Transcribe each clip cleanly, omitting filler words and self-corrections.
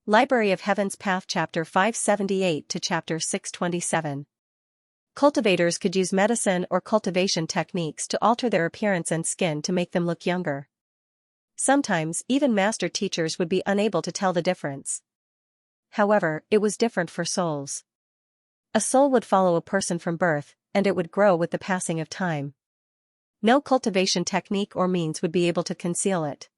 Library of Heaven's Path Chapter 578 to Chapter 627. Cultivators could use medicine or cultivation techniques to alter their appearance and skin to make them look younger. Sometimes, even master teachers would be unable to tell the difference. However, it was different for souls. A soul would follow a person from birth, and it would grow with the passing of time. No cultivation technique or means would be able to conceal it.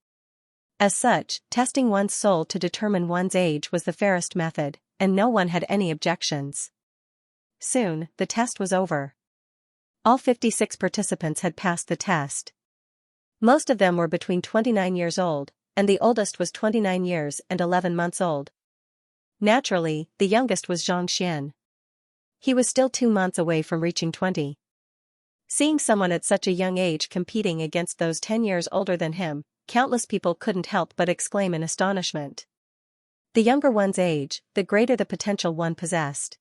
As such, testing one's soul to determine one's age was the fairest method, and no one had any objections. Soon, the test was over. All 56 participants had passed the test. Most of them were between 29 years old, and the oldest was 29 years and 11 months old. Naturally, the youngest was Xianxia. He was still 2 months away from reaching 20. Seeing someone at such a young age competing against those 10 years older than him, countless people couldn't help but exclaim in astonishment. The younger one's age, the greater the potential one possessed.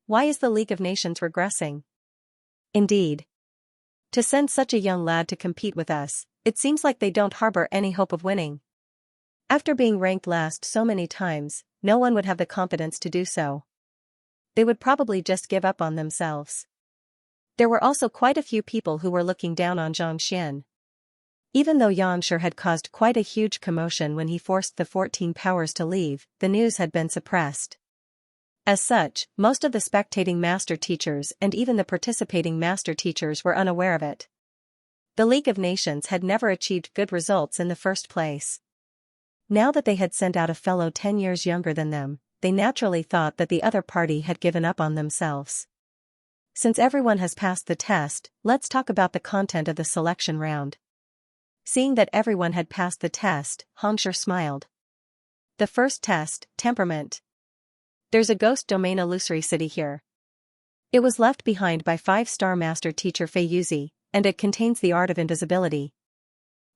Why is the League of Nations regressing? Indeed. To send such a young lad to compete with us, it seems like they don't harbor any hope of winning. After being ranked last so many times, no one would have the confidence to do so. They would probably just give up on themselves. There were also quite a few people who were looking down on Xianxia. Even though Xianxia had caused quite a huge commotion when he forced the 14 powers to leave, the news had been suppressed. As such, most of the spectating master teachers and even the participating master teachers were unaware of it. The League of Nations had never achieved good results in the first place. Now that they had sent out a fellow 10 years younger than them, they naturally thought that the other party had given up on themselves. Since everyone has passed the test, let's talk about the content of the selection round. Seeing that everyone had passed the test, Xianxia smiled. The first test, temperament. There's a ghost domain illusory city here. It was left behind by 5-star master teacher Fei Yuzi, and it contains the art of invisibility.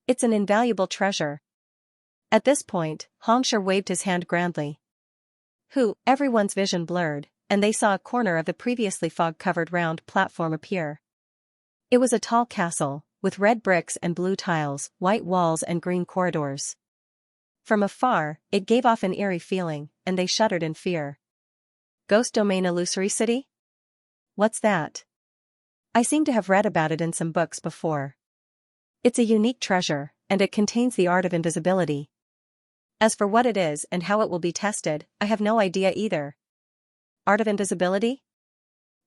It's an invaluable treasure. At this point, Xianxia waved his hand grandly. Everyone's vision blurred, and they saw a corner of the previously fog-covered round platform appear. It was a tall castle, with red bricks and blue tiles, white walls and green corridors. From afar, it gave off an eerie feeling, and they shuddered in fear. Ghost Domain Illusory City? What's that? I seem to have read about it in some books before. It's a unique treasure, and it contains the art of invisibility. As for what it is and how it will be tested, I have no idea either. Art of invisibility?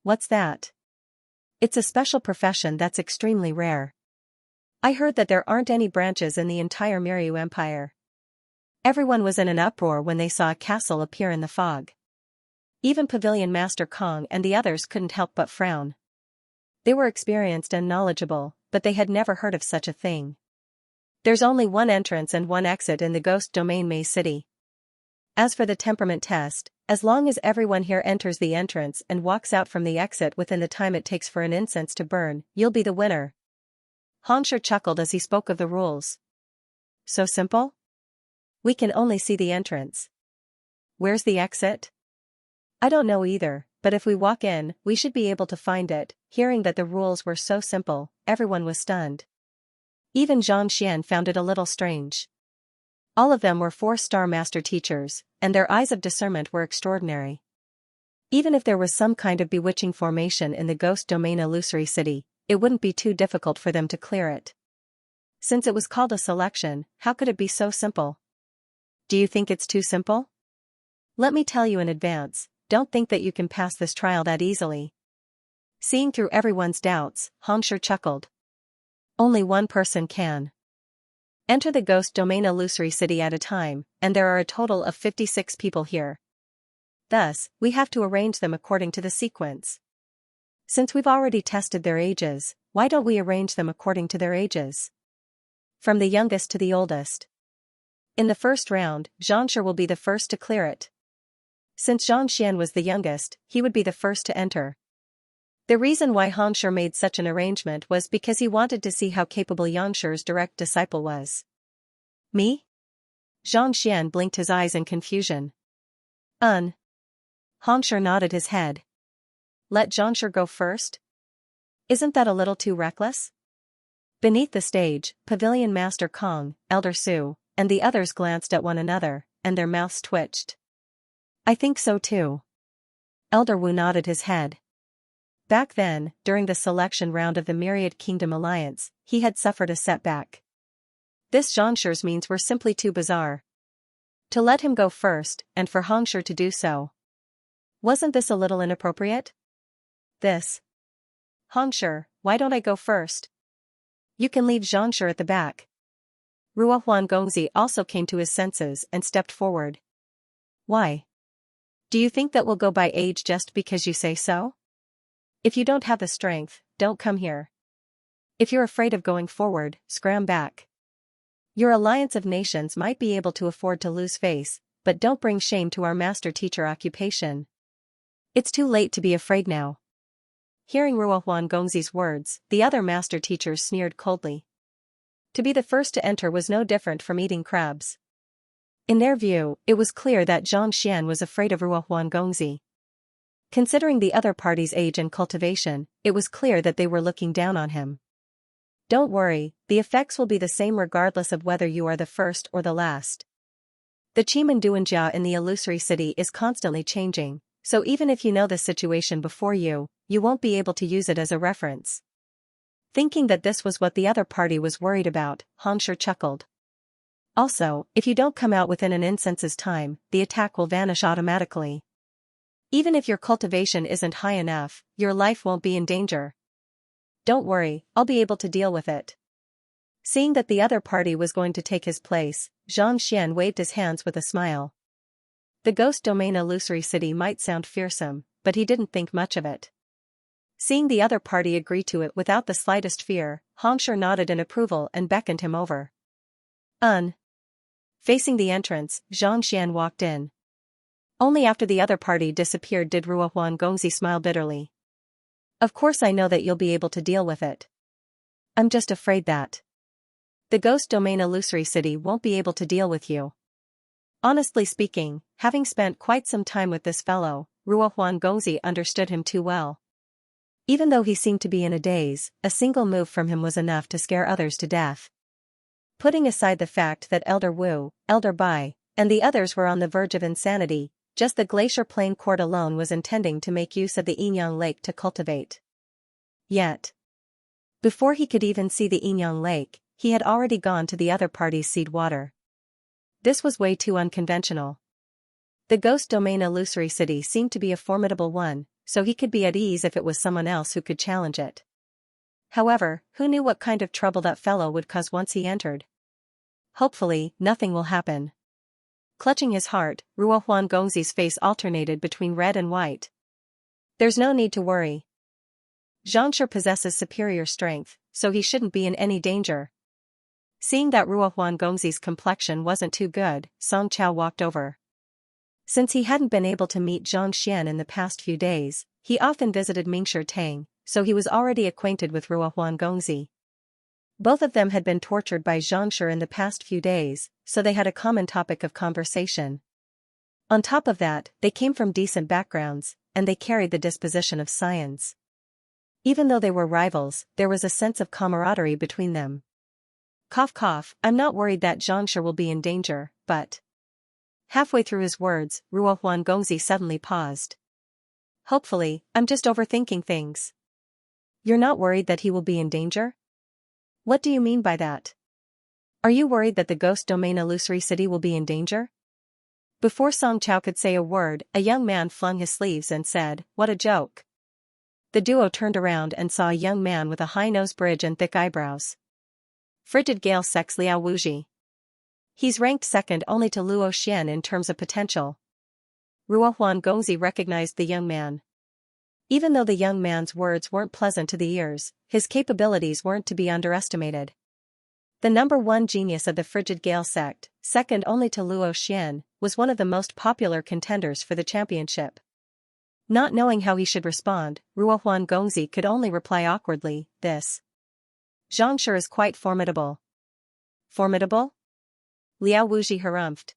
What's that? It's a special profession that's extremely rare. I heard that there aren't any branches in the entire Miryu Empire. Everyone was in an uproar when they saw a castle appear in the fog. Even Pavilion Master Kong and the others couldn't help but frown. They were experienced and knowledgeable, but they had never heard of such a thing. There's only one entrance and one exit in the Ghost Domain Maze City. As for the temperament test, as long as everyone here enters the entrance and walks out from the exit within the time it takes for an incense to burn, you'll be the winner. Xianxia chuckled as he spoke of the rules. So simple? We can only see the entrance. Where's the exit? I don't know either, but if we walk in, we should be able to find it. Hearing that the rules were so simple, everyone was stunned. Even Xianxia found it a little strange. All of them were 4-star master teachers, and their eyes of discernment were extraordinary. Even if there was some kind of bewitching formation in the Ghost Domain Illusory City, it wouldn't be too difficult for them to clear it. Since it was called a selection, how could it be so simple? Do you think it's too simple? Let me tell you in advance, don't think that you can pass this trial that easily. Seeing through everyone's doubts, Xianxia chuckled. Only one person can enter the Ghost Domain Illusory City at a time, and there are a total of 56 people here. Thus, we have to arrange them according to the sequence. Since we've already tested their ages, why don't we arrange them according to their ages? From the youngest to the oldest. In the first round, Xianxia will be the first to clear it. Since Xianxia was the youngest, he would be the first to enter. The reason why Xianxia made such an arrangement was because he wanted to see how capable Xianxia's direct disciple was. Me? Xianxia blinked his eyes in confusion. Xianxia nodded his head. Let Xianxia go first? Isn't that a little too reckless? Beneath the stage, Pavilion Master Kong, Elder Su, and the others glanced at one another, and their mouths twitched. I think so too. Elder Wu nodded his head. Back then, during the selection round of the Myriad Kingdom Alliance, he had suffered a setback. This Xianxia's means were simply too bizarre. To let him go first, and for Hongxue to do so. Wasn't this a little inappropriate? This. Hongxue, why don't I go first? You can leave Xianxia at the back. Ruohuan Gongzi also came to his senses and stepped forward. Why? Do you think that we'll go by age just because you say so? If you don't have the strength, don't come here. If you're afraid of going forward, scram back. Your alliance of nations might be able to afford to lose face, but don't bring shame to our master-teacher occupation. It's too late to be afraid now. Hearing Ruohuan Gongzi's words, the other master-teachers sneered coldly. To be the first to enter was no different from eating crabs. In their view, it was clear that Zhang Xian was afraid of Ruohuan Gongzi. Considering the other party's age and cultivation, it was clear that they were looking down on him. Don't worry, the effects will be the same regardless of whether you are the first or the last. The Qimenduanjia in the illusory city is constantly changing, so even if you know the situation before you won't be able to use it as a reference. Thinking that this was what the other party was worried about, Hongxue chuckled. Also, if you don't come out within an incense's time, the attack will vanish automatically. Even if your cultivation isn't high enough, your life won't be in danger. Don't worry, I'll be able to deal with it. Seeing that the other party was going to take his place, Zhang Xian waved his hands with a smile. The ghost domain illusory city might sound fearsome, but he didn't think much of it. Seeing the other party agree to it without the slightest fear, Hongxue nodded in approval and beckoned him over. Facing the entrance, Zhang Xian walked in. Only after the other party disappeared did Ruohuan Gongzi smile bitterly. Of course I know that you'll be able to deal with it. I'm just afraid that the ghost domain illusory city won't be able to deal with you. Honestly speaking, having spent quite some time with this fellow, Ruohuan Gongzi understood him too well. Even though he seemed to be in a daze, a single move from him was enough to scare others to death. Putting aside the fact that Elder Wu, Elder Bai, and the others were on the verge of insanity, just the Glacier Plain Court alone was intending to make use of the Yinyang Lake to cultivate. Yet, before he could even see the Yinyang Lake, he had already gone to the other party's seed water. This was way too unconventional. The ghost domain illusory city seemed to be a formidable one, so he could be at ease if it was someone else who could challenge it. However, who knew what kind of trouble that fellow would cause once he entered? Hopefully, nothing will happen. Clutching his heart, Ruohuan Gongzi's face alternated between red and white. There's no need to worry. Xianxia possesses superior strength, so he shouldn't be in any danger. Seeing that Ruohuan Gongzi's complexion wasn't too good, Song Chao walked over. Since he hadn't been able to meet Zhang Xian in the past few days, he often visited Mingshi Tang, so he was already acquainted with Ruohuan Gongzi. Both of them had been tortured by Xianxia in the past few days, so they had a common topic of conversation. On top of that, they came from decent backgrounds, and they carried the disposition of science. Even though they were rivals, there was a sense of camaraderie between them. Cough cough, I'm not worried that Xianxia will be in danger, but... Halfway through his words, Ruohuan Gongzi suddenly paused. Hopefully, I'm just overthinking things. You're not worried that he will be in danger? What do you mean by that? Are you worried that the ghost domain illusory city will be in danger? Before Song Chao could say a word, a young man flung his sleeves and said, "What a joke." The duo turned around and saw a young man with a high nose bridge and thick eyebrows. Frigid Gale Sex Liao Wuji. He's ranked second only to Luo Xian in terms of potential. Ruohuan Gongzi recognized the young man. Even though the young man's words weren't pleasant to the ears, his capabilities weren't to be underestimated. The number one genius of the Frigid Gale sect, second only to Luo Xian, was one of the most popular contenders for the championship. Not knowing how he should respond, Ruohuan Gongzi could only reply awkwardly, "This Xianxia is quite formidable." Formidable? Liao Wuji harumphed.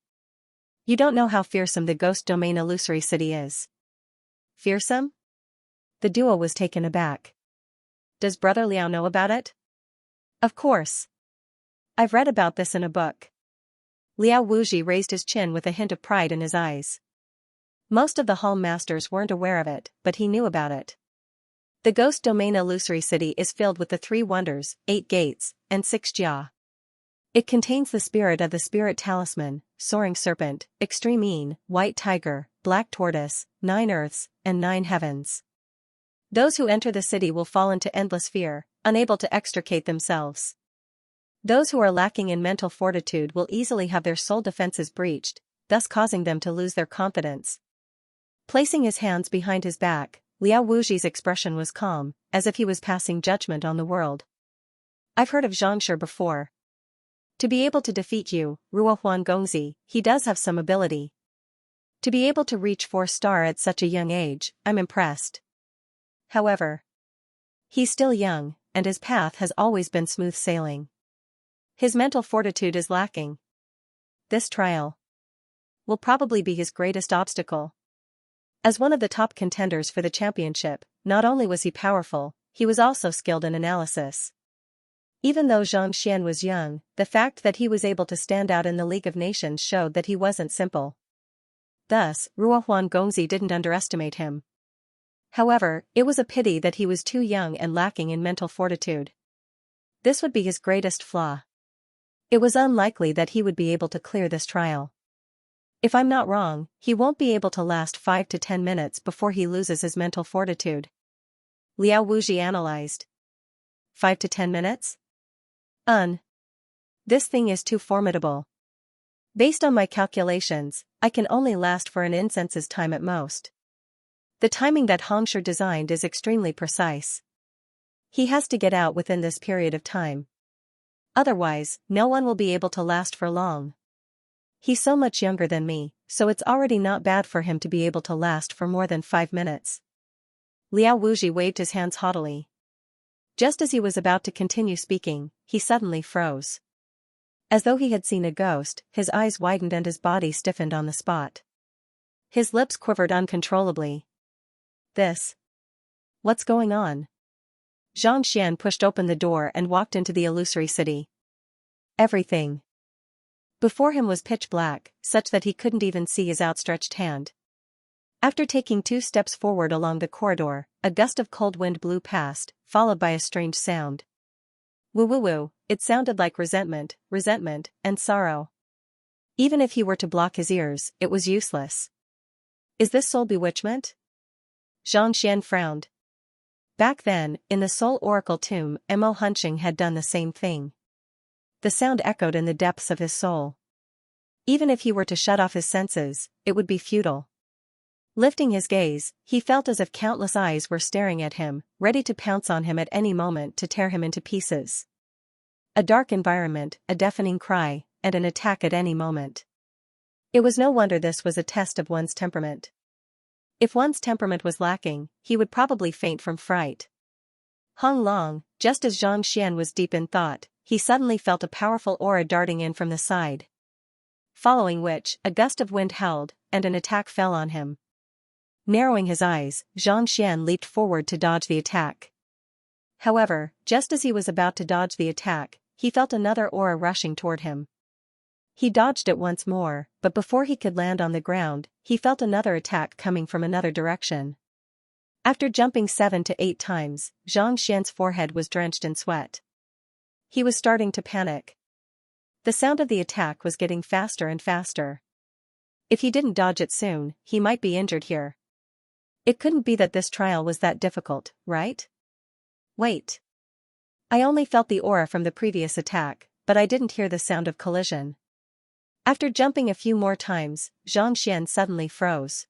You don't know how fearsome the ghost domain illusory city is. Fearsome? The duo was taken aback. Does Brother Liao know about it? Of course. I've read about this in a book. Liao Wuji raised his chin with a hint of pride in his eyes. Most of the hall masters weren't aware of it, but he knew about it. The Ghost Domain Illusory City is filled with the 3 wonders, 8 gates, and 6 jia. It contains the spirit of the spirit talisman, soaring serpent, extreme een, white tiger, black tortoise, 9 earths, and 9 heavens. Those who enter the city will fall into endless fear, unable to extricate themselves. Those who are lacking in mental fortitude will easily have their soul defenses breached, thus causing them to lose their confidence. Placing his hands behind his back, Liao Wuji's expression was calm, as if he was passing judgment on the world. I've heard of Xianxia before. To be able to defeat you, Ruohuan Gongzi, he does have some ability. To be able to reach 4-star at such a young age, I'm impressed. However, he's still young, and his path has always been smooth sailing. His mental fortitude is lacking. This trial will probably be his greatest obstacle. As one of the top contenders for the championship, not only was he powerful, he was also skilled in analysis. Even though Zhang Xian was young, the fact that he was able to stand out in the League of Nations showed that he wasn't simple. Thus, Ruohuan Gongzi didn't underestimate him. However, it was a pity that he was too young and lacking in mental fortitude. This would be his greatest flaw. It was unlikely that he would be able to clear this trial. If I'm not wrong, he won't be able to last 5 to 10 minutes before he loses his mental fortitude. Liao Wuji analyzed. 5 to 10 minutes? This thing is too formidable. Based on my calculations, I can only last for an incense's time at most. The timing that Hongsher designed is extremely precise. He has to get out within this period of time. Otherwise, no one will be able to last for long. He's so much younger than me, so it's already not bad for him to be able to last for more than 5 minutes. Liao Wuji waved his hands haughtily. Just as he was about to continue speaking, he suddenly froze. As though he had seen a ghost, his eyes widened and his body stiffened on the spot. His lips quivered uncontrollably. What's going on? Zhang Xian pushed open the door and walked into the illusory city. Everything before him was pitch black, such that he couldn't even see his outstretched hand. After taking 2 steps forward along the corridor, a gust of cold wind blew past, followed by a strange sound. Woo-woo-woo, it sounded like resentment, and sorrow. Even if he were to block his ears, it was useless. Is this soul bewitchment? Zhang Xian frowned. Back then, in the Soul Oracle tomb, Mo Hunching had done the same thing. The sound echoed in the depths of his soul. Even if he were to shut off his senses, it would be futile. Lifting his gaze, he felt as if countless eyes were staring at him, ready to pounce on him at any moment to tear him into pieces. A dark environment, a deafening cry, and an attack at any moment. It was no wonder this was a test of one's temperament. If one's temperament was lacking, he would probably faint from fright. Hong Long, just as Zhang Xian was deep in thought, he suddenly felt a powerful aura darting in from the side. Following which, a gust of wind howled, and an attack fell on him. Narrowing his eyes, Zhang Xian leaped forward to dodge the attack. However, just as he was about to dodge the attack, he felt another aura rushing toward him. He dodged it once more, but before he could land on the ground, he felt another attack coming from another direction. After jumping 7 to 8 times, Zhang Xian's forehead was drenched in sweat. He was starting to panic. The sound of the attack was getting faster and faster. If he didn't dodge it soon, he might be injured here. It couldn't be that this trial was that difficult, right? Wait. I only felt the aura from the previous attack, but I didn't hear the sound of collision. After jumping a few more times, Zhang Xian suddenly froze.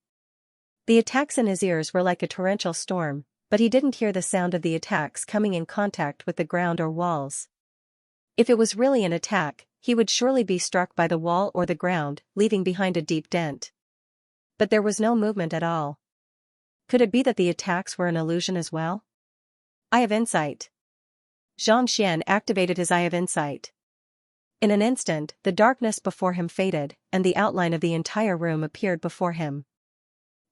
The attacks in his ears were like a torrential storm, but he didn't hear the sound of the attacks coming in contact with the ground or walls. If it was really an attack, he would surely be struck by the wall or the ground, leaving behind a deep dent. But there was no movement at all. Could it be that the attacks were an illusion as well? Eye of Insight. Zhang Xian activated his Eye of Insight. In an instant, the darkness before him faded, and the outline of the entire room appeared before him.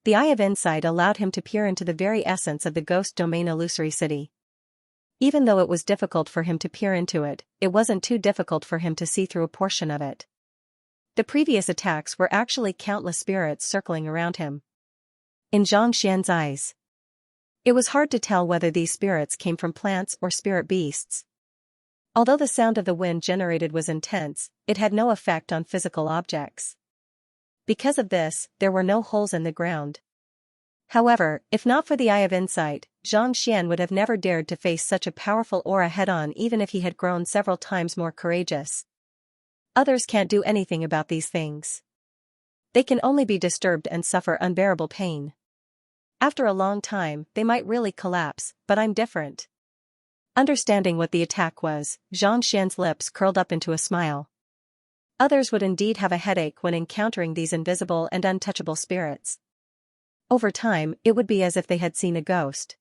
The Eye of Insight allowed him to peer into the very essence of the Ghost Domain Illusory City. Even though it was difficult for him to peer into it, it wasn't too difficult for him to see through a portion of it. The previous attacks were actually countless spirits circling around him. In Xianxia's eyes, it was hard to tell whether these spirits came from plants or spirit beasts. Although the sound of the wind generated was intense, it had no effect on physical objects. Because of this, there were no holes in the ground. However, if not for the Eye of Insight, Xianxia would have never dared to face such a powerful aura head-on even if he had grown several times more courageous. Others can't do anything about these things. They can only be disturbed and suffer unbearable pain. After a long time, they might really collapse, but I'm different. Understanding what the attack was, Xianxia's lips curled up into a smile. Others would indeed have a headache when encountering these invisible and untouchable spirits. Over time, it would be as if they had seen a ghost.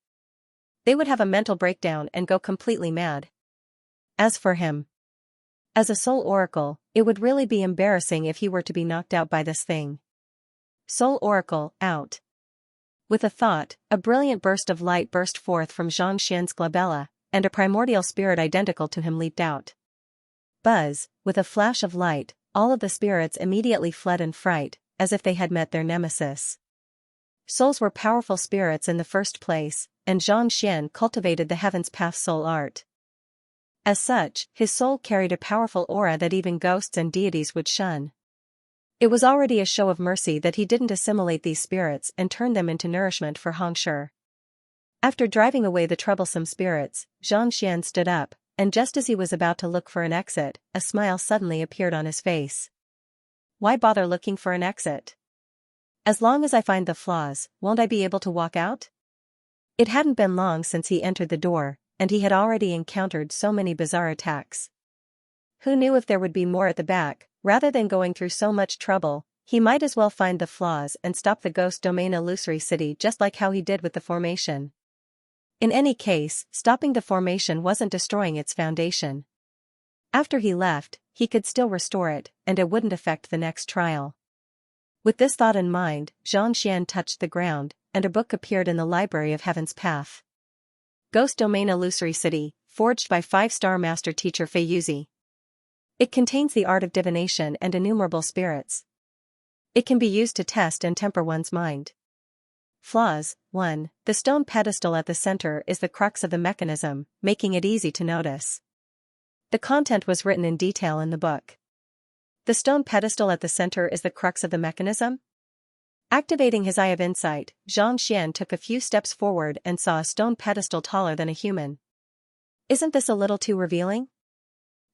They would have a mental breakdown and go completely mad. As for him, as a soul oracle, it would really be embarrassing if he were to be knocked out by this thing. Soul oracle, out. With a thought, a brilliant burst of light burst forth from Xianxia's glabella, and a primordial spirit identical to him leaped out. Buzz, with a flash of light, all of the spirits immediately fled in fright, as if they had met their nemesis. Souls were powerful spirits in the first place, and Xianxia cultivated the Heaven's Path soul art. As such, his soul carried a powerful aura that even ghosts and deities would shun. It was already a show of mercy that he didn't assimilate these spirits and turn them into nourishment for Hongshi. After driving away the troublesome spirits, Xianxia stood up, and just as he was about to look for an exit, a smile suddenly appeared on his face. Why bother looking for an exit? As long as I find the flaws, won't I be able to walk out? It hadn't been long since he entered the door, and he had already encountered so many bizarre attacks. Who knew if there would be more at the back? Rather than going through so much trouble, he might as well find the flaws and stop the ghost domain illusory city just like how he did with the formation. In any case, stopping the formation wasn't destroying its foundation. After he left, he could still restore it, and it wouldn't affect the next trial. With this thought in mind, Xianxia touched the ground, and a book appeared in the Library of Heaven's Path. Ghost Domain Illusory City, forged by 5-star master teacher Fei Yuzi. It contains the art of divination and innumerable spirits. It can be used to test and temper one's mind. Flaws. 1. The stone pedestal at the center is the crux of the mechanism, making it easy to notice. The content was written in detail in the book. The stone pedestal at the center is the crux of the mechanism? Activating his Eye of Insight, Xianxia took a few steps forward and saw a stone pedestal taller than a human. Isn't this a little too revealing?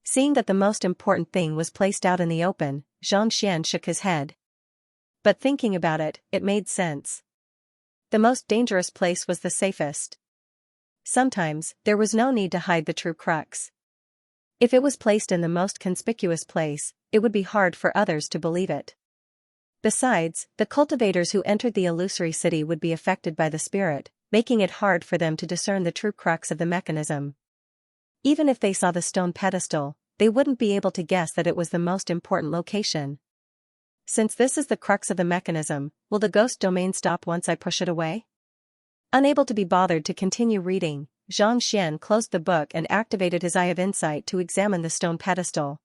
Seeing that the most important thing was placed out in the open, Xianxia shook his head. But thinking about it, it made sense. The most dangerous place was the safest. Sometimes, there was no need to hide the true crux. If it was placed in the most conspicuous place, it would be hard for others to believe it. Besides, the cultivators who entered the illusory city would be affected by the spirit, making it hard for them to discern the true crux of the mechanism. Even if they saw the stone pedestal, they wouldn't be able to guess that it was the most important location. Since this is the crux of the mechanism, will the ghost domain stop once I push it away? Unable to be bothered to continue reading, Xianxia closed the book and activated his Eye of Insight to examine the stone pedestal.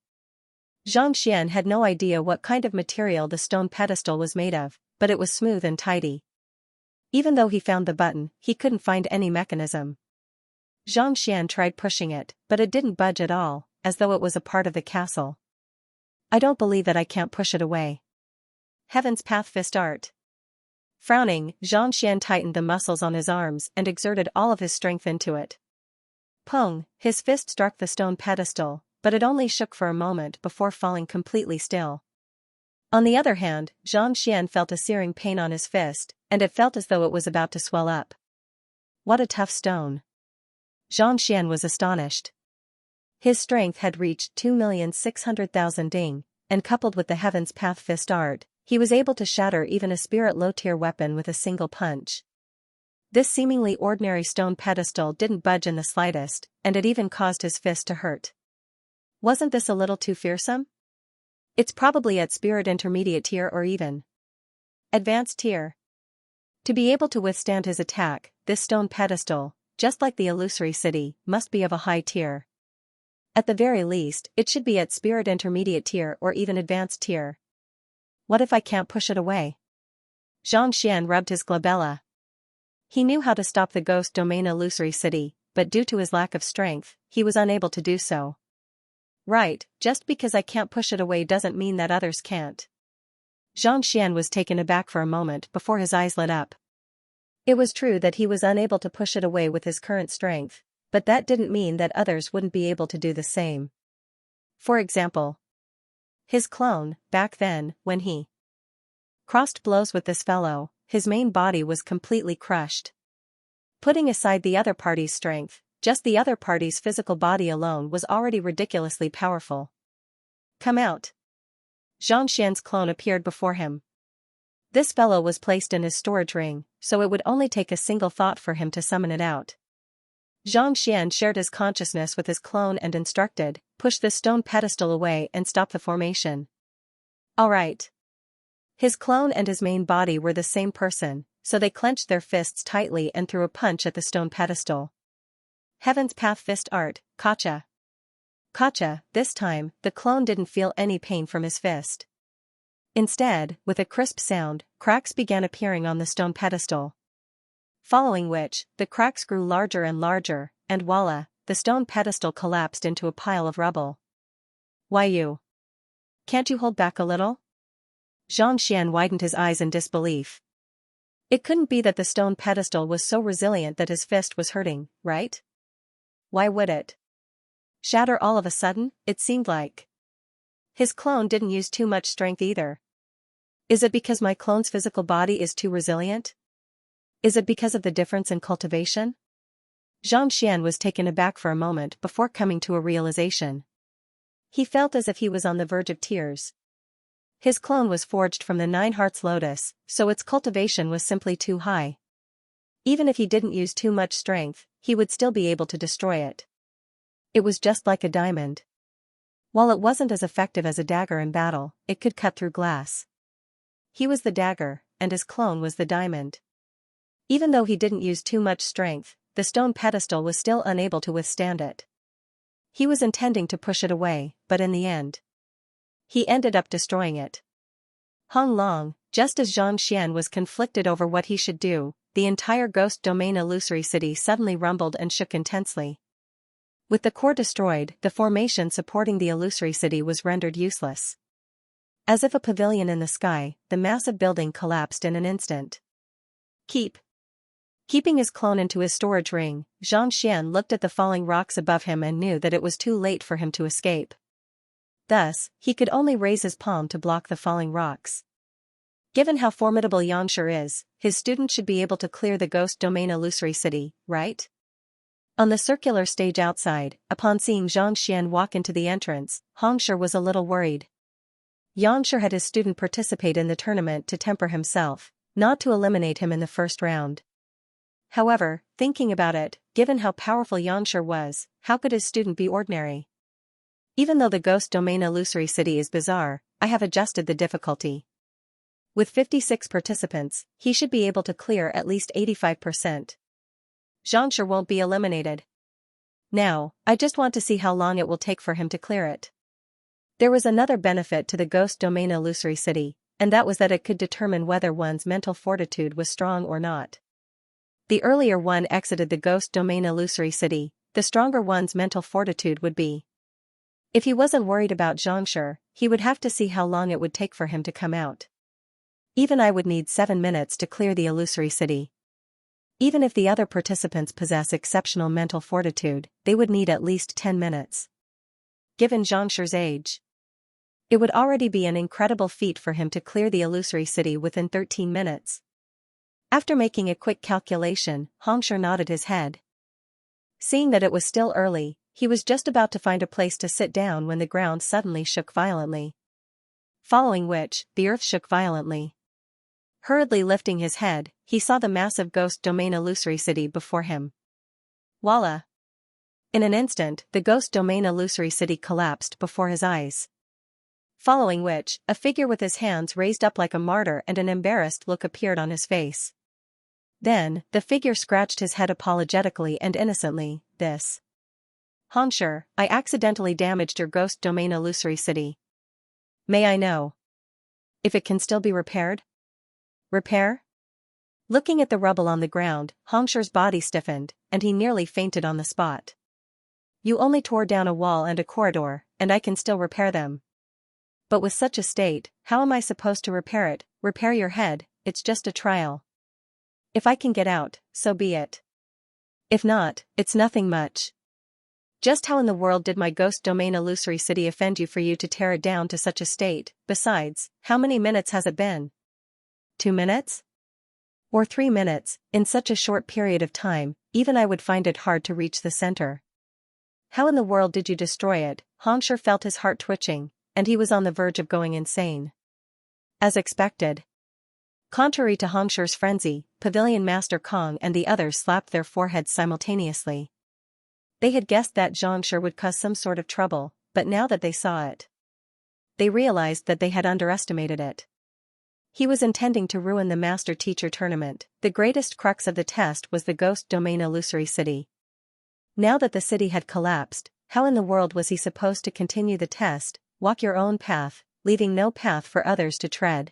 Xianxia had no idea what kind of material the stone pedestal was made of, but it was smooth and tidy. Even though he found the button, he couldn't find any mechanism. Xianxia tried pushing it, but it didn't budge at all, as though it was a part of the castle. I don't believe that I can't push it away. Heaven's Path fist art. Frowning, Xianxia tightened the muscles on his arms and exerted all of his strength into it. Pong, his fist struck the stone pedestal, but it only shook for a moment before falling completely still. On the other hand, Xianxia felt a searing pain on his fist, and it felt as though it was about to swell up. What a tough stone. Xianxia was astonished. His strength had reached 2,600,000 ding, and coupled with the Heaven's Path fist art, he was able to shatter even a spirit low-tier weapon with a single punch. This seemingly ordinary stone pedestal didn't budge in the slightest, and it even caused his fist to hurt. Wasn't this a little too fearsome? It's probably at spirit intermediate tier or even advanced tier. To be able to withstand his attack, this stone pedestal, just like the illusory city, must be of a high tier. At the very least, it should be at spirit intermediate tier or even advanced tier. What if I can't push it away? Xianxia rubbed his glabella. He knew how to stop the ghost domain illusory city, but due to his lack of strength, he was unable to do so. Right, just because I can't push it away doesn't mean that others can't. Xianxia was taken aback for a moment before his eyes lit up. It was true that he was unable to push it away with his current strength, but that didn't mean that others wouldn't be able to do the same. For example, his clone, back then, when he crossed blows with this fellow, his main body was completely crushed. Putting aside the other party's strength, just the other party's physical body alone was already ridiculously powerful. Come out. Xianxia's clone appeared before him. This fellow was placed in his storage ring, so it would only take a single thought for him to summon it out. Xianxia shared his consciousness with his clone and instructed, push this stone pedestal away and stop the formation. Alright. His clone and his main body were the same person, so they clenched their fists tightly and threw a punch at the stone pedestal. Heaven's Path Fist Art, Kacha. Kacha, this time, the clone didn't feel any pain from his fist. Instead, with a crisp sound, cracks began appearing on the stone pedestal. Following which, the cracks grew larger and larger, and voila, the stone pedestal collapsed into a pile of rubble. Why you? Can't you hold back a little? Xianxia widened his eyes in disbelief. It couldn't be that the stone pedestal was so resilient that his fist was hurting, right? Why would it shatter all of a sudden? It seemed like his clone didn't use too much strength either. Is it because my clone's physical body is too resilient? Is it because of the difference in cultivation? Xianxia was taken aback for a moment before coming to a realization. He felt as if he was on the verge of tears. His clone was forged from the Nine Hearts Lotus, so its cultivation was simply too high. Even if he didn't use too much strength, he would still be able to destroy it. It was just like a diamond. While it wasn't as effective as a dagger in battle, it could cut through glass. He was the dagger, and his clone was the diamond. Even though he didn't use too much strength, the stone pedestal was still unable to withstand it. He was intending to push it away, but in the end, he ended up destroying it. Hong Long, just as Xianxia was conflicted over what he should do, the entire ghost domain illusory city suddenly rumbled and shook intensely. With the core destroyed, the formation supporting the illusory city was rendered useless. As if a pavilion in the sky, the massive building collapsed in an instant. Keeping his clone into his storage ring, Xianxia looked at the falling rocks above him and knew that it was too late for him to escape. Thus, he could only raise his palm to block the falling rocks. Given how formidable Xianxia is, his student should be able to clear the ghost domain illusory city, right? On the circular stage outside, upon seeing Xianxia walk into the entrance, Xianxia was a little worried. Xianxia had his student participate in the tournament to temper himself, not to eliminate him in the first round. However, thinking about it, given how powerful Xianxia was, how could his student be ordinary? Even though the ghost domain illusory city is bizarre, I have adjusted the difficulty. With 56 participants, he should be able to clear at least 85%. Xianxia won't be eliminated. Now, I just want to see how long it will take for him to clear it. There was another benefit to the ghost domain illusory city, and that was that it could determine whether one's mental fortitude was strong or not. The earlier one exited the ghost domain illusory city, the stronger one's mental fortitude would be. If he wasn't worried about Xianxia, he would have to see how long it would take for him to come out. Even I would need 7 minutes to clear the illusory city. Even if the other participants possess exceptional mental fortitude, they would need at least 10 minutes. Given Xianxia's age, it would already be an incredible feat for him to clear the illusory city within 13 minutes. After making a quick calculation, Xianxia nodded his head. Seeing that it was still early, he was just about to find a place to sit down when the ground suddenly shook violently. Following which, the earth shook violently. Hurriedly lifting his head, he saw the massive ghost domain illusory city before him. Voila! In an instant, the ghost domain illusory city collapsed before his eyes. Following which, a figure with his hands raised up like a martyr and an embarrassed look appeared on his face. Then, the figure scratched his head apologetically and innocently, this. Xianxia, I accidentally damaged your ghost domain illusory city. May I know If it can still be repaired? Repair? Looking at the rubble on the ground, Hongsher's body stiffened, and he nearly fainted on the spot. You only tore down a wall and a corridor, and I can still repair them. But with such a state, how am I supposed to repair it? Repair your head, it's just a trial. If I can get out, so be it. If not, it's nothing much. Just how in the world did my ghost domain illusory city offend you for you to tear it down to such a state? Besides, how many minutes has it been? 2 minutes? Or 3 minutes? In such a short period of time, even I would find it hard to reach the center. How in the world did you destroy it? Hongsher felt his heart twitching, and he was on the verge of going insane. As expected. Contrary to Hongsher's frenzy, Pavilion Master Kong and the others slapped their foreheads simultaneously. They had guessed that Xianxia would cause some sort of trouble, but now that they saw it, they realized that they had underestimated it. He was intending to ruin the Master-Teacher tournament. The greatest crux of the test was the Ghost Domain Illusory City. Now that the city had collapsed, how in the world was he supposed to continue the test? Walk your own path, leaving no path for others to tread.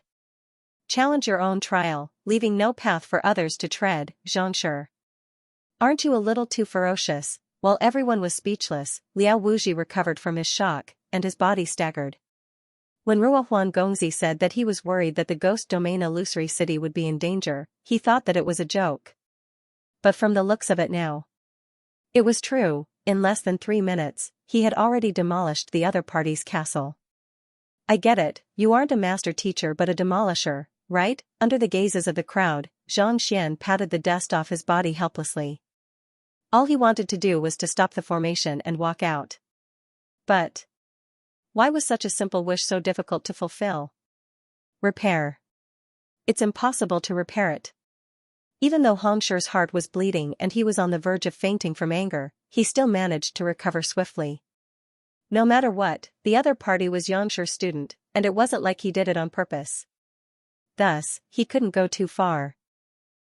Challenge your own trial, leaving no path for others to tread, Xianxia. Aren't you a little too ferocious? While everyone was speechless, Liao Wuji recovered from his shock, and his body staggered. When Ruohuan Gongzi said that he was worried that the Ghost Domain Illusory City would be in danger, he thought that it was a joke. But from the looks of it now, it was true. In less than 3 minutes, he had already demolished the other party's castle. I get it, you aren't a master teacher but a demolisher, right? Under the gazes of the crowd, Zhang Xian patted the dust off his body helplessly. All he wanted to do was to stop the formation and walk out. But why was such a simple wish so difficult to fulfill? Repair. It's impossible to repair it. Even though Hongsher's heart was bleeding and he was on the verge of fainting from anger, he still managed to recover swiftly. No matter what, the other party was Xianxia's student, and it wasn't like he did it on purpose. Thus, he couldn't go too far.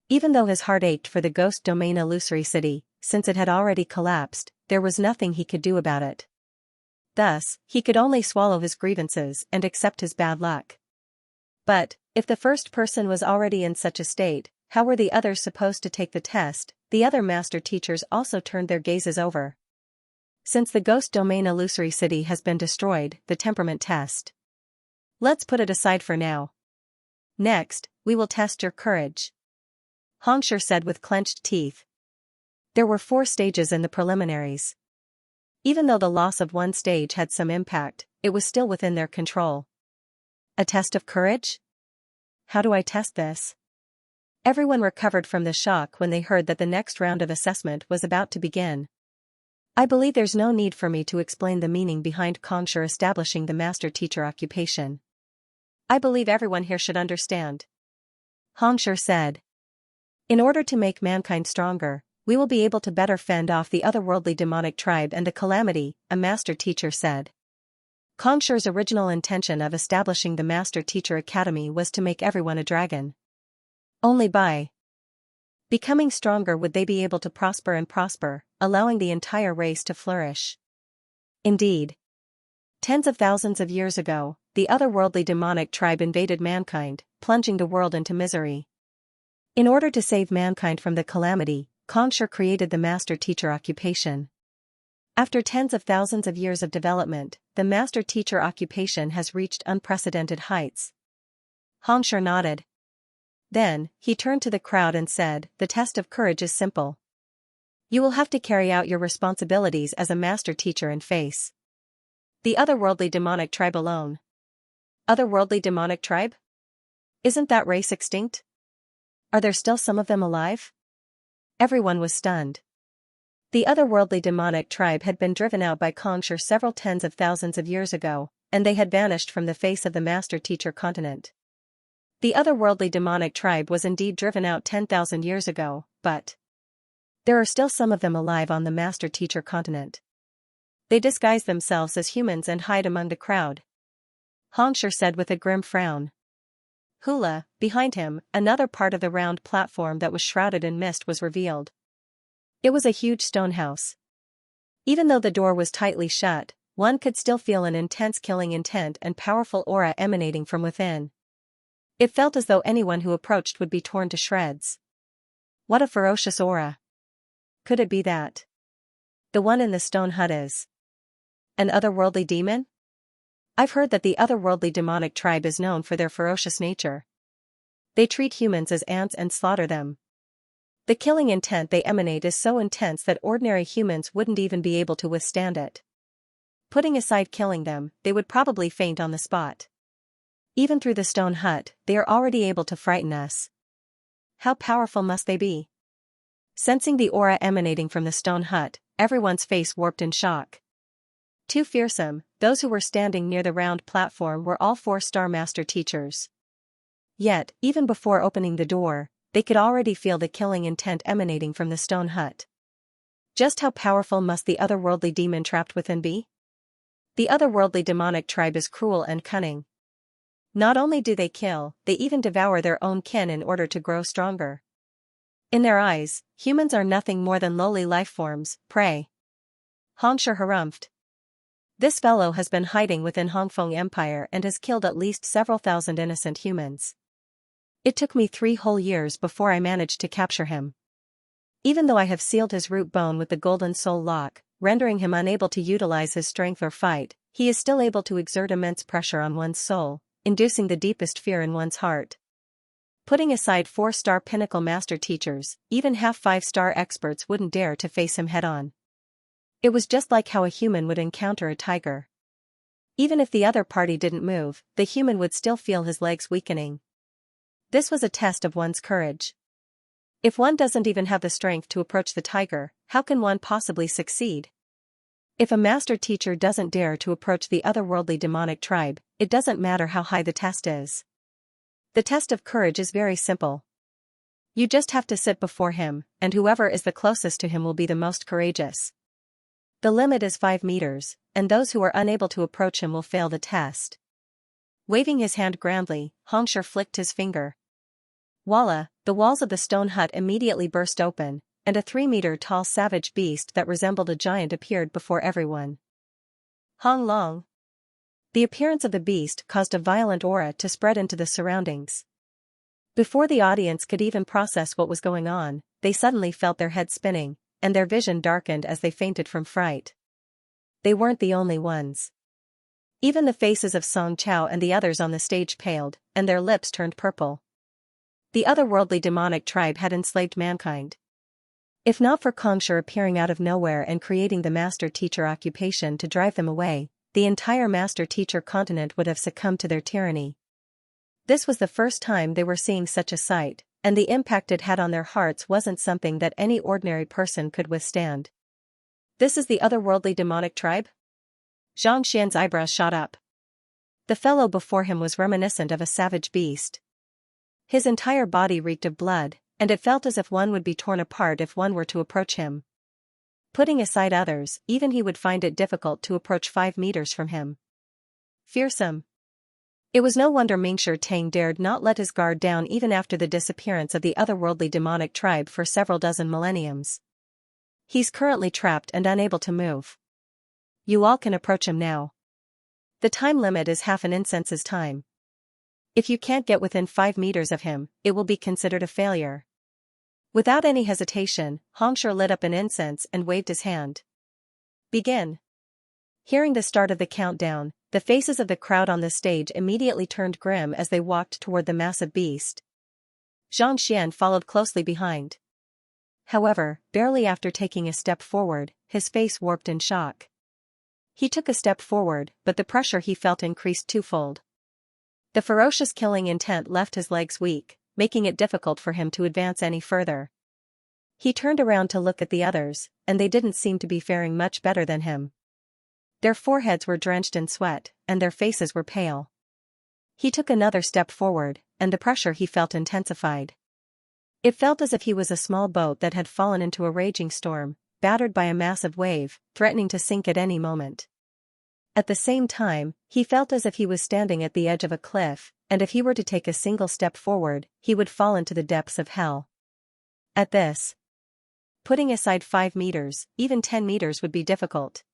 Even though his heart ached for the Ghost Domain Illusory City, since it had already collapsed, there was nothing he could do about it. Thus, he could only swallow his grievances and accept his bad luck. But, if the first person was already in such a state, how were the others supposed to take the test? The other master teachers also turned their gazes over. Since the Ghost Domain Illusory City has been destroyed, the temperament test. Let's put it aside for now. Next, we will test your courage. Hongsher said with clenched teeth. There were 4 stages in the preliminaries. Even though the loss of one stage had some impact, it was still within their control. A test of courage? How do I test this? Everyone recovered from the shock when they heard that the next round of assessment was about to begin. I believe there's no need for me to explain the meaning behind Hongsher establishing the master-teacher occupation. I believe everyone here should understand. Hongsher said. In order to make mankind stronger, we will be able to better fend off the otherworldly demonic tribe and the calamity, a master-teacher said. Hongsher's original intention of establishing the Master-Teacher Academy was to make everyone a dragon. Only by becoming stronger would they be able to prosper, allowing the entire race to flourish. Indeed, tens of thousands of years ago, the otherworldly demonic tribe invaded mankind, plunging the world into misery. In order to save mankind from the calamity, Hongsher created the Master-Teacher occupation. After tens of thousands of years of development, the Master-Teacher occupation has reached unprecedented heights. Hongsher nodded. Then, he turned to the crowd and said, the test of courage is simple. You will have to carry out your responsibilities as a master-teacher and face the otherworldly demonic tribe alone. Otherworldly demonic tribe? Isn't that race extinct? Are there still some of them alive? Everyone was stunned. The otherworldly demonic tribe had been driven out by Hongsher several tens of thousands of years ago, and they had vanished from the face of the Master-Teacher continent. The otherworldly demonic tribe was indeed driven out 10,000 years ago, but there are still some of them alive on the Master-Teacher continent. They disguise themselves as humans and hide among the crowd. Hongsher said with a grim frown. Hula, behind him, another part of the round platform that was shrouded in mist was revealed. It was a huge stone house. Even though the door was tightly shut, one could still feel an intense killing intent and powerful aura emanating from within. It felt as though anyone who approached would be torn to shreds. What a ferocious aura. Could it be that the one in the stone hut is an otherworldly demon? I've heard that the otherworldly demonic tribe is known for their ferocious nature. They treat humans as ants and slaughter them. The killing intent they emanate is so intense that ordinary humans wouldn't even be able to withstand it. Putting aside killing them, they would probably faint on the spot. Even through the stone hut, they are already able to frighten us. How powerful must they be? Sensing the aura emanating from the stone hut, everyone's face warped in shock. Too fearsome, those who were standing near the round platform were all 4-star master teachers. Yet, even before opening the door, they could already feel the killing intent emanating from the stone hut. Just how powerful must the otherworldly demon trapped within be? The otherworldly demonic tribe is cruel and cunning. Not only do they kill, they even devour their own kin in order to grow stronger. In their eyes, humans are nothing more than lowly lifeforms, prey. Xianxia harumphed. This fellow has been hiding within Hongfeng Empire and has killed at least several thousand innocent humans. It took me 3 whole years before I managed to capture him. Even though I have sealed his root bone with the golden soul lock, rendering him unable to utilize his strength or fight, he is still able to exert immense pressure on one's soul, inducing the deepest fear in one's heart. Putting aside 4-star pinnacle master teachers, even half 5-star experts wouldn't dare to face him head-on. It was just like how a human would encounter a tiger. Even if the other party didn't move, the human would still feel his legs weakening. This was a test of one's courage. If one doesn't even have the strength to approach the tiger, how can one possibly succeed? If a master teacher doesn't dare to approach the otherworldly demonic tribe, it doesn't matter how high the test is. The test of courage is very simple. You just have to sit before him, and whoever is the closest to him will be the most courageous. The limit is 5 meters, and those who are unable to approach him will fail the test. Waving his hand grandly, Xianxia flicked his finger. Voila, the walls of the stone hut immediately burst open, and a 3-meter-tall savage beast that resembled a giant appeared before everyone. Hong Long. The appearance of the beast caused a violent aura to spread into the surroundings. Before the audience could even process what was going on, they suddenly felt their heads spinning, and their vision darkened as they fainted from fright. They weren't the only ones. Even the faces of Song Chao and the others on the stage paled, and their lips turned purple. The otherworldly demonic tribe had enslaved mankind. If not for Xianxia appearing out of nowhere and creating the master-teacher occupation to drive them away, the entire master-teacher continent would have succumbed to their tyranny. This was the first time they were seeing such a sight, and the impact it had on their hearts wasn't something that any ordinary person could withstand. This is the otherworldly demonic tribe? Zhang Xian's eyebrows shot up. The fellow before him was reminiscent of a savage beast. His entire body reeked of blood, and it felt as if one would be torn apart if one were to approach him. Putting aside others, even he would find it difficult to approach 5 meters from him. Fearsome. It was no wonder Mingshi Tang dared not let his guard down even after the disappearance of the otherworldly demonic tribe for several dozen millenniums. He's currently trapped and unable to move. You all can approach him now. The time limit is half an incense's time. If you can't get within 5 meters of him, it will be considered a failure. Without any hesitation, Xianxia lit up an incense and waved his hand. Begin. Hearing the start of the countdown, the faces of the crowd on the stage immediately turned grim as they walked toward the massive beast. Zhang Xian followed closely behind. However, barely after taking a step forward, his face warped in shock. He took a step forward, but the pressure he felt increased twofold. The ferocious killing intent left his legs weak, making it difficult for him to advance any further. He turned around to look at the others, and they didn't seem to be faring much better than him. Their foreheads were drenched in sweat, and their faces were pale. He took another step forward, and the pressure he felt intensified. It felt as if he was a small boat that had fallen into a raging storm, battered by a massive wave, threatening to sink at any moment. At the same time, he felt as if he was standing at the edge of a cliff, and if he were to take a single step forward, he would fall into the depths of hell. At this, putting aside 5 meters, even 10 meters would be difficult.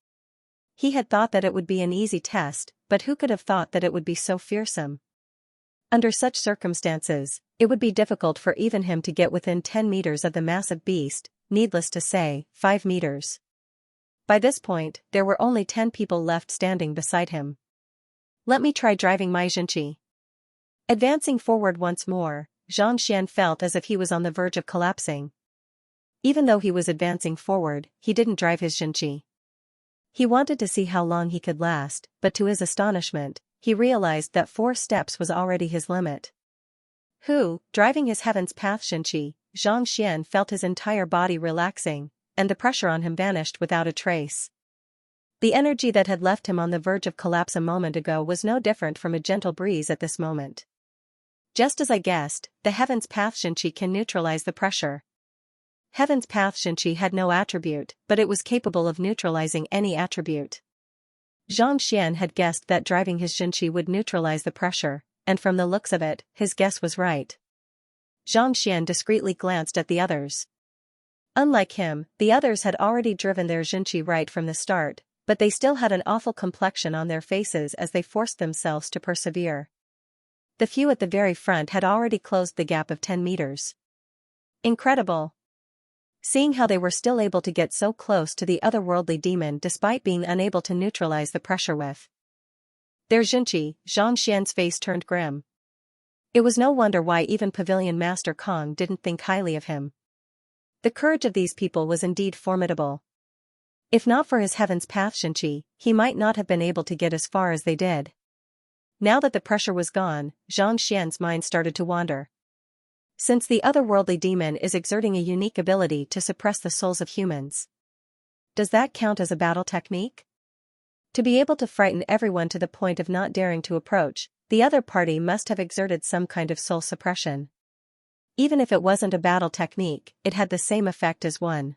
He had thought that it would be an easy test, but who could have thought that it would be so fearsome? Under such circumstances, it would be difficult for even him to get within 10 meters of the massive beast, needless to say, 5 meters. By this point, there were only 10 people left standing beside him. Let me try driving my Xianxia. Advancing forward once more, Xianxia felt as if he was on the verge of collapsing. Even though he was advancing forward, he didn't drive his Xianxia. He wanted to see how long he could last, but to his astonishment, he realized that 4 steps was already his limit. Driving his Heaven's Path Xianxia, Xianxia felt his entire body relaxing, and the pressure on him vanished without a trace. The energy that had left him on the verge of collapse a moment ago was no different from a gentle breeze at this moment. Just as I guessed, the Heaven's Path Xianxia can neutralize the pressure. Heaven's Path Xianxia had no attribute, but it was capable of neutralizing any attribute. Xianxia had guessed that driving his Xianxia would neutralize the pressure, and from the looks of it, his guess was right. Xianxia discreetly glanced at the others. Unlike him, the others had already driven their Xianxia right from the start, but they still had an awful complexion on their faces as they forced themselves to persevere. The few at the very front had already closed the gap of 10 meters. Incredible! Seeing how they were still able to get so close to the otherworldly demon despite being unable to neutralize the pressure with their Xianxia, Xianxia's face turned grim. It was no wonder why even Pavilion Master Kong didn't think highly of him. The courage of these people was indeed formidable. If not for his Heaven's Path Xianxia, he might not have been able to get as far as they did. Now that the pressure was gone, Xianxia's mind started to wander. Since the otherworldly demon is exerting a unique ability to suppress the souls of humans, does that count as a battle technique? To be able to frighten everyone to the point of not daring to approach, the other party must have exerted some kind of soul suppression. Even if it wasn't a battle technique, it had the same effect as one.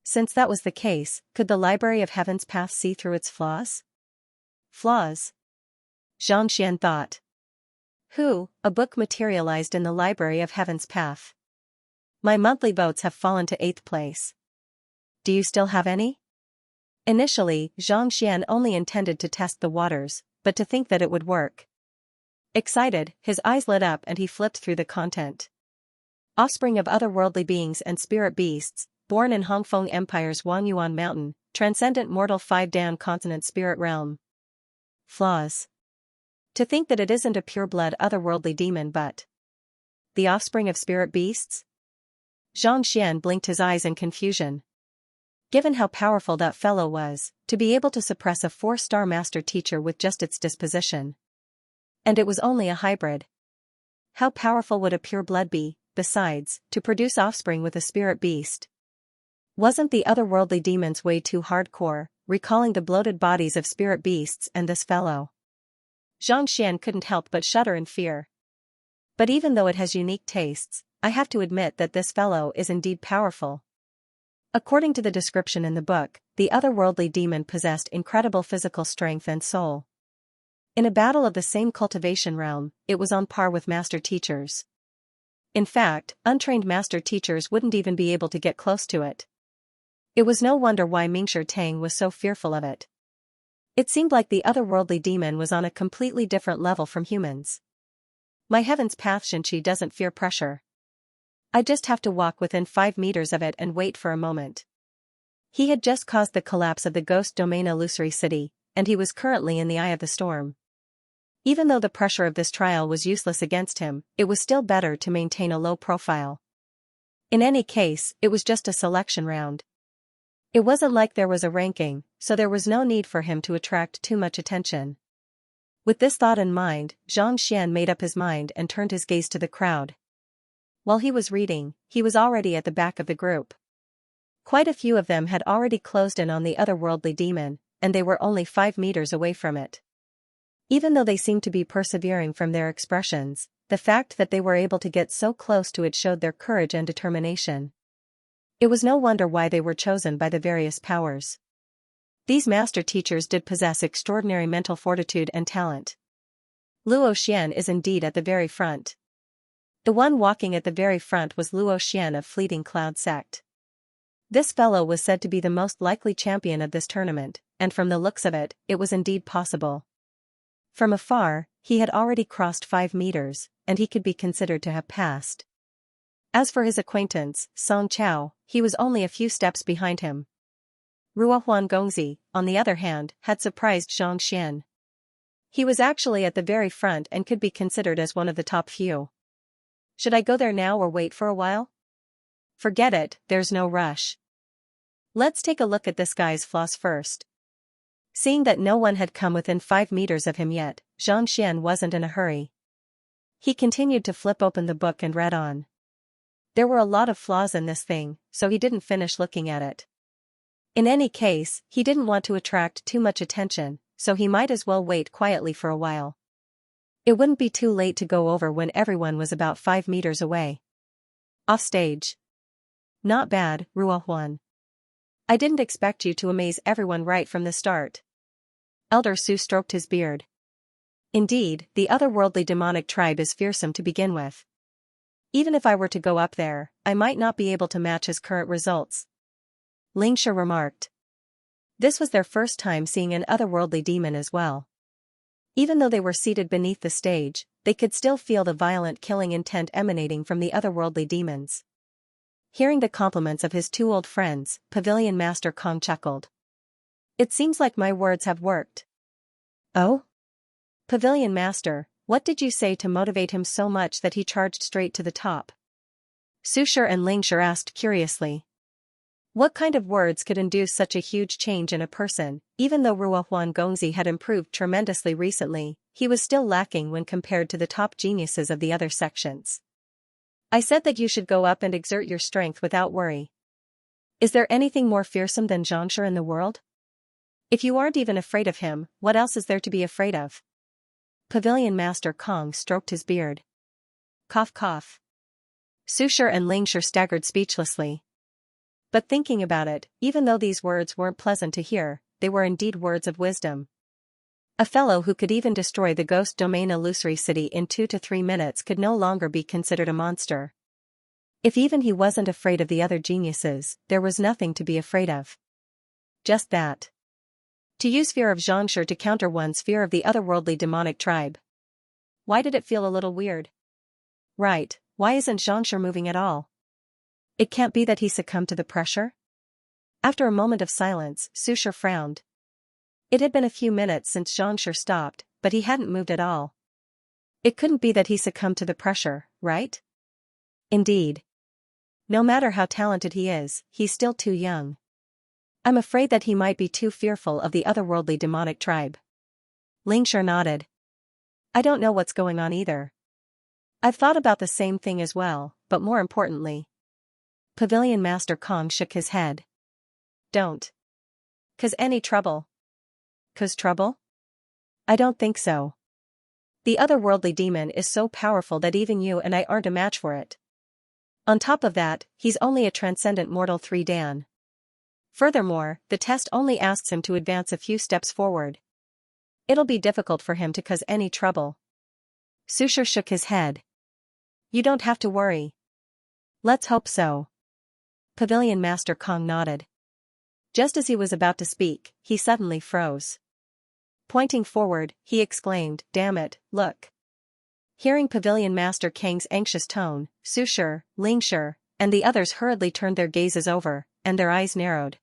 Since that was the case, could the Library of Heaven's Path see through its flaws? Flaws? Xianxia thought. A book materialized in the Library of Heaven's Path. My monthly votes have fallen to 8th place. Do you still have any? Initially, Xianxia only intended to test the waters, but to think that it would work. Excited, his eyes lit up and he flipped through the content. Offspring of otherworldly beings and spirit beasts, born in Hongfeng Empire's Wangyuan Mountain, transcendent mortal 5-Dan consonant spirit realm. Flaws. To think that it isn't a pure-blood otherworldly demon but the offspring of spirit beasts? Xianxia blinked his eyes in confusion. Given how powerful that fellow was, to be able to suppress a 4-star master teacher with just its disposition. And it was only a hybrid. How powerful would a pure blood be, besides, to produce offspring with a spirit beast? Wasn't the otherworldly demons way too hardcore, recalling the bloated bodies of spirit beasts and this fellow? Xianxia couldn't help but shudder in fear. But even though it has unique tastes, I have to admit that this fellow is indeed powerful. According to the description in the book, the otherworldly demon possessed incredible physical strength and soul. In a battle of the same cultivation realm, it was on par with master teachers. In fact, untrained master teachers wouldn't even be able to get close to it. It was no wonder why Mingshi Tang was so fearful of it. It seemed like the otherworldly demon was on a completely different level from humans. My Heaven's Path Xianxia doesn't fear pressure. I just have to walk within 5 meters of it and wait for a moment. He had just caused the collapse of the Ghost Domain Illusory City, and he was currently in the eye of the storm. Even though the pressure of this trial was useless against him, it was still better to maintain a low profile. In any case, it was just a selection round. It wasn't like there was a ranking, so there was no need for him to attract too much attention. With this thought in mind, Xianxia made up his mind and turned his gaze to the crowd. While he was reading, he was already at the back of the group. Quite a few of them had already closed in on the otherworldly demon, and they were only 5 meters away from it. Even though they seemed to be persevering from their expressions, the fact that they were able to get so close to it showed their courage and determination. It was no wonder why they were chosen by the various powers. These master teachers did possess extraordinary mental fortitude and talent. Luo Xian is indeed at the very front. The one walking at the very front was Luo Xian of Fleeting Cloud Sect. This fellow was said to be the most likely champion of this tournament, and from the looks of it, it was indeed possible. From afar, he had already crossed 5 meters, and he could be considered to have passed. As for his acquaintance, Song Chao, he was only a few steps behind him. Ruohuan Gongzi, on the other hand, had surprised Xianxia. He was actually at the very front and could be considered as one of the top few. Should I go there now or wait for a while? Forget it, there's no rush. Let's take a look at this guy's flaws first. Seeing that no one had come within 5 meters of him yet, Xianxia wasn't in a hurry. He continued to flip open the book and read on. There were a lot of flaws in this thing, so he didn't finish looking at it. In any case, he didn't want to attract too much attention, so he might as well wait quietly for a while. It wouldn't be too late to go over when everyone was about 5 meters away. Off stage. Not bad, Ruohuan. I didn't expect you to amaze everyone right from the start. Elder Su stroked his beard. Indeed, the otherworldly demonic tribe is fearsome to begin with. Even if I were to go up there, I might not be able to match his current results. Xianxia remarked. This was their first time seeing an otherworldly demon as well. Even though they were seated beneath the stage, they could still feel the violent killing intent emanating from the otherworldly demons. Hearing the compliments of his 2 old friends, Pavilion Master Kong chuckled. It seems like my words have worked. Oh? Pavilion Master, what did you say to motivate him so much that he charged straight to the top? Sushir and Lingshir asked curiously. What kind of words could induce such a huge change in a person? Even though Ruohuan Gongzi had improved tremendously recently, he was still lacking when compared to the top geniuses of the other sections. I said that you should go up and exert your strength without worry. Is there anything more fearsome than Xianxia in the world? If you aren't even afraid of him, what else is there to be afraid of? Pavilion Master Kong stroked his beard. Cough cough. Sushir and Lingshir staggered speechlessly. But thinking about it, even though these words weren't pleasant to hear, they were indeed words of wisdom. A fellow who could even destroy the ghost domain illusory city in 2 to 3 minutes could no longer be considered a monster. If even he wasn't afraid of the other geniuses, there was nothing to be afraid of. Just that. To use fear of Xianxia to counter one's fear of the otherworldly demonic tribe. Why did it feel a little weird? Right, why isn't Xianxia moving at all? It can't be that he succumbed to the pressure? After a moment of silence, Sushir frowned. It had been a few minutes since Xianxia stopped, but he hadn't moved at all. It couldn't be that he succumbed to the pressure, right? Indeed. No matter how talented he is, he's still too young. I'm afraid that he might be too fearful of the otherworldly demonic tribe. Lingshir nodded. I don't know what's going on either. I've thought about the same thing as well, but more importantly. Pavilion Master Kong shook his head. Don't. 'Cause any trouble? 'Cause trouble? I don't think so. The otherworldly demon is so powerful that even you and I aren't a match for it. On top of that, he's only a transcendent mortal 3 Dan. Furthermore, the test only asks him to advance a few steps forward. It'll be difficult for him to cause any trouble. Sushir shook his head. You don't have to worry. Let's hope so. Pavilion Master Kong nodded. Just as he was about to speak, he suddenly froze. Pointing forward, he exclaimed, Damn it, look. Hearing Pavilion Master Kang's anxious tone, Sushir, Lingshir, and the others hurriedly turned their gazes over, and their eyes narrowed.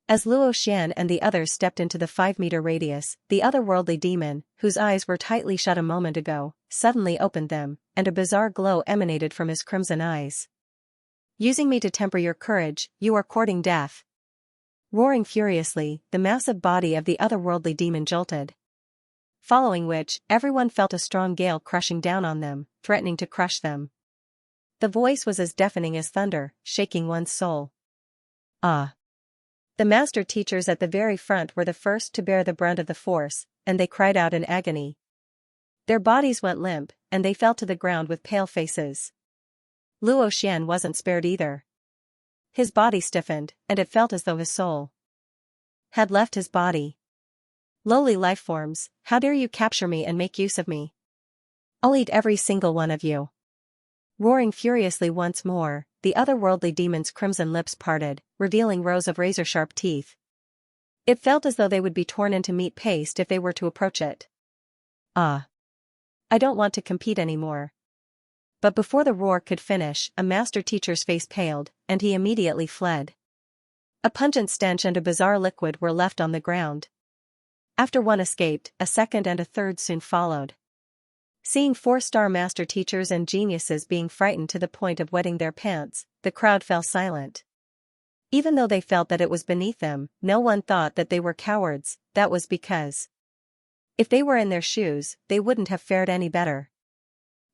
As Luo Xian and the others stepped into the 5-meter radius, the otherworldly demon, whose eyes were tightly shut a moment ago, suddenly opened them, and a bizarre glow emanated from his crimson eyes. Using me to temper your courage, you are courting death. Roaring furiously, the massive body of the otherworldly demon jolted. Following which, everyone felt a strong gale crushing down on them, threatening to crush them. The voice was as deafening as thunder, shaking one's soul. Ah! The master teachers at the very front were the first to bear the brunt of the force, and they cried out in agony. Their bodies went limp, and they fell to the ground with pale faces. Luo Xian wasn't spared either. His body stiffened, and it felt as though his soul had left his body. Lowly lifeforms, how dare you capture me and make use of me? I'll eat every single one of you. Roaring furiously once more, the otherworldly demon's crimson lips parted, revealing rows of razor-sharp teeth. It felt as though they would be torn into meat paste if they were to approach it. Ah! I don't want to compete anymore." But before the roar could finish, a master teacher's face paled, and he immediately fled. A pungent stench and a bizarre liquid were left on the ground. After one escaped, a second and a third soon followed. Seeing 4-star master teachers and geniuses being frightened to the point of wetting their pants, the crowd fell silent. Even though they felt that it was beneath them, no one thought that they were cowards. That was because if they were in their shoes, they wouldn't have fared any better.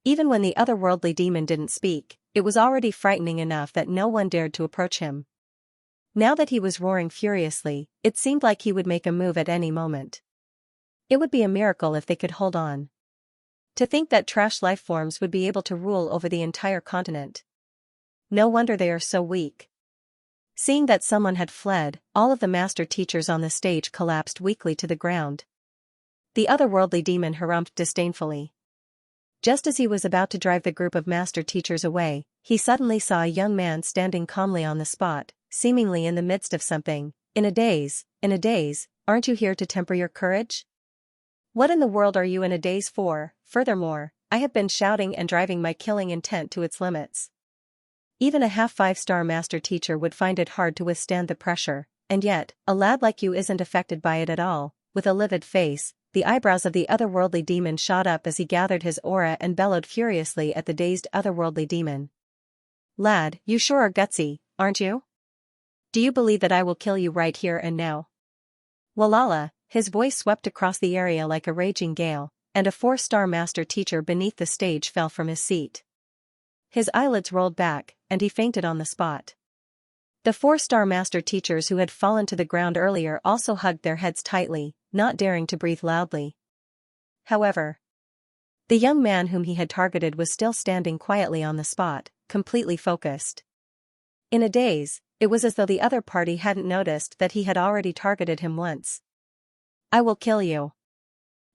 Even when the otherworldly demon didn't speak, it was already frightening enough that no one dared to approach him. Now that he was roaring furiously, it seemed like he would make a move at any moment. It would be a miracle if they could hold on. To think that trash life forms would be able to rule over the entire continent. No wonder they are so weak. Seeing that someone had fled, all of the master teachers on the stage collapsed weakly to the ground. The otherworldly demon harumphed disdainfully. Just as he was about to drive the group of master teachers away, he suddenly saw a young man standing calmly on the spot, seemingly in the midst of something. In a daze, aren't you here to temper your courage? What in the world are you in a daze for? Furthermore, I have been shouting and driving my killing intent to its limits. Even a half 5-star master teacher would find it hard to withstand the pressure, and yet, a lad like you isn't affected by it at all. With a livid face, the eyebrows of the otherworldly demon shot up as he gathered his aura and bellowed furiously at the dazed otherworldly demon. Lad, you sure are gutsy, aren't you? Do you believe that I will kill you right here and now? Walala, his voice swept across the area like a raging gale, and a 4-star master teacher beneath the stage fell from his seat. His eyelids rolled back, and he fainted on the spot. The 4-star master teachers who had fallen to the ground earlier also hugged their heads tightly, not daring to breathe loudly. However, the young man whom he had targeted was still standing quietly on the spot, completely focused. In a daze, it was as though the other party hadn't noticed that he had already targeted him once. I will kill you.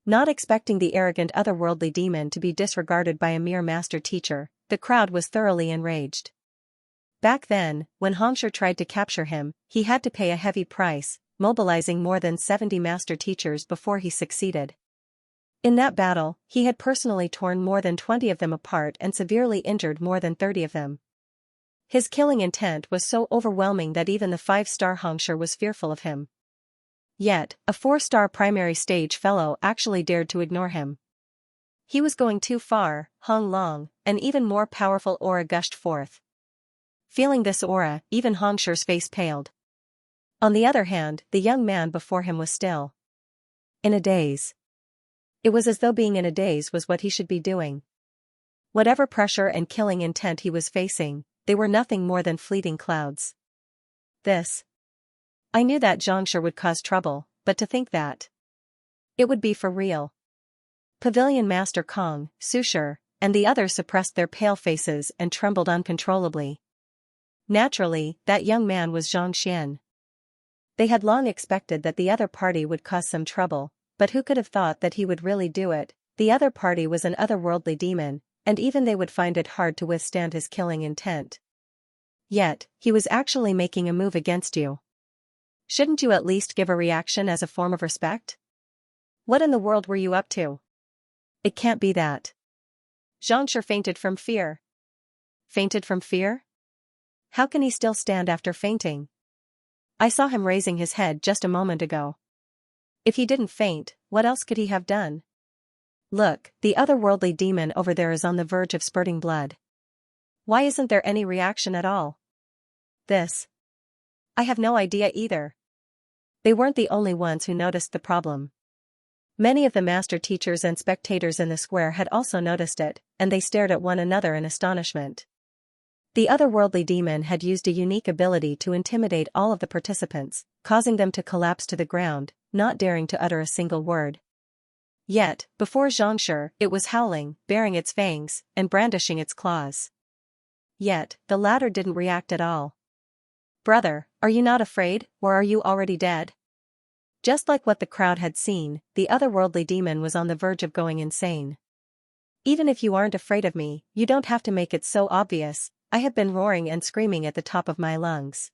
Not expecting the arrogant otherworldly demon to be disregarded by a mere master teacher, the crowd was thoroughly enraged. Back then, when Xianxia tried to capture him, he had to pay a heavy price, mobilizing more than 70 master teachers before he succeeded. In that battle, he had personally torn more than 20 of them apart and severely injured more than 30 of them. His killing intent was so overwhelming that even the 5-star Xianxia was fearful of him. Yet, a 4-star primary stage fellow actually dared to ignore him. He was going too far. Hong Long, an even more powerful aura gushed forth. Feeling this aura, even Xianxia's face paled. On the other hand, the young man before him was still in a daze. It was as though being in a daze was what he should be doing. Whatever pressure and killing intent he was facing, they were nothing more than fleeting clouds. I knew that Xianxia would cause trouble, but to think that it would be for real. Pavilion Master Kong, Sushir, and the others suppressed their pale faces and trembled uncontrollably. Naturally, that young man was Xianxia. They had long expected that the other party would cause some trouble, but who could have thought that he would really do it? The other party was an otherworldly demon, and even they would find it hard to withstand his killing intent. Yet, he was actually making a move against you. Shouldn't you at least give a reaction as a form of respect? What in the world were you up to? It can't be that. Xianxia fainted from fear. Fainted from fear? How can he still stand after fainting? I saw him raising his head just a moment ago. If he didn't faint, what else could he have done? Look, the otherworldly demon over there is on the verge of spurting blood. Why isn't there any reaction at all? I have no idea either. They weren't the only ones who noticed the problem. Many of the master teachers and spectators in the square had also noticed it, and they stared at one another in astonishment. The otherworldly demon had used a unique ability to intimidate all of the participants, causing them to collapse to the ground, not daring to utter a single word. Yet, before Xianxia, it was howling, baring its fangs, and brandishing its claws. Yet, the latter didn't react at all. Brother, are you not afraid, or are you already dead? Just like what the crowd had seen, the otherworldly demon was on the verge of going insane. Even if you aren't afraid of me, you don't have to make it so obvious. I have been roaring and screaming at the top of my lungs.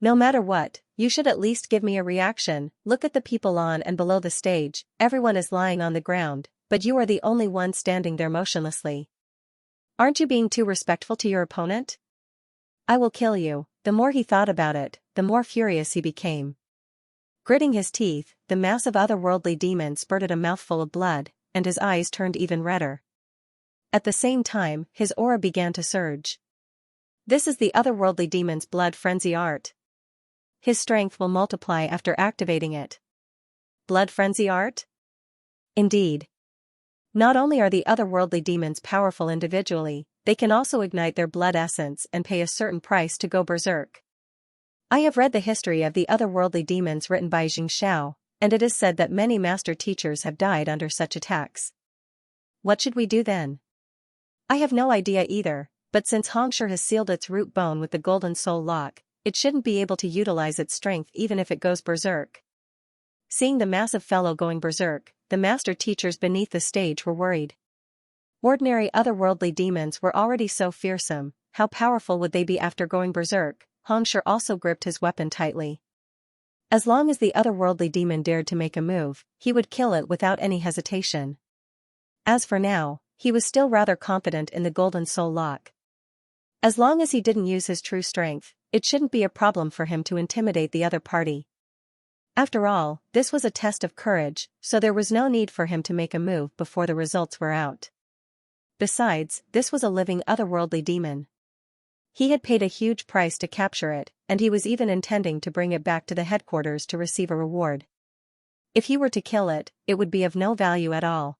No matter what, you should at least give me a reaction. Look at the people on and below the stage, everyone is lying on the ground, but you are the only one standing there motionlessly. Aren't you being too respectful to your opponent? I will kill you." The more he thought about it, the more furious he became. Gritting his teeth, the massive otherworldly demon spurted a mouthful of blood, and his eyes turned even redder. At the same time, his aura began to surge. This is the otherworldly demon's blood frenzy art. His strength will multiply after activating it. Blood frenzy art? Indeed. Not only are the otherworldly demons powerful individually, they can also ignite their blood essence and pay a certain price to go berserk. I have read the history of the otherworldly demons written by Xianxia, and it is said that many master teachers have died under such attacks. What should we do then? I have no idea either, but since Xianxia has sealed its root bone with the golden soul lock, it shouldn't be able to utilize its strength even if it goes berserk. Seeing the massive fellow going berserk, the master teachers beneath the stage were worried. Ordinary otherworldly demons were already so fearsome, how powerful would they be after going berserk? Xianxia also gripped his weapon tightly. As long as the otherworldly demon dared to make a move, he would kill it without any hesitation. As for now, he was still rather confident in the golden soul lock. As long as he didn't use his true strength, it shouldn't be a problem for him to intimidate the other party. After all, this was a test of courage, so there was no need for him to make a move before the results were out. Besides, this was a living otherworldly demon. He had paid a huge price to capture it, and he was even intending to bring it back to the headquarters to receive a reward. If he were to kill it, it would be of no value at all.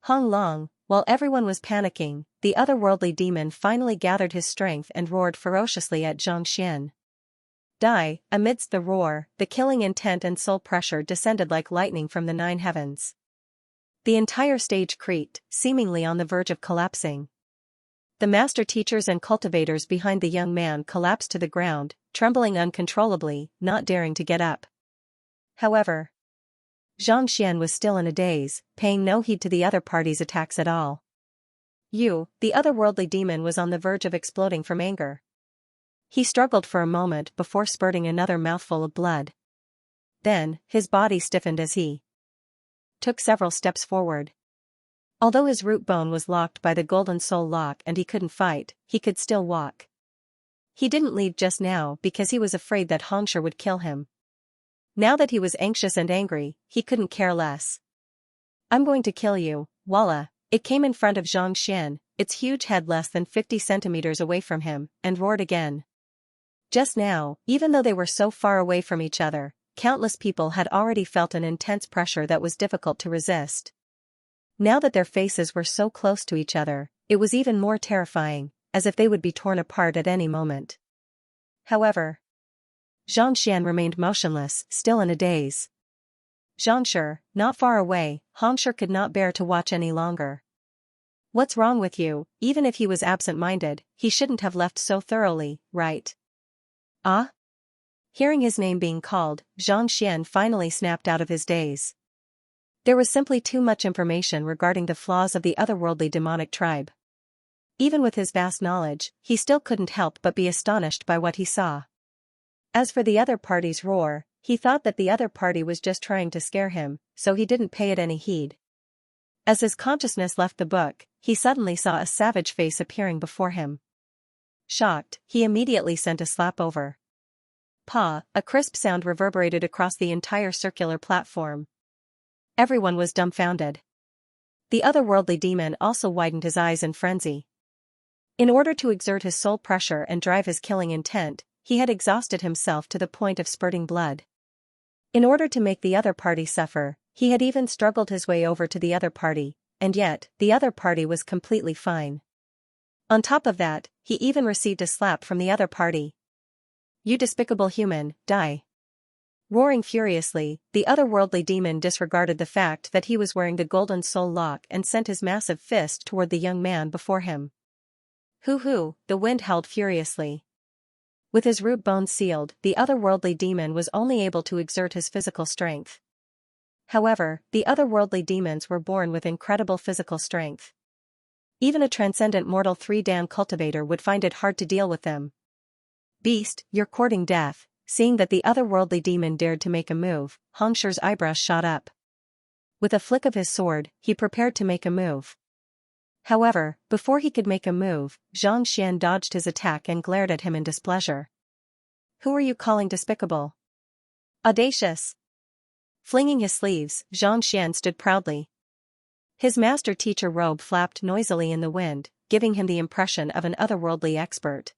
Hong Long, while everyone was panicking, the otherworldly demon finally gathered his strength and roared ferociously at Xianxia. Die. Amidst the roar, the killing intent and soul pressure descended like lightning from the 9 heavens. The entire stage creaked, seemingly on the verge of collapsing. The master teachers and cultivators behind the young man collapsed to the ground, trembling uncontrollably, not daring to get up. However, Xianxia was still in a daze, paying no heed to the other party's attacks at all. The otherworldly demon was on the verge of exploding from anger. He struggled for a moment before spurting another mouthful of blood. Then, his body stiffened as he took several steps forward. Although his root bone was locked by the golden soul lock and he couldn't fight, he could still walk. He didn't leave just now because he was afraid that Xianxia would kill him. Now that he was anxious and angry, he couldn't care less. I'm going to kill you, Walla. It came in front of Xianxia, its huge head less than 50 centimeters away from him, and roared again. Just now, even though they were so far away from each other, countless people had already felt an intense pressure that was difficult to resist. Now that their faces were so close to each other, it was even more terrifying, as if they would be torn apart at any moment. However, Xianxia remained motionless, still in a daze. Xianxia, not far away, Xianxia could not bear to watch any longer. What's wrong with you? Even if he was absent-minded, he shouldn't have left so thoroughly, right? Ah? Hearing his name being called, Xianxia finally snapped out of his daze. There was simply too much information regarding the flaws of the otherworldly demonic tribe. Even with his vast knowledge, he still couldn't help but be astonished by what he saw. As for the other party's roar, he thought that the other party was just trying to scare him, so he didn't pay it any heed. As his consciousness left the book, he suddenly saw a savage face appearing before him. Shocked, he immediately sent a slap over. Pa! A crisp sound reverberated across the entire circular platform. Everyone was dumbfounded. The otherworldly demon also widened his eyes in frenzy. In order to exert his soul pressure and drive his killing intent, he had exhausted himself to the point of spurting blood. In order to make the other party suffer, he had even struggled his way over to the other party, and yet, the other party was completely fine. On top of that, he even received a slap from the other party. You despicable human, die. Roaring furiously, the otherworldly demon disregarded the fact that he was wearing the golden soul lock and sent his massive fist toward the young man before him. Hoo-hoo, the wind howled furiously. With his root bones sealed, the otherworldly demon was only able to exert his physical strength. However, the otherworldly demons were born with incredible physical strength. Even a transcendent mortal 3-dan cultivator would find it hard to deal with them. Beast, you're courting death. Seeing that the otherworldly demon dared to make a move, Xianxia's eyebrows shot up. With a flick of his sword, he prepared to make a move. However, before he could make a move, Xianxia dodged his attack and glared at him in displeasure. "Who are you calling despicable? Audacious?" Flinging his sleeves, Xianxia stood proudly. His master-teacher robe flapped noisily in the wind, giving him the impression of an otherworldly expert.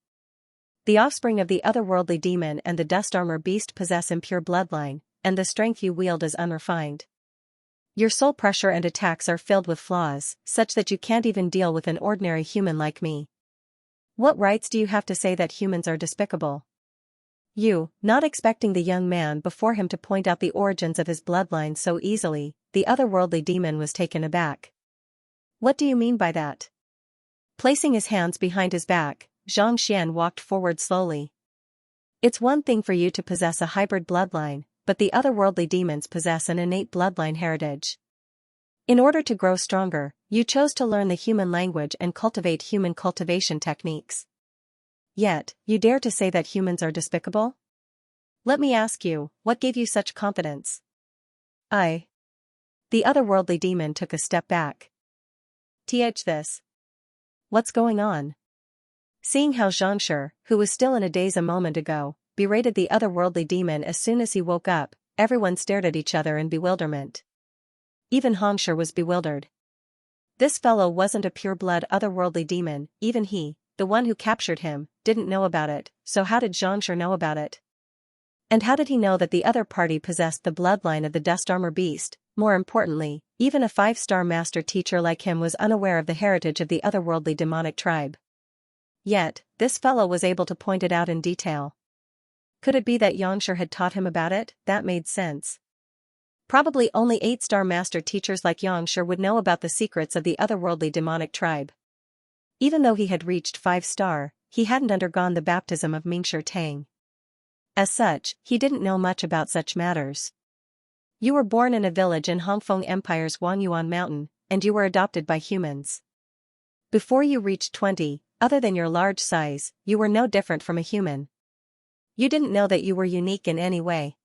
The offspring of the otherworldly demon and the dust armor beast possess impure bloodline, and the strength you wield is unrefined. Your soul pressure and attacks are filled with flaws, such that you can't even deal with an ordinary human like me. What rights do you have to say that humans are despicable? You, not expecting the young man before him to point out the origins of his bloodline so easily, the otherworldly demon was taken aback. What do you mean by that? Placing his hands behind his back, Xianxia walked forward slowly. It's one thing for you to possess a hybrid bloodline, but the otherworldly demons possess an innate bloodline heritage. In order to grow stronger, you chose to learn the human language and cultivate human cultivation techniques. Yet, you dare to say that humans are despicable? Let me ask you, what gave you such confidence? The otherworldly demon took a step back. This. What's going on? Seeing how Xianxia, who was still in a daze a moment ago, berated the otherworldly demon as soon as he woke up, everyone stared at each other in bewilderment. Even Xianxia was bewildered. This fellow wasn't a pure-blood otherworldly demon, even he, the one who captured him, didn't know about it, so how did Xianxia know about it? And how did he know that the other party possessed the bloodline of the dust armor beast? More importantly, even a 5-star master teacher like him was unaware of the heritage of the otherworldly demonic tribe. Yet, this fellow was able to point it out in detail. Could it be that Xianxia had taught him about it? That made sense. Probably only 8-star master teachers like Xianxia would know about the secrets of the otherworldly demonic tribe. Even though he had reached 5-star, he hadn't undergone the baptism of Mingshi Tang. As such, he didn't know much about such matters. You were born in a village in Hongfeng Empire's Wangyuan Mountain, and you were adopted by humans. Before you reached 20, other than your large size, you were no different from a human. You didn't know that you were unique in any way.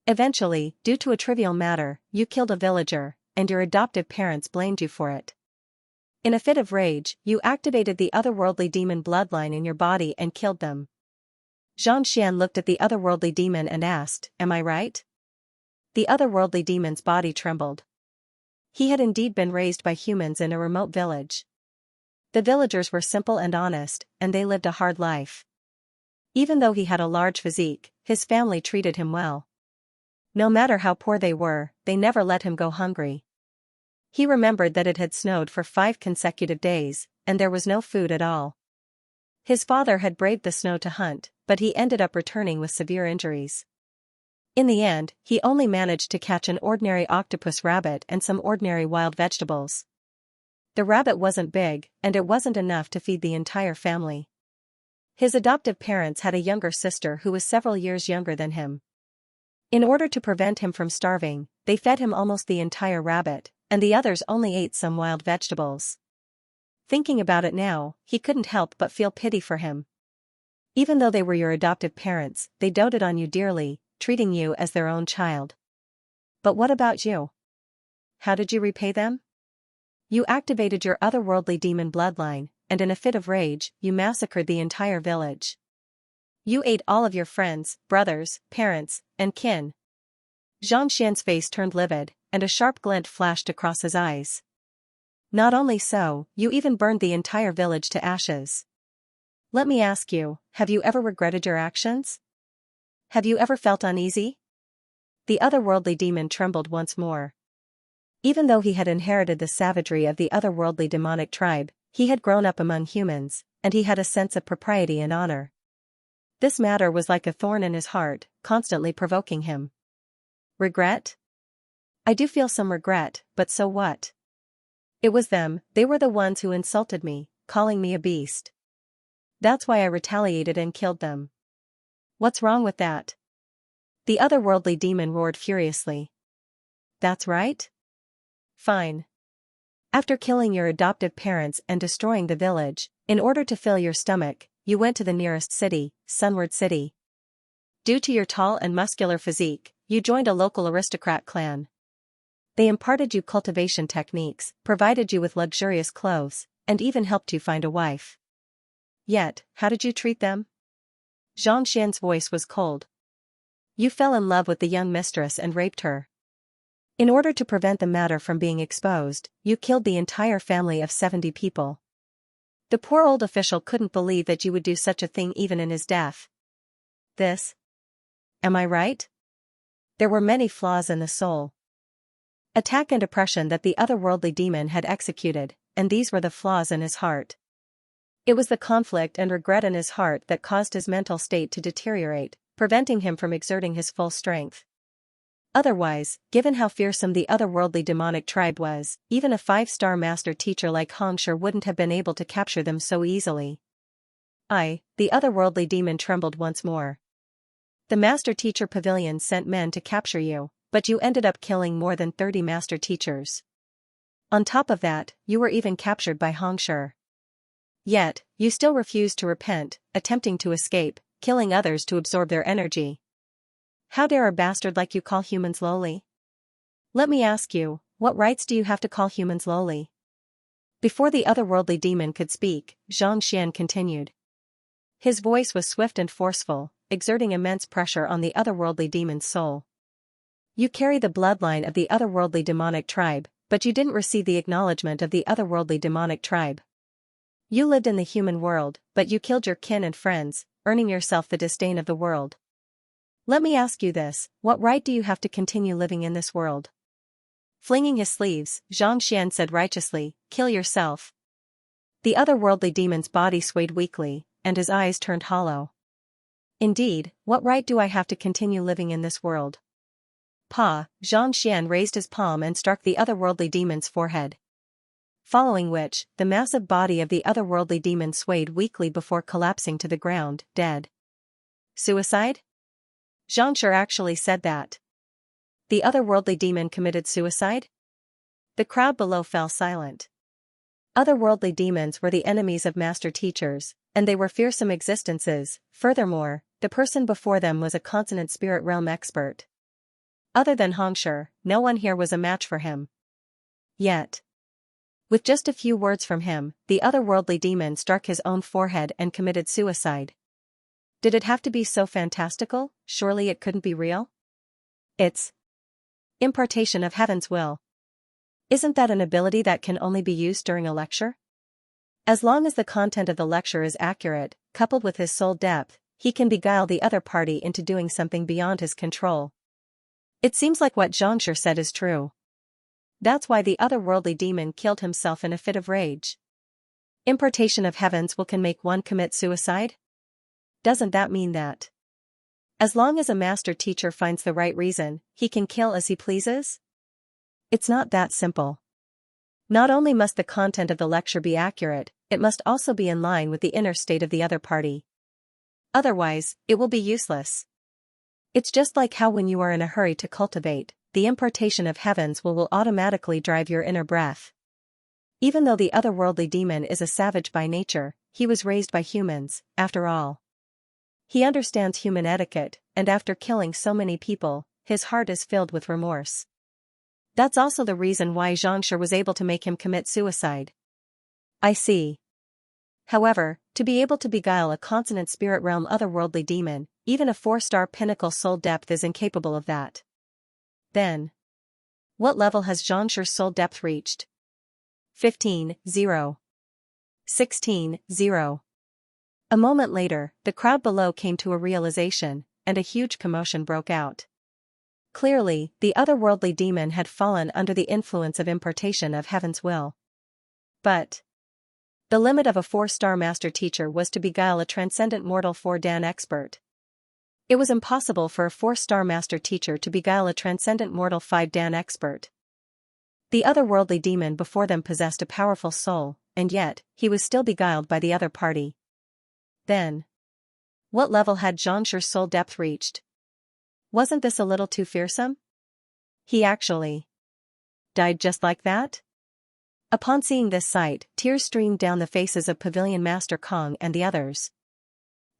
Eventually, due to a trivial matter, you killed a villager, and your adoptive parents blamed you for it. In a fit of rage, you activated the otherworldly demon bloodline in your body and killed them. Xianxia looked at the otherworldly demon and asked, "Am I right?" The otherworldly demon's body trembled. He had indeed been raised by humans in a remote village. The villagers were simple and honest, and they lived a hard life. Even though he had a large physique, his family treated him well. No matter how poor they were, they never let him go hungry. He remembered that it had snowed for 5 consecutive days, and there was no food at all. His father had braved the snow to hunt, but he ended up returning with severe injuries. In the end, he only managed to catch an ordinary octopus rabbit and some ordinary wild vegetables. The rabbit wasn't big, and it wasn't enough to feed the entire family. His adoptive parents had a younger sister who was several years younger than him. In order to prevent him from starving, they fed him almost the entire rabbit, and the others only ate some wild vegetables. Thinking about it now, he couldn't help but feel pity for him. Even though they were your adoptive parents, they doted on you dearly, treating you as their own child. But what about you? How did you repay them? You activated your otherworldly demon bloodline, and in a fit of rage, you massacred the entire village. You ate all of your friends, brothers, parents, and kin. Xianxia's face turned livid, and a sharp glint flashed across his eyes. Not only so, you even burned the entire village to ashes. Let me ask you, have you ever regretted your actions? Have you ever felt uneasy? The otherworldly demon trembled once more. Even though he had inherited the savagery of the otherworldly demonic tribe, he had grown up among humans, and he had a sense of propriety and honor. This matter was like a thorn in his heart, constantly provoking him. Regret? I do feel some regret, but so what? It was them, they were the ones who insulted me, calling me a beast. That's why I retaliated and killed them. What's wrong with that? The otherworldly demon roared furiously. That's right? Fine. After killing your adoptive parents and destroying the village, in order to fill your stomach, you went to the nearest city, Sunward City. Due to your tall and muscular physique, you joined a local aristocrat clan. They imparted you cultivation techniques, provided you with luxurious clothes, and even helped you find a wife. Yet, how did you treat them? Xianxia's voice was cold. You fell in love with the young mistress and raped her. In order to prevent the matter from being exposed, you killed the entire family of 70 people. The poor old official couldn't believe that you would do such a thing even in his death. This. Am I right? There were many flaws in the soul. Attack and oppression that the otherworldly demon had executed, and these were the flaws in his heart. It was the conflict and regret in his heart that caused his mental state to deteriorate, preventing him from exerting his full strength. Otherwise, given how fearsome the otherworldly demonic tribe was, even a 5-star master teacher like Xianxia wouldn't have been able to capture them so easily. The otherworldly demon trembled once more. The master teacher pavilion sent men to capture you, but you ended up killing more than 30 master teachers. On top of that, you were even captured by Xianxia. Yet, you still refused to repent, attempting to escape, killing others to absorb their energy. How dare a bastard like you call humans lowly? Let me ask you, what rights do you have to call humans lowly? Before the otherworldly demon could speak, Xianxia continued. His voice was swift and forceful, exerting immense pressure on the otherworldly demon's soul. You carry the bloodline of the otherworldly demonic tribe, but you didn't receive the acknowledgement of the otherworldly demonic tribe. You lived in the human world, but you killed your kin and friends, earning yourself the disdain of the world. Let me ask you this, what right do you have to continue living in this world? Flinging his sleeves, Xianxia said righteously, kill yourself. The otherworldly demon's body swayed weakly, and his eyes turned hollow. Indeed, what right do I have to continue living in this world? Xianxia raised his palm and struck the otherworldly demon's forehead. Following which, the massive body of the otherworldly demon swayed weakly before collapsing to the ground, dead. Suicide? Xianxia actually said that. The otherworldly demon committed suicide? The crowd below fell silent. Otherworldly demons were the enemies of master teachers, and they were fearsome existences. Furthermore, the person before them was a consonant spirit realm expert. Other than Xianxia, no one here was a match for him. Yet, with just a few words from him, the otherworldly demon struck his own forehead and committed suicide. Did it have to be so fantastical? Surely it couldn't be real? It's impartation of heaven's will. Isn't that an ability that can only be used during a lecture? As long as the content of the lecture is accurate, coupled with his soul depth, he can beguile the other party into doing something beyond his control. It seems like what Xianxia said is true. That's why the otherworldly demon killed himself in a fit of rage. Impartation of heaven's will can make one commit suicide? Doesn't that mean that, as long as a master teacher finds the right reason, he can kill as he pleases? It's not that simple. Not only must the content of the lecture be accurate, it must also be in line with the inner state of the other party. Otherwise, it will be useless. It's just like how when you are in a hurry to cultivate, the impartation of heaven's will automatically drive your inner breath. Even though the otherworldly demon is a savage by nature, he was raised by humans, after all. He understands human etiquette, and after killing so many people, his heart is filled with remorse. That's also the reason why Xianxia was able to make him commit suicide. I see. However, to be able to beguile a consonant spirit realm otherworldly demon, even a 4-star pinnacle soul depth is incapable of that. Then, what level has Xianxia's soul depth reached? 15-0. 16-0. A moment later, the crowd below came to a realization, and a huge commotion broke out. Clearly, the otherworldly demon had fallen under the influence of impartation of heaven's will. But the limit of a 4-star master teacher was to beguile a transcendent mortal 4-dan expert. It was impossible for a 4-star master teacher to beguile a transcendent mortal 5-dan expert. The otherworldly demon before them possessed a powerful soul, and yet, he was still beguiled by the other party. Then, what level had Xianxia's soul depth reached? Wasn't this a little too fearsome? He actually died just like that? Upon seeing this sight, tears streamed down the faces of Pavilion Master Kong and the others.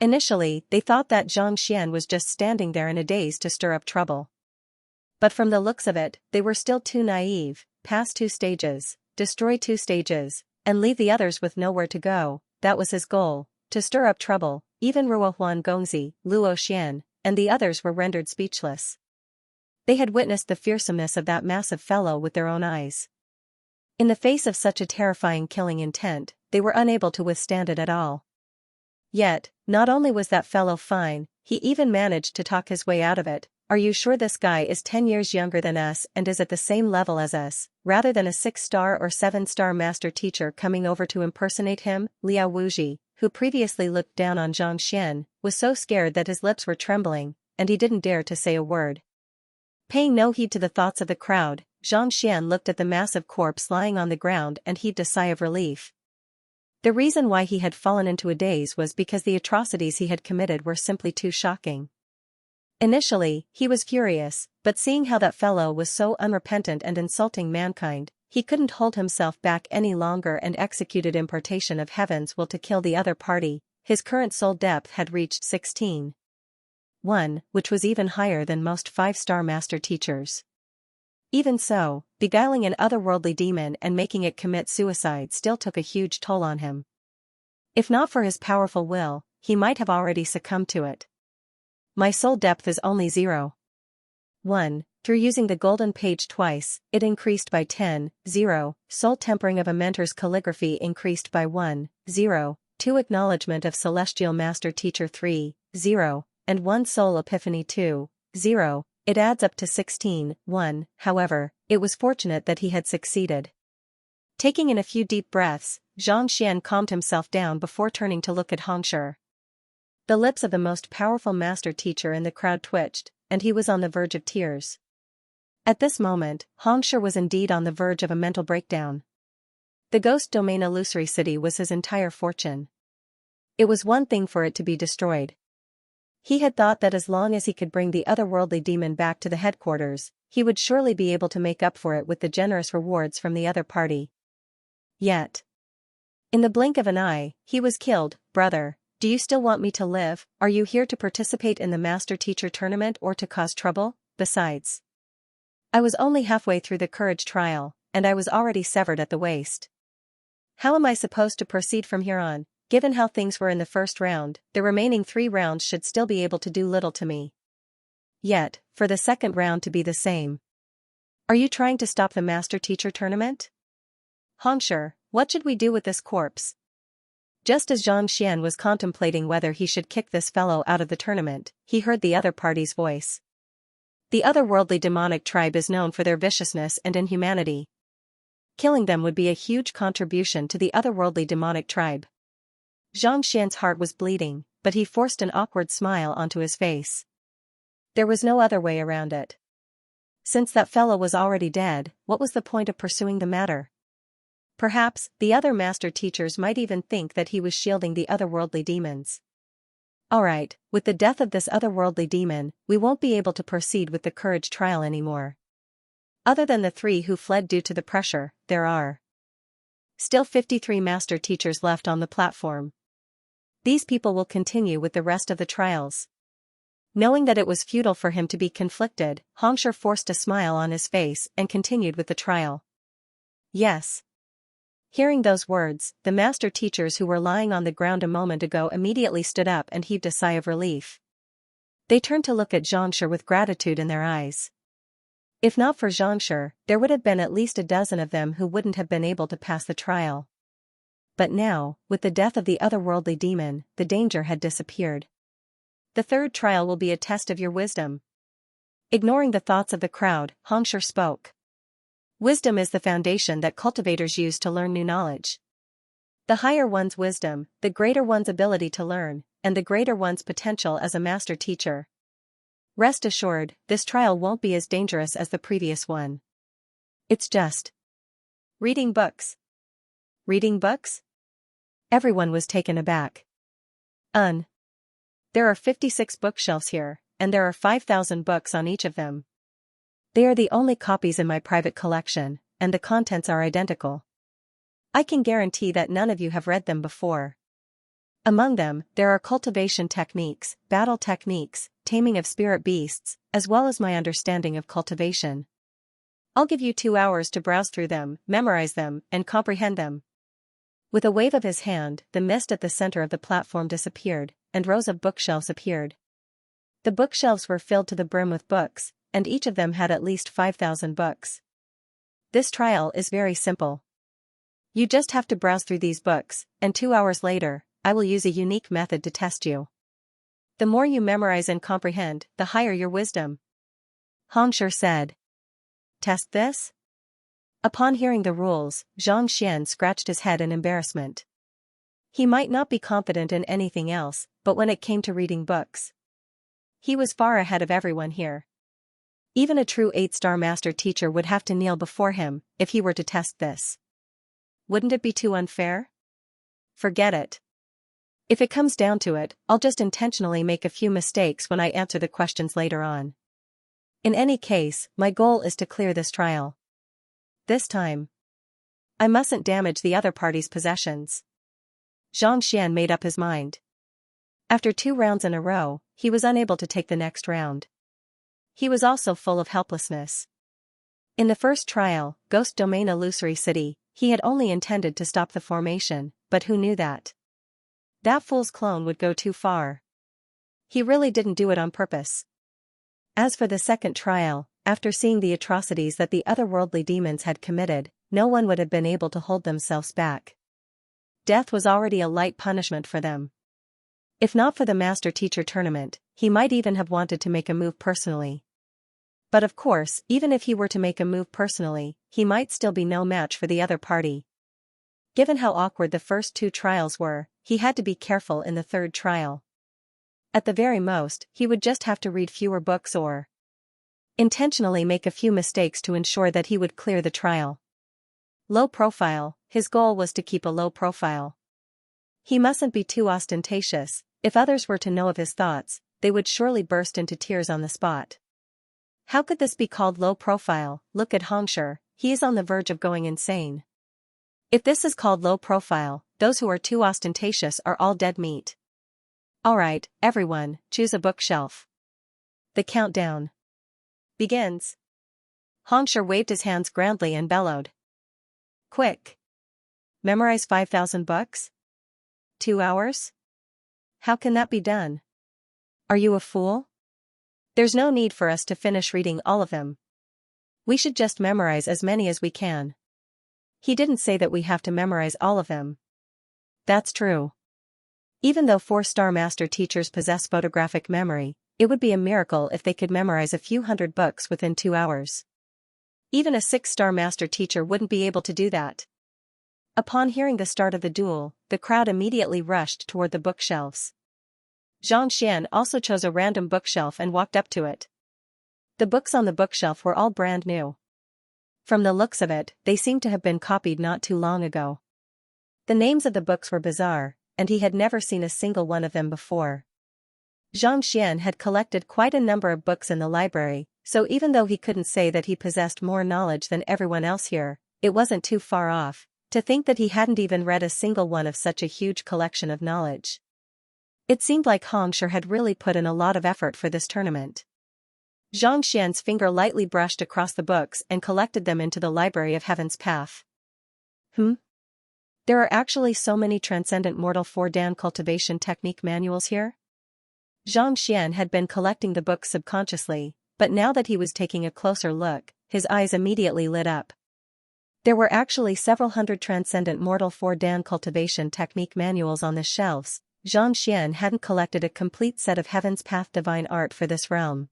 Initially, they thought that Xianxia was just standing there in a daze to stir up trouble. But from the looks of it, they were still too naive. Pass 2 stages, destroy 2 stages, and leave the others with nowhere to go. That was his goal, to stir up trouble. Even Ruo Huan Gongzi, Luo Xian, and the others were rendered speechless. They had witnessed the fearsomeness of that massive fellow with their own eyes. In the face of such a terrifying killing intent, they were unable to withstand it at all. Yet, not only was that fellow fine, he even managed to talk his way out of it. Are you sure this guy is 10 years younger than us and is at the same level as us, rather than a 6-star or 7-star master teacher coming over to impersonate him? Liao Wuji, who previously looked down on Zhang Xian, was so scared that his lips were trembling, and he didn't dare to say a word. Paying no heed to the thoughts of the crowd, Zhang Xian looked at the massive corpse lying on the ground and heaved a sigh of relief. The reason why he had fallen into a daze was because the atrocities he had committed were simply too shocking. Initially, he was furious, but seeing how that fellow was so unrepentant and insulting mankind, he couldn't hold himself back any longer and executed impartation of heaven's will to kill the other party. His current soul depth had reached 16.1, which was even higher than most 5-star master teachers. Even so, beguiling an otherworldly demon and making it commit suicide still took a huge toll on him. If not for his powerful will, he might have already succumbed to it. My soul depth is only 0.1. Through using the golden page twice, it increased by 10.0. Soul tempering of a mentor's calligraphy increased by 1.0. 2 acknowledgement of celestial master teacher 3.0. And 1 soul epiphany 2.0. It adds up to 16.1. However, it was fortunate that he had succeeded. Taking in a few deep breaths, Zhang Xian calmed himself down before turning to look at Hongshi. The lips of the most powerful master teacher in the crowd twitched, and he was on the verge of tears. At this moment, Hongshi was indeed on the verge of a mental breakdown. The ghost domain illusory city was his entire fortune. It was one thing for it to be destroyed. He had thought that as long as he could bring the otherworldly demon back to the headquarters, he would surely be able to make up for it with the generous rewards from the other party. Yet, in the blink of an eye, he was killed. Brother, do you still want me to live? Are you here to participate in the Master Teacher Tournament or to cause trouble? Besides, I was only halfway through the courage trial, and I was already severed at the waist. How am I supposed to proceed from here on? Given how things were in the first round, the remaining 3 rounds should still be able to do little to me. Yet, for the second round to be the same. Are you trying to stop the Master Teacher Tournament? Hongshi, what should we do with this corpse? Just as Zhang Xian was contemplating whether he should kick this fellow out of the tournament, he heard the other party's voice. The otherworldly demonic tribe is known for their viciousness and inhumanity. Killing them would be a huge contribution to the otherworldly demonic tribe. Zhang Xian's heart was bleeding, but he forced an awkward smile onto his face. There was no other way around it. Since that fellow was already dead, what was the point of pursuing the matter? Perhaps, the other master teachers might even think that he was shielding the otherworldly demons. Alright, with the death of this otherworldly demon, we won't be able to proceed with the courage trial anymore. Other than the 3 who fled due to the pressure, there are still 53 master teachers left on the platform. These people will continue with the rest of the trials. Knowing that it was futile for him to be conflicted, Hongshi forced a smile on his face and continued with the trial. Yes. Hearing those words, the master teachers who were lying on the ground a moment ago immediately stood up and heaved a sigh of relief. They turned to look at Xianxia with gratitude in their eyes. If not for Xianxia, there would have been at least a dozen of them who wouldn't have been able to pass the trial. But now, with the death of the otherworldly demon, the danger had disappeared. The third trial will be a test of your wisdom. Ignoring the thoughts of the crowd, Hongshi spoke. Wisdom is the foundation that cultivators use to learn new knowledge. The higher one's wisdom, the greater one's ability to learn, and the greater one's potential as a master teacher. Rest assured, this trial won't be as dangerous as the previous one. It's just reading books. Reading books? Everyone was taken aback. There are 56 bookshelves here, and there are 5,000 books on each of them. They are the only copies in my private collection, and the contents are identical. I can guarantee that none of you have read them before. Among them, there are cultivation techniques, battle techniques, taming of spirit beasts, as well as my understanding of cultivation. I'll give you 2 hours to browse through them, memorize them, and comprehend them. With a wave of his hand, the mist at the center of the platform disappeared, and rows of bookshelves appeared. The bookshelves were filled to the brim with books, and each of them had at least 5,000 books. This trial is very simple. You just have to browse through these books, and 2 hours later, I will use a unique method to test you. The more you memorize and comprehend, the higher your wisdom. Xianxia said. Test this? Upon hearing the rules, Xianxia scratched his head in embarrassment. He might not be confident in anything else, but when it came to reading books, he was far ahead of everyone here. Even a true 8-star master teacher would have to kneel before him if he were to test this. Wouldn't it be too unfair? Forget it. If it comes down to it, I'll just intentionally make a few mistakes when I answer the questions later on. In any case, my goal is to clear this trial. This time, I mustn't damage the other party's possessions. Xianxia made up his mind. After 2 rounds in a row, he was unable to take the next round. He was also full of helplessness. In the first trial, Ghost Domain Illusory City, he had only intended to stop the formation, but who knew that? That fool's clone would go too far. He really didn't do it on purpose. As for the second trial, after seeing the atrocities that the otherworldly demons had committed, no one would have been able to hold themselves back. Death was already a light punishment for them. If not for the master-teacher tournament, he might even have wanted to make a move personally. But of course, even if he were to make a move personally, he might still be no match for the other party. Given how awkward the first 2 trials were, he had to be careful in the third trial. At the very most, he would just have to read fewer books or intentionally make a few mistakes to ensure that he would clear the trial. Low profile, his goal was to keep a low profile. He mustn't be too ostentatious. If others were to know of his thoughts, they would surely burst into tears on the spot. How could this be called low profile? Look at Xianxia, he is on the verge of going insane. If this is called low profile, those who are too ostentatious are all dead meat. Alright, everyone, choose a bookshelf. The countdown begins. Xianxia waved his hands grandly and bellowed. Quick! Memorize 5,000 books? 2 hours? How can that be done? Are you a fool? There's no need for us to finish reading all of them. We should just memorize as many as we can. He didn't say that we have to memorize all of them. That's true. Even though 4-star master teachers possess photographic memory, it would be a miracle if they could memorize a few hundred books within 2 hours. Even a 6-star master teacher wouldn't be able to do that. Upon hearing the start of the duel, the crowd immediately rushed toward the bookshelves. Xianxia also chose a random bookshelf and walked up to it. The books on the bookshelf were all brand new. From the looks of it, they seemed to have been copied not too long ago. The names of the books were bizarre, and he had never seen a single one of them before. Xianxia had collected quite a number of books in the library, so even though he couldn't say that he possessed more knowledge than everyone else here, it wasn't too far off to think that he hadn't even read a single one of such a huge collection of knowledge. It seemed like Xianxia had really put in a lot of effort for this tournament. Xianxia's finger lightly brushed across the books and collected them into the Library of Heaven's Path. There are actually so many Transcendent Mortal 4-Dan cultivation technique manuals here? Xianxia had been collecting the books subconsciously, but now that he was taking a closer look, his eyes immediately lit up. There were actually several hundred Transcendent Mortal 4-Dan cultivation technique manuals on the shelves. Xianxia hadn't collected a complete set of Heaven's Path divine art for this realm.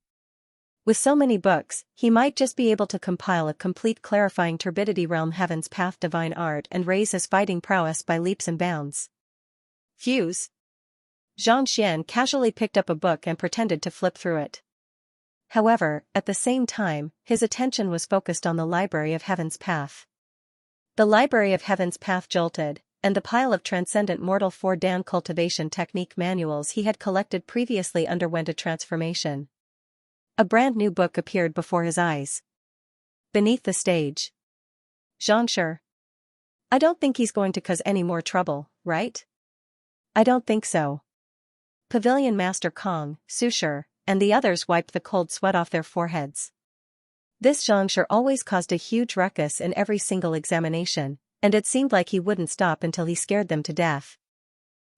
With so many books, he might just be able to compile a complete clarifying turbidity realm Heaven's Path divine art and raise his fighting prowess by leaps and bounds. Fuse. Xianxia casually picked up a book and pretended to flip through it. However, at the same time, his attention was focused on the Library of Heaven's Path. The Library of Heaven's Path jolted, and the pile of Transcendent Mortal 4-Dan cultivation technique manuals he had collected previously underwent a transformation. A brand new book appeared before his eyes. Beneath the stage. Xianxia. I don't think he's going to cause any more trouble, right? I don't think so. Pavilion Master Kong, Susher, and the others wiped the cold sweat off their foreheads. This Xianxia always caused a huge ruckus in every single examination, and it seemed like he wouldn't stop until he scared them to death.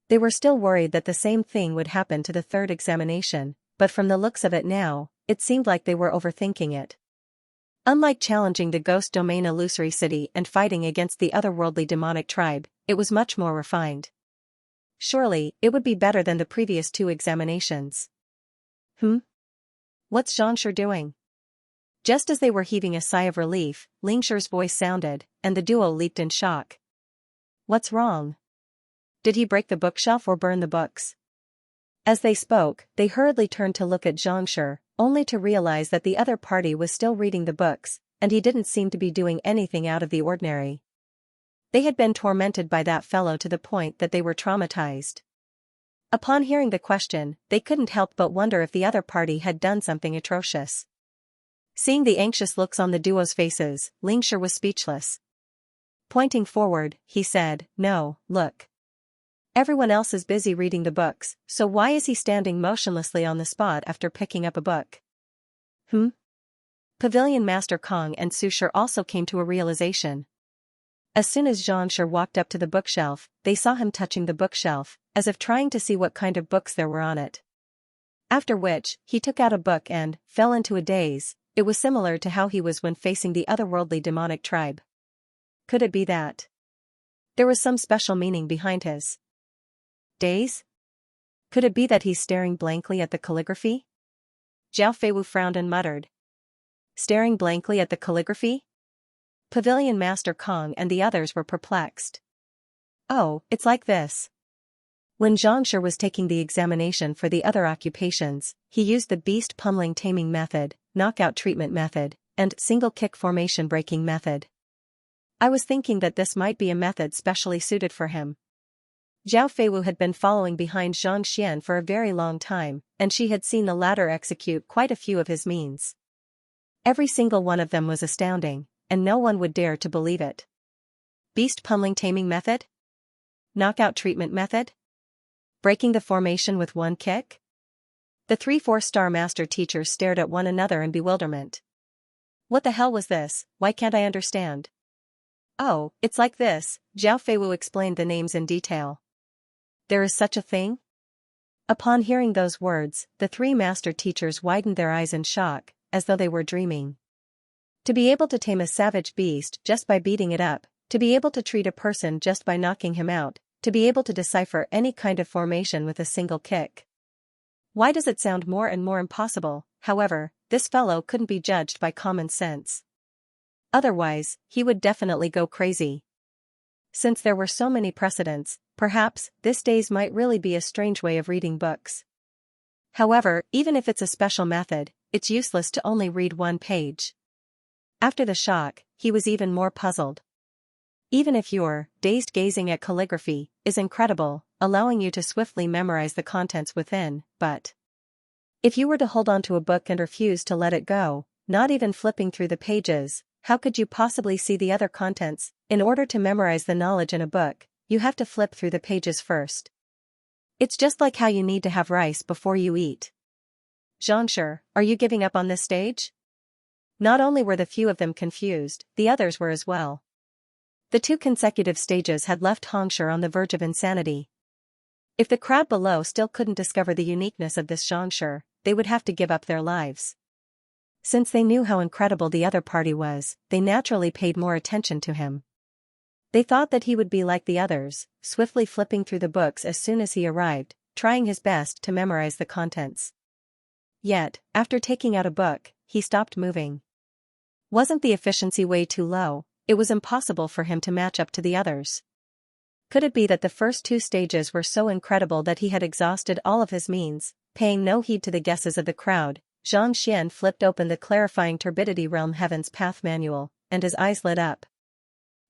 They were still worried that the same thing would happen to the third examination, but from the looks of it now, it seemed like they were overthinking it. Unlike challenging the ghost domain illusory city and fighting against the otherworldly demonic tribe, it was much more refined. Surely, it would be better than the previous two examinations. What's Xianxia doing? Just as they were heaving a sigh of relief, Lingshir's voice sounded, and the duo leaped in shock. What's wrong? Did he break the bookshelf or burn the books? As they spoke, they hurriedly turned to look at Xianxia, only to realize that the other party was still reading the books, and he didn't seem to be doing anything out of the ordinary. They had been tormented by that fellow to the point that they were traumatized. Upon hearing the question, they couldn't help but wonder if the other party had done something atrocious. Seeing the anxious looks on the duo's faces, Lingshir was speechless. Pointing forward, he said, "No, look. Everyone else is busy reading the books, so why is he standing motionlessly on the spot after picking up a book?" Pavilion Master Kong and Susher also came to a realization. As soon as Xianxia walked up to the bookshelf, they saw him touching the bookshelf, as if trying to see what kind of books there were on it. After which, he took out a book and fell into a daze. It was similar to how he was when facing the otherworldly demonic tribe. Could it be that there was some special meaning behind his daze? Could it be that he's staring blankly at the calligraphy? Zhao Feiwu frowned and muttered. Staring blankly at the calligraphy? Pavilion Master Kong and the others were perplexed. Oh, it's like this. When Xianxia was taking the examination for the other occupations, he used the beast pummeling taming method, knockout treatment method, and single kick formation breaking method. I was thinking that this might be a method specially suited for him. Zhao Feiwu had been following behind Zhang Xian for a very long time, and she had seen the latter execute quite a few of his means. Every single one of them was astounding, and no one would dare to believe it. Beast pummeling taming method? Knockout treatment method? Breaking the formation with one kick? The 3 4-star master teachers stared at one another in bewilderment. What the hell was this? Why can't I understand? Oh, it's like this, Zhao Feiwu explained the names in detail. There is such a thing? Upon hearing those words, the 3 master teachers widened their eyes in shock, as though they were dreaming. To be able to tame a savage beast just by beating it up, to be able to treat a person just by knocking him out, to be able to decipher any kind of formation with a single kick. Why does it sound more and more impossible? However, this fellow couldn't be judged by common sense. Otherwise, he would definitely go crazy. Since there were so many precedents, perhaps this daze might really be a strange way of reading books. However, even if it's a special method, it's useless to only read one page. After the shock, he was even more puzzled. Even if your dazed gazing at calligraphy is incredible, allowing you to swiftly memorize the contents within, but if you were to hold on to a book and refuse to let it go, not even flipping through the pages, how could you possibly see the other contents? In order to memorize the knowledge in a book, you have to flip through the pages first. It's just like how you need to have rice before you eat. Xianxia, are you giving up on this stage? Not only were the few of them confused, the others were as well. The 2 consecutive stages had left Xianxia on the verge of insanity. If the crowd below still couldn't discover the uniqueness of this Xianxia, they would have to give up their lives. Since they knew how incredible the other party was, they naturally paid more attention to him. They thought that he would be like the others, swiftly flipping through the books as soon as he arrived, trying his best to memorize the contents. Yet, after taking out a book, he stopped moving. Wasn't the efficiency way too low? It was impossible for him to match up to the others. Could it be that the first 2 stages were so incredible that he had exhausted all of his means? Paying no heed to the guesses of the crowd, Zhang Xian flipped open the clarifying Turbidity Realm Heaven's Path Manual, and his eyes lit up.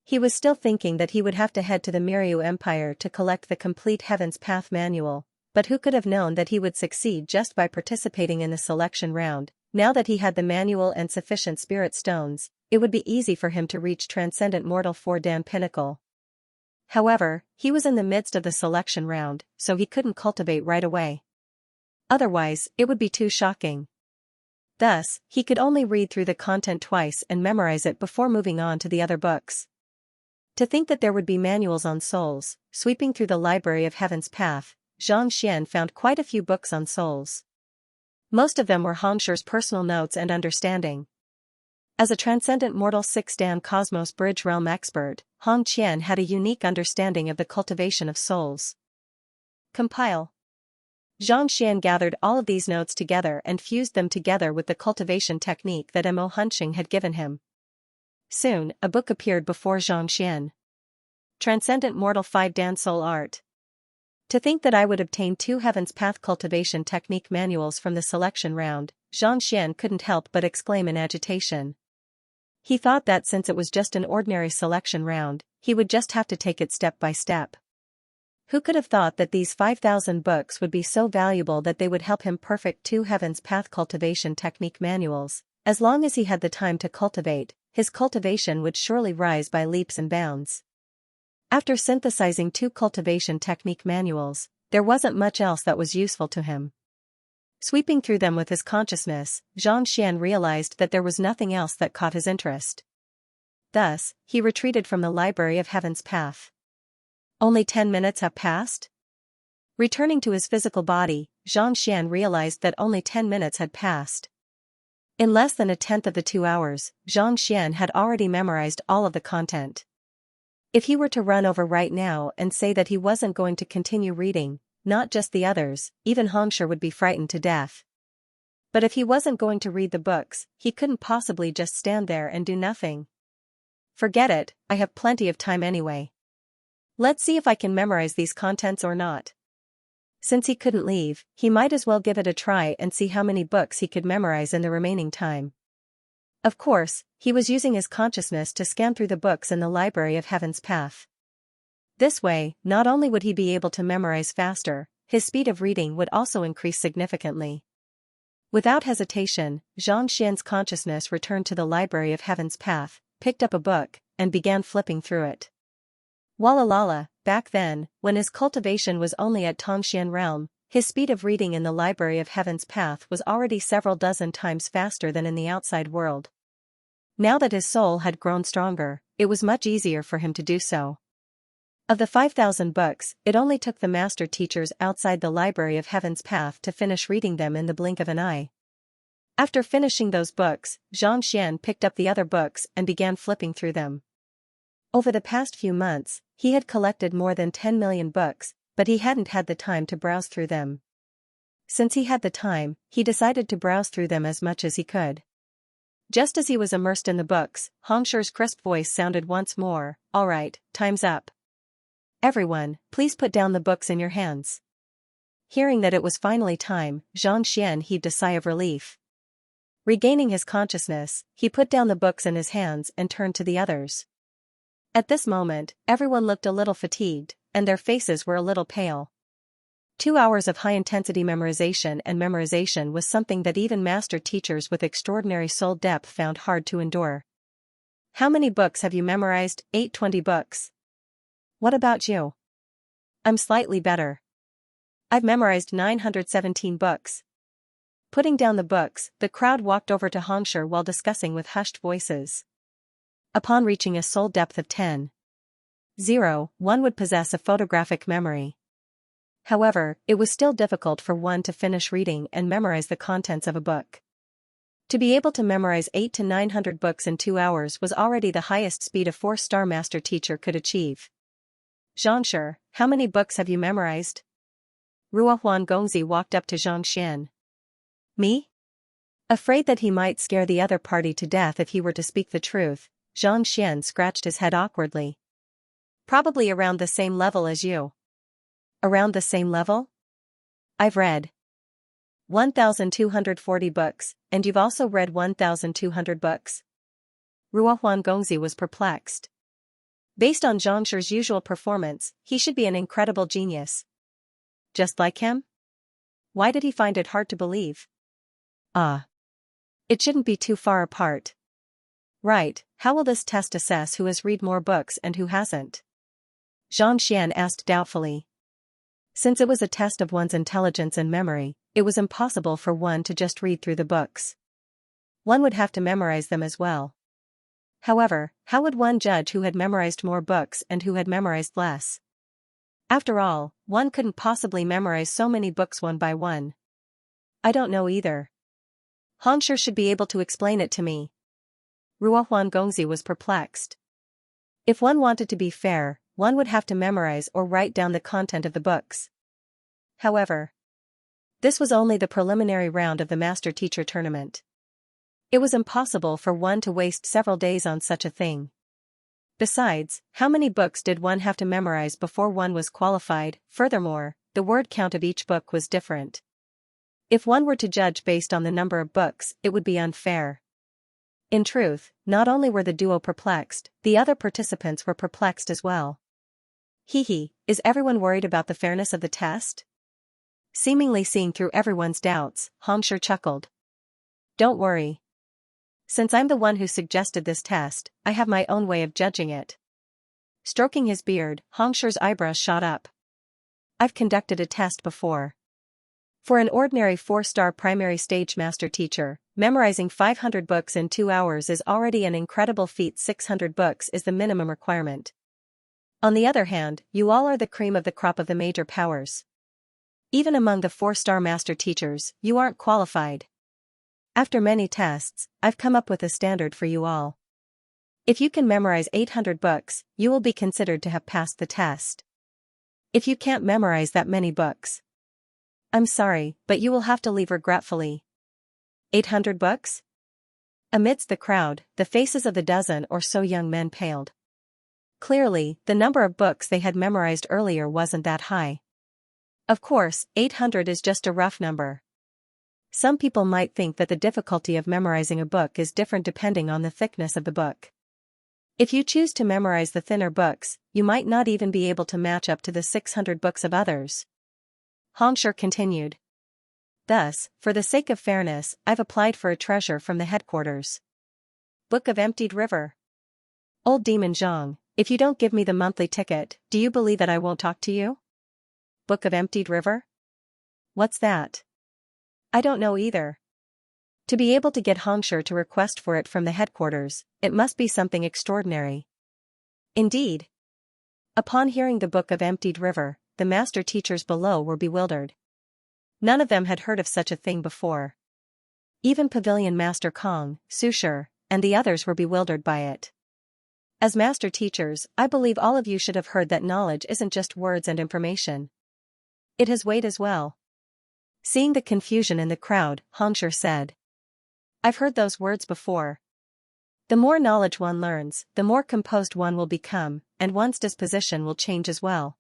He was still thinking that he would have to head to the Miryu Empire to collect the complete Heaven's Path Manual, but who could have known that he would succeed just by participating in the selection round? Now that he had the manual and sufficient spirit stones, it would be easy for him to reach Transcendent Mortal 4 Dan Pinnacle. However, he was in the midst of the selection round, so he couldn't cultivate right away. Otherwise, it would be too shocking. Thus, he could only read through the content twice and memorize it before moving on to the other books. To think that there would be manuals on souls, sweeping through the library of Heaven's Path, Xianxia found quite a few books on souls. Most of them were Hongshi's personal notes and understanding. As a transcendent mortal 6-dan cosmos bridge realm expert, Hong Qian had a unique understanding of the cultivation of souls. Compile. Zhang Xian gathered all of these notes together and fused them together with the cultivation technique that Mo Hunqing had given him. Soon, a book appeared before Zhang Xian. Transcendent Mortal 5-dan Soul Art. To think that I would obtain 2 Heaven's Path cultivation technique manuals from the selection round, Zhang Xian couldn't help but exclaim in agitation. He thought that since it was just an ordinary selection round, he would just have to take it step by step. Who could have thought that these 5,000 books would be so valuable that they would help him perfect 2 Heaven's Path cultivation technique manuals? As long as he had the time to cultivate, his cultivation would surely rise by leaps and bounds. After synthesizing 2 cultivation technique manuals, there wasn't much else that was useful to him. Sweeping through them with his consciousness, Zhang Xian realized that there was nothing else that caught his interest. Thus, he retreated from the library of Heaven's Path. Only 10 minutes have passed? Returning to his physical body, Zhang Xian realized that only 10 minutes had passed. In less than a tenth of the 2 hours, Zhang Xian had already memorized all of the content. If he were to run over right now and say that he wasn't going to continue reading, not just the others, even Hongshi would be frightened to death. But if he wasn't going to read the books, he couldn't possibly just stand there and do nothing. Forget it, I have plenty of time anyway. Let's see if I can memorize these contents or not. Since he couldn't leave, he might as well give it a try and see how many books he could memorize in the remaining time. Of course, he was using his consciousness to scan through the books in the library of Heaven's Path. This way, not only would he be able to memorize faster, his speed of reading would also increase significantly. Without hesitation, Zhang Xian's consciousness returned to the library of Heaven's Path, picked up a book, and began flipping through it. Walalala, back then, when his cultivation was only at Tongxian realm, his speed of reading in the library of Heaven's Path was already several dozen times faster than in the outside world. Now that his soul had grown stronger, it was much easier for him to do so. Of the 5,000 books, it only took the master teachers outside the library of Heaven's Path to finish reading them in the blink of an eye. After finishing those books, Zhang Xian picked up the other books and began flipping through them. Over the past few months, he had collected more than 10 million books, but he hadn't had the time to browse through them. Since he had the time, he decided to browse through them as much as he could. Just as he was immersed in the books, Hongshi's crisp voice sounded once more, "All right, time's up. Everyone, please put down the books in your hands." Hearing that it was finally time, Zhang Xian heaved a sigh of relief. Regaining his consciousness, he put down the books in his hands and turned to the others. At this moment, everyone looked a little fatigued, and their faces were a little pale. 2 hours of high-intensity memorization was something that even master teachers with extraordinary soul depth found hard to endure. "How many books have you memorized?" 820 books. "What about you?" "I'm slightly better. I've memorized 917 books." Putting down the books, the crowd walked over to Hongshi while discussing with hushed voices. Upon reaching a soul depth of 10.0, one would possess a photographic memory. However, it was still difficult for one to finish reading and memorize the contents of a book. To be able to memorize 800 to 900 books in 2 hours was already the highest speed a 4-star master teacher could achieve. "Zhangshi, how many books have you memorized?" Ruohuan Gongzi walked up to Zhang Xian. "Me?" Afraid that he might scare the other party to death if he were to speak the truth, Zhang Xian scratched his head awkwardly. "Probably around the same level as you." "Around the same level? I've read 1,240 books, and you've also read 1,200 books?" Ruohuan Gongzi was perplexed. Based on Zhangshi's usual performance, he should be an incredible genius. Just like him? Why did he find it hard to believe? It shouldn't be too far apart. Right, how will this test assess who has read more books and who hasn't? Xianxia asked doubtfully. Since it was a test of one's intelligence and memory, it was impossible for one to just read through the books. One would have to memorize them as well. However, how would one judge who had memorized more books and who had memorized less? After all, one couldn't possibly memorize so many books one by one. I don't know either. Xianxia should be able to explain it to me. Ruohuan Gongzi was perplexed. If one wanted to be fair, one would have to memorize or write down the content of the books. However, this was only the preliminary round of the master-teacher tournament. It was impossible for one to waste several days on such a thing. Besides, how many books did one have to memorize before one was qualified? Furthermore, the word count of each book was different. If one were to judge based on the number of books, it would be unfair. In truth, not only were the duo perplexed, the other participants were perplexed as well. Is everyone worried about the fairness of the test? Seemingly seeing through everyone's doubts, Xianxia chuckled. Don't worry. Since I'm the one who suggested this test, I have my own way of judging it. Stroking his beard, Xianxia's eyebrows shot up. I've conducted a test before. For an ordinary 4-star primary stage master teacher, memorizing 500 books in 2 hours is already an incredible feat. 600 books is the minimum requirement. On the other hand, you all are the cream of the crop of the major powers. Even among the 4-star master teachers, you aren't qualified. After many tests, I've come up with a standard for you all. If you can memorize 800 books, you will be considered to have passed the test. If you can't memorize that many books, I'm sorry, but you will have to leave regretfully. 800 books? Amidst the crowd, the faces of the dozen or so young men paled. Clearly, the number of books they had memorized earlier wasn't that high. Of course, 800 is just a rough number. Some people might think that the difficulty of memorizing a book is different depending on the thickness of the book. If you choose to memorize the thinner books, you might not even be able to match up to the 600 books of others. Xianxia continued. Thus, for the sake of fairness, I've applied for a treasure from the headquarters. Book of Emptied River. Old Demon Zhang, if you don't give me the monthly ticket, do you believe that I won't talk to you? Book of Emptied River? What's that? I don't know either. To be able to get Xianxia to request for it from the headquarters, it must be something extraordinary. Indeed. Upon hearing the Book of Emptied River, the master teachers below were bewildered. None of them had heard of such a thing before. Even Pavilion Master Kong, Sushi, and the others were bewildered by it. As master teachers, I believe all of you should have heard that knowledge isn't just words and information. It has weight as well. Seeing the confusion in the crowd, Xianxia said. I've heard those words before. The more knowledge one learns, the more composed one will become, and one's disposition will change as well.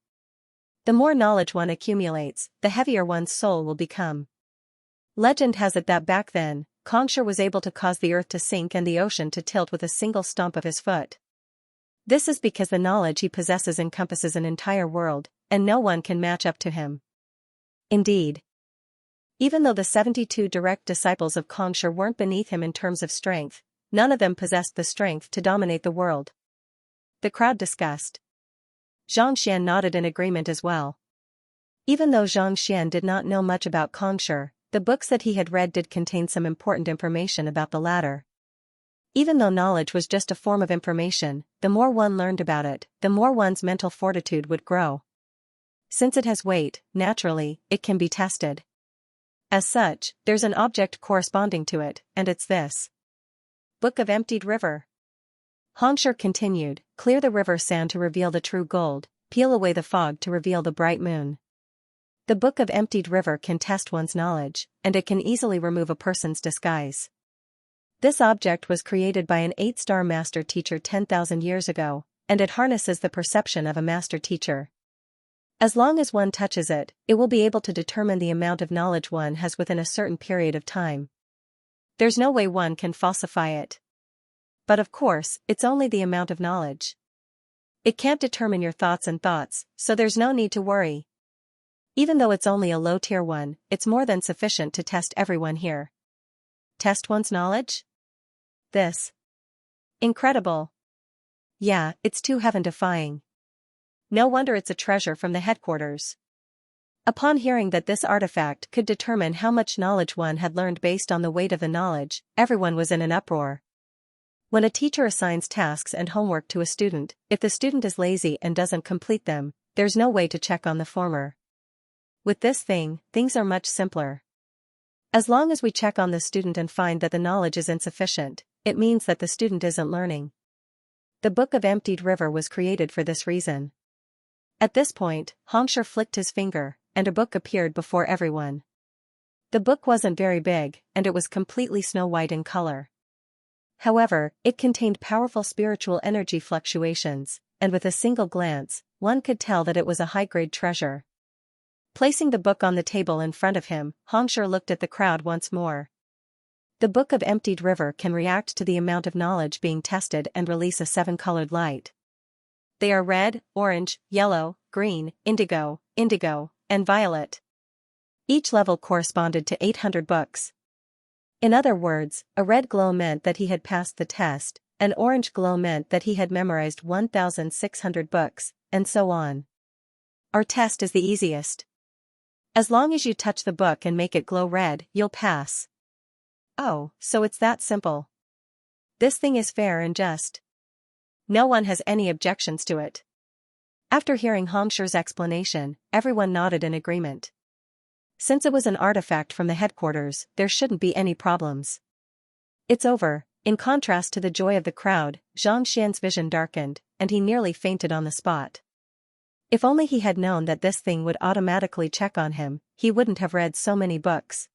The more knowledge one accumulates, the heavier one's soul will become. Legend has it that back then, Xianxia was able to cause the earth to sink and the ocean to tilt with a single stomp of his foot. This is because the knowledge he possesses encompasses an entire world, and no one can match up to him. Indeed. Even though the 72 direct disciples of Xianxia weren't beneath him in terms of strength, none of them possessed the strength to dominate the world. The crowd discussed. Xianxia nodded in agreement as well. Even though Xianxia did not know much about Xianxia, the books that he had read did contain some important information about the latter. Even though knowledge was just a form of information, the more one learned about it, the more one's mental fortitude would grow. Since it has weight, naturally, it can be tested. As such, there's an object corresponding to it, and it's this. Book of Emptied River. Xianxia continued, clear the river sand to reveal the true gold, peel away the fog to reveal the bright moon. The Book of Emptied River can test one's knowledge, and it can easily remove a person's disguise. This object was created by an 8-star master teacher 10,000 years ago, and it harnesses the perception of a master teacher. As long as one touches it, it will be able to determine the amount of knowledge one has within a certain period of time. There's no way one can falsify it. But of course, it's only the amount of knowledge. It can't determine your thoughts, so there's no need to worry. Even though it's only a low-tier one, it's more than sufficient to test everyone here. Test one's knowledge? This. Incredible. Yeah, it's too heaven-defying. No wonder it's a treasure from the headquarters. Upon hearing that this artifact could determine how much knowledge one had learned based on the weight of the knowledge, everyone was in an uproar. When a teacher assigns tasks and homework to a student, if the student is lazy and doesn't complete them, there's no way to check on the former. With this thing, things are much simpler. As long as we check on the student and find that the knowledge is insufficient, it means that the student isn't learning. The Book of Emptied River was created for this reason. At this point, Xianxia flicked his finger, and a book appeared before everyone. The book wasn't very big, and it was completely snow-white in color. However, it contained powerful spiritual energy fluctuations, and with a single glance, one could tell that it was a high-grade treasure. Placing the book on the table in front of him, Xianxia looked at the crowd once more. The Book of Emptied River can react to the amount of knowledge being tested and release a 7-colored light. They are red, orange, yellow, green, indigo, and violet. Each level corresponded to 800 books. In other words, a red glow meant that he had passed the test, an orange glow meant that he had memorized 1,600 books, and so on. Our test is the easiest. As long as you touch the book and make it glow red, you'll pass. Oh, so it's that simple. This thing is fair and just. No one has any objections to it. After hearing Xianxia's explanation, everyone nodded in agreement. Since it was an artifact from the headquarters, there shouldn't be any problems. It's over. In contrast to the joy of the crowd, Xianxia's vision darkened, and he nearly fainted on the spot. If only he had known that this thing would automatically check on him, he wouldn't have read so many books.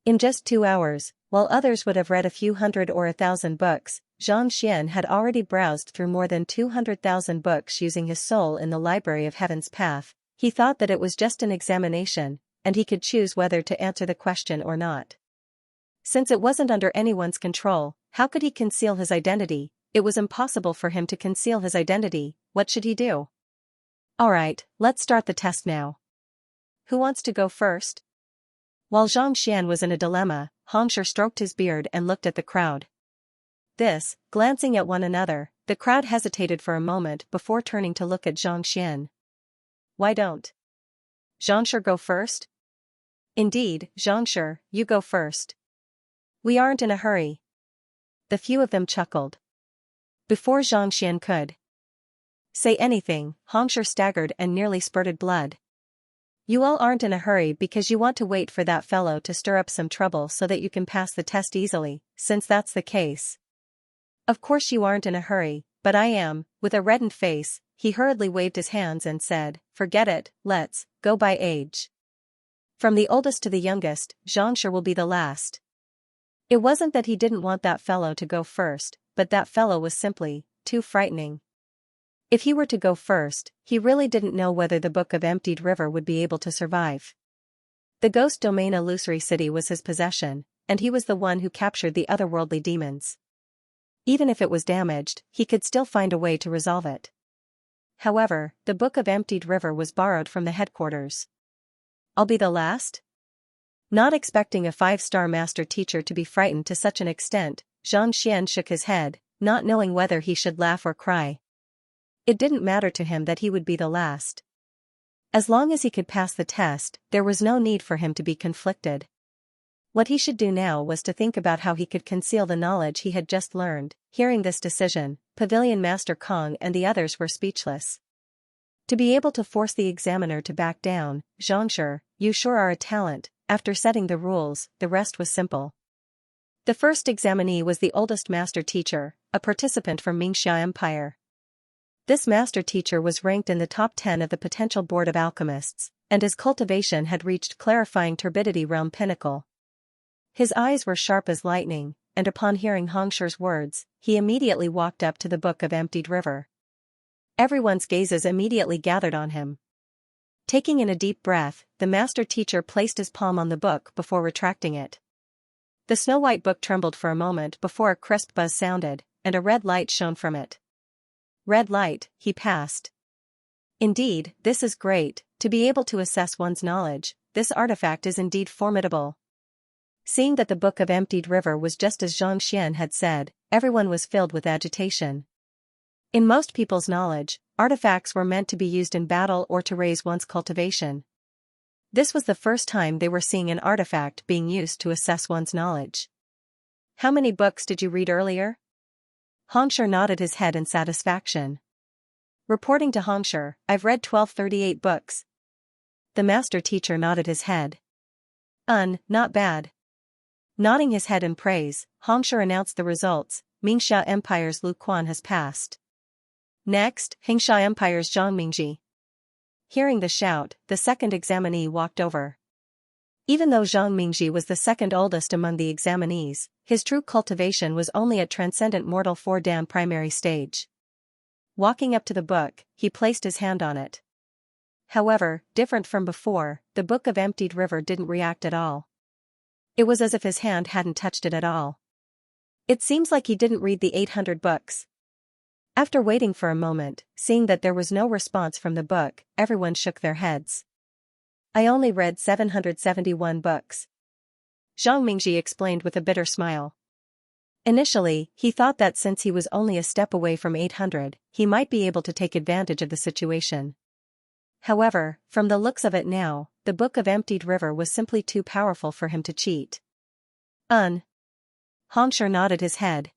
In just 2 hours, while others would have read a few hundred or 1,000 books, Xianxia had already browsed through more than 200,000 books using his soul in the Library of Heaven's Path. He thought that it was just an examination, and he could choose whether to answer the question or not. Since it wasn't under anyone's control, how could he conceal his identity? It was impossible for him to conceal his identity. What should he do? Alright, let's start the test now. Who wants to go first? While Xianxia was in a dilemma, Xianxia stroked his beard and looked at the crowd. Glancing at one another, the crowd hesitated for a moment before turning to look at Xianxia. Why don't Xianxia go first? Indeed, Xianxia, you go first. We aren't in a hurry. The few of them chuckled. Before Xianxia could say anything, Xianxia staggered and nearly spurted blood. You all aren't in a hurry because you want to wait for that fellow to stir up some trouble so that you can pass the test easily. Since that's the case, of course you aren't in a hurry, but I am. With a reddened face, he hurriedly waved his hands and said, forget it, let's go by age. From the oldest to the youngest, Xianxia will be the last. It wasn't that he didn't want that fellow to go first, but that fellow was simply too frightening. If he were to go first, he really didn't know whether the Book of Emptied River would be able to survive. The ghost domain illusory city was his possession, and he was the one who captured the otherworldly demons. Even if it was damaged, he could still find a way to resolve it. However, the Book of Emptied River was borrowed from the headquarters. I'll be the last? Not expecting a 5-star master teacher to be frightened to such an extent, Xianxia shook his head, not knowing whether he should laugh or cry. It didn't matter to him that he would be the last. As long as he could pass the test, there was no need for him to be conflicted. What he should do now was to think about how he could conceal the knowledge he had just learned. Hearing this decision, Pavilion Master Kong and the others were speechless. To be able to force the examiner to back down, Xianxia, you sure are a talent. After setting the rules, the rest was simple. The first examinee was the oldest master teacher, a participant from Mingxia Empire. This master teacher was ranked in the top 10 of the potential board of alchemists, and his cultivation had reached clarifying turbidity realm pinnacle. His eyes were sharp as lightning, and upon hearing Xianxia's words, he immediately walked up to the Book of Emptied River. Everyone's gazes immediately gathered on him. Taking in a deep breath, the master teacher placed his palm on the book before retracting it. The snow-white book trembled for a moment before a crisp buzz sounded, and a red light shone from it. Red light, he passed. Indeed, this is great. To be able to assess one's knowledge, this artifact is indeed formidable. Seeing that the Book of Emptied River was just as Xianxia had said, everyone was filled with agitation. In most people's knowledge, artifacts were meant to be used in battle or to raise one's cultivation. This was the first time they were seeing an artifact being used to assess one's knowledge. How many books did you read earlier? Xianxia nodded his head in satisfaction. Reporting to Xianxia, I've read 1238 books. The master teacher nodded his head. Not bad. Nodding his head in praise, Xianxia announced the results. Mingxia Empire's Lu Quan has passed. Next, Hingxia Empire's Zhang Mingji. Hearing the shout, the second examinee walked over. Even though Zhang Mingji was the second oldest among the examinees, his true cultivation was only at Transcendent Mortal 4 Dan primary stage. Walking up to the book, he placed his hand on it. However, different from before, the Book of Emptied River didn't react at all. It was as if his hand hadn't touched it at all. It seems like he didn't read the 800 books. After waiting for a moment, seeing that there was no response from the book, everyone shook their heads. I only read 771 books. Zhang Mingji explained with a bitter smile. Initially, he thought that since he was only a step away from 800, he might be able to take advantage of the situation. However, from the looks of it now, the Book of Emptied River was simply too powerful for him to cheat. Xianxia nodded his head.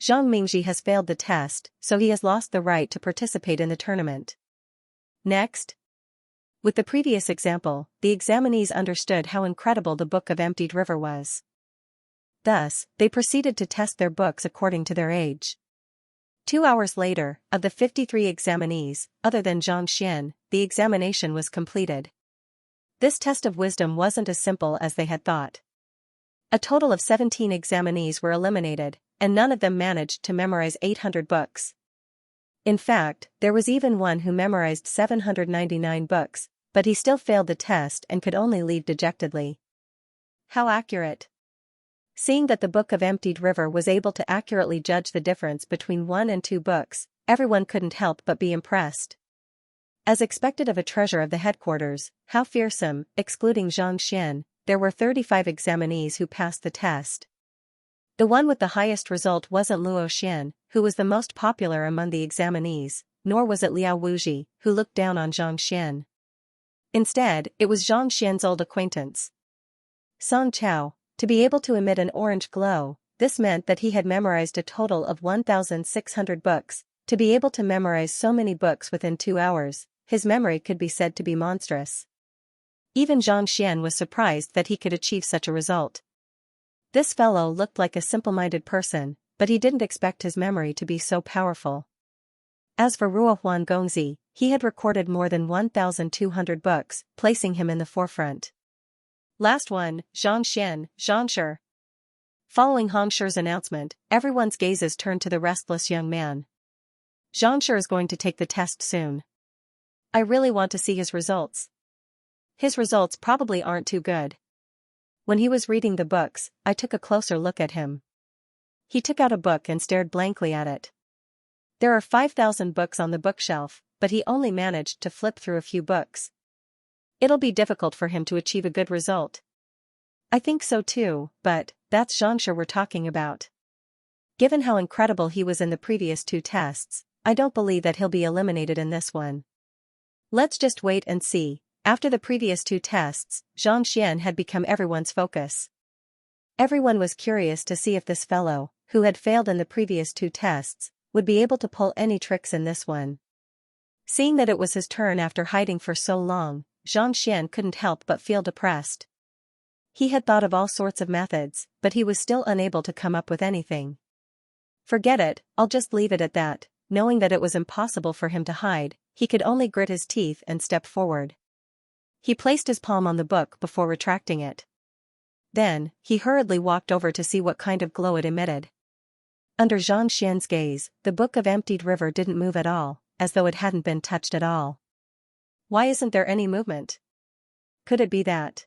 Zhang Mingji has failed the test, so he has lost the right to participate in the tournament. Next. With the previous example, the examinees understood how incredible the Book of Emptied River was. Thus, they proceeded to test their books according to their age. 2 hours later, of the 53 examinees, other than Zhang Xian, the examination was completed. This test of wisdom wasn't as simple as they had thought. A total of 17 examinees were eliminated, and none of them managed to memorize 800 books. In fact, there was even one who memorized 799 books, but he still failed the test and could only leave dejectedly. How accurate! Seeing that the Book of Emptied River was able to accurately judge the difference between 1 and 2 books, everyone couldn't help but be impressed. As expected of a treasure of the headquarters, how fearsome, excluding Zhang Xian, there were 35 examinees who passed the test. The one with the highest result wasn't Luo Xian, who was the most popular among the examinees, nor was it Liao Wuji, who looked down on Zhang Xian. Instead, it was Zhang Xian's old acquaintance, Song Chao. To be able to emit an orange glow, this meant that he had memorized a total of 1,600 books. To be able to memorize so many books within 2 hours, his memory could be said to be monstrous. Even Zhang Xian was surprised that he could achieve such a result. This fellow looked like a simple-minded person, but he didn't expect his memory to be so powerful. As for Ruohuan Gongzi, he had recorded more than 1,200 books, placing him in the forefront. Last one, Zhang Xian, Xianxia. Following Xianxia's announcement, everyone's gazes turned to the restless young man. Xianxia is going to take the test soon. I really want to see his results. His results probably aren't too good. When he was reading the books, I took a closer look at him. He took out a book and stared blankly at it. There are 5,000 books on the bookshelf, but he only managed to flip through a few books. It'll be difficult for him to achieve a good result. I think so too, but that's Xianxia we're talking about. Given how incredible he was in the previous 2 tests, I don't believe that he'll be eliminated in this one. Let's just wait and see. After the previous 2 tests, Zhang Xian had become everyone's focus. Everyone was curious to see if this fellow, who had failed in the previous 2 tests, would be able to pull any tricks in this one. Seeing that it was his turn after hiding for so long, Zhang Xian couldn't help but feel depressed. He had thought of all sorts of methods, but he was still unable to come up with anything. Forget it, I'll just leave it at that. Knowing that it was impossible for him to hide, he could only grit his teeth and step forward. He placed his palm on the book before retracting it. Then, he hurriedly walked over to see what kind of glow it emitted. Under Zhang Xian's gaze, the Book of Emptied River didn't move at all, as though it hadn't been touched at all. Why isn't there any movement? Could it be that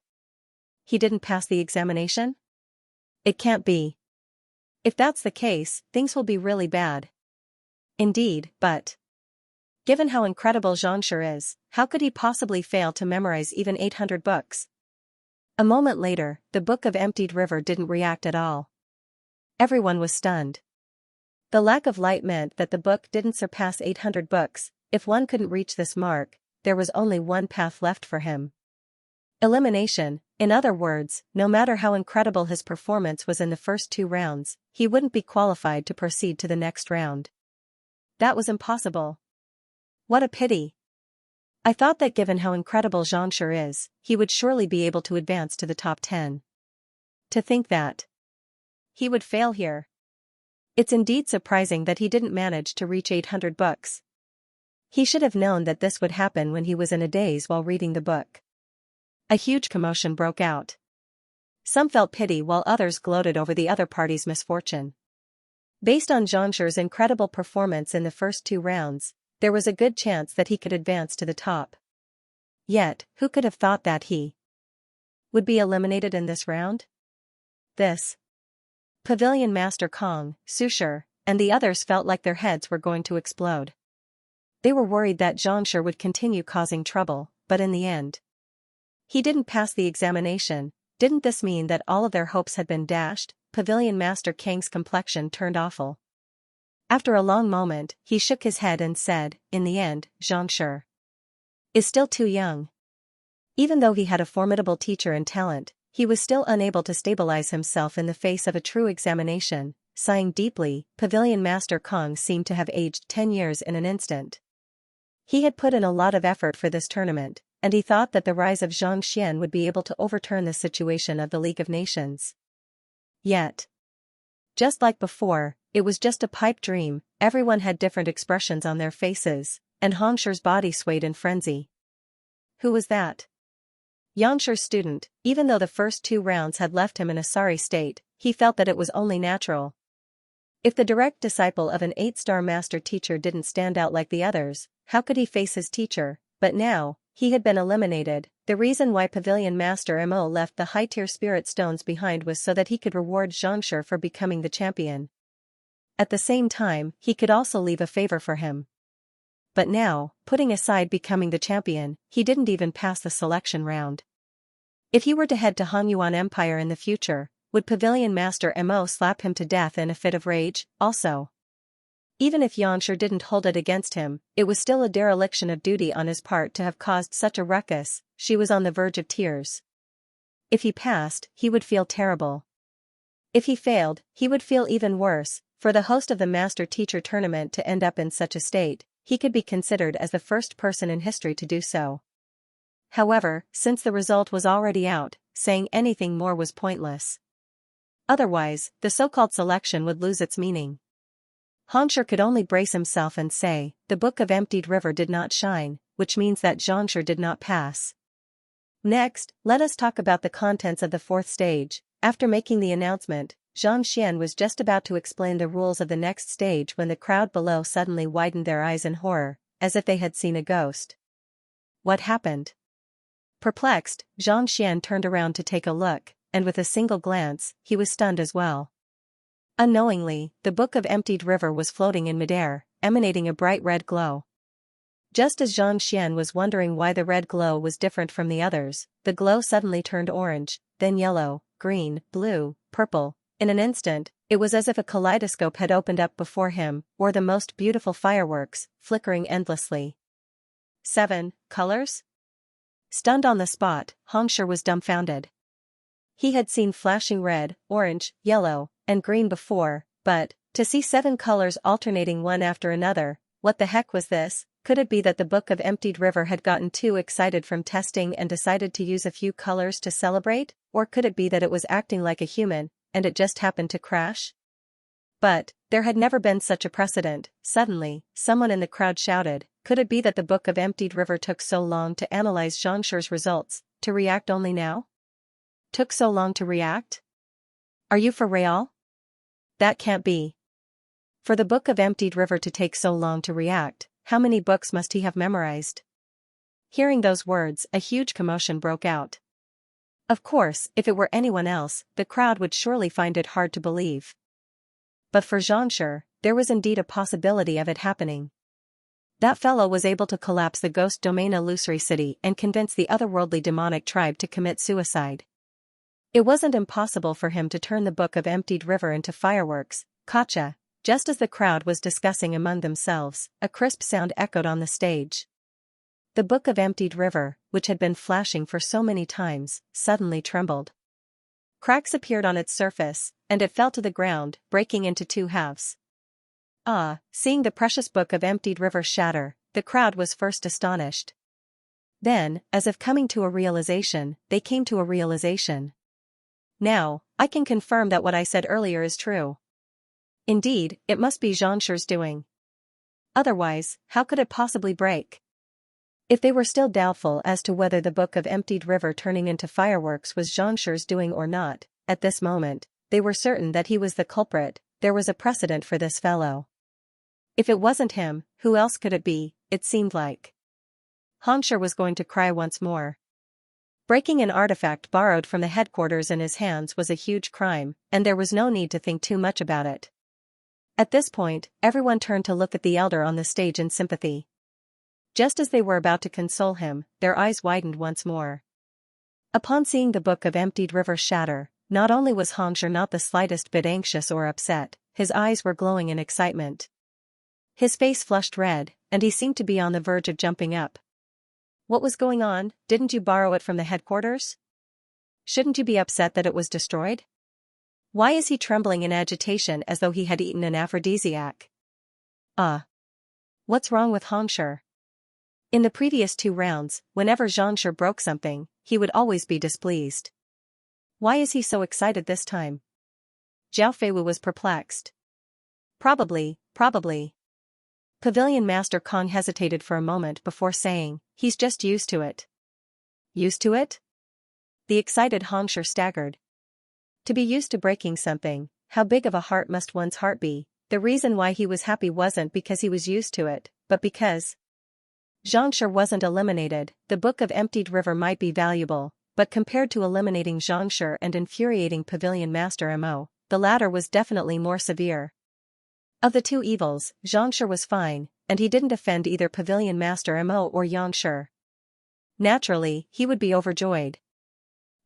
he didn't pass the examination? It can't be. If that's the case, things will be really bad. Indeed, but given how incredible Xianxia is, how could he possibly fail to memorize even 800 books? A moment later, the Book of Emptied River didn't react at all. Everyone was stunned. The lack of light meant that the book didn't surpass 800 books. If one couldn't reach this mark, there was only one path left for him. Elimination. In other words, no matter how incredible his performance was in the first 2 rounds, he wouldn't be qualified to proceed to the next round. That was impossible. What a pity. I thought that given how incredible Xianxia is, he would surely be able to advance to the top 10. To think that he would fail here. It's indeed surprising that he didn't manage to reach 800 books. He should have known that this would happen when he was in a daze while reading the book. A huge commotion broke out. Some felt pity while others gloated over the other party's misfortune. Based on Xianxia's incredible performance in the first 2 rounds, there was a good chance that he could advance to the top. Yet, who could have thought that he would be eliminated in this round? This Pavilion Master Kong, Sushir, and the others felt like their heads were going to explode. They were worried that Xianxia would continue causing trouble, but in the end, he didn't pass the examination. Didn't this mean that all of their hopes had been dashed? Pavilion Master Kang's complexion turned awful. After a long moment, he shook his head and said, in the end, Xianxia is still too young. Even though he had a formidable teacher and talent, he was still unable to stabilize himself in the face of a true examination. Sighing deeply, Pavilion Master Kong seemed to have aged 10 years in an instant. He had put in a lot of effort for this tournament, and he thought that the rise of Xianxia would be able to overturn the situation of the League of Nations. Yet, just like before, it was just a pipe dream. Everyone had different expressions on their faces, and Xianxia's body swayed in frenzy. Who was that? Xianxia's student. Even though the first 2 rounds had left him in a sorry state, he felt that it was only natural. If the direct disciple of an 8-star master teacher didn't stand out like the others, how could he face his teacher? But now, he had been eliminated. The reason why Pavilion Master Mo left the high-tier spirit stones behind was so that he could reward Xianxia for becoming the champion. At the same time, he could also leave a favor for him. But now, putting aside becoming the champion, he didn't even pass the selection round. If he were to head to Hanyuan Empire in the future, would Pavilion Master Mo slap him to death in a fit of rage? Also, even if Xianxia didn't hold it against him, it was still a dereliction of duty on his part to have caused such a ruckus. She was on the verge of tears. If he passed, he would feel terrible. If he failed, he would feel even worse. For the host of the Master-Teacher tournament to end up in such a state, he could be considered as the first person in history to do so. However, since the result was already out, saying anything more was pointless. Otherwise, the so-called selection would lose its meaning. Xianxia could only brace himself and say, the Book of Emptied River did not shine, which means that Xianxia did not pass. Next, let us talk about the contents of the 4th stage. After making the announcement, Xianxia was just about to explain the rules of the next stage when the crowd below suddenly widened their eyes in horror, as if they had seen a ghost. What happened? Perplexed, Xianxia turned around to take a look, and with a single glance, he was stunned as well. Unknowingly, the Book of Emptied River was floating in midair, emanating a bright red glow. Just as Xianxia was wondering why the red glow was different from the others, the glow suddenly turned orange, then yellow, green, blue, purple. In an instant, it was as if a kaleidoscope had opened up before him, or the most beautiful fireworks, flickering endlessly. 7 colors? Stunned on the spot, Xianxia was dumbfounded. He had seen flashing red, orange, yellow, and green before, but, to see 7 colors alternating one after another, what the heck was this? Could it be that the Book of Emptied River had gotten too excited from testing and decided to use a few colors to celebrate? Or could it be that it was acting like a human, and it just happened to crash? But, there had never been such a precedent. Suddenly, someone in the crowd shouted, could it be that the Book of Emptied River took so long to analyze Xianxia's results, to react only now? Took so long to react? Are you for real? That can't be. For the Book of Emptied River to take so long to react, how many books must he have memorized? Hearing those words, a huge commotion broke out. Of course, if it were anyone else, the crowd would surely find it hard to believe. But for Xianxia, there was indeed a possibility of it happening. That fellow was able to collapse the ghost domain illusory city and convince the otherworldly demonic tribe to commit suicide. It wasn't impossible for him to turn the Book of Emptied River into fireworks. Gotcha. Just as the crowd was discussing among themselves, a crisp sound echoed on the stage. The book of Emptied River, which had been flashing for so many times, suddenly trembled. Cracks appeared on its surface, and it fell to the ground, breaking into two halves. Seeing the precious book of Emptied River shatter, the crowd was first astonished. Then, as if coming to a realization, they came to a realization. Now, I can confirm that what I said earlier is true. Indeed, it must be Xianxia's doing. Otherwise, how could it possibly break? If they were still doubtful as to whether the book of Emptied River turning into fireworks was Xianxia's doing or not, at this moment, they were certain that he was the culprit. There was a precedent for this fellow. If it wasn't him, who else could it be? It seemed like Xianxia was going to cry once more. Breaking an artifact borrowed from the headquarters in his hands was a huge crime, and there was no need to think too much about it. At this point, everyone turned to look at the elder on the stage in sympathy. Just as they were about to console him, their eyes widened once more. Upon seeing the book of Emptied River shatter, not only was Xianxia not the slightest bit anxious or upset, his eyes were glowing in excitement. His face flushed red, and he seemed to be on the verge of jumping up. What was going on? Didn't you borrow it from the headquarters? Shouldn't you be upset that it was destroyed? Why is he trembling in agitation as though he had eaten an aphrodisiac? What's wrong with Xianxia? In the previous 2 rounds, whenever Xianxia broke something, he would always be displeased. Why is he so excited this time? Zhao Feiwu was perplexed. Probably. Pavilion Master Kong hesitated for a moment before saying, he's just used to it. Used to it? The excited Xianxia staggered. To be used to breaking something, how big of a heart must one's heart be? The reason why he was happy wasn't because he was used to it, but because Xianxia wasn't eliminated. The book of Emptied River might be valuable, but compared to eliminating Xianxia and infuriating Pavilion Master Mo, the latter was definitely more severe. Of the 2 evils, Xianxia was fine, and he didn't offend either Pavilion Master Mo or Xianxia. Naturally, he would be overjoyed.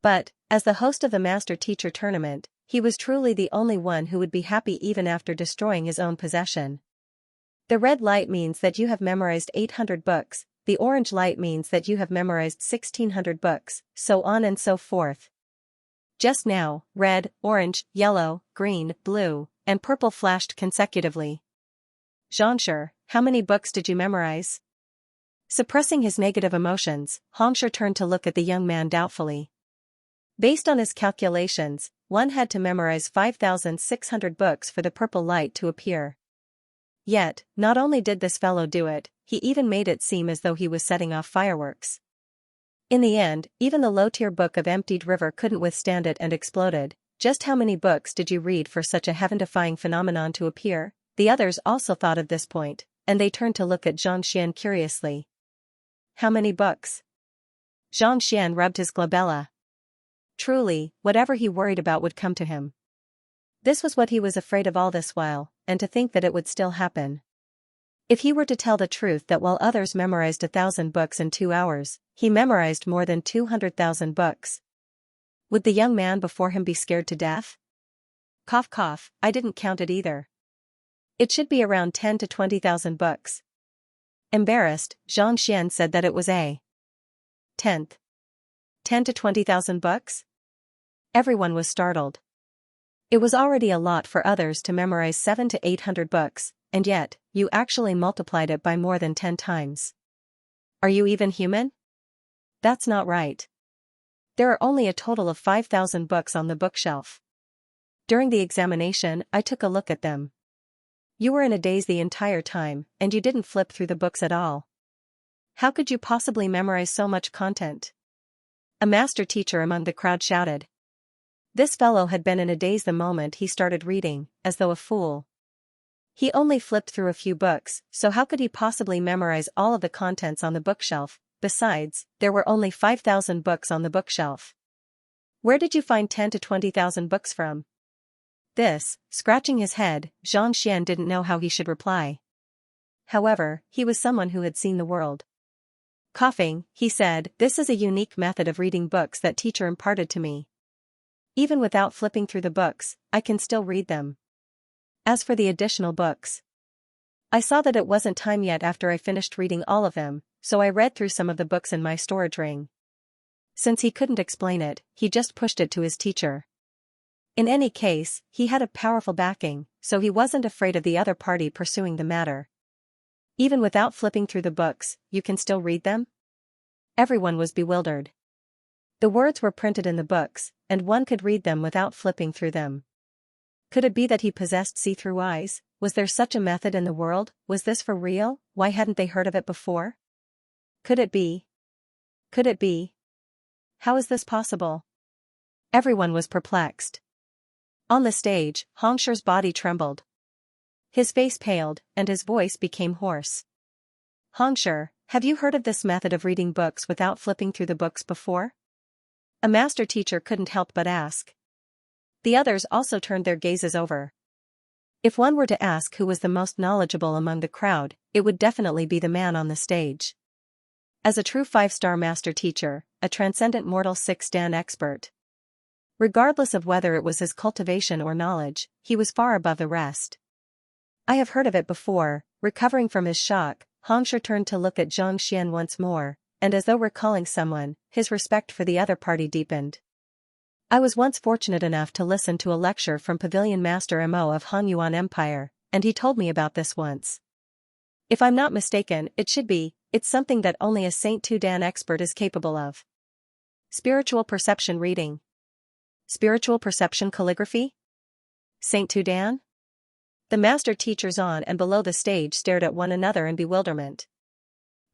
But, as the host of the Master-Teacher Tournament, he was truly the only one who would be happy even after destroying his own possession. The red light means that you have memorized 800 books, the orange light means that you have memorized 1600 books, so on and so forth. Just now, red, orange, yellow, green, blue, and purple flashed consecutively. Xianxia, how many books did you memorize? Suppressing his negative emotions, Xianxia turned to look at the young man doubtfully. Based on his calculations, one had to memorize 5,600 books for the purple light to appear. Yet, not only did this fellow do it, he even made it seem as though he was setting off fireworks. In the end, even the low-tier book of Emptied River couldn't withstand it and exploded. Just how many books did you read for such a heaven-defying phenomenon to appear? The others also thought of this point, and they turned to look at Zhang Xian curiously. How many books? Zhang Xian rubbed his glabella. Truly, whatever he worried about would come to him. This was what he was afraid of all this while, and to think that it would still happen. If he were to tell the truth that while others memorized 1,000 books in 2 hours, he memorized more than 200,000 books. Would the young man before him be scared to death? Cough cough, I didn't count it either. It should be around 10 to 20,000 books. Embarrassed, Zhang Xian said that it was a tenth. 10 to 20,000 books? Everyone was startled. It was already a lot for others to memorize 700 to 800 books, and yet, you actually multiplied it by more than 10 times. Are you even human? That's not right. There are only a total of 5,000 books on the bookshelf. During the examination, I took a look at them. You were in a daze the entire time, and you didn't flip through the books at all. How could you possibly memorize so much content? A master teacher among the crowd shouted. This fellow had been in a daze the moment he started reading, as though a fool. He only flipped through a few books, so how could he possibly memorize all of the contents on the bookshelf? Besides, there were only 5,000 books on the bookshelf. Where did you find 10 to 20,000 books from? This, scratching his head, Zhang Xian didn't know how he should reply. However, he was someone who had seen the world. Coughing, he said, this is a unique method of reading books that teacher imparted to me. Even without flipping through the books, I can still read them. As for the additional books, I saw that it wasn't time yet after I finished reading all of them, so I read through some of the books in my storage ring. Since he couldn't explain it, he just pushed it to his teacher. In any case, he had a powerful backing, so he wasn't afraid of the other party pursuing the matter. Even without flipping through the books, you can still read them? Everyone was bewildered. The words were printed in the books, and one could read them without flipping through them. Could it be that he possessed see-through eyes? Was there such a method in the world? Was this for real? Why hadn't they heard of it before? Could it be? Could it be? How is this possible? Everyone was perplexed. On the stage, Xianxia's body trembled. His face paled, and his voice became hoarse. Xianxia, have you heard of this method of reading books without flipping through the books before? A master teacher couldn't help but ask. The others also turned their gazes over. If one were to ask who was the most knowledgeable among the crowd, it would definitely be the man on the stage. As a true 5-star master teacher, a transcendent mortal 6-dan expert. Regardless of whether it was his cultivation or knowledge, he was far above the rest. I have heard of it before. Recovering from his shock, Xianxia turned to look at Xianxia once more, and as though recalling someone, his respect for the other party deepened. I was once fortunate enough to listen to a lecture from Pavilion Master Mo of Han Yuan Empire, and he told me about this once. If I'm not mistaken, it's something that only a Saint 2-dan expert is capable of. Spiritual perception reading. Spiritual perception calligraphy? Saint 2-dan? The master teachers on and below the stage stared at one another in bewilderment.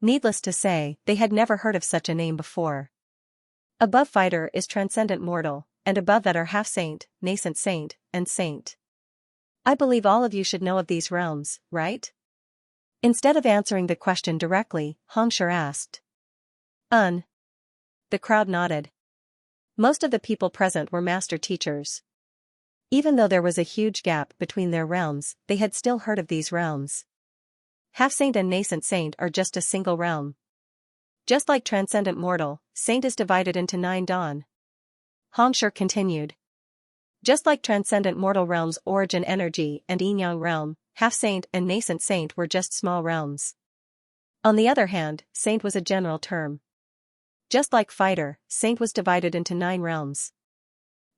Needless to say, they had never heard of such a name before. Above fighter is transcendent mortal, and above that are half-saint, nascent saint, and saint. I believe all of you should know of these realms, right? Instead of answering the question directly, Xianxia asked. The crowd nodded. Most of the people present were master teachers. Even though there was a huge gap between their realms, they had still heard of these realms. Half-saint and nascent saint are just a single realm. Just like transcendent mortal, saint is divided into 9 dan. Xianxia continued. Just like transcendent mortal realms origin energy and yin-yang realm, half-saint and nascent saint were just small realms. On the other hand, saint was a general term. Just like fighter, saint was divided into 9 realms.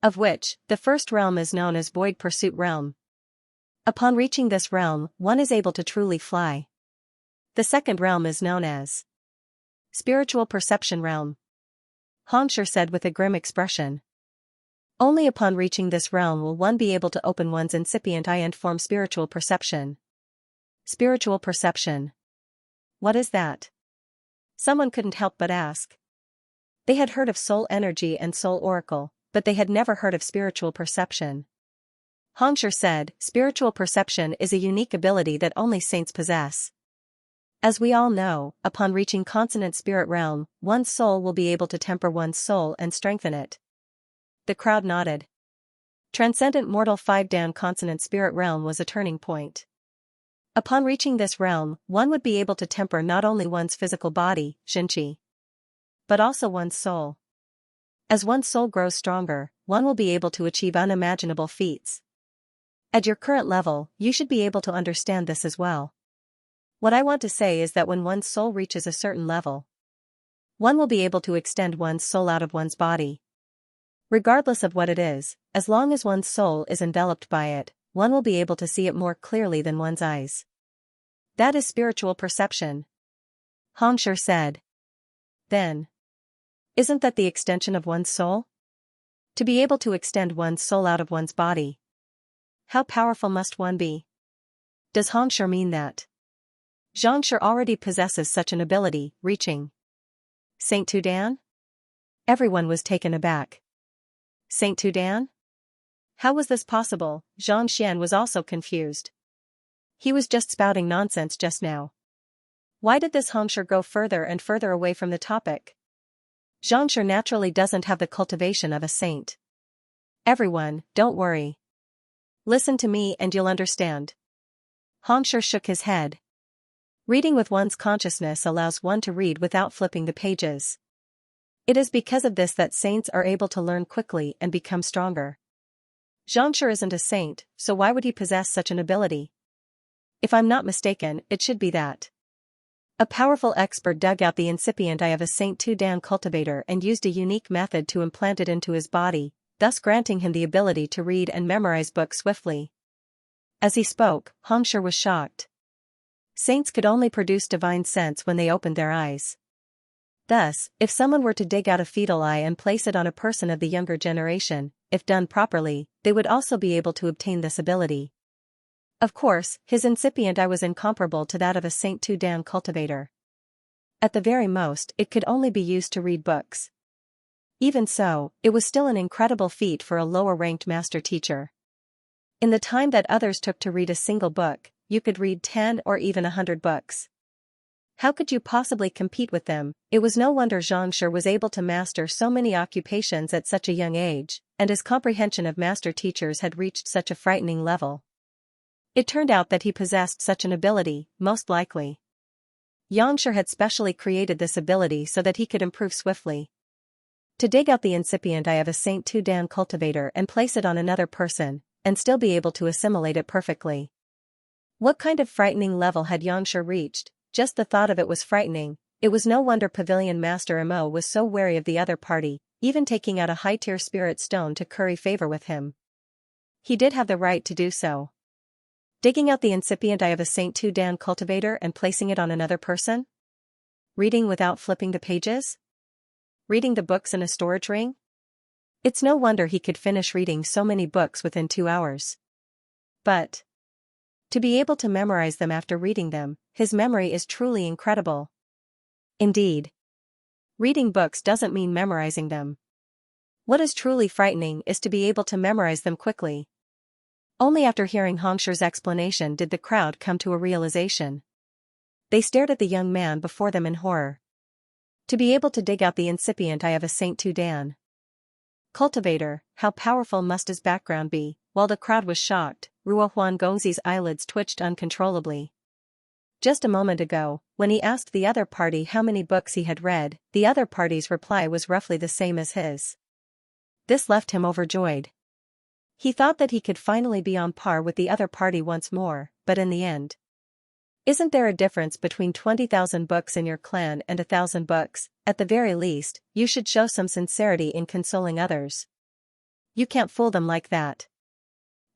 Of which, the first realm is known as void pursuit realm. Upon reaching this realm, one is able to truly fly. The second realm is known as spiritual perception realm. Xianxia said with a grim expression. Only upon reaching this realm will one be able to open one's incipient eye and form spiritual perception. Spiritual perception. What is that? Someone couldn't help but ask. They had heard of soul energy and soul oracle, but they had never heard of spiritual perception. Xianxia said, spiritual perception is a unique ability that only saints possess. As we all know, upon reaching consonant spirit realm, one's soul will be able to temper one's soul and strengthen it. The crowd nodded. Transcendent mortal 5-dan consonant spirit realm was a turning point. Upon reaching this realm, one would be able to temper not only one's physical body, Xianxia, but also one's soul. As one's soul grows stronger, one will be able to achieve unimaginable feats. At your current level, you should be able to understand this as well. What I want to say is that when one's soul reaches a certain level, one will be able to extend one's soul out of one's body. Regardless of what it is, as long as one's soul is enveloped by it, one will be able to see it more clearly than one's eyes. That is spiritual perception. Xianxia said. Then, isn't that the extension of one's soul? To be able to extend one's soul out of one's body. How powerful must one be? Does Xianxia mean that Xianxia already possesses such an ability, reaching Saint 2-dan? Everyone was taken aback. Saint 2-dan? How was this possible? Xianxia was also confused. He was just spouting nonsense just now. Why did this Xianxia go further and further away from the topic? Xianxia naturally doesn't have the cultivation of a saint. Everyone, don't worry. Listen to me and you'll understand. Xianxia shook his head. Reading with one's consciousness allows one to read without flipping the pages. It is because of this that saints are able to learn quickly and become stronger. Xianxia isn't a saint, so why would he possess such an ability? If I'm not mistaken, it should be that. A powerful expert dug out the incipient eye of a Saint Tudan cultivator and used a unique method to implant it into his body, thus granting him the ability to read and memorize books swiftly. As he spoke, Xianxia was shocked. Saints could only produce divine sense when they opened their eyes. Thus, if someone were to dig out a fetal eye and place it on a person of the younger generation, if done properly, they would also be able to obtain this ability. Of course, his incipient eye was incomparable to that of a Saint Tudan cultivator. At the very most, it could only be used to read books. Even so, it was still an incredible feat for a lower-ranked master teacher. In the time that others took to read a single book, you could read 10 or even 100 books. How could you possibly compete with them? It was no wonder Xianxia was able to master so many occupations at such a young age, and his comprehension of master teachers had reached such a frightening level. It turned out that he possessed such an ability, most likely. Xianxia had specially created this ability so that he could improve swiftly. To dig out the incipient eye of a Saint Tudan cultivator and place it on another person, and still be able to assimilate it perfectly. What kind of frightening level had Xianxia reached? Just the thought of it was frightening. It was no wonder Pavilion Master Mo was so wary of the other party, even taking out a high-tier spirit stone to curry favor with him. He did have the right to do so. Digging out the incipient eye of a Saint Tudan cultivator and placing it on another person? Reading without flipping the pages? Reading the books in a storage ring? It's no wonder he could finish reading so many books within 2 hours. But to be able to memorize them after reading them, his memory is truly incredible. Indeed, reading books doesn't mean memorizing them. What is truly frightening is to be able to memorize them quickly. Only after hearing Xianxia's explanation did the crowd come to a realization. They stared at the young man before them in horror. To be able to dig out the incipient eye of a Saint Tudan cultivator, how powerful must his background be? While the crowd was shocked, Ruo Huangongzi's eyelids twitched uncontrollably. Just a moment ago, when he asked the other party how many books he had read, the other party's reply was roughly the same as his. This left him overjoyed. He thought that he could finally be on par with the other party once more, but in the end. Isn't there a difference between 20,000 books in your clan and 1,000 books? At the very least, you should show some sincerity in consoling others. You can't fool them like that.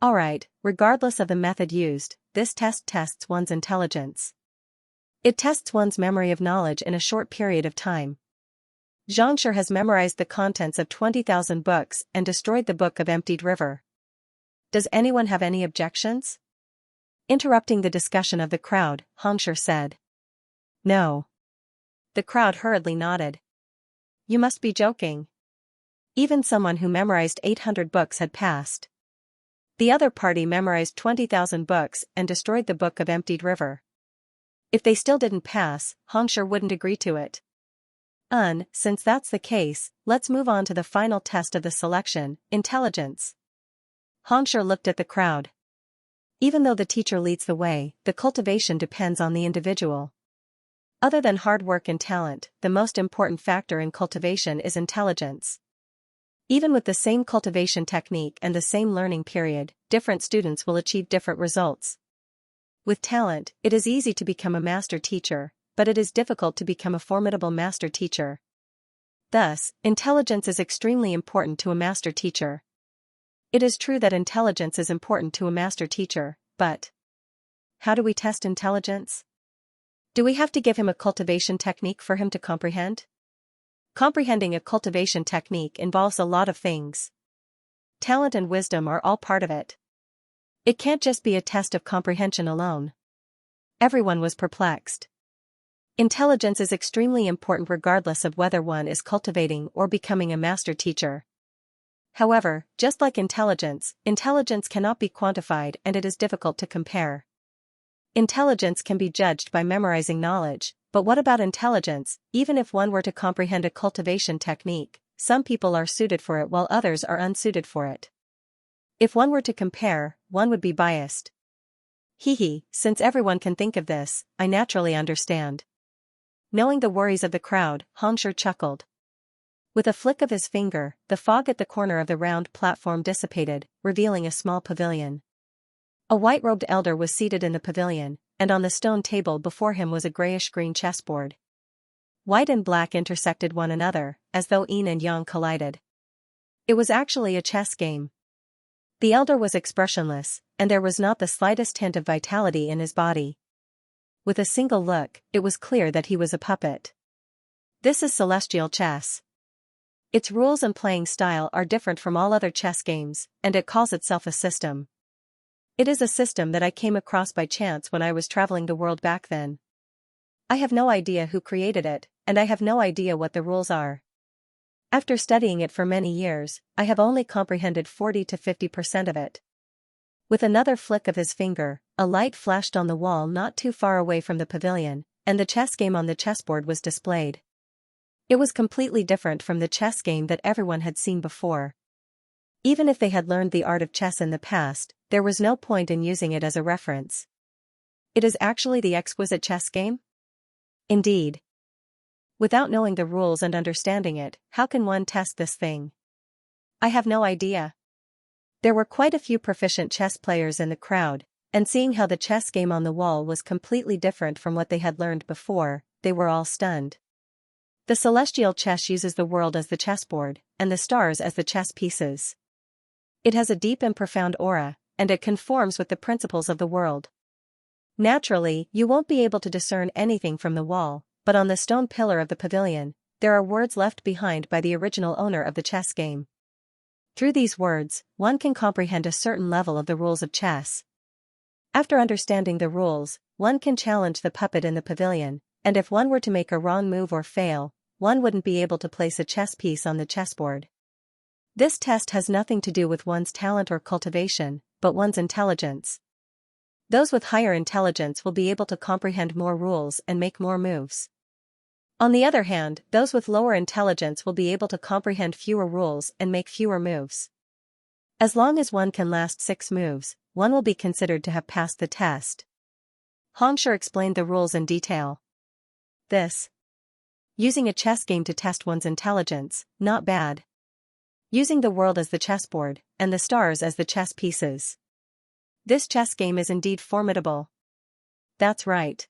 Alright, regardless of the method used, this test tests one's intelligence. It tests one's memory of knowledge in a short period of time. Xianxia has memorized the contents of 20,000 books and destroyed the Book of Emptied River. Does anyone have any objections? Interrupting the discussion of the crowd, Xianxia said. No. The crowd hurriedly nodded. You must be joking. Even someone who memorized 800 books had passed. The other party memorized 20,000 books and destroyed the Book of Emptied River. If they still didn't pass, Xianxia wouldn't agree to it. Since that's the case, let's move on to the final test of the selection, intelligence. Xianxia looked at the crowd. Even though the teacher leads the way, the cultivation depends on the individual. Other than hard work and talent, the most important factor in cultivation is intelligence. Even with the same cultivation technique and the same learning period, different students will achieve different results. With talent, it is easy to become a master teacher, but it is difficult to become a formidable master teacher. Thus, intelligence is extremely important to a master teacher. It is true that intelligence is important to a master teacher, but how do we test intelligence? Do we have to give him a cultivation technique for him to comprehend? Comprehending a cultivation technique involves a lot of things. Talent and wisdom are all part of it. It can't just be a test of comprehension alone. Everyone was perplexed. Intelligence is extremely important regardless of whether one is cultivating or becoming a master teacher. However, just like intelligence cannot be quantified and it is difficult to compare. Intelligence can be judged by memorizing knowledge, but what about intelligence? Even if one were to comprehend a cultivation technique, some people are suited for it while others are unsuited for it. If one were to compare, one would be biased. Since everyone can think of this, I naturally understand. Knowing the worries of the crowd, Xianxia chuckled. With a flick of his finger, the fog at the corner of the round platform dissipated, revealing a small pavilion. A white-robed elder was seated in the pavilion, and on the stone table before him was a grayish-green chessboard. White and black intersected one another, as though yin and yang collided. It was actually a chess game. The elder was expressionless, and there was not the slightest hint of vitality in his body. With a single look, it was clear that he was a puppet. This is celestial chess. Its rules and playing style are different from all other chess games, and it calls itself a system. It is a system that I came across by chance when I was traveling the world back then. I have no idea who created it, and I have no idea what the rules are. After studying it for many years, I have only comprehended 40 to 50% of it. With another flick of his finger, a light flashed on the wall not too far away from the pavilion, and the chess game on the chessboard was displayed. It was completely different from the chess game that everyone had seen before. Even if they had learned the art of chess in the past, there was no point in using it as a reference. It is actually the exquisite chess game? Indeed. Without knowing the rules and understanding it, how can one test this thing? I have no idea. There were quite a few proficient chess players in the crowd, and seeing how the chess game on the wall was completely different from what they had learned before, they were all stunned. The celestial chess uses the world as the chessboard, and the stars as the chess pieces. It has a deep and profound aura, and it conforms with the principles of the world. Naturally, you won't be able to discern anything from the wall, but on the stone pillar of the pavilion, there are words left behind by the original owner of the chess game. Through these words, one can comprehend a certain level of the rules of chess. After understanding the rules, one can challenge the puppet in the pavilion, and if one were to make a wrong move or fail, one wouldn't be able to place a chess piece on the chessboard. This test has nothing to do with one's talent or cultivation, but one's intelligence. Those with higher intelligence will be able to comprehend more rules and make more moves. On the other hand, those with lower intelligence will be able to comprehend fewer rules and make fewer moves. As long as one can last 6 moves, one will be considered to have passed the test. Xianxia explained the rules in detail. Using a chess game to test one's intelligence, not bad. Using the world as the chessboard, and the stars as the chess pieces. This chess game is indeed formidable. That's right.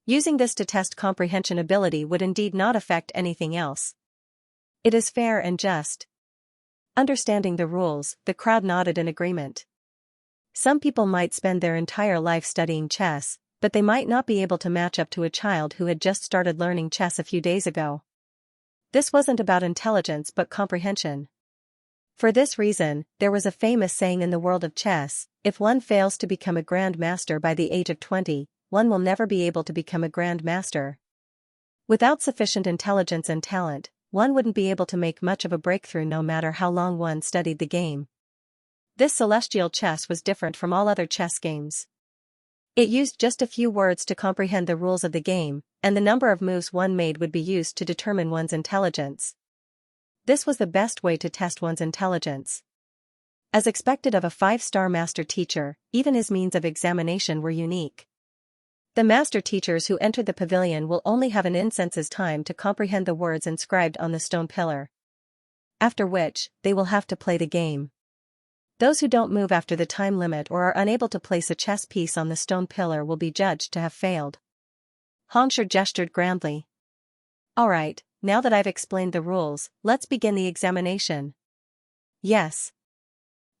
Using this to test comprehension ability would indeed not affect anything else. It is fair and just. Understanding the rules, the crowd nodded in agreement. Some people might spend their entire life studying chess, but they might not be able to match up to a child who had just started learning chess a few days ago. This wasn't about intelligence but comprehension. For this reason, there was a famous saying in the world of chess: if one fails to become a grand master by the age of 20, one will never be able to become a grand master. Without sufficient intelligence and talent, one wouldn't be able to make much of a breakthrough no matter how long one studied the game. This celestial chess was different from all other chess games. It used just a few words to comprehend the rules of the game, and the number of moves one made would be used to determine one's intelligence. This was the best way to test one's intelligence. As expected of a 5-star master teacher, even his means of examination were unique. The master teachers who entered the pavilion will only have an instant's time to comprehend the words inscribed on the stone pillar. After which, they will have to play the game. Those who don't move after the time limit or are unable to place a chess piece on the stone pillar will be judged to have failed. Xianxia gestured grandly. Alright, now that I've explained the rules, let's begin the examination. Yes.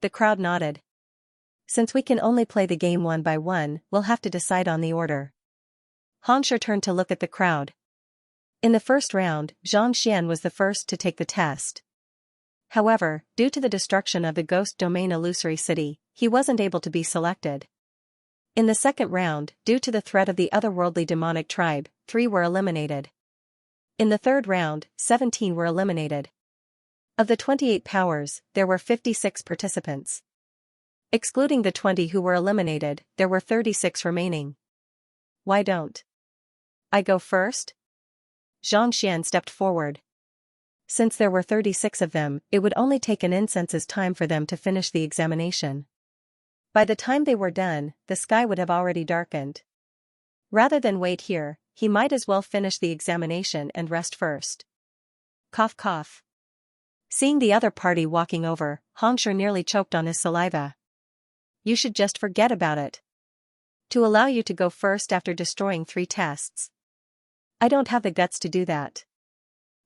The crowd nodded. Since we can only play the game one by one, we'll have to decide on the order. Xianxia turned to look at the crowd. In the first round, Xianxia was the first to take the test. However, due to the destruction of the Ghost Domain Illusory City, he wasn't able to be selected. In the second round, due to the threat of the otherworldly demonic tribe, 3 were eliminated. In the third round, 17 were eliminated. Of the 28 powers, there were 56 participants. Excluding the 20 who were eliminated, there were 36 remaining. Why don't I go first? Xianxia stepped forward. Since there were 36 of them, it would only take an instant's time for them to finish the examination. By the time they were done, the sky would have already darkened. Rather than wait here, he might as well finish the examination and rest first. Cough cough. Seeing the other party walking over, Xianxia nearly choked on his saliva. You should just forget about it. To allow you to go first after destroying 3 tests. I don't have the guts to do that.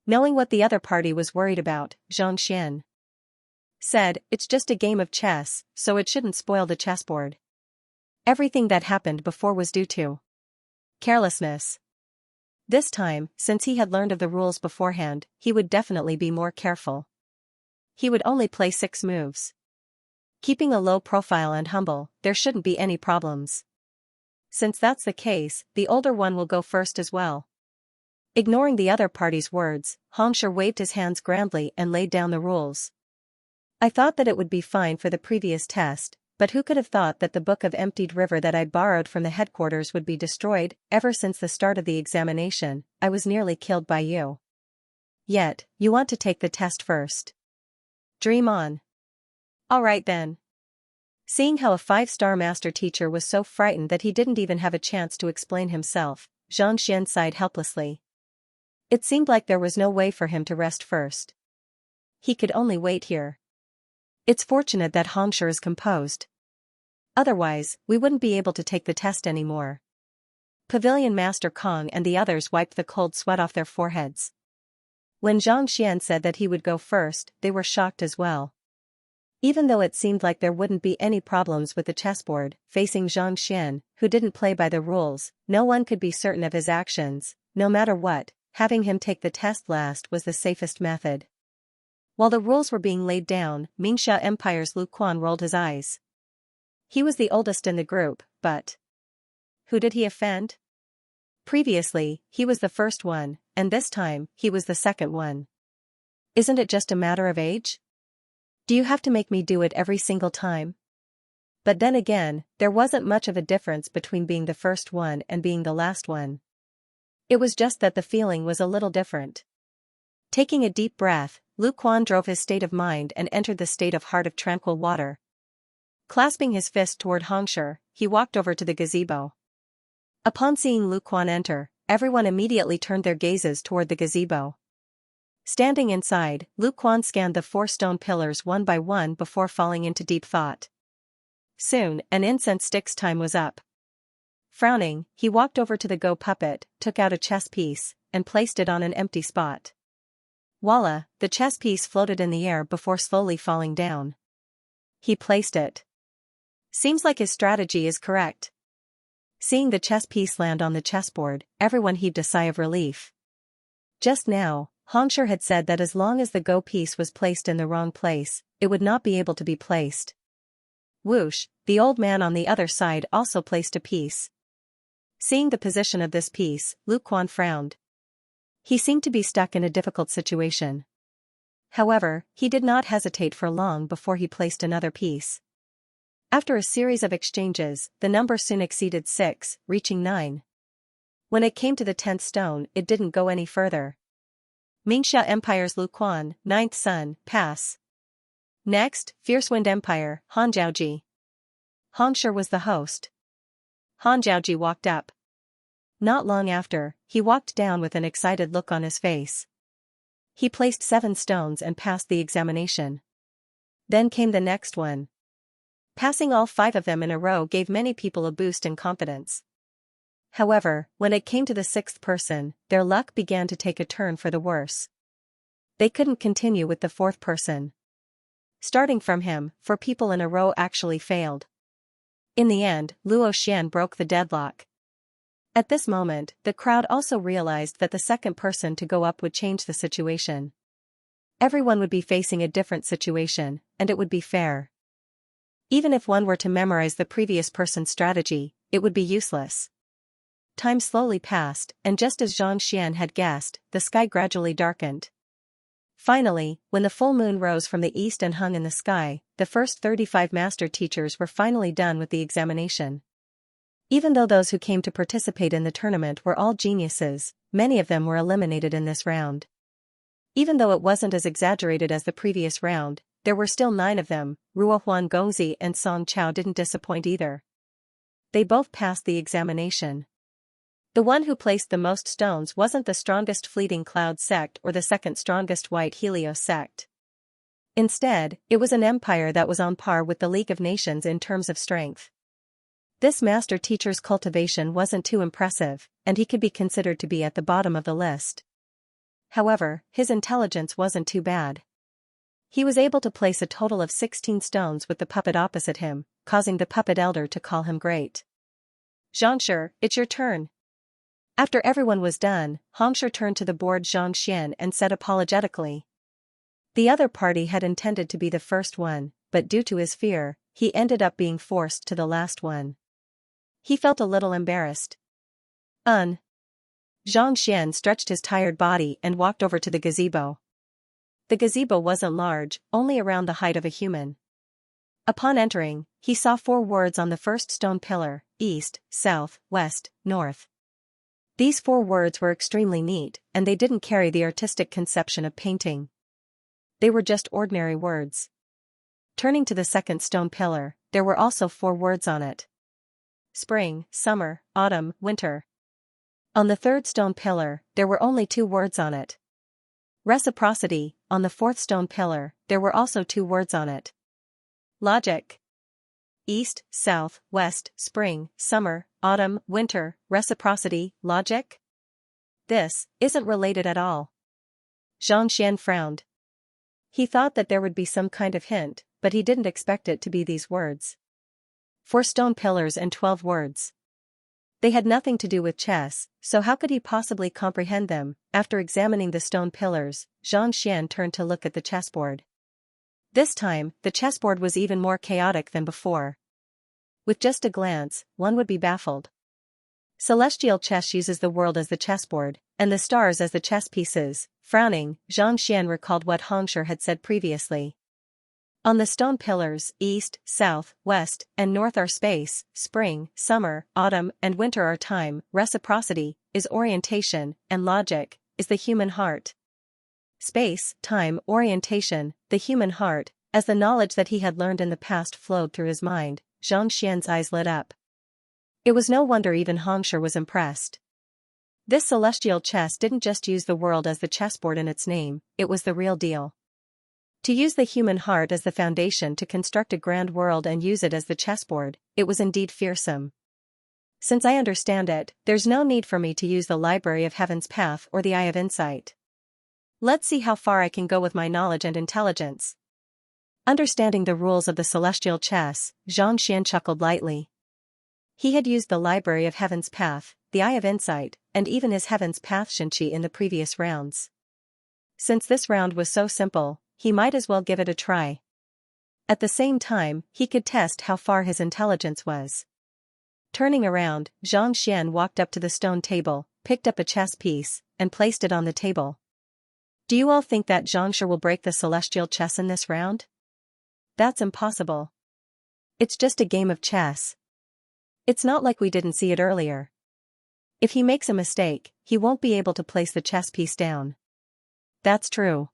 Knowing what the other party was worried about, Xianxia said, it's just a game of chess, so it shouldn't spoil the chessboard. Everything that happened before was due to carelessness. This time, since he had learned of the rules beforehand, he would definitely be more careful. He would only play 6 moves. Keeping a low profile and humble, there shouldn't be any problems. Since that's the case, the older one will go first as well. Ignoring the other party's words, Xianxia waved his hands grandly and laid down the rules. I thought that it would be fine for the previous test, but who could have thought that the book of emptied river that I'd borrowed from the headquarters would be destroyed? Ever since the start of the examination, I was nearly killed by you. Yet, you want to take the test first. Dream on. All right then. Seeing how a 5-star master teacher was so frightened that he didn't even have a chance to explain himself, Xianxia sighed helplessly. It seemed like there was no way for him to rest first. He could only wait here. It's fortunate that Xianxia is composed. Otherwise, we wouldn't be able to take the test anymore. Pavilion Master Kong and the others wiped the cold sweat off their foreheads. When Xianxia said that he would go first, they were shocked as well. Even though it seemed like there wouldn't be any problems with the chessboard, facing Xianxia, who didn't play by the rules, no one could be certain of his actions. No matter what, having him take the test last was the safest method. While the rules were being laid down, Xianxia Empire's Lu Quan rolled his eyes. He was the oldest in the group, but who did he offend? Previously, he was the first one, and this time, he was the second one. Isn't it just a matter of age? Do you have to make me do it every single time? But then again, there wasn't much of a difference between being the first one and being the last one. It was just that the feeling was a little different. Taking a deep breath, Lu Quan drove his state of mind and entered the state of heart of tranquil water. Clasping his fist toward Xianxia, he walked over to the gazebo. Upon seeing Lu Quan enter, everyone immediately turned their gazes toward the gazebo. Standing inside, Lu Quan scanned the 4 stone pillars one by one before falling into deep thought. Soon, an incense stick's time was up. Frowning, he walked over to the Go puppet, took out a chess piece, and placed it on an empty spot. Voila, the chess piece floated in the air before slowly falling down. He placed it. Seems like his strategy is correct. Seeing the chess piece land on the chessboard, everyone heaved a sigh of relief. Just now, Xianxia had said that as long as the Go piece was placed in the wrong place, it would not be able to be placed. Whoosh, the old man on the other side also placed a piece. Seeing the position of this piece, Lu Quan frowned. He seemed to be stuck in a difficult situation. However, he did not hesitate for long before he placed another piece. After a series of exchanges, the number soon exceeded 6, reaching 9. When it came to the 10th stone, it didn't go any further. Xianxia Empire's Lu Quan, 9th son, pass. Next, Fierce Wind Empire, Han Zhaoji. Xianxia was the host. Han Zhaoji walked up. Not long after, he walked down with an excited look on his face. He placed 7 stones and passed the examination. Then came the next one. Passing all 5 of them in a row gave many people a boost in confidence. However, when it came to the 6th person, their luck began to take a turn for the worse. They couldn't continue with the 4th person. Starting from him, 4 people in a row actually failed. In the end, Luo Xian broke the deadlock. At this moment, the crowd also realized that the second person to go up would change the situation. Everyone would be facing a different situation, and it would be fair. Even if one were to memorize the previous person's strategy, it would be useless. Time slowly passed, and just as Xianxia had guessed, the sky gradually darkened. Finally, when the full moon rose from the east and hung in the sky, the first 35 master teachers were finally done with the examination. Even though those who came to participate in the tournament were all geniuses, many of them were eliminated in this round. Even though it wasn't as exaggerated as the previous round, there were still 9 of them. Ruohuan Gongzi and Song Chao didn't disappoint either. They both passed the examination. The one who placed the most stones wasn't the strongest fleeting cloud sect or the second strongest white Helios sect. Instead, it was an empire that was on par with the League of Nations in terms of strength. This master teacher's cultivation wasn't too impressive, and he could be considered to be at the bottom of the list. However, his intelligence wasn't too bad. He was able to place a total of 16 stones with the puppet opposite him, causing the puppet elder to call him great. Xianxia, it's your turn. After everyone was done, Xianxia turned to the bored Xianxia and said apologetically. The other party had intended to be the first one, but due to his fear, he ended up being forced to the last one. He felt a little embarrassed. Zhang Xian stretched his tired body and walked over to the gazebo. The gazebo wasn't large, only around the height of a human. Upon entering, he saw 4 words on the first stone pillar: east, south, west, north. These 4 words were extremely neat, and they didn't carry the artistic conception of painting. They were just ordinary words. Turning to the second stone pillar, there were also 4 words on it: spring, summer, autumn, winter. On the third stone pillar, there were only 2 words on it: reciprocity. On the fourth stone pillar, there were also 2 words on it: logic. East, south, west, spring, summer, autumn, winter, reciprocity, logic? This isn't related at all. Zhang Xian frowned. He thought that there would be some kind of hint, but he didn't expect it to be these words. 4 stone pillars and 12 words. They had nothing to do with chess, so how could he possibly comprehend them? After examining the stone pillars, Zhang Xian turned to look at the chessboard. This time, the chessboard was even more chaotic than before. With just a glance, one would be baffled. Celestial chess uses the world as the chessboard, and the stars as the chess pieces. Frowning, Zhang Xian recalled what Xianxia had said previously. On the stone pillars, east, south, west, and north are space, spring, summer, autumn, and winter are time, reciprocity is orientation, and logic is the human heart. Space, time, orientation, the human heart. As the knowledge that he had learned in the past flowed through his mind, Zhang Xian's eyes lit up. It was no wonder even Xianxia was impressed. This celestial chess didn't just use the world as the chessboard in its name, it was the real deal. To use the human heart as the foundation to construct a grand world and use it as the chessboard, it was indeed fearsome. Since I understand it, there's no need for me to use the Library of Heaven's Path or the Eye of Insight. Let's see how far I can go with my knowledge and intelligence. Understanding the rules of the celestial chess, Zhang Xian chuckled lightly. He had used the Library of Heaven's Path, the Eye of Insight, and even his Heaven's Path Xianxia in the previous rounds. Since this round was so simple, he might as well give it a try. At the same time, he could test how far his intelligence was. Turning around, Zhang Xian walked up to the stone table, picked up a chess piece, and placed it on the table. Do you all think that Xianxia will break the celestial chess in this round? That's impossible. It's just a game of chess. It's not like we didn't see it earlier. If he makes a mistake, he won't be able to place the chess piece down. That's true.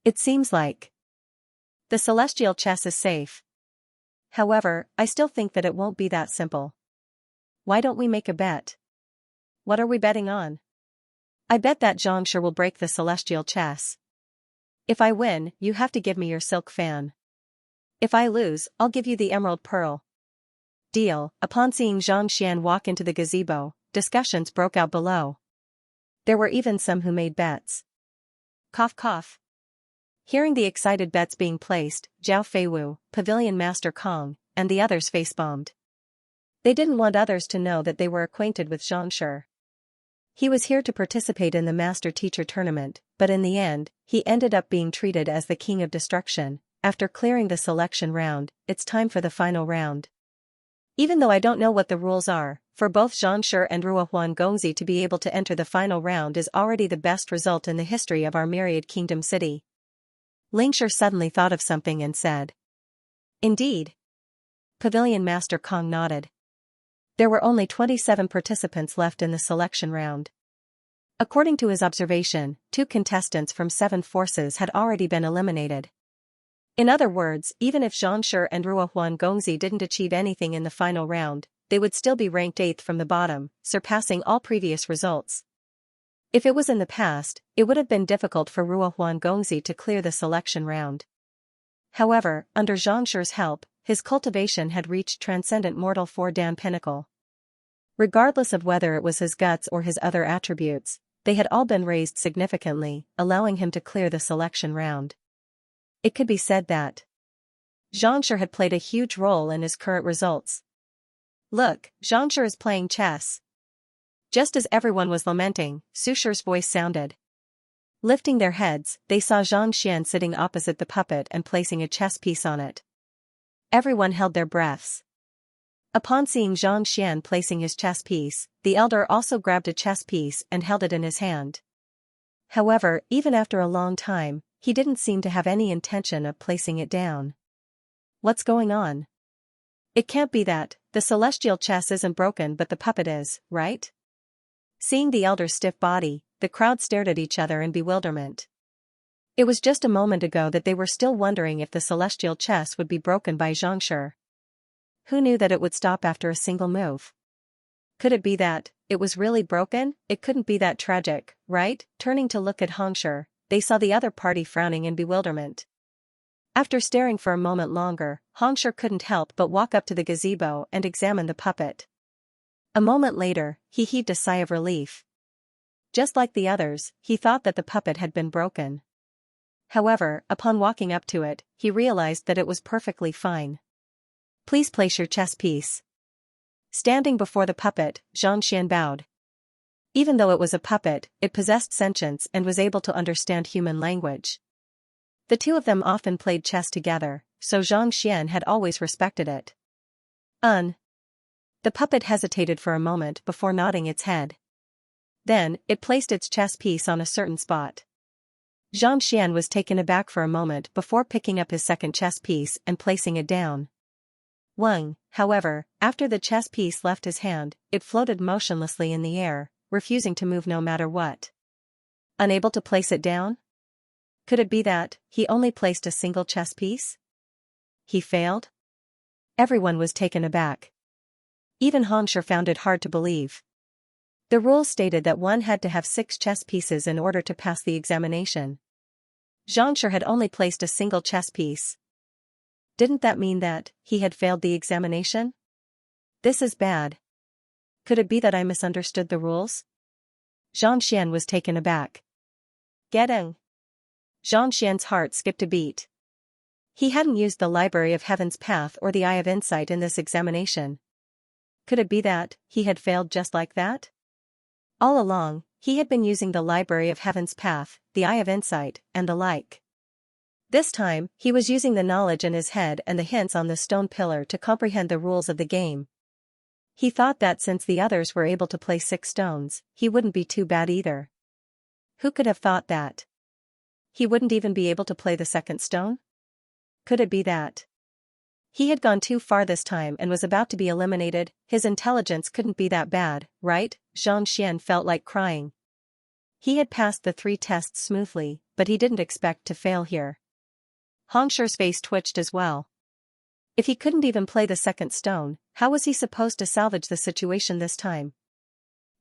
It seems like the celestial chess is safe. However, I still think that it won't be that simple. Why don't we make a bet? What are we betting on? I bet that Xianxia will break the celestial chess. If I win, you have to give me your silk fan. If I lose, I'll give you the emerald pearl. Deal. Upon seeing Zhang Xian walk into the gazebo, discussions broke out below. There were even some who made bets. Cough cough. Hearing the excited bets being placed, Zhao Feiwu, Pavilion Master Kong, and the others face-bombed. They didn't want others to know that they were acquainted with Xianxia. He was here to participate in the Master-Teacher tournament, but in the end, he ended up being treated as the King of Destruction. After clearing the selection round, it's time for the final round. Even though I don't know what the rules are, for both Xianxia and Ruohuan Gongzi to be able to enter the final round is already the best result in the history of our Myriad Kingdom City. Lingxia suddenly thought of something and said. Indeed. Pavilion Master Kong nodded. There were only 27 participants left in the selection round. According to his observation, 2 contestants from 7 forces had already been eliminated. In other words, even if Xianxia and Ruohuan Gongzi didn't achieve anything in the final round, they would still be ranked 8th from the bottom, surpassing all previous results. If it was in the past, it would have been difficult for Ruo Huangongzi to clear the selection round. However, under Xianxia's help, his cultivation had reached transcendent mortal 4-dan pinnacle. Regardless of whether it was his guts or his other attributes, they had all been raised significantly, allowing him to clear the selection round. It could be said that Xianxia had played a huge role in his current results. Look, Xianxia is playing chess. Just as everyone was lamenting, Su Shi's voice sounded. Lifting their heads, they saw Zhang Xian sitting opposite the puppet and placing a chess piece on it. Everyone held their breaths. Upon seeing Zhang Xian placing his chess piece, the elder also grabbed a chess piece and held it in his hand. However, even after a long time, he didn't seem to have any intention of placing it down. What's going on? It can't be that, the celestial chess isn't broken but the puppet is, right? Seeing the elder's stiff body, the crowd stared at each other in bewilderment. It was just a moment ago that they were still wondering if the celestial chess would be broken by Xianxia. Who knew that it would stop after a single move? Could it be that it was really broken? It couldn't be that tragic, right? Turning to look at Xianxia, they saw the other party frowning in bewilderment. After staring for a moment longer, Xianxia couldn't help but walk up to the gazebo and examine the puppet. A moment later, he heaved a sigh of relief. Just like the others, he thought that the puppet had been broken. However, upon walking up to it, he realized that it was perfectly fine. Please place your chess piece. Standing before the puppet, Zhang Xian bowed. Even though it was a puppet, it possessed sentience and was able to understand human language. The two of them often played chess together, so Zhang Xian had always respected it. The puppet hesitated for a moment before nodding its head. Then, it placed its chess piece on a certain spot. Zhang Xian was taken aback for a moment before picking up his second chess piece and placing it down. However, after the chess piece left his hand, it floated motionlessly in the air, refusing to move no matter what. Unable to place it down? Could it be that he only placed a single chess piece? He failed? Everyone was taken aback. Even Xianxia found it hard to believe. The rules stated that one had to have 6 chess pieces in order to pass the examination. Xianxia had only placed a single chess piece. Didn't that mean that he had failed the examination? This is bad. Could it be that I misunderstood the rules? Zhang Xian was taken aback. Getting. Zhang Xian's heart skipped a beat. He hadn't used the Library of Heaven's Path or the Eye of Insight in this examination. Could it be that he had failed just like that? All along, he had been using the Library of Heaven's Path, the Eye of Insight, and the like. This time, he was using the knowledge in his head and the hints on the stone pillar to comprehend the rules of the game. He thought that since the others were able to place 6 stones, he wouldn't be too bad either. Who could have thought that? He wouldn't even be able to play the second stone? Could it be that he had gone too far this time and was about to be eliminated? His intelligence couldn't be that bad, right? Zhang Xian felt like crying. He had passed the 3 tests smoothly, but he didn't expect to fail here. Xianxia's face twitched as well. If he couldn't even play the second stone, how was he supposed to salvage the situation this time?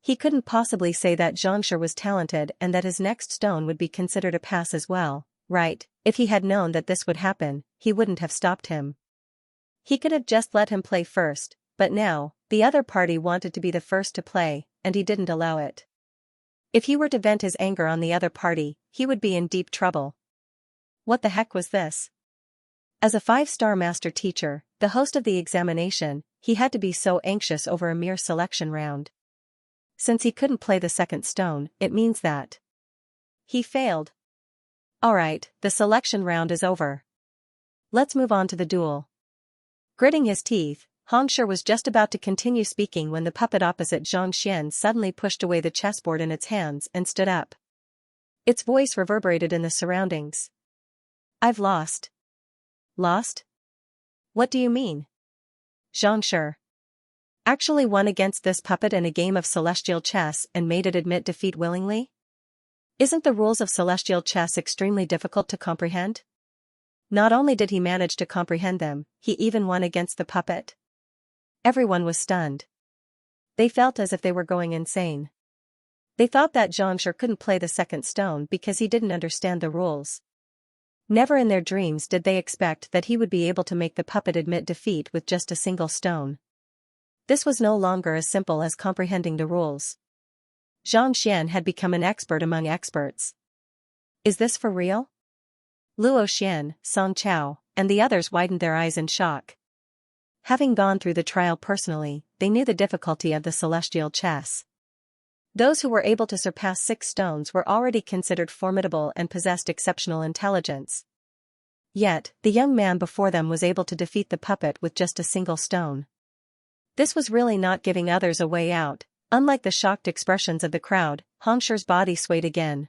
He couldn't possibly say that Xianxia was talented and that his next stone would be considered a pass as well, right? If he had known that this would happen, he wouldn't have stopped him. He could have just let him play first, but now, the other party wanted to be the first to play, and he didn't allow it. If he were to vent his anger on the other party, he would be in deep trouble. What the heck was this? As a 5-star master teacher, the host of the examination, he had to be so anxious over a mere selection round. Since he couldn't play the second stone, it means that he failed. Alright, the selection round is over. Let's move on to the duel. Gritting his teeth, Xianxia was just about to continue speaking when the puppet opposite Zhang Xian suddenly pushed away the chessboard in its hands and stood up. Its voice reverberated in the surroundings. I've lost. Lost? What do you mean? Xianxia actually won against this puppet in a game of celestial chess and made it admit defeat willingly? Isn't the rules of celestial chess extremely difficult to comprehend? Not only did he manage to comprehend them, he even won against the puppet. Everyone was stunned. They felt as if they were going insane. They thought that Xianxia couldn't play the second stone because he didn't understand the rules. Never in their dreams did they expect that he would be able to make the puppet admit defeat with just a single stone. This was no longer as simple as comprehending the rules. Xianxia had become an expert among experts. Is this for real? Luo Xian, Song Chao, and the others widened their eyes in shock. Having gone through the trial personally, they knew the difficulty of the celestial chess. Those who were able to surpass 6 stones were already considered formidable and possessed exceptional intelligence. Yet, the young man before them was able to defeat the puppet with just a single stone. This was really not giving others a way out. Unlike the shocked expressions of the crowd, Xianxia's body swayed again.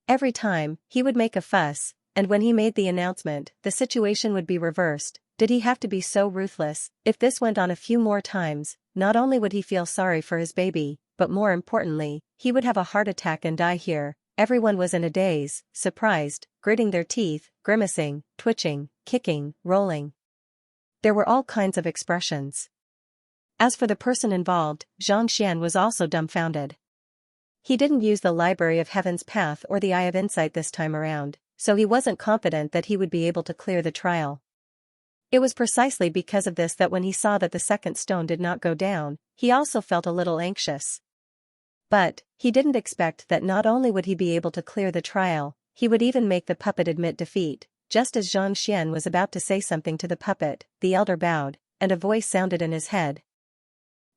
Every time, he would make a fuss, and when he made the announcement, the situation would be reversed. Did he have to be so ruthless? If this went on a few more times, not only would he feel sorry for his baby, but more importantly, he would have a heart attack and die here. Everyone was in a daze, surprised, gritting their teeth, grimacing, twitching, kicking, rolling. There were all kinds of expressions. As for the person involved, Xianxia was also dumbfounded. He didn't use the Library of Heaven's Path or the Eye of Insight this time around, so he wasn't confident that he would be able to clear the trial. It was precisely because of this that when he saw that the second stone did not go down, he also felt a little anxious. But, he didn't expect that not only would he be able to clear the trial, he would even make the puppet admit defeat. Just as Xianxia was about to say something to the puppet, the elder bowed, and a voice sounded in his head.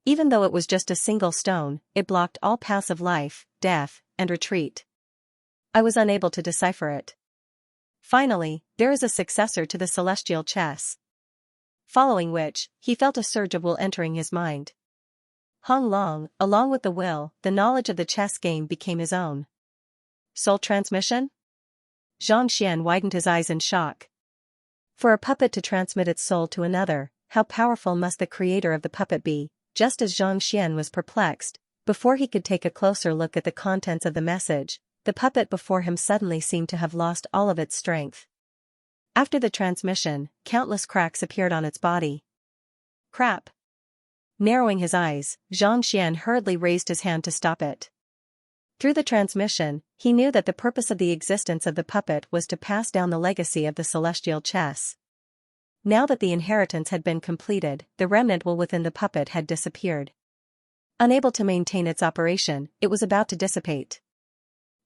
Even though it was just a single stone, it blocked all paths of life, death, and retreat. I was unable to decipher it. Finally, there is a successor to the celestial chess. Following which, he felt a surge of will entering his mind. Hong Long, along with the will, the knowledge of the chess game became his own. Soul transmission? Xianxia widened his eyes in shock. For a puppet to transmit its soul to another, how powerful must the creator of the puppet be? Just as Xianxia was perplexed, before he could take a closer look at the contents of the message, the puppet before him suddenly seemed to have lost all of its strength. After the transmission, countless cracks appeared on its body. Crap! Narrowing his eyes, Xianxia hurriedly raised his hand to stop it. Through the transmission, he knew that the purpose of the existence of the puppet was to pass down the legacy of the celestial chess. Now that the inheritance had been completed, the remnant will within the puppet had disappeared. Unable to maintain its operation, it was about to dissipate.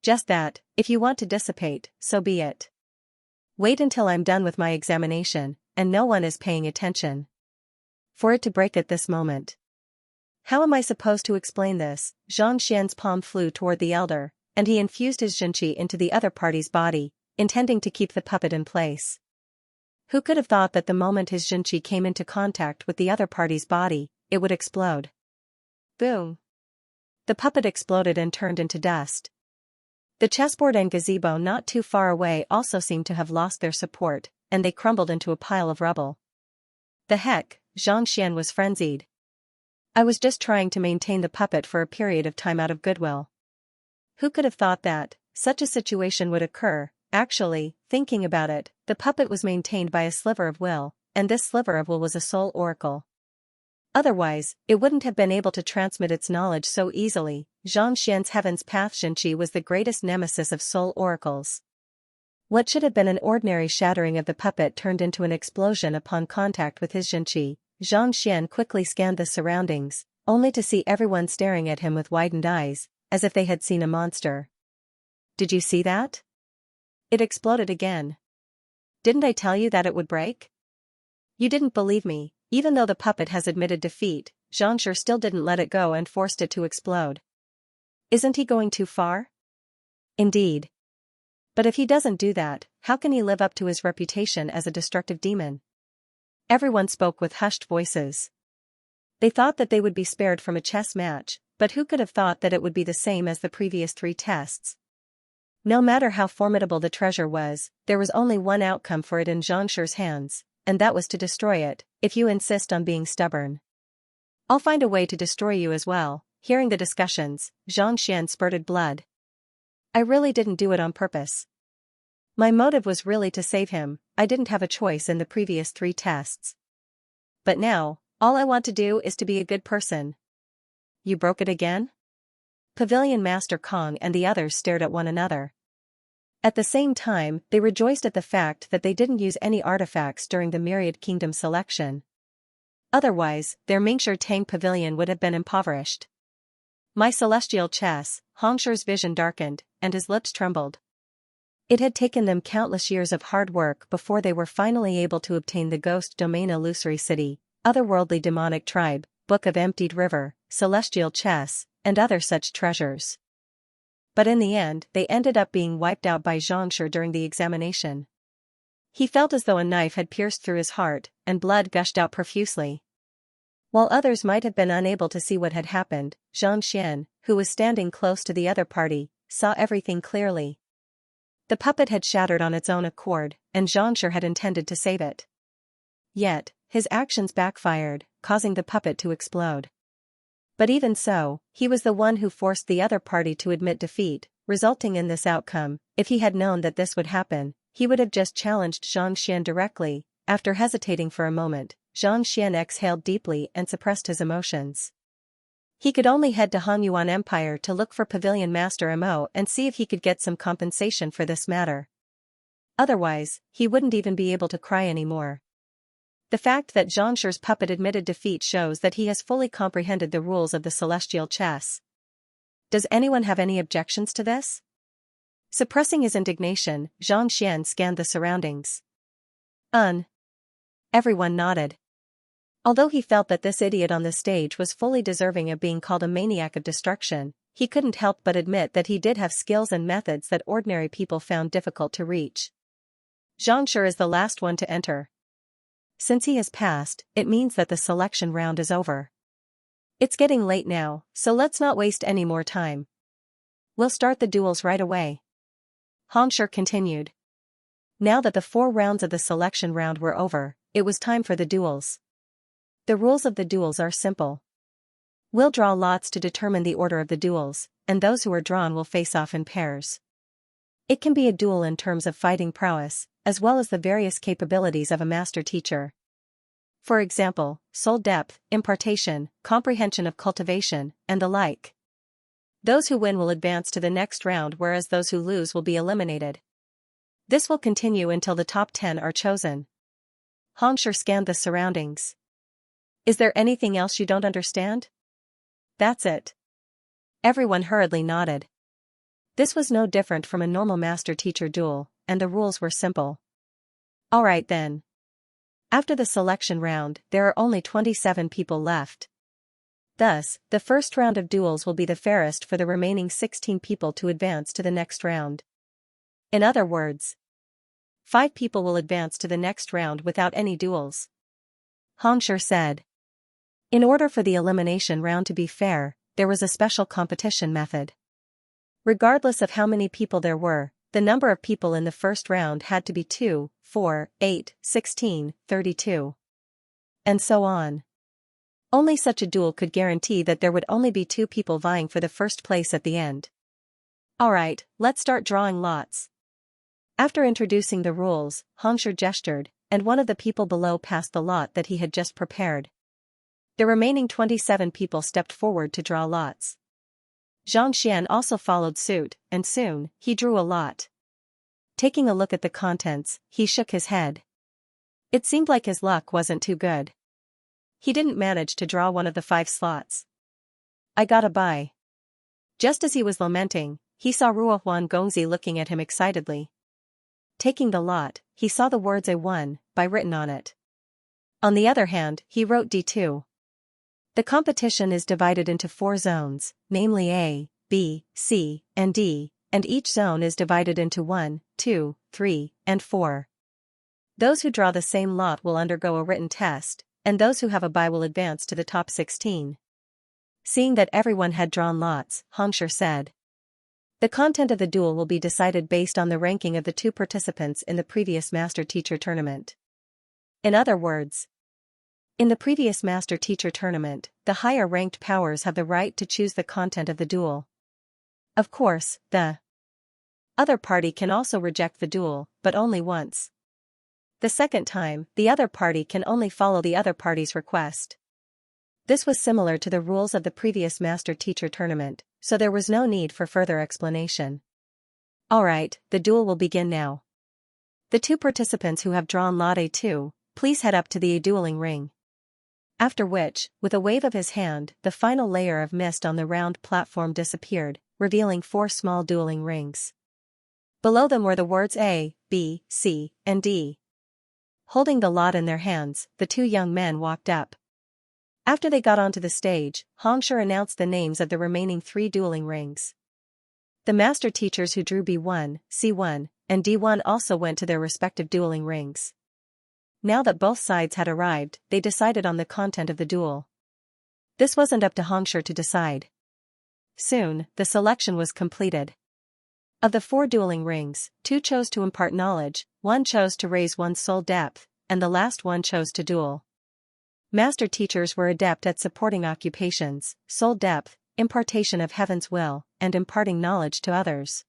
Just that, if you want to dissipate, so be it. Wait until I'm done with my examination, and no one is paying attention. For it to break at this moment. How am I supposed to explain this? Xianxia's palm flew toward the elder, and he infused his Xinqi into the other party's body, intending to keep the puppet in place. Who could have thought that the moment his Xinqi came into contact with the other party's body, it would explode? Boom! The puppet exploded and turned into dust. The chessboard and gazebo not too far away also seemed to have lost their support, and they crumbled into a pile of rubble. The heck, Xianxia was frenzied. I was just trying to maintain the puppet for a period of time out of goodwill. Who could have thought that such a situation would occur? Actually, thinking about it, the puppet was maintained by a sliver of will, and this sliver of will was a soul oracle. Otherwise, it wouldn't have been able to transmit its knowledge so easily. Xianxia's Heaven's Path Xinqi was the greatest nemesis of soul oracles. What should have been an ordinary shattering of the puppet turned into an explosion upon contact with his Xinqi. Xianxia quickly scanned the surroundings, only to see everyone staring at him with widened eyes, as if they had seen a monster. Did you see that? It exploded again. Didn't I tell you that it would break? You didn't believe me. Even though the puppet has admitted defeat, Xianxia still didn't let it go and forced it to explode. Isn't he going too far? Indeed. But if he doesn't do that, how can he live up to his reputation as a destructive demon? Everyone spoke with hushed voices. They thought that they would be spared from a chess match, but who could have thought that it would be the same as the previous 3 tests? No matter how formidable the treasure was, there was only one outcome for it in Xianxia's hands, and that was to destroy it, if you insist on being stubborn. I'll find a way to destroy you as well. Hearing the discussions, Xianxia spurted blood. I really didn't do it on purpose. My motive was really to save him. I didn't have a choice in the previous 3 tests. But now, All I want to do is to be a good person. You broke it again? Pavilion Master Kong and the others stared at one another. At the same time, they rejoiced at the fact that they didn't use any artifacts during the Myriad Kingdom selection. Otherwise, their Mingshi Tang Pavilion would have been impoverished. My celestial chess, Hongshi's vision darkened, and his lips trembled. It had taken them countless years of hard work before they were finally able to obtain the Ghost Domain Illusory City, Otherworldly Demonic Tribe, Book of Emptied River, Celestial Chess, and other such treasures. But in the end, they ended up being wiped out by Xianxia during the examination. He felt as though a knife had pierced through his heart, and blood gushed out profusely. While others might have been unable to see what had happened, Xianxia, who was standing close to the other party, saw everything clearly. The puppet had shattered on its own accord, and Xianxia had intended to save it. Yet, his actions backfired, causing the puppet to explode. But even so, he was the one who forced the other party to admit defeat, resulting in this outcome. If he had known that this would happen, he would have just challenged Xianxia directly. After hesitating for a moment, Xianxia exhaled deeply and suppressed his emotions. He could only head to Hanyuan Empire to look for Pavilion Master Mo and see if he could get some compensation for this matter. Otherwise, he wouldn't even be able to cry anymore. The fact that Xianxia's puppet admitted defeat shows that he has fully comprehended the rules of the celestial chess. Does anyone have any objections to this? Suppressing his indignation, Xianxia scanned the surroundings. Everyone nodded. Although he felt that this idiot on the stage was fully deserving of being called a maniac of destruction, he couldn't help but admit that he did have skills and methods that ordinary people found difficult to reach. Xianxia is the last one to enter. Since he has passed, it means that the selection round is over. It's getting late now, so let's not waste any more time. We'll start the duels right away. Xianxia continued. Now that the 4 rounds of the selection round were over, it was time for the duels. The rules of the duels are simple. We'll draw lots to determine the order of the duels, and those who are drawn will face off in pairs. It can be a duel in terms of fighting prowess, as well as the various capabilities of a master teacher. For example, soul depth, impartation, comprehension of cultivation, and the like. Those who win will advance to the next round, whereas those who lose will be eliminated. This will continue until the top 10 are chosen. Xianxia scanned the surroundings. Is there anything else you don't understand? That's it. Everyone hurriedly nodded. This was no different from a normal master-teacher duel, and the rules were simple. Alright then. After the selection round, there are only 27 people left. Thus, the first round of duels will be the fairest for the remaining 16 people to advance to the next round. In other words, 5 people will advance to the next round without any duels. Xianxia said. In order for the elimination round to be fair, there was a special competition method. Regardless of how many people there were, the number of people in the first round had to be 2, 4, 8, 16, 32. And so on. Only such a duel could guarantee that there would only be 2 people vying for the first place at the end. Alright, let's start drawing lots. After introducing the rules, Xianxia gestured, and one of the people below passed the lot that he had just prepared. The remaining 27 people stepped forward to draw lots. Xianxia also followed suit, and soon, he drew a lot. Taking a look at the contents, he shook his head. It seemed like his luck wasn't too good. He didn't manage to draw one of the 5 slots. I gotta buy. Just as he was lamenting, he saw Ruohuan Gongzi looking at him excitedly. Taking the lot, he saw the words A1, by written on it. On the other hand, he wrote D2. The competition is divided into 4 zones, namely A, B, C, and D, and each zone is divided into 1, 2, 3, and 4. Those who draw the same lot will undergo a written test, and those who have a bye will advance to the top 16. Seeing that everyone had drawn lots, Xianxia said. The content of the duel will be decided based on the ranking of the 2 participants in the previous Master-Teacher tournament. In other words, in the previous Master-Teacher tournament, the higher-ranked powers have the right to choose the content of the duel. Of course, the other party can also reject the duel, but only once. The second time, the other party can only follow the other party's request. This was similar to the rules of the previous master-teacher tournament, so there was no need for further explanation. Alright, the duel will begin now. The two participants who have drawn Lot A2, please head up to the dueling ring. After which, with a wave of his hand, the final layer of mist on the round platform disappeared, revealing 4 small dueling rings. Below them were the words A, B, C, and D. Holding the lot in their hands, the two young men walked up. After they got onto the stage, Xianxia announced the names of the remaining 3 dueling rings. The master teachers who drew B1, C1, and D1 also went to their respective dueling rings. Now that both sides had arrived, they decided on the content of the duel. This wasn't up to Xianxia to decide. Soon, the selection was completed. Of the 4 dueling rings, 2 chose to impart knowledge, 1 chose to raise one's soul depth, and the last one chose to duel. Master teachers were adept at supporting occupations, soul depth, impartation of heaven's will, and imparting knowledge to others.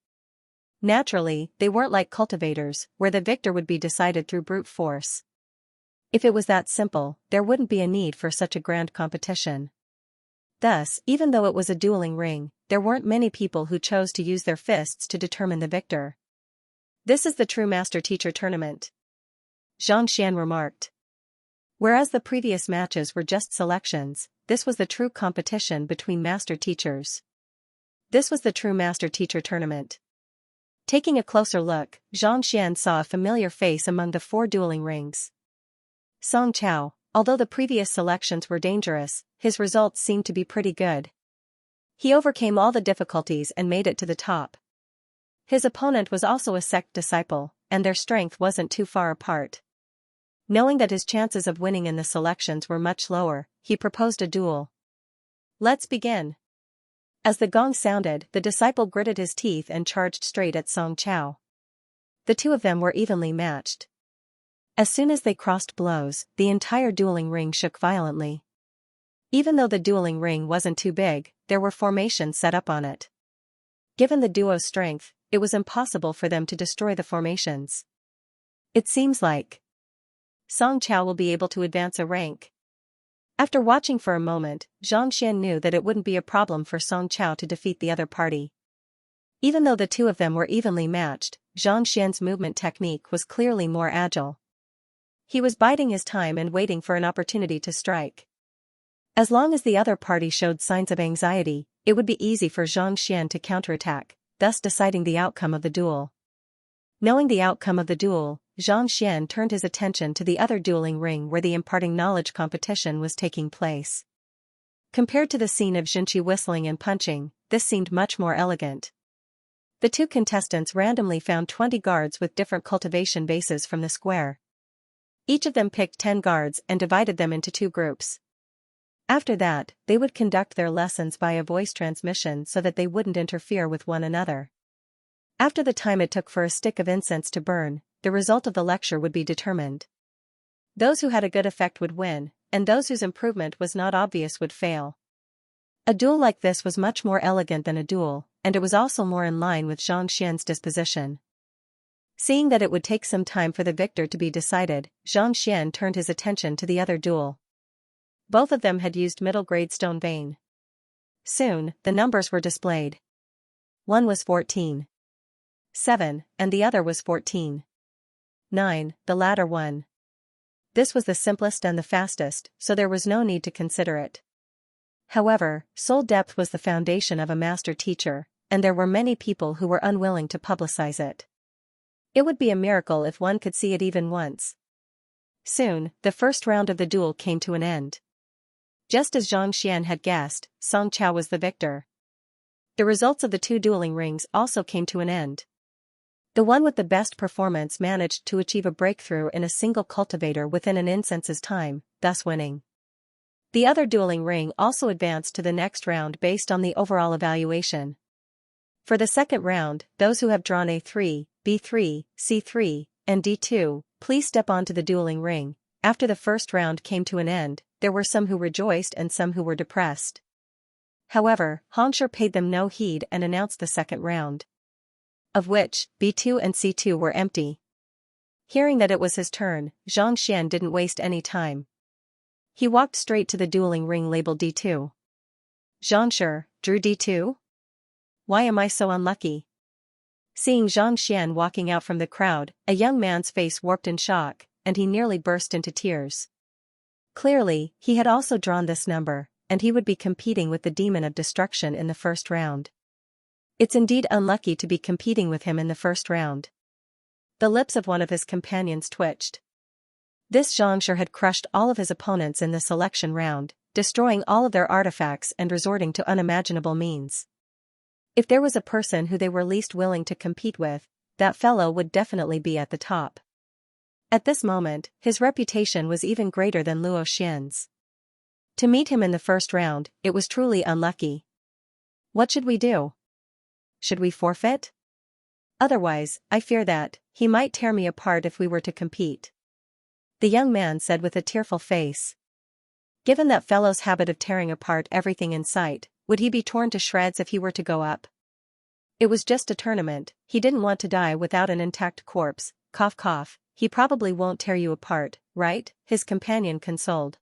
Naturally, they weren't like cultivators, where the victor would be decided through brute force. If it was that simple, there wouldn't be a need for such a grand competition. Thus, even though it was a dueling ring, there weren't many people who chose to use their fists to determine the victor. This is the true master-teacher tournament, Xianxia remarked. Whereas the previous matches were just selections, this was the true competition between master-teachers. This was the true master-teacher tournament. Taking a closer look, Xianxia saw a familiar face among the 4 dueling rings. Song Chao. Although the previous selections were dangerous, his results seemed to be pretty good. He overcame all the difficulties and made it to the top. His opponent was also a sect disciple, and their strength wasn't too far apart. Knowing that his chances of winning in the selections were much lower, he proposed a duel. Let's begin. As the gong sounded, the disciple gritted his teeth and charged straight at Song Chao. The two of them were evenly matched. As soon as they crossed blows, the entire dueling ring shook violently. Even though the dueling ring wasn't too big, there were formations set up on it. Given the duo's strength, it was impossible for them to destroy the formations. It seems like Song Chao will be able to advance a rank. After watching for a moment, Xianxia knew that it wouldn't be a problem for Song Chao to defeat the other party. Even though the two of them were evenly matched, Xianxia's movement technique was clearly more agile. He was biding his time and waiting for an opportunity to strike. As long as the other party showed signs of anxiety, it would be easy for Xianxia to counterattack, thus deciding the outcome of the duel. Knowing the outcome of the duel, Xianxia turned his attention to the other dueling ring where the imparting knowledge competition was taking place. Compared to the scene of Xianxia whistling and punching, this seemed much more elegant. The two contestants randomly found 20 guards with different cultivation bases from the square. Each of them picked 10 guards and divided them into 2 groups. After that, they would conduct their lessons by a voice transmission so that they wouldn't interfere with one another. After the time it took for a stick of incense to burn, the result of the lecture would be determined. Those who had a good effect would win, and those whose improvement was not obvious would fail. A duel like this was much more elegant than a duel, and it was also more in line with Xianxia's disposition. Seeing that it would take some time for the victor to be decided, Xianxia turned his attention to the other duel. Both of them had used middle-grade stone vein. Soon, the numbers were displayed. One was 14.7, and the other was 14.9, the latter won. This was the simplest and the fastest, so there was no need to consider it. However, soul depth was the foundation of a master teacher, and there were many people who were unwilling to publicize it. It would be a miracle if one could see it even once. Soon, the first round of the duel came to an end. Just as Xianxia had guessed, Song Chao was the victor. The results of the 2 dueling rings also came to an end. The one with the best performance managed to achieve a breakthrough in a single cultivator within an incense's time, thus winning. The other dueling ring also advanced to the next round based on the overall evaluation. For the second round, those who have drawn A3, B3, C3, and D2, please step onto the dueling ring. After the first round came to an end, there were some who rejoiced and some who were depressed. However, Xianxia paid them no heed and announced the second round, of which B2 and C2 were empty. Hearing that it was his turn, Xianxia didn't waste any time. He walked straight to the dueling ring labeled D2. Xianxia, drew D2? Why am I so unlucky? Seeing Xianxia walking out from the crowd, a young man's face warped in shock, and he nearly burst into tears. Clearly, he had also drawn this number, and he would be competing with the demon of destruction in the first round. It's indeed unlucky to be competing with him in the first round. The lips of one of his companions twitched. This Xianxia had crushed all of his opponents in the selection round, destroying all of their artifacts and resorting to unimaginable means. If there was a person who they were least willing to compete with, that fellow would definitely be at the top. At this moment, his reputation was even greater than Luo Xian's. To meet him in the first round, it was truly unlucky. What should we do? Should we forfeit? Otherwise, I fear that he might tear me apart if we were to compete. The young man said with a tearful face. Given that fellow's habit of tearing apart everything in sight, would he be torn to shreds if he were to go up? It was just a tournament, he didn't want to die without an intact corpse, cough cough, he probably won't tear you apart, right? His companion consoled.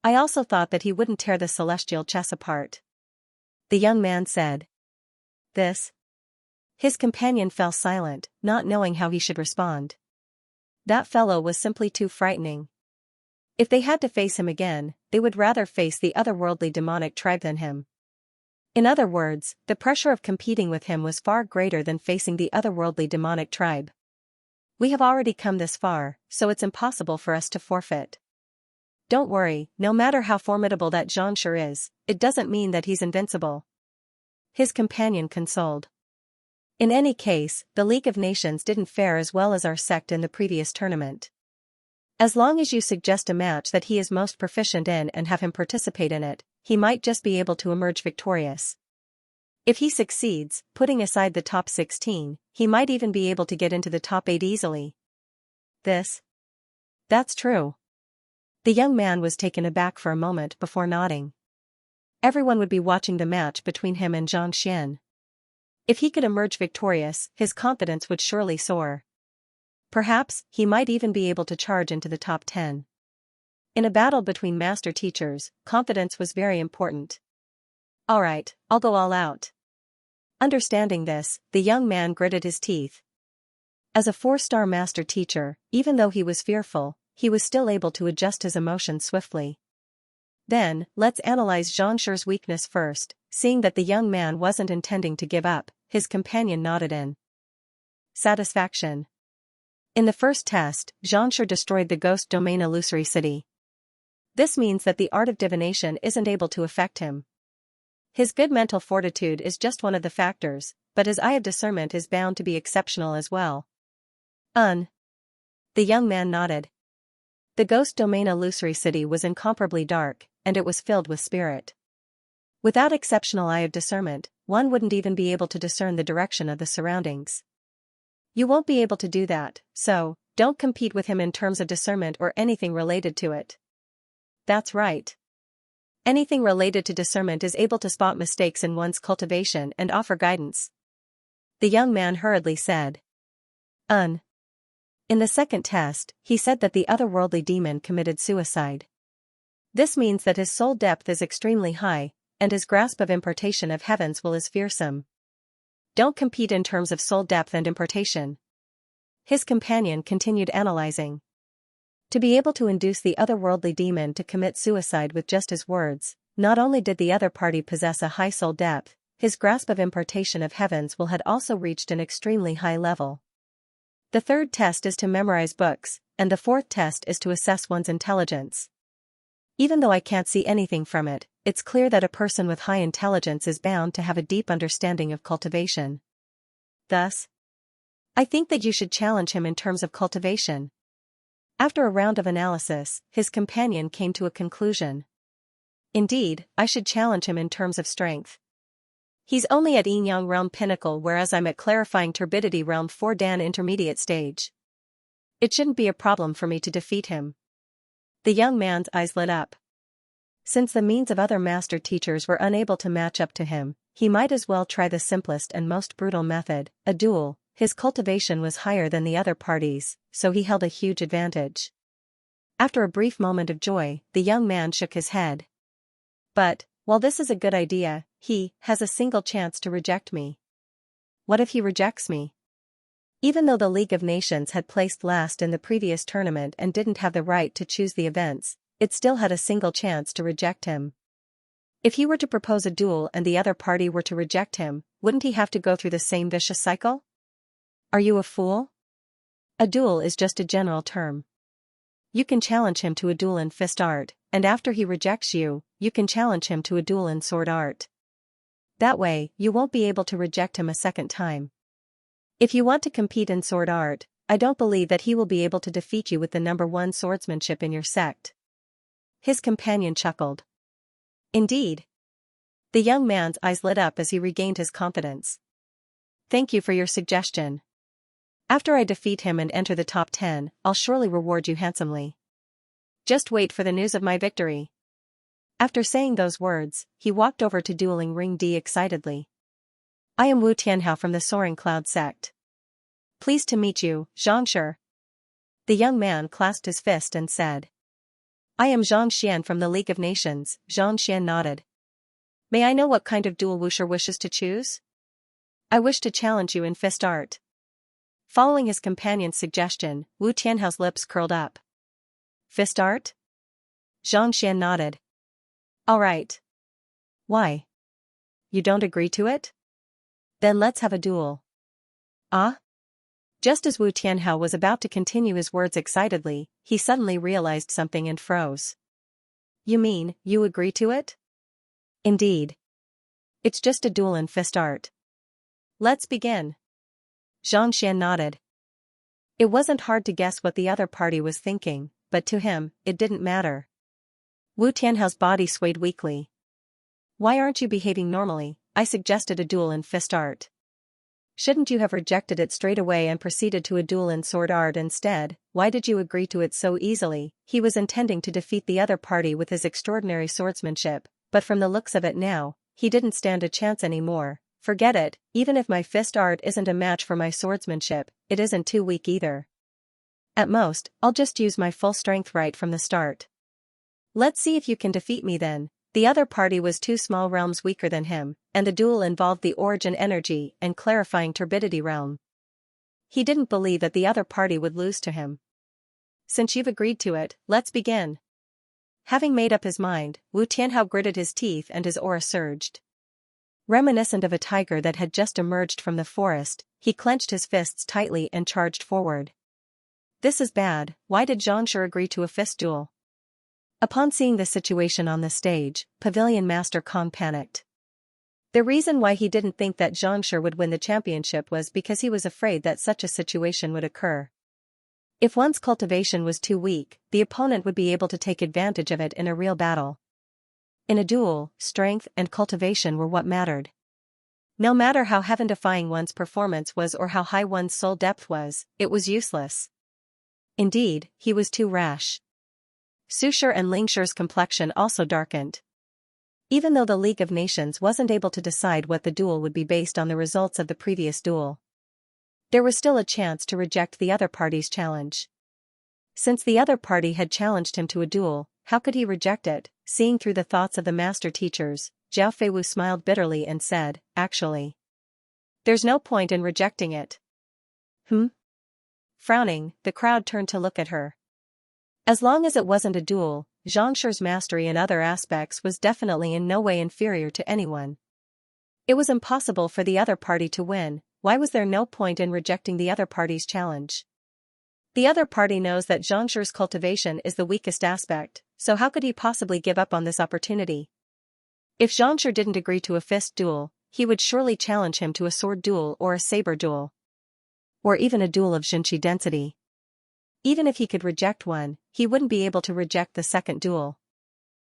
I also thought that he wouldn't tear the celestial chess apart. The young man said. This? His companion fell silent, not knowing how he should respond. That fellow was simply too frightening. If they had to face him again, they would rather face the otherworldly demonic tribe than him. In other words, the pressure of competing with him was far greater than facing the otherworldly demonic tribe. We have already come this far, so it's impossible for us to forfeit. Don't worry, no matter how formidable that Xianxia is, it doesn't mean that he's invincible. His companion consoled. In any case, the League of Nations didn't fare as well as our sect in the previous tournament. As long as you suggest a match that he is most proficient in and have him participate in it, he might just be able to emerge victorious. If he succeeds, putting aside the top 16, he might even be able to get into the top 8 easily. That's true. The young man was taken aback for a moment before nodding. Everyone would be watching the match between him and Xianxia. If he could emerge victorious, his confidence would surely soar. Perhaps, he might even be able to charge into the top 10. In a battle between master teachers, confidence was very important. Alright, I'll go all out. Understanding this, the young man gritted his teeth. As a 4-star master teacher, even though he was fearful, he was still able to adjust his emotions swiftly. Then, let's analyze Xianxia's weakness first. Seeing that the young man wasn't intending to give up, his companion nodded in satisfaction. In the first test, Xianxia destroyed the ghost domain illusory city. This means that the art of divination isn't able to affect him. His good mental fortitude is just one of the factors, but his eye of discernment is bound to be exceptional as well. The young man nodded. The ghost domain illusory city was incomparably dark, and it was filled with spirit. Without exceptional eye of discernment, one wouldn't even be able to discern the direction of the surroundings. You won't be able to do that, so, don't compete with him in terms of discernment or anything related to it. That's right. Anything related to discernment is able to spot mistakes in one's cultivation and offer guidance. The young man hurriedly said. In the second test, he said that the otherworldly demon committed suicide. This means that his soul depth is extremely high, and his grasp of impartation of heavens will is fearsome. Don't compete in terms of soul depth and impartation. His companion continued analyzing. To be able to induce the otherworldly demon to commit suicide with just his words, not only did the other party possess a high soul depth, his grasp of impartation of heavens will had also reached an extremely high level. The third test is to memorize books, and the fourth test is to assess one's intelligence. Even though I can't see anything from it, it's clear that a person with high intelligence is bound to have a deep understanding of cultivation. Thus, I think that you should challenge him in terms of cultivation. After a round of analysis, his companion came to a conclusion. Indeed, I should challenge him in terms of strength. He's only at Yin Yang realm pinnacle, whereas I'm at clarifying turbidity realm 4 Dan intermediate stage. It shouldn't be a problem for me to defeat him. The young man's eyes lit up. Since the means of other master teachers were unable to match up to him, he might as well try the simplest and most brutal method, a duel. His cultivation was higher than the other parties, so he held a huge advantage. After a brief moment of joy, the young man shook his head. But, while this is a good idea, he has a single chance to reject me. What if he rejects me? Even though the League of Nations had placed last in the previous tournament and didn't have the right to choose the events, it still had a single chance to reject him. If he were to propose a duel and the other party were to reject him, wouldn't he have to go through the same vicious cycle? Are you a fool? A duel is just a general term. You can challenge him to a duel in fist art, and after he rejects you, you can challenge him to a duel in sword art. That way, you won't be able to reject him a second time. If you want to compete in sword art, I don't believe that he will be able to defeat you with the #1 swordsmanship in your sect. His companion chuckled. Indeed. The young man's eyes lit up as he regained his confidence. Thank you for your suggestion. After I defeat him and enter the top 10, I'll surely reward you handsomely. Just wait for the news of my victory. After saying those words, he walked over to Dueling Ring D excitedly. I am Wu Tianhao from the Soaring Cloud sect. Pleased to meet you, Xianxia. The young man clasped his fist and said. I am Xianxia from the League of Nations. Xianxia nodded. May I know what kind of duel Wuxia wishes to choose? I wish to challenge you in fist art. Following his companion's suggestion, Wu Tianhao's lips curled up. Fist art? Xianxia nodded. All right. Why? You don't agree to it? Then let's have a duel. Ah? Just as Wu Tianhao was about to continue his words excitedly, he suddenly realized something and froze. You mean, you agree to it? Indeed. It's just a duel in fist art. Let's begin. Xianxia nodded. It wasn't hard to guess what the other party was thinking, but to him, it didn't matter. Wu Tianhao's body swayed weakly. Why aren't you behaving normally? I suggested a duel in fist art. Shouldn't you have rejected it straight away and proceeded to a duel in sword art instead? Why did you agree to it so easily? He was intending to defeat the other party with his extraordinary swordsmanship, but from the looks of it now, he didn't stand a chance anymore. Forget it, even if my fist art isn't a match for my swordsmanship, it isn't too weak either. At most, I'll just use my full strength right from the start. Let's see if you can defeat me then. The other party was 2 small realms weaker than him, and the duel involved the origin energy and clarifying turbidity realm. He didn't believe that the other party would lose to him. Since you've agreed to it, let's begin. Having made up his mind, Wu Tianhao gritted his teeth and his aura surged. Reminiscent of a tiger that had just emerged from the forest, he clenched his fists tightly and charged forward. This is bad. Why did Xianxia agree to a fist duel? Upon seeing the situation on the stage, Pavilion Master Kong panicked. The reason why he didn't think that Xianxia would win the championship was because he was afraid that such a situation would occur. If one's cultivation was too weak, the opponent would be able to take advantage of it in a real battle. In a duel, strength and cultivation were what mattered. No matter how heaven-defying one's performance was or how high one's soul depth was, it was useless. Indeed, he was too rash. Sushir and Lingshir's complexion also darkened. Even though the League of Nations wasn't able to decide what the duel would be based on the results of the previous duel, there was still a chance to reject the other party's challenge. Since the other party had challenged him to a duel, how could he reject it? Seeing through the thoughts of the master teachers, Zhao Feiwu smiled bitterly and said, actually, there's no point in rejecting it. Frowning, the crowd turned to look at her. As long as it wasn't a duel, Xianxia's mastery in other aspects was definitely in no way inferior to anyone. It was impossible for the other party to win. Why was there no point in rejecting the other party's challenge? The other party knows that Xianxia's cultivation is the weakest aspect, so how could he possibly give up on this opportunity? If Xianxia didn't agree to a fist duel, he would surely challenge him to a sword duel or a saber duel. Or even a duel of Xinqi density. Even if he could reject one, he wouldn't be able to reject the second duel.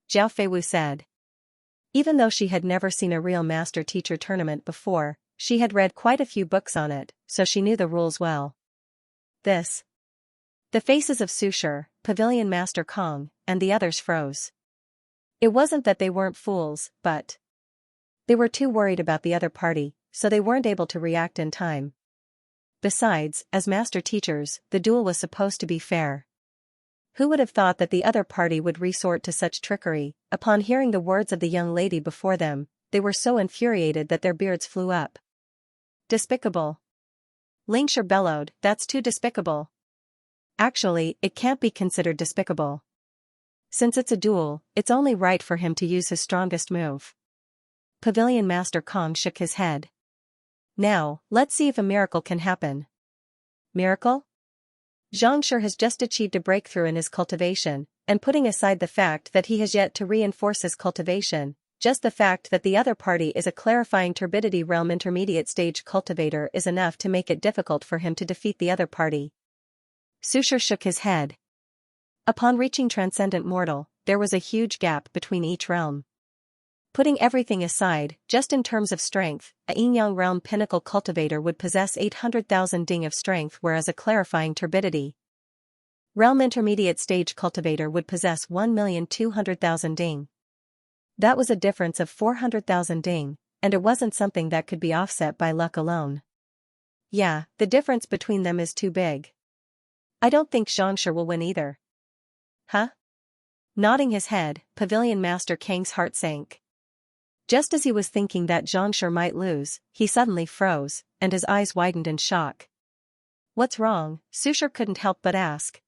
Zhao Feiwu said. Even though she had never seen a real master-teacher tournament before, she had read quite a few books on it, so she knew the rules well. The faces of Sushir, Pavilion Master Kong, and the others froze. It wasn't that they weren't fools, but they were too worried about the other party, so they weren't able to react in time. Besides, as master teachers, the duel was supposed to be fair. Who would have thought that the other party would resort to such trickery? Upon hearing the words of the young lady before them, they were so infuriated that their beards flew up. Despicable! Xianxia bellowed, that's too despicable. Actually, it can't be considered despicable. Since it's a duel, it's only right for him to use his strongest move. Pavilion Master Kong shook his head. Now, let's see if a miracle can happen. Miracle? Xianxia has just achieved a breakthrough in his cultivation, and putting aside the fact that he has yet to reinforce his cultivation, just the fact that the other party is a clarifying turbidity realm intermediate stage cultivator is enough to make it difficult for him to defeat the other party. Xianxia shook his head. Upon reaching Transcendent Mortal, there was a huge gap between each realm. Putting everything aside, just in terms of strength, a Yin-Yang realm pinnacle cultivator would possess 800,000 ding of strength, whereas a clarifying turbidity realm intermediate stage cultivator would possess 1,200,000 ding. That was a difference of 400,000 ding, and it wasn't something that could be offset by luck alone. Yeah, the difference between them is too big. I don't think Xianxia will win either. Huh? Nodding his head, Pavilion Master Kang's heart sank. Just as he was thinking that Xianxia might lose, he suddenly froze, and his eyes widened in shock. What's wrong? Xianxia couldn't help but ask.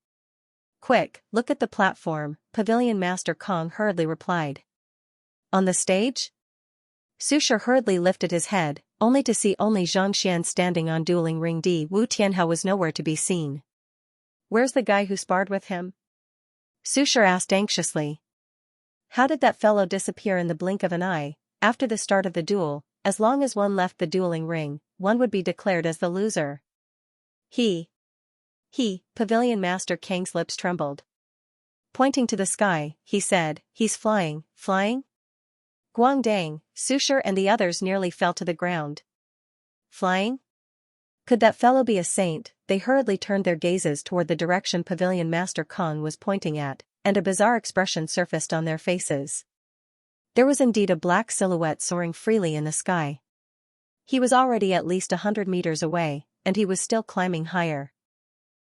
Quick, look at the platform, Pavilion Master Kong hurriedly replied. On the stage? Xianxia hurriedly lifted his head, only to see only Zhang Xian standing on dueling ring D. Wu Tianhao was nowhere to be seen. Where's the guy who sparred with him? Xianxia asked anxiously. How did that fellow disappear in the blink of an eye? After the start of the duel, as long as one left the dueling ring, one would be declared as the loser. He, Pavilion Master Kang's lips trembled. Pointing to the sky, he said, he's flying. Guangdang, Xianxia and the others nearly fell to the ground. Flying? Could that fellow be a saint? They hurriedly turned their gazes toward the direction Pavilion Master Kong was pointing at, and a bizarre expression surfaced on their faces. There was indeed a black silhouette soaring freely in the sky. He was already at least 100 meters away, and he was still climbing higher.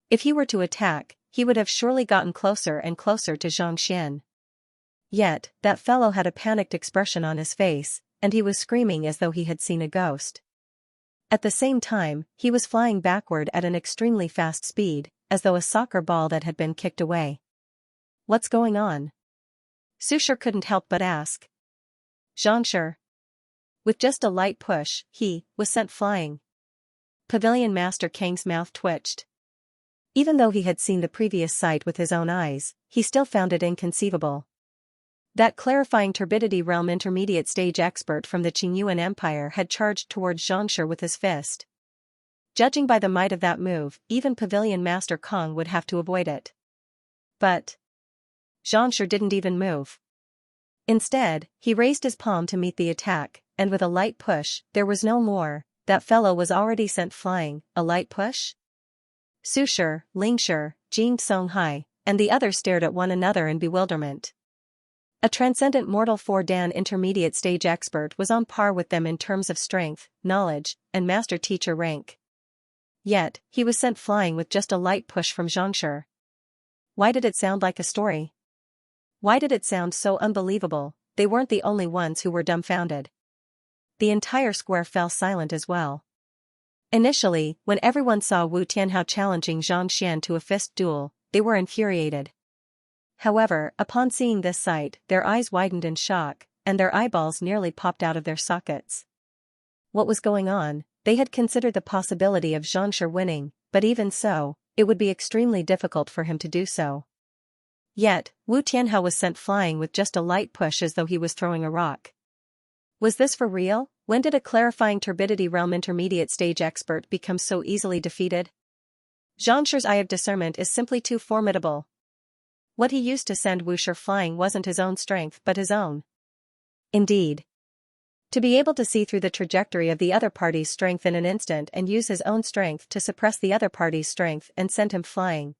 If he were to attack, he would have surely gotten closer and closer to Zhang Xian. Yet, that fellow had a panicked expression on his face, and he was screaming as though he had seen a ghost. At the same time, he was flying backward at an extremely fast speed, as though a soccer ball that had been kicked away. What's going on? Xianxia couldn't help but ask. Xianxia. With just a light push, he was sent flying. Pavilion Master Kang's mouth twitched. Even though he had seen the previous sight with his own eyes, he still found it inconceivable. That clarifying turbidity realm intermediate stage expert from the Qingyuan Empire had charged towards Xianxia with his fist. Judging by the might of that move, even Pavilion Master Kong would have to avoid it. But Xianxia didn't even move. Instead, he raised his palm to meet the attack, and with a light push, there was no more, that fellow was already sent flying. A light push? Xianxia, Xianxia, Jing Songhai, and the others stared at one another in bewilderment. A transcendent mortal 4-dan intermediate stage expert was on par with them in terms of strength, knowledge, and master teacher rank. Yet, he was sent flying with just a light push from Xianxia. Why did it sound like a story? Why did it sound so unbelievable? They weren't the only ones who were dumbfounded. The entire square fell silent as well. Initially, when everyone saw Wu Tianhao challenging Zhang Xian to a fist duel, they were infuriated. However, upon seeing this sight, their eyes widened in shock, and their eyeballs nearly popped out of their sockets. What was going on? They had considered the possibility of Xianxia winning, but even so, it would be extremely difficult for him to do so. Yet, Wu Tianhao was sent flying with just a light push as though he was throwing a rock. Was this for real? When did a clarifying turbidity realm intermediate stage expert become so easily defeated? Zhangxi's eye of discernment is simply too formidable. What he used to send Wuxia flying wasn't his own strength but his own. Indeed. To be able to see through the trajectory of the other party's strength in an instant and use his own strength to suppress the other party's strength and send him flying.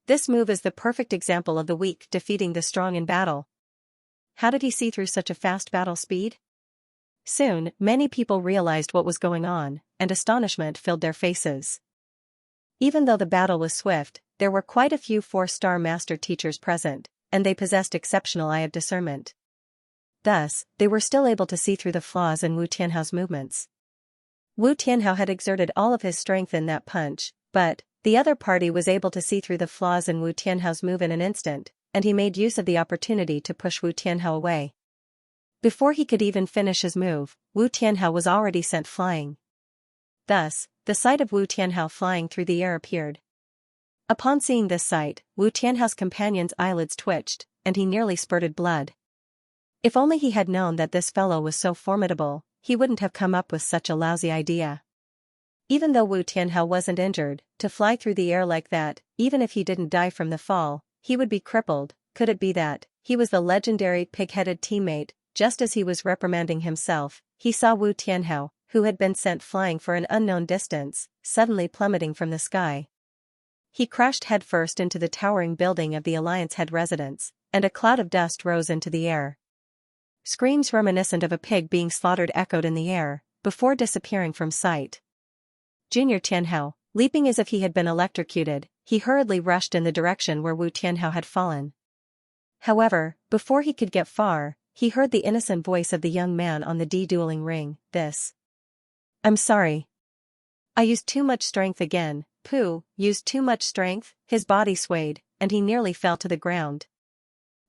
This move is the perfect example of the weak defeating the strong in battle. How did he see through such a fast battle speed? Soon, many people realized what was going on, and astonishment filled their faces. Even though the battle was swift, there were quite a few 4-star master teachers present, and they possessed exceptional eye of discernment. Thus, they were still able to see through the flaws in Wu Tianhao's movements. Wu Tianhao had exerted all of his strength in that punch, but the other party was able to see through the flaws in Wu Tianhao's move in an instant, and he made use of the opportunity to push Wu Tianhao away. Before he could even finish his move, Wu Tianhao was already sent flying. Thus, the sight of Wu Tianhao flying through the air appeared. Upon seeing this sight, Wu Tianhao's companion's eyelids twitched, and he nearly spurted blood. If only he had known that this fellow was so formidable, he wouldn't have come up with such a lousy idea. Even though Wu Tianhao wasn't injured, to fly through the air like that, even if he didn't die from the fall, he would be crippled. Could it be that he was the legendary pig-headed teammate? Just as he was reprimanding himself, he saw Wu Tianhao, who had been sent flying for an unknown distance, suddenly plummeting from the sky. He crashed headfirst into the towering building of the Alliance head residence, and a cloud of dust rose into the air. Screams reminiscent of a pig being slaughtered echoed in the air, before disappearing from sight. Junior Tianhao, leaping as if he had been electrocuted, he hurriedly rushed in the direction where Wu Tianhao had fallen. However, before he could get far, he heard the innocent voice of the young man on the dueling ring. I'm sorry. I used too much strength again. Pooh, used too much strength? His body swayed, and he nearly fell to the ground.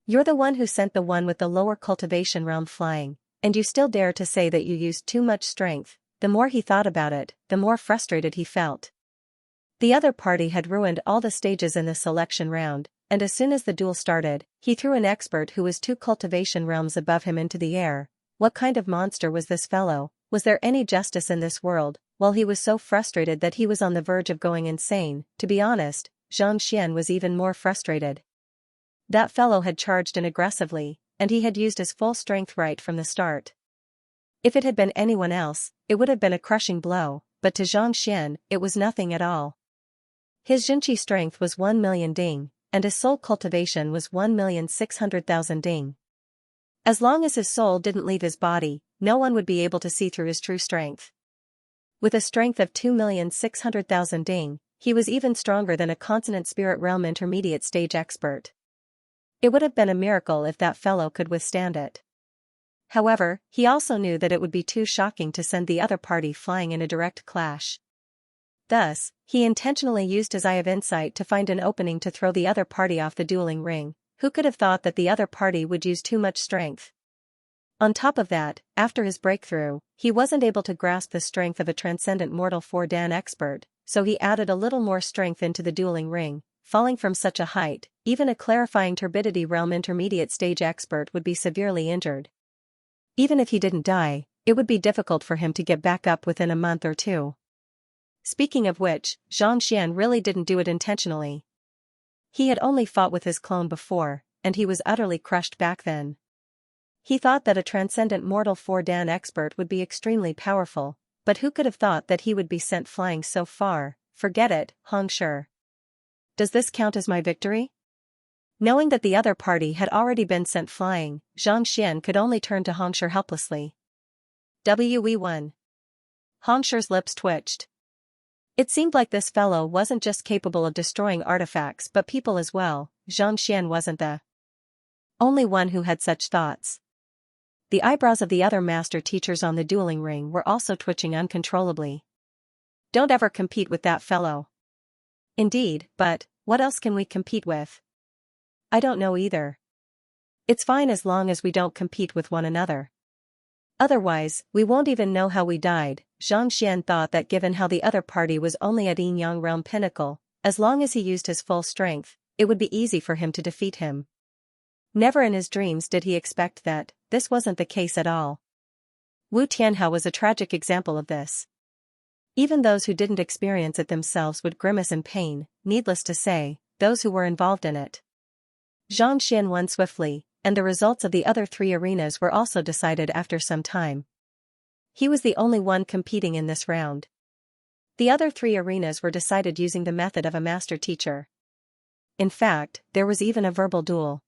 You're the one who sent the one with the lower cultivation realm flying, and you still dare to say that you used too much strength. The more he thought about it, the more frustrated he felt. The other party had ruined all the stages in the selection round, and as soon as the duel started, he threw an expert who was 2 cultivation realms above him into the air. What kind of monster was this fellow? Was there any justice in this world? While he was so frustrated that he was on the verge of going insane, to be honest, Xianxia was even more frustrated. That fellow had charged in aggressively, and he had used his full strength right from the start. If it had been anyone else, it would have been a crushing blow, but to Xianxia, it was nothing at all. His Xinqi strength was 1 million ding, and his soul cultivation was 1,600,000 ding. As long as his soul didn't leave his body, no one would be able to see through his true strength. With a strength of 2,600,000 ding, he was even stronger than a consonant spirit realm intermediate stage expert. It would have been a miracle if that fellow could withstand it. However, he also knew that it would be too shocking to send the other party flying in a direct clash. Thus, he intentionally used his eye of insight to find an opening to throw the other party off the dueling ring. Who could have thought that the other party would use too much strength? On top of that, after his breakthrough, he wasn't able to grasp the strength of a transcendent mortal 4-dan expert, so he added a little more strength into the dueling ring. Falling from such a height, even a clarifying turbidity realm intermediate stage expert would be severely injured. Even if he didn't die, it would be difficult for him to get back up within a month or 2. Speaking of which, Xianxia really didn't do it intentionally. He had only fought with his clone before, and he was utterly crushed back then. He thought that a transcendent mortal 4-dan expert would be extremely powerful, but who could have thought that he would be sent flying so far? Forget it, Hongshi. Does this count as my victory? Knowing that the other party had already been sent flying, Xianxia could only turn to Hongshi helplessly. We won. Hongshi's lips twitched. It seemed like this fellow wasn't just capable of destroying artifacts but people as well. Xianxia wasn't the only one who had such thoughts. The eyebrows of the other master teachers on the dueling ring were also twitching uncontrollably. Don't ever compete with that fellow. Indeed, but what else can we compete with? I don't know either. It's fine as long as we don't compete with one another. Otherwise, we won't even know how we died. Xianxia thought that given how the other party was only at Yin Yang realm pinnacle, as long as he used his full strength, it would be easy for him to defeat him. Never in his dreams did he expect that this wasn't the case at all. Wu Tianhao was a tragic example of this. Even those who didn't experience it themselves would grimace in pain, needless to say, those who were involved in it. Xianxia won swiftly, and the results of the other 3 arenas were also decided after some time. He was the only one competing in this round. The other 3 arenas were decided using the method of a master teacher. In fact, there was even a verbal duel.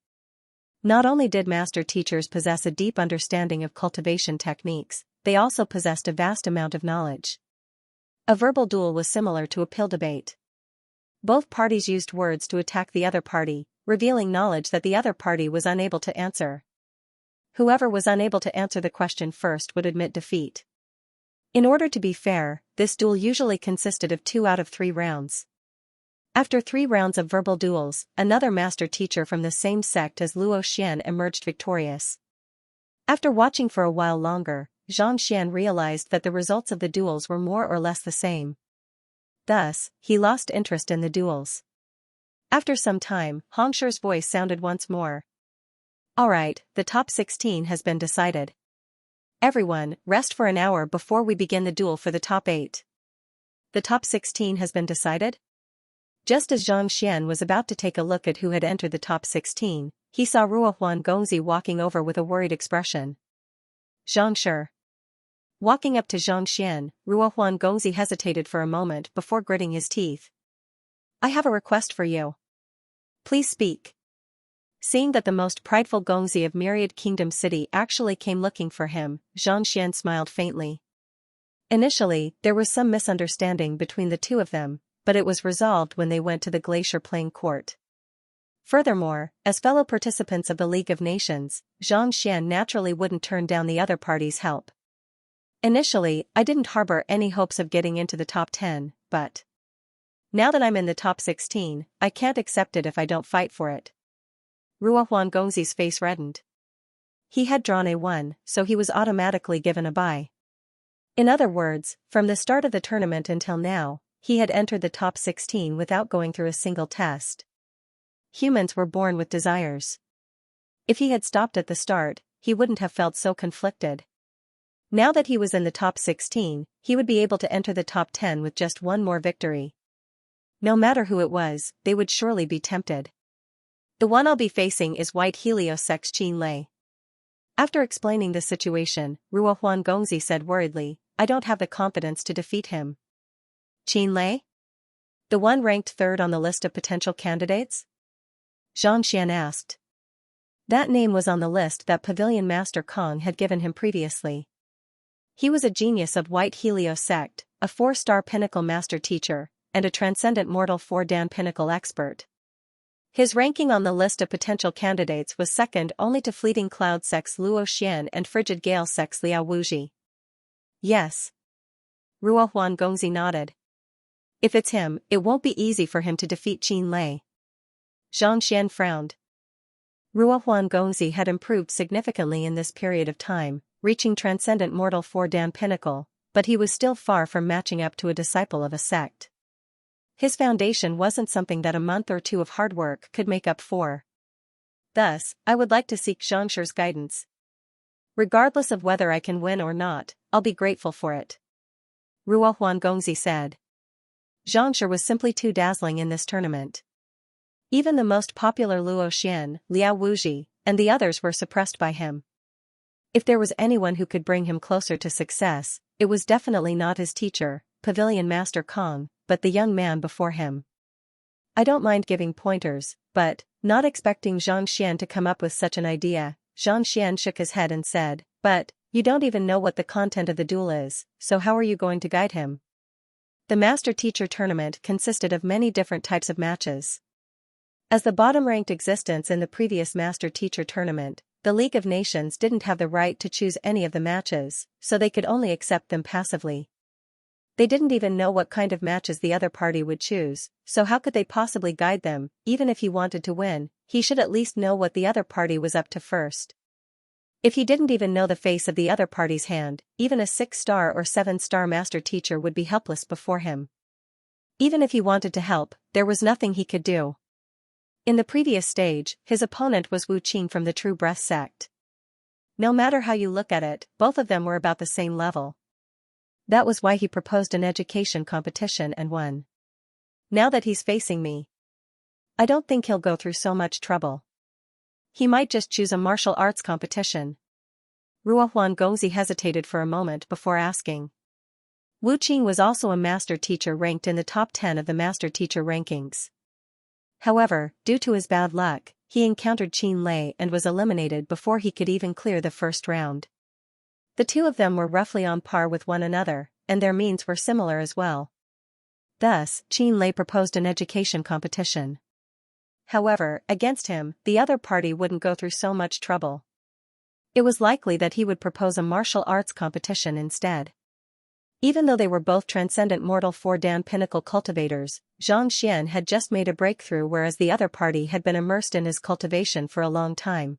Not only did master teachers possess a deep understanding of cultivation techniques, they also possessed a vast amount of knowledge. A verbal duel was similar to a pill debate. Both parties used words to attack the other party, revealing knowledge that the other party was unable to answer. Whoever was unable to answer the question first would admit defeat. In order to be fair, this duel usually consisted of 2 out of 3 rounds. After 3 rounds of verbal duels, another master teacher from the same sect as Luo Xian emerged victorious. After watching for a while longer, Xianxia realized that the results of the duels were more or less the same. Thus, he lost interest in the duels. After some time, Hongshi's voice sounded once more. Alright, the top 16 has been decided. Everyone, rest for an hour before we begin the duel for the top 8. The top 16 has been decided? Just as Zhang Xian was about to take a look at who had entered the top 16, he saw Ruohuan Gongzi walking over with a worried expression. Xianxia. Walking up to Zhang Xian, Ruohuan Gongzi hesitated for a moment before gritting his teeth. I have a request for you. Please speak. Seeing that the most prideful Gongzi of Myriad Kingdom City actually came looking for him, Zhang Xian smiled faintly. Initially, there was some misunderstanding between the two of them, but it was resolved when they went to the Glacier Playing Court. Furthermore, as fellow participants of the League of Nations, Zhang Xian naturally wouldn't turn down the other party's help. Initially, I didn't harbor any hopes of getting into the top 10, but now that I'm in the top 16, I can't accept it if I don't fight for it. Ruohuan Gongzi's face reddened. He had drawn a 1, so he was automatically given a bye. In other words, from the start of the tournament until now, he had entered the top 16 without going through a single test. Humans were born with desires. If he had stopped at the start, he wouldn't have felt so conflicted. Now that he was in the top 16, he would be able to enter the top 10 with just 1 more victory. No matter who it was, they would surely be tempted. The one I'll be facing is White Helios Sex Qin Lei. After explaining the situation, Ruohuan Gongzi said worriedly, I don't have the confidence to defeat him. Qin Lei? The one ranked 3rd on the list of potential candidates? Zhang Xian asked. That name was on the list that Pavilion Master Kong had given him previously. He was a genius of White Helios sect, a 4-star pinnacle master teacher, and a transcendent mortal 4-dan pinnacle expert. His ranking on the list of potential candidates was second only to Fleeting Cloud Sect's Luo Xian and Frigid Gale Sect's Liao Wuji. Yes. Ruohuan Gongzi nodded. If it's him, it won't be easy for him to defeat Qin Lei. Zhang Xian frowned. Ruohuan Gongzi had improved significantly in this period of time, reaching Transcendent Mortal 4-dan Pinnacle, but he was still far from matching up to a disciple of a sect. His foundation wasn't something that a month or 2 of hard work could make up for. Thus, I would like to seek Xianxia's guidance. Regardless of whether I can win or not, I'll be grateful for it. Ruohuan Gongzi said. Xianxia was simply too dazzling in this tournament. Even the most popular Luo Xian, Liao Wuji, and the others were suppressed by him. If there was anyone who could bring him closer to success, it was definitely not his teacher, Pavilion Master Kong, but the young man before him. I don't mind giving pointers, but, not expecting Zhang Xian to come up with such an idea, Zhang Xian shook his head and said, but, you don't even know what the content of the duel is, so how are you going to guide him? The master-teacher tournament consisted of many different types of matches. As the bottom-ranked existence in the previous master-teacher tournament, the League of Nations didn't have the right to choose any of the matches, so they could only accept them passively. They didn't even know what kind of matches the other party would choose, so how could they possibly guide them? Even if he wanted to win, he should at least know what the other party was up to first. If he didn't even know the face of the other party's hand, even a 6-star or 7-star master teacher would be helpless before him. Even if he wanted to help, there was nothing he could do. In the previous stage, his opponent was Wu Qing from the True Breath sect. No matter how you look at it, both of them were about the same level. That was why he proposed an education competition and won. Now that he's facing me, I don't think he'll go through so much trouble. He might just choose a martial arts competition. Ruohuan Gongzi hesitated for a moment before asking. Wu Qing was also a master teacher ranked in the top 10 of the master teacher rankings. However, due to his bad luck, he encountered Qin Lei and was eliminated before he could even clear the first round. The two of them were roughly on par with one another, and their means were similar as well. Thus, Qin Lei proposed an education competition. However, against him, the other party wouldn't go through so much trouble. It was likely that he would propose a martial arts competition instead. Even though they were both transcendent mortal four-dan pinnacle cultivators, Xianxia had just made a breakthrough, whereas the other party had been immersed in his cultivation for a long time.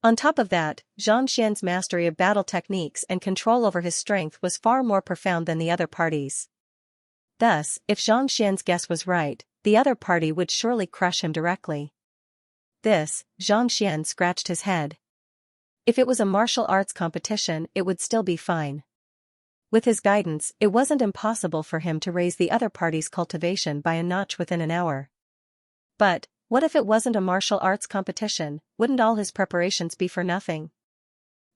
On top of that, Xianxia's mastery of battle techniques and control over his strength was far more profound than the other party's. Thus, if Xianxia's guess was right, the other party would surely crush him directly. This, Xianxia scratched his head. If it was a martial arts competition, it would still be fine. With his guidance, it wasn't impossible for him to raise the other party's cultivation by a notch within an hour. But, what if it wasn't a martial arts competition? Wouldn't all his preparations be for nothing?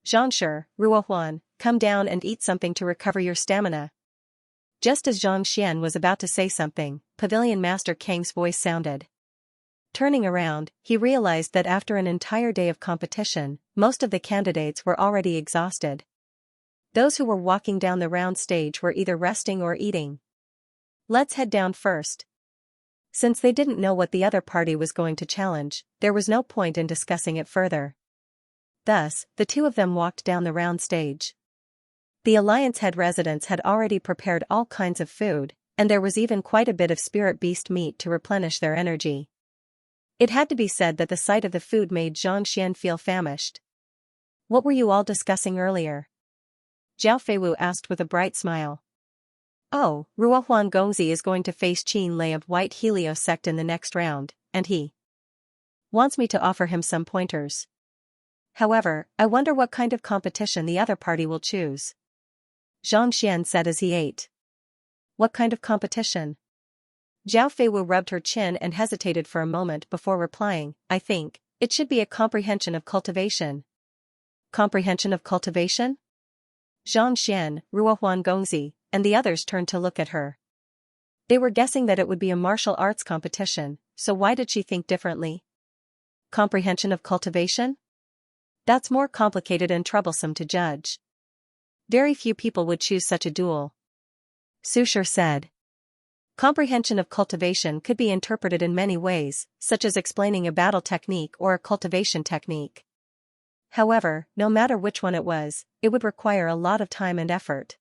Xianxia, Ruohuan, come down and eat something to recover your stamina. Just as Xianxia was about to say something, Pavilion Master Kang's voice sounded. Turning around, he realized that after an entire day of competition, most of the candidates were already exhausted. Those who were walking down the round stage were either resting or eating. Let's head down first. Since they didn't know what the other party was going to challenge, there was no point in discussing it further. Thus, the two of them walked down the round stage. The Alliance Head residents had already prepared all kinds of food, and there was even quite a bit of spirit beast meat to replenish their energy. It had to be said that the sight of the food made Xianxia feel famished. What were you all discussing earlier? Zhao Feiwu asked with a bright smile. Oh, Ruohuan Gongzi is going to face Qin Lei of White Helios sect in the next round, and he wants me to offer him some pointers. However, I wonder what kind of competition the other party will choose. Xianxian said as he ate. What kind of competition? Zhao Feiwu rubbed her chin and hesitated for a moment before replying, I think it should be a comprehension of cultivation. Comprehension of cultivation? Xianxian, Ruohuan Gongzi, and the others turned to look at her. They were guessing that it would be a martial arts competition, so why did she think differently? Comprehension of cultivation? That's more complicated and troublesome to judge. Very few people would choose such a duel. Sushir said. Comprehension of cultivation could be interpreted in many ways, such as explaining a battle technique or a cultivation technique. However, no matter which one it was, it would require a lot of time and effort.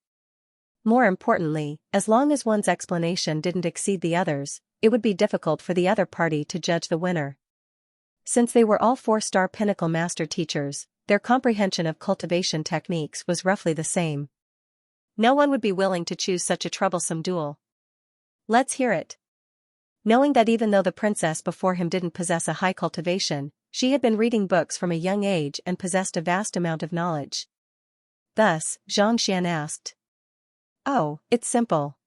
More importantly, as long as one's explanation didn't exceed the others, it would be difficult for the other party to judge the winner. Since they were all 4-star pinnacle master teachers, their comprehension of cultivation techniques was roughly the same. No one would be willing to choose such a troublesome duel. Let's hear it. Knowing that even though the princess before him didn't possess a high cultivation, she had been reading books from a young age and possessed a vast amount of knowledge. Thus, Xianxian asked. Oh, it's simple.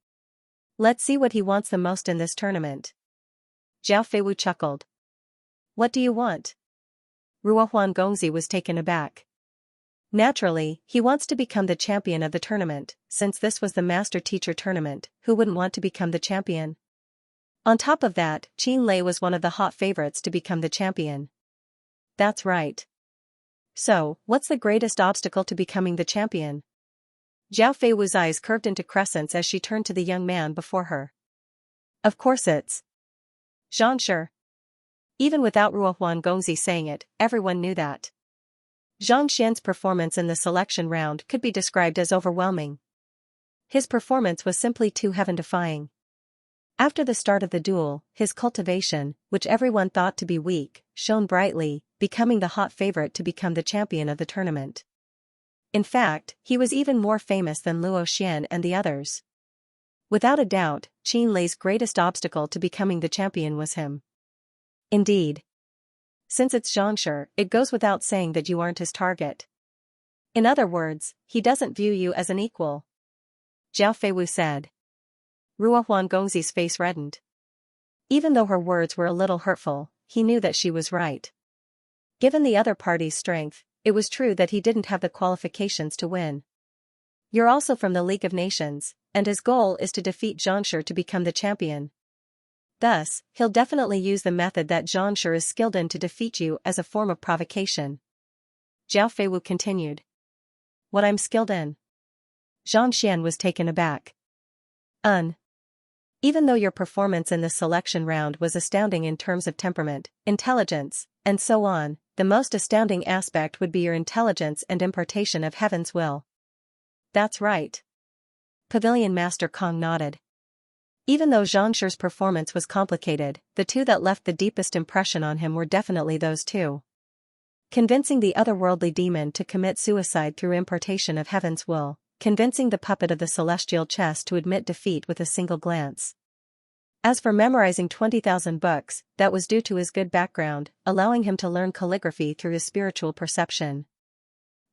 Let's see what he wants the most in this tournament. Zhao Feiwu chuckled. What do you want? Ruohuan Gongzi was taken aback. Naturally, he wants to become the champion of the tournament, since this was the master-teacher tournament, who wouldn't want to become the champion? On top of that, Qin Lei was one of the hot favorites to become the champion. That's right. So, what's the greatest obstacle to becoming the champion? Zhao Feiwu's eyes curved into crescents as she turned to the young man before her. Of course it's Xianxia. Even without Ruohuan Gongzi saying it, everyone knew that. Xianxian's performance in the selection round could be described as overwhelming. His performance was simply too heaven-defying. After the start of the duel, his cultivation, which everyone thought to be weak, shone brightly, becoming the hot favorite to become the champion of the tournament. In fact, he was even more famous than Luo Xian and the others. Without a doubt, Qin Lei's greatest obstacle to becoming the champion was him. Indeed. Since it's Xianxia, it goes without saying that you aren't his target. In other words, he doesn't view you as an equal. Zhao Feiwu said. Ruohuan Gongzi's face reddened. Even though her words were a little hurtful, he knew that she was right. Given the other party's strength, it was true that he didn't have the qualifications to win. You're also from the League of Nations, and his goal is to defeat Xianxia to become the champion. Thus, he'll definitely use the method that Xianxia is skilled in to defeat you as a form of provocation. Zhao Feiwu continued. What I'm skilled in? Xianxian was taken aback. Even though your performance in this selection round was astounding in terms of temperament, intelligence, and so on, the most astounding aspect would be your intelligence and impartation of heaven's will. That's right. Pavilion Master Kong nodded. Even though Xianxia's performance was complicated, the two that left the deepest impression on him were definitely those two. Convincing the otherworldly demon to commit suicide through impartation of heaven's will, convincing the puppet of the celestial chess to admit defeat with a single glance. As for memorizing 20,000 books, that was due to his good background, allowing him to learn calligraphy through his spiritual perception.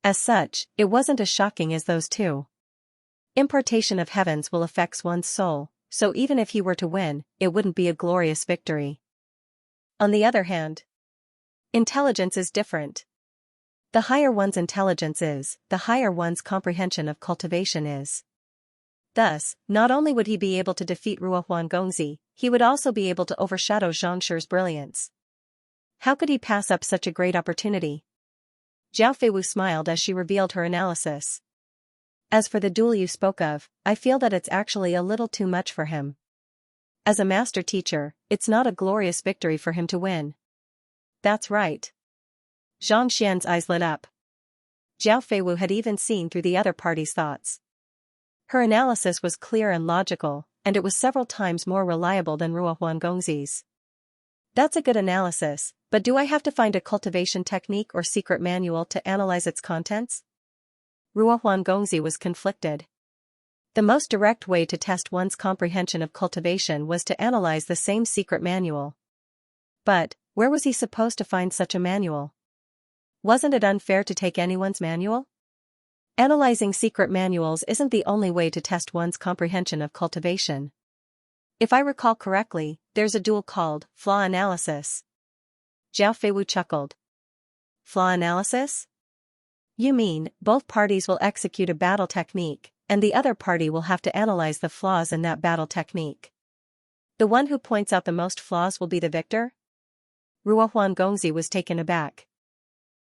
As such, it wasn't as shocking as those two. Impartation of heavens will affect one's soul, so even if he were to win, it wouldn't be a glorious victory. On the other hand, intelligence is different. The higher one's intelligence is, the higher one's comprehension of cultivation is. Thus, not only would he be able to defeat Ruohuan Gongzi, he would also be able to overshadow Xianxia's brilliance. How could he pass up such a great opportunity? Zhao Feiwu smiled as she revealed her analysis. As for the duel you spoke of, I feel that it's actually a little too much for him. As a master teacher, it's not a glorious victory for him to win. That's right. Zhang Xian's eyes lit up. Zhao Feiwu had even seen through the other party's thoughts. Her analysis was clear and logical, and it was several times more reliable than Ruohuan Gongzi's. That's a good analysis, but do I have to find a cultivation technique or secret manual to analyze its contents? Ruohuan Gongzi was conflicted. The most direct way to test one's comprehension of cultivation was to analyze the same secret manual. But, where was he supposed to find such a manual? Wasn't it unfair to take anyone's manual? Analyzing secret manuals isn't the only way to test one's comprehension of cultivation. If I recall correctly, there's a duel called flaw analysis. Zhao Feiwu chuckled. Flaw analysis? You mean, both parties will execute a battle technique, and the other party will have to analyze the flaws in that battle technique. The one who points out the most flaws will be the victor? Ruohuan Gongzi was taken aback.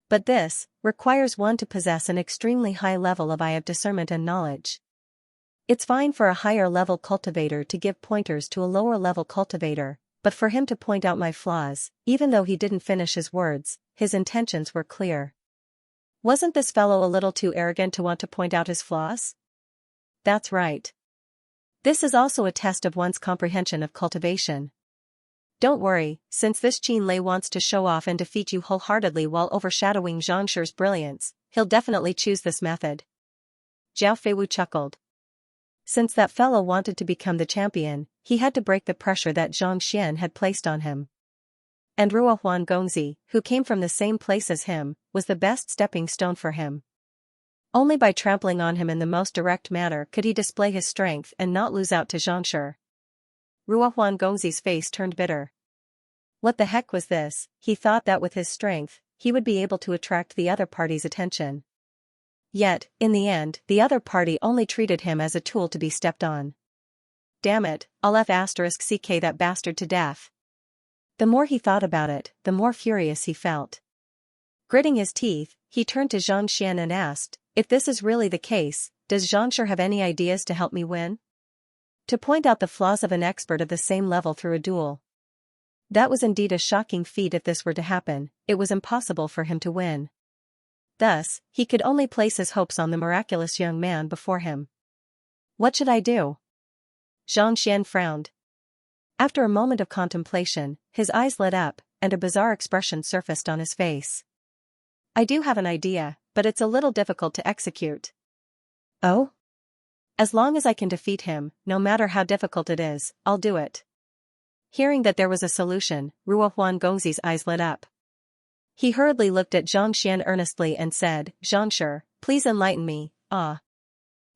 But this requires one to possess an extremely high level of eye of discernment and knowledge. It's fine for a higher level cultivator to give pointers to a lower level cultivator, but for him to point out my flaws, even though he didn't finish his words, his intentions were clear. Wasn't this fellow a little too arrogant to want to point out his flaws? That's right. This is also a test of one's comprehension of cultivation. Don't worry, since this Qin Lei wants to show off and defeat you wholeheartedly while overshadowing Xianxia's brilliance, he'll definitely choose this method. Zhao Feiwu chuckled. Since that fellow wanted to become the champion, he had to break the pressure that Zhang Xian had placed on him. And Ruohuan Gongzi, who came from the same place as him, was the best stepping stone for him. Only by trampling on him in the most direct manner could he display his strength and not lose out to Xianxia. Ruohuan Gongzi's face turned bitter. What the heck was this? He thought that with his strength, he would be able to attract the other party's attention. Yet, in the end, the other party only treated him as a tool to be stepped on. Damn it, I'll *CK that bastard to death. The more he thought about it, the more furious he felt. Gritting his teeth, he turned to Zhang Xian and asked, if this is really the case, does Xianxia have any ideas to help me win? To point out the flaws of an expert of the same level through a duel. That was indeed a shocking feat. If this were to happen, it was impossible for him to win. Thus, he could only place his hopes on the miraculous young man before him. What should I do? Zhang Xian frowned. After a moment of contemplation, his eyes lit up, and a bizarre expression surfaced on his face. I do have an idea, but it's a little difficult to execute. Oh? As long as I can defeat him, no matter how difficult it is, I'll do it. Hearing that there was a solution, Ruohuan Gongzi's eyes lit up. He hurriedly looked at Zhang Xian earnestly and said, Xianxia, please enlighten me. Ah.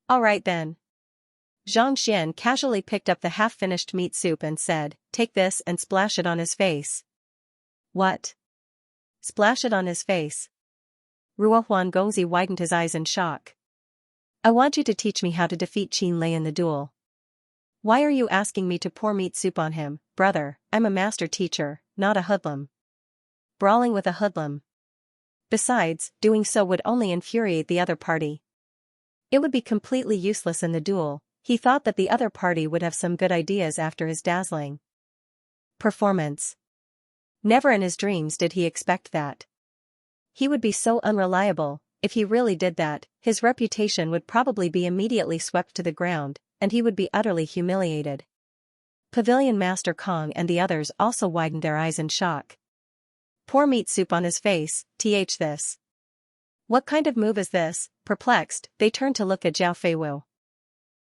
All right then. Zhang Xian casually picked up the half-finished meat soup and said, take this and splash it on his face. What? Splash it on his face? Ruohuan Gongzi widened his eyes in shock. I want you to teach me how to defeat Qin Lei in the duel. Why are you asking me to pour meat soup on him, brother? I'm a master teacher, not a hoodlum. Brawling with a hoodlum. Besides, doing so would only infuriate the other party. It would be completely useless in the duel. He thought that the other party would have some good ideas after his dazzling performance. Never in his dreams did he expect that. He would be so unreliable. If he really did that, his reputation would probably be immediately swept to the ground, and he would be utterly humiliated. Pavilion Master Kong and the others also widened their eyes in shock. Pour meat soup on his face, this. What kind of move is this? Perplexed, they turned to look at Zhao Feiwu.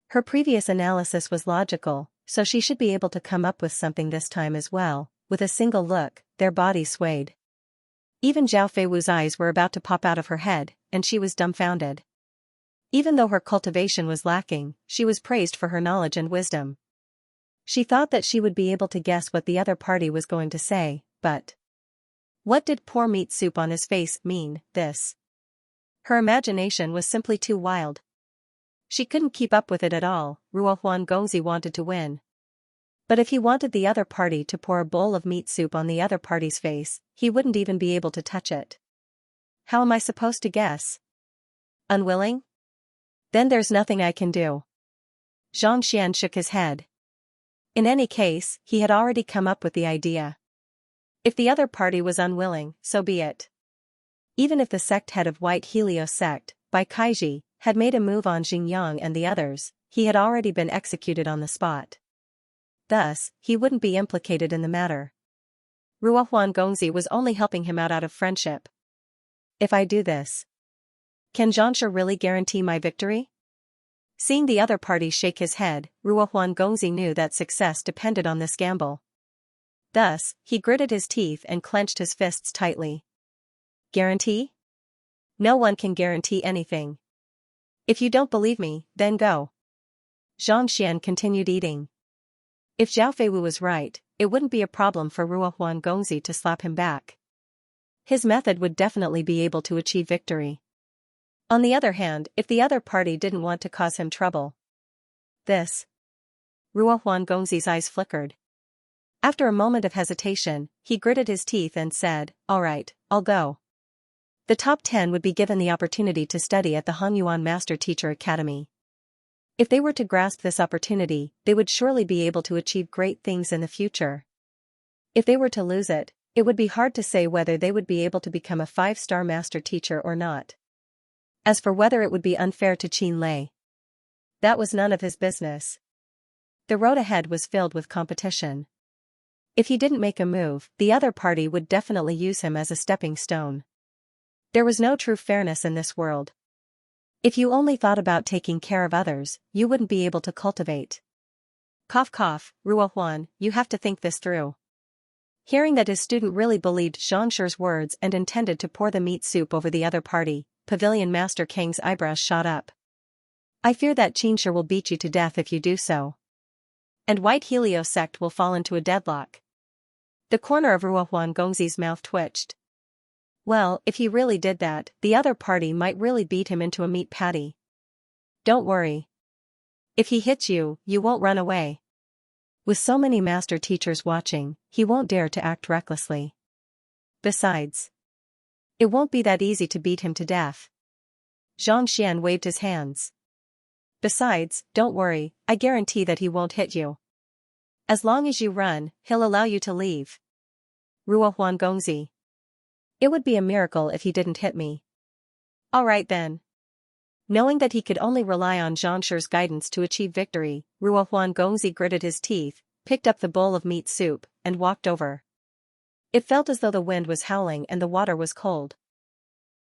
Her previous analysis was logical, so she should be able to come up with something this time as well. With a single look, their bodies swayed. Even Zhao Feiwu's eyes were about to pop out of her head, and she was dumbfounded. Even though her cultivation was lacking, she was praised for her knowledge and wisdom. She thought that she would be able to guess what the other party was going to say, but what did pour meat soup on his face mean, this? Her imagination was simply too wild. She couldn't keep up with it at all. Ruohuan Gongzi wanted to win. But if he wanted the other party to pour a bowl of meat soup on the other party's face, he wouldn't even be able to touch it. How am I supposed to guess? Unwilling? Then there's nothing I can do. Xianxia shook his head. In any case, he had already come up with the idea. If the other party was unwilling, so be it. Even if the sect head of White Helios sect, Bai Kaiji, had made a move on Xingyang and the others, he had already been executed on the spot. Thus, he wouldn't be implicated in the matter. Ruohuan Gongzi was only helping him out of friendship. If I do this, can Xianxia really guarantee my victory? Seeing the other party shake his head, Ruohuan Gongzi knew that success depended on this gamble. Thus, he gritted his teeth and clenched his fists tightly. Guarantee? No one can guarantee anything. If you don't believe me, then go. Xianxia continued eating. If Zhao Feiwu was right, it wouldn't be a problem for Ruohuan Gongzi to slap him back. His method would definitely be able to achieve victory. On the other hand, if the other party didn't want to cause him trouble. Ruohuan Gongzi's eyes flickered. After a moment of hesitation, he gritted his teeth and said, "All right, I'll go." The top 10 would be given the opportunity to study at the Hongyuan Master Teacher Academy. If they were to grasp this opportunity, they would surely be able to achieve great things in the future. If they were to lose it, it would be hard to say whether they would be able to become a 5-star master teacher or not. As for whether it would be unfair to Qin Lei, that was none of his business. The road ahead was filled with competition. If he didn't make a move, the other party would definitely use him as a stepping stone. There was no true fairness in this world. If you only thought about taking care of others, you wouldn't be able to cultivate. Cough cough, Ruohuan, you have to think this through. Hearing that his student really believed Xianxia's words and intended to pour the meat soup over the other party, Pavilion Master Kang's eyebrows shot up. I fear that Xianxia will beat you to death if you do so. And White Helios sect will fall into a deadlock. The corner of Ruohuan Gongzi's mouth twitched. Well, if he really did that, the other party might really beat him into a meat patty. Don't worry. If he hits you, you won't run away. With so many master teachers watching, he won't dare to act recklessly. Besides, it won't be that easy to beat him to death. Xianxia waved his hands. Besides, don't worry, I guarantee that he won't hit you. As long as you run, he'll allow you to leave. Ruohuan Gongzi. It would be a miracle if he didn't hit me. All right then. Knowing that he could only rely on Xianxia's guidance to achieve victory, Ruohuan Gongzi gritted his teeth, picked up the bowl of meat soup, and walked over. It felt as though the wind was howling and the water was cold.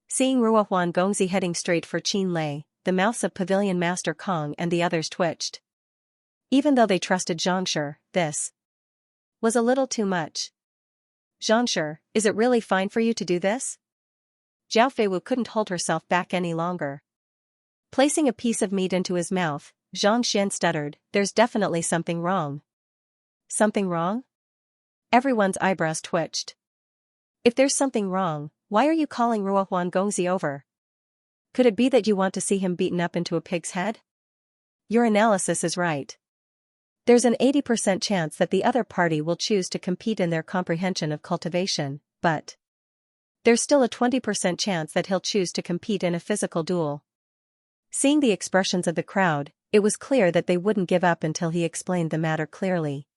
Seeing Ruohuan Gongzi heading straight for Qin Lei, the mouths of Pavilion Master Kong and the others twitched. Even though they trusted Xianxia, this was a little too much. Xianxia, is it really fine for you to do this? Zhao Feiwu couldn't hold herself back any longer. Placing a piece of meat into his mouth, Xianxia stuttered, "There's definitely something wrong." Something wrong? Everyone's eyebrows twitched. If there's something wrong, why are you calling Ruohuan Gongzi over? Could it be that you want to see him beaten up into a pig's head? Your analysis is right. There's an 80% chance that the other party will choose to compete in their comprehension of cultivation, but there's still a 20% chance that he'll choose to compete in a physical duel. Seeing the expressions of the crowd, It was clear that they wouldn't give up until he explained the matter clearly.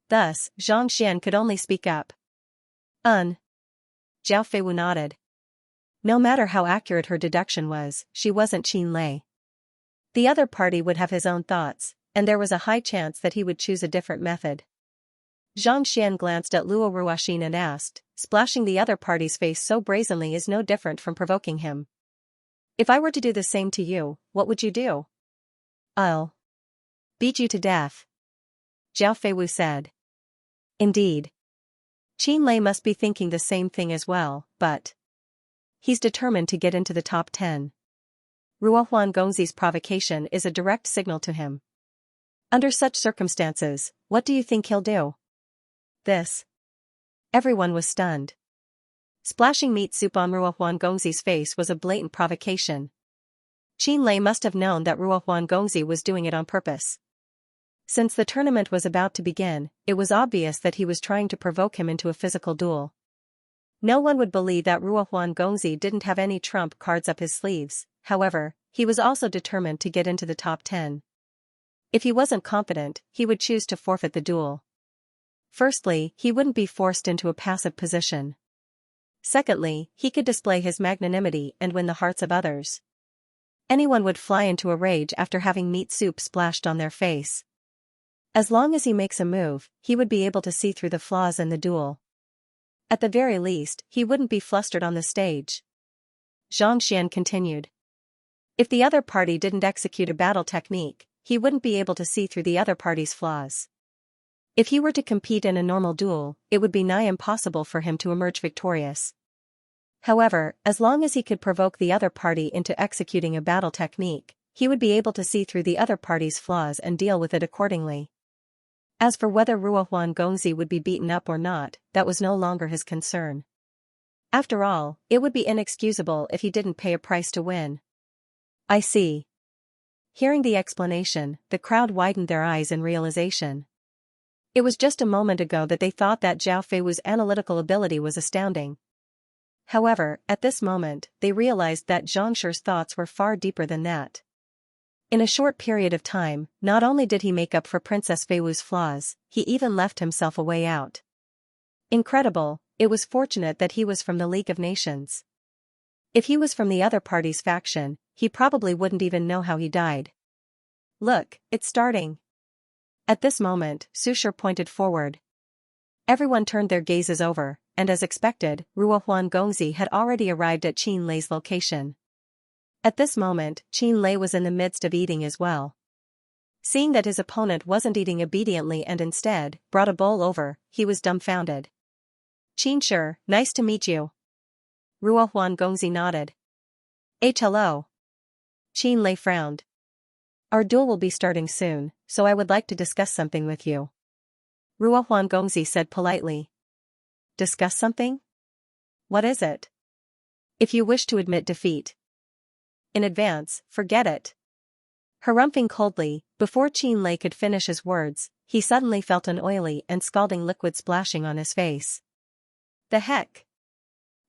Thus, Xianxia could only speak up. Zhao Feiwu nodded. No matter how accurate her deduction was, she wasn't Qin Lei. The other party would have his own thoughts, and there was a high chance that he would choose a different method. Zhang Xian glanced at Luo Ruoxin and asked, splashing the other party's face so brazenly is no different from provoking him. If I were to do the same to you, what would you do? I'll beat you to death, Zhao Feiwu said. Indeed. Qin Lei must be thinking the same thing as well, but he's determined to get into the top 10. Ruohuan Gongzi's provocation is a direct signal to him. Under such circumstances, what do you think he'll do? This. Everyone was stunned. Splashing meat soup on Ruohuan Gongzi's face was a blatant provocation. Qin Lei must have known that Ruohuan Gongzi was doing it on purpose. Since the tournament was about to begin, it was obvious that he was trying to provoke him into a physical duel. No one would believe that Ruohuan Gongzi didn't have any trump cards up his sleeves, however, he was also determined to get into the top 10. If he wasn't confident, he would choose to forfeit the duel. Firstly, he wouldn't be forced into a passive position. Secondly, he could display his magnanimity and win the hearts of others. Anyone would fly into a rage after having meat soup splashed on their face. As long as he makes a move, he would be able to see through the flaws in the duel. At the very least, he wouldn't be flustered on the stage. Zhang Xian continued. If the other party didn't execute a battle technique, he wouldn't be able to see through the other party's flaws. If he were to compete in a normal duel, it would be nigh impossible for him to emerge victorious. However, as long as he could provoke the other party into executing a battle technique, he would be able to see through the other party's flaws and deal with it accordingly. As for whether Ruohuan Gongzi would be beaten up or not, that was no longer his concern. After all, it would be inexcusable if he didn't pay a price to win. I see. Hearing the explanation, the crowd widened their eyes in realization. It was just a moment ago that they thought that Zhao Feiwu's analytical ability was astounding. However, at this moment, they realized that Zhang Shi's thoughts were far deeper than that. In a short period of time, not only did he make up for Princess Feiwu's flaws, he even left himself a way out. Incredible, it was fortunate that he was from the League of Nations. If he was from the other party's faction, he probably wouldn't even know how he died. Look, it's starting. At this moment, Su Shi pointed forward. Everyone turned their gazes over, and as expected, Ruohuan Gongzi had already arrived at Qin Lei's location. At this moment, Qin Lei was in the midst of eating as well. Seeing that his opponent wasn't eating obediently and instead brought a bowl over, he was dumbfounded. Qin Shi, nice to meet you. Ruohuan Gongzi nodded. Hello. Qin Lei frowned. Our duel will be starting soon, so I would like to discuss something with you. Ruohuan Gongzi said politely. Discuss something? What is it? If you wish to admit defeat in advance, forget it. Harumphing coldly, before Qin Lei could finish his words, he suddenly felt an oily and scalding liquid splashing on his face. The heck?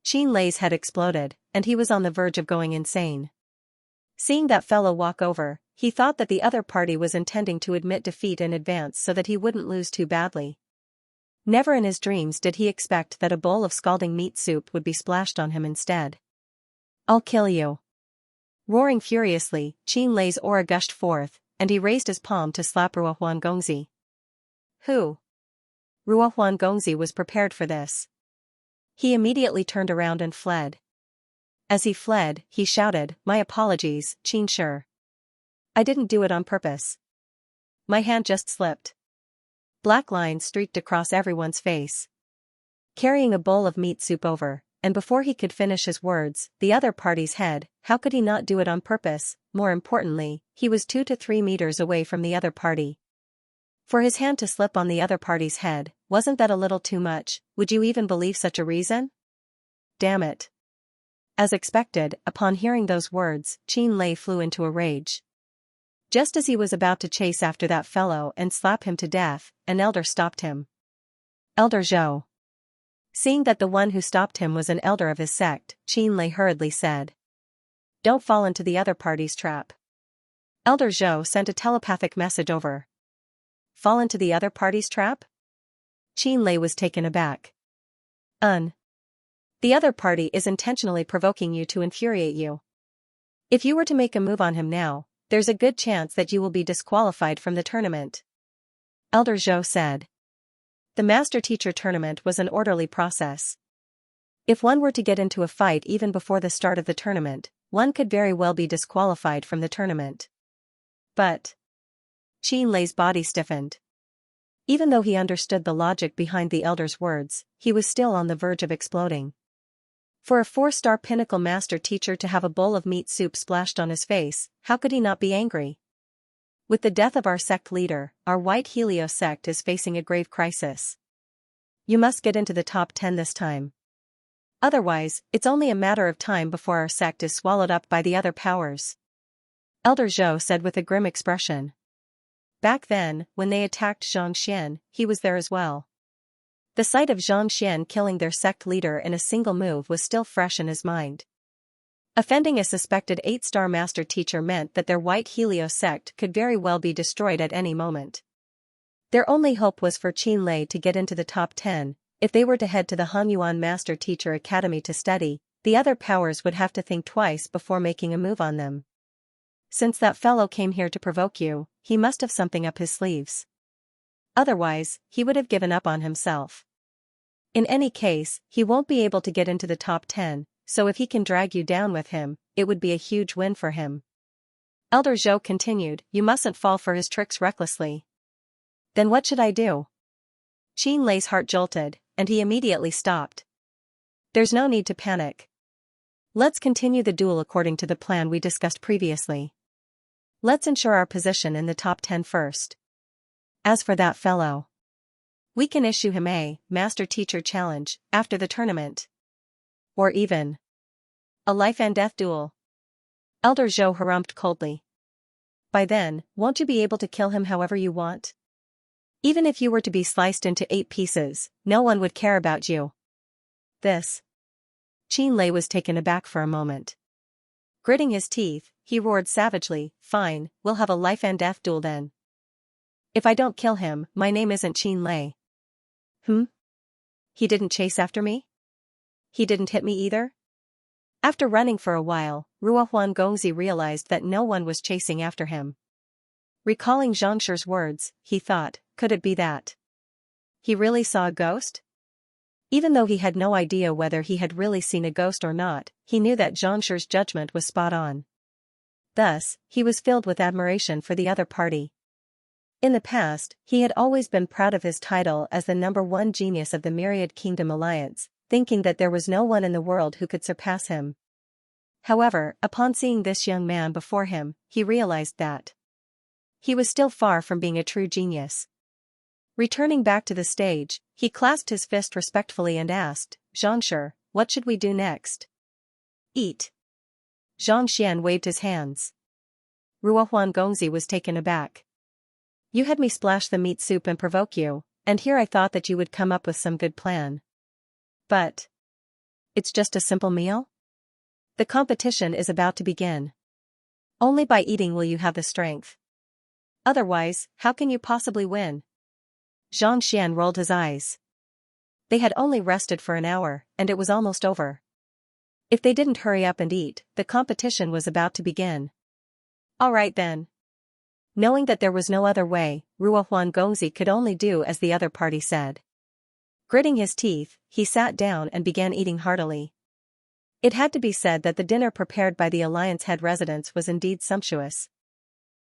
Qin Lei's head exploded, and he was on the verge of going insane. Seeing that fellow walk over, he thought that the other party was intending to admit defeat in advance so that he wouldn't lose too badly. Never in his dreams did he expect that a bowl of scalding meat soup would be splashed on him instead. I'll kill you. Roaring furiously, Qin Lei's aura gushed forth, and he raised his palm to slap Ruohuan Gongzi. Who? Ruohuan Gongzi was prepared for this. He immediately turned around and fled. As he fled, he shouted, My apologies, Qin Shi. I didn't do it on purpose. My hand just slipped. Black lines streaked across everyone's face. Carrying a bowl of meat soup over, and before he could finish his words, the other party's head, how could he not do it on purpose? More importantly, he was 2 to 3 meters away from the other party. For his hand to slip on the other party's head, wasn't that a little too much? Would you even believe such a reason? Damn it. As expected, upon hearing those words, Qin Lei flew into a rage. Just as he was about to chase after that fellow and slap him to death, an elder stopped him. Elder Zhou. Seeing that the one who stopped him was an elder of his sect, Qin Lei hurriedly said. Don't fall into the other party's trap. Elder Zhou sent a telepathic message over. Fall into the other party's trap? Qin Lei was taken aback. The other party is intentionally provoking you to infuriate you. If you were to make a move on him now, there's a good chance that you will be disqualified from the tournament. Elder Zhou said. The master-teacher tournament was an orderly process. If one were to get into a fight even before the start of the tournament, one could very well be disqualified from the tournament. But Qin Lei's body stiffened. Even though he understood the logic behind the elder's words, he was still on the verge of exploding. For a 4-star pinnacle master-teacher to have a bowl of meat soup splashed on his face, how could he not be angry? With the death of our sect leader, our White Helios sect is facing a grave crisis. You must get into the top 10 this time. Otherwise, it's only a matter of time before our sect is swallowed up by the other powers. Elder Zhou said with a grim expression. Back then, when they attacked Xianxia, he was there as well. The sight of Xianxia killing their sect leader in a single move was still fresh in his mind. Offending a suspected 8-star master teacher meant that their White Helios sect could very well be destroyed at any moment. Their only hope was for Qin Lei to get into the top 10. If they were to head to the Hanyuan Master Teacher Academy to study, the other powers would have to think twice before making a move on them. Since that fellow came here to provoke you, he must have something up his sleeves. Otherwise, he would have given up on himself. In any case, he won't be able to get into the top 10, so if he can drag you down with him, it would be a huge win for him. Elder Zhou continued, you mustn't fall for his tricks recklessly. Then what should I do? Qin Lei's heart jolted, and he immediately stopped. There's no need to panic. Let's continue the duel according to the plan we discussed previously. Let's ensure our position in the top 10 first. As for that fellow, we can issue him a master-teacher challenge after the tournament. Or even a life-and-death duel. Elder Zhou harumphed coldly. By then, won't you be able to kill him however you want? Even if you were to be sliced into 8 pieces, no one would care about you. This. Qin Lei was taken aback for a moment. Gritting his teeth, he roared savagely, fine, we'll have a life-and-death duel then. If I don't kill him, my name isn't Qin Lei. He didn't chase after me? He didn't hit me either? After running for a while, Ruohuan Gongzi realized that no one was chasing after him. Recalling Xianxia's words, he thought, could it be that he really saw a ghost? Even though he had no idea whether he had really seen a ghost or not, he knew that Xianxia's judgment was spot on. Thus, he was filled with admiration for the other party. In the past, he had always been proud of his title as the #1 genius of the Myriad Kingdom Alliance, thinking that there was no one in the world who could surpass him. However, upon seeing this young man before him, he realized that he was still far from being a true genius. Returning back to the stage, he clasped his fist respectfully and asked, Xianxia, what should we do next? Eat. Xianxia waved his hands. Ruohuan Gongzi was taken aback. You had me splash the meat soup and provoke you, and here I thought that you would come up with some good plan. But it's just a simple meal? The competition is about to begin. Only by eating will you have the strength. Otherwise, how can you possibly win? Xianxian rolled his eyes. They had only rested for an hour, and it was almost over. If they didn't hurry up and eat, the competition was about to begin. All right then. Knowing that there was no other way, Ruohuan Gongzi could only do as the other party said. Gritting his teeth, he sat down and began eating heartily. It had to be said that the dinner prepared by the Alliance head residents was indeed sumptuous.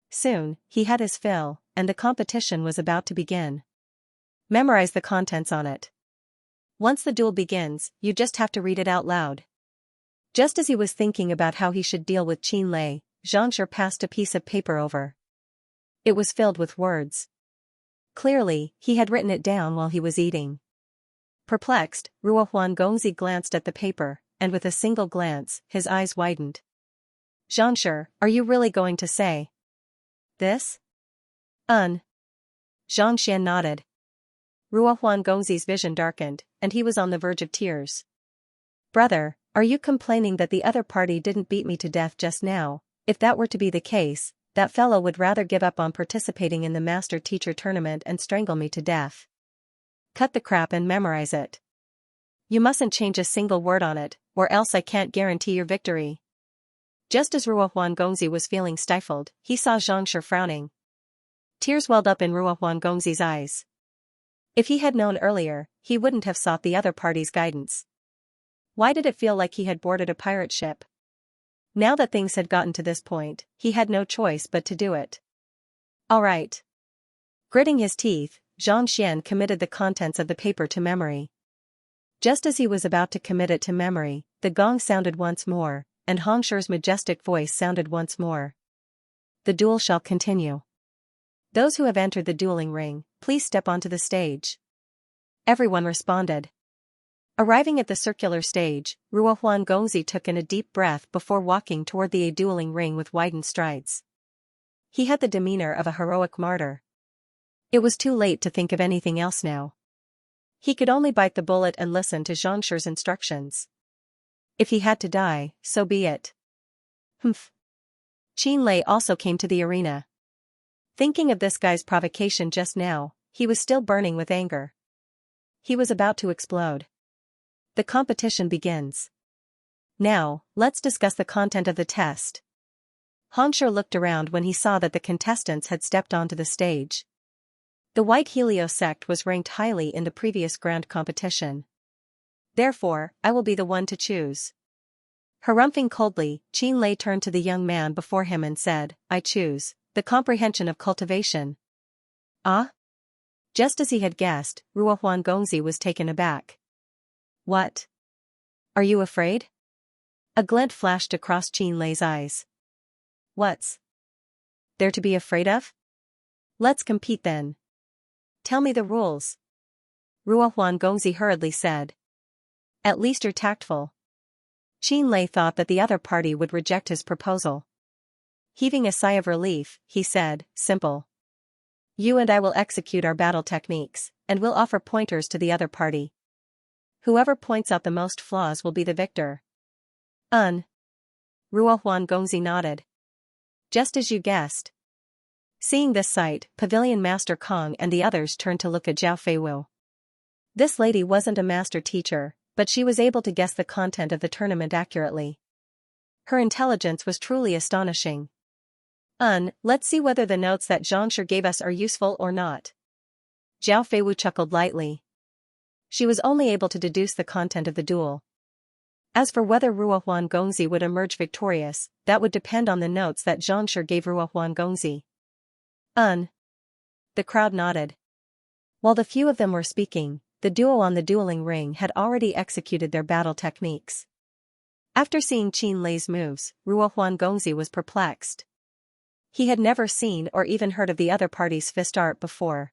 Soon, he had his fill, and the competition was about to begin. Memorize the contents on it. Once the duel begins, you just have to read it out loud. Just as he was thinking about how he should deal with Qin Lei, Xianxia passed a piece of paper over. It was filled with words. Clearly, he had written it down while he was eating. Perplexed, Ruohuan Gongzi glanced at the paper, and with a single glance, his eyes widened. Xianxia, are you really going to say this? Xianxia nodded. Ruohuan Gongzi's vision darkened, and he was on the verge of tears. Brother, are you complaining that the other party didn't beat me to death just now? If that were to be the case, that fellow would rather give up on participating in the master-teacher tournament and strangle me to death. Cut the crap and memorize it. You mustn't change a single word on it, or else I can't guarantee your victory. Just as Ruo Huangongzi was feeling stifled, he saw Xianxia frowning. Tears welled up in Ruo Huangongzi's eyes. If he had known earlier, he wouldn't have sought the other party's guidance. Why did it feel like he had boarded a pirate ship? Now that things had gotten to this point, he had no choice but to do it. All right. Gritting his teeth, Xianxia committed the contents of the paper to memory. Just as he was about to commit it to memory, the gong sounded once more, and Hongshir's majestic voice sounded once more. The duel shall continue. Those who have entered the dueling ring, please step onto the stage. Everyone responded. Arriving at the circular stage, Ruo Huangongzi took in a deep breath before walking toward the dueling ring with widened strides. He had the demeanor of a heroic martyr. It was too late to think of anything else now. He could only bite the bullet and listen to Xianxia's instructions. If he had to die, so be it. Humph. Qin Lei also came to the arena. Thinking of this guy's provocation just now, he was still burning with anger. He was about to explode. The competition begins. Now, let's discuss the content of the test. Hongshir looked around when he saw that the contestants had stepped onto the stage. The White Helio sect was ranked highly in the previous grand competition. Therefore, I will be the one to choose. Harumphing coldly, Qin Lei turned to the young man before him and said, I choose the comprehension of cultivation. Ah? Just as he had guessed, Ruo Huangongzi was taken aback. What? Are you afraid? A glint flashed across Qin Lei's eyes. What's there to be afraid of? Let's compete then. Tell me the rules. Ruo Huangongzi hurriedly said. At least you're tactful. Qin Lei thought that the other party would reject his proposal. Heaving a sigh of relief, he said, simple. You and I will execute our battle techniques, and we'll offer pointers to the other party. Whoever points out the most flaws will be the victor. Ruo Huangongzi nodded. Just as you guessed. Seeing this sight, Pavilion Master Kong and the others turned to look at Zhao Feiwu. This lady wasn't a master teacher, but she was able to guess the content of the tournament accurately. Her intelligence was truly astonishing. Let's see whether the notes that Xianxia gave us are useful or not. Zhao Feiwu chuckled lightly. She was only able to deduce the content of the duel. As for whether Ruo Huangongzi would emerge victorious, that would depend on the notes that Xianxia gave Ruo Huangongzi. The crowd nodded. While the few of them were speaking, the duo on the dueling ring had already executed their battle techniques. After seeing Qin Lei's moves, Ruo Huangongzi was perplexed. He had never seen or even heard of the other party's fist art before.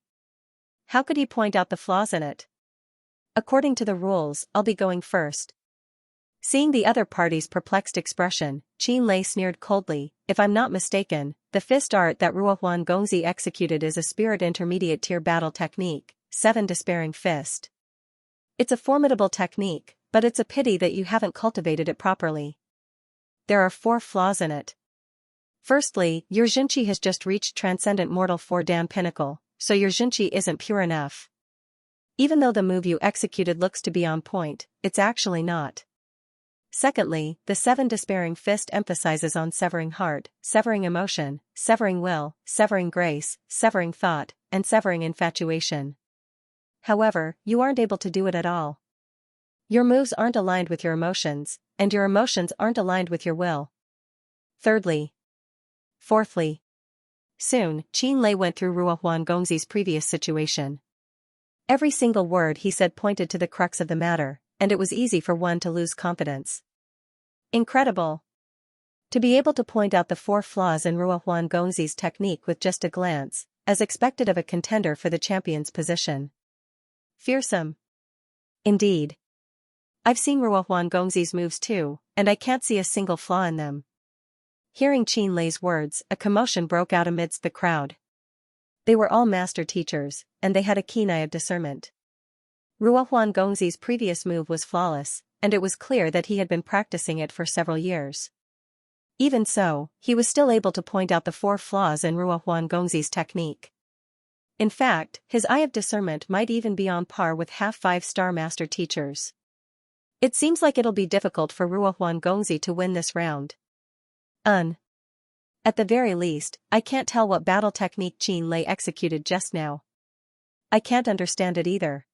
How could he point out the flaws in it? According to the rules, I'll be going first. Seeing the other party's perplexed expression, Qin Lei sneered coldly, if I'm not mistaken, the fist art that Ruo Huangongzi executed is a spirit intermediate tier battle technique, 7 Despairing Fist. It's a formidable technique, but it's a pity that you haven't cultivated it properly. There are 4 flaws in it. Firstly, your Xianxia has just reached Transcendent Mortal 4 Dan Pinnacle, so your Xianxia isn't pure enough. Even though the move you executed looks to be on point, it's actually not. Secondly, the 7 Despairing Fist emphasizes on severing heart, severing emotion, severing will, severing grace, severing thought, and severing infatuation. However, you aren't able to do it at all. Your moves aren't aligned with your emotions, and your emotions aren't aligned with your will. Fourthly. Soon, Qin Lei went through Ruo Huangongzi's previous situation. Every single word he said pointed to the crux of the matter, and it was easy for one to lose confidence. Incredible. To be able to point out the 4 flaws in Ruo Huangongzi's technique with just a glance, as expected of a contender for the champion's position. Fearsome. Indeed. I've seen Ruo Huangongzi's moves too, and I can't see a single flaw in them. Hearing Qin Lei's words, a commotion broke out amidst the crowd. They were all master teachers, and they had a keen eye of discernment. Ruo Huangongzi's previous move was flawless, and it was clear that he had been practicing it for several years. Even so, he was still able to point out the 4 flaws in Ruo Huangongzi's technique. In fact, his eye of discernment might even be on par with half 5-star master teachers. It seems like it'll be difficult for Ruo Huangongzi to win this round. At the very least, I can't tell what battle technique Qin Lei executed just now. I can't understand it either.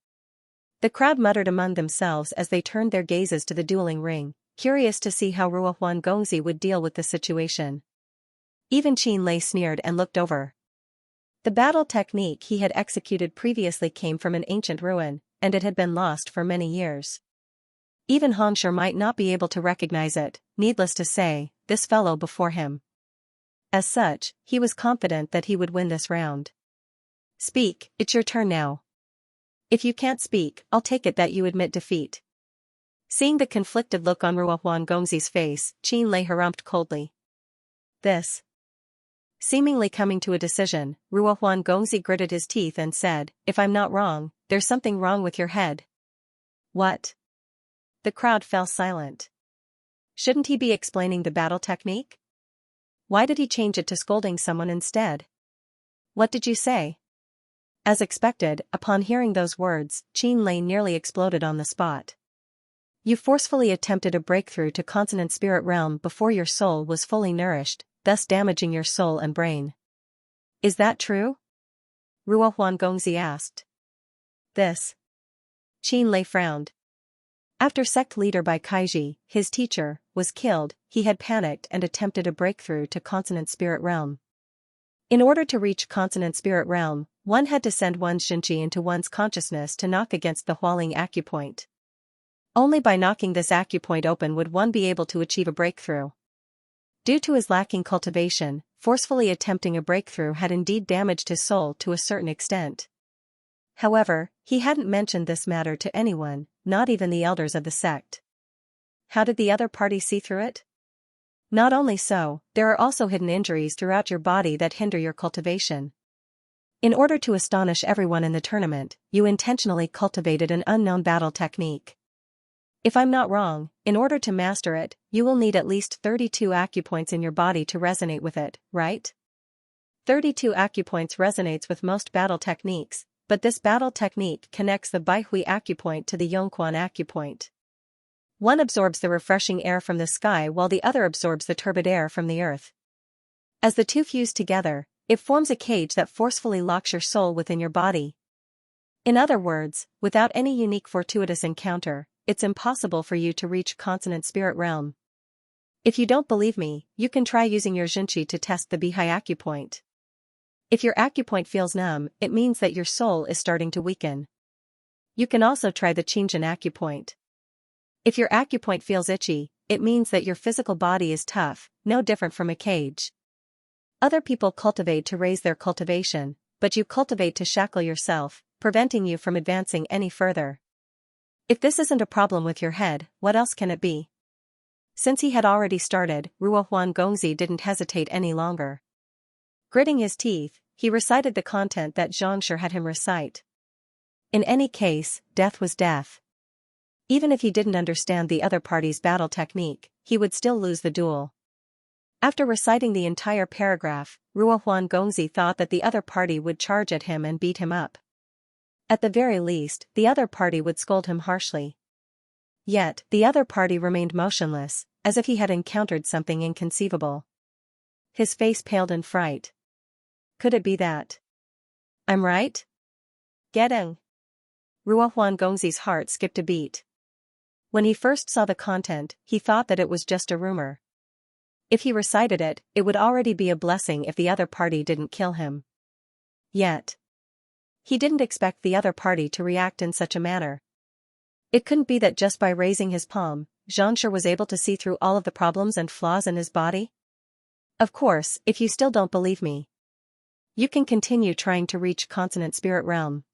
The crowd muttered among themselves as they turned their gazes to the dueling ring, curious to see how Ruo Huangongzi would deal with the situation. Even Qin Lei sneered and looked over. The battle technique he had executed previously came from an ancient ruin, and it had been lost for many years. Even Xianxia might not be able to recognize it, needless to say, this fellow before him. As such, he was confident that he would win this round. Speak, it's your turn now. If you can't speak, I'll take it that you admit defeat. Seeing the conflicted look on Ruo Huangongzi's face, Qin Lei harumphed coldly. This. Seemingly coming to a decision, Ruo Huangongzi gritted his teeth and said, if I'm not wrong, there's something wrong with your head. What? The crowd fell silent. Shouldn't he be explaining the battle technique? Why did he change it to scolding someone instead? What did you say? As expected, upon hearing those words, Qin Lei nearly exploded on the spot. You forcefully attempted a breakthrough to consonant spirit realm before your soul was fully nourished, thus damaging your soul and brain. Is that true? Ruo Huangongzi asked. This. Qin Lei frowned. After sect leader Bai Kaiji, his teacher, was killed, he had panicked and attempted a breakthrough to consonant spirit realm. In order to reach consonant spirit realm, one had to send one's Xianxia into one's consciousness to knock against the Hualing acupoint. Only by knocking this acupoint open would one be able to achieve a breakthrough. Due to his lacking cultivation, forcefully attempting a breakthrough had indeed damaged his soul to a certain extent. However, he hadn't mentioned this matter to anyone, not even the elders of the sect. How did the other party see through it? Not only so, there are also hidden injuries throughout your body that hinder your cultivation. In order to astonish everyone in the tournament, you intentionally cultivated an unknown battle technique. If I'm not wrong, in order to master it, you will need at least 32 acupoints in your body to resonate with it, right? 32 acupoints resonates with most battle techniques, but this battle technique connects the Baihui acupoint to the Yongquan acupoint. One absorbs the refreshing air from the sky while the other absorbs the turbid air from the earth. As the two fuse together, it forms a cage that forcefully locks your soul within your body. In other words, without any unique fortuitous encounter, it's impossible for you to reach consonant spirit realm. If you don't believe me, you can try using your Xianxia to test the Bihai acupoint. If your acupoint feels numb, it means that your soul is starting to weaken. You can also try the Qingjin acupoint. If your acupoint feels itchy, it means that your physical body is tough, no different from a cage. Other people cultivate to raise their cultivation, but you cultivate to shackle yourself, preventing you from advancing any further. If this isn't a problem with your head, what else can it be? Since he had already started, Ruo Huangongzi didn't hesitate any longer. Gritting his teeth, he recited the content that Xianxia had him recite. In any case, death was death. Even if he didn't understand the other party's battle technique, he would still lose the duel. After reciting the entire paragraph, Ruo Huangongzi thought that the other party would charge at him and beat him up. At the very least, the other party would scold him harshly. Yet, the other party remained motionless, as if he had encountered something inconceivable. His face paled in fright. Could it be that I'm right? Getting. Ruo Huangongzi's heart skipped a beat. When he first saw the content, he thought that it was just a rumor. If he recited it, it would already be a blessing if the other party didn't kill him. Yet, he didn't expect the other party to react in such a manner. It couldn't be that just by raising his palm, Xianxia was able to see through all of the problems and flaws in his body? Of course, if you still don't believe me, you can continue trying to reach consonant spirit realm.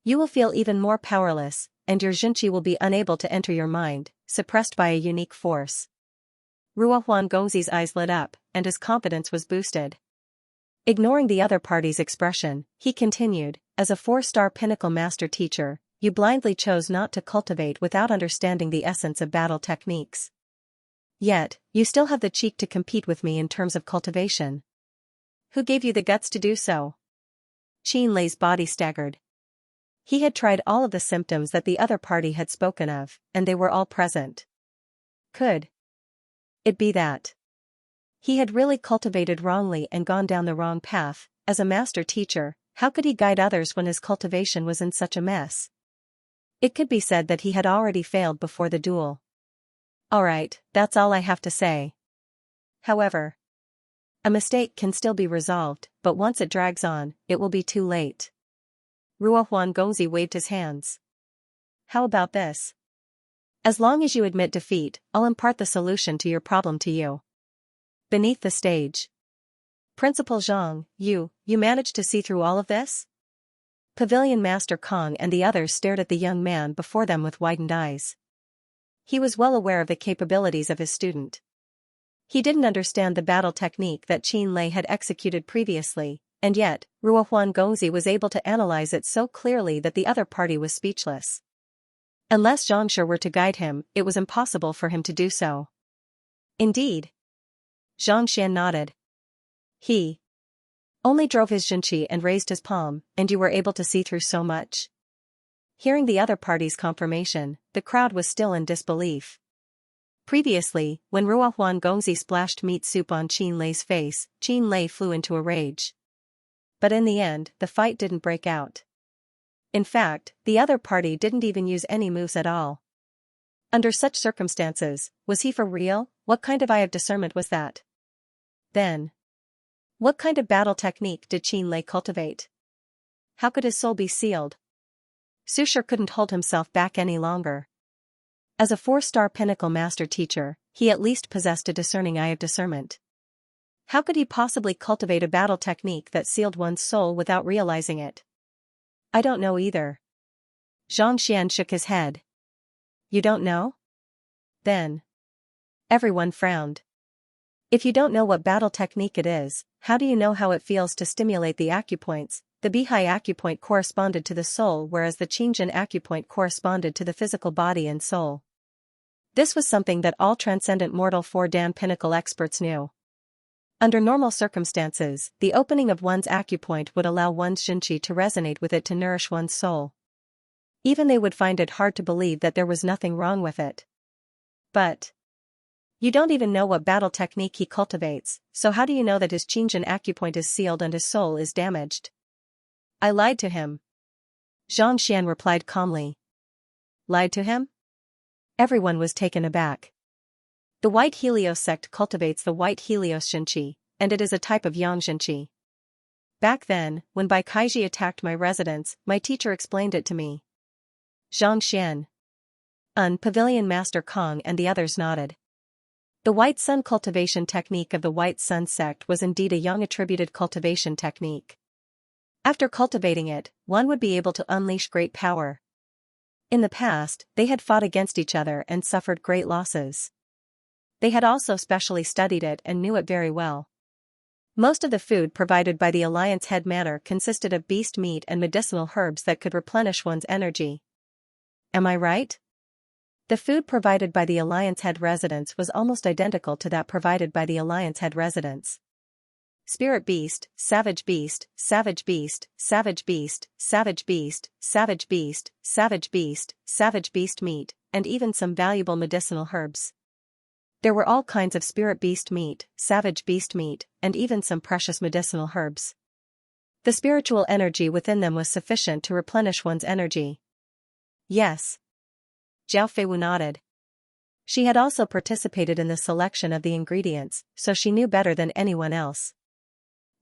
You will feel even more powerless, and your Xianxia will be unable to enter your mind, suppressed by a unique force. Ruo Huangongzi's eyes lit up, and his confidence was boosted. Ignoring the other party's expression, he continued, as a 4-star pinnacle master teacher, you blindly chose not to cultivate without understanding the essence of battle techniques. Yet, you still have the cheek to compete with me in terms of cultivation. Who gave you the guts to do so? Xianxia's body staggered. He had tried all of the symptoms that the other party had spoken of, and they were all present. Could it be that he had really cultivated wrongly and gone down the wrong path? As a master teacher, how could he guide others when his cultivation was in such a mess? It could be said that he had already failed before the duel. Alright, that's all I have to say. However, a mistake can still be resolved, but once it drags on, it will be too late. Ruohuan Gongzi waved his hands. How about this? As long as you admit defeat, I'll impart the solution to your problem to you. Beneath the stage. Principal Zhang, you managed to see through all of this? Pavilion Master Kong and the others stared at the young man before them with widened eyes. He was well aware of the capabilities of his student. He didn't understand the battle technique that Xianxia had executed previously, and yet, Ruohuan Gongzi was able to analyze it so clearly that the other party was speechless. Unless Xianxia were to guide him, it was impossible for him to do so. Indeed. Xianxia nodded. He only drove his Xinqi and raised his palm, and you were able to see through so much? Hearing the other party's confirmation, the crowd was still in disbelief. Previously, when Ruohuan Gongzi splashed meat soup on Xianxia's face, Xianxia flew into a rage. But in the end, the fight didn't break out. In fact, the other party didn't even use any moves at all. Under such circumstances, was he for real? What kind of eye of discernment was that? Then, what kind of battle technique did Xianxia cultivate? How could his soul be sealed? Su Shi couldn't hold himself back any longer. As a 4-star pinnacle master teacher, he at least possessed a discerning eye of discernment. How could he possibly cultivate a battle technique that sealed one's soul without realizing it? I don't know either. Zhang Xian shook his head. You don't know? Then. Everyone frowned. If you don't know what battle technique it is, how do you know how it feels to stimulate the acupoints? The Bihai acupoint corresponded to the soul, whereas the Qingjin acupoint corresponded to the physical body and soul. This was something that all transcendent mortal 4-dan pinnacle experts knew. Under normal circumstances, the opening of one's acupoint would allow one's Xinqi to resonate with it to nourish one's soul. Even they would find it hard to believe that there was nothing wrong with it. But you don't even know what battle technique he cultivates, so how do you know that his Qingjin acupoint is sealed and his soul is damaged? I lied to him. Zhang Xian replied calmly. Lied to him? Everyone was taken aback. The White Helios sect cultivates the White Helios Xinqi, and it is a type of Yang Xinqi. Back then, when Bai Kaiji attacked my residence, my teacher explained it to me. Zhang Xian. Pavilion Master Kong and the others nodded. The White Sun cultivation technique of the White Sun sect was indeed a Yang attributed cultivation technique. After cultivating it, one would be able to unleash great power. In the past, they had fought against each other and suffered great losses. They had also specially studied it and knew it very well. Most of the food provided by the Alliance Head Manor consisted of beast meat and medicinal herbs that could replenish one's energy. Am I right? The food provided by the Alliance Head residence was almost identical to that provided by the Alliance Head residence. Spirit beast, savage beast, savage beast, savage beast, savage beast, savage beast, savage beast, savage beast meat, and even some valuable medicinal herbs. There were all kinds of spirit beast meat, savage beast meat, and even some precious medicinal herbs. The spiritual energy within them was sufficient to replenish one's energy. Yes. Zhao Feiwu nodded. She had also participated in the selection of the ingredients, so she knew better than anyone else.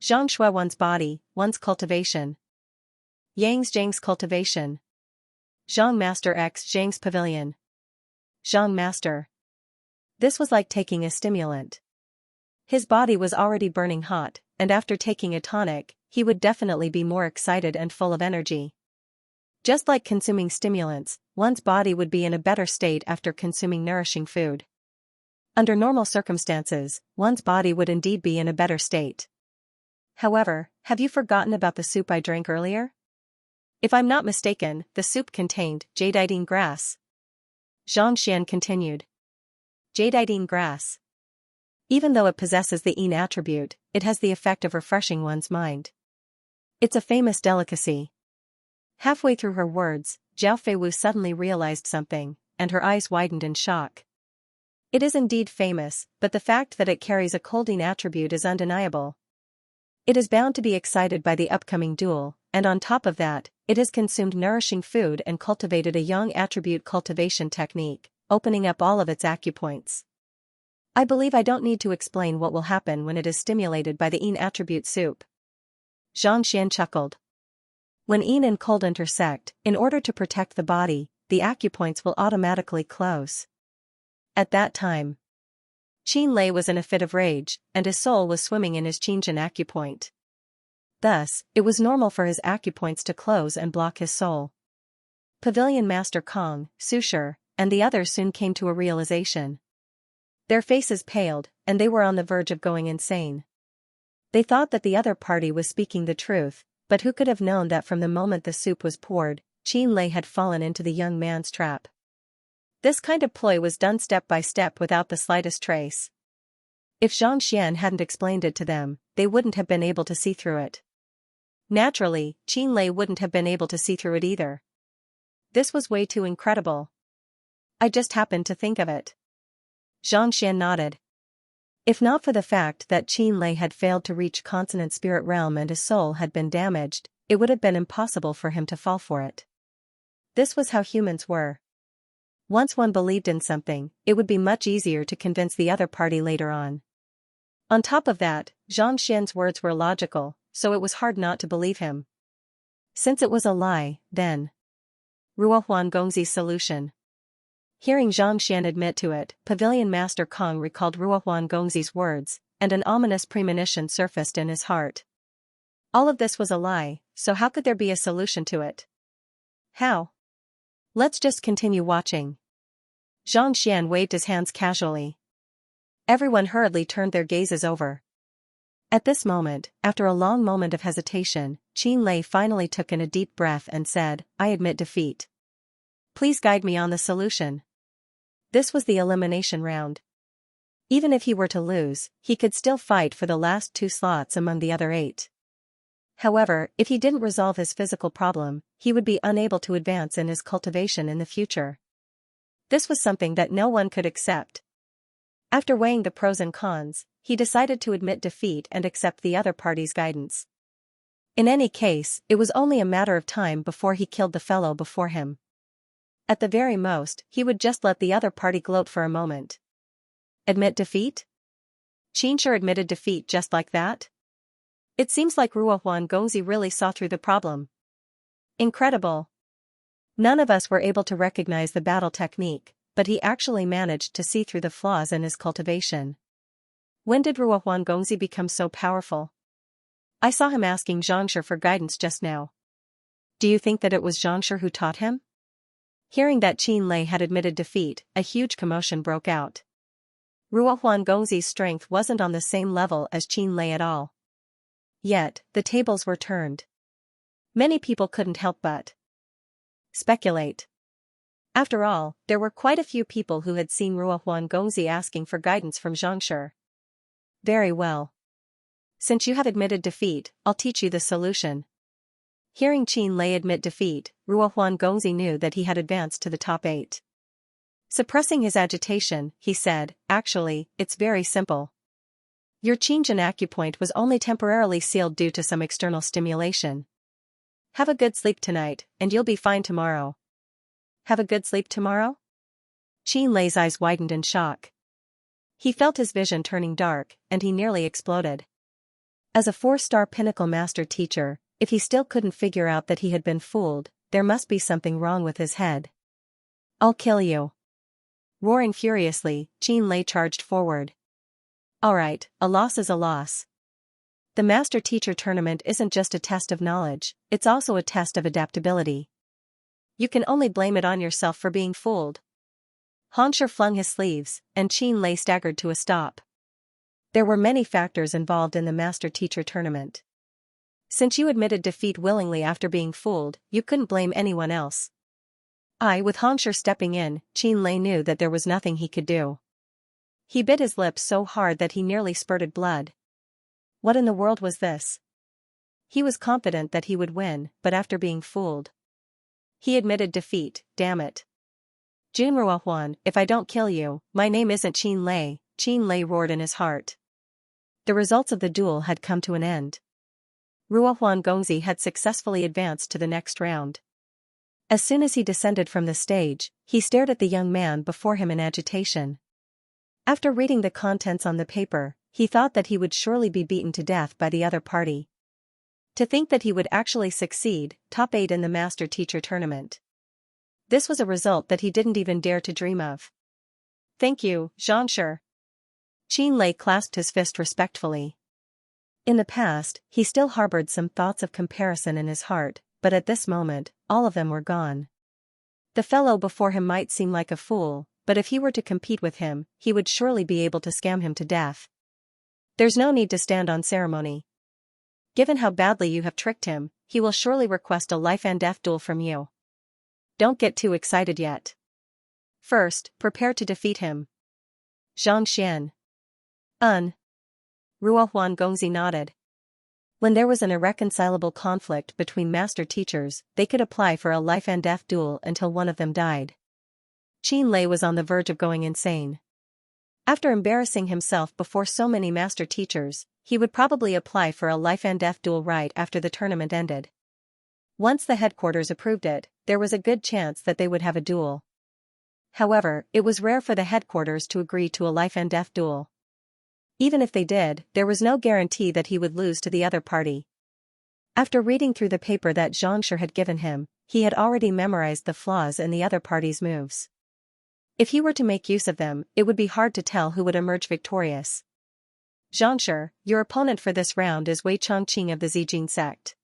Zhang Shui one's body, one's cultivation. Yang's Zhang's cultivation. Zhang Master X Zhang's pavilion. Zhang Master. This was like taking a stimulant. His body was already burning hot, and after taking a tonic, he would definitely be more excited and full of energy. Just like consuming stimulants, one's body would be in a better state after consuming nourishing food. Under normal circumstances, one's body would indeed be in a better state. However, have you forgotten about the soup I drank earlier? If I'm not mistaken, the soup contained jadeite grass. Zhang Xian continued. Jadeite grass. Even though it possesses the yin attribute, it has the effect of refreshing one's mind. It's a famous delicacy. Halfway through her words, Zhao Feiwu suddenly realized something, and her eyes widened in shock. It is indeed famous, but the fact that it carries a cold yin attribute is undeniable. It is bound to be excited by the upcoming duel, and on top of that, it has consumed nourishing food and cultivated a yang attribute cultivation technique, opening up all of its acupoints. I believe I don't need to explain what will happen when it is stimulated by the yin attribute soup. Xianxia chuckled. When yin and cold intersect, in order to protect the body, the acupoints will automatically close. At that time, Qin Lei was in a fit of rage, and his soul was swimming in his Qingjin acupoint. Thus, it was normal for his acupoints to close and block his soul. Pavilion Master Kong, Sushir, and the others soon came to a realization. Their faces paled, and they were on the verge of going insane. They thought that the other party was speaking the truth, but who could have known that from the moment the soup was poured, Qin Lei had fallen into the young man's trap. This kind of ploy was done step by step without the slightest trace. If Zhang Xian hadn't explained it to them, they wouldn't have been able to see through it. Naturally, Qin Lei wouldn't have been able to see through it either. This was way too incredible. I just happened to think of it. Zhang Xian nodded. If not for the fact that Qin Lei had failed to reach consonant spirit realm and his soul had been damaged, it would have been impossible for him to fall for it. This was how humans were. Once one believed in something, it would be much easier to convince the other party later on. On top of that, Zhang Xian's words were logical, so it was hard not to believe him. Since it was a lie, then. Ruohuan Gongzi's solution. Hearing Zhang Xian admit to it, Pavilion Master Kong recalled Ruohuan Gongzi's words, and an ominous premonition surfaced in his heart. All of this was a lie, so how could there be a solution to it? How? Let's just continue watching. Zhang Xian waved his hands casually. Everyone hurriedly turned their gazes over. At this moment, after a long moment of hesitation, Qin Lei finally took in a deep breath and said, "I admit defeat. Please guide me on the solution." This was the elimination round. Even if he were to lose, he could still fight for the last 2 slots among the other 8. However, if he didn't resolve his physical problem, he would be unable to advance in his cultivation in the future. This was something that no one could accept. After weighing the pros and cons, he decided to admit defeat and accept the other party's guidance. In any case, it was only a matter of time before he killed the fellow before him. At the very most, he would just let the other party gloat for a moment. Admit defeat? Xianxia admitted defeat just like that? It seems like Ruohuan Gongzi really saw through the problem. Incredible. None of us were able to recognize the battle technique, but he actually managed to see through the flaws in his cultivation. When did Ruohuan Gongzi become so powerful? I saw him asking Xianxia for guidance just now. Do you think that it was Xianxia who taught him? Hearing that Qin Lei had admitted defeat, a huge commotion broke out. Ruohuan Gongzi's strength wasn't on the same level as Qin Lei at all. Yet, the tables were turned. Many people couldn't help but speculate. After all, there were quite a few people who had seen Ruohuan Gongzi asking for guidance from Xianxia. Very well. Since you have admitted defeat, I'll teach you the solution. Hearing Qin Lei admit defeat, Ruohuan Gongzi knew that he had advanced to the top 8. Suppressing his agitation, he said, "Actually, it's very simple. Your Qingjin acupoint was only temporarily sealed due to some external stimulation. Have a good sleep tonight, and you'll be fine tomorrow." Have a good sleep tomorrow? Qin Lei's eyes widened in shock. He felt his vision turning dark, and he nearly exploded. As a 4-star pinnacle master teacher, if he still couldn't figure out that he had been fooled, there must be something wrong with his head. "I'll kill you." Roaring furiously, Qin Lei charged forward. Alright, a loss is a loss. The master-teacher tournament isn't just a test of knowledge, it's also a test of adaptability. You can only blame it on yourself for being fooled. Xianxia flung his sleeves, and Qin Lei staggered to a stop. There were many factors involved in the master-teacher tournament. Since you admitted defeat willingly after being fooled, you couldn't blame anyone else. With Xianxia stepping in, Qin Lei knew that there was nothing he could do. He bit his lips so hard that he nearly spurted blood. What in the world was this? He was confident that he would win, but after being fooled, he admitted defeat. Damn it. Jun Ruohuan, if I don't kill you, my name isn't Qin Lei roared in his heart. The results of the duel had come to an end. Ruohuan Gongzi had successfully advanced to the next round. As soon as he descended from the stage, he stared at the young man before him in agitation. After reading the contents on the paper, he thought that he would surely be beaten to death by the other party. To think that he would actually succeed, top 8 in the master-teacher tournament. This was a result that he didn't even dare to dream of. Thank you, Xianxia. Qin Lei clasped his fist respectfully. In the past, he still harbored some thoughts of comparison in his heart, but at this moment, all of them were gone. The fellow before him might seem like a fool, but if he were to compete with him, he would surely be able to scam him to death. There's no need to stand on ceremony. Given how badly you have tricked him, he will surely request a life-and-death duel from you. Don't get too excited yet. First, prepare to defeat him. Xianxia. Ruohuan Gongzi nodded. When there was an irreconcilable conflict between master teachers, they could apply for a life-and-death duel until one of them died. Qin Lei was on the verge of going insane. After embarrassing himself before so many master teachers, he would probably apply for a life-and-death duel right after the tournament ended. Once the headquarters approved it, there was a good chance that they would have a duel. However, it was rare for the headquarters to agree to a life-and-death duel. Even if they did, there was no guarantee that he would lose to the other party. After reading through the paper that Xianxia had given him, he had already memorized the flaws in the other party's moves. If he were to make use of them, it would be hard to tell who would emerge victorious. Xianxia, your opponent for this round is Wei Changqing of the Zijin sect.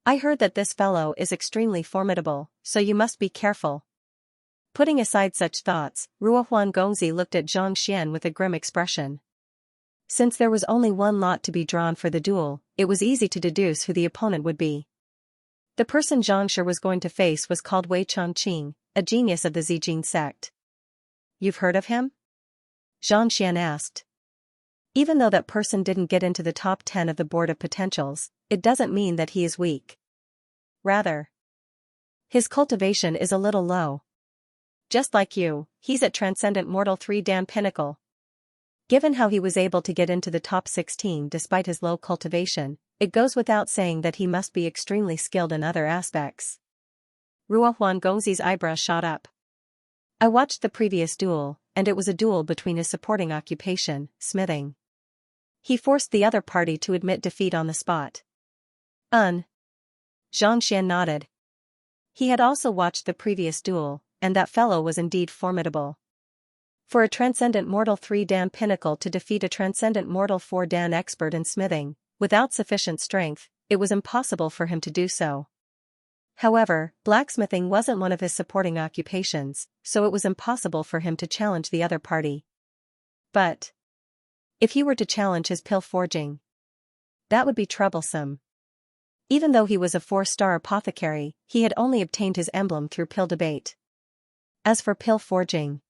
I heard that this fellow is extremely formidable, so you must be careful. Putting aside such thoughts, Ruohuan Gongzi looked at Xianxia with a grim expression. Since there was only one lot to be drawn for the duel, it was easy to deduce who the opponent would be. The person Xianxia was going to face was called Wei Changqing, a genius of the Zijin sect. You've heard of him? Xianxia asked. Even though that person didn't get into the top 10 of the board of potentials, it doesn't mean that he is weak. Rather, his cultivation is a little low. Just like you, he's at Transcendent Mortal 3 Dan Pinnacle. Given how he was able to get into the top 16 despite his low cultivation, it goes without saying that he must be extremely skilled in other aspects. Ruohuan Gongzi's eyebrows shot up. I watched the previous duel, and it was a duel between his supporting occupation, smithing. He forced the other party to admit defeat on the spot. Xianxia nodded. He had also watched the previous duel, and that fellow was indeed formidable. For a Transcendent Mortal 3 Dan Pinnacle to defeat a Transcendent Mortal 4 Dan expert in smithing, without sufficient strength, it was impossible for him to do so. However, blacksmithing wasn't one of his supporting occupations, so it was impossible for him to challenge the other party. But if he were to challenge his pill forging, that would be troublesome. Even though he was a 4-star apothecary, he had only obtained his emblem through pill debate. As for pill forging,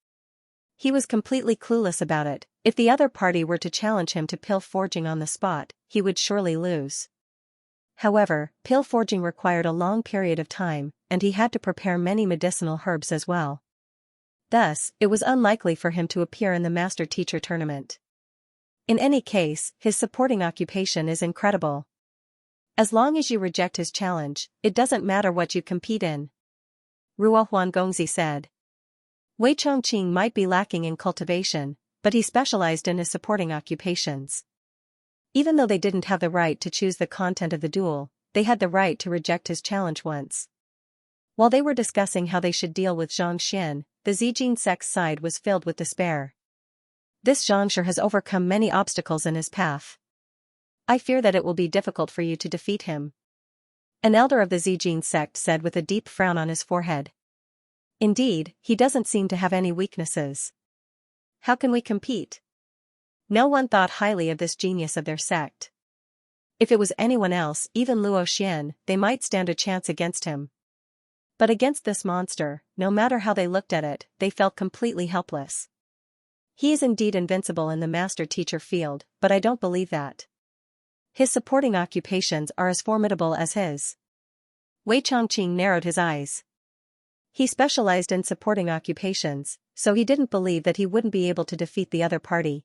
he was completely clueless about it. If the other party were to challenge him to pill forging on the spot, he would surely lose. However, pill forging required a long period of time, and he had to prepare many medicinal herbs as well. Thus, it was unlikely for him to appear in the master-teacher tournament. In any case, his supporting occupation is incredible. As long as you reject his challenge, it doesn't matter what you compete in. Ruohuan Gongzi said. Wei Changqing might be lacking in cultivation, but he specialized in his supporting occupations. Even though they didn't have the right to choose the content of the duel, they had the right to reject his challenge once. While they were discussing how they should deal with Xianxia, the Zijin sect's side was filled with despair. This Xianxia has overcome many obstacles in his path. I fear that it will be difficult for you to defeat him. An elder of the Zijin sect said with a deep frown on his forehead. Indeed, he doesn't seem to have any weaknesses. How can we compete? No one thought highly of this genius of their sect. If it was anyone else, even Luo Xian, they might stand a chance against him. But against this monster, no matter how they looked at it, they felt completely helpless. He is indeed invincible in the master-teacher field, but I don't believe that. His supporting occupations are as formidable as his. Wei Chongqing narrowed his eyes. He specialized in supporting occupations, so he didn't believe that he wouldn't be able to defeat the other party.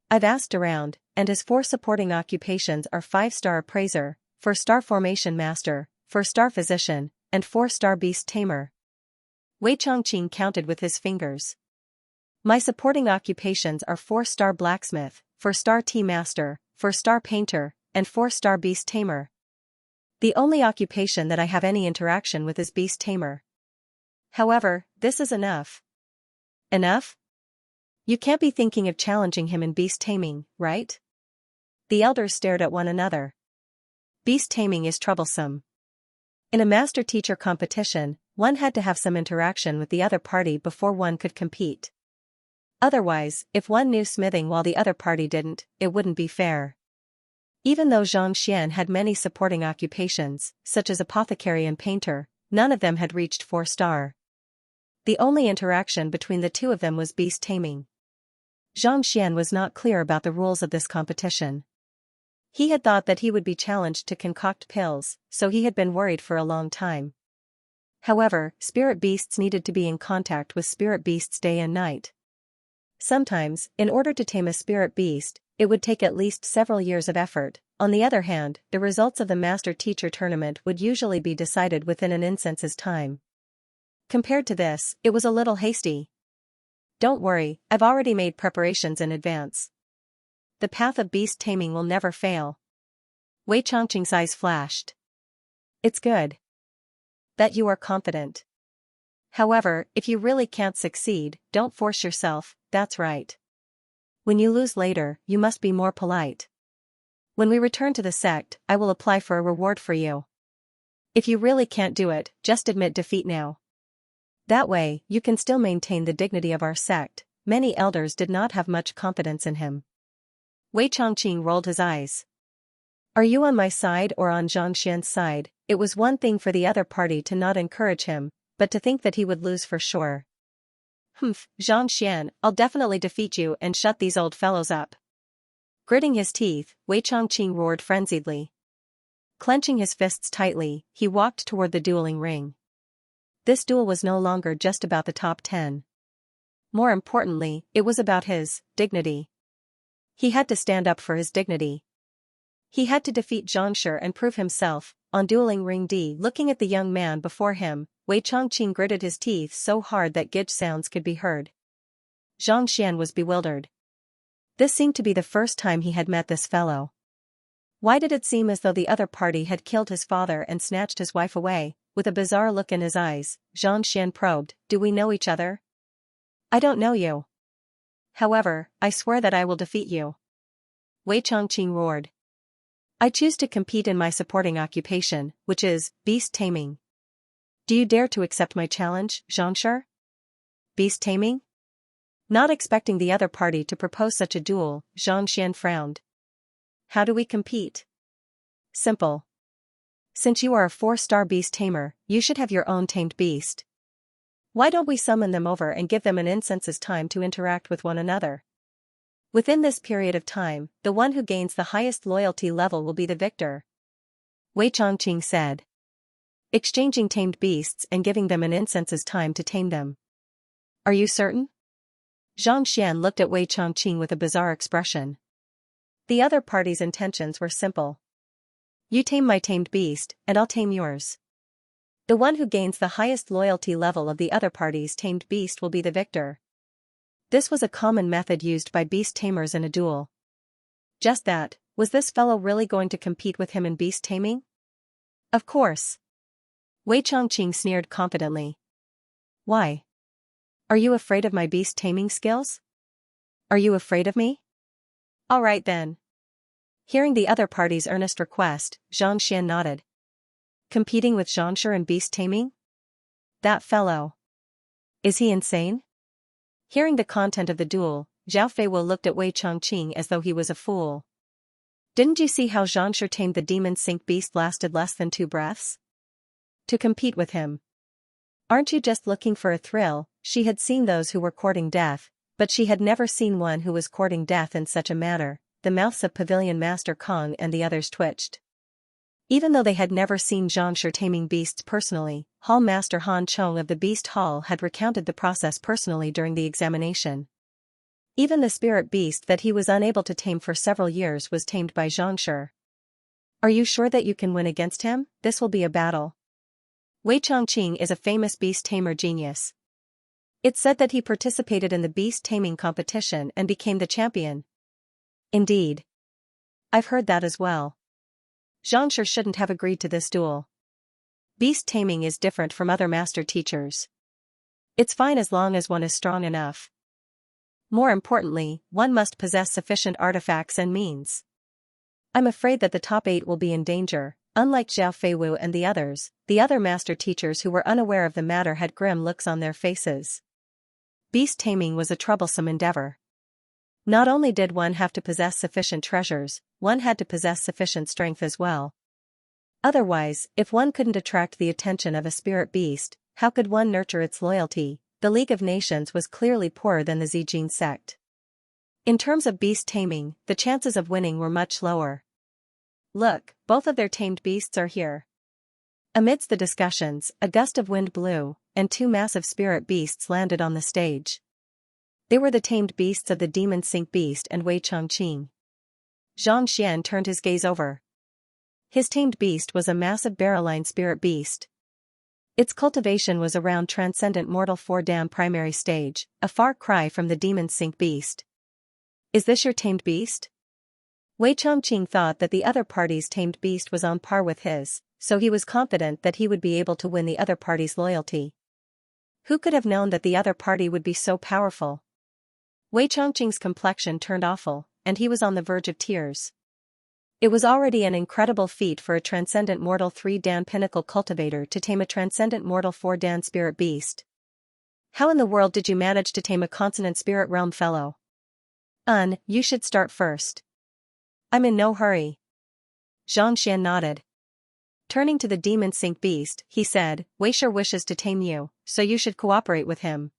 I've asked around, and his 4 supporting occupations are 5-star appraiser, 4-star formation master, 4-star physician, and 4-star beast tamer. Wei Chongqing counted with his fingers. My supporting occupations are 4-star blacksmith, 4-star tea master, 4-star painter, and 4-star beast tamer. The only occupation that I have any interaction with is beast tamer. However, this is enough. Enough? You can't be thinking of challenging him in beast taming, right? The elders stared at one another. Beast taming is troublesome. In a master-teacher competition, one had to have some interaction with the other party before one could compete. Otherwise, if one knew smithing while the other party didn't, it wouldn't be fair. Even though Xianxia had many supporting occupations, such as apothecary and painter, none of them had reached 4-star. The only interaction between the two of them was beast taming. Xianxia was not clear about the rules of this competition. He had thought that he would be challenged to concoct pills, so he had been worried for a long time. However, spirit beasts needed to be in contact with spirit beasts day and night. Sometimes, in order to tame a spirit beast, it would take at least several years of effort. On the other hand, the results of the master-teacher tournament would usually be decided within an instance's time. Compared to this, it was a little hasty. Don't worry, I've already made preparations in advance. The path of beast taming will never fail. Wei Chongqing's eyes flashed. It's good that you are confident. However, if you really can't succeed, don't force yourself, that's right. When you lose later, you must be more polite. When we return to the sect, I will apply for a reward for you. If you really can't do it, just admit defeat now. That way, you can still maintain the dignity of our sect. Many elders did not have much confidence in him. Wei Chongqing rolled his eyes. Are you on my side or on Xianxian's side? It was one thing for the other party to not encourage him, but to think that he would lose for sure. Xianxian, I'll definitely defeat you and shut these old fellows up. Gritting his teeth, Wei Chongqing roared frenziedly. Clenching his fists tightly, he walked toward the dueling ring. This duel was no longer just about the top 10. More importantly, it was about his dignity. He had to stand up for his dignity. He had to defeat Xianxia and prove himself. On dueling ring D, looking at the young man before him, Wei Chongqing gritted his teeth so hard that gidge sounds could be heard. Xianxian was bewildered. This seemed to be the first time he had met this fellow. Why did it seem as though the other party had killed his father and snatched his wife away? With a bizarre look in his eyes, Xianxian probed, do we know each other? I don't know you. However, I swear that I will defeat you. Wei Chongqing roared. I choose to compete in my supporting occupation, which is beast taming. Do you dare to accept my challenge, Xianxia? Beast taming? Not expecting the other party to propose such a duel, Xianxian frowned. How do we compete? Simple. Since you are a 4-star beast tamer, you should have your own tamed beast. Why don't we summon them over and give them an instance's time to interact with one another? Within this period of time, the one who gains the highest loyalty level will be the victor. Wei Chongqing said. Exchanging tamed beasts and giving them an instance's time to tame them. Are you certain? Xianxian looked at Wei Chongqing with a bizarre expression. The other party's intentions were simple. You tame my tamed beast, and I'll tame yours. The one who gains the highest loyalty level of the other party's tamed beast will be the victor. This was a common method used by beast tamers in a duel. Just that, was this fellow really going to compete with him in beast taming? Of course. Wei Chongqing sneered confidently. Why? Are you afraid of my beast taming skills? Are you afraid of me? All right then. Hearing the other party's earnest request, Xianxian nodded. Competing with Xianxia in beast taming? That fellow. Is he insane? Hearing the content of the duel, Zhao Feiwu looked at Wei Chongqing as though he was a fool. Didn't you see how Xianxia tamed the demon sink beast lasted less than 2 breaths? To compete with him. Aren't you just looking for a thrill? She had seen those who were courting death, But she had never seen one who was courting death in such a manner. The mouths of Pavilion Master Kong and the others twitched. Even though they had never seen Xianxia taming beasts personally, Hall Master Han Chong of the Beast Hall had recounted the process personally during the examination. Even the spirit beast that he was unable to tame for several years was tamed by Xianxia. Are you sure that you can win against him? This will be a battle. Wei Chongqing is a famous beast tamer genius. It's said that he participated in the beast taming competition and became the champion. Indeed. I've heard that as well. Xianxia shouldn't have agreed to this duel. Beast taming is different from other master teachers. It's fine as long as one is strong enough. More importantly, one must possess sufficient artifacts and means. I'm afraid that the top 8 will be in danger. Unlike Zhao Feiwu and the other master teachers who were unaware of the matter had grim looks on their faces. Beast taming was a troublesome endeavor. Not only did one have to possess sufficient treasures, one had to possess sufficient strength as well. Otherwise, if one couldn't attract the attention of a spirit beast, how could one nurture its loyalty? The League of Nations was clearly poorer than the Zijin sect. In terms of beast taming, the chances of winning were much lower. Look, both of their tamed beasts are here. Amidst the discussions, a gust of wind blew, and 2 massive spirit beasts landed on the stage. They were the tamed beasts of the Demon Sink Beast and Wei Chongqing. Zhang Xian turned his gaze over. His tamed beast was a massive barreline spirit beast. Its cultivation was around Transcendent Mortal 4-Dan primary stage, a far cry from the Demon Sink Beast. Is this your tamed beast? Wei Chongqing thought that the other party's tamed beast was on par with his, so he was confident that he would be able to win the other party's loyalty. Who could have known that the other party would be so powerful? Wei Chongqing's complexion turned awful, and he was on the verge of tears. It was already an incredible feat for a Transcendent Mortal 3-Dan Pinnacle Cultivator to tame a Transcendent Mortal 4-Dan Spirit Beast. How in the world did you manage to tame a Consonant Spirit Realm Fellow? You should start first. I'm in no hurry. Zhang Xian nodded. Turning to the Demon Sink Beast, he said, Wei Shi wishes to tame you, so you should cooperate with him.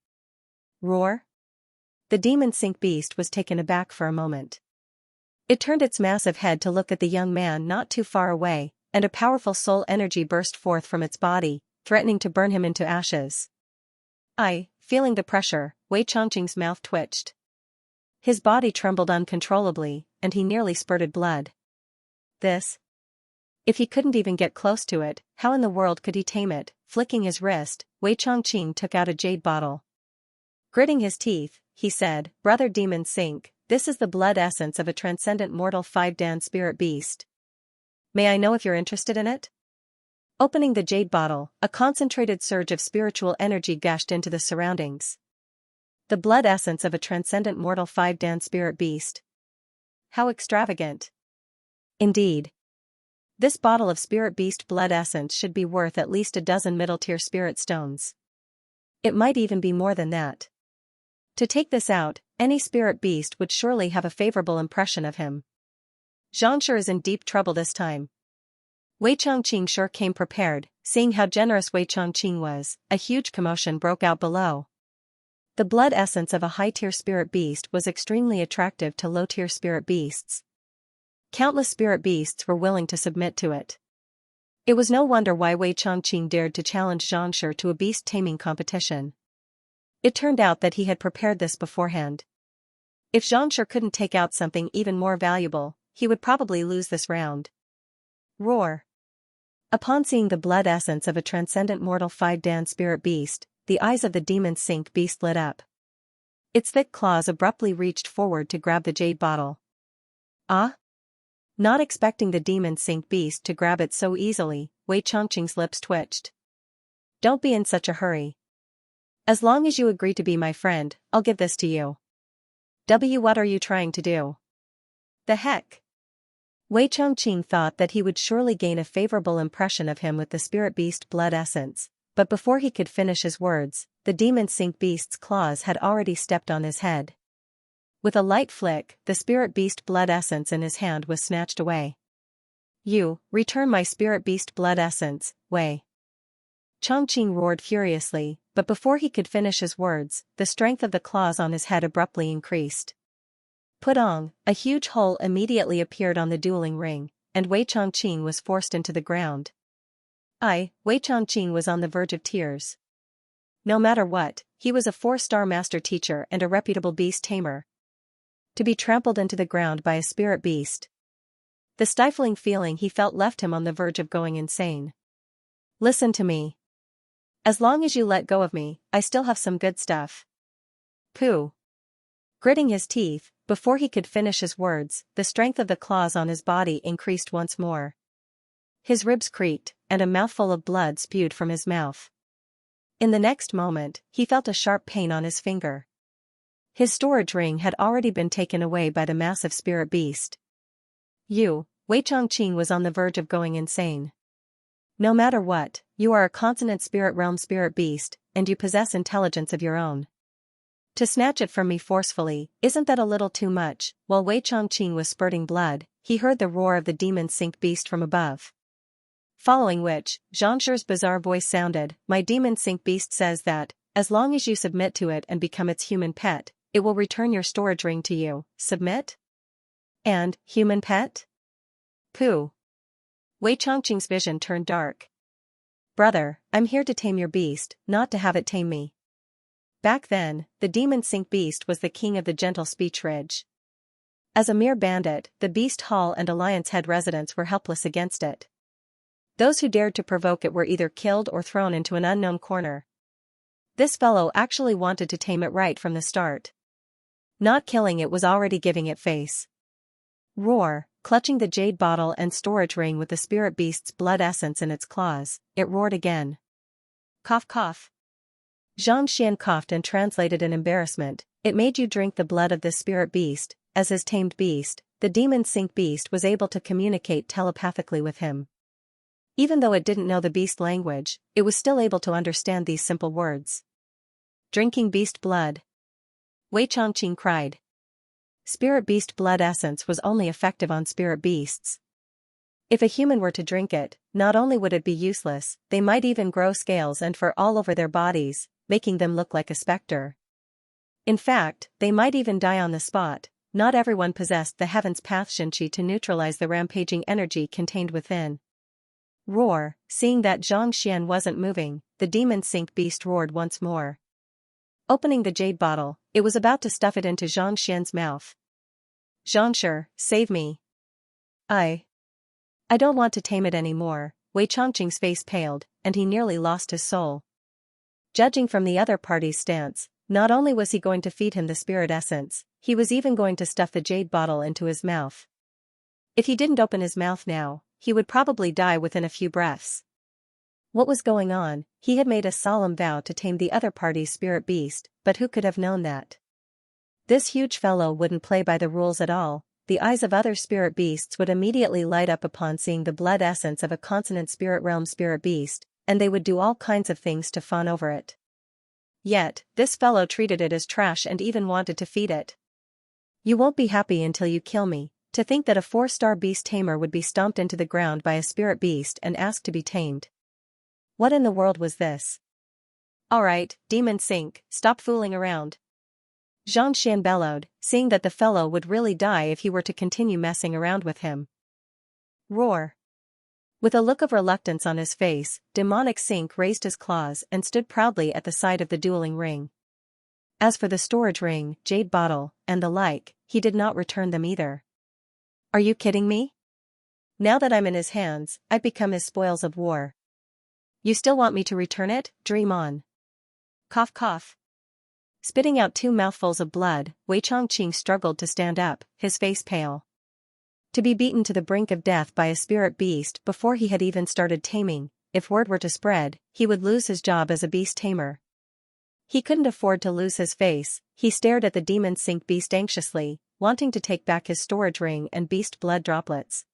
Roar? The Demon Sink Beast was taken aback for a moment. It turned its massive head to look at the young man not too far away, and a powerful soul energy burst forth from its body, threatening to burn him into ashes. Feeling the pressure, Wei Chongqing's mouth twitched. His body trembled uncontrollably, and he nearly spurted blood. This? If he couldn't even get close to it, how in the world could he tame it? Flicking his wrist, Wei Chongqing took out a jade bottle. Gritting his teeth, he said, Brother Demon Sink, this is the blood essence of a Transcendent Mortal 5-Dan Spirit Beast. May I know if you're interested in it? Opening the jade bottle, a concentrated surge of spiritual energy gushed into the surroundings. The blood essence of a Transcendent Mortal 5-Dan Spirit Beast. How extravagant. Indeed. This bottle of Spirit Beast blood essence should be worth at least a dozen middle-tier spirit stones. It might even be more than that. To take this out, any spirit beast would surely have a favorable impression of him. Xianxia is in deep trouble this time. Wei Chongqing sure came prepared. Seeing how generous Wei Chongqing was, a huge commotion broke out below. The blood essence of a high-tier spirit beast was extremely attractive to low-tier spirit beasts. Countless spirit beasts were willing to submit to it. It was no wonder why Wei Chongqing dared to challenge Xianxia to a beast-taming competition. It turned out that he had prepared this beforehand. If Xianxia couldn't take out something even more valuable, he would probably lose this round. Roar. Upon seeing the blood essence of a Transcendent Mortal 5-Dan Spirit Beast, the eyes of the Demon Sink Beast lit up. Its thick claws abruptly reached forward to grab the jade bottle. Not expecting the Demon Sink Beast to grab it so easily, Wei Chongqing's lips twitched. Don't be in such a hurry. As long as you agree to be my friend, I'll give this to you. What are you trying to do? The heck? Wei Chongqing thought that he would surely gain a favorable impression of him with the Spirit Beast blood essence, but before he could finish his words, the Demon Sink Beast's claws had already stepped on his head. With a light flick, the Spirit Beast blood essence in his hand was snatched away. You, return my Spirit Beast blood essence, Wei Chongqing roared furiously, but before he could finish his words, the strength of the claws on his head abruptly increased. Putong, a huge hole immediately appeared on the dueling ring, and Wei Chongqing was forced into the ground. Wei Chongqing was on the verge of tears. No matter what, he was a 4-star master teacher and a reputable beast tamer. To be trampled into the ground by a spirit beast. The stifling feeling he felt left him on the verge of going insane. Listen to me. As long as you let go of me, I still have some good stuff. Pooh. Gritting his teeth, before he could finish his words, the strength of the claws on his body increased once more. His ribs creaked, and a mouthful of blood spewed from his mouth. In the next moment, he felt a sharp pain on his finger. His storage ring had already been taken away by the massive spirit beast. Wei Chongqing was on the verge of going insane. No matter what, you are a consonant spirit realm spirit beast, and you possess intelligence of your own. To snatch it from me forcefully, isn't that a little too much? While Wei Chongqing was spurting blood, he heard the roar of the demon sink beast from above. Following which, Xianxia's bizarre voice sounded, my demon sink beast says that, as long as you submit to it and become its human pet, it will return your storage ring to you. Submit? And, human pet? Pooh. Wei Chongqing's vision turned dark. Brother, I'm here to tame your beast, not to have it tame me. Back then, the demon sink beast was the king of the gentle speech ridge. As a mere bandit, the Beast Hall and Alliance Head residents were helpless against it. Those who dared to provoke it were either killed or thrown into an unknown corner. This fellow actually wanted to tame it right from the start. Not killing it was already giving it face. Roar, clutching the jade bottle and storage ring with the spirit beast's blood essence in its claws, it roared again. Cough cough. Xianxia coughed and translated in embarrassment, it made you drink the blood of this spirit beast. As his tamed beast, the demon sink beast was able to communicate telepathically with him. Even though it didn't know the beast language, it was still able to understand these simple words. Drinking beast blood. Wei Chongqing cried. Spirit beast blood essence was only effective on spirit beasts. If a human were to drink it, not only would it be useless, they might even grow scales and fur all over their bodies, making them look like a specter. In fact, they might even die on the spot. Not everyone possessed the Heaven's Path Xianxia to neutralize the rampaging energy contained within. Roar, seeing that Xianxia wasn't moving, the demon sink beast roared once more. Opening the jade bottle, it was about to stuff it into Xianxia's mouth. Xianxia, save me. I don't want to tame it anymore. Wei Chongqing's face paled, and he nearly lost his soul. Judging from the other party's stance, not only was he going to feed him the spirit essence, he was even going to stuff the jade bottle into his mouth. If he didn't open his mouth now, he would probably die within a few breaths. What was going on? He had made a solemn vow to tame the other party's spirit beast, but who could have known that? This huge fellow wouldn't play by the rules at all. The eyes of other spirit beasts would immediately light up upon seeing the blood essence of a consonant spirit realm spirit beast, and they would do all kinds of things to fawn over it. Yet, this fellow treated it as trash and even wanted to feed it. You won't be happy until you kill me. To think that a 4-star beast tamer would be stomped into the ground by a spirit beast and asked to be tamed. What in the world was this? Alright, demon sink, stop fooling around. Xianxia bellowed, seeing that the fellow would really die if he were to continue messing around with him. Roar. With a look of reluctance on his face, demonic sink raised his claws and stood proudly at the side of the dueling ring. As for the storage ring, jade bottle, and the like, he did not return them either. Are you kidding me? Now that I'm in his hands, I've become his spoils of war. You still want me to return it? Dream on. Cough cough. Spitting out 2 mouthfuls of blood, Wei Chongqing struggled to stand up, his face pale. To be beaten to the brink of death by a spirit beast before he had even started taming, if word were to spread, he would lose his job as a beast tamer. He couldn't afford to lose his face. He stared at the demon sink beast anxiously, wanting to take back his storage ring and beast blood droplets.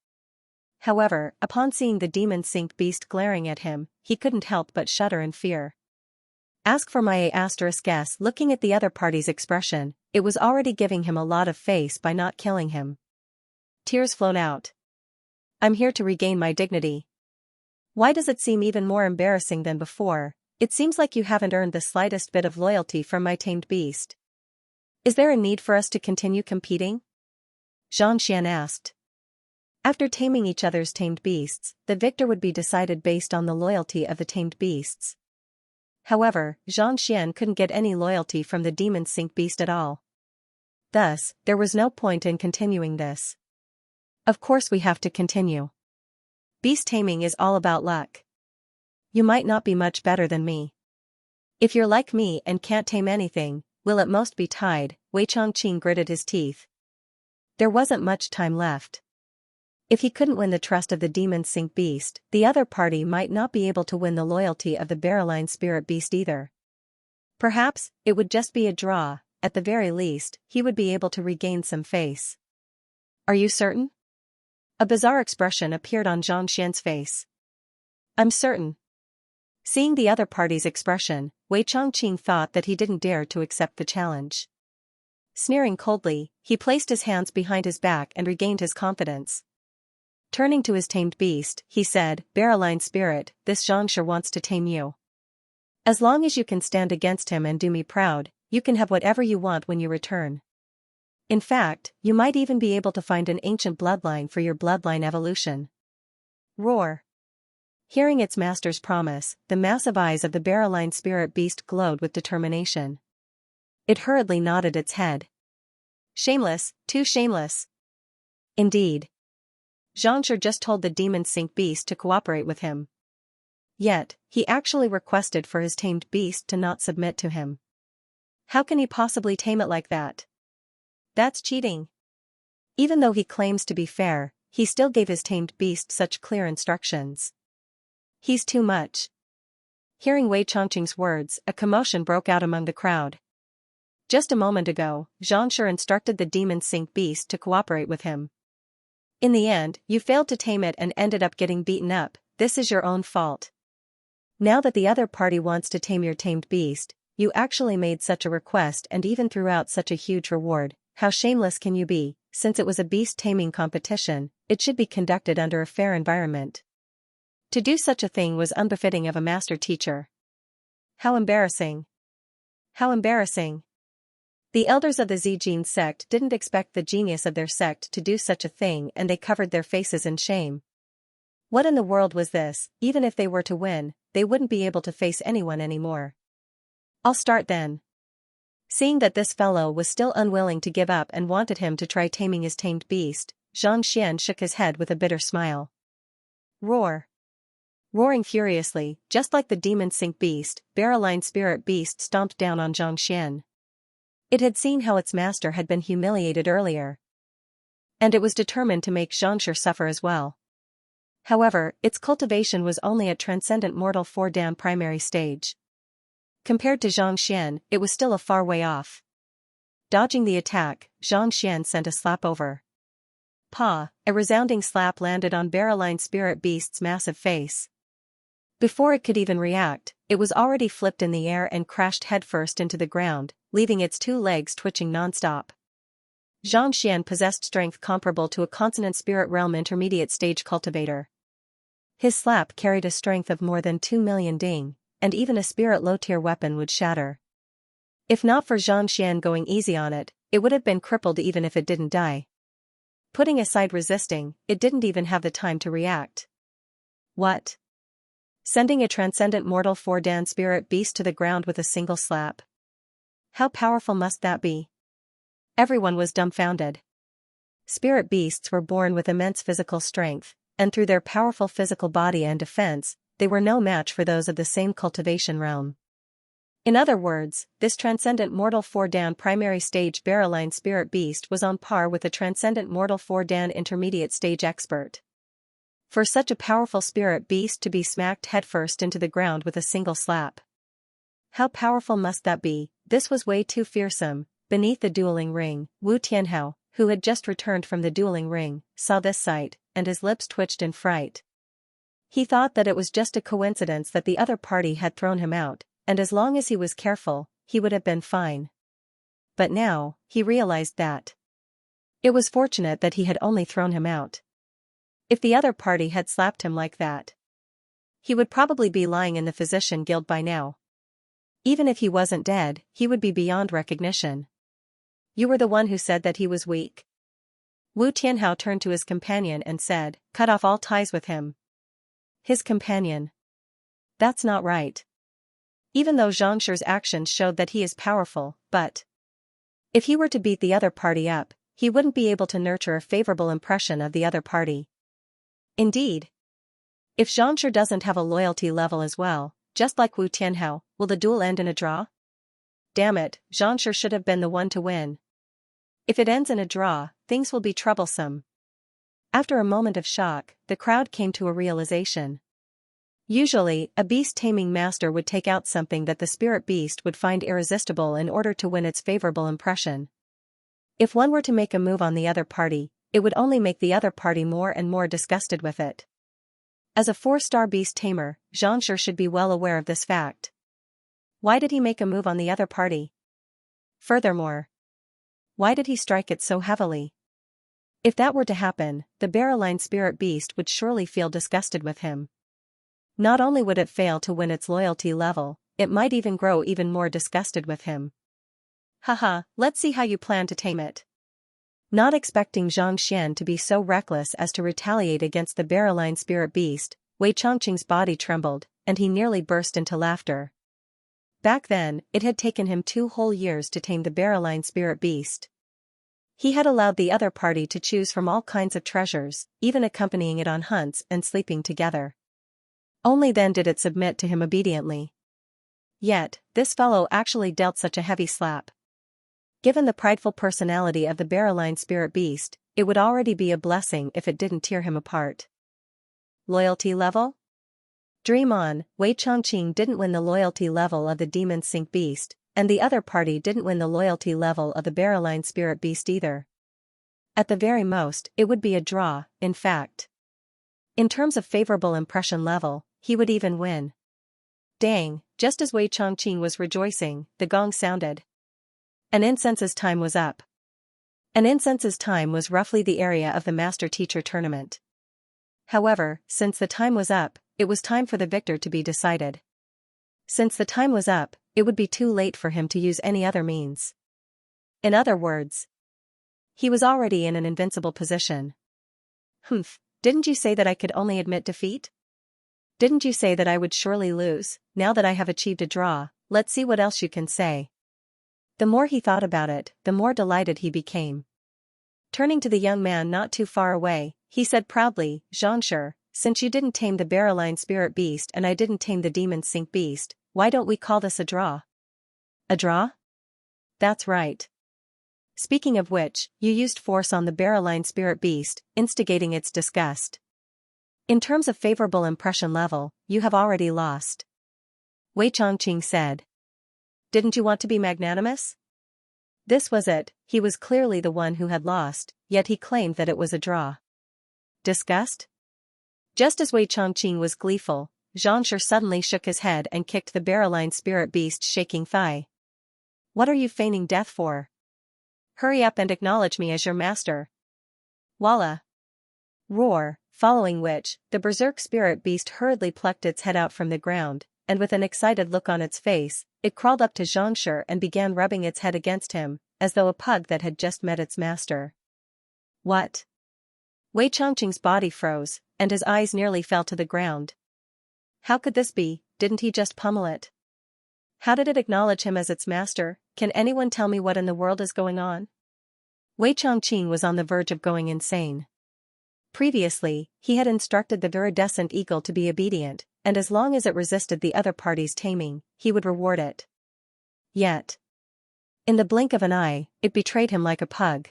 However, upon seeing the demon sink beast glaring at him, he couldn't help but shudder in fear. Ask for my **s. Looking at the other party's expression, it was already giving him a lot of face by not killing him. Tears flowed out. I'm here to regain my dignity. Why does it seem even more embarrassing than before? It seems like you haven't earned the slightest bit of loyalty from my tamed beast. Is there a need for us to continue competing? Xianxia asked. After taming each other's tamed beasts, the victor would be decided based on the loyalty of the tamed beasts. However, Xianxia couldn't get any loyalty from the demon sink beast at all. Thus, there was no point in continuing this. Of course we have to continue. Beast taming is all about luck. You might not be much better than me. If you're like me and can't tame anything, we'll at most be tied. Wei Changqing gritted his teeth. There wasn't much time left. If he couldn't win the trust of the demon sink beast, the other party might not be able to win the loyalty of the Barreline spirit beast either. Perhaps, it would just be a draw. At the very least, he would be able to regain some face. Are you certain? A bizarre expression appeared on Xianxia's face. I'm certain. Seeing the other party's expression, Wei Changqing thought that he didn't dare to accept the challenge. Sneering coldly, he placed his hands behind his back and regained his confidence. Turning to his tamed beast, he said, Barreline spirit, this Xianxia wants to tame you. As long as you can stand against him and do me proud, you can have whatever you want when you return. In fact, you might even be able to find an ancient bloodline for your bloodline evolution. Roar. Hearing its master's promise, the massive eyes of the Barreline spirit beast glowed with determination. It hurriedly nodded its head. Shameless, too shameless. Indeed. Xianxia just told the demon sink beast to cooperate with him. Yet, he actually requested for his tamed beast to not submit to him. How can he possibly tame it like that? That's cheating. Even though he claims to be fair, he still gave his tamed beast such clear instructions. He's too much. Hearing Wei Changqing's words, a commotion broke out among the crowd. Just a moment ago, Xianxia instructed the demon sink beast to cooperate with him. In the end, you failed to tame it and ended up getting beaten up. This is your own fault. Now that the other party wants to tame your tamed beast, you actually made such a request and even threw out such a huge reward. How shameless can you be? Since it was a beast taming competition, it should be conducted under a fair environment. To do such a thing was unbefitting of a master teacher. How embarrassing. How embarrassing. The elders of the Zijin sect didn't expect the genius of their sect to do such a thing, and they covered their faces in shame. What in the world was this? Even if they were to win, they wouldn't be able to face anyone anymore. I'll start then. Seeing that this fellow was still unwilling to give up and wanted him to try taming his tamed beast, Xianxia shook his head with a bitter smile. Roar. Roaring furiously, just like the demon sink beast, Barreline spirit beast stomped down on Xianxia. It had seen how its master had been humiliated earlier. And it was determined to make Xianxia suffer as well. However, its cultivation was only at Transcendent Mortal 4-Dan primary stage. Compared to Xianxia, it was still a far way off. Dodging the attack, Xianxia sent a slap over. Pa! A resounding slap landed on Barreline spirit beast's massive face. Before it could even react, it was already flipped in the air and crashed headfirst into the ground, leaving its two legs twitching non-stop. Xianxia possessed strength comparable to a consonant spirit realm intermediate stage cultivator. His slap carried a strength of more than 2 million ding, and even a spirit low-tier weapon would shatter. If not for Xianxia going easy on it, it would have been crippled even if it didn't die. Putting aside resisting, it didn't even have the time to react. What? Sending a Transcendent Mortal 4-Dan spirit beast to the ground with a single slap. How powerful must that be? Everyone was dumbfounded. Spirit beasts were born with immense physical strength, and through their powerful physical body and defense, they were no match for those of the same cultivation realm. In other words, this Transcendent Mortal 4-Dan primary stage Barreline spirit beast was on par with a Transcendent Mortal 4-Dan intermediate stage expert. For such a powerful spirit beast to be smacked headfirst into the ground with a single slap. How powerful must that be? This was way too fearsome. Beneath the dueling ring, Wu Tianhao, who had just returned from the dueling ring, saw this sight, and his lips twitched in fright. He thought that it was just a coincidence that the other party had thrown him out, and as long as he was careful, he would have been fine. But now, he realized that it was fortunate that he had only thrown him out. If the other party had slapped him like that, he would probably be lying in the physician guild by now. Even if he wasn't dead, he would be beyond recognition. You were the one who said that he was weak? Wu Tianhao turned to his companion and said, cut off all ties with him. His companion. That's not right. Even though Xianxia's actions showed that he is powerful, but if he were to beat the other party up, he wouldn't be able to nurture a favorable impression of the other party. Indeed. If Xianxia doesn't have a loyalty level as well, just like Wu Tianhao, will the duel end in a draw? Damn it, Xianxia should have been the one to win. If it ends in a draw, things will be troublesome. After a moment of shock, the crowd came to a realization. Usually, a beast-taming master would take out something that the spirit beast would find irresistible in order to win its favorable impression. If one were to make a move on the other party, it would only make the other party more and more disgusted with it. As a 4-star beast tamer, Xianxia should be well aware of this fact. Why did he make a move on the other party? Furthermore, why did he strike it so heavily? If that were to happen, the Barreline spirit beast would surely feel disgusted with him. Not only would it fail to win its loyalty level, it might even grow even more disgusted with him. Haha, let's see how you plan to tame it. Not expecting Zhang Xian to be so reckless as to retaliate against the Barreline spirit beast, Wei Chongqing's body trembled, and he nearly burst into laughter. Back then, it had taken him 2 whole years to tame the Barreline spirit beast. He had allowed the other party to choose from all kinds of treasures, even accompanying it on hunts and sleeping together. Only then did it submit to him obediently. Yet, this fellow actually dealt such a heavy slap. Given the prideful personality of the Barreline spirit beast, it would already be a blessing if it didn't tear him apart. Loyalty level? Dream on, Wei Chongqing didn't win the loyalty level of the demon sink beast, and the other party didn't win the loyalty level of the Barreline spirit beast either. At the very most, it would be a draw, in fact. In terms of favorable impression level, he would even win. Dang, just as Wei Chongqing was rejoicing, the gong sounded. An incense's time was up. An incense's time was roughly the area of the master-teacher tournament. However, since the time was up, it was time for the victor to be decided. Since the time was up, it would be too late for him to use any other means. In other words, he was already in an invincible position. Humph, didn't you say that I could only admit defeat? Didn't you say that I would surely lose? Now that I have achieved a draw, let's see what else you can say. The more he thought about it, the more delighted he became. Turning to the young man not too far away, he said proudly, Xianxia, since you didn't tame the Barreline spirit beast and I didn't tame the demon sink beast, why don't we call this a draw? A draw? That's right. Speaking of which, you used force on the Barreline spirit beast, instigating its disgust. In terms of favorable impression level, you have already lost. Wei Chongqing said. Didn't you want to be magnanimous? This was it, he was clearly the one who had lost, yet he claimed that it was a draw. Disgust? Just as Wei Chongqing was gleeful, Xianxia suddenly shook his head and kicked the Barreline spirit beast's shaking thigh. What are you feigning death for? Hurry up and acknowledge me as your master. Walla! Roar, following which, the berserk spirit beast hurriedly plucked its head out from the ground, and with an excited look on its face, it crawled up to Xianxia and began rubbing its head against him, as though a pug that had just met its master. What? Wei Chongqing's body froze, and his eyes nearly fell to the ground. How could this be? Didn't he just pummel it? How did it acknowledge him as its master? Can anyone tell me what in the world is going on? Wei Chongqing was on the verge of going insane. Previously, he had instructed the viridescent eagle to be obedient, and as long as it resisted the other party's taming, he would reward it. Yet, in the blink of an eye, it betrayed him like a pug.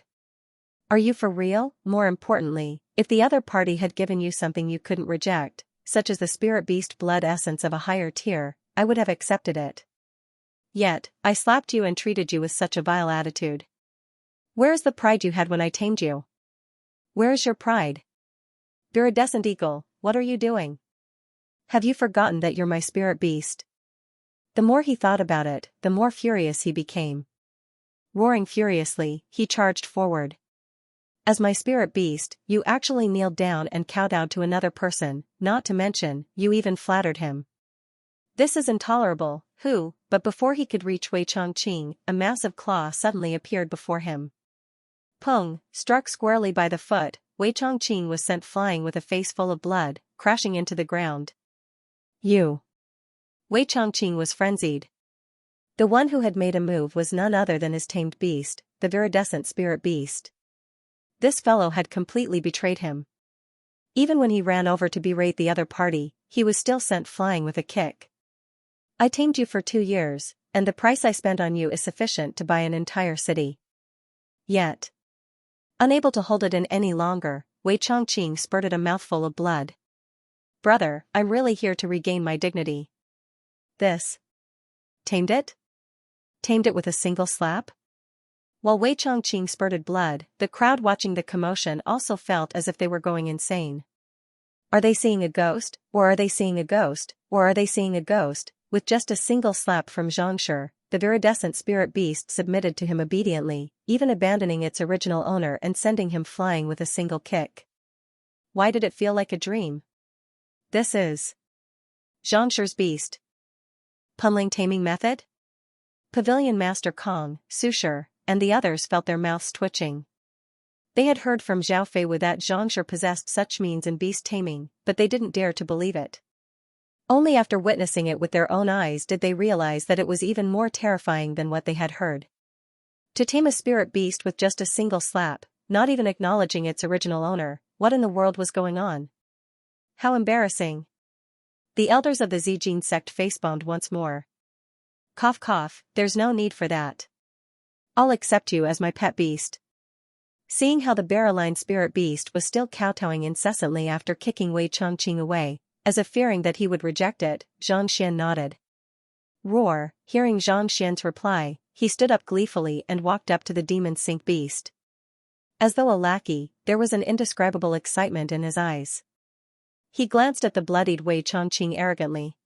Are you for real? More importantly, if the other party had given you something you couldn't reject, such as the spirit beast blood essence of a higher tier, I would have accepted it. Yet, I slapped you and treated you with such a vile attitude. Where is the pride you had when I tamed you? Where is your pride? Viridescent eagle, what are you doing? Have you forgotten that you're my spirit beast? The more he thought about it, the more furious he became. Roaring furiously, he charged forward. As my spirit beast, you actually kneeled down and kowtowed to another person, not to mention, you even flattered him. This is intolerable, but before he could reach Wei Chongqing, a massive claw suddenly appeared before him. Pung, struck squarely by the foot, Wei Chongqing was sent flying with a face full of blood, crashing into the ground. You! Wei Chongqing was frenzied. The one who had made a move was none other than his tamed beast, the viridescent spirit beast. This fellow had completely betrayed him. Even when he ran over to berate the other party, he was still sent flying with a kick. I tamed you for 2 years, and the price I spent on you is sufficient to buy an entire city. Yet. Unable to hold it in any longer, Wei Chongqing spurted a mouthful of blood. Brother, I'm really here to regain my dignity. This. Tamed it? Tamed it with a single slap? While Wei Chongqing spurted blood, the crowd watching the commotion also felt as if they were going insane. Are they seeing a ghost, or are they seeing a ghost, or are they seeing a ghost? With just a single slap from Xianxia, the viridescent spirit beast submitted to him obediently, even abandoning its original owner and sending him flying with a single kick. Why did it feel like a dream? This is Xianxia's beast. Punling taming method? Pavilion Master Kong, Sushir, and the others felt their mouths twitching. They had heard from Zhao Feiwu that Xianxia possessed such means in beast taming, but they didn't dare to believe it. Only after witnessing it with their own eyes did they realize that it was even more terrifying than what they had heard. To tame a spirit beast with just a single slap, not even acknowledging its original owner, what in the world was going on? How embarrassing. The elders of the Zijin sect facepalmed once more. Cough cough, there's no need for that. I'll accept you as my pet beast. Seeing how the barreline spirit beast was still kowtowing incessantly after kicking Wei Chongqing away, as if fearing that he would reject it, Xianxia nodded. Roar, hearing Xianxian's reply, he stood up gleefully and walked up to the demon sink beast. As though a lackey, there was an indescribable excitement in his eyes. He glanced at the bloodied Wei Chongqing arrogantly.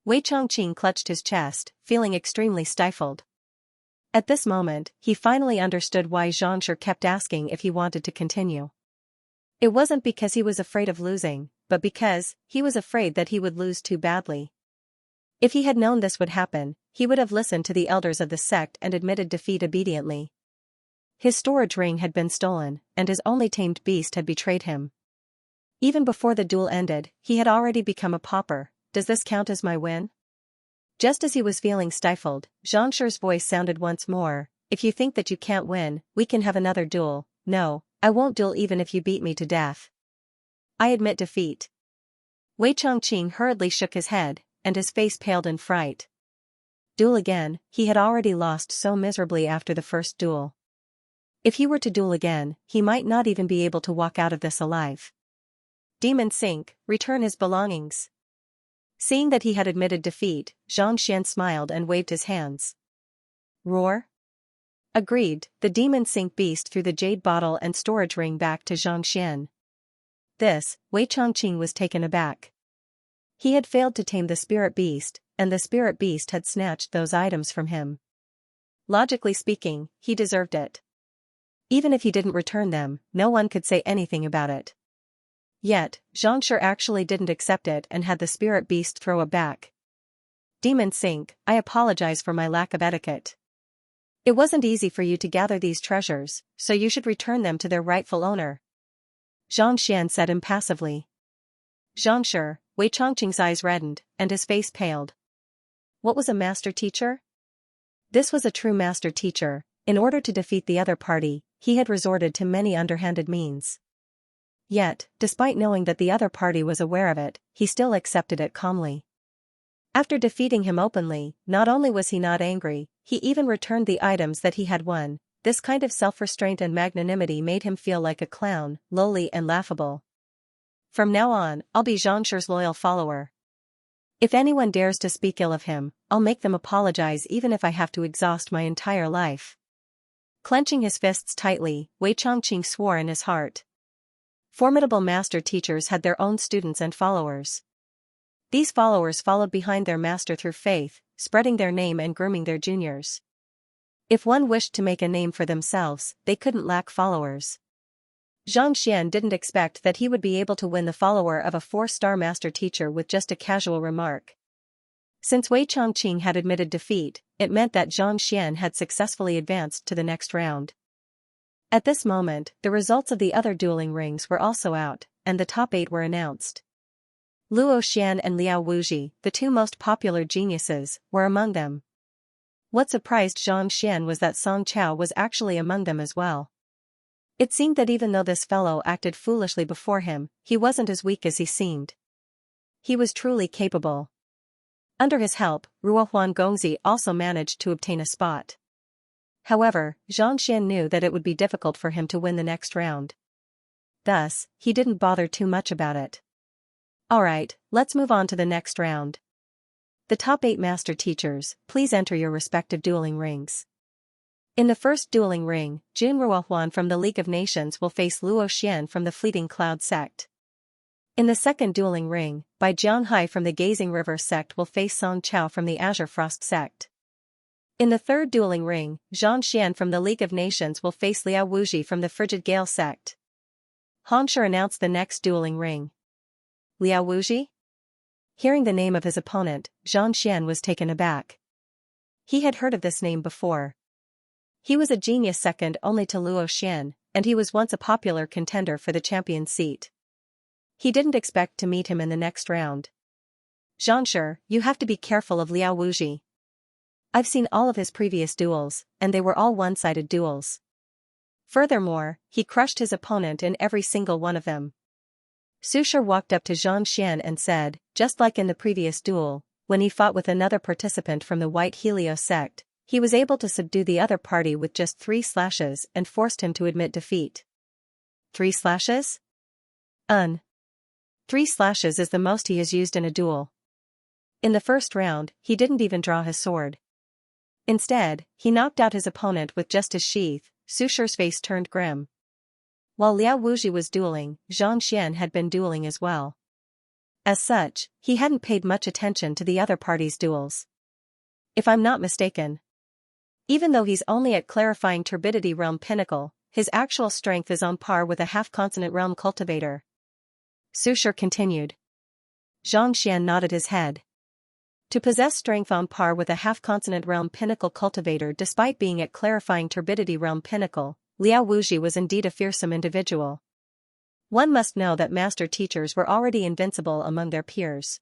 Wei Chongqing clutched his chest, feeling extremely stifled. At this moment, he finally understood why Xianxia kept asking if he wanted to continue. It wasn't because he was afraid of losing, but because he was afraid that he would lose too badly. If he had known this would happen, he would have listened to the elders of the sect and admitted defeat obediently. His storage ring had been stolen, and his only tamed beast had betrayed him. Even before the duel ended, he had already become a pauper. Does this count as my win? Just as he was feeling stifled, Xianxia's voice sounded once more. If you think that you can't win, we can have another duel. No, I won't duel even if you beat me to death. I admit defeat. Wei Chongqing hurriedly shook his head, and his face paled in fright. Duel again, he had already lost so miserably after the first duel. If he were to duel again, he might not even be able to walk out of this alive. Demon Sink, return his belongings. Seeing that he had admitted defeat, Xianxian smiled and waved his hands. Roar? Agreed, the demon sink beast threw the jade bottle and storage ring back to Xianxian. This, Wei Chongqing was taken aback. He had failed to tame the spirit beast, and the spirit beast had snatched those items from him. Logically speaking, he deserved it. Even if he didn't return them, no one could say anything about it. Yet, Xianxia actually didn't accept it and had the spirit beast throw it back. Demon Sink, I apologize for my lack of etiquette. It wasn't easy for you to gather these treasures, so you should return them to their rightful owner. Xianxian said impassively. Xianxia, Wei Chongqing's eyes reddened, and his face paled. What was a master teacher? This was a true master teacher. In order to defeat the other party, he had resorted to many underhanded means. Yet, despite knowing that the other party was aware of it, he still accepted it calmly. After defeating him openly, not only was he not angry, he even returned the items that he had won. This kind of self-restraint and magnanimity made him feel like a clown, lowly and laughable. From now on, I'll be Xianxia's loyal follower. If anyone dares to speak ill of him, I'll make them apologize even if I have to exhaust my entire life. Clenching his fists tightly, Wei Chongqing swore in his heart. Formidable master teachers had their own students and followers. These followers followed behind their master through faith, spreading their name and grooming their juniors. If one wished to make a name for themselves, they couldn't lack followers. Xianxia didn't expect that he would be able to win the follower of a 4-star master teacher with just a casual remark. Since Wei Chongqing had admitted defeat, it meant that Xianxia had successfully advanced to the next round. At this moment, the results of the other dueling rings were also out, and the top 8 were announced. Luo Xian and Liao Wuji, the 2 most popular geniuses, were among them. What surprised Xianxia was that Song Chao was actually among them as well. It seemed that even though this fellow acted foolishly before him, he wasn't as weak as he seemed. He was truly capable. Under his help, Ruo Huan Gongzi also managed to obtain a spot. However, Xianxia knew that it would be difficult for him to win the next round. Thus, he didn't bother too much about it. Alright, let's move on to the next round. The top 8 master teachers, please enter your respective dueling rings. In the first dueling ring, Jun Ruohuan from the League of Nations will face Luo Xian from the Fleeting Cloud sect. In the second dueling ring, Bai Jianghai from the Gazing River sect will face Song Chao from the Azure Frost sect. In the third dueling ring, Zhang Xian from the League of Nations will face Liao Wuji from the Frigid Gale sect. Hongshi announced the next dueling ring. Liao Wuji? Hearing the name of his opponent, Zhang Xian was taken aback. He had heard of this name before. He was a genius second only to Luo Xian, and he was once a popular contender for the champion's seat. He didn't expect to meet him in the next round. Zhangshi, you have to be careful of Liao Wuji. I've seen all of his previous duels, and they were all one-sided duels. Furthermore, he crushed his opponent in every single one of them. Su Shi walked up to Zhang Xian and said, just like in the previous duel, when he fought with another participant from the White Helio sect, he was able to subdue the other party with just 3 slashes and forced him to admit defeat. 3 slashes? 3 slashes is the most he has used in a duel. In the first round, he didn't even draw his sword. Instead, he knocked out his opponent with just his sheath. Su Shi's face turned grim. While Liao Wuji was dueling, Zhang Xian had been dueling as well. As such, he hadn't paid much attention to the other party's duels. If I'm not mistaken, even though he's only at Clarifying Turbidity Realm Pinnacle, his actual strength is on par with a half-consonant realm cultivator. Su Shi continued. Zhang Xian nodded his head. To possess strength on par with a half-consonant realm pinnacle cultivator despite being at Clarifying Turbidity Realm Pinnacle, Liao Wuji was indeed a fearsome individual. One must know that master teachers were already invincible among their peers.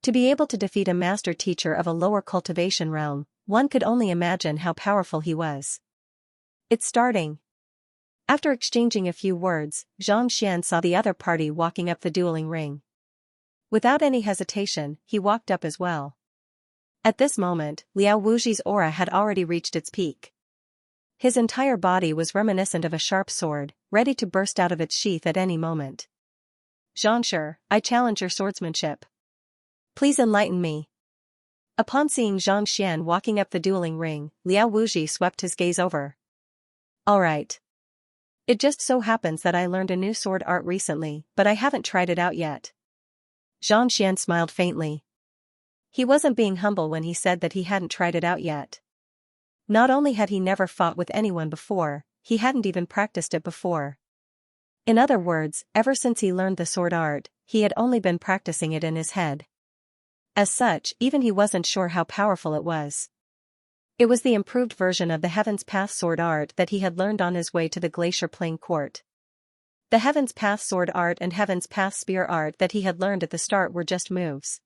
To be able to defeat a master teacher of a lower cultivation realm, one could only imagine how powerful he was. It's starting. After exchanging a few words, Zhang Xian saw the other party walking up the dueling ring. Without any hesitation, he walked up as well. At this moment, Liao Wuji's aura had already reached its peak. His entire body was reminiscent of a sharp sword, ready to burst out of its sheath at any moment. Zhangshi, I challenge your swordsmanship. Please enlighten me. Upon seeing Zhang Xian walking up the dueling ring, Liao Wuji swept his gaze over. Alright. It just so happens that I learned a new sword art recently, but I haven't tried it out yet. Zhang Xian smiled faintly. He wasn't being humble when he said that he hadn't tried it out yet. Not only had he never fought with anyone before, he hadn't even practiced it before. In other words, ever since he learned the sword art, he had only been practicing it in his head. As such, even he wasn't sure how powerful it was. It was the improved version of the Heaven's Path sword art that he had learned on his way to the Glacier Plain Court. The Heaven's Path sword art and Heaven's Path spear art that he had learned at the start were just moves.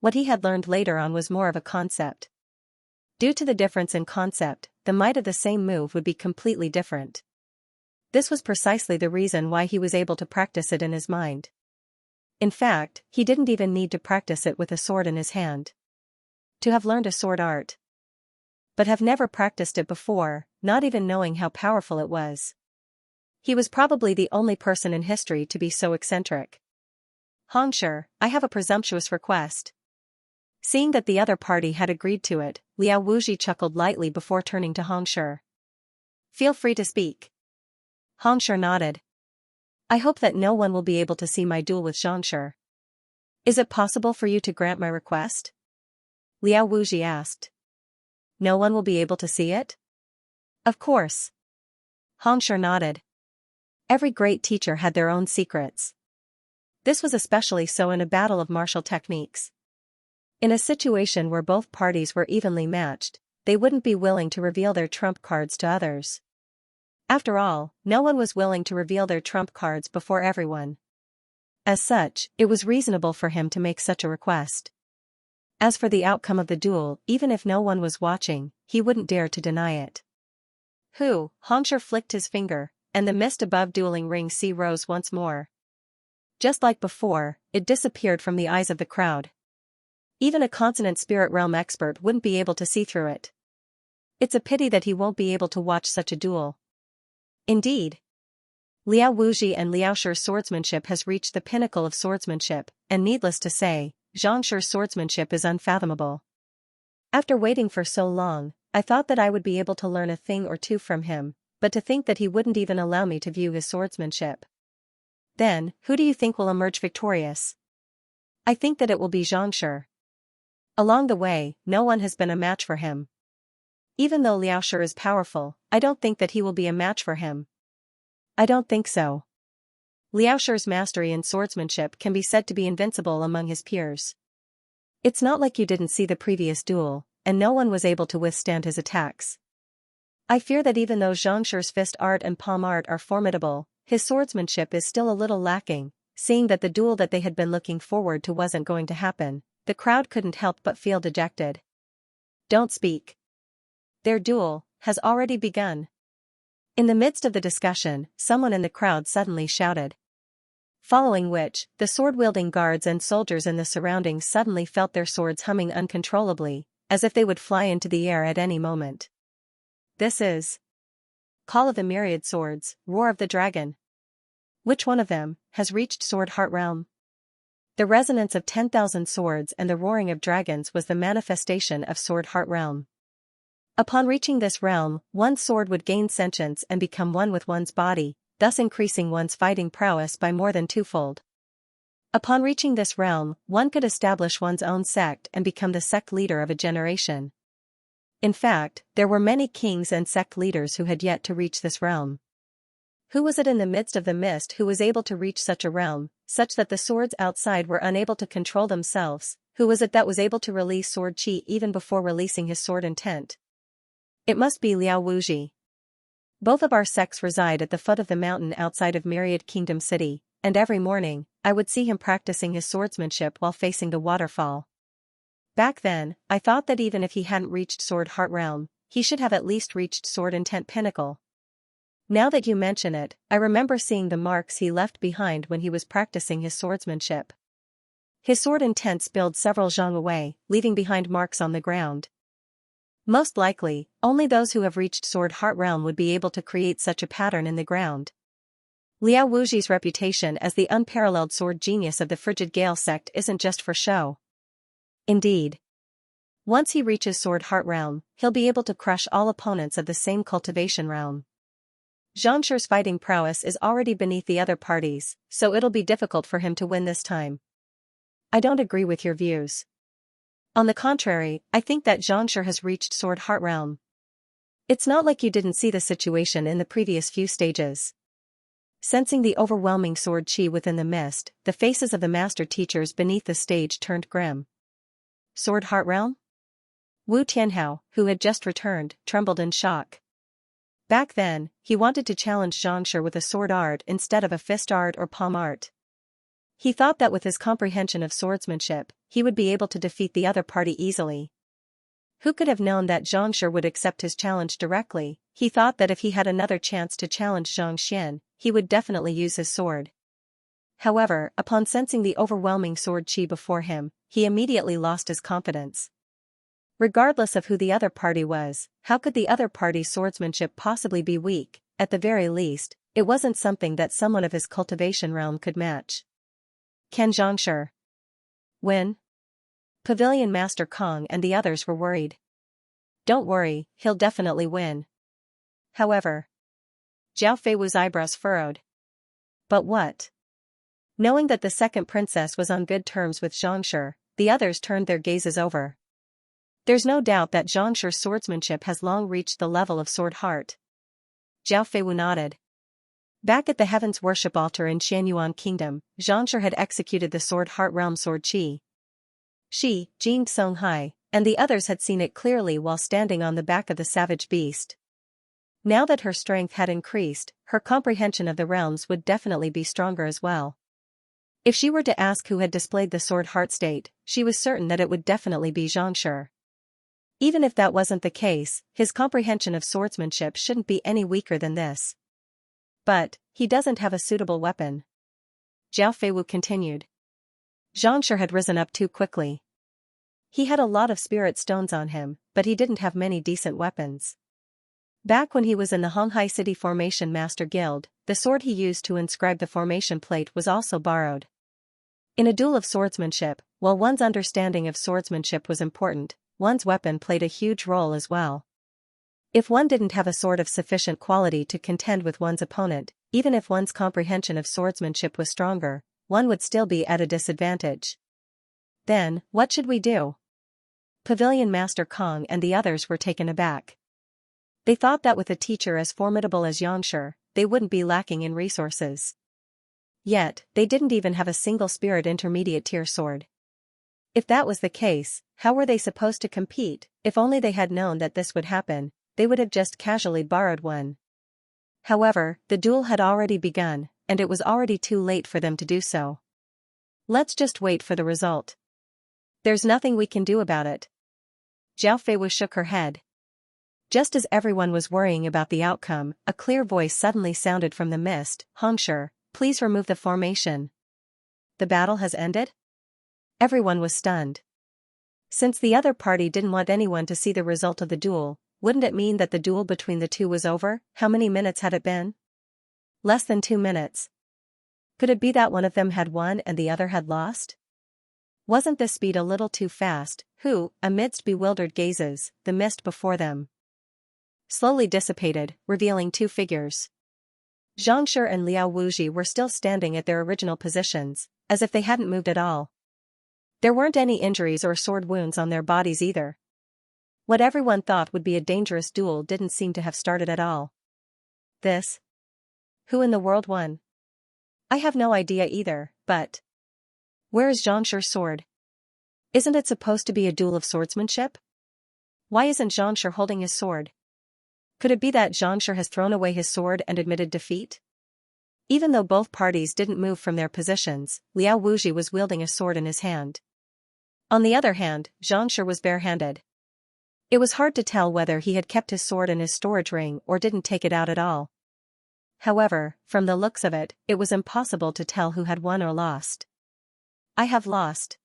What he had learned later on was more of a concept. Due to the difference in concept, the might of the same move would be completely different. This was precisely the reason why he was able to practice it in his mind. In fact, he didn't even need to practice it with a sword in his hand. To have learned a sword art, but have never practiced it before, not even knowing how powerful it was. He was probably the only person in history to be so eccentric. Hongshi, I have a presumptuous request. Seeing that the other party had agreed to it, Liao Wuji chuckled lightly before turning to Hongshi. Feel free to speak. Hongshi nodded. I hope that no one will be able to see my duel with Xianxia. Is it possible for you to grant my request? Liao Wuji asked. No one will be able to see it? Of course. Hongshi nodded. Every great teacher had their own secrets. This was especially so in a battle of martial techniques. In a situation where both parties were evenly matched, they wouldn't be willing to reveal their trump cards to others. After all, no one was willing to reveal their trump cards before everyone. As such, it was reasonable for him to make such a request. As for the outcome of the duel, even if no one was watching, he wouldn't dare to deny it. Xianxia flicked his finger, and the mist above dueling ring C rose once more. Just like before, it disappeared from the eyes of the crowd. Even a consonant spirit realm expert wouldn't be able to see through it. It's a pity that he won't be able to watch such a duel. Indeed. Liao Wuji and Liaoshir's swordsmanship has reached the pinnacle of swordsmanship, and needless to say, Xianxia's swordsmanship is unfathomable. After waiting for so long, I thought that I would be able to learn a thing or two from him, but to think that he wouldn't even allow me to view his swordsmanship. Then, who do you think will emerge victorious? I think that it will be Xianxia. Along the way, no one has been a match for him. Even though Liaoshir is powerful, I don't think that he will be a match for him. I don't think so. Liaoshir's mastery in swordsmanship can be said to be invincible among his peers. It's not like you didn't see the previous duel, and no one was able to withstand his attacks. I fear that even though Xianxia's fist art and palm art are formidable, his swordsmanship is still a little lacking. Seeing that the duel that they had been looking forward to wasn't going to happen, the crowd couldn't help but feel dejected. Don't speak. Their duel has already begun. In the midst of the discussion, someone in the crowd suddenly shouted. Following which, the sword-wielding guards and soldiers in the surroundings suddenly felt their swords humming uncontrollably, as if they would fly into the air at any moment. This is Call of the Myriad Swords, Roar of the Dragon. Which one of them has reached Sword Heart Realm? The resonance of 10,000 swords and the roaring of dragons was the manifestation of Sword Heart Realm. Upon reaching this realm, one's sword would gain sentience and become one with one's body, thus increasing one's fighting prowess by more than twofold. Upon reaching this realm, one could establish one's own sect and become the sect leader of a generation. In fact, there were many kings and sect leaders who had yet to reach this realm. Who was it in the midst of the mist who was able to reach such a realm, such that the swords outside were unable to control themselves? Who was it that was able to release sword chi even before releasing his sword intent? It must be Liao Wuji. Both of our sects reside at the foot of the mountain outside of Myriad Kingdom City, and every morning, I would see him practicing his swordsmanship while facing the waterfall. Back then, I thought that even if he hadn't reached Sword Heart Realm, he should have at least reached Sword Intent Pinnacle. Now that you mention it, I remember seeing the marks he left behind when he was practicing his swordsmanship. His sword intent spilled several zhang away, leaving behind marks on the ground. Most likely, only those who have reached Sword Heart Realm would be able to create such a pattern in the ground. Liao Wuji's reputation as the unparalleled sword genius of the Frigid Gale sect isn't just for show. Indeed. Once he reaches Sword Heart Realm, he'll be able to crush all opponents of the same Cultivation realm. Xianxia's fighting prowess is already beneath the other parties, so it'll be difficult for him to win this time. I don't agree with your views. On the contrary, I think that Xianxia has reached Sword Heart Realm. It's not like you didn't see the situation in the previous few stages. Sensing the overwhelming sword chi within the mist, the faces of the master teachers beneath the stage turned grim. Sword Heart Realm? Wu Tianhao, who had just returned, trembled in shock. Back then, he wanted to challenge Xianxia with a sword art instead of a fist art or palm art. He thought that with his comprehension of swordsmanship, he would be able to defeat the other party easily. Who could have known that Xianxia would accept his challenge directly? He thought that if he had another chance to challenge Zhang Xian, he would definitely use his sword. However, upon sensing the overwhelming sword chi before him, he immediately lost his confidence. Regardless of who the other party was, how could the other party's swordsmanship possibly be weak? At the very least, it wasn't something that someone of his cultivation realm could match. Can Xianxia win? Pavilion Master Kong and the others were worried. Don't worry, he'll definitely win. However, Zhao Feiwu's eyebrows furrowed. But what? Knowing that the second princess was on good terms with Xianxia, the others turned their gazes over. There's no doubt that Xianxia's swordsmanship has long reached the level of Sword Heart. Zhao Feiwu nodded. Back at the Heavens Worship Altar in Xianyuan Kingdom, Xianxia had executed the Sword Heart Realm Sword Qi. She, Jing Songhai, and the others had seen it clearly while standing on the back of the savage beast. Now that her strength had increased, her comprehension of the realms would definitely be stronger as well. If she were to ask who had displayed the Sword Heart state, she was certain that it would definitely be Xianxia. Even if that wasn't the case, his comprehension of swordsmanship shouldn't be any weaker than this. But, he doesn't have a suitable weapon. Zhao Feiwu continued. Xianxia had risen up too quickly. He had a lot of spirit stones on him, but he didn't have many decent weapons. Back when he was in the Honghai City Formation Master Guild, the sword he used to inscribe the formation plate was also borrowed. In a duel of swordsmanship, while one's understanding of swordsmanship was important, one's weapon played a huge role as well. If one didn't have a sword of sufficient quality to contend with one's opponent, even if one's comprehension of swordsmanship was stronger, one would still be at a disadvantage. Then, what should we do? Pavilion Master Kong and the others were taken aback. They thought that with a teacher as formidable as Xianxia, they wouldn't be lacking in resources. Yet, they didn't even have a single spirit intermediate tier sword. If that was the case, how were they supposed to compete? If only they had known that this would happen, they would have just casually borrowed one. However, the duel had already begun, and it was already too late for them to do so. Let's just wait for the result. There's nothing we can do about it. Zhao Feiwu shook her head. Just as everyone was worrying about the outcome, a clear voice suddenly sounded from the mist. Hongshi, please remove the formation. The battle has ended? Everyone was stunned. Since the other party didn't want anyone to see the result of the duel, wouldn't it mean that the duel between the two was over? How many minutes had it been? Less than 2 minutes. Could it be that one of them had won and the other had lost? Wasn't this speed a little too fast? Amidst bewildered gazes, the mist before them slowly dissipated, revealing two figures. Xianxia and Liao Wuji were still standing at their original positions, as if they hadn't moved at all. There weren't any injuries or sword wounds on their bodies either. What everyone thought would be a dangerous duel didn't seem to have started at all. Who in the world won? I have no idea either, but where is Xianxia's sword? Isn't it supposed to be a duel of swordsmanship? Why isn't Xianxia holding his sword? Could it be that Xianxia has thrown away his sword and admitted defeat? Even though both parties didn't move from their positions, Liao Wuji was wielding a sword in his hand. On the other hand, Xianxia was barehanded. It was hard to tell whether he had kept his sword in his storage ring or didn't take it out at all. However, from the looks of it, it was impossible to tell who had won or lost. I have lost.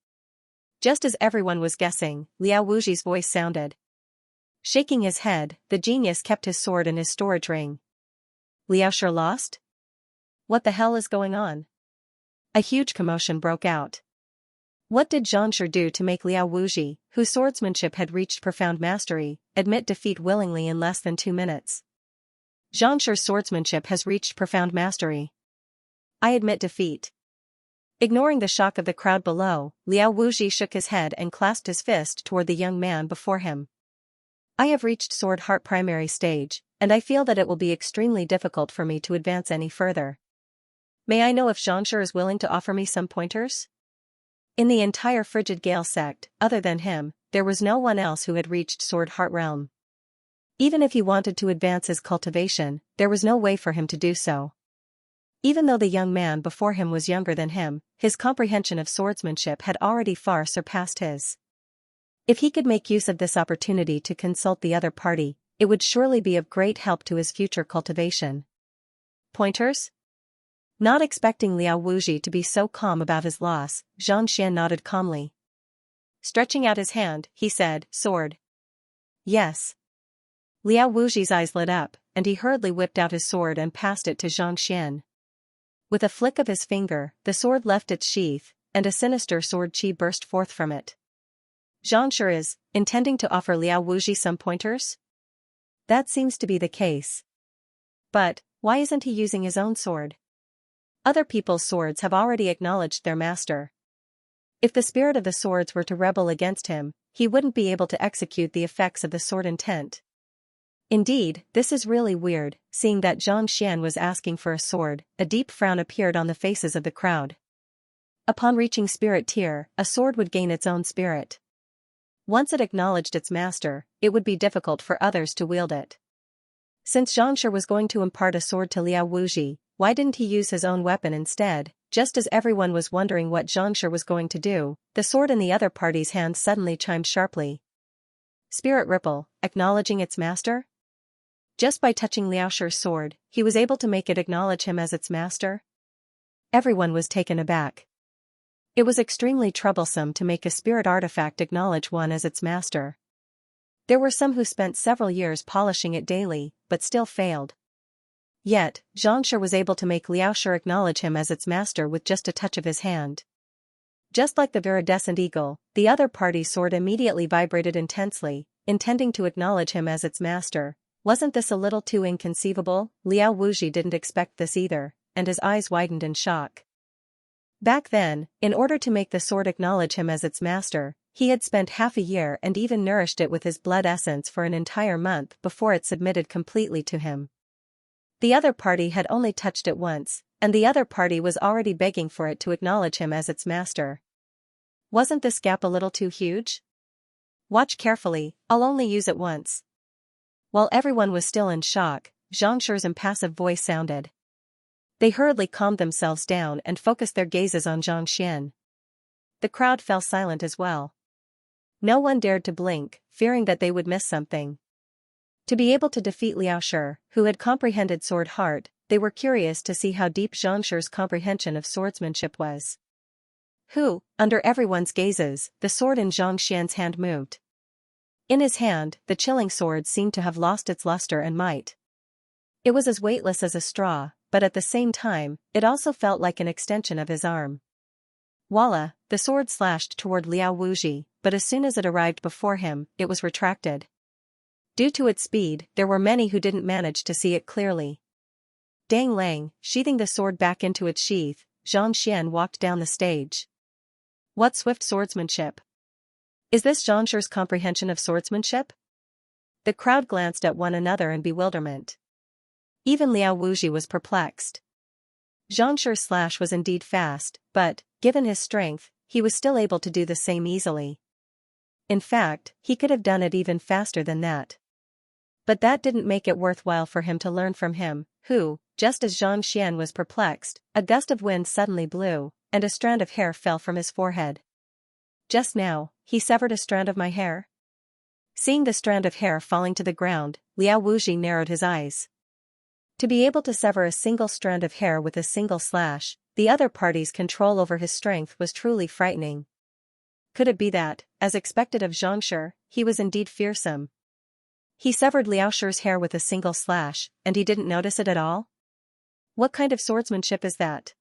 Just as everyone was guessing, Liao Wuji's voice sounded. Shaking his head, the genius kept his sword in his storage ring. Liaoxia lost? What the hell is going on? A huge commotion broke out. What did Xianxia do to make Liao Wuji, whose swordsmanship had reached profound mastery, admit defeat willingly in less than 2 minutes? Xianxia's swordsmanship has reached profound mastery. I admit defeat. Ignoring the shock of the crowd below, Liao Wuji shook his head and clasped his fist toward the young man before him. I have reached Sword Heart Primary Stage, and I feel that it will be extremely difficult for me to advance any further. May I know if Xianxia is willing to offer me some pointers? In the entire Frigid Gale sect, other than him, there was no one else who had reached Sword Heart Realm. Even if he wanted to advance his cultivation, there was no way for him to do so. Even though the young man before him was younger than him, his comprehension of swordsmanship had already far surpassed his. If he could make use of this opportunity to consult the other party, it would surely be of great help to his future cultivation. Pointers? Not expecting Liao Wuji to be so calm about his loss, Xianxia nodded calmly. Stretching out his hand, he said, sword. Yes. Liao Wuji's eyes lit up, and he hurriedly whipped out his sword and passed it to Xianxia. With a flick of his finger, the sword left its sheath, and a sinister sword qi burst forth from it. Xianxia is intending to offer Liao Wuji some pointers? That seems to be the case. But, why isn't he using his own sword? Other people's swords have already acknowledged their master. If the spirit of the swords were to rebel against him, he wouldn't be able to execute the effects of the sword intent. Indeed, this is really weird. Seeing that Xianxia was asking for a sword, a deep frown appeared on the faces of the crowd. Upon reaching spirit tier, a sword would gain its own spirit. Once it acknowledged its master, it would be difficult for others to wield it. Since Xianxia was going to impart a sword to Liao Wuji, why didn't he use his own weapon instead? Just as everyone was wondering what Xianxia was going to do, the sword in the other party's hand suddenly chimed sharply. Spirit ripple, acknowledging its master? Just by touching Liao Shi's sword, he was able to make it acknowledge him as its master? Everyone was taken aback. It was extremely troublesome to make a spirit artifact acknowledge one as its master. There were some who spent several years polishing it daily, but still failed. Yet, Xianxia was able to make Liao Shi acknowledge him as its master with just a touch of his hand. Just like the viridescent eagle, the other party's sword immediately vibrated intensely, intending to acknowledge him as its master. Wasn't this a little too inconceivable? Liao Wuji didn't expect this either, and his eyes widened in shock. Back then, in order to make the sword acknowledge him as its master, he had spent half a year and even nourished it with his blood essence for an entire month before it submitted completely to him. The other party had only touched it once, and the other party was already begging for it to acknowledge him as its master. Wasn't this gap a little too huge? Watch carefully, I'll only use it once. While everyone was still in shock, Xianxia's impassive voice sounded. They hurriedly calmed themselves down and focused their gazes on Xianxia. The crowd fell silent as well. No one dared to blink, fearing that they would miss something. To be able to defeat Liao Shi, who had comprehended sword heart, they were curious to see how deep Xianxia's comprehension of swordsmanship was. Under everyone's gazes, the sword in Xianxia's hand moved. In his hand, the chilling sword seemed to have lost its luster and might. It was as weightless as a straw, but at the same time, it also felt like an extension of his arm. Voila, the sword slashed toward Liao Wuji, but as soon as it arrived before him, it was retracted. Due to its speed, there were many who didn't manage to see it clearly. Dang Lang, sheathing the sword back into its sheath, Xianxia walked down the stage. What swift swordsmanship! Is this Xianxia's comprehension of swordsmanship? The crowd glanced at one another in bewilderment. Even Liao Wuji was perplexed. Xianxia's slash was indeed fast, but, given his strength, he was still able to do the same easily. In fact, he could have done it even faster than that. But that didn't make it worthwhile for him to learn from him, just as Xianxia was perplexed, a gust of wind suddenly blew, and a strand of hair fell from his forehead. Just now, he severed a strand of my hair? Seeing the strand of hair falling to the ground, Liao Wuji narrowed his eyes. To be able to sever a single strand of hair with a single slash, the other party's control over his strength was truly frightening. Could it be that, as expected of Xianxia, he was indeed fearsome? He severed Liao Shi's hair with a single slash, and he didn't notice it at all? What kind of swordsmanship is that?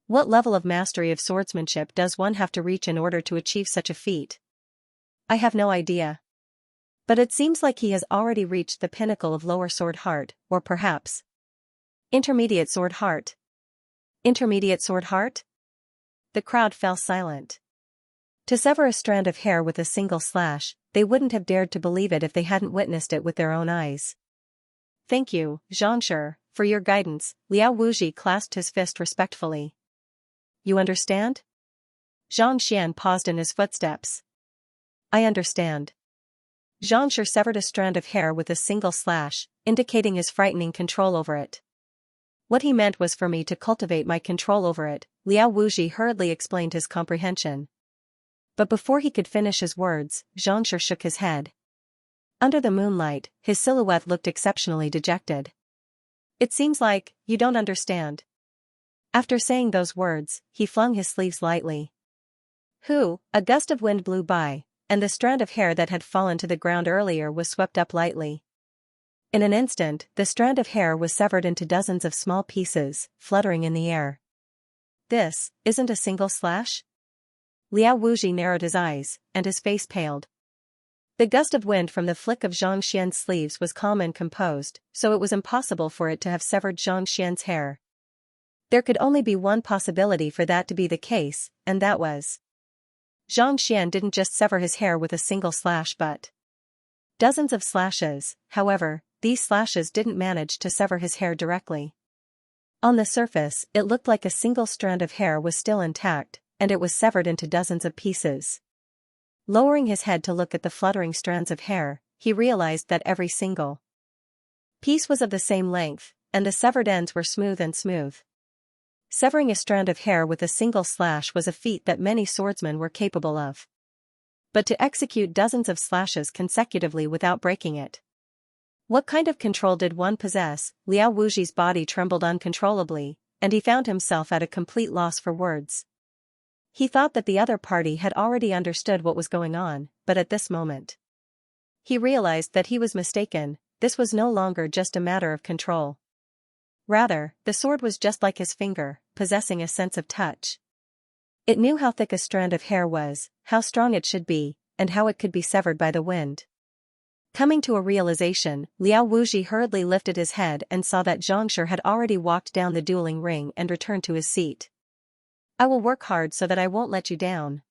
What level of mastery of swordsmanship does one have to reach in order to achieve such a feat? I have no idea. But it seems like he has already reached the pinnacle of lower sword heart, or perhaps intermediate sword heart. Intermediate sword heart? The crowd fell silent. To sever a strand of hair with a single slash, they wouldn't have dared to believe it if they hadn't witnessed it with their own eyes. Thank you, Xianxia, for your guidance. Liao Wuji clasped his fist respectfully. You understand? Xianxia paused in his footsteps. I understand. Xianxia severed a strand of hair with a single slash, indicating his frightening control over it. What he meant was for me to cultivate my control over it, Liao Wuji hurriedly explained his comprehension. But before he could finish his words, Xianxia shook his head. Under the moonlight, his silhouette looked exceptionally dejected. It seems like, you don't understand. After saying those words, he flung his sleeves lightly. A gust of wind blew by, and the strand of hair that had fallen to the ground earlier was swept up lightly. In an instant, the strand of hair was severed into dozens of small pieces, fluttering in the air. This isn't a single slash? Liao Wuji narrowed his eyes, and his face paled. The gust of wind from the flick of Xianxia's sleeves was calm and composed, so it was impossible for it to have severed Xianxia's hair. There could only be one possibility for that to be the case, and that was Xianxia didn't just sever his hair with a single slash but Dozens of slashes, however, these slashes didn't manage to sever his hair directly. On the surface, it looked like a single strand of hair was still intact, and it was severed into dozens of pieces. Lowering his head to look at the fluttering strands of hair, he realized that every single piece was of the same length, and the severed ends were smooth and smooth. Severing a strand of hair with a single slash was a feat that many swordsmen were capable of. But to execute dozens of slashes consecutively without breaking it. What kind of control did one possess? Liao Wuji's body trembled uncontrollably, and he found himself at a complete loss for words. He thought that the other party had already understood what was going on, but at this moment, he realized that he was mistaken. This was no longer just a matter of control. Rather, the sword was just like his finger, possessing a sense of touch. It knew how thick a strand of hair was, how strong it should be, and how it could be severed by the wind. Coming to a realization, Liao Wuji hurriedly lifted his head and saw that Xianxia had already walked down the dueling ring and returned to his seat. "I will work hard so that I won't let you down."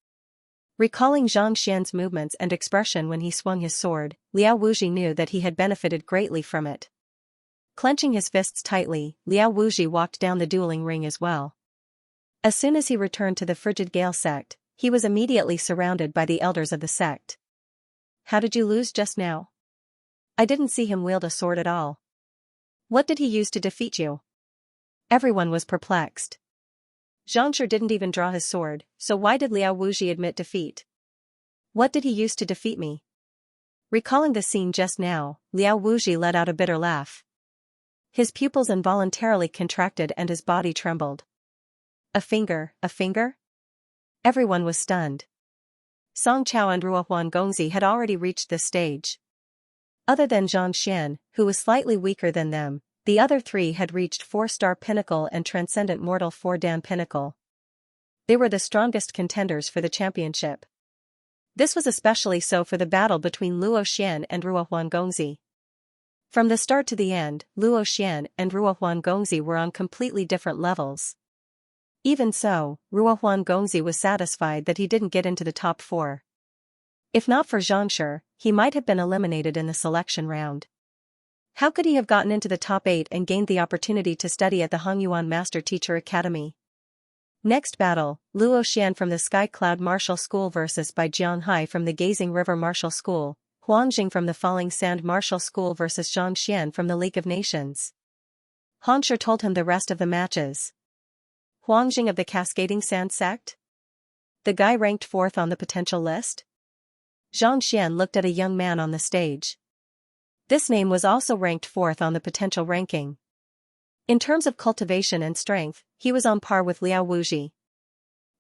Recalling Zhang Xian's movements and expression when he swung his sword, Liao Wuji knew that he had benefited greatly from it. Clenching his fists tightly, Liao Wuji walked down the dueling ring as well. As soon as he returned to the Frigid Gale sect, he was immediately surrounded by the elders of the sect. "How did you lose just now? I didn't see him wield a sword at all. What did he use to defeat you?" Everyone was perplexed. Xianxia didn't even draw his sword, so why did Liao Wuji admit defeat? What did he use to defeat me? Recalling the scene just now, Liao Wuji let out a bitter laugh. His pupils involuntarily contracted and his body trembled. A finger, a finger? Everyone was stunned. Song Chao and Ruohuan Gongzi had already reached this stage. Other than Zhang Xian, who was slightly weaker than them, the other three had reached 4-star pinnacle and transcendent mortal 4-dan pinnacle. They were the strongest contenders for the championship. This was especially so for the battle between Luo Xian and Ruohuan Gongzi. From the start to the end, Luo Xian and Ruohuan Gongzi were on completely different levels. Even so, Ruohuan Gongzi was satisfied that he didn't get into the top 4. If not for Xianxia, he might have been eliminated in the selection round. How could he have gotten into the top 8 and gained the opportunity to study at the Hongyuan Master Teacher Academy? Next battle, Luo Xian from the Sky Cloud Martial School versus Bai Jianghai from the Gazing River Martial School, Huang Jing from the Falling Sand Martial School versus Zhang Xian from the League of Nations. Hanxia told him the rest of the matches. Huang Jing of the Cascading Sand sect? The guy ranked 4th on the potential list? Zhang Xian looked at a young man on the stage. This name was also ranked 4th on the potential ranking. In terms of cultivation and strength, he was on par with Liao Wuji.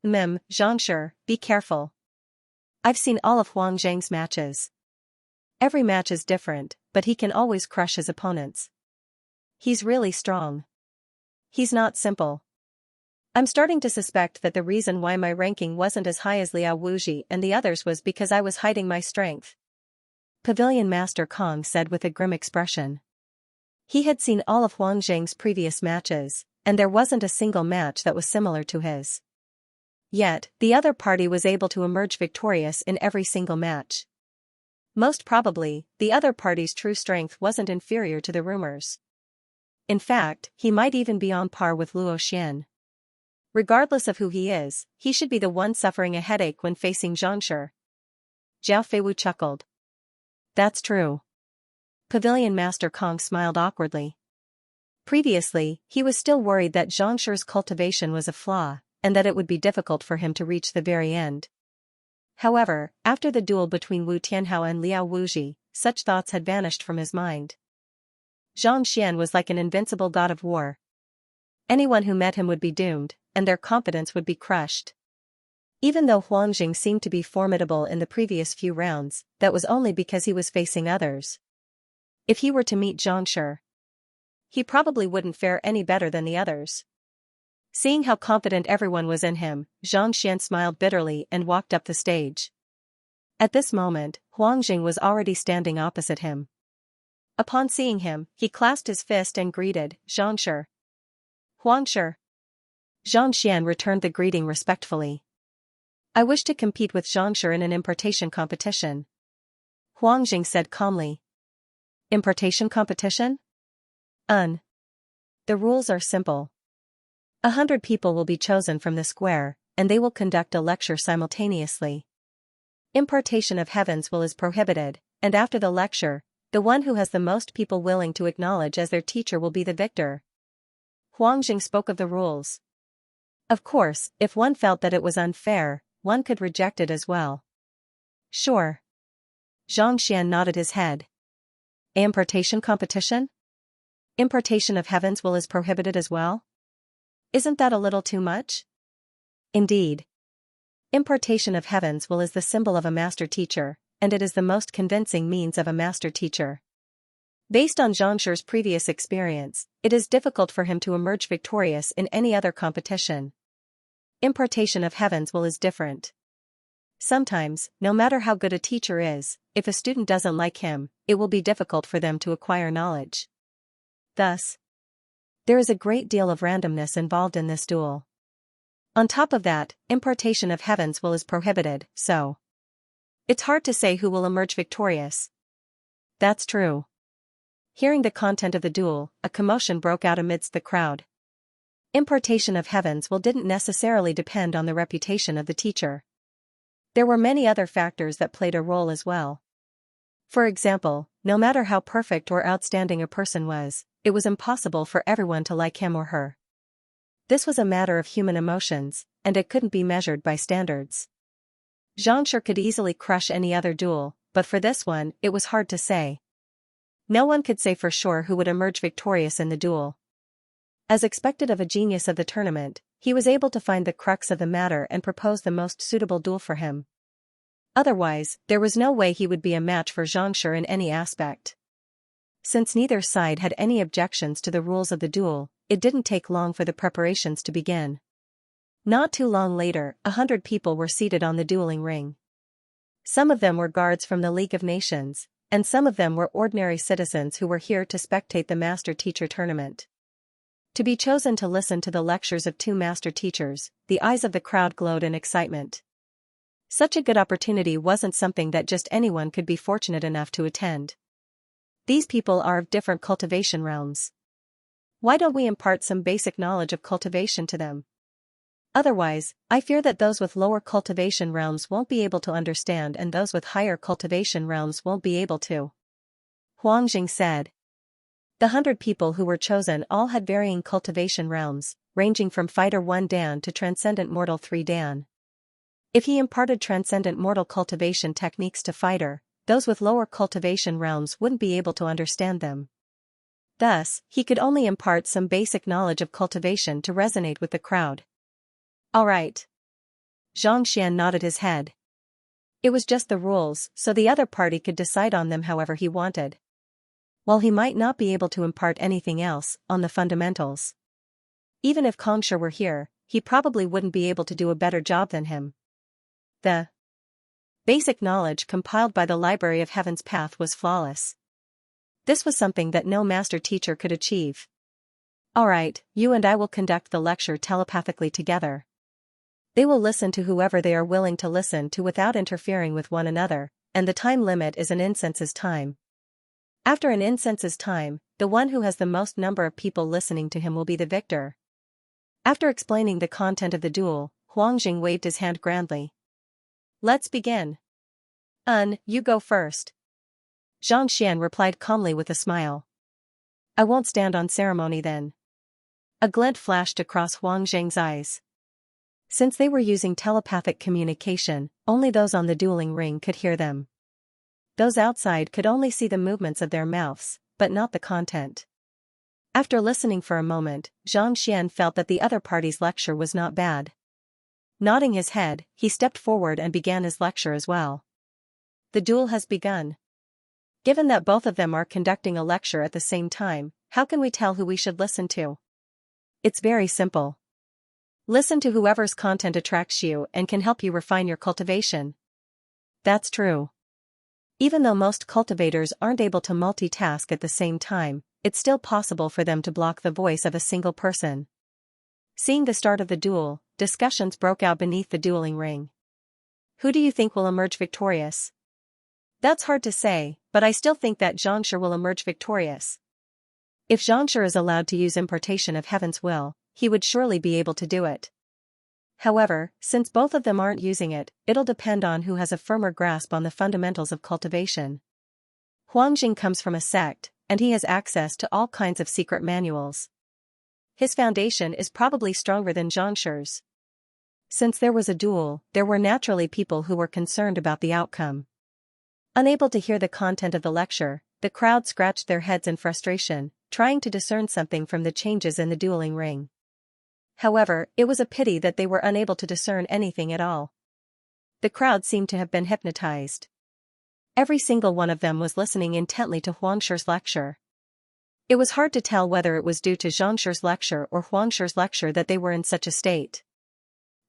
Xianxia, be careful. I've seen all of Huang Zhang's matches. Every match is different, but he can always crush his opponents. He's really strong. He's not simple. I'm starting to suspect that the reason why my ranking wasn't as high as Liao Wuji and the others was because I was hiding my strength. Pavilion Master Kong said with a grim expression. He had seen all of Huang Zhang's previous matches, and there wasn't a single match that was similar to his. Yet, the other party was able to emerge victorious in every single match. Most probably, the other party's true strength wasn't inferior to the rumors. In fact, he might even be on par with Luo Xian. Regardless of who he is, he should be the one suffering a headache when facing Xianxia. Zhao Feiwu chuckled. That's true. Pavilion Master Kong smiled awkwardly. Previously, he was still worried that Xianxia's cultivation was a flaw, and that it would be difficult for him to reach the very end. However, after the duel between Wu Tianhao and Liao Wuji, such thoughts had vanished from his mind. Zhang Xian was like an invincible god of war. Anyone who met him would be doomed, and their confidence would be crushed. Even though Huang Jing seemed to be formidable in the previous few rounds, that was only because he was facing others. If he were to meet Xianxia, he probably wouldn't fare any better than the others. Seeing how confident everyone was in him, Zhang Xian smiled bitterly and walked up the stage. At this moment, Huang Jing was already standing opposite him. Upon seeing him, he clasped his fist and greeted, "Xianxia." "Huangxia." Zhang Xian returned the greeting respectfully. "I wish to compete with Xianxia in an importation competition." Huang Jing said calmly. Impartation competition? The rules are simple. 100 people will be chosen from the square, and they will conduct a lecture simultaneously. Impartation of heaven's will is prohibited, and after the lecture, the one who has the most people willing to acknowledge as their teacher will be the victor. Huang Jing spoke of the rules. Of course, if one felt that it was unfair, one could reject it as well. Sure. Xianxia nodded his head. Impartation competition? Impartation of heaven's will is prohibited as well? Isn't that a little too much? Indeed. Impartation of heaven's will is the symbol of a master teacher, and it is the most convincing means of a master teacher. Based on Xianxia's previous experience, it is difficult for him to emerge victorious in any other competition. Impartation of heaven's will is different. Sometimes, no matter how good a teacher is, if a student doesn't like him, it will be difficult for them to acquire knowledge. Thus, there is a great deal of randomness involved in this duel. On top of that, impartation of heaven's will is prohibited, so it's hard to say who will emerge victorious. That's true. Hearing the content of the duel, a commotion broke out amidst the crowd. Impartation of heaven's will didn't necessarily depend on the reputation of the teacher. There were many other factors that played a role as well. For example, no matter how perfect or outstanding a person was, it was impossible for everyone to like him or her. This was a matter of human emotions, and it couldn't be measured by standards. Xianxia could easily crush any other duel, but for this one, it was hard to say. No one could say for sure who would emerge victorious in the duel. As expected of a genius of the tournament, he was able to find the crux of the matter and propose the most suitable duel for him. Otherwise, there was no way he would be a match for Xianxia in any aspect. Since neither side had any objections to the rules of the duel, it didn't take long for the preparations to begin. Not too long later, 100 people were seated on the dueling ring. Some of them were guards from the League of Nations, and some of them were ordinary citizens who were here to spectate the master-teacher tournament. To be chosen to listen to the lectures of two master teachers, the eyes of the crowd glowed in excitement. Such a good opportunity wasn't something that just anyone could be fortunate enough to attend. These people are of different cultivation realms. Why don't we impart some basic knowledge of cultivation to them? Otherwise, I fear that those with lower cultivation realms won't be able to understand and those with higher cultivation realms won't be able to. Huang Jing said. The 100 people who were chosen all had varying cultivation realms, ranging from Fighter 1 Dan to Transcendent Mortal 3 Dan. If he imparted Transcendent Mortal cultivation techniques to Fighter, those with lower cultivation realms wouldn't be able to understand them. Thus, he could only impart some basic knowledge of cultivation to resonate with the crowd. All right. Xianxia nodded his head. It was just the rules, so the other party could decide on them however he wanted. While he might not be able to impart anything else, on the fundamentals. Even if Xianxia were here, he probably wouldn't be able to do a better job than him. The basic knowledge compiled by the Library of Heaven's Path was flawless. This was something that no master teacher could achieve. Alright, you and I will conduct the lecture telepathically together. They will listen to whoever they are willing to listen to without interfering with one another, and the time limit is an incense's time. After an incense's time, the one who has the most number of people listening to him will be the victor. After explaining the content of the duel, Huang Jing waved his hand grandly. Let's begin. You go first. Xianxia replied calmly with a smile. I won't stand on ceremony then. A glint flashed across Huang Jing's eyes. Since they were using telepathic communication, only those on the dueling ring could hear them. Those outside could only see the movements of their mouths, but not the content. After listening for a moment, Xianxia felt that the other party's lecture was not bad. Nodding his head, he stepped forward and began his lecture as well. The duel has begun. Given that both of them are conducting a lecture at the same time, how can we tell who we should listen to? It's very simple. Listen to whoever's content attracts you and can help you refine your cultivation. That's true. Even though most cultivators aren't able to multitask at the same time, it's still possible for them to block the voice of a single person. Seeing the start of the duel, discussions broke out beneath the dueling ring. Who do you think will emerge victorious? That's hard to say, but I still think that Xianxia will emerge victorious. If Xianxia is allowed to use importation of heaven's will, he would surely be able to do it. However, since both of them aren't using it, it'll depend on who has a firmer grasp on the fundamentals of cultivation. Huangjing comes from a sect, and he has access to all kinds of secret manuals. His foundation is probably stronger than Xianxia's. Since there was a duel, there were naturally people who were concerned about the outcome. Unable to hear the content of the lecture, the crowd scratched their heads in frustration, trying to discern something from the changes in the dueling ring. However, it was a pity that they were unable to discern anything at all. The crowd seemed to have been hypnotized. Every single one of them was listening intently to Huangxi's lecture. It was hard to tell whether it was due to Xianxi's lecture or Huangxi's lecture that they were in such a state.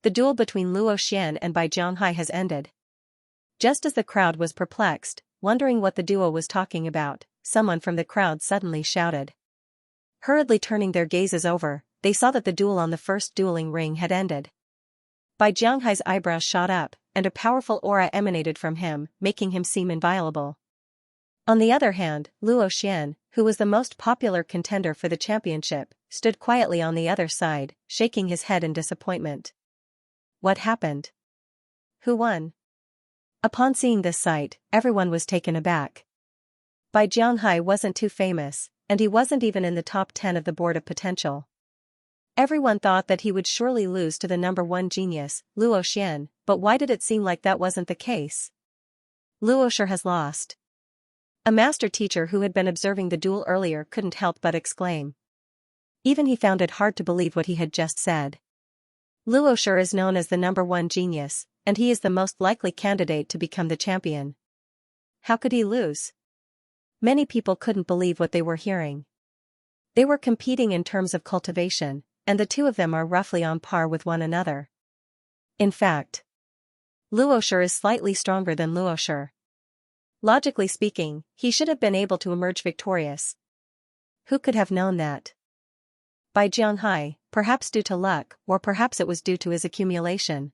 The duel between Luo Xian and Bai Jianghai has ended. Just as the crowd was perplexed, wondering what the duo was talking about, someone from the crowd suddenly shouted. Hurriedly turning their gazes over, they saw that the duel on the first dueling ring had ended. Bai Jianghai's eyebrows shot up, and a powerful aura emanated from him, making him seem inviolable. On the other hand, Luo Xian, who was the most popular contender for the championship, stood quietly on the other side, shaking his head in disappointment. What happened? Who won? Upon seeing this sight, everyone was taken aback. Bai Jianghai wasn't too famous, and he wasn't even in the top 10 of the board of potential. Everyone thought that he would surely lose to the number 1 genius, Luo Xian, but why did it seem like that wasn't the case? Luo sure has lost. A master teacher who had been observing the duel earlier couldn't help but exclaim. Even he found it hard to believe what he had just said. Luo sure is known as the number 1 genius, and he is the most likely candidate to become the champion. How could he lose? Many people couldn't believe what they were hearing. They were competing in terms of cultivation, and the two of them are roughly on par with one another. In fact, Luo sure is slightly stronger than Luo sure. Logically speaking, he should have been able to emerge victorious. Who could have known that? Bai Jianghai, perhaps due to luck, or perhaps it was due to his accumulation.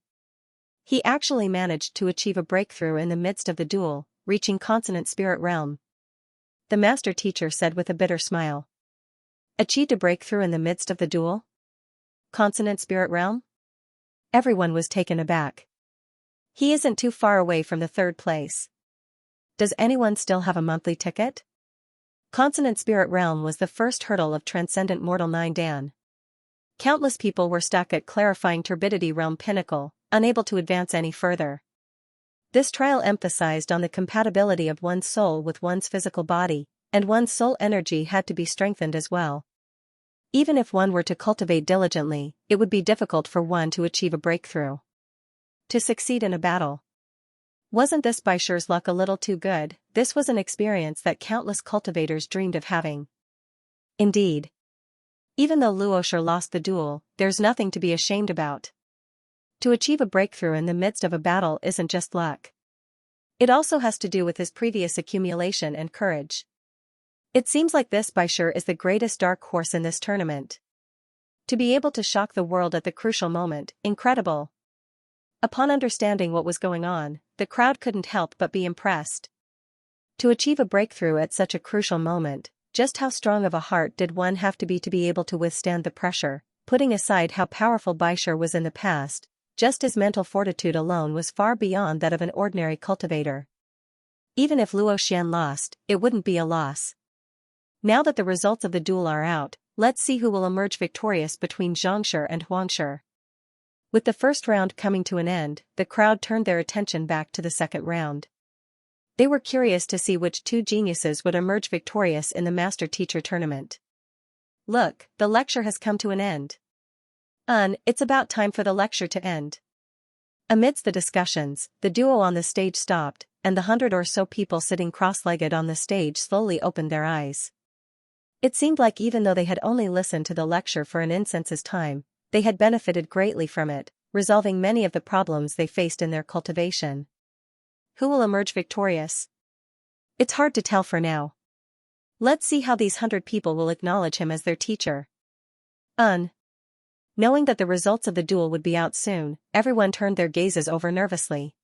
He actually managed to achieve a breakthrough in the midst of the duel, reaching consonant spirit realm. The master teacher said with a bitter smile. Achieved a breakthrough in the midst of the duel? Consonant spirit realm? Everyone was taken aback. He isn't too far away from the 3rd place. Does anyone still have a monthly ticket? Consonant spirit realm was the first hurdle of transcendent mortal 9 Dan. Countless people were stuck at clarifying turbidity realm pinnacle, unable to advance any further. This trial emphasized on the compatibility of one's soul with one's physical body, and one's soul energy had to be strengthened as well. Even if one were to cultivate diligently, it would be difficult for one to achieve a breakthrough. To succeed in a battle. Wasn't this Bai Shi's luck a little too good? This was an experience that countless cultivators dreamed of having. Indeed. Even though Luo Shi lost the duel, there's nothing to be ashamed about. To achieve a breakthrough in the midst of a battle isn't just luck. It also has to do with his previous accumulation and courage. It seems like this Bai Shi is the greatest dark horse in this tournament. To be able to shock the world at the crucial moment, incredible. Upon understanding what was going on, the crowd couldn't help but be impressed. To achieve a breakthrough at such a crucial moment, just how strong of a heart did one have to be able to withstand the pressure, putting aside how powerful Bai Shi was in the past, just his mental fortitude alone was far beyond that of an ordinary cultivator. Even if Luo Xian lost, it wouldn't be a loss. Now that the results of the duel are out, let's see who will emerge victorious between Xianxia and Huangxia. With the first round coming to an end, the crowd turned their attention back to the second round. They were curious to see which 2 geniuses would emerge victorious in the master-teacher tournament. Look, the lecture has come to an end. It's about time for the lecture to end. Amidst the discussions, the duo on the stage stopped, and the 100 or so people sitting cross-legged on the stage slowly opened their eyes. It seemed like even though they had only listened to the lecture for an instant's time, they had benefited greatly from it, resolving many of the problems they faced in their cultivation. Who will emerge victorious? It's hard to tell for now. Let's see how these 100 people will acknowledge him as their teacher. Knowing that the results of the duel would be out soon, everyone turned their gazes over nervously.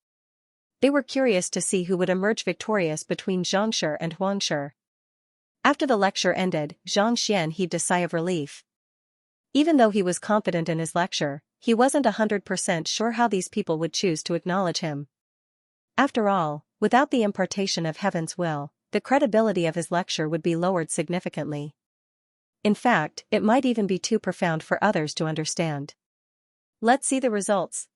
They were curious to see who would emerge victorious between Xianxia and Huangshi. After the lecture ended, Xianxia heaved a sigh of relief. Even though he was confident in his lecture, he wasn't 100% sure how these people would choose to acknowledge him. After all, without the impartation of heaven's will, the credibility of his lecture would be lowered significantly. In fact, it might even be too profound for others to understand. Let's see the results.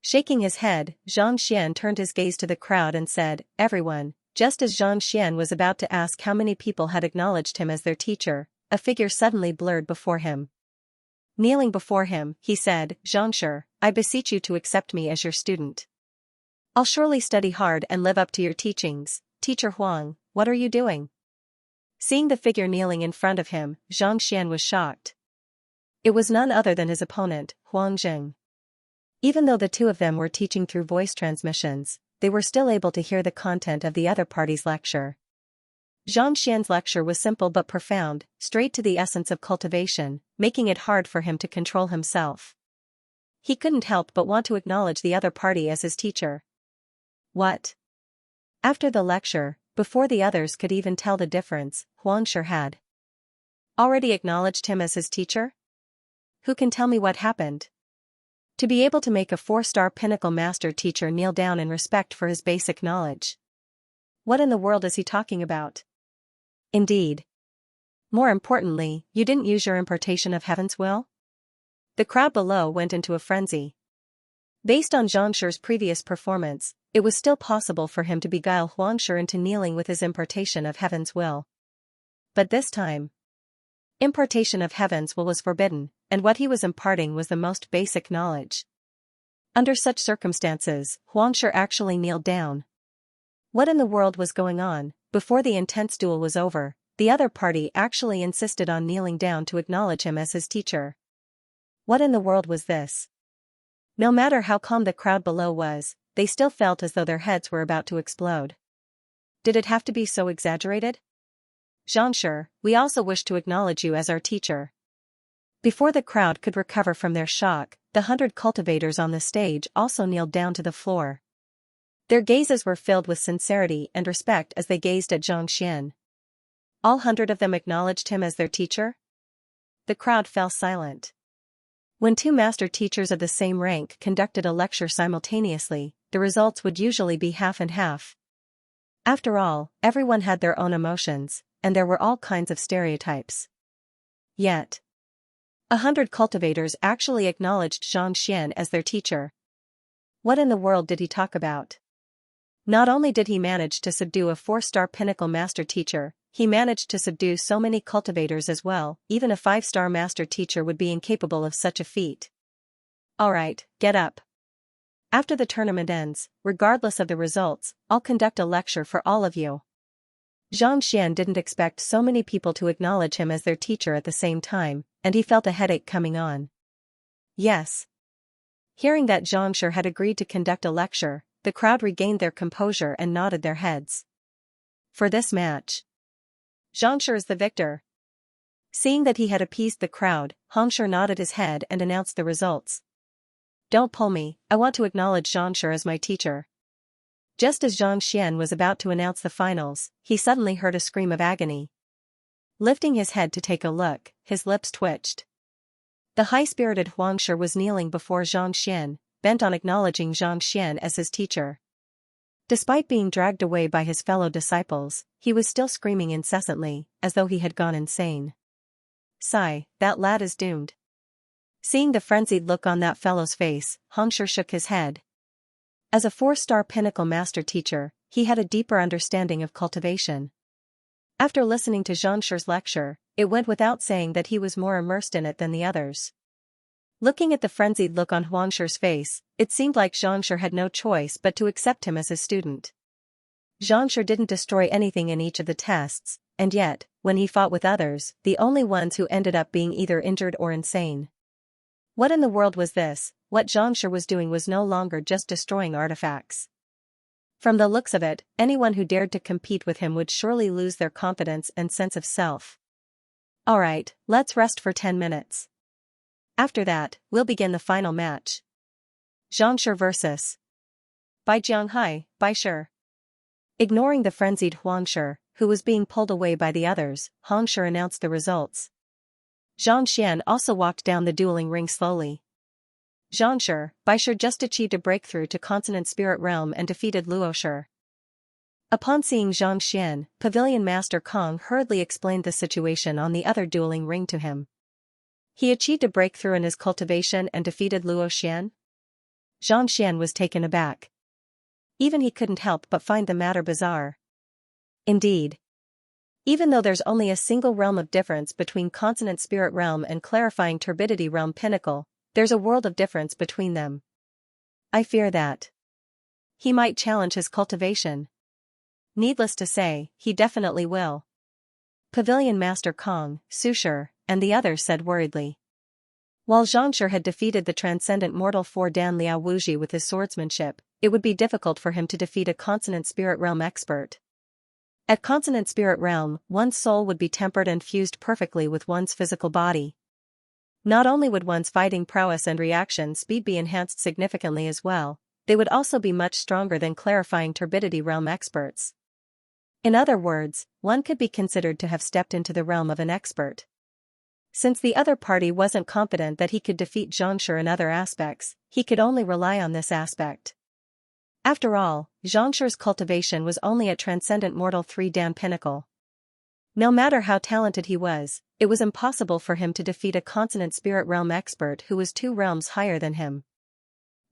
Shaking his head, Xianxia turned his gaze to the crowd and said, "Everyone." Just as Xianxia was about to ask how many people had acknowledged him as their teacher, a figure suddenly blurred before him. Kneeling before him, he said, "Xianxia, I beseech you to accept me as your student. I'll surely study hard and live up to your teachings." "Teacher Huang, what are you doing?" Seeing the figure kneeling in front of him, Xianxia was shocked. It was none other than his opponent, Huang Jing. Even though the two of them were teaching through voice transmissions, they were still able to hear the content of the other party's lecture. Xianxia's lecture was simple but profound, straight to the essence of cultivation, making it hard for him to control himself. He couldn't help but want to acknowledge the other party as his teacher. What? After the lecture, before the others could even tell the difference, Huangshi had already acknowledged him as his teacher? Who can tell me what happened? To be able to make a 4-star pinnacle master teacher kneel down in respect for his basic knowledge. What in the world is he talking about? Indeed. More importantly, you didn't use your impartation of heaven's will? The crowd below went into a frenzy. Based on Xianxi's previous performance, it was still possible for him to beguile Huangshi into kneeling with his impartation of heaven's will. But this time, impartation of heaven's will was forbidden, and what he was imparting was the most basic knowledge. Under such circumstances, Huangshi actually kneeled down. What in the world was going on? Before the intense duel was over, the other party actually insisted on kneeling down to acknowledge him as his teacher. What in the world was this? No matter how calm the crowd below was, they still felt as though their heads were about to explode. Did it have to be so exaggerated? "Xianxia, we also wish to acknowledge you as our teacher." Before the crowd could recover from their shock, the 100 cultivators on the stage also kneeled down to the floor. Their gazes were filled with sincerity and respect as they gazed at Xianxia. All 100 of them acknowledged him as their teacher? The crowd fell silent. When two master teachers of the same rank conducted a lecture simultaneously, the results would usually be half and half. After all, everyone had their own emotions, and there were all kinds of stereotypes. Yet 100 cultivators actually acknowledged Xianxia as their teacher. What in the world did he talk about? Not only did he manage to subdue a 4-star pinnacle master teacher, he managed to subdue so many cultivators as well. Even a 5-star master teacher would be incapable of such a feat. Alright, get up. After the tournament ends, regardless of the results, I'll conduct a lecture for all of you. Xianxia didn't expect so many people to acknowledge him as their teacher at the same time, and he felt a headache coming on. Yes. Hearing that Xianxia had agreed to conduct a lecture, the crowd regained their composure and nodded their heads. For this match, Xianxia is the victor. Seeing that he had appeased the crowd, Huangshi nodded his head and announced the results. Don't pull me, I want to acknowledge Xianxia as my teacher. Just as Xianxia was about to announce the finals, he suddenly heard a scream of agony. Lifting his head to take a look, his lips twitched. The high-spirited Huangshi was kneeling before Xianxia, bent on acknowledging Xianxia as his teacher. Despite being dragged away by his fellow disciples, he was still screaming incessantly, as though he had gone insane. Sigh, that lad is doomed. Seeing the frenzied look on that fellow's face, Huangshi shook his head. As a 4-star pinnacle master teacher, he had a deeper understanding of cultivation. After listening to Xianxi's lecture, it went without saying that he was more immersed in it than the others. Looking at the frenzied look on Huangxi's face, it seemed like Xianxia had no choice but to accept him as his student. Xianxia didn't destroy anything in each of the tests, and yet, when he fought with others, the only ones who ended up being either injured or insane. What in the world was this? What Xianxia was doing was no longer just destroying artifacts. From the looks of it, anyone who dared to compete with him would surely lose their confidence and sense of self. Alright, let's rest for 10 minutes. After that, we'll begin the final match. Xianxia vs. By Jianghai, by Shi. Ignoring the frenzied Huangshi, who was being pulled away by the others, Hongshi announced the results. Xianxia also walked down the dueling ring slowly. Zhangshi, by Shi just achieved a breakthrough to Consonant Spirit Realm and defeated Luoshi. Upon seeing Xianxia, Pavilion Master Kong hurriedly explained the situation on the other dueling ring to him. He achieved a breakthrough in his cultivation and defeated Luoxian? Xianxia was taken aback. Even he couldn't help but find the matter bizarre. Indeed. Even though there's only a single realm of difference between Consonant Spirit Realm and Clarifying Turbidity Realm Pinnacle, there's a world of difference between them. I fear that he might challenge his cultivation. Needless to say, he definitely will. Pavilion Master Kong, Sushi, and the others said worriedly. While Zhangshi had defeated the transcendent mortal 4 Dan Liao Wuji with his swordsmanship, it would be difficult for him to defeat a Consonant Spirit Realm expert. At Consonant Spirit Realm, one's soul would be tempered and fused perfectly with one's physical body. Not only would one's fighting prowess and reaction speed be enhanced significantly as well, they would also be much stronger than Clarifying Turbidity Realm experts. In other words, one could be considered to have stepped into the realm of an expert. Since the other party wasn't confident that he could defeat Zhangshi in other aspects, he could only rely on this aspect. After all, Zhangshi's cultivation was only at Transcendent Mortal 3 Dan Pinnacle. No matter how talented he was, it was impossible for him to defeat a Consonant Spirit Realm expert who was 2 realms higher than him.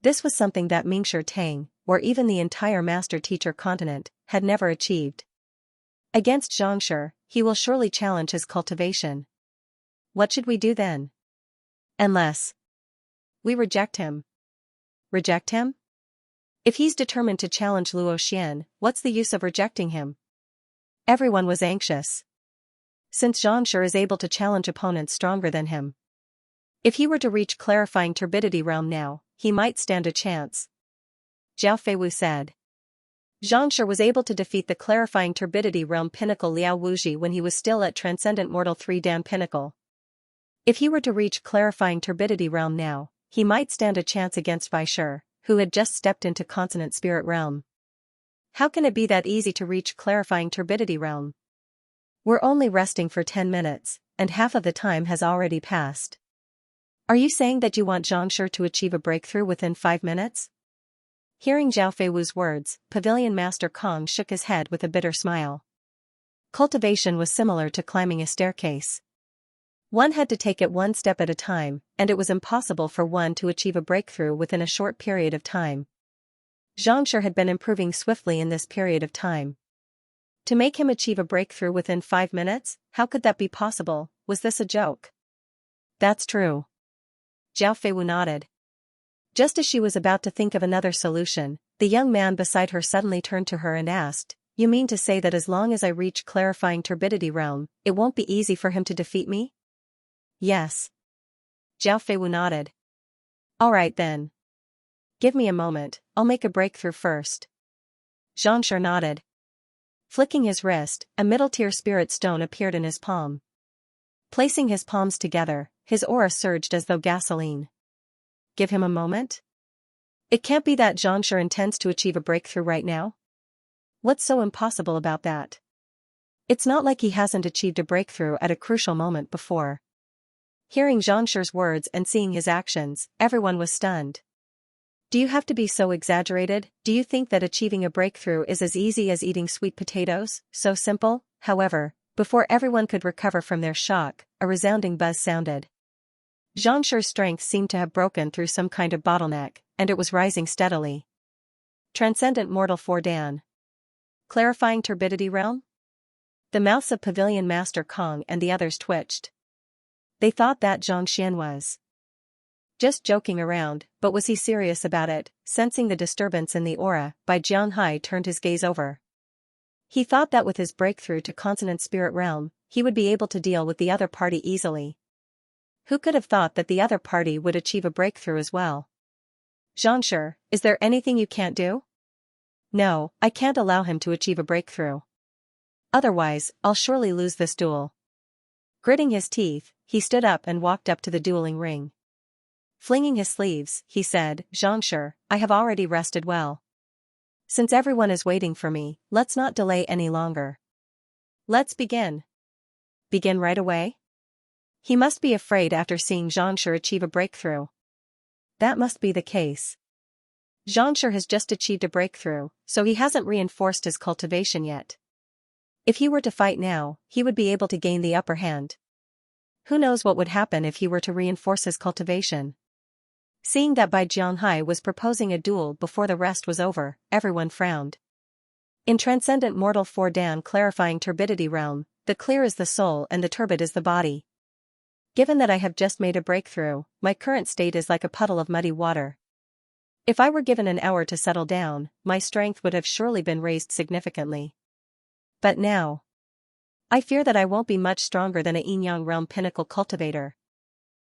This was something that Mingshi Tang, or even the entire Master-Teacher continent, had never achieved. Against Zhangshi, he will surely challenge his cultivation. What should we do then? Unless we reject him. Reject him? If he's determined to challenge Luoxian, what's the use of rejecting him? Everyone was anxious. Since Zhangshi is able to challenge opponents stronger than him. If he were to reach Clarifying Turbidity Realm now, he might stand a chance. Zhao Feiwu said. Zhangshi was able to defeat the Clarifying Turbidity Realm Pinnacle Liao Wuji when he was still at Transcendent Mortal 3 Dan Pinnacle. If he were to reach Clarifying Turbidity Realm now, he might stand a chance against Bai Shi, who had just stepped into Consonant Spirit Realm. How can it be that easy to reach Clarifying Turbidity Realm? We're only resting for 10 minutes, and half of the time has already passed. Are you saying that you want Zhangshi to achieve a breakthrough within 5 minutes? Hearing Zhao Feiwu's words, Pavilion Master Kong shook his head with a bitter smile. Cultivation was similar to climbing a staircase. One had to take it one step at a time, and it was impossible for one to achieve a breakthrough within a short period of time. Zhangshi had been improving swiftly in this period of time. To make him achieve a breakthrough within 5 minutes, how could that be possible? Was this a joke? That's true. Zhao Feiwu nodded. Just as she was about to think of another solution, the young man beside her suddenly turned to her and asked, "You mean to say that as long as I reach Clarifying Turbidity Realm, it won't be easy for him to defeat me?" Yes. Zhao Feiwu nodded. All right then. Give me a moment, I'll make a breakthrough first. Zhangshi nodded. Flicking his wrist, a middle-tier spirit stone appeared in his palm. Placing his palms together, his aura surged as though gasoline. Give him a moment? It can't be that Zhangshi intends to achieve a breakthrough right now? What's so impossible about that? It's not like he hasn't achieved a breakthrough at a crucial moment before. Hearing Zhangshi's words and seeing his actions, everyone was stunned. Do you have to be so exaggerated? Do you think that achieving a breakthrough is as easy as eating sweet potatoes? So simple? However, before everyone could recover from their shock, a resounding buzz sounded. Zhangshi's strength seemed to have broken through some kind of bottleneck, and it was rising steadily. Transcendent Mortal 4 Dan. Clarifying Turbidity Realm? The mouths of Pavilion Master Kong and the others twitched. They thought that Zhangxian was just joking around, but was he serious about it? Sensing the disturbance in the aura, Bai Jianghai turned his gaze over. He thought that with his breakthrough to Consonant Spirit Realm, he would be able to deal with the other party easily. Who could have thought that the other party would achieve a breakthrough as well? Zhangshi, is there anything you can't do? No, I can't allow him to achieve a breakthrough. Otherwise, I'll surely lose this duel. Gritting his teeth, he stood up and walked up to the dueling ring. Flinging his sleeves, he said, Zhangshi, I have already rested well. Since everyone is waiting for me, let's not delay any longer. Let's begin. Begin right away? He must be afraid after seeing Xianxia achieve a breakthrough. That must be the case. Xianxia has just achieved a breakthrough, so he hasn't reinforced his cultivation yet. If he were to fight now, he would be able to gain the upper hand. Who knows what would happen if he were to reinforce his cultivation? Seeing that Bai Jianghai was proposing a duel before the rest was over, everyone frowned. In Transcendent Mortal 4 Dan Clarifying Turbidity Realm, the clear is the soul and the turbid is the body. Given that I have just made a breakthrough, my current state is like a puddle of muddy water. If I were given an hour to settle down, my strength would have surely been raised significantly. But now, I fear that I won't be much stronger than a yin-yang realm pinnacle cultivator.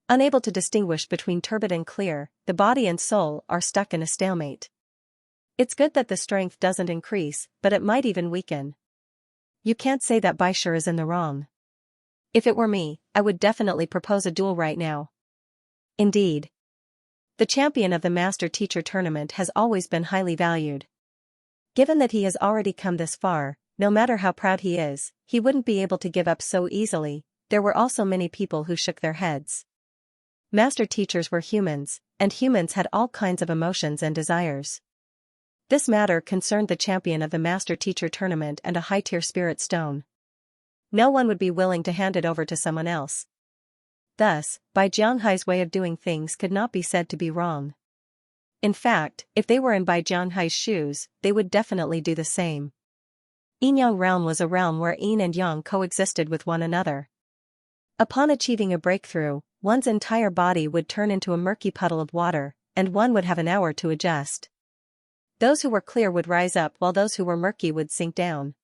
Unable to distinguish between turbid and clear, the body and soul are stuck in a stalemate. It's good that the strength doesn't increase, but it might even weaken. You can't say that Baishur is in the wrong. If it were me, I would definitely propose a duel right now. Indeed. The champion of the Master Teacher Tournament has always been highly valued. Given that he has already come this far, no matter how proud he is, he wouldn't be able to give up so easily. There were also many people who shook their heads. Master teachers were humans, and humans had all kinds of emotions and desires. This matter concerned the champion of the Master Teacher Tournament and a high-tier spirit stone. No one would be willing to hand it over to someone else. Thus, Bai Jianghai's way of doing things could not be said to be wrong. In fact, if they were in Bai Jianghai's shoes, they would definitely do the same. Yin-yang realm was a realm where yin and yang coexisted with one another. Upon achieving a breakthrough, one's entire body would turn into a murky puddle of water, and one would have an hour to adjust. Those who were clear would rise up while those who were murky would sink down.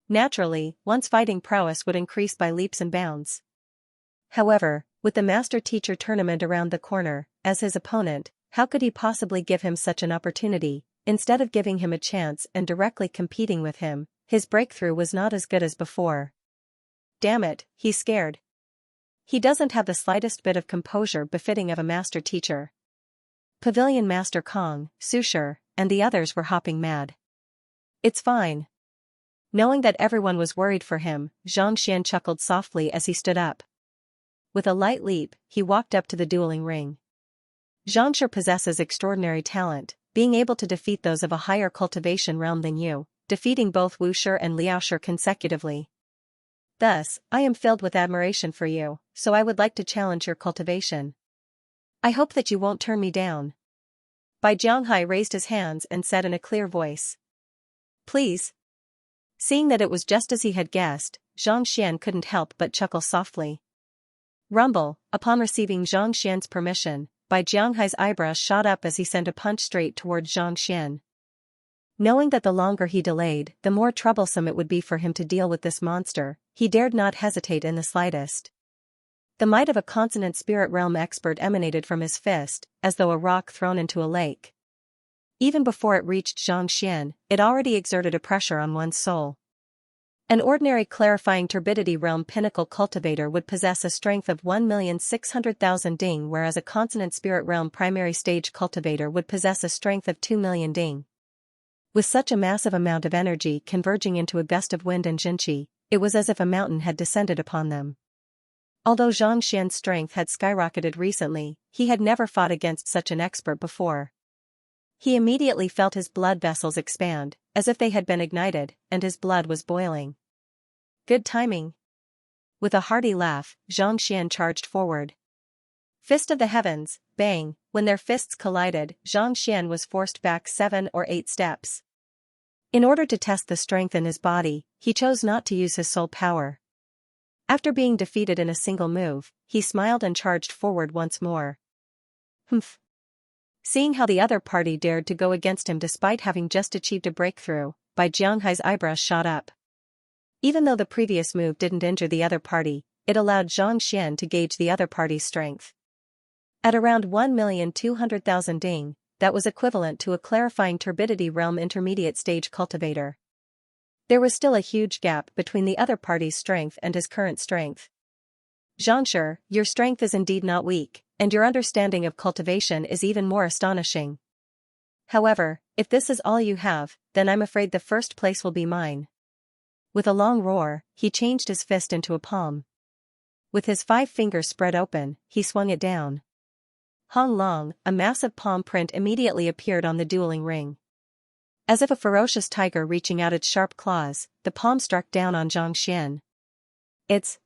Naturally, one's fighting prowess would increase by leaps and bounds. However, with the Master Teacher Tournament around the corner, as his opponent, how could he possibly give him such an opportunity? Instead of giving him a chance and directly competing with him, his breakthrough was not as good as before. Damn it, he's scared. He doesn't have the slightest bit of composure befitting of a master teacher. Pavilion Master Kong, Sushir, and the others were hopping mad. It's fine. Knowing that everyone was worried for him, Xianxia chuckled softly as he stood up. With a light leap, he walked up to the dueling ring. Xianxia possesses extraordinary talent, being able to defeat those of a higher cultivation realm than you, defeating both Wushir and Liaoshir consecutively. Thus, I am filled with admiration for you, so I would like to challenge your cultivation. I hope that you won't turn me down. Bai Jianghai raised his hands and said in a clear voice. Please. Seeing that it was just as he had guessed, Xianxia couldn't help but chuckle softly. Rumble, upon receiving Xianxia's permission, Bai Jianghai's eyebrows shot up as he sent a punch straight toward Xianxia. Knowing that the longer he delayed, the more troublesome it would be for him to deal with this monster, he dared not hesitate in the slightest. The might of a consonant spirit realm expert emanated from his fist, as though a rock thrown into a lake. Even before it reached Xianxia, it already exerted a pressure on one's soul. An ordinary clarifying turbidity realm pinnacle cultivator would possess a strength of 1,600,000 ding, whereas a consonant spirit realm primary stage cultivator would possess a strength of 2 million ding. With such a massive amount of energy converging into a gust of wind and jinqi, it was as if a mountain had descended upon them. Although Xianxia's strength had skyrocketed recently, he had never fought against such an expert before. He immediately felt his blood vessels expand, as if they had been ignited, and his blood was boiling. Good timing. With a hearty laugh, Xianxia charged forward. Fist of the heavens, bang, when their fists collided, Xianxia was forced back 7 or 8 steps. In order to test the strength in his body, he chose not to use his soul power. After being defeated in a single move, he smiled and charged forward once more. Humph. Seeing how the other party dared to go against him despite having just achieved a breakthrough, Bai Jianghai's eyebrows shot up. Even though the previous move didn't injure the other party, it allowed Xianxia to gauge the other party's strength. At around 1,200,000 ding, that was equivalent to a clarifying turbidity realm intermediate stage cultivator. There was still a huge gap between the other party's strength and his current strength. Xianxia, your strength is indeed not weak, and your understanding of cultivation is even more astonishing. However, if this is all you have, then I'm afraid the first place will be mine. With a long roar, he changed his fist into a palm. With his 5 fingers spread open, he swung it down. Hong Long, a massive palm print immediately appeared on the dueling ring. As if a ferocious tiger reaching out its sharp claws, the palm struck down on Xianxia. It's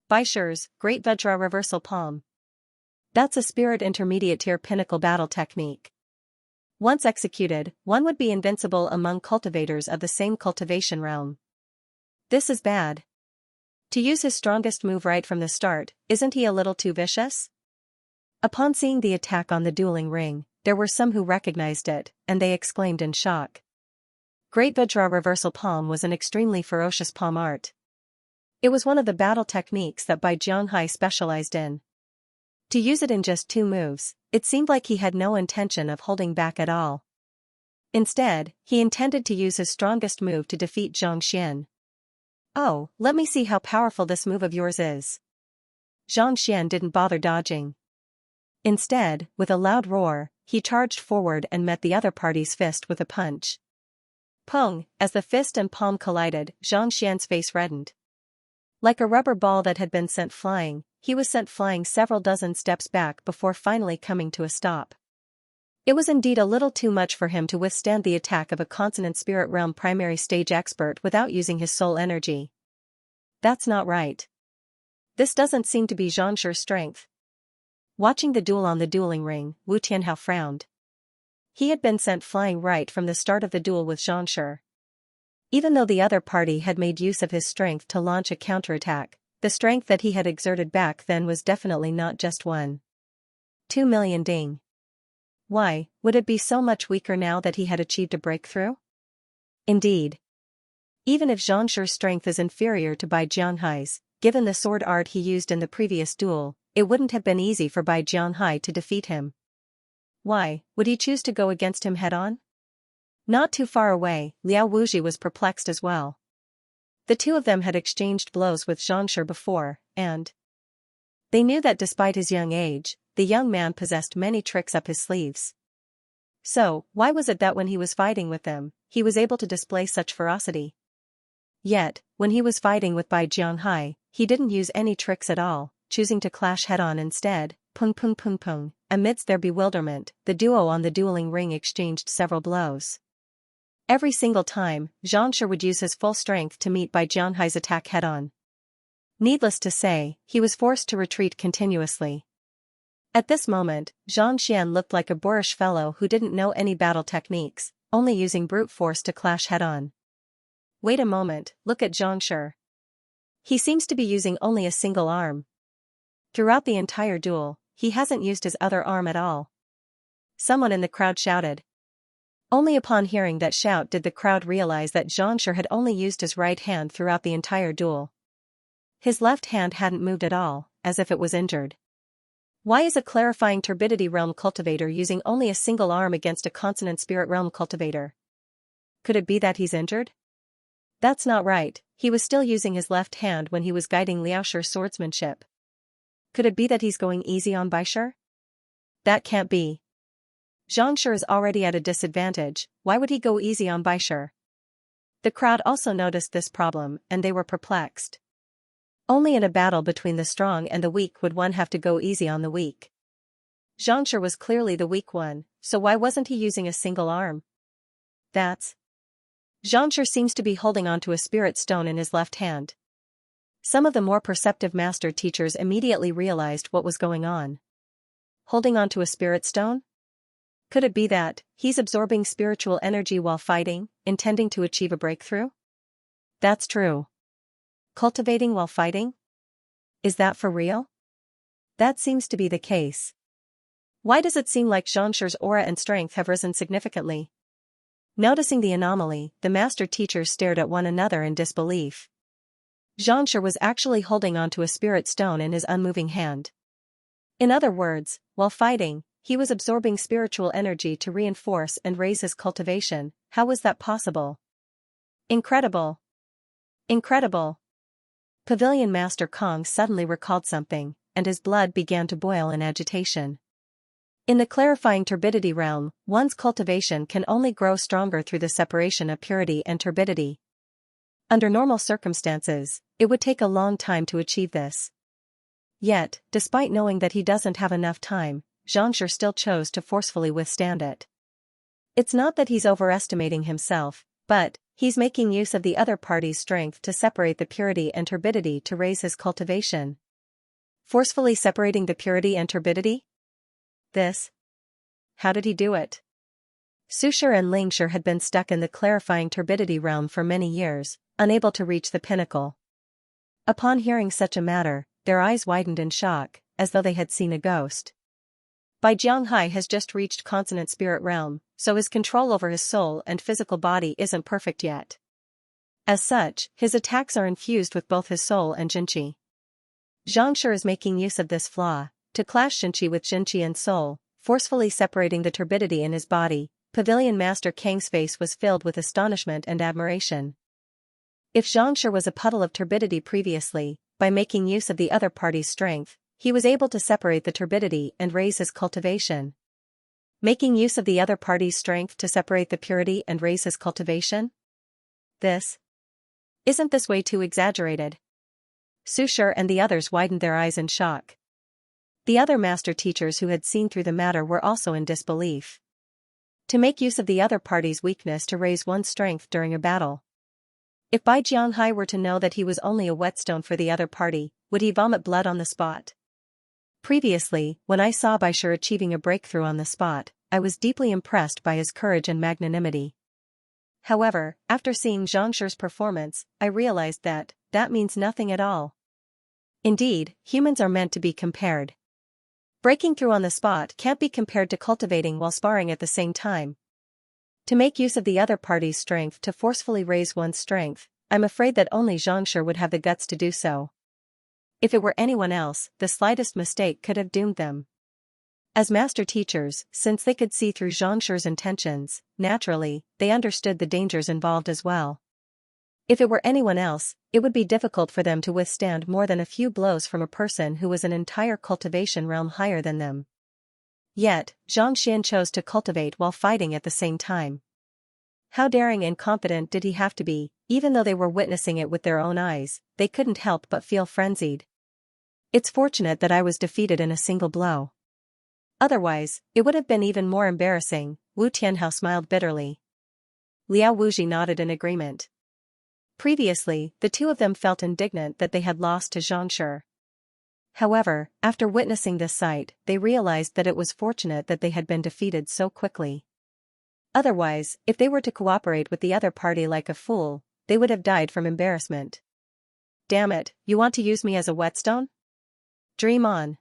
Baisher's Great Vajra Reversal Palm. That's a spirit intermediate tier pinnacle battle technique. Once executed, one would be invincible among cultivators of the same cultivation realm. This is bad. To use his strongest move right from the start, isn't he a little too vicious? Upon seeing the attack on the dueling ring, there were some who recognized it, and they exclaimed in shock. Great Vajra Reversal Palm was an extremely ferocious palm art. It was one of the battle techniques that Bai Jianghai specialized in. To use it in just 2 moves, it seemed like he had no intention of holding back at all. Instead, he intended to use his strongest move to defeat Xianxia. Oh, let me see how powerful this move of yours is. Xianxia didn't bother dodging. Instead, with a loud roar, he charged forward and met the other party's fist with a punch. Pong! As the fist and palm collided, Xianxia's face reddened. Like a rubber ball that had been sent flying, he was sent flying several dozen steps back before finally coming to a stop. It was indeed a little too much for him to withstand the attack of a consonant spirit realm primary stage expert without using his soul energy. That's not right. This doesn't seem to be Xianxia's strength. Watching the duel on the dueling ring, Wu Tianhao frowned. He had been sent flying right from the start of the duel with Xianxia. Even though the other party had made use of his strength to launch a counterattack, the strength that he had exerted back then was definitely not just 1.2 million ding. Why, would it be so much weaker now that he had achieved a breakthrough? Indeed. Even if Xianxia's strength is inferior to Bai Jianghai's, given the sword art he used in the previous duel, it wouldn't have been easy for Bai Jianghai to defeat him. Why, would he choose to go against him head-on? Not too far away, Liao Wuji was perplexed as well. The two of them had exchanged blows with Xianxia before, and they knew that despite his young age, the young man possessed many tricks up his sleeves. So, why was it that when he was fighting with them, he was able to display such ferocity? Yet, when he was fighting with Bai Jianghai, he didn't use any tricks at all, choosing to clash head-on instead. Pung pung pung pung. Amidst their bewilderment, the duo on the dueling ring exchanged several blows. Every single time, Xianxia would use his full strength to meet Bai Jianghai's attack head-on. Needless to say, he was forced to retreat continuously. At this moment, Xianxia looked like a boorish fellow who didn't know any battle techniques, only using brute force to clash head-on. Wait a moment, look at Xianxia. He seems to be using only a single arm. Throughout the entire duel, he hasn't used his other arm at all. Someone in the crowd shouted. Only upon hearing that shout did the crowd realize that Xianxia had only used his right hand throughout the entire duel. His left hand hadn't moved at all, as if it was injured. Why is a clarifying turbidity realm cultivator using only a single arm against a consonant spirit realm cultivator? Could it be that he's injured? That's not right, he was still using his left hand when he was guiding Liaoshi's swordsmanship. Could it be that he's going easy on Baisher? That can't be. Xianxia is already at a disadvantage, why would he go easy on Baisher? The crowd also noticed this problem, and they were perplexed. Only in a battle between the strong and the weak would one have to go easy on the weak. Xianxia was clearly the weak one, so why wasn't he using a single arm? Xianxia seems to be holding onto a spirit stone in his left hand. Some of the more perceptive master teachers immediately realized what was going on. Holding onto a spirit stone? Could it be that he's absorbing spiritual energy while fighting, intending to achieve a breakthrough? That's true. Cultivating while fighting? Is that for real? That seems to be the case. Why does it seem like Xianxia's aura and strength have risen significantly? Noticing the anomaly, the master teachers stared at one another in disbelief. Xianxia was actually holding onto a spirit stone in his unmoving hand. In other words, while fighting, he was absorbing spiritual energy to reinforce and raise his cultivation. How was that possible? Incredible! Incredible! Pavilion Master Kong suddenly recalled something, and his blood began to boil in agitation. In the clarifying turbidity realm, one's cultivation can only grow stronger through the separation of purity and turbidity. Under normal circumstances, it would take a long time to achieve this. Yet, despite knowing that he doesn't have enough time, Xianxia still chose to forcefully withstand it. It's not that he's overestimating himself, but he's making use of the other party's strength to separate the purity and turbidity to raise his cultivation. Forcefully separating the purity and turbidity? How did he do it? Sushir and Lingshir had been stuck in the clarifying turbidity realm for many years, unable to reach the pinnacle. Upon hearing such a matter, their eyes widened in shock, as though they had seen a ghost. Bai Jianghai has just reached consonant spirit realm, so his control over his soul and physical body isn't perfect yet. As such, his attacks are infused with both his soul and Jinqi. Xianxia is making use of this flaw to clash Jinqi with Jinqi and soul, forcefully separating the turbidity in his body. Pavilion Master Kang's face was filled with astonishment and admiration. If Xianxia was a puddle of turbidity previously, by making use of the other party's strength, he was able to separate the turbidity and raise his cultivation. Making use of the other party's strength to separate the purity and raise his cultivation? Isn't this way too exaggerated? Sushir and the others widened their eyes in shock. The other master teachers who had seen through the matter were also in disbelief. To make use of the other party's weakness to raise one's strength during a battle. If Bai Jianghai were to know that he was only a whetstone for the other party, would he vomit blood on the spot? Previously, when I saw Bai Shi achieving a breakthrough on the spot, I was deeply impressed by his courage and magnanimity. However, after seeing Xianxia's performance, I realized that means nothing at all. Indeed, humans are meant to be compared. Breaking through on the spot can't be compared to cultivating while sparring at the same time. To make use of the other party's strength to forcefully raise one's strength, I'm afraid that only Xianxia would have the guts to do so. If it were anyone else, the slightest mistake could have doomed them. As master teachers, since they could see through Xianxia's intentions, naturally, they understood the dangers involved as well. If it were anyone else, it would be difficult for them to withstand more than a few blows from a person who was an entire cultivation realm higher than them. Yet, Zhang Xian chose to cultivate while fighting at the same time. How daring and confident did he have to be? Even though they were witnessing it with their own eyes, they couldn't help but feel frenzied. It's fortunate that I was defeated in a single blow. Otherwise, it would have been even more embarrassing. Wu Tianhao smiled bitterly. Liao Wuji nodded in agreement. Previously, the two of them felt indignant that they had lost to Xianxia. However, after witnessing this sight, they realized that it was fortunate that they had been defeated so quickly. Otherwise, if they were to cooperate with the other party like a fool, they would have died from embarrassment. Damn it, you want to use me as a whetstone? Dream on.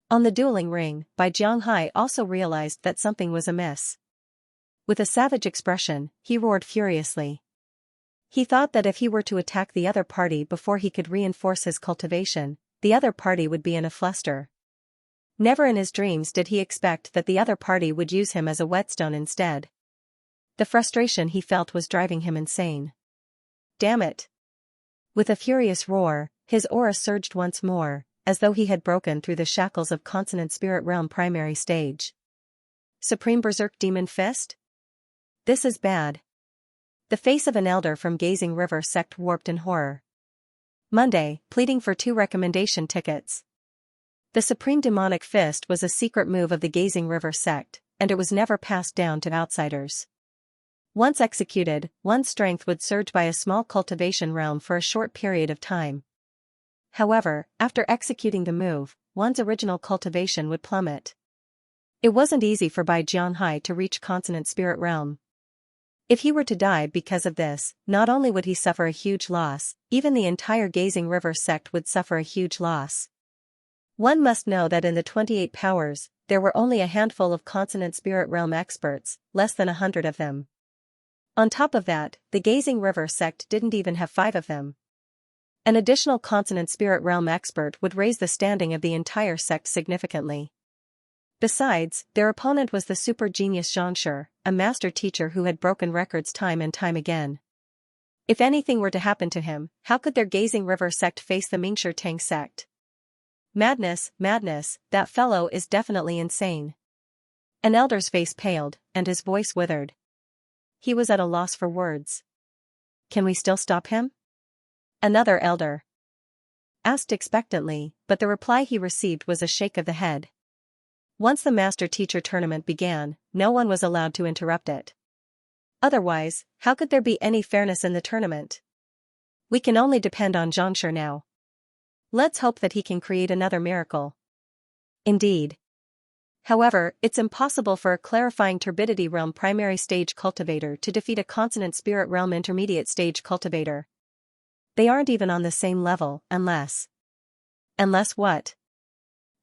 On the dueling ring, Bai Jianghai also realized that something was amiss. With a savage expression, he roared furiously. He thought that if he were to attack the other party before he could reinforce his cultivation, the other party would be in a fluster. Never in his dreams did he expect that the other party would use him as a whetstone instead. The frustration he felt was driving him insane. Damn it! With a furious roar, his aura surged once more, as though he had broken through the shackles of Consonant Spirit Realm primary stage. Supreme Berserk Demon Fist? This is bad. The face of an elder from Gazing River sect warped in horror. Monday, pleading for 2 recommendation tickets. The Supreme Demonic Fist was a secret move of the Gazing River sect, and it was never passed down to outsiders. Once executed, one's strength would surge by a small cultivation realm for a short period of time. However, after executing the move, one's original cultivation would plummet. It wasn't easy for Bai Jianhai to reach Consonant Spirit Realm. If he were to die because of this, not only would he suffer a huge loss, even the entire Gazing River sect would suffer a huge loss. One must know that in the 28 powers, there were only a handful of Consonant Spirit Realm experts, less than 100 of them. On top of that, the Gazing River sect didn't even have 5 of them. An additional Consonant Spirit Realm expert would raise the standing of the entire sect significantly. Besides, their opponent was the super genius Xianxia, a master teacher who had broken records time and time again. If anything were to happen to him, how could their Gazing River sect face the Mingshi Tang sect? Madness, madness, that fellow is definitely insane. An elder's face paled, and his voice withered. He was at a loss for words. Can we still stop him? Another elder asked expectantly, but the reply he received was a shake of the head. Once the master-teacher tournament began, no one was allowed to interrupt it. Otherwise, how could there be any fairness in the tournament? We can only depend on Xianxia now. Let's hope that he can create another miracle. Indeed. However, it's impossible for a clarifying turbidity realm primary stage cultivator to defeat a consonant spirit realm intermediate stage cultivator. They aren't even on the same level, unless. Unless what?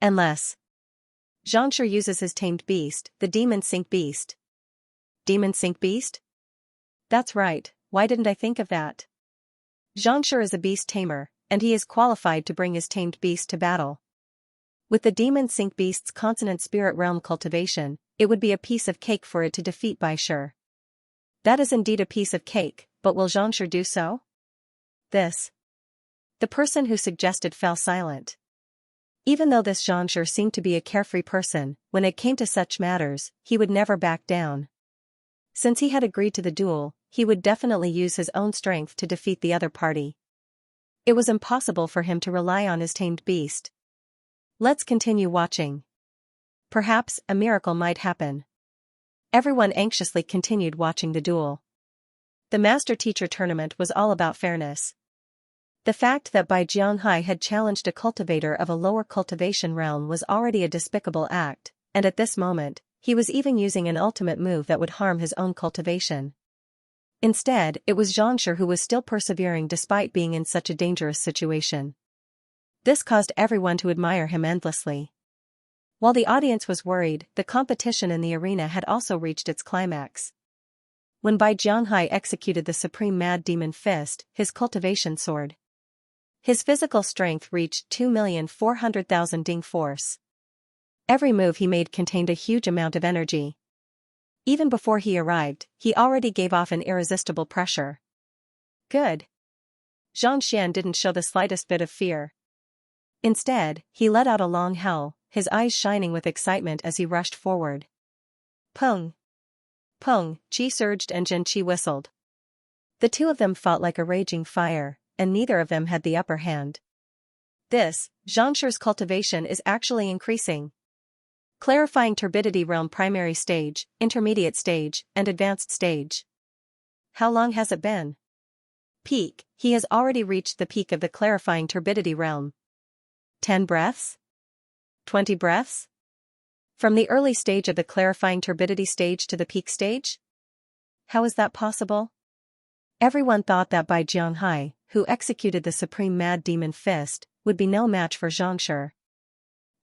Unless Xianxia uses his tamed beast, the Demon Sync Beast. Demon Sync Beast? That's right, why didn't I think of that? Xianxia is a beast tamer, and he is qualified to bring his tamed beast to battle. With the Demon Sync Beast's consonant spirit realm cultivation, it would be a piece of cake for it to defeat Bai Shi. That is indeed a piece of cake, but will Xianxia do so? The person who suggested fell silent. Even though this Xianxia seemed to be a carefree person, when it came to such matters, he would never back down. Since he had agreed to the duel, he would definitely use his own strength to defeat the other party. It was impossible for him to rely on his tamed beast. Let's continue watching. Perhaps a miracle might happen. Everyone anxiously continued watching the duel. The master-teacher tournament was all about fairness. The fact that Bai Jianghai had challenged a cultivator of a lower cultivation realm was already a despicable act, and at this moment, he was even using an ultimate move that would harm his own cultivation. Instead, it was Xianxia who was still persevering despite being in such a dangerous situation. This caused everyone to admire him endlessly. While the audience was worried, the competition in the arena had also reached its climax. When Bai Jianghai executed the supreme mad demon fist, his cultivation soared. His physical strength reached 2,400,000 ding force. Every move he made contained a huge amount of energy. Even before he arrived, he already gave off an irresistible pressure. Good. Zhang Xian didn't show the slightest bit of fear. Instead, he let out a long howl, his eyes shining with excitement as he rushed forward. Peng! Peng! Qi surged and Zhen Qi whistled. The two of them fought like a raging fire, and neither of them had the upper hand. This, Xianxia's cultivation is actually increasing. Clarifying turbidity realm primary stage, intermediate stage, and advanced stage. How long has it been? Peak, he has already reached the peak of the clarifying turbidity realm. 10 breaths? 20 breaths? From the early stage of the clarifying turbidity stage to the peak stage? How is that possible? Everyone thought that Bai Jianghai, who executed the supreme mad demon fist, would be no match for Xianxia.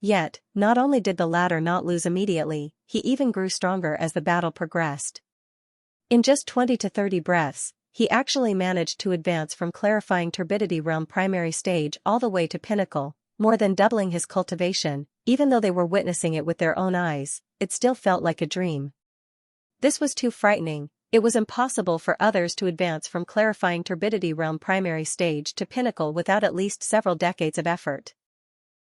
Yet, not only did the latter not lose immediately, he even grew stronger as the battle progressed. In just 20 to 30 breaths, he actually managed to advance from clarifying turbidity realm primary stage all the way to pinnacle, more than doubling his cultivation. Even though they were witnessing it with their own eyes, it still felt like a dream. This was too frightening. It was impossible for others to advance from clarifying turbidity realm primary stage to pinnacle without at least several decades of effort.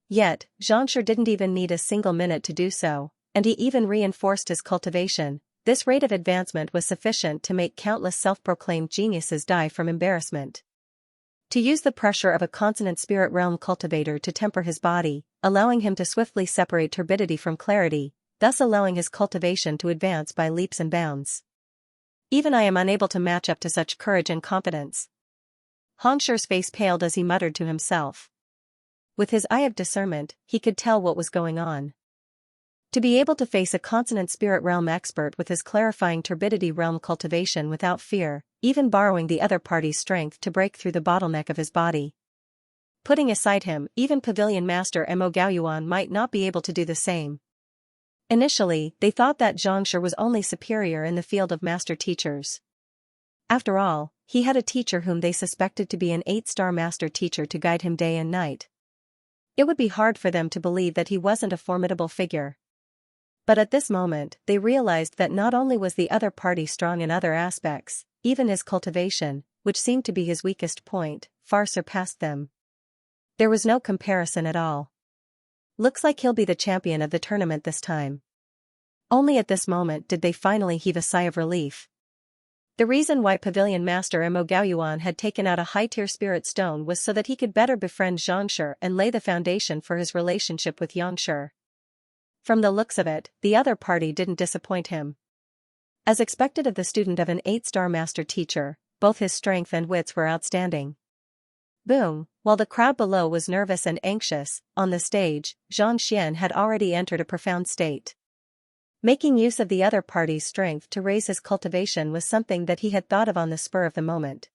Yet, Xianxia didn't even need a single minute to do so, and he even reinforced his cultivation. This rate of advancement was sufficient to make countless self-proclaimed geniuses die from embarrassment. To use the pressure of a consonant spirit realm cultivator to temper his body, allowing him to swiftly separate turbidity from clarity, thus allowing his cultivation to advance by leaps and bounds. Even I am unable to match up to such courage and confidence. Hongshir's face paled as he muttered to himself. With his eye of discernment, he could tell what was going on. To be able to face a consonant spirit realm expert with his clarifying turbidity realm cultivation without fear, even borrowing the other party's strength to break through the bottleneck of his body. Putting aside him, even Pavilion Master Mo Gaoyuan might not be able to do the same. Initially, they thought that Xianxia was only superior in the field of master teachers. After all, he had a teacher whom they suspected to be an 8-star master teacher to guide him day and night. It would be hard for them to believe that he wasn't a formidable figure. But at this moment, they realized that not only was the other party strong in other aspects, even his cultivation, which seemed to be his weakest point, far surpassed them. There was no comparison at all. Looks like he'll be the champion of the tournament this time. Only at this moment did they finally heave a sigh of relief. The reason why Pavilion Master Mo Gaoyuan had taken out a high-tier spirit stone was so that he could better befriend Xianxia and lay the foundation for his relationship with Xianxia. From the looks of it, the other party didn't disappoint him. As expected of the student of an 8-star master teacher, both his strength and wits were outstanding. Boom, while the crowd below was nervous and anxious, on the stage, Xianxia had already entered a profound state. Making use of the other party's strength to raise his cultivation was something that he had thought of on the spur of the moment.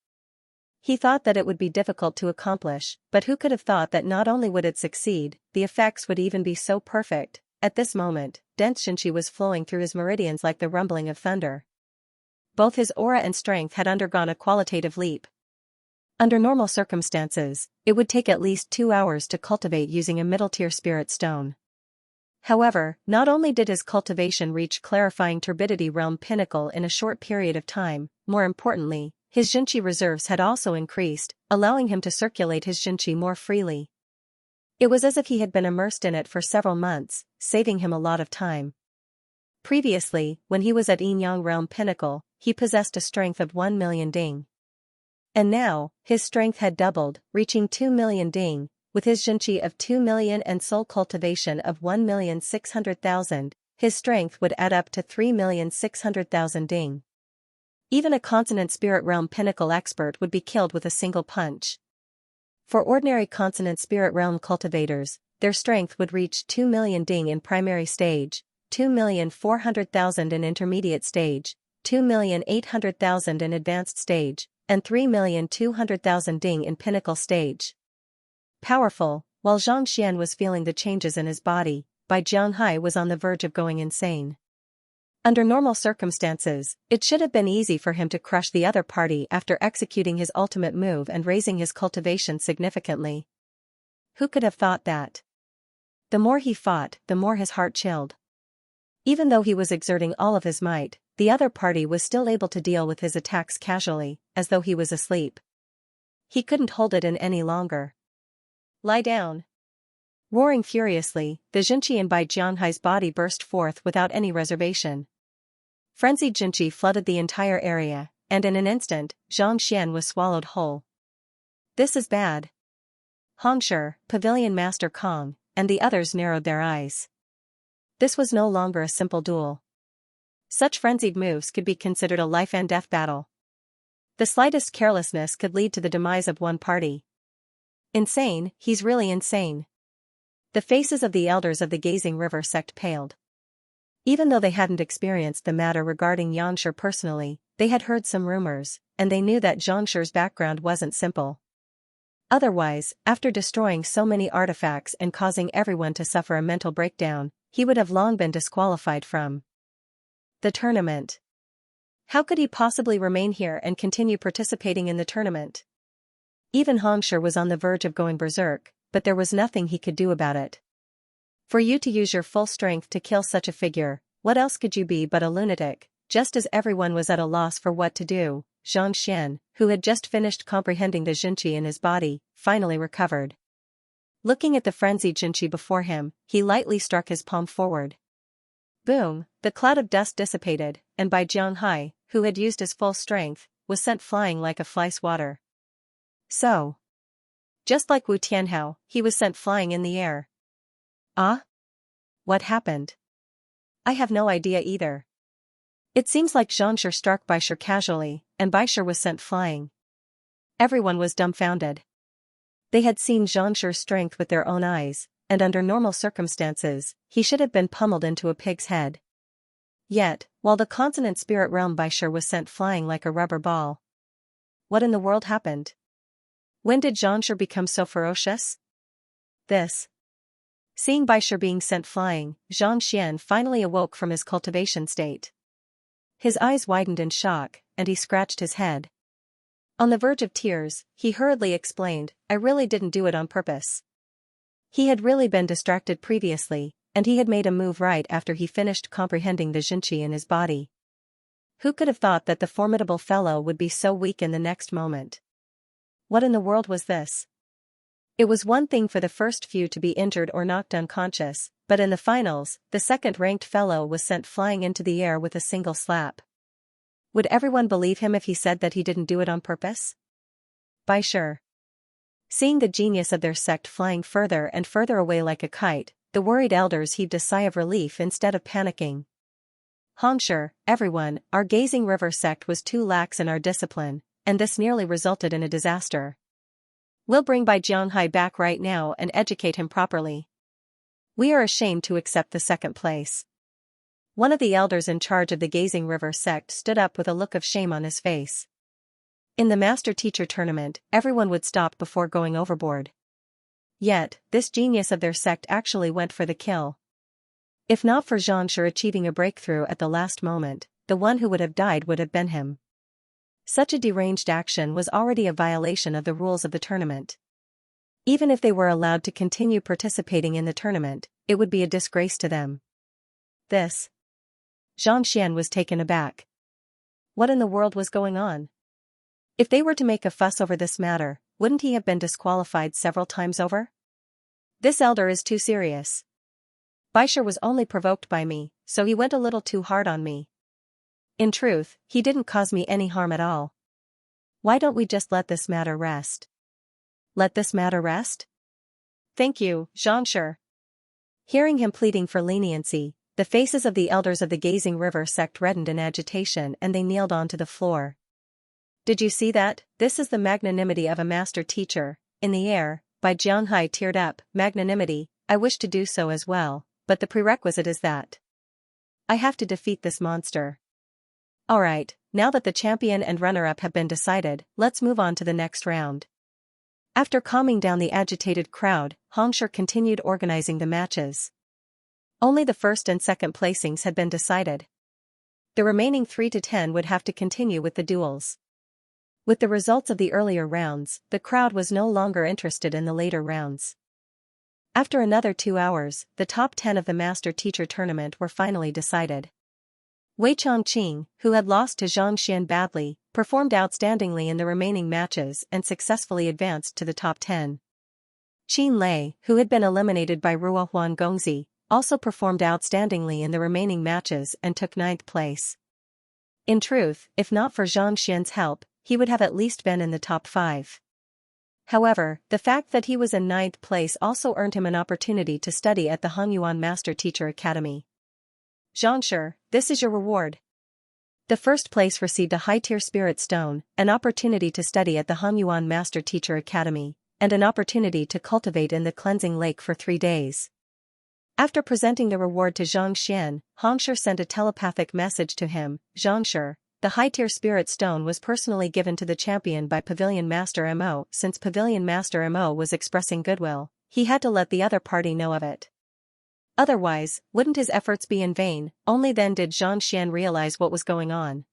He thought that it would be difficult to accomplish, but who could have thought that not only would it succeed, the effects would even be so perfect. At this moment, dense Xianxia was flowing through his meridians like the rumbling of thunder. Both his aura and strength had undergone a qualitative leap. Under normal circumstances, it would take at least 2 hours to cultivate using a middle-tier spirit stone. However, not only did his cultivation reach clarifying turbidity realm pinnacle in a short period of time, more importantly, his Xianxia reserves had also increased, allowing him to circulate his Xianxia more freely. It was as if he had been immersed in it for several months, saving him a lot of time. Previously, when he was at Yin Yang realm pinnacle, he possessed a strength of 1 million ding. And now, his strength had doubled, reaching 2 million ding. With his Xianxia of 2 million and soul cultivation of 1,600,000, his strength would add up to 3,600,000 ding. Even a consonant spirit realm pinnacle expert would be killed with a single punch. For ordinary consonant spirit realm cultivators, their strength would reach 2 million ding in primary stage, 2,400,000 in intermediate stage, 2,800,000 in advanced stage, and 3,200,000 ding in pinnacle stage. Powerful, while Xianxia was feeling the changes in his body, Bai Jianghai was on the verge of going insane. Under normal circumstances, it should have been easy for him to crush the other party after executing his ultimate move and raising his cultivation significantly. Who could have thought that? The more he fought, the more his heart chilled. Even though he was exerting all of his might, the other party was still able to deal with his attacks casually, as though he was asleep. He couldn't hold it in any longer. Lie down. Roaring furiously, the Xianxia in Bai Jianghai's body burst forth without any reservation. Frenzied Xianxia flooded the entire area, and in an instant, Xianxia was swallowed whole. This is bad. Hongshi, Pavilion Master Kong, and the others narrowed their eyes. This was no longer a simple duel. Such frenzied moves could be considered a life-and-death battle. The slightest carelessness could lead to the demise of one party. Insane, he's really insane. The faces of the elders of the Gazing River sect paled. Even though they hadn't experienced the matter regarding Xianxia personally, they had heard some rumors, and they knew that Xianxia's background wasn't simple. Otherwise, after destroying so many artifacts and causing everyone to suffer a mental breakdown, he would have long been disqualified from the tournament. How could he possibly remain here and continue participating in the tournament? Even Hongshi was on the verge of going berserk, but there was nothing he could do about it. For you to use your full strength to kill such a figure, what else could you be but a lunatic? Just as everyone was at a loss for what to do, Xianxia, who had just finished comprehending the Xianxia in his body, finally recovered. Looking at the frenzied Xianxia before him, he lightly struck his palm forward. Boom, the cloud of dust dissipated, and Bai Jianghai, who had used his full strength, was sent flying like a fly swatter. So, just like Wu Tianhao, he was sent flying in the air. Ah? What happened? I have no idea either. It seems like Xianxia struck Baisher casually, and Baisher was sent flying. Everyone was dumbfounded. They had seen Xianxia's strength with their own eyes, and under normal circumstances, he should have been pummeled into a pig's head. Yet, while the consonant spirit realm Baisher was sent flying like a rubber ball. What in the world happened? When did Xianxia become so ferocious? This. Seeing Baisher being sent flying, Xianxia finally awoke from his cultivation state. His eyes widened in shock, and he scratched his head. On the verge of tears, he hurriedly explained, I really didn't do it on purpose. He had really been distracted previously, and he had made a move right after he finished comprehending the Xianxia in his body. Who could have thought that the formidable fellow would be so weak in the next moment? What in the world was this? It was one thing for the first few to be injured or knocked unconscious, But in the finals, the second-ranked fellow was sent flying into the air with a single slap. Would everyone believe him if he said that he didn't do it on purpose? By sure. Seeing the genius of their sect flying further and further away like a kite, the worried elders heaved a sigh of relief instead of panicking. Xianxia, everyone, our Gazing River sect was too lax in our discipline, and this nearly resulted in a disaster. We'll bring Bai Jianghai back right now and educate him properly. We are ashamed to accept the second place. One of the elders in charge of the Gazing River sect stood up with a look of shame on his face. In the master-teacher tournament, everyone would stop before going overboard. Yet, this genius of their sect actually went for the kill. If not for Xianxia achieving a breakthrough at the last moment, the one who would have died would have been him. Such a deranged action was already a violation of the rules of the tournament. Even if they were allowed to continue participating in the tournament, it would be a disgrace to them. This. Xianxia was taken aback. What in the world was going on? If they were to make a fuss over this matter, wouldn't he have been disqualified several times over? This elder is too serious. Baisher was only provoked by me, so he went a little too hard on me. In truth, he didn't cause me any harm at all. Why don't we just let this matter rest? Let this matter rest? Thank you, Xianxia. Hearing him pleading for leniency, the faces of the elders of the Gazing River sect reddened in agitation and they kneeled onto the floor. Did you see that? This is the magnanimity of a master teacher. In the air, Bai Jianghai teared up. Magnanimity, I wish to do so as well, but the prerequisite is that I have to defeat this monster. Alright, now that the champion and runner-up have been decided, let's move on to the next round. After calming down the agitated crowd, Xianxia continued organizing the matches. Only the first and second placings had been decided. The remaining 3 to 10 would have to continue with the duels. With the results of the earlier rounds, the crowd was no longer interested in the later rounds. After another 2 hours, the top 10 of the master-teacher tournament were finally decided. Wei Chongqing, who had lost to Xianxia badly, performed outstandingly in the remaining matches and successfully advanced to the top 10. Qin Lei, who had been eliminated by Ruohuan Gongzi, also performed outstandingly in the remaining matches and took 9th place. In truth, if not for Xianxia's help, he would have at least been in the top 5. However, the fact that he was in 9th place also earned him an opportunity to study at the Hongyuan Master Teacher Academy. Xianxia, this is your reward. The first place received a high-tier spirit stone, an opportunity to study at the Hongyuan Master Teacher Academy, and an opportunity to cultivate in the cleansing lake for 3 days. After presenting the reward to Xianxia, Xianxia sent a telepathic message to him. Xianxia, the high-tier spirit stone was personally given to the champion by Pavilion Master Mo. Since Pavilion Master Mo was expressing goodwill, he had to let the other party know of it. Otherwise, wouldn't his efforts be in vain? Only then did Xianxia realize what was going on.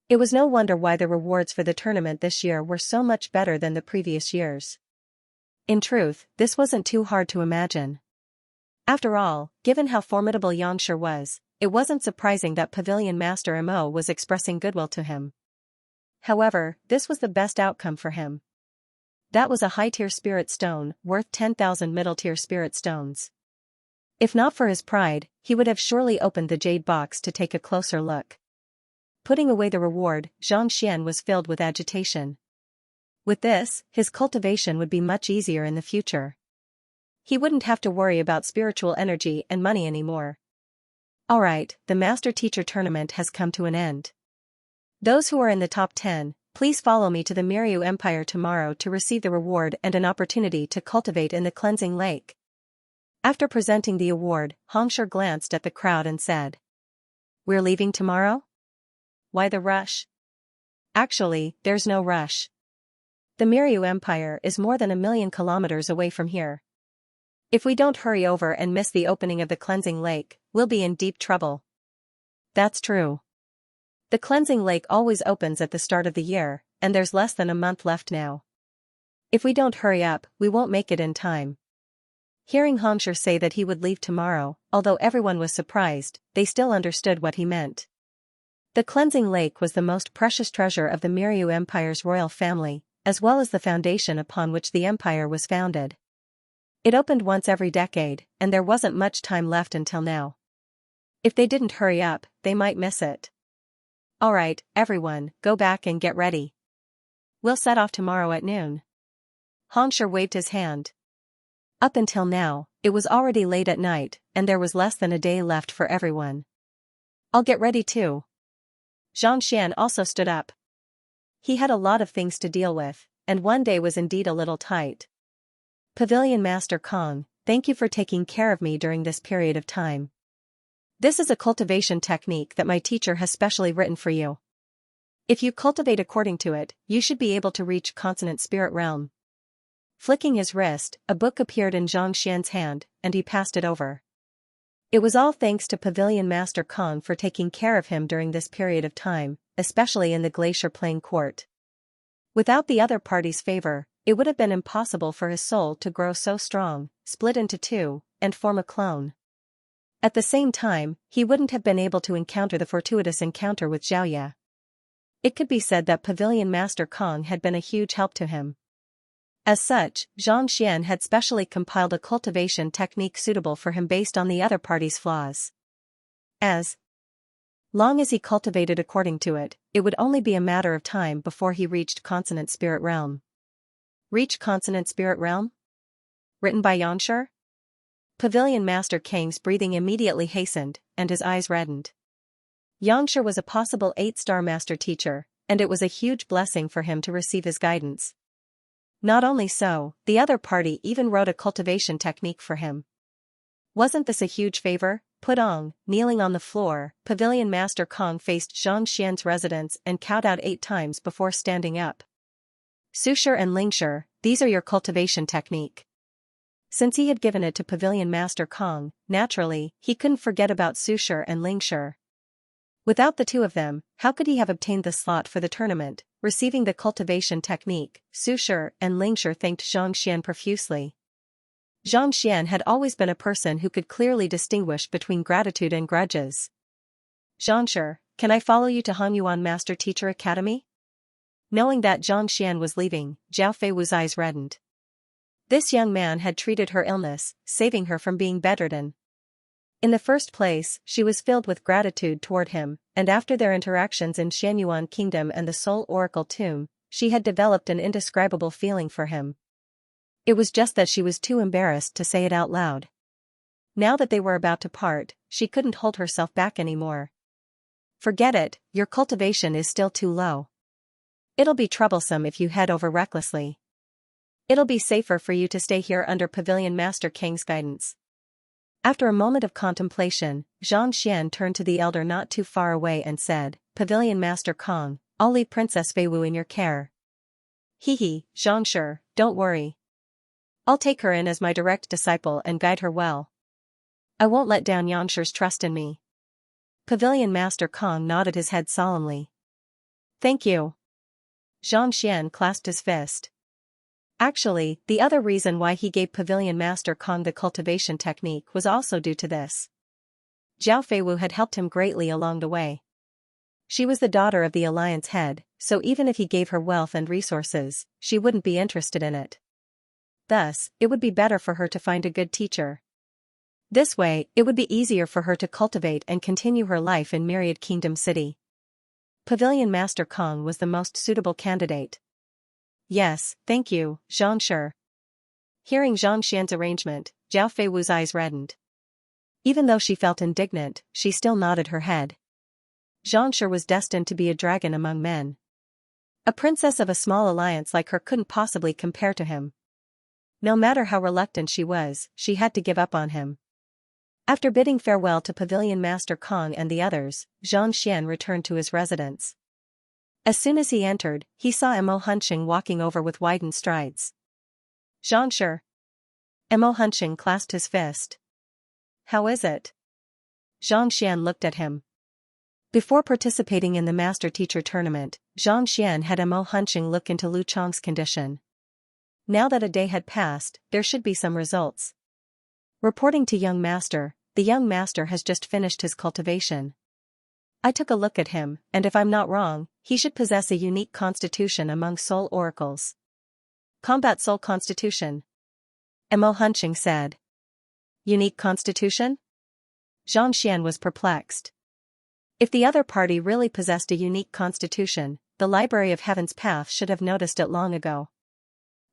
It was no wonder why the rewards for the tournament this year were so much better than the previous years. In truth, this wasn't too hard to imagine. After all, given how formidable Xianxia was, it wasn't surprising that Pavilion Master Mo was expressing goodwill to him. However, this was the best outcome for him. That was a high-tier spirit stone, worth 10,000 middle-tier spirit stones. If not for his pride, he would have surely opened the jade box to take a closer look. Putting away the reward, Xianxia was filled with agitation. With this, his cultivation would be much easier in the future. He wouldn't have to worry about spiritual energy and money anymore. Alright, the Master Teacher Tournament has come to an end. Those who are in the top 10, please follow me to the Miryu Empire tomorrow to receive the reward and an opportunity to cultivate in the cleansing lake. After presenting the award, Xianxia glanced at the crowd and said, "We're leaving tomorrow? Why the rush?" Actually, there's no rush. The Miryu Empire is more than 1,000,000 kilometers away from here. If we don't hurry over and miss the opening of the cleansing lake, we'll be in deep trouble. That's true. The cleansing lake always opens at the start of the year, and there's less than a month left now. If we don't hurry up, we won't make it in time. Hearing Xianxia say that he would leave tomorrow, although everyone was surprised, they still understood what he meant. The cleansing lake was the most precious treasure of the Miryu Empire's royal family, as well as the foundation upon which the empire was founded. It opened once every decade, and there wasn't much time left until now. If they didn't hurry up, they might miss it. Alright, everyone, go back and get ready. We'll set off tomorrow at noon. Xianxia waved his hand. Up until now, it was already late at night, and there was less than a day left for everyone. I'll get ready too. Xianxia also stood up. He had a lot of things to deal with, and one day was indeed a little tight. Pavilion Master Kong, thank you for taking care of me during this period of time. This is a cultivation technique that my teacher has specially written for you. If you cultivate according to it, you should be able to reach consonant spirit realm. Flicking his wrist, a book appeared in Xianxia's hand, and he passed it over. It was all thanks to Pavilion Master Kong for taking care of him during this period of time, especially in the Glacier Plain Court. Without the other party's favor, it would have been impossible for his soul to grow so strong, split into two, and form a clone. At the same time, he wouldn't have been able to encounter the fortuitous encounter with Xiaoya. It could be said that Pavilion Master Kong had been a huge help to him. As such, Xianxia had specially compiled a cultivation technique suitable for him based on the other party's flaws. As long as he cultivated according to it, it would only be a matter of time before he reached consonant spirit realm. Reach consonant spirit realm? Written by Xianxia? Pavilion Master Kang's breathing immediately hastened, and his eyes reddened. Xianxia was a possible 8-star master teacher, and it was a huge blessing for him to receive his guidance. Not only so, the other party even wrote a cultivation technique for him. Wasn't this a huge favor? Pudong, kneeling on the floor, Pavilion Master Kong faced Xianxia's residence and kowed out 8 times before standing up. Sushir and Lingshir, these are your cultivation technique. Since he had given it to Pavilion Master Kong, naturally, he couldn't forget about Sushir and Lingshir. Without the two of them, how could he have obtained the slot for the tournament? Receiving the cultivation technique, Sushir and Lingshir thanked Xianxia profusely. Xianxia had always been a person who could clearly distinguish between gratitude and grudges. Xianxia, can I follow you to Hanyuan Master Teacher Academy? Knowing that Xianxia was leaving, Zhao Feiwu's eyes reddened. This young man had treated her illness, saving her from being bedridden. In the first place, she was filled with gratitude toward him, and after their interactions in Xianyuan Kingdom and the Soul Oracle Tomb, she had developed an indescribable feeling for him. It was just that she was too embarrassed to say it out loud. Now that they were about to part, she couldn't hold herself back anymore. Forget it, your cultivation is still too low. It'll be troublesome if you head over recklessly. It'll be safer for you to stay here under Pavilion Master Kang's guidance. After a moment of contemplation, Xianxia turned to the elder not too far away and said, Pavilion Master Kong, I'll leave Princess Feiwu in your care. Hehe, Xianxia, don't worry. I'll take her in as my direct disciple and guide her well. I won't let down Xianxia's trust in me. Pavilion Master Kong nodded his head solemnly. Thank you. Xianxia clasped his fist. Actually, the other reason why he gave Pavilion Master Kong the cultivation technique was also due to this. Zhao Feiwu had helped him greatly along the way. She was the daughter of the Alliance head, so even if he gave her wealth and resources, she wouldn't be interested in it. Thus, it would be better for her to find a good teacher. This way, it would be easier for her to cultivate and continue her life in Myriad Kingdom City. Pavilion Master Kong was the most suitable candidate. Yes, thank you, Xianxia. Hearing Xianxia's arrangement, Zhao Feiwu's eyes reddened. Even though she felt indignant, she still nodded her head. Xianxia was destined to be a dragon among men. A princess of a small alliance like her couldn't possibly compare to him. No matter how reluctant she was, she had to give up on him. After bidding farewell to Pavilion Master Kong and the others, Xianxia returned to his residence. As soon as he entered, he saw Mo Hunqing walking over with widened strides. Xianxia. Mo Hunqing clasped his fist. How is it? Xianxia looked at him. Before participating in the Master-Teacher tournament, Xianxia had Mo Hunqing look into Lu Chong's condition. Now that a day had passed, there should be some results. Reporting to young master, the young master has just finished his cultivation. I took a look at him, and if I'm not wrong, he should possess a unique constitution among soul oracles. Combat soul constitution. Mo Hunching said. Unique constitution? Xianxia was perplexed. If the other party really possessed a unique constitution, the Library of Heaven's Path should have noticed it long ago.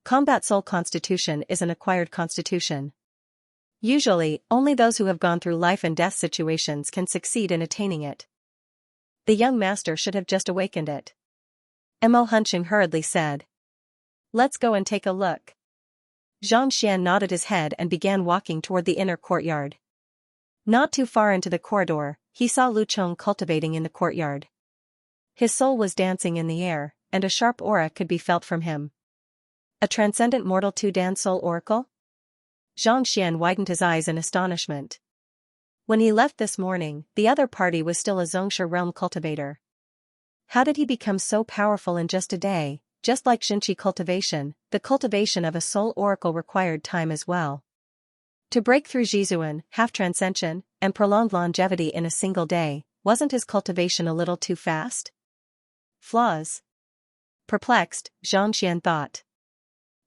Combat soul constitution is an acquired constitution. Usually, only those who have gone through life and death situations can succeed in attaining it. The young master should have just awakened it. Mo Hunching hurriedly said. Let's go and take a look. Xianxia nodded his head and began walking toward the inner courtyard. Not too far into the corridor, he saw Lucheng cultivating in the courtyard. His soul was dancing in the air, and a sharp aura could be felt from him. A transcendent mortal two-dan soul oracle? Xianxia widened his eyes in astonishment. When he left this morning, the other party was still a Xianxia realm cultivator. How did he become so powerful in just a day? Just like Xianxia cultivation, the cultivation of a soul oracle required time as well. To break through Jizuan, half-transcension, and prolonged longevity in a single day, wasn't his cultivation a little too fast? Flaws? Perplexed, Xianxia thought.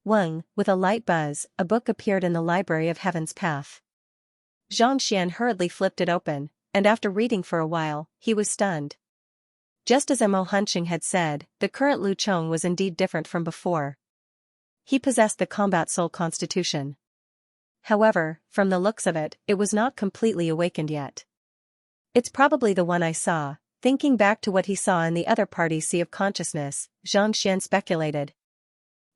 Weng, with a light buzz, a book appeared in the Library of Heaven's Path. Xianxia hurriedly flipped it open, and after reading for a while, he was stunned. Just as Mo Hunching had said, the current Lucheng was indeed different from before. He possessed the combat soul constitution. However, from the looks of it, it was not completely awakened yet. It's probably the one I saw. Thinking back to what he saw in the other party's sea of consciousness, Xianxia speculated.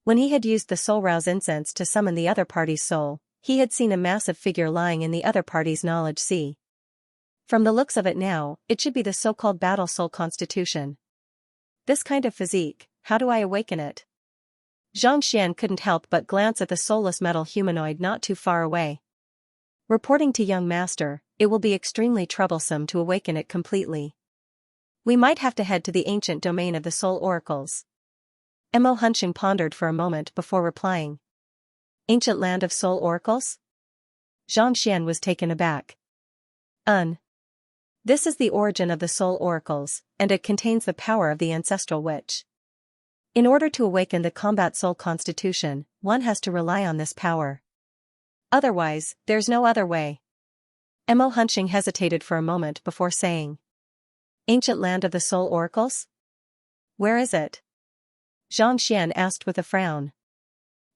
When he had used the soul rouse incense to summon the other party's soul, he had seen a massive figure lying in the other party's knowledge sea. From the looks of it now, it should be the so-called battle soul constitution. This kind of physique, how do I awaken it? Xianxia couldn't help but glance at the soulless metal humanoid not too far away. Reporting to young master, it will be extremely troublesome to awaken it completely. We might have to head to the ancient domain of the soul oracles. Mo Hunching pondered for a moment before replying. Ancient land of soul oracles? Xianxia was taken aback. This is the origin of the soul oracles, and it contains the power of the ancestral witch. In order to awaken the combat soul constitution, one has to rely on this power. Otherwise, there's no other way. Mo Hunching hesitated for a moment before saying. Ancient land of the soul oracles? Where is it? Xianxia asked with a frown.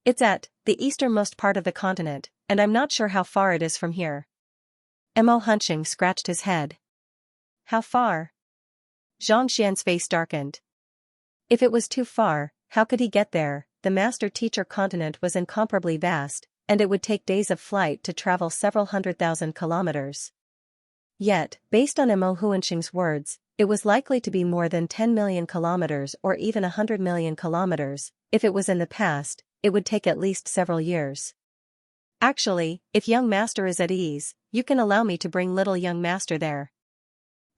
It's at the easternmost part of the continent, and I'm not sure how far it is from here. Mo Hunching scratched his head. How far? Xianxia's face darkened. If it was too far, how could he get there? The master-teacher continent was incomparably vast, and it would take days of flight to travel several 100,000 kilometers. Yet, based on Mo Hunching's words, it was likely to be more than 10 million kilometers or even 100 million kilometers. If it was in the past, it would take at least several years. Actually, if young master is at ease, you can allow me to bring little young master there.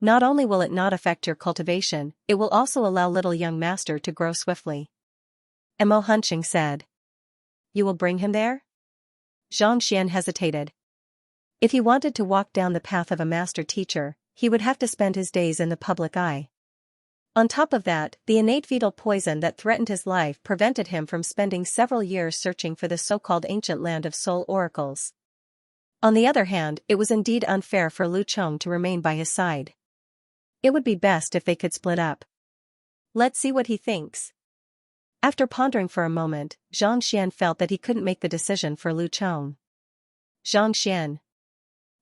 Not only will it not affect your cultivation, it will also allow little young master to grow swiftly. Mo Hunching said. You will bring him there? Xianxia hesitated. If he wanted to walk down the path of a master teacher, he would have to spend his days in the public eye. On top of that, the innate fetal poison that threatened his life prevented him from spending several years searching for the so-called ancient land of soul oracles. On the other hand, it was indeed unfair for Lucheng to remain by his side. It would be best if they could split up. Let's see what he thinks. After pondering for a moment, Xianxia felt that he couldn't make the decision for Lucheng. Xianxia.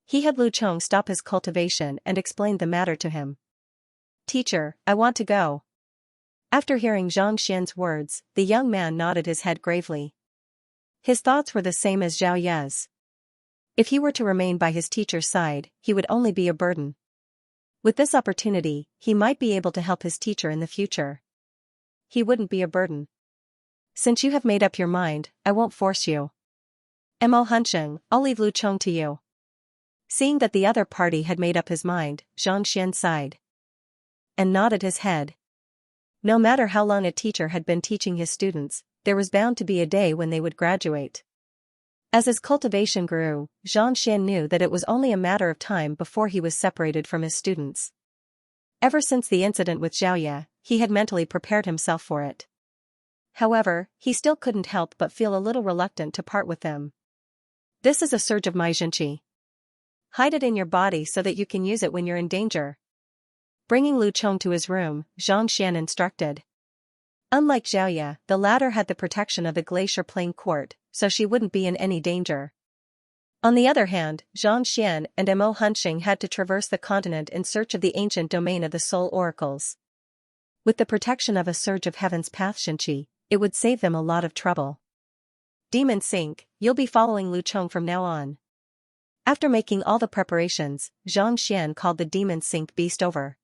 He had Lucheng stop his cultivation and explained the matter to him. Teacher, I want to go. After hearing Xianxia's words, the young man nodded his head gravely. His thoughts were the same as Zhao Ye's. If he were to remain by his teacher's side, he would only be a burden. With this opportunity, he might be able to help his teacher in the future. He wouldn't be a burden. Since you have made up your mind, I won't force you. Mo Hunching, I'll leave Lucheng to you. Seeing that the other party had made up his mind, Xianxia sighed. And nodded his head. No matter how long a teacher had been teaching his students, there was bound to be a day when they would graduate. As his cultivation grew, Xianxia knew that it was only a matter of time before he was separated from his students. Ever since the incident with Xiaoye, he had mentally prepared himself for it. However, he still couldn't help but feel a little reluctant to part with them. This is a surge of my Xianxia. Hide it in your body so that you can use it when you're in danger. Bringing Lu Chong to his room, Xianxia instructed. Unlike Xiaoya, the latter had the protection of the Glacier Plain Court, so she wouldn't be in any danger. On the other hand, Zhang Xian and Mo Hunxing had to traverse the continent in search of the ancient domain of the Soul Oracles. With the protection of a surge of heaven's path Xianxia, it would save them a lot of trouble. Demon Sink, you'll be following Lu Chong from now on. After making all the preparations, Zhang Xian called the Demon Sink beast over.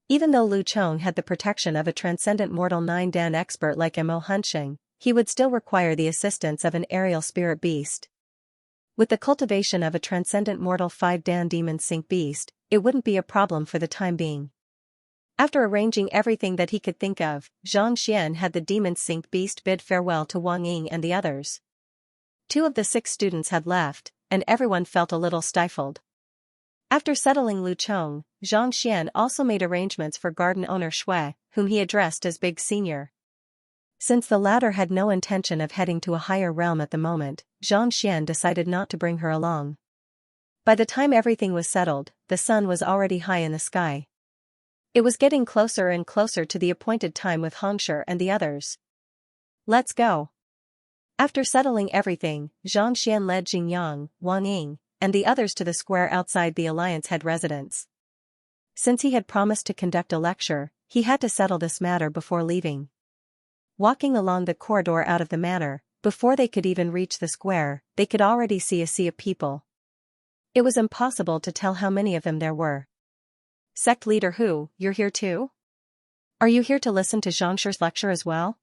Even though Lu Chong had the protection of a transcendent mortal 9-dan expert like Mo Hunxing, he would still require the assistance of an aerial spirit beast. With the cultivation of a transcendent mortal 5-dan Demon Sink beast, it wouldn't be a problem for the time being. After arranging everything that he could think of, Zhang Xian had the Demon Sink beast bid farewell to Wang Ying and the others. 2 of the 6 students had left, and everyone felt a little stifled. After settling Lu Chong, Zhang Xian also made arrangements for garden owner Shui, whom he addressed as Big Senior. Since the latter had no intention of heading to a higher realm at the moment, Zhang Xian decided not to bring her along. By the time everything was settled, the sun was already high in the sky. It was getting closer and closer to the appointed time with Hongshi and the others. Let's go. After settling everything, Zhang Xian led Jingyang, Wang Ying, and the others to the square outside the Alliance head residence. Since he had promised to conduct a lecture, he had to settle this matter before leaving. Walking along the corridor out of the manor, before they could even reach the square, they could already see a sea of people. It was impossible to tell how many of them there were. Sect leader Hu, you're here too? Are you here to listen to Xiangxi's lecture as well?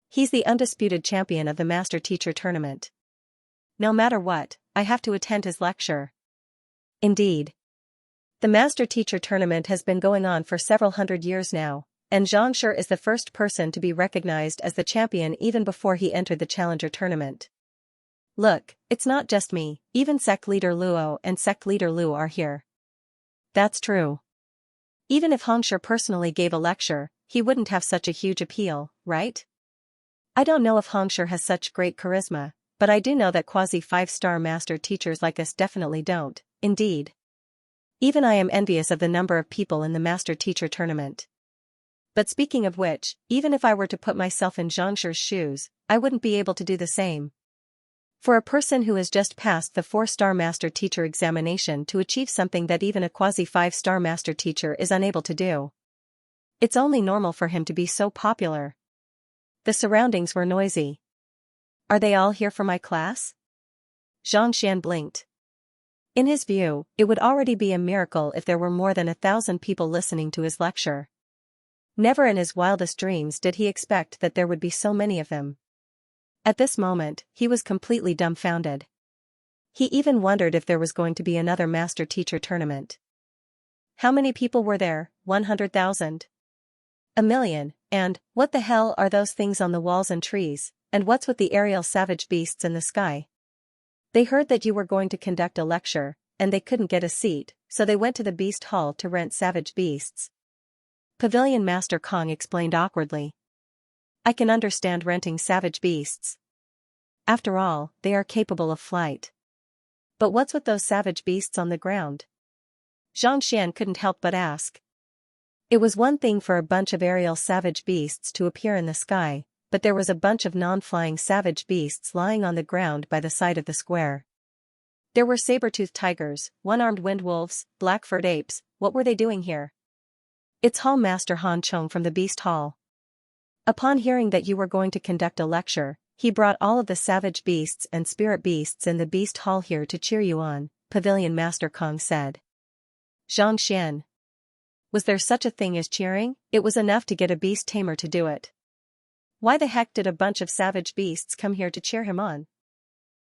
He's the undisputed champion of the Master Teacher Tournament. No matter what, I have to attend his lecture. Indeed. The Master Teacher Tournament has been going on for several hundred years now, and Xiangxia is the first person to be recognized as the champion even before he entered the Challenger Tournament. Look, it's not just me, even Sect Leader Luo and Sect Leader Lu are here. That's true. Even if Hongshi personally gave a lecture, he wouldn't have such a huge appeal, right? I don't know if Hongshi has such great charisma, but I do know that quasi-5-star master teachers like us definitely don't, indeed. Even I am envious of the number of people in the Master Teacher Tournament. But speaking of which, even if I were to put myself in Zhangxi's shoes, I wouldn't be able to do the same. For a person who has just passed the 4-star Master Teacher examination to achieve something that even a quasi-5-star Master Teacher is unable to do. It's only normal for him to be so popular. The surroundings were noisy. Are they all here for my class? Zhang Xian blinked. In his view, it would already be a miracle if there were more than 1,000 people listening to his lecture. Never in his wildest dreams did he expect that there would be so many of them. At this moment, he was completely dumbfounded. He even wondered if there was going to be another Master Teacher Tournament. How many people were there? 100,000? 1,000,000, and, what the hell are those things on the walls and trees, and what's with the aerial savage beasts in the sky? They heard that you were going to conduct a lecture, and they couldn't get a seat, so they went to the Beast Hall to rent savage beasts. Pavilion Master Kong explained awkwardly. I can understand renting savage beasts. After all, they are capable of flight. But what's with those savage beasts on the ground? Zhang Xian couldn't help but ask. It was one thing for a bunch of aerial savage beasts to appear in the sky, but there was a bunch of non-flying savage beasts lying on the ground by the side of the square. There were saber-toothed tigers, one-armed wind wolves, black-furred apes. What were they doing here? It's Hall Master Han Chong from the Beast Hall. Upon hearing that you were going to conduct a lecture, he brought all of the savage beasts and spirit beasts in the Beast Hall here to cheer you on, Pavilion Master Kong said. Zhang Xian. Was there such a thing as cheering? It was enough to get a beast tamer to do it. Why the heck did a bunch of savage beasts come here to cheer him on?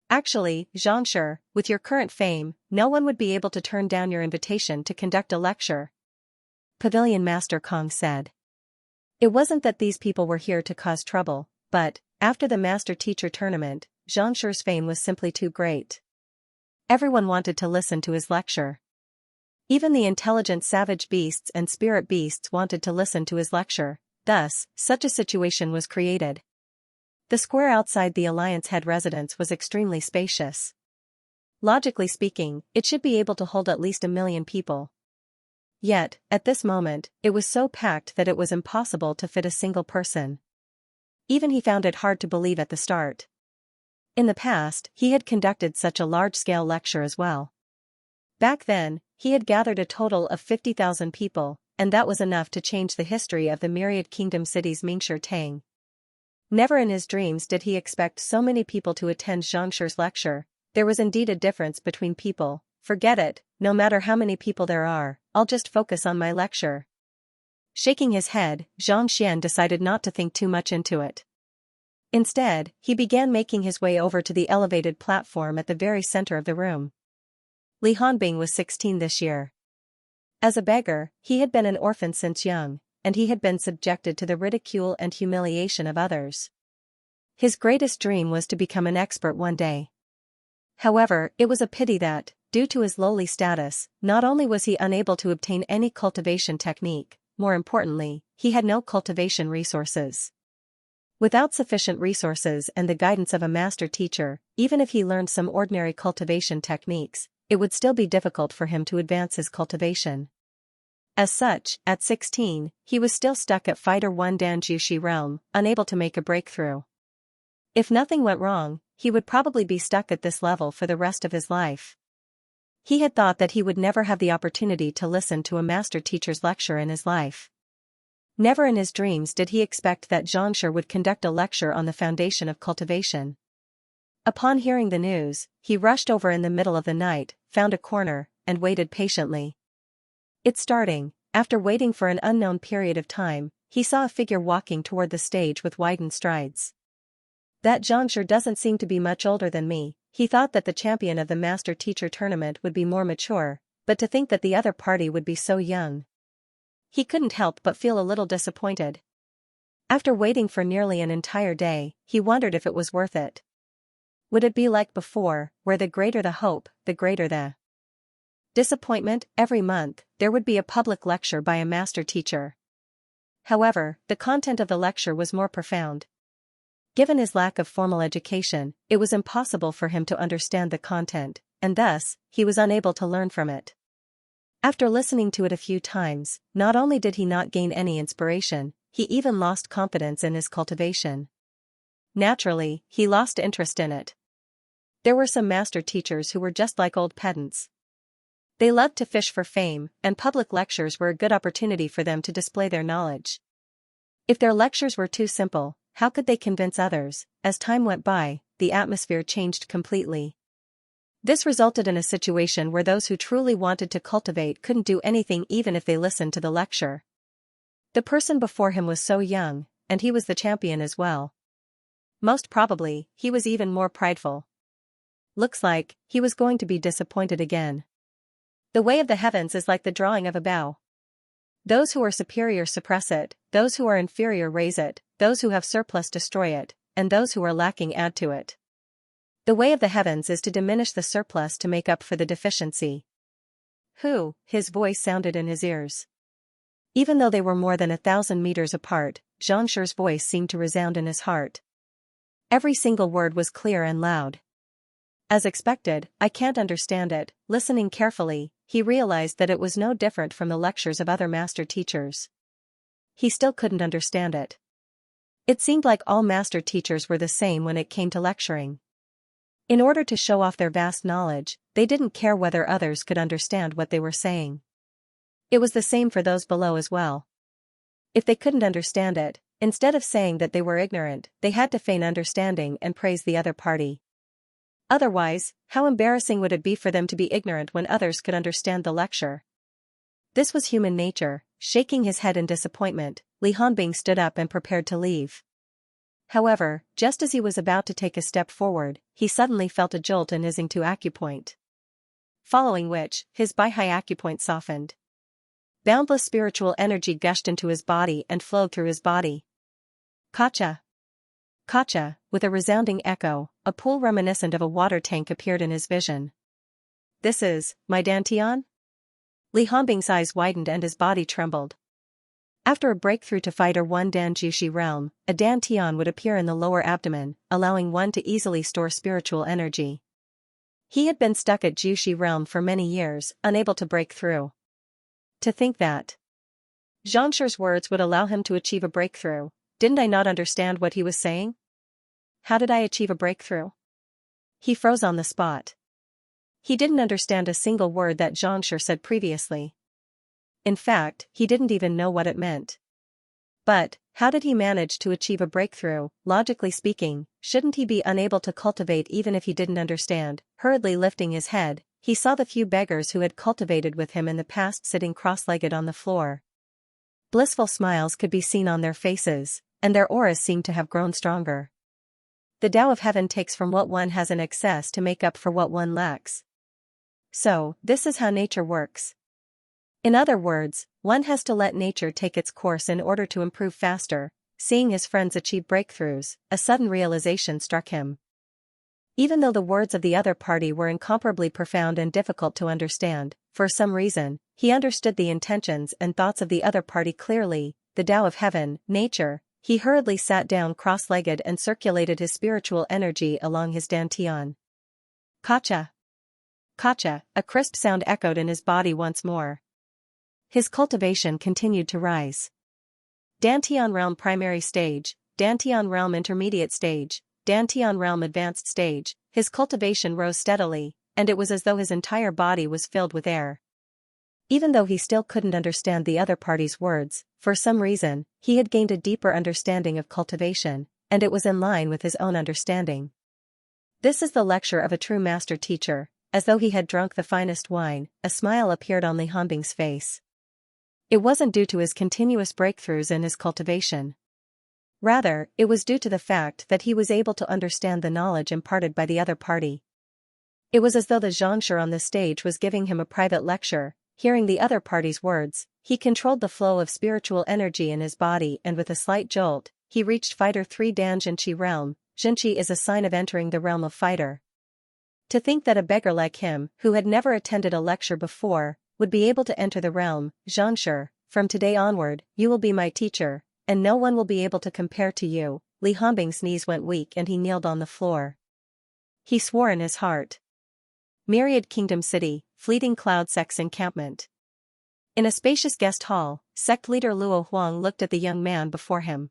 Actually, Zhangxi, with your current fame, no one would be able to turn down your invitation to conduct a lecture. Pavilion Master Kong said. It wasn't that these people were here to cause trouble, but, after the Master Teacher Tournament, Zhangxi's fame was simply too great. Everyone wanted to listen to his lecture. Even the intelligent savage beasts and spirit beasts wanted to listen to his lecture, thus, such a situation was created. The square outside the Alliance head residence was extremely spacious. Logically speaking, it should be able to hold at least 1 million people. Yet, at this moment, it was so packed that it was impossible to fit a single person. Even he found it hard to believe at the start. In the past, he had conducted such a large-scale lecture as well. Back then, he had gathered a total of 50,000 people, and that was enough to change the history of the myriad kingdom cities Mingshi Tang. Never in his dreams did he expect so many people to attend Xianxia's lecture. There was indeed a difference between people. Forget it, no matter how many people there are, I'll just focus on my lecture. Shaking his head, Xianxia decided not to think too much into it. Instead, he began making his way over to the elevated platform at the very center of the room. Li Hanbing was 16 this year. As a beggar, he had been an orphan since young, and he had been subjected to the ridicule and humiliation of others. His greatest dream was to become an expert one day. However, it was a pity that, due to his lowly status, not only was he unable to obtain any cultivation technique, more importantly, he had no cultivation resources. Without sufficient resources and the guidance of a master teacher, even if he learned some ordinary cultivation techniques, it would still be difficult for him to advance his cultivation. As such, at 16, he was still stuck at Fighter 1 Danjushi realm, unable to make a breakthrough. If nothing went wrong, he would probably be stuck at this level for the rest of his life. He had thought that he would never have the opportunity to listen to a master teacher's lecture in his life. Never in his dreams did he expect that Xianxia would conduct a lecture on the foundation of cultivation. Upon hearing the news, he rushed over in the middle of the night, found a corner, and waited patiently. It's starting. After waiting for an unknown period of time, he saw a figure walking toward the stage with widened strides. That Xianxia doesn't seem to be much older than me. He thought that the champion of the Master Teacher tournament would be more mature, but to think that the other party would be so young. He couldn't help but feel a little disappointed. After waiting for nearly an entire day, he wondered if it was worth it. Would it be like before, where the greater the hope, the greater the disappointment? Every month, there would be a public lecture by a master teacher. However, the content of the lecture was more profound. Given his lack of formal education, it was impossible for him to understand the content, and thus, he was unable to learn from it. After listening to it a few times, not only did he not gain any inspiration, he even lost confidence in his cultivation. Naturally, he lost interest in it. There were some master teachers who were just like old pedants. They loved to fish for fame, and public lectures were a good opportunity for them to display their knowledge. If their lectures were too simple, how could they convince others? As time went by, the atmosphere changed completely. This resulted in a situation where those who truly wanted to cultivate couldn't do anything even if they listened to the lecture. The person before him was so young, and he was the champion as well. Most probably, he was even more prideful. Looks like he was going to be disappointed again. The way of the heavens is like the drawing of a bow. Those who are superior suppress it, those who are inferior raise it, those who have surplus destroy it, and those who are lacking add to it. The way of the heavens is to diminish the surplus to make up for the deficiency. Who? His voice sounded in his ears. Even though they were more than 1,000 meters apart, Xianxia's voice seemed to resound in his heart. Every single word was clear and loud. As expected, I can't understand it. Listening carefully, he realized that it was no different from the lectures of other master teachers. He still couldn't understand it. It seemed like all master teachers were the same when it came to lecturing. In order to show off their vast knowledge, they didn't care whether others could understand what they were saying. It was the same for those below as well. If they couldn't understand it, instead of saying that they were ignorant, they had to feign understanding and praise the other party. Otherwise, how embarrassing would it be for them to be ignorant when others could understand the lecture? This was human nature. Shaking his head in disappointment, Li Hanbing stood up and prepared to leave. However, just as he was about to take a step forward, he suddenly felt a jolt in his into acupoint. Following which, his Baihai acupoint softened. Boundless spiritual energy gushed into his body and flowed through his body. Kacha! Kacha! With a resounding echo, a pool reminiscent of a water tank appeared in his vision. This is, my Dantian? Li Hanbing's eyes widened and his body trembled. After a breakthrough to Fighter 1 Danjushi realm, a Dantian would appear in the lower abdomen, allowing one to easily store spiritual energy. He had been stuck at Jushi realm for many years, unable to break through. To think that Xianxia's words would allow him to achieve a breakthrough. Didn't I not understand what he was saying? How did I achieve a breakthrough? He froze on the spot. He didn't understand a single word that Xianxia said previously. In fact, he didn't even know what it meant. But, how did he manage to achieve a breakthrough? Logically speaking, shouldn't he be unable to cultivate even if he didn't understand? Hurriedly lifting his head, he saw the few beggars who had cultivated with him in the past sitting cross-legged on the floor. Blissful smiles could be seen on their faces, and their auras seemed to have grown stronger. The Tao of Heaven takes from what one has in excess to make up for what one lacks. So, this is how nature works. In other words, one has to let nature take its course in order to improve faster. Seeing his friends achieve breakthroughs, a sudden realization struck him. Even though the words of the other party were incomparably profound and difficult to understand, for some reason, he understood the intentions and thoughts of the other party clearly. The Tao of Heaven, nature. He hurriedly sat down cross-legged and circulated his spiritual energy along his dantian. Kacha! Kacha! A crisp sound echoed in his body once more. His cultivation continued to rise. Dantian Realm Primary Stage, Dantian Realm Intermediate Stage, Dantian Realm Advanced Stage. His cultivation rose steadily, and it was as though his entire body was filled with air. Even though he still couldn't understand the other party's words, for some reason, he had gained a deeper understanding of cultivation, and it was in line with his own understanding. This is the lecture of a true master teacher. As though he had drunk the finest wine, a smile appeared on Li Hongbing's face. It wasn't due to his continuous breakthroughs in his cultivation. Rather, it was due to the fact that he was able to understand the knowledge imparted by the other party. It was as though the Xianxia on the stage was giving him a private lecture. Hearing the other party's words, he controlled the flow of spiritual energy in his body, and with a slight jolt, he reached Fighter 3 Dan Zhenqi realm. Zhenqi is a sign of entering the realm of fighter. To think that a beggar like him, who had never attended a lecture before, would be able to enter the realm. Xianxia, from today onward, you will be my teacher, and no one will be able to compare to you. Li Hongbing's knees went weak and he kneeled on the floor. He swore in his heart. Myriad Kingdom City, Fleeting Cloud Sect's encampment. In a spacious guest hall, sect leader Luo Huang looked at the young man before him.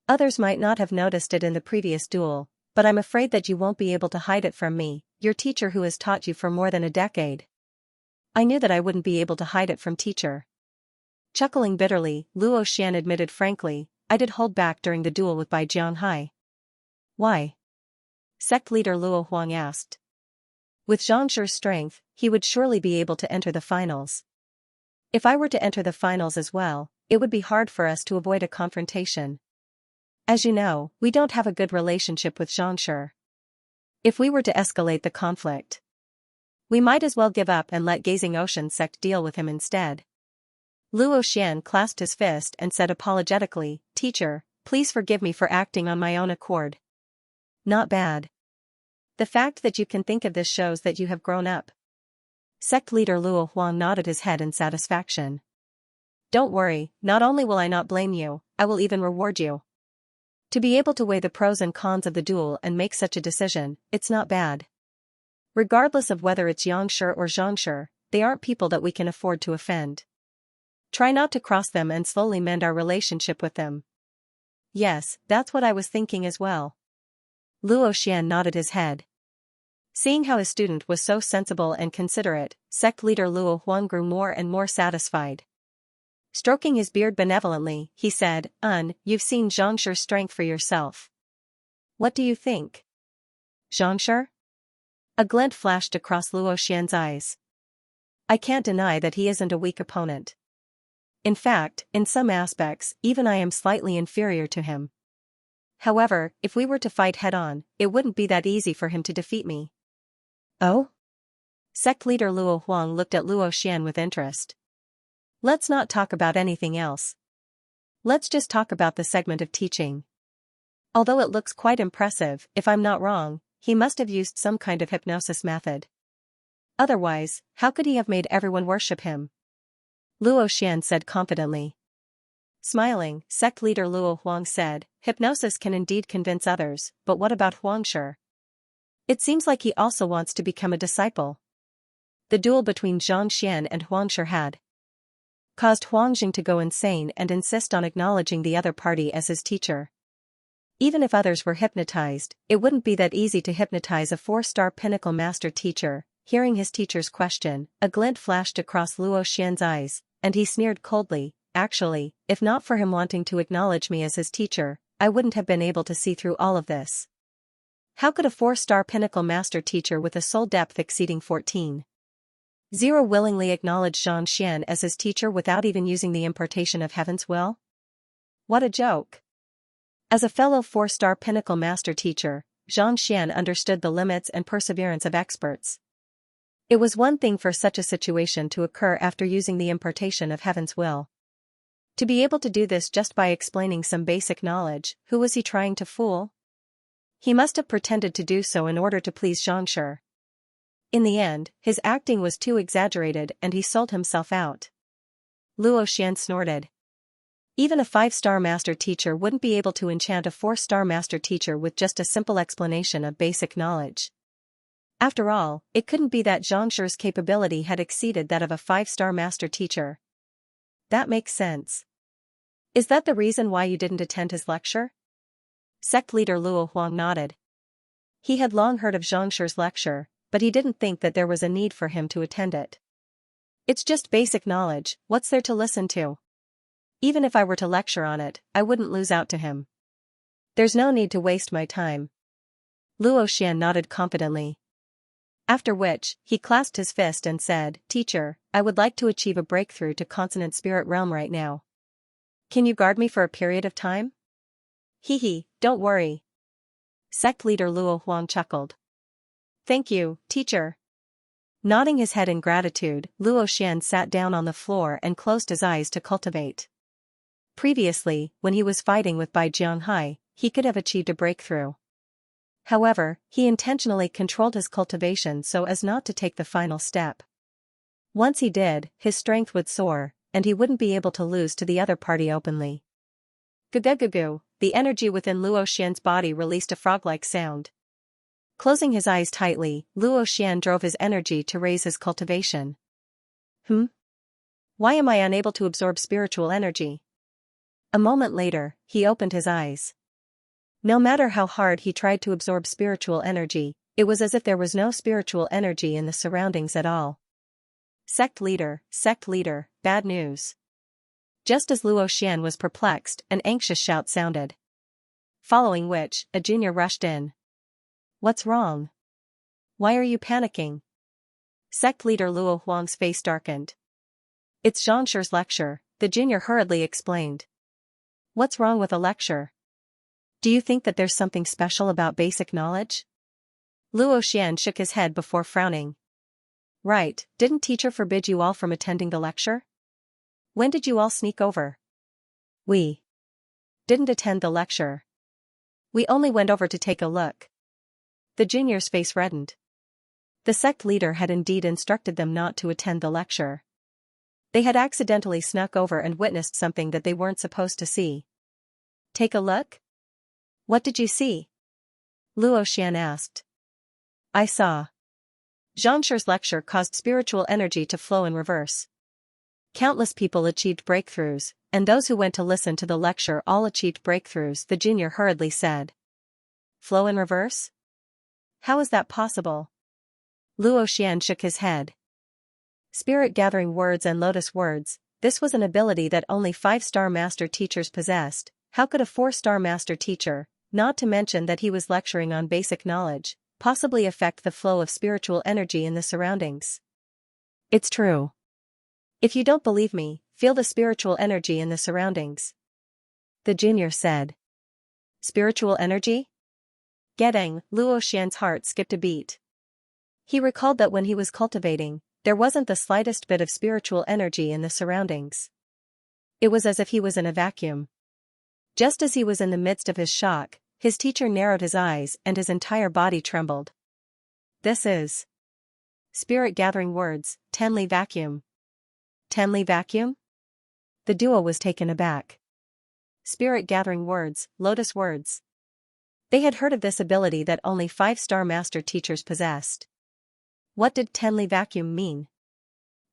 Others might not have noticed it in the previous duel, but I'm afraid that you won't be able to hide it from me, your teacher who has taught you for more than a decade. I knew that I wouldn't be able to hide it from teacher. Chuckling bitterly, Luo Xian admitted frankly, I did hold back during the duel with Bai Jianghai. Why? Sect leader Luo Huang asked. With Xianxia's strength, he would surely be able to enter the finals. If I were to enter the finals as well, it would be hard for us to avoid a confrontation. As you know, we don't have a good relationship with Xianxia. If we were to escalate the conflict, we might as well give up and let Gazing Ocean sect deal with him instead. Luo Xian clasped his fist and said apologetically, Teacher, please forgive me for acting on my own accord. Not bad. The fact that you can think of this shows that you have grown up. Sect leader Luo Huang nodded his head in satisfaction. Don't worry, not only will I not blame you, I will even reward you. To be able to weigh the pros and cons of the duel and make such a decision, it's not bad. Regardless of whether it's Xianxia or Xianxia, they aren't people that we can afford to offend. Try not to cross them and slowly mend our relationship with them. Yes, that's what I was thinking as well. Luo Xian nodded his head. Seeing how his student was so sensible and considerate, sect leader Luo Huang grew more and more satisfied. Stroking his beard benevolently, he said, you've seen Xianxia's strength for yourself. What do you think? Xianxia? A glint flashed across Luo Xian's eyes. I can't deny that he isn't a weak opponent. In fact, in some aspects, even I am slightly inferior to him. However, if we were to fight head-on, it wouldn't be that easy for him to defeat me. Oh? Sect leader Luo Huang looked at Luo Xian with interest. Let's not talk about anything else. Let's just talk about the segment of teaching. Although it looks quite impressive, if I'm not wrong, he must have used some kind of hypnosis method. Otherwise, how could he have made everyone worship him? Luo Xian said confidently. Smiling, sect leader Luo Huang said, hypnosis can indeed convince others, but what about Huangshi? It seems like he also wants to become a disciple. The duel between Xianxia and Xianxia had caused Huangjing to go insane and insist on acknowledging the other party as his teacher. Even if others were hypnotized, it wouldn't be that easy to hypnotize a 4-star pinnacle master teacher. Hearing his teacher's question, a glint flashed across Luo Xian's eyes, and he sneered coldly, "Actually, if not for him wanting to acknowledge me as his teacher, I wouldn't have been able to see through all of this." How could a 4-star pinnacle master teacher with a soul depth exceeding 14.0 willingly acknowledge Zhang Xian as his teacher without even using the impartation of heaven's will? What a joke! As a fellow 4-star pinnacle master teacher, Zhang Xian understood the limits and perseverance of experts. It was one thing for such a situation to occur after using the impartation of heaven's will. To be able to do this just by explaining some basic knowledge, who was he trying to fool? He must have pretended to do so in order to please Xianxia. In the end, his acting was too exaggerated and he sold himself out. Luo Xian snorted. Even a 5-star master teacher wouldn't be able to enchant a 4-star master teacher with just a simple explanation of basic knowledge. After all, it couldn't be that Xianxia's capability had exceeded that of a 5-star master teacher. That makes sense. Is that the reason why you didn't attend his lecture? Sect leader Luo Huang nodded. He had long heard of Xianxia's lecture, but he didn't think that there was a need for him to attend it. It's just basic knowledge, what's there to listen to? Even if I were to lecture on it, I wouldn't lose out to him. There's no need to waste my time. Luo Xian nodded confidently. After which, he clasped his fist and said, "Teacher, I would like to achieve a breakthrough to consonant spirit realm right now. Can you guard me for a period of time?" "Hee, don't worry." Sect leader Luo Huang chuckled. "Thank you, teacher." Nodding his head in gratitude, Luo Xian sat down on the floor and closed his eyes to cultivate. Previously, when he was fighting with Bai Jianghai, he could have achieved a breakthrough. However, he intentionally controlled his cultivation so as not to take the final step. Once he did, his strength would soar, and he wouldn't be able to lose to the other party openly. Gugugugu, the energy within Luo Xian's body released a frog-like sound. Closing his eyes tightly, Luo Xian drove his energy to raise his cultivation. Why am I unable to absorb spiritual energy? A moment later, he opened his eyes. No matter how hard he tried to absorb spiritual energy, it was as if there was no spiritual energy in the surroundings at all. Sect leader, bad news. Just as Luo Xian was perplexed, an anxious shout sounded. Following which, a junior rushed in. "What's wrong? Why are you panicking?" Sect leader Luo Huang's face darkened. "It's Xianxia's lecture," the junior hurriedly explained. "What's wrong with a lecture? Do you think that there's something special about basic knowledge?" Luo Xian shook his head before frowning. "Right, didn't teacher forbid you all from attending the lecture? When did you all sneak over?" "We didn't attend the lecture. We only went over to take a look." The junior's face reddened. The sect leader had indeed instructed them not to attend the lecture. They had accidentally snuck over and witnessed something that they weren't supposed to see. "Take a look? What did you see?" Luo Xian asked. "I saw. Xianxia's lecture caused spiritual energy to flow in reverse. Countless people achieved breakthroughs, and those who went to listen to the lecture all achieved breakthroughs," the junior hurriedly said. "Flow in reverse? How is that possible?" Luo Xian shook his head. Spirit gathering words and lotus words, this was an ability that only 5-star master teachers possessed. How could a 4-star master teacher, not to mention that he was lecturing on basic knowledge, possibly affect the flow of spiritual energy in the surroundings? "It's true. If you don't believe me, feel the spiritual energy in the surroundings," the junior said. "Spiritual energy?" Getting, Luo Xian's heart skipped a beat. He recalled that when he was cultivating, there wasn't the slightest bit of spiritual energy in the surroundings. It was as if he was in a vacuum. Just as he was in the midst of his shock, his teacher narrowed his eyes and his entire body trembled. "This is spirit gathering words, Tenli vacuum." "Tenli vacuum?" The duo was taken aback. "Spirit gathering words, lotus words." They had heard of this ability that only 5-star master teachers possessed. What did Tenli vacuum mean?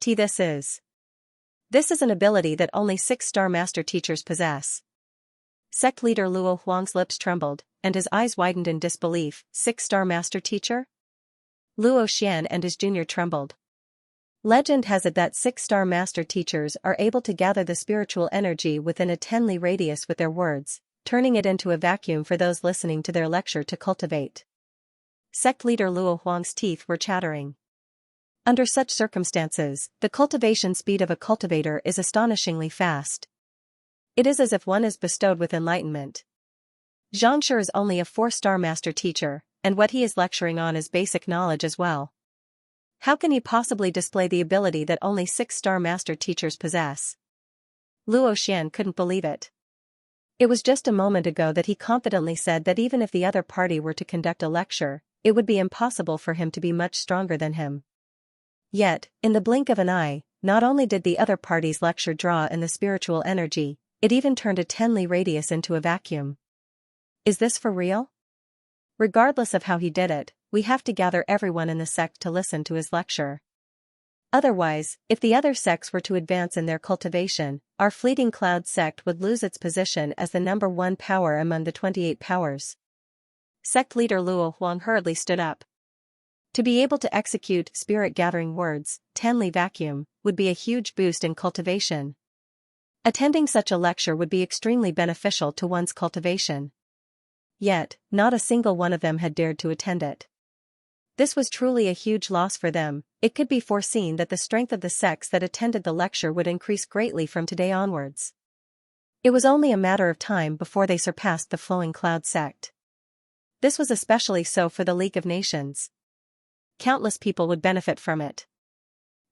This is an ability that only 6-star master teachers possess. Sect leader Luo Huang's lips trembled, and his eyes widened in disbelief. 6-star master teacher? Luo Xian and his junior trembled. Legend has it that 6-star master teachers are able to gather the spiritual energy within a Tenli radius with their words, turning it into a vacuum for those listening to their lecture to cultivate. Sect leader Luo Huang's teeth were chattering. Under such circumstances, the cultivation speed of a cultivator is astonishingly fast. It is as if one is bestowed with enlightenment. Xianxia is only a 4-star master teacher, and what he is lecturing on is basic knowledge as well. How can he possibly display the ability that only 6-star master teachers possess? Luo Xian couldn't believe it. It was just a moment ago that he confidently said that even if the other party were to conduct a lecture, it would be impossible for him to be much stronger than him. Yet, in the blink of an eye, not only did the other party's lecture draw in the spiritual energy, it even turned a Tenli radius into a vacuum. Is this for real? Regardless of how he did it, we have to gather everyone in the sect to listen to his lecture. Otherwise, if the other sects were to advance in their cultivation, our fleeting cloud sect would lose its position as the number 1 power among the 28 powers. Sect leader Luo Huang hurriedly stood up. To be able to execute spirit-gathering words, Tenli vacuum, would be a huge boost in cultivation. Attending such a lecture would be extremely beneficial to one's cultivation. Yet, not a single one of them had dared to attend it. This was truly a huge loss for them. It could be foreseen that the strength of the sects that attended the lecture would increase greatly from today onwards. It was only a matter of time before they surpassed the flowing cloud sect. This was especially so for the League of Nations. Countless people would benefit from it.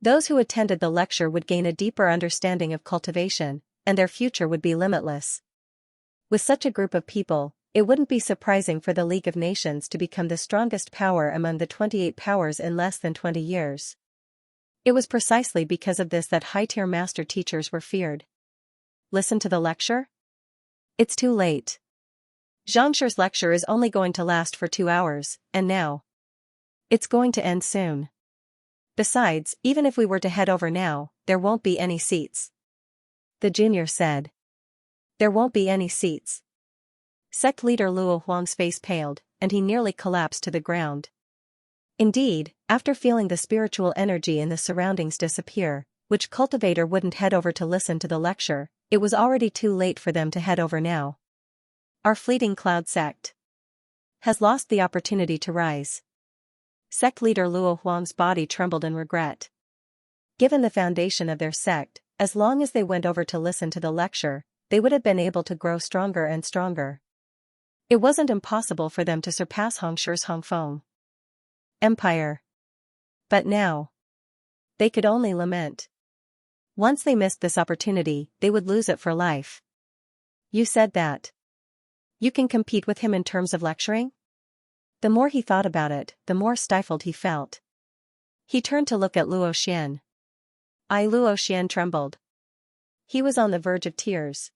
Those who attended the lecture would gain a deeper understanding of cultivation, and their future would be limitless. With such a group of people, it wouldn't be surprising for the League of Nations to become the strongest power among the 28 powers in less than 20 years. It was precisely because of this that high-tier master teachers were feared. Listen to the lecture? It's too late. Xianxia's lecture is only going to last for 2 hours, and now it's going to end soon. Besides, even if we were to head over now, there won't be any seats. The junior said. There won't be any seats. Sect leader Luo Huang's face paled, and he nearly collapsed to the ground. Indeed, after feeling the spiritual energy in the surroundings disappear, which cultivator wouldn't head over to listen to the lecture, it was already too late for them to head over now. Our fleeting cloud sect has lost the opportunity to rise. Sect leader Luo Huang's body trembled in regret. Given the foundation of their sect, as long as they went over to listen to the lecture, they would have been able to grow stronger and stronger. It wasn't impossible for them to surpass Hongshi's Hongfeng Empire. But now, they could only lament. Once they missed this opportunity, they would lose it for life. You said that you can compete with him in terms of lecturing? The more he thought about it, the more stifled he felt. He turned to look at Luo Xian. Luo Xian trembled. He was on the verge of tears.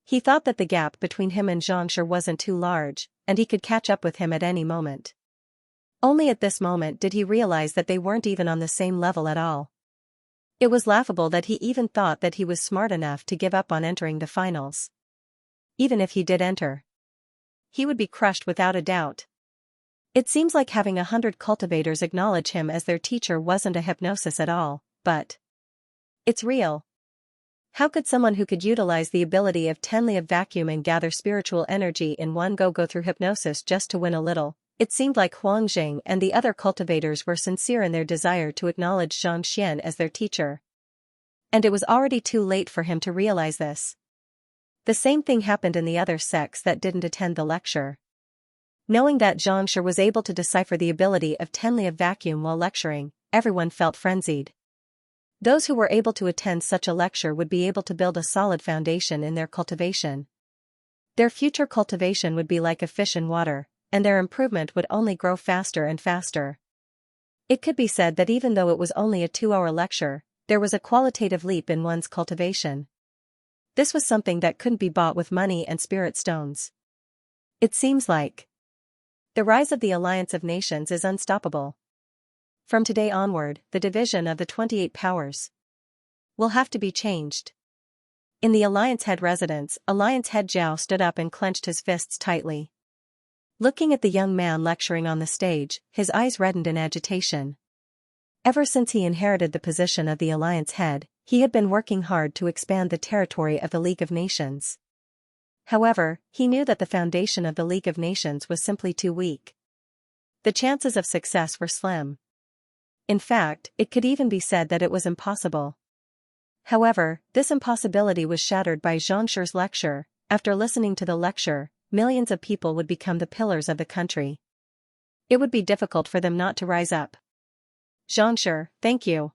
He thought that the gap between him and Xianxia wasn't too large, and he could catch up with him at any moment. Only at this moment did he realize that they weren't even on the same level at all. It was laughable that he even thought that he was smart enough to give up on entering the finals. Even if he did enter, he would be crushed without a doubt. It seems like having 100 cultivators acknowledge him as their teacher wasn't a hypnosis at all, but it's real. How could someone who could utilize the ability of Tenli of vacuum and gather spiritual energy in one go through hypnosis just to win a little? It seemed like Huang Jing and the other cultivators were sincere in their desire to acknowledge Zhang Xian as their teacher. And it was already too late for him to realize this. The same thing happened in the other sects that didn't attend the lecture. Knowing that Xianxia was able to decipher the ability of Tenli of vacuum while lecturing, everyone felt frenzied. Those who were able to attend such a lecture would be able to build a solid foundation in their cultivation. Their future cultivation would be like a fish in water, and their improvement would only grow faster and faster. It could be said that even though it was only a 2-hour lecture, there was a qualitative leap in one's cultivation. This was something that couldn't be bought with money and spirit stones. It seems like the rise of the Alliance of Nations is unstoppable. From today onward, the division of the 28 powers will have to be changed. In the Alliance Head residence, Alliance Head Zhao stood up and clenched his fists tightly. Looking at the young man lecturing on the stage, his eyes reddened in agitation. Ever since he inherited the position of the Alliance Head, he had been working hard to expand the territory of the League of Nations. However, he knew that the foundation of the League of Nations was simply too weak. The chances of success were slim. In fact, it could even be said that it was impossible. However, this impossibility was shattered by Xianxia's lecture. After listening to the lecture, millions of people would become the pillars of the country. It would be difficult for them not to rise up. Xianxia, thank you.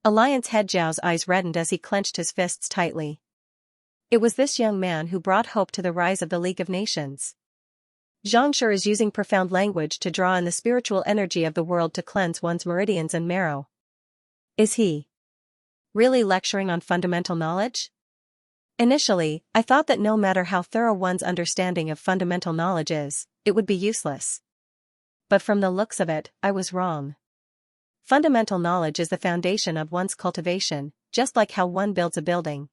Alliance Head Zhao's eyes reddened as he clenched his fists tightly. It was this young man who brought hope to the rise of the League of Nations. Xianxia is using profound language to draw in the spiritual energy of the world to cleanse one's meridians and marrow. Is he really lecturing on fundamental knowledge? Initially, I thought that no matter how thorough one's understanding of fundamental knowledge is, it would be useless. But from the looks of it, I was wrong. Fundamental knowledge is the foundation of one's cultivation, just like how one builds a building.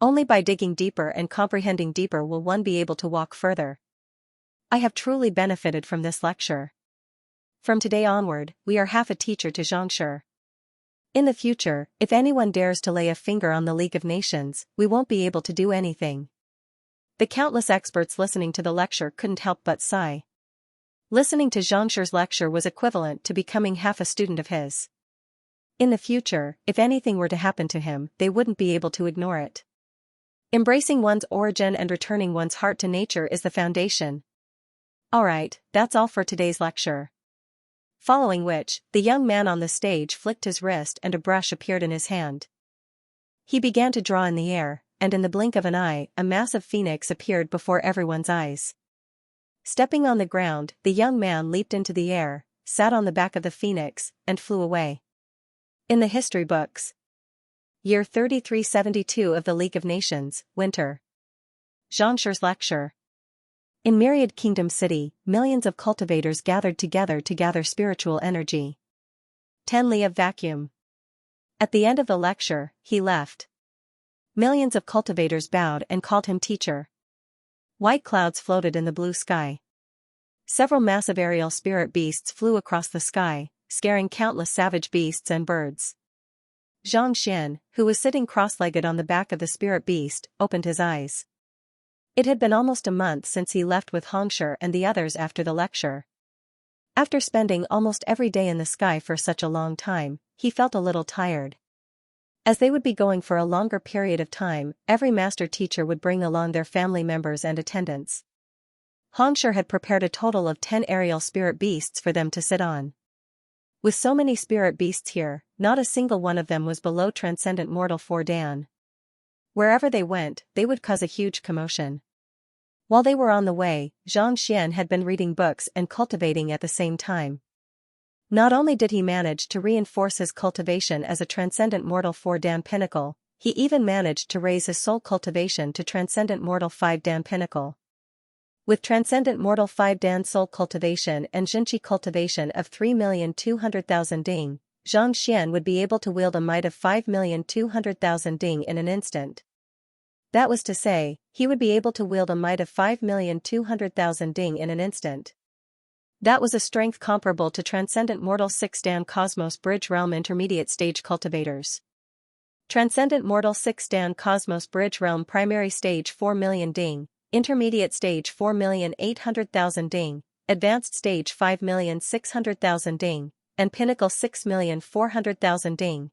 Only by digging deeper and comprehending deeper will one be able to walk further. I have truly benefited from this lecture. From today onward, we are half a teacher to Xianxia. In the future, if anyone dares to lay a finger on the League of Nations, we won't be able to do anything. The countless experts listening to the lecture couldn't help but sigh. Listening to Xianxia's lecture was equivalent to becoming half a student of his. In the future, if anything were to happen to him, they wouldn't be able to ignore it. Embracing one's origin and returning one's heart to nature is the foundation. Alright, that's all for today's lecture. Following which, the young man on the stage flicked his wrist and a brush appeared in his hand. He began to draw in the air, and in the blink of an eye, a massive phoenix appeared before everyone's eyes. Stepping on the ground, the young man leaped into the air, sat on the back of the phoenix, and flew away. In the history books. Year 3372 of the League of Nations, Winter. Xianxia's lecture. In Myriad Kingdom City, millions of cultivators gathered together to gather spiritual energy. 10 Li of vacuum. At the end of the lecture, he left. Millions of cultivators bowed and called him teacher. White clouds floated in the blue sky. Several massive aerial spirit beasts flew across the sky, scaring countless savage beasts and birds. Zhang Xian, who was sitting cross-legged on the back of the spirit beast, opened his eyes. It had been almost a month since he left with Xianxia and the others after the lecture. After spending almost every day in the sky for such a long time, he felt a little tired. As they would be going for a longer period of time, every master teacher would bring along their family members and attendants. Xianxia had prepared a total of 10 aerial spirit beasts for them to sit on. With so many spirit beasts here, not a single one of them was below Transcendent Mortal 4 Dan. Wherever they went, they would cause a huge commotion. While they were on the way, Zhang Xian had been reading books and cultivating at the same time. Not only did he manage to reinforce his cultivation as a Transcendent Mortal 4 Dan Pinnacle, he even managed to raise his soul cultivation to Transcendent Mortal 5 Dan Pinnacle. With Transcendent Mortal 5 Dan soul cultivation and Xinqi cultivation of 3,200,000 ding, Zhang Xian would be able to wield a might of 5,200,000 ding in an instant. That was to say, he would be able to wield a might of 5,200,000 ding in an instant. That was a strength comparable to Transcendent Mortal 6 Dan Cosmos Bridge Realm Intermediate Stage Cultivators. Transcendent Mortal 6 Dan Cosmos Bridge Realm Primary Stage 4 million ding, Intermediate Stage 4,800,000 ding, Advanced Stage 5,600,000 ding, and Pinnacle 6,400,000 ding,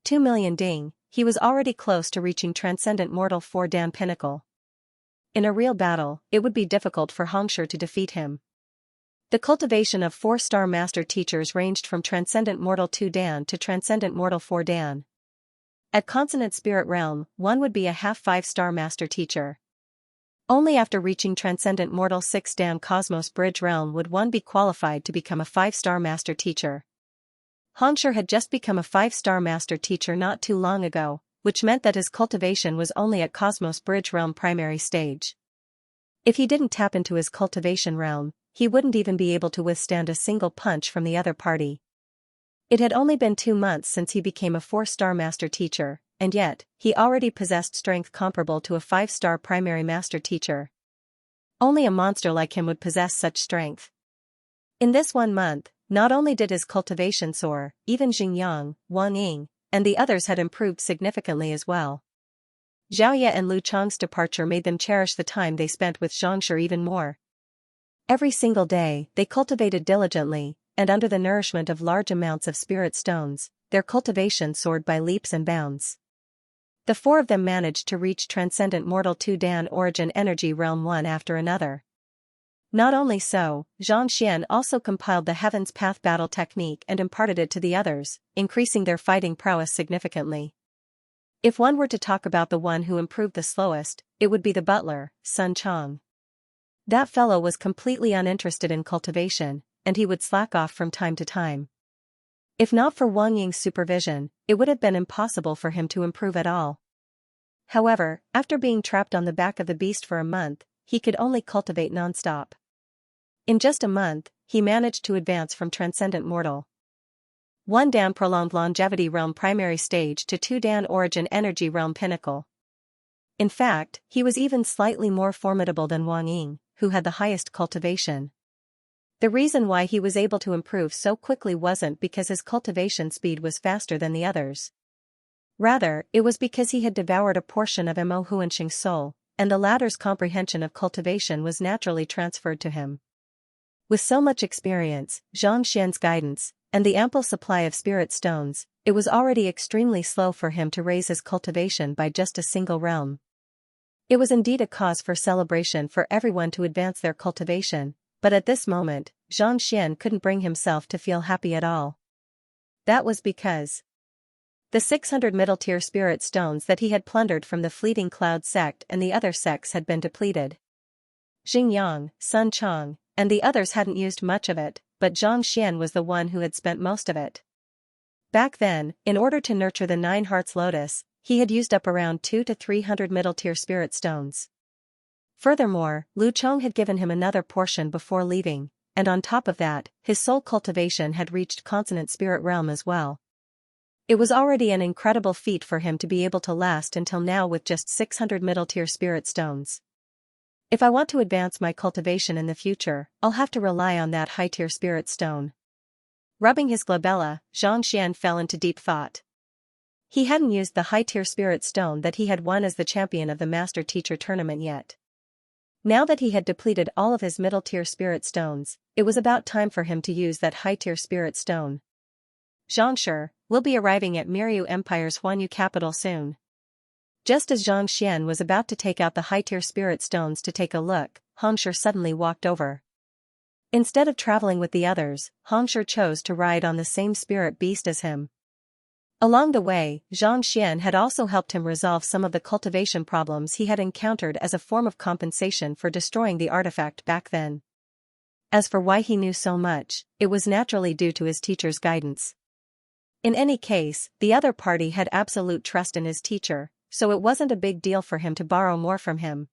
2 million ding. He was already close to reaching Transcendent Mortal 4 Dan Pinnacle. In a real battle, it would be difficult for Xianxia to defeat him. The cultivation of 4-star master teachers ranged from Transcendent Mortal 2 Dan to Transcendent Mortal 4 Dan. At Consonant Spirit Realm, one would be a half 5-star master teacher. Only after reaching Transcendent Mortal 6 Dan Cosmos Bridge Realm would one be qualified to become a 5-star master teacher. Xianxia had just become a 5-star master teacher not too long ago, which meant that his cultivation was only at Cosmos Bridge Realm primary stage. If he didn't tap into his cultivation realm, he wouldn't even be able to withstand a single punch from the other party. It had only been 2 months since he became a 4-star master teacher, and yet, he already possessed strength comparable to a 5-star primary master teacher. Only a monster like him would possess such strength. In this 1 month, not only did his cultivation soar, even Xingyang, Wang Ying, and the others had improved significantly as well. Xiaoya and Lu Chang's departure made them cherish the time they spent with Xianxia even more. Every single day, they cultivated diligently, and under the nourishment of large amounts of spirit stones, their cultivation soared by leaps and bounds. The 4 of them managed to reach Transcendent Mortal 2 Dan Origin Energy Realm one after another. Not only so, Xianxia also compiled the Heaven's Path battle technique and imparted it to the others, increasing their fighting prowess significantly. If one were to talk about the one who improved the slowest, it would be the butler, Sun Chang. That fellow was completely uninterested in cultivation, and he would slack off from time to time. If not for Wang Ying's supervision, it would have been impossible for him to improve at all. However, after being trapped on the back of the beast for a month, he could only cultivate non-stop. In just a month, he managed to advance from Transcendent Mortal 1 Dan Prolonged Longevity Realm Primary Stage to 2 Dan Origin Energy Realm Pinnacle. In fact, he was even slightly more formidable than Wang Ying, who had the highest cultivation. The reason why he was able to improve so quickly wasn't because his cultivation speed was faster than the others. Rather, it was because he had devoured a portion of Mo Huanxing's soul, and the latter's comprehension of cultivation was naturally transferred to him. With so much experience, Xianxia's guidance, and the ample supply of spirit stones, it was already extremely slow for him to raise his cultivation by just a single realm. It was indeed a cause for celebration for everyone to advance their cultivation, but at this moment, Xianxia couldn't bring himself to feel happy at all. That was because the 600 middle-tier spirit stones that he had plundered from the fleeting Cloud sect and the other sects had been depleted. Xingyang, Sun Chang, and the others hadn't used much of it, but Xianxia was the one who had spent most of it. Back then, in order to nurture the 9 Hearts Lotus, he had used up around 200 to 300 middle-tier spirit stones. Furthermore, Lu Chong had given him another portion before leaving, and on top of that, his soul cultivation had reached consonant spirit realm as well. It was already an incredible feat for him to be able to last until now with just 600 middle-tier spirit stones. If I want to advance my cultivation in the future, I'll have to rely on that high-tier spirit stone. Rubbing his glabella, Xianxia fell into deep thought. He hadn't used the high-tier spirit stone that he had won as the champion of the Master Teacher tournament yet. Now that he had depleted all of his middle-tier spirit stones, it was about time for him to use that high-tier spirit stone. Xianxia, we'll be arriving at Miryu Empire's Huanyu capital soon. Just as Xianxia was about to take out the high-tier spirit stones to take a look, Xianxia suddenly walked over. Instead of traveling with the others, Xianxia chose to ride on the same spirit beast as him. Along the way, Xianxia had also helped him resolve some of the cultivation problems he had encountered as a form of compensation for destroying the artifact back then. As for why he knew so much, it was naturally due to his teacher's guidance. In any case, the other party had absolute trust in his teacher, so it wasn't a big deal for him to borrow more from him.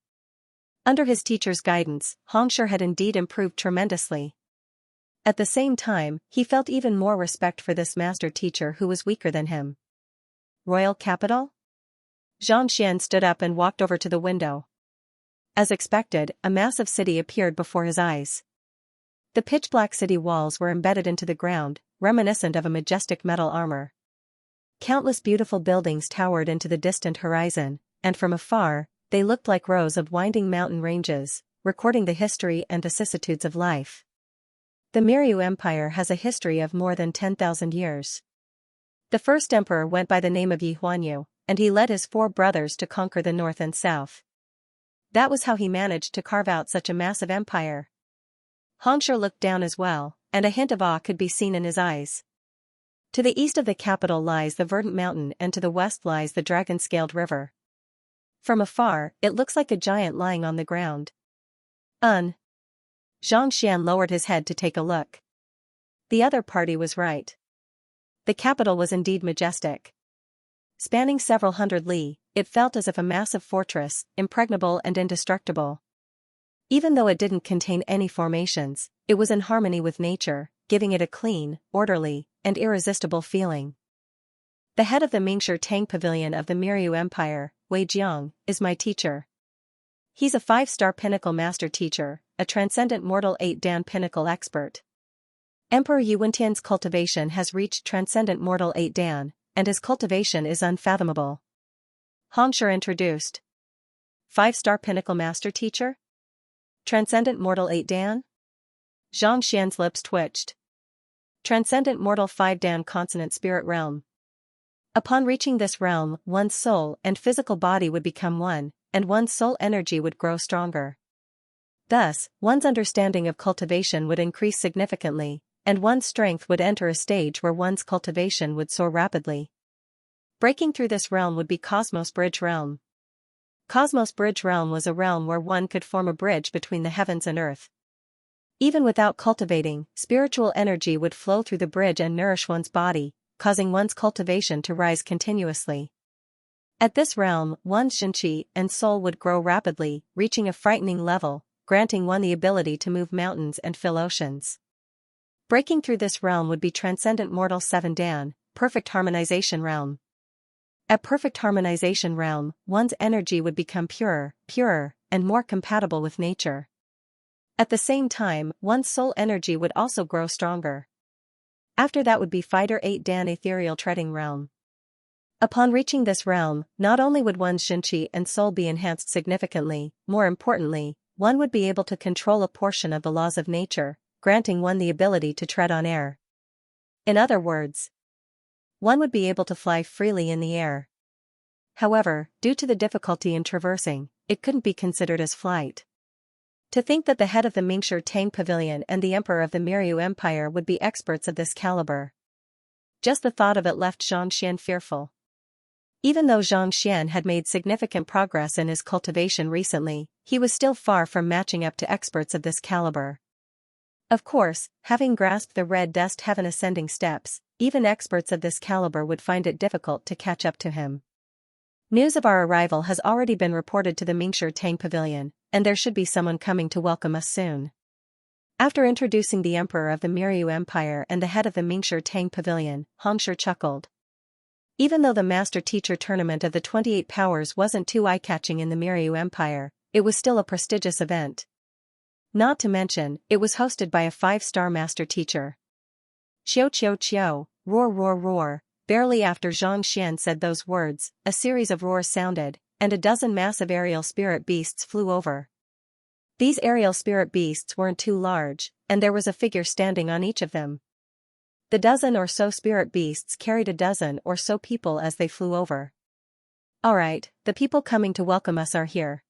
Under his teacher's guidance, Xianxia had indeed improved tremendously. At the same time, he felt even more respect for this master teacher who was weaker than him. Royal capital? Xianxia stood up and walked over to the window. As expected, a massive city appeared before his eyes. The pitch-black city walls were embedded into the ground, reminiscent of a majestic metal armor. Countless beautiful buildings towered into the distant horizon, and from afar, they looked like rows of winding mountain ranges, recording the history and vicissitudes of life. The Miryu Empire has a history of more than 10,000 years. The first emperor went by the name of Yi Huanyu, and he led his 4 brothers to conquer the north and south. That was how he managed to carve out such a massive empire. Xianxia looked down as well, and a hint of awe could be seen in his eyes. To the east of the capital lies the verdant mountain and to the west lies the dragon-scaled river. From afar, it looks like a giant lying on the ground. Xianxia lowered his head to take a look. The other party was right. The capital was indeed majestic. Spanning several hundred li, it felt as if a massive fortress, impregnable and indestructible. Even though it didn't contain any formations, it was in harmony with nature, giving it a clean, orderly, and irresistible feeling. The head of the Mingshi Tang Pavilion of the Miryu Empire, Wei Jiang, is my teacher. He's a 5-star pinnacle master teacher, a transcendent mortal 8-dan pinnacle expert. Emperor Yuantian's cultivation has reached transcendent mortal 8-dan, and his cultivation is unfathomable. Hongshi introduced. 5-star pinnacle master teacher? Transcendent mortal 8-dan? Zhang Xian's lips twitched. Transcendent mortal 5-dan consonant spirit realm. Upon reaching this realm, one's soul and physical body would become one, and one's soul energy would grow stronger. Thus, one's understanding of cultivation would increase significantly, and one's strength would enter a stage where one's cultivation would soar rapidly. Breaking through this realm would be Cosmos Bridge Realm. Cosmos Bridge Realm was a realm where one could form a bridge between the heavens and earth. Even without cultivating, spiritual energy would flow through the bridge and nourish one's body, causing one's cultivation to rise continuously. At this realm, one's Xianxia and soul would grow rapidly, reaching a frightening level, granting one the ability to move mountains and fill oceans. Breaking through this realm would be Transcendent Mortal 7-dan, Perfect Harmonization Realm. At Perfect Harmonization Realm, one's energy would become purer, and more compatible with nature. At the same time, one's soul energy would also grow stronger. After that would be Fighter 8-dan Ethereal Treading Realm. Upon reaching this realm, not only would one's Xianxia and soul be enhanced significantly, more importantly, one would be able to control a portion of the laws of nature, granting one the ability to tread on air. In other words, one would be able to fly freely in the air. However, due to the difficulty in traversing, it couldn't be considered as flight. To think that the head of the Mingshi Tang Pavilion and the emperor of the Miryu Empire would be experts of this caliber. Just the thought of it left Zhang Xian fearful. Even though Zhang Xian had made significant progress in his cultivation recently, he was still far from matching up to experts of this caliber. Of course, having grasped the red dust heaven ascending steps, even experts of this caliber would find it difficult to catch up to him. News of our arrival has already been reported to the Mingshi Tang Pavilion, and there should be someone coming to welcome us soon. After introducing the emperor of the Miryu Empire and the head of the Mingshi Tang Pavilion, Hongshi chuckled. Even though the master-teacher tournament of the 28 powers wasn't too eye-catching in the Miryu Empire, it was still a prestigious event. Not to mention, it was hosted by a 5-star master-teacher. Chiu chiu chiu, roar roar roar. Barely after Zhang Xian said those words, a series of roars sounded, and a dozen massive aerial spirit beasts flew over. These aerial spirit beasts weren't too large, and there was a figure standing on each of them. The dozen or so spirit beasts carried a dozen or so people as they flew over. Alright, the people coming to welcome us are here.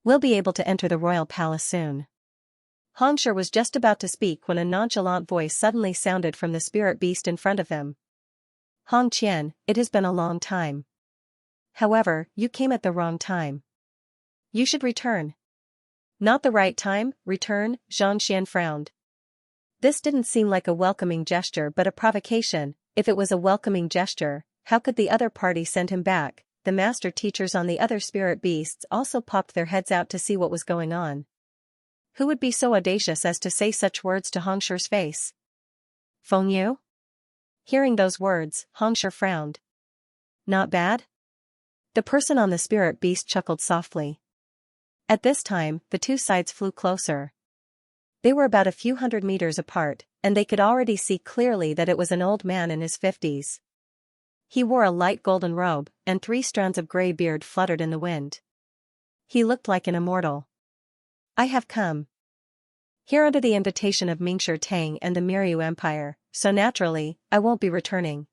We'll be able to enter the royal palace soon. Hongshi was just about to speak when a nonchalant voice suddenly sounded from the spirit beast in front of them. Hong Qian, it has been a long time. However, you came at the wrong time. You should return. Not the right time, return, Zhang Xian frowned. This didn't seem like a welcoming gesture but a provocation. If it was a welcoming gesture, how could the other party send him back? The master teachers on the other spirit beasts also popped their heads out to see what was going on. Who would be so audacious as to say such words to Hongshi's face? Feng Yu? Hearing those words, Hongshi frowned. Not bad? The person on the spirit beast chuckled softly. At this time, the two sides flew closer. They were about a few hundred meters apart, and they could already see clearly that it was an old man in his 50s. He wore a light golden robe, and 3 strands of gray beard fluttered in the wind. He looked like an immortal. I have come here under the invitation of Mingshi Tang and the Miryu Empire, so naturally, I won't be returning.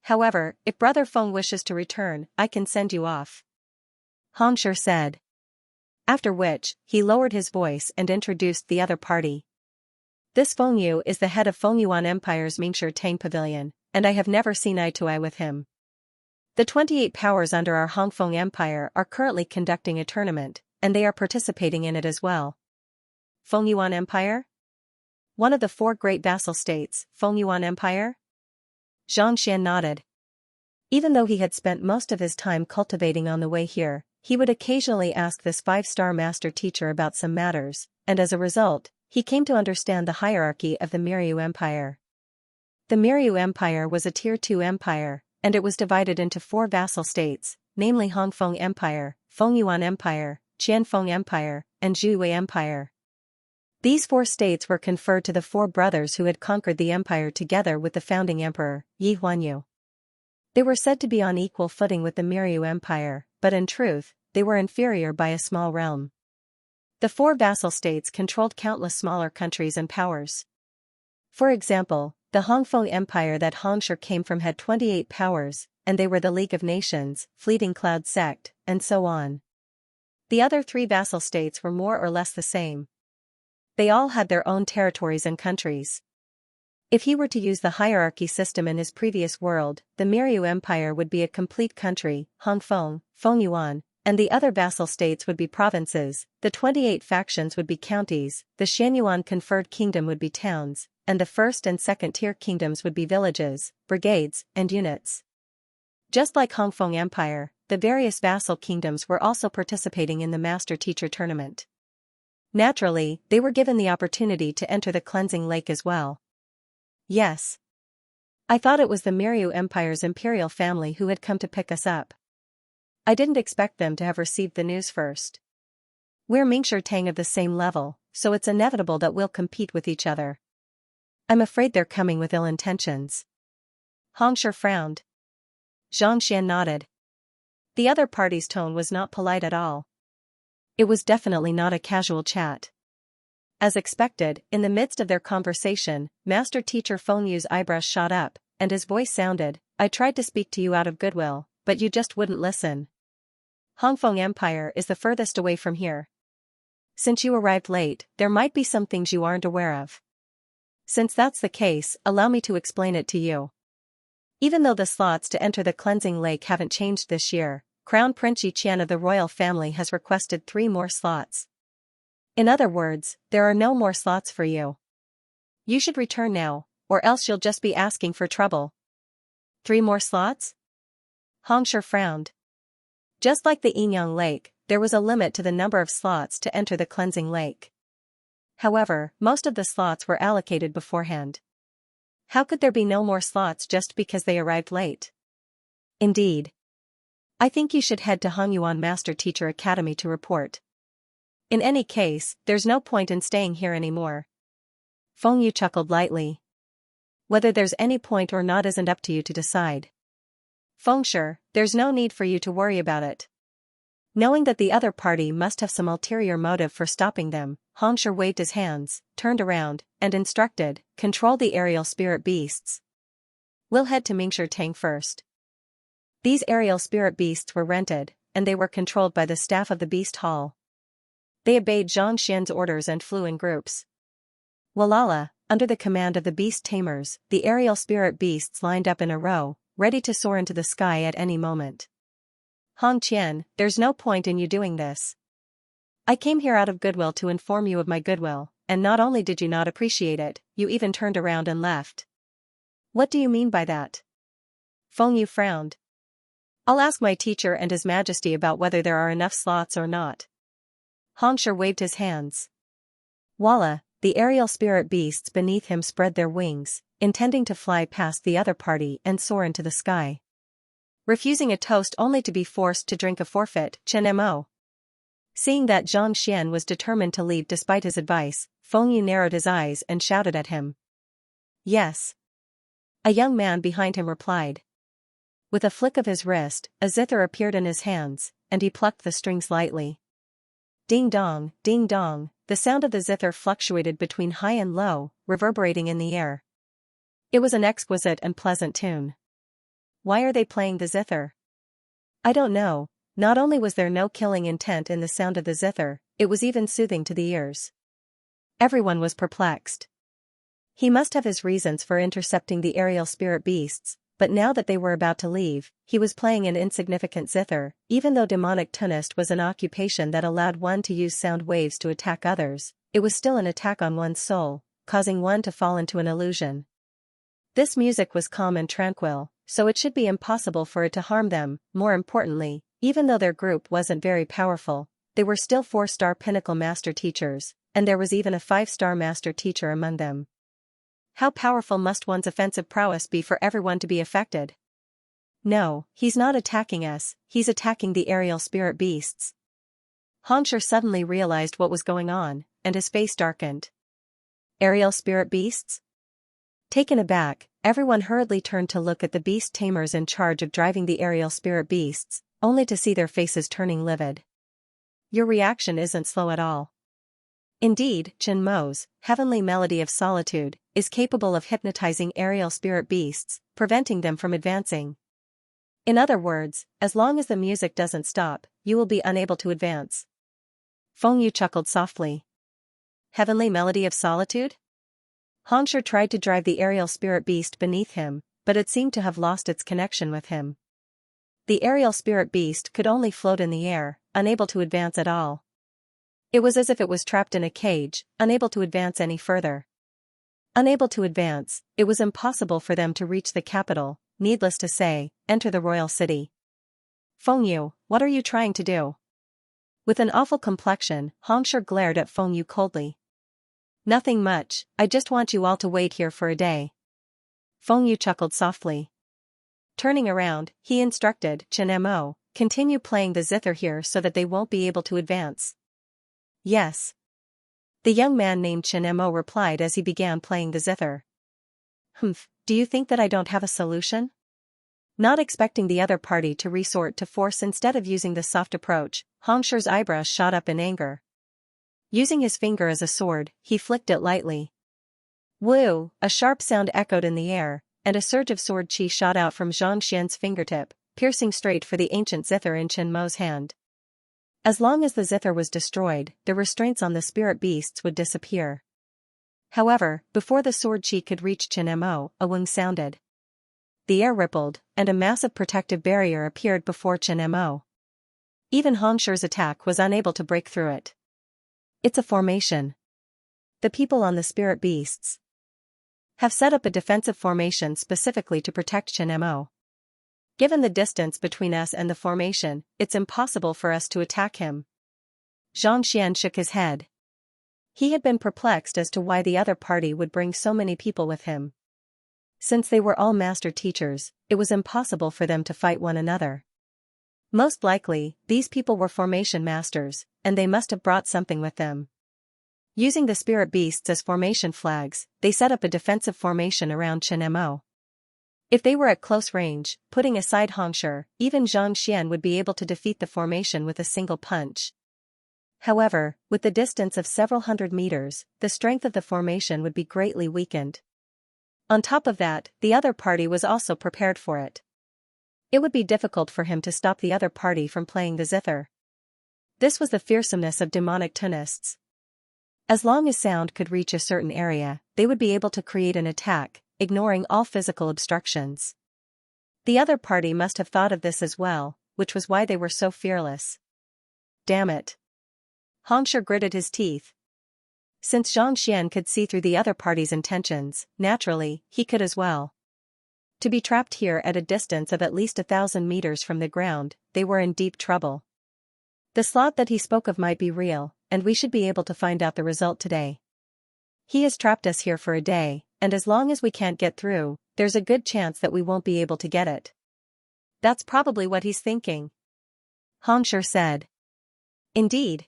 However, if Brother Feng wishes to return, I can send you off. Hongshi said. After which, he lowered his voice and introduced the other party. This Feng Yu is the head of Fengyuan Empire's Mingshi Tang Pavilion, and I have never seen eye to eye with him. The 28 powers under our Hongfeng Empire are currently conducting a tournament, and they are participating in it as well. Fengyuan Empire? One of the 4 great vassal states, Fengyuan Empire? Zhang Xian nodded. Even though he had spent most of his time cultivating on the way here, he would occasionally ask this 5-star master teacher about some matters, and as a result, he came to understand the hierarchy of the Miryu Empire. The Miryu Empire was a Tier 2 empire, and it was divided into 4 vassal states, namely Hongfeng Empire, Fengyuan Empire, Qianfeng Empire, and Zhuwei Empire. These 4 states were conferred to the 4 brothers who had conquered the empire together with the founding emperor, Yi Huanyu. They were said to be on equal footing with the Miryu Empire, but in truth, they were inferior by a small realm. The 4 vassal states controlled countless smaller countries and powers. For example, the Hongfeng Empire that Hongxue came from had 28 powers, and they were the League of Nations, Fleeting Cloud Sect, and so on. The other 3 vassal states were more or less the same. They all had their own territories and countries. If he were to use the hierarchy system in his previous world, the Miryu Empire would be a complete country, Hongfeng, Fengyuan, and the other vassal states would be provinces, the 28 factions would be counties, the Xianyuan conferred kingdom would be towns, and the first and second tier kingdoms would be villages, brigades, and units. Just like Hongfeng Empire, the various vassal kingdoms were also participating in the master-teacher tournament. Naturally, they were given the opportunity to enter the cleansing lake as well. Yes. I thought it was the Miryu Empire's imperial family who had come to pick us up. I didn't expect them to have received the news first. We're Mingshi Tang of the same level, so it's inevitable that we'll compete with each other. I'm afraid they're coming with ill intentions. Hongxue frowned. Xianxia nodded. The other party's tone was not polite at all. It was definitely not a casual chat. As expected, in the midst of their conversation, Master Teacher Fengyu's eyebrows shot up, and his voice sounded, "I tried to speak to you out of goodwill, but you just wouldn't listen. Hongfeng Empire is the furthest away from here. Since you arrived late, there might be some things you aren't aware of. Since that's the case, allow me to explain it to you. Even though the slots to enter the cleansing lake haven't changed this year, Crown Prince Yi Qian of the royal family has requested 3 more slots. In other words, there are no more slots for you. You should return now, or else you'll just be asking for trouble." 3 more slots? Hongxue frowned. Just like the Yinyang Lake, there was a limit to the number of slots to enter the cleansing lake. However, most of the slots were allocated beforehand. How could there be no more slots just because they arrived late? Indeed. I think you should head to Hongyuan Master Teacher Academy to report. In any case, there's no point in staying here anymore. Fengyu chuckled lightly. Whether there's any point or not isn't up to you to decide. Fengshi, there's no need for you to worry about it. Knowing that the other party must have some ulterior motive for stopping them, Hongxue waved his hands, turned around, and instructed, "Control the aerial spirit beasts. We'll head to Mingshi Tang first." These aerial spirit beasts were rented, and they were controlled by the staff of the Beast Hall. They obeyed Zhang Xian's orders and flew in groups. Walala, under the command of the beast tamers, the aerial spirit beasts lined up in a row, ready to soar into the sky at any moment. "Hong Qian, there's no point in you doing this. I came here out of goodwill to inform you of my goodwill, and not only did you not appreciate it, you even turned around and left." "What do you mean by that?" Fengyu frowned. "I'll ask my teacher and His Majesty about whether there are enough slots or not." Hongxue waved his hands. Voila, the aerial spirit beasts beneath him spread their wings, intending to fly past the other party and soar into the sky. Refusing a toast only to be forced to drink a forfeit, Chen Mo. Seeing that Zhang Xian was determined to leave despite his advice, Fengyu narrowed his eyes and shouted at him. "Yes." A young man behind him replied. With a flick of his wrist, a zither appeared in his hands, and he plucked the strings lightly. Ding dong, the sound of the zither fluctuated between high and low, reverberating in the air. It was an exquisite and pleasant tune. Why are they playing the zither? I don't know. Not only was there no killing intent in the sound of the zither, it was even soothing to the ears. Everyone was perplexed. He must have his reasons for intercepting the aerial spirit beasts, but now that they were about to leave, he was playing an insignificant zither. Even though demonic tunist was an occupation that allowed one to use sound waves to attack others, it was still an attack on one's soul, causing one to fall into an illusion. This music was calm and tranquil, so it should be impossible for it to harm them. More importantly, Even though their group wasn't very powerful, they were still 4-star pinnacle master teachers, and there was even a 5-star master teacher among them. How powerful must one's offensive prowess be for everyone to be affected? No, he's not attacking us, he's attacking the aerial spirit beasts. Xianxia suddenly realized what was going on, and his face darkened. Aerial spirit beasts? Taken aback, everyone hurriedly turned to look at the beast tamers in charge of driving the aerial spirit beasts, only to see their faces turning livid. Your reaction isn't slow at all. Indeed, Qianmo's heavenly melody of solitude is capable of hypnotizing aerial spirit beasts, preventing them from advancing. In other words, as long as the music doesn't stop, you will be unable to advance. Fengyu chuckled softly. Heavenly melody of solitude? Xianxia tried to drive the aerial spirit beast beneath him, but it seemed to have lost its connection with him. The aerial spirit beast could only float in the air, unable to advance at all. It was as if it was trapped in a cage, unable to advance any further. Unable to advance, it was impossible for them to reach the capital, needless to say, enter the royal city. Fengyu, what are you trying to do? With an awful complexion, Xianxia glared at Fengyu coldly. Nothing much, I just want you all to wait here for a day. Fengyu chuckled softly. Turning around, he instructed Qianmo, continue playing the zither here so that they won't be able to advance. Yes. The young man named Qianmo replied as he began playing the zither. Do you think that I don't have a solution? Not expecting the other party to resort to force instead of using the soft approach, Xianxia's eyebrows shot up in anger. Using his finger as a sword, he flicked it lightly. Woo! A sharp sound echoed in the air, and a surge of sword chi shot out from Xianxian's fingertip, piercing straight for the ancient zither in Qianmo's hand. As long as the zither was destroyed, the restraints on the spirit beasts would disappear. However, before the sword chi could reach Qianmo, a wing sounded. The air rippled, and a massive protective barrier appeared before Qianmo. Even Xianxia's attack was unable to break through it. It's a formation. The people on the spirit beasts have set up a defensive formation specifically to protect Qianmo. Given the distance between us and the formation, it's impossible for us to attack him. Xianxia shook his head. He had been perplexed as to why the other party would bring so many people with him. Since they were all master teachers, it was impossible for them to fight one another. Most likely, these people were formation masters, and they must have brought something with them. Using the spirit beasts as formation flags, they set up a defensive formation around Qianmo. If they were at close range, putting aside Xianxia, even Xianxian would be able to defeat the formation with a single punch. However, with the distance of several hundred meters, the strength of the formation would be greatly weakened. On top of that, the other party was also prepared for it. It would be difficult for him to stop the other party from playing the zither. This was the fearsomeness of demonic tunists. As long as sound could reach a certain area, they would be able to create an attack, ignoring all physical obstructions. The other party must have thought of this as well, which was why they were so fearless. Damn it. Xianxia gritted his teeth. Since Xianxian could see through the other party's intentions, naturally, he could as well. To be trapped here at a distance of at least 1,000 meters from the ground, they were in deep trouble. The slot that he spoke of might be real, and we should be able to find out the result today. He has trapped us here for a day, and as long as we can't get through, there's a good chance that we won't be able to get it. That's probably what he's thinking. Xianxia said. Indeed.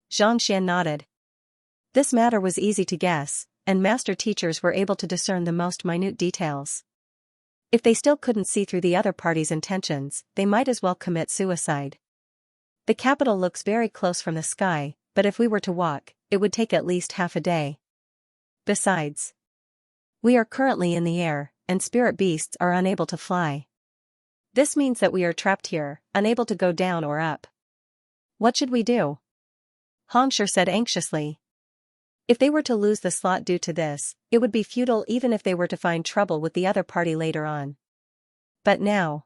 Xianxian nodded. This matter was easy to guess, and master teachers were able to discern the most minute details. If they still couldn't see through the other party's intentions, they might as well commit suicide. The capital looks very close from the sky, but if we were to walk, it would take at least half a day. Besides, we are currently in the air, and spirit beasts are unable to fly. This means that we are trapped here, unable to go down or up. What should we do? Xianxia said anxiously. If they were to lose the slot due to this, it would be futile even if they were to find trouble with the other party later on. But now,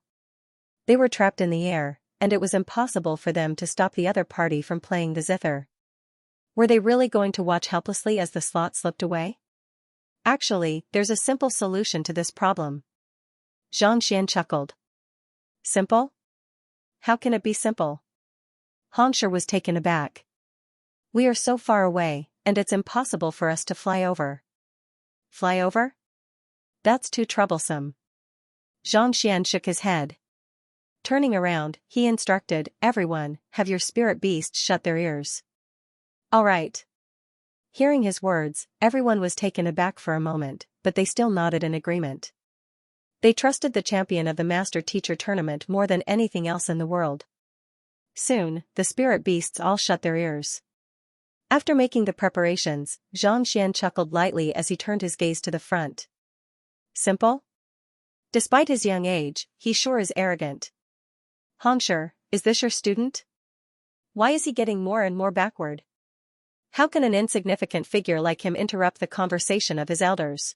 they were trapped in the air, and it was impossible for them to stop the other party from playing the zither. Were they really going to watch helplessly as the slot slipped away? Actually, there's a simple solution to this problem. Xianxian chuckled. Simple? How can it be simple? Xianxia was taken aback. We are so far away, and it's impossible for us to fly over. Fly over? That's too troublesome. Xianxia shook his head. Turning around, he instructed, everyone, have your spirit beasts shut their ears. All right. Hearing his words, everyone was taken aback for a moment, but they still nodded in agreement. They trusted the champion of the master-teacher tournament more than anything else in the world. Soon, the spirit beasts all shut their ears. After making the preparations, Xianxia chuckled lightly as he turned his gaze to the front. Simple? Despite his young age, he sure is arrogant. Xianxia, is this your student? Why is he getting more and more backward? How can an insignificant figure like him interrupt the conversation of his elders?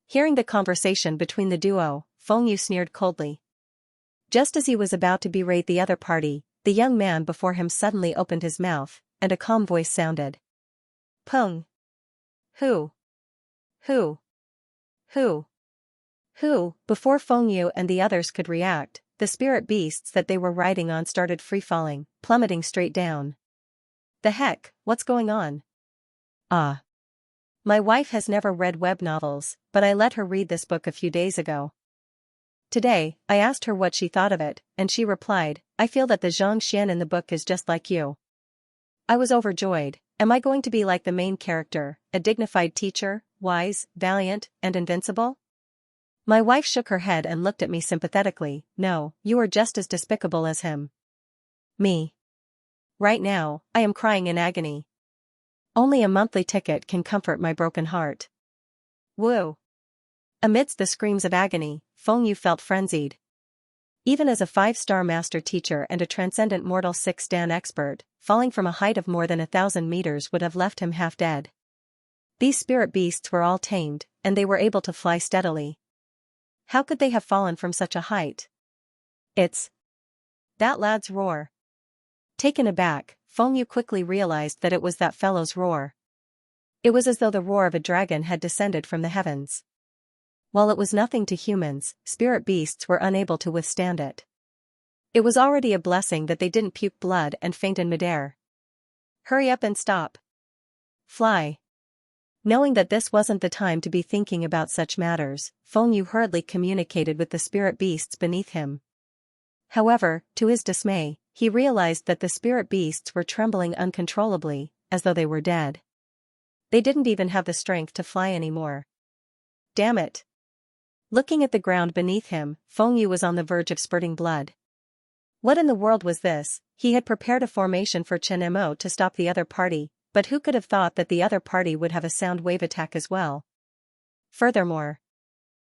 Hearing the conversation between the duo, Fengyu sneered coldly. Just as he was about to berate the other party, the young man before him suddenly opened his mouth, and a calm voice sounded. Peng. Who? Who? Who? Who? Before Fengyu and the others could react, the spirit beasts that they were riding on started free-falling, plummeting straight down. The heck, what's going on? Ah. My wife has never read web novels, but I let her read this book a few days ago. Today, I asked her what she thought of it, and she replied, I feel that the Xianxia in the book is just like you. I was overjoyed. Am I going to be like the main character, a dignified teacher, wise, valiant, and invincible? My wife shook her head and looked at me sympathetically. No, you are just as despicable as him. Me. Right now, I am crying in agony. Only a monthly ticket can comfort my broken heart. Woo! Amidst the screams of agony, Fengyu felt frenzied. Even as a 5-star master teacher and a transcendent mortal 6-dan expert, falling from a height of more than 1,000 meters would have left him half dead. These spirit beasts were all tamed, and they were able to fly steadily. How could they have fallen from such a height? It's that lad's roar. Taken aback, Fengyu quickly realized that it was that fellow's roar. It was as though the roar of a dragon had descended from the heavens. While it was nothing to humans, spirit beasts were unable to withstand it. It was already a blessing that they didn't puke blood and faint in midair. Hurry up and stop. Fly. Knowing that this wasn't the time to be thinking about such matters, Fengyu hurriedly communicated with the spirit beasts beneath him. However, to his dismay, he realized that the spirit beasts were trembling uncontrollably, as though they were dead. They didn't even have the strength to fly anymore. Damn it! Looking at the ground beneath him, Fengyu was on the verge of spurting blood. What in the world was this? He had prepared a formation for Chen Mo to stop the other party, but who could have thought that the other party would have a sound wave attack as well? Furthermore,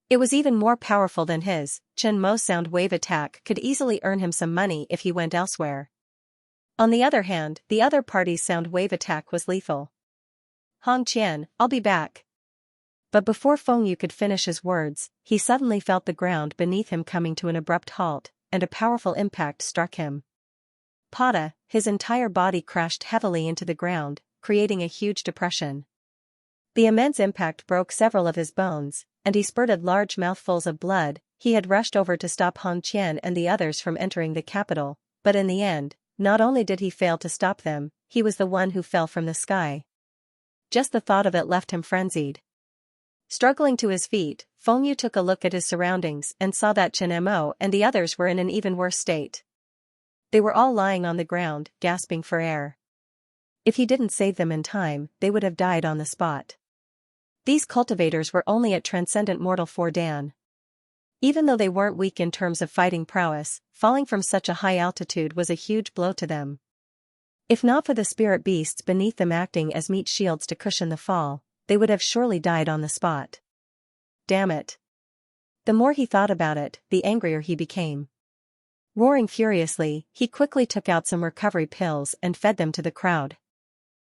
it was even more powerful than his. Chen Mo's sound wave attack could easily earn him some money if he went elsewhere. On the other hand, the other party's sound wave attack was lethal. Hong Qian, I'll be back. But before Fengyu could finish his words, he suddenly felt the ground beneath him coming to an abrupt halt, and a powerful impact struck him. Pada, his entire body crashed heavily into the ground, creating a huge depression. The immense impact broke several of his bones, and he spurted large mouthfuls of blood. He had rushed over to stop Hong Qian and the others from entering the capital, but in the end, not only did he fail to stop them, he was the one who fell from the sky. Just the thought of it left him frenzied. Struggling to his feet, Fengyu took a look at his surroundings and saw that Chen Mo and the others were in an even worse state. They were all lying on the ground, gasping for air. If he didn't save them in time, they would have died on the spot. These cultivators were only at Transcendent Mortal 4-dan. Even though they weren't weak in terms of fighting prowess, falling from such a high altitude was a huge blow to them. If not for the spirit beasts beneath them acting as meat shields to cushion the fall, they would have surely died on the spot. Damn it. The more he thought about it, the angrier he became. Roaring furiously, he quickly took out some recovery pills and fed them to the crowd.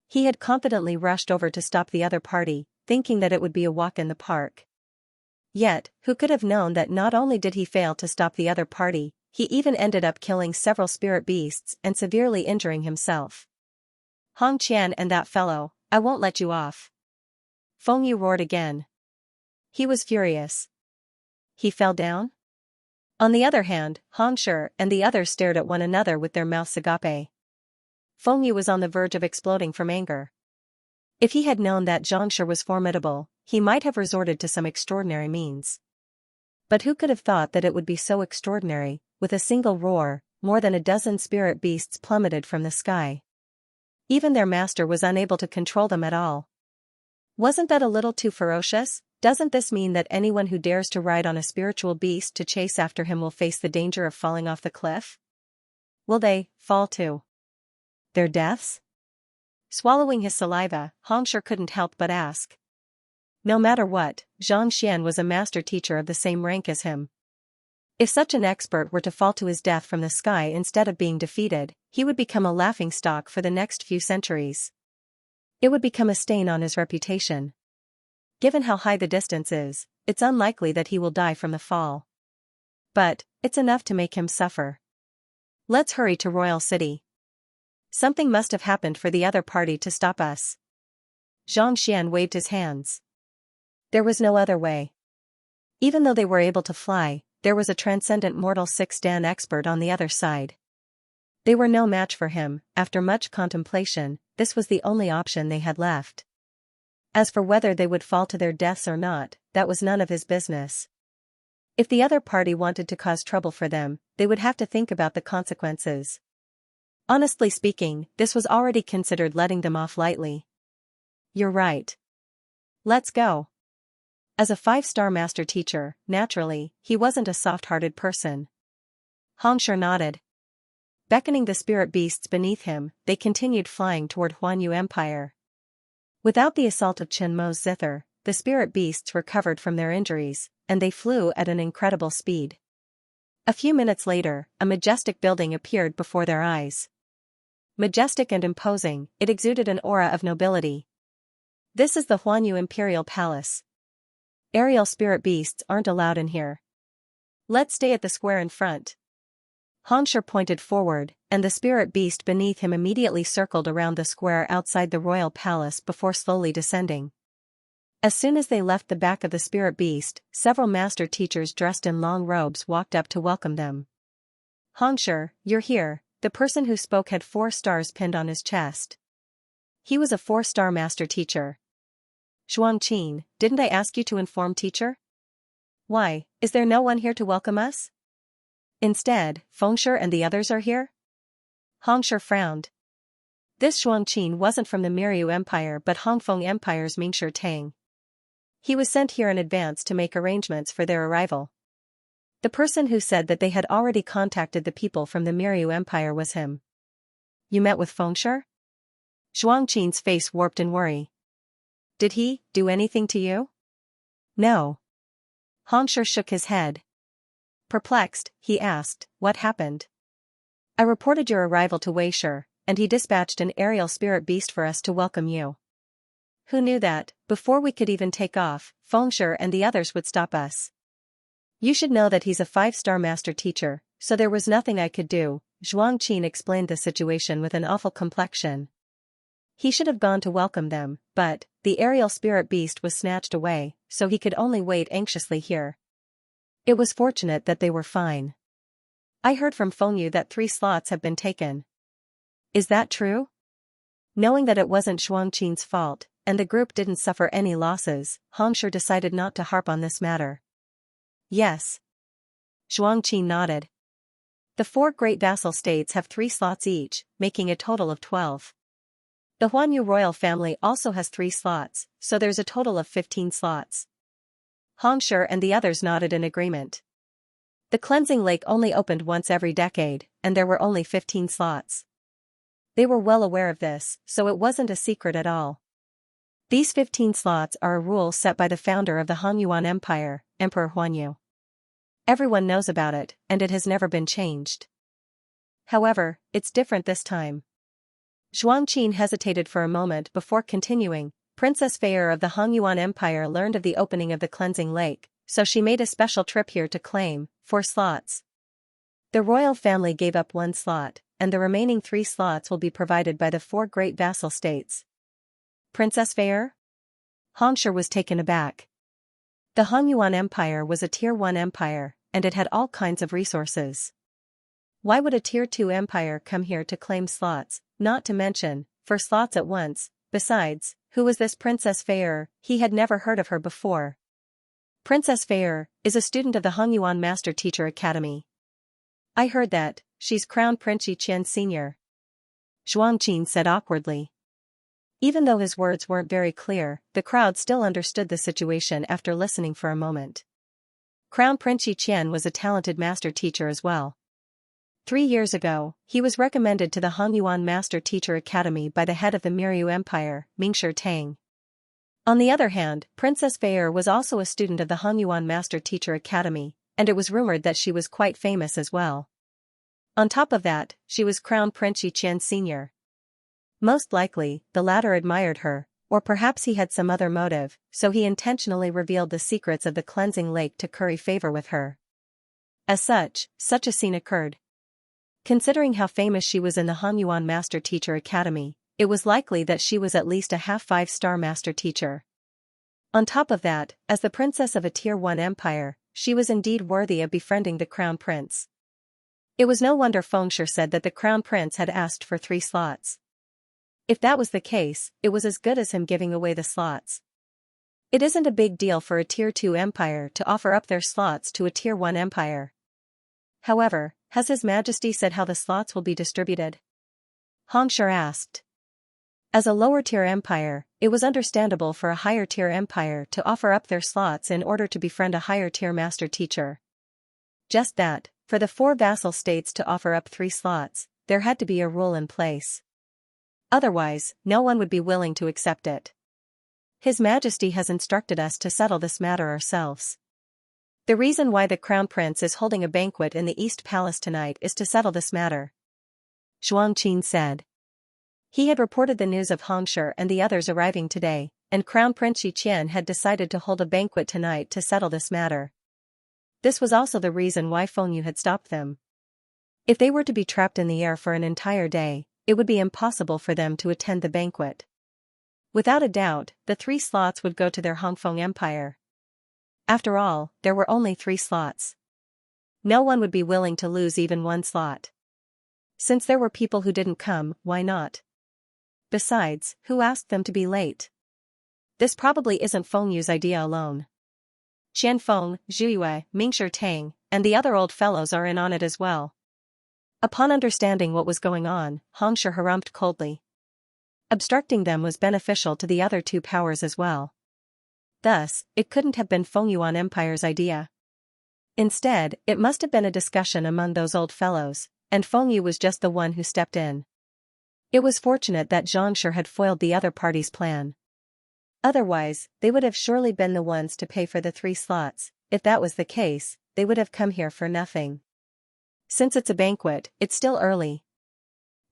He had confidently rushed over to stop the other party, thinking that it would be a walk in the park. Yet, who could have known that not only did he fail to stop the other party, he even ended up killing several spirit beasts and severely injuring himself. Hong Qian and that fellow, I won't let you off. Fengyu roared again. He was furious. He fell down? On the other hand, Xianxia and the others stared at one another with their mouths agape. Fengyu was on the verge of exploding from anger. If he had known that Xianxia was formidable, he might have resorted to some extraordinary means. But who could have thought that it would be so extraordinary? With a single roar, more than a dozen spirit beasts plummeted from the sky. Even their master was unable to control them at all. Wasn't that a little too ferocious? Doesn't this mean that anyone who dares to ride on a spiritual beast to chase after him will face the danger of falling off the cliff? Will they fall to their deaths? Swallowing his saliva, Xianxia couldn't help but ask. No matter what, Xianxia was a master teacher of the same rank as him. If such an expert were to fall to his death from the sky instead of being defeated, he would become a laughingstock for the next few centuries. It would become a stain on his reputation. Given how high the distance is, it's unlikely that he will die from the fall. But it's enough to make him suffer. Let's hurry to Royal City. Something must have happened for the other party to stop us. Xianxia waved his hands. There was no other way. Even though they were able to fly, there was a transcendent mortal 6-dan expert on the other side. They were no match for him. After much contemplation, this was the only option they had left. As for whether they would fall to their deaths or not, that was none of his business. If the other party wanted to cause trouble for them, they would have to think about the consequences. Honestly speaking, this was already considered letting them off lightly. You're right. Let's go. As a 5-star master teacher, naturally, he wasn't a soft-hearted person. Xianxia nodded. Beckoning the spirit beasts beneath him, they continued flying toward Huanyu Empire. Without the assault of Chenmo's zither, the spirit beasts recovered from their injuries, and they flew at an incredible speed. A few minutes later, a majestic building appeared before their eyes. Majestic and imposing, it exuded an aura of nobility. This is the Huanyu Imperial Palace. Aerial spirit beasts aren't allowed in here. Let's stay at the square in front. Xianxia pointed forward, and the spirit beast beneath him immediately circled around the square outside the royal palace before slowly descending. As soon as they left the back of the spirit beast, several master teachers dressed in long robes walked up to welcome them. Xianxia, you're here. The person who spoke had 4 stars pinned on his chest. He was a 4-star master teacher. Zhuangqin, didn't I ask you to inform teacher? Why, is there no one here to welcome us? Instead, Fengxia and the others are here? Xianxia frowned. This Zhuangqin wasn't from the Miryu Empire but Hongfeng Empire's Mingshi Tang. He was sent here in advance to make arrangements for their arrival. The person who said that they had already contacted the people from the Miryu Empire was him. You met with Fengxia? Zhuangqin's face warped in worry. Did he do anything to you? No. Xianxia shook his head. Perplexed, he asked, what happened? I reported your arrival to Weishi, and he dispatched an aerial spirit beast for us to welcome you. Who knew that, before we could even take off, Fengxia and the others would stop us? You should know that he's a 5-star master teacher, so there was nothing I could do. Zhuangqin explained the situation with an awful complexion. He should have gone to welcome them, but the aerial spirit beast was snatched away, so he could only wait anxiously here. It was fortunate that they were fine. I heard from Fengyu that 3 slots have been taken. Is that true? Knowing that it wasn't Zhuangqin's fault, and the group didn't suffer any losses, Xianxia decided not to harp on this matter. Yes. Zhuangqin nodded. The 4 great vassal states have 3 slots each, making a total of 12. The Huanyu royal family also has 3 slots, so there's a total of 15 slots. Xianxia and the others nodded in agreement. The cleansing lake only opened once every decade, and there were only 15 slots. They were well aware of this, so it wasn't a secret at all. These 15 slots are a rule set by the founder of the Hongyuan Empire, Emperor Huanyu. Everyone knows about it, and it has never been changed. However, it's different this time. Zhuangqin hesitated for a moment before continuing. Princess Feier of the Hongyuan Empire learned of the opening of the cleansing lake, so she made a special trip here to claim 4 slots. The royal family gave up 1 slot, and the remaining 3 slots will be provided by the 4 great vassal states. Princess Feier? Xianxia was taken aback. The Hongyuan Empire was a Tier 1 empire, and it had all kinds of resources. Why would a Tier 2 empire come here to claim slots, not to mention, for slots at once? Besides, who was this Princess Feier? He had never heard of her before. Princess Feier is a student of the Hongyuan Master Teacher Academy. I heard that, she's Crown Prince Qian Sr. Xianxia said awkwardly. Even though his words weren't very clear, the crowd still understood the situation after listening for a moment. Crown Prince Qian was a talented master teacher as well. 3 years ago, he was recommended to the Hongyuan Master Teacher Academy by the head of the Miryu Empire, Mingshi Tang. On the other hand, Princess Feier was also a student of the Hongyuan Master Teacher Academy, and it was rumored that she was quite famous as well. On top of that, she was Crown Prince Qian Sr. Most likely, the latter admired her, or perhaps he had some other motive, so he intentionally revealed the secrets of the cleansing lake to curry favor with her. As such a scene occurred. Considering how famous she was in the Hongyuan Master Teacher Academy, it was likely that she was at least a half 5-star master teacher. On top of that, as the princess of a Tier 1 empire, she was indeed worthy of befriending the crown prince. It was no wonder Fengshe said that the crown prince had asked for 3 slots. If that was the case, it was as good as him giving away the slots. It isn't a big deal for a Tier 2 empire to offer up their slots to a Tier 1 empire. However, has His Majesty said how the slots will be distributed? Fengshe asked. As a lower-tier empire, it was understandable for a higher-tier empire to offer up their slots in order to befriend a higher-tier master teacher. Just that, for the 4 vassal states to offer up 3 slots, there had to be a rule in place. Otherwise, no one would be willing to accept it. His Majesty has instructed us to settle this matter ourselves. The reason why the Crown Prince is holding a banquet in the East Palace tonight is to settle this matter, Xianxia said. He had reported the news of Fengshe and the others arriving today, and Crown Prince Qian had decided to hold a banquet tonight to settle this matter. This was also the reason why Fengshe had stopped them. If they were to be trapped in the air for an entire day, it would be impossible for them to attend the banquet. Without a doubt, the 3 slots would go to their Hongfeng Empire. After all, there were only 3 slots. No one would be willing to lose even 1 slot. Since there were people who didn't come, why not? Besides, who asked them to be late? This probably isn't Fengshe's idea alone. Qianfeng, Zhuyue, Mingshi Tang, and the other old fellows are in on it as well. Upon understanding what was going on, Fengshe harumphed coldly. Obstructing them was beneficial to the other 2 powers as well. Thus, it couldn't have been Hongyuan Empire's idea. Instead, it must have been a discussion among those old fellows, and Fengshe was just the one who stepped in. It was fortunate that Xianxia had foiled the other party's plan. Otherwise, they would have surely been the ones to pay for the 3 slots. If that was the case, they would have come here for nothing. Since it's a banquet, it's still early.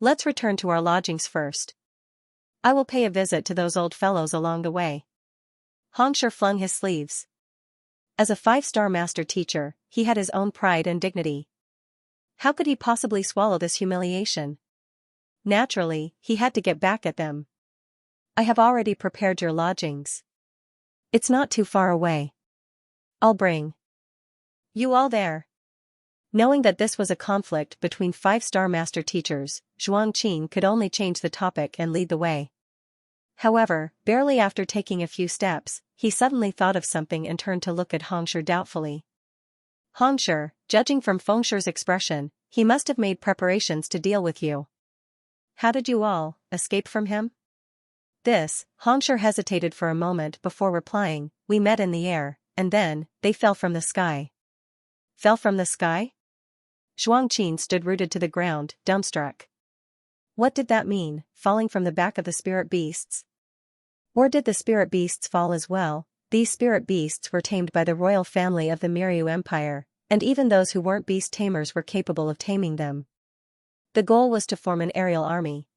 Let's return to our lodgings first. I will pay a visit to those old fellows along the way. Fengshe flung his sleeves. As a 5-star master teacher, he had his own pride and dignity. How could he possibly swallow this humiliation? Naturally, he had to get back at them. I have already prepared your lodgings. It's not too far away. I'll bring you all there. Knowing that this was a conflict between 5-star master teachers, Xianxia could only change the topic and lead the way. However, barely after taking a few steps, he suddenly thought of something and turned to look at Fengshe doubtfully. Fengshe, judging from Fengshe's expression, he must have made preparations to deal with you. How did you all escape from him? Fengshe hesitated for a moment before replying. We met in the air, and then, they fell from the sky. Fell from the sky? Xianxia stood rooted to the ground, dumbstruck. What did that mean, falling from the back of the spirit beasts? Or did the spirit beasts fall as well? These spirit beasts were tamed by the royal family of the Miryu Empire, and even those who weren't beast tamers were capable of taming them. The goal was to form an aerial army.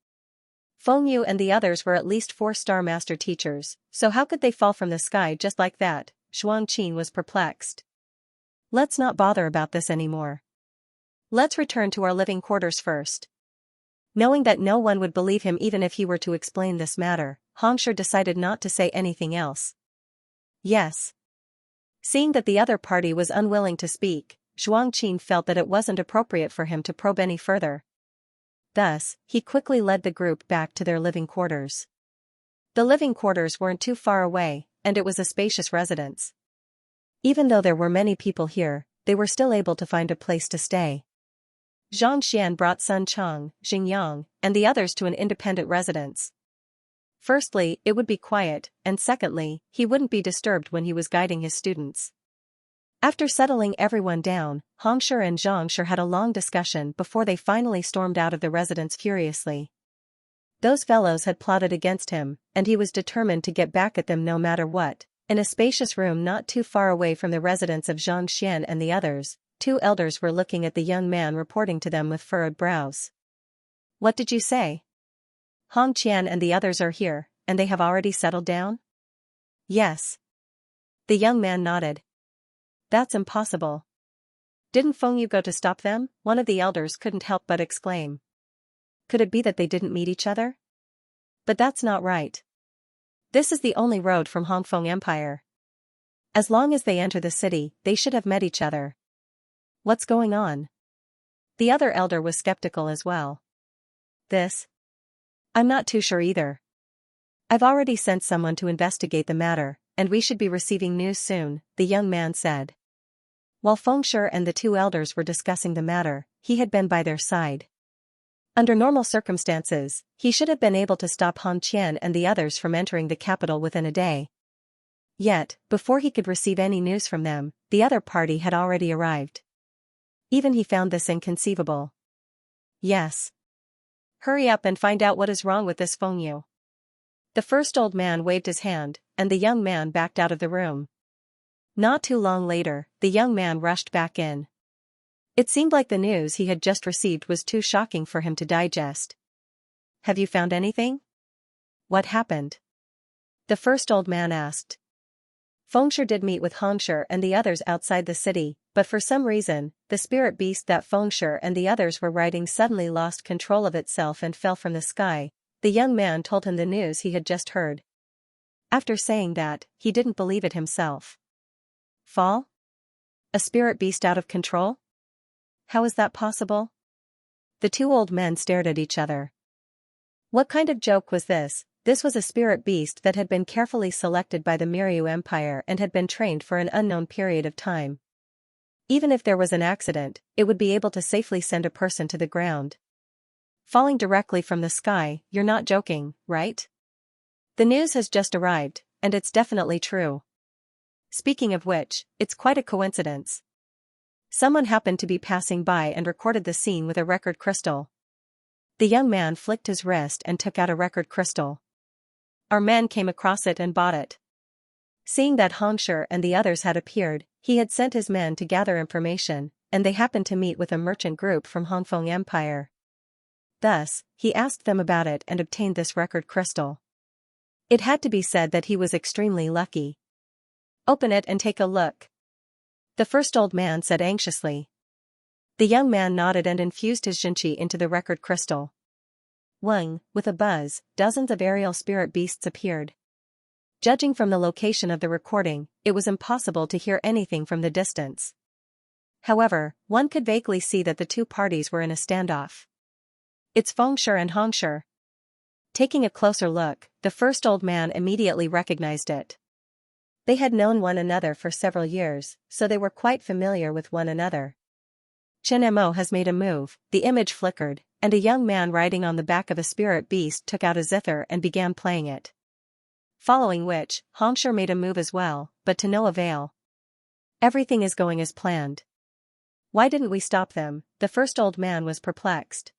Fengshe and the others were at least 4-star master teachers, so how could they fall from the sky just like that? Xianxia was perplexed. Let's not bother about this anymore. Let's return to our living quarters first. Knowing that no one would believe him even if he were to explain this matter, Fengshe decided not to say anything else. Yes. Seeing that the other party was unwilling to speak, Zhuangqin felt that it wasn't appropriate for him to probe any further. Thus, he quickly led the group back to their living quarters. The living quarters weren't too far away, and it was a spacious residence. Even though there were many people here, they were still able to find a place to stay. Zhang Xian brought Sun Chang, Xingyang, and the others to an independent residence. Firstly, it would be quiet, and secondly, he wouldn't be disturbed when he was guiding his students. After settling everyone down, Hongshi and Zhangshi had a long discussion before they finally stormed out of the residence furiously. Those fellows had plotted against him, and he was determined to get back at them no matter what. In a spacious room not too far away from the residence of Zhang Xian and the others, two elders were looking at the young man reporting to them with furrowed brows. "What did you say? Hong Qian and the others are here, and they have already settled down?" "Yes." The young man nodded. "That's impossible. Didn't Feng Yu go to stop them?" one of the elders couldn't help but exclaim. "Could it be that they didn't meet each other? But that's not right. This is the only road from Hongfeng Empire. As long as they enter the city, they should have met each other. What's going on?" The other elder was skeptical as well. "I'm not too sure either. I've already sent someone to investigate the matter, and we should be receiving news soon," the young man said. While Feng Shi and the two elders were discussing the matter, he had been by their side. Under normal circumstances, he should have been able to stop Han Qian and the others from entering the capital within a day. Yet, before he could receive any news from them, the other party had already arrived. Even he found this inconceivable. "Yes. Hurry up and find out what is wrong with this Feng Yu." The first old man waved his hand, and the young man backed out of the room. Not too long later, the young man rushed back in. It seemed like the news he had just received was too shocking for him to digest. "Have you found anything? What happened?" the first old man asked. Feng Shi did meet with Hongshi and the others outside the city, but for some reason, the spirit beast that Feng Shi and the others were riding suddenly lost control of itself and fell from the sky. The young man told him the news he had just heard. After saying that, he didn't believe it himself. Fall? A spirit beast out of control? How is that possible? The two old men stared at each other. What kind of joke was this? This was a spirit beast that had been carefully selected by the Miryu Empire and had been trained for an unknown period of time. Even if there was an accident, it would be able to safely send a person to the ground. Falling directly from the sky, you're not joking, right? The news has just arrived, and it's definitely true. Speaking of which, it's quite a coincidence. Someone happened to be passing by and recorded the scene with a record crystal. The young man flicked his wrist and took out a record crystal. Our men came across it and bought it. Seeing that Hongshi and the others had appeared, he had sent his men to gather information, and they happened to meet with a merchant group from Hongfeng Empire. Thus, he asked them about it and obtained this record crystal. It had to be said that he was extremely lucky. "Open it and take a look," the first old man said anxiously. The young man nodded and infused his Xianxia into the record crystal. Wang, with a buzz, dozens of aerial spirit beasts appeared. Judging from the location of the recording, it was impossible to hear anything from the distance. However, one could vaguely see that the two parties were in a standoff. "It's Feng Shi and Hongshi." Taking a closer look, the first old man immediately recognized it. They had known one another for several years, so they were quite familiar with one another. Chen Mo has made a move, the image flickered, and a young man riding on the back of a spirit beast took out a zither and began playing it. Following which, Hongshi made a move as well, but to no avail. Everything is going as planned. Why didn't we stop them? The first old man was perplexed.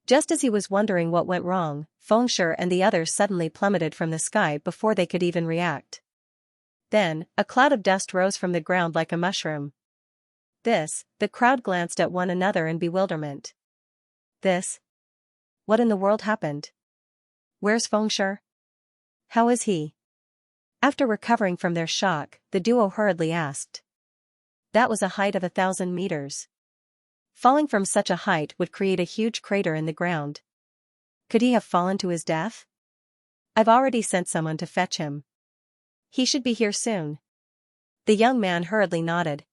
Just as he was wondering what went wrong, Feng Shi and the others suddenly plummeted from the sky before they could even react. Then, a cloud of dust rose from the ground like a mushroom. The crowd glanced at one another in bewilderment. What in the world happened? Where's Feng Shi? How is he? After recovering from their shock, the duo hurriedly asked. That was a height of 1,000 meters. Falling from such a height would create a huge crater in the ground. Could he have fallen to his death? I've already sent someone to fetch him. He should be here soon. The young man hurriedly nodded.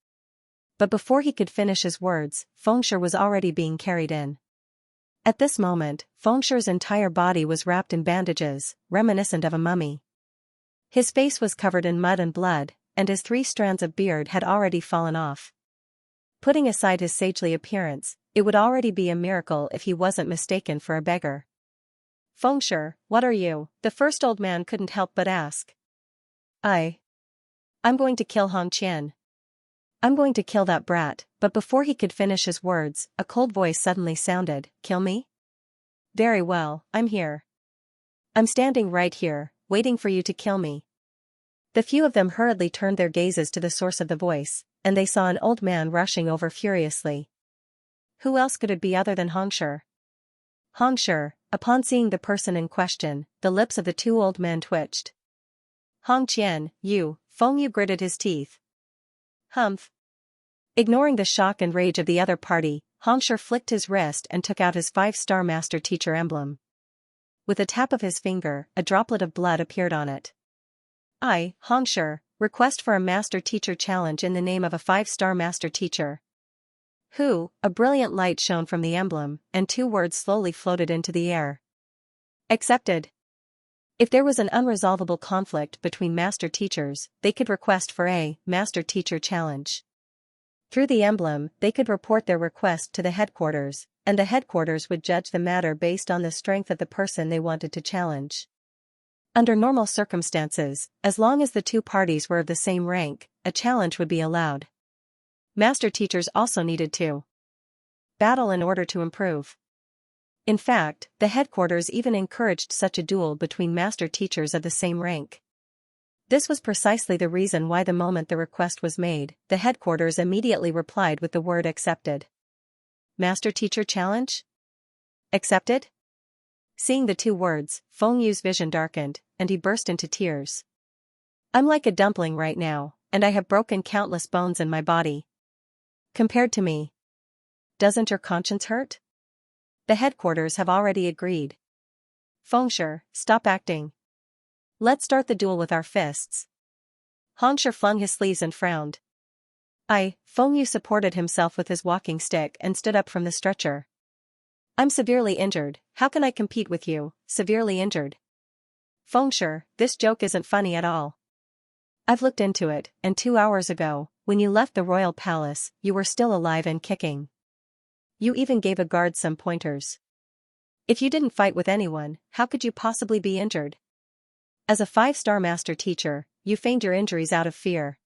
but before he could finish his words, Fengshi was already being carried in. At this moment, Fengshi's entire body was wrapped in bandages, reminiscent of a mummy. His face was covered in mud and blood, and his 3 strands of beard had already fallen off. Putting aside his sagely appearance, it would already be a miracle if he wasn't mistaken for a beggar. "Fengshi, what are you?" the first old man couldn't help but ask. I'm going to kill Hong Qian. I'm going to kill that brat," but before he could finish his words, a cold voice suddenly sounded. "Kill me? Very well, I'm here. I'm standing right here, waiting for you to kill me." The few of them hurriedly turned their gazes to the source of the voice, and they saw an old man rushing over furiously. Who else could it be other than Hongshi? Hongshi, upon seeing the person in question, the lips of the 2 old men twitched. "Hong Qian, you," Fengyu gritted his teeth. "Humph." Ignoring the shock and rage of the other party, Hongshi flicked his wrist and took out his 5-star master teacher emblem. With a tap of his finger, a droplet of blood appeared on it. Hongshi, request for a master teacher challenge in the name of a 5-star master teacher. Who? A brilliant light shone from the emblem, and 2 words slowly floated into the air. Accepted. If there was an unresolvable conflict between master teachers, they could request for a master teacher challenge. Through the emblem, they could report their request to the headquarters, and the headquarters would judge the matter based on the strength of the person they wanted to challenge. Under normal circumstances, as long as the 2 parties were of the same rank, a challenge would be allowed. Master teachers also needed to battle in order to improve. In fact, the headquarters even encouraged such a duel between master teachers of the same rank. This was precisely the reason why the moment the request was made, the headquarters immediately replied with the word accepted. Master teacher challenge? Accepted? Seeing the 2 words, Fengyu's vision darkened, and he burst into tears. I'm like a dumpling right now, and I have broken countless bones in my body. Compared to me, doesn't your conscience hurt? The headquarters have already agreed. Fengshi, stop acting. Let's start the duel with our fists. Hongshi flung his sleeves and frowned. Fengyu supported himself with his walking stick and stood up from the stretcher. I'm severely injured, how can I compete with you, severely injured? Fengshi, this joke isn't funny at all. I've looked into it, and 2 hours ago, when you left the royal palace, you were still alive and kicking. You even gave a guard some pointers. If you didn't fight with anyone, how could you possibly be injured? As a 5-star master teacher, you feigned your injuries out of fear.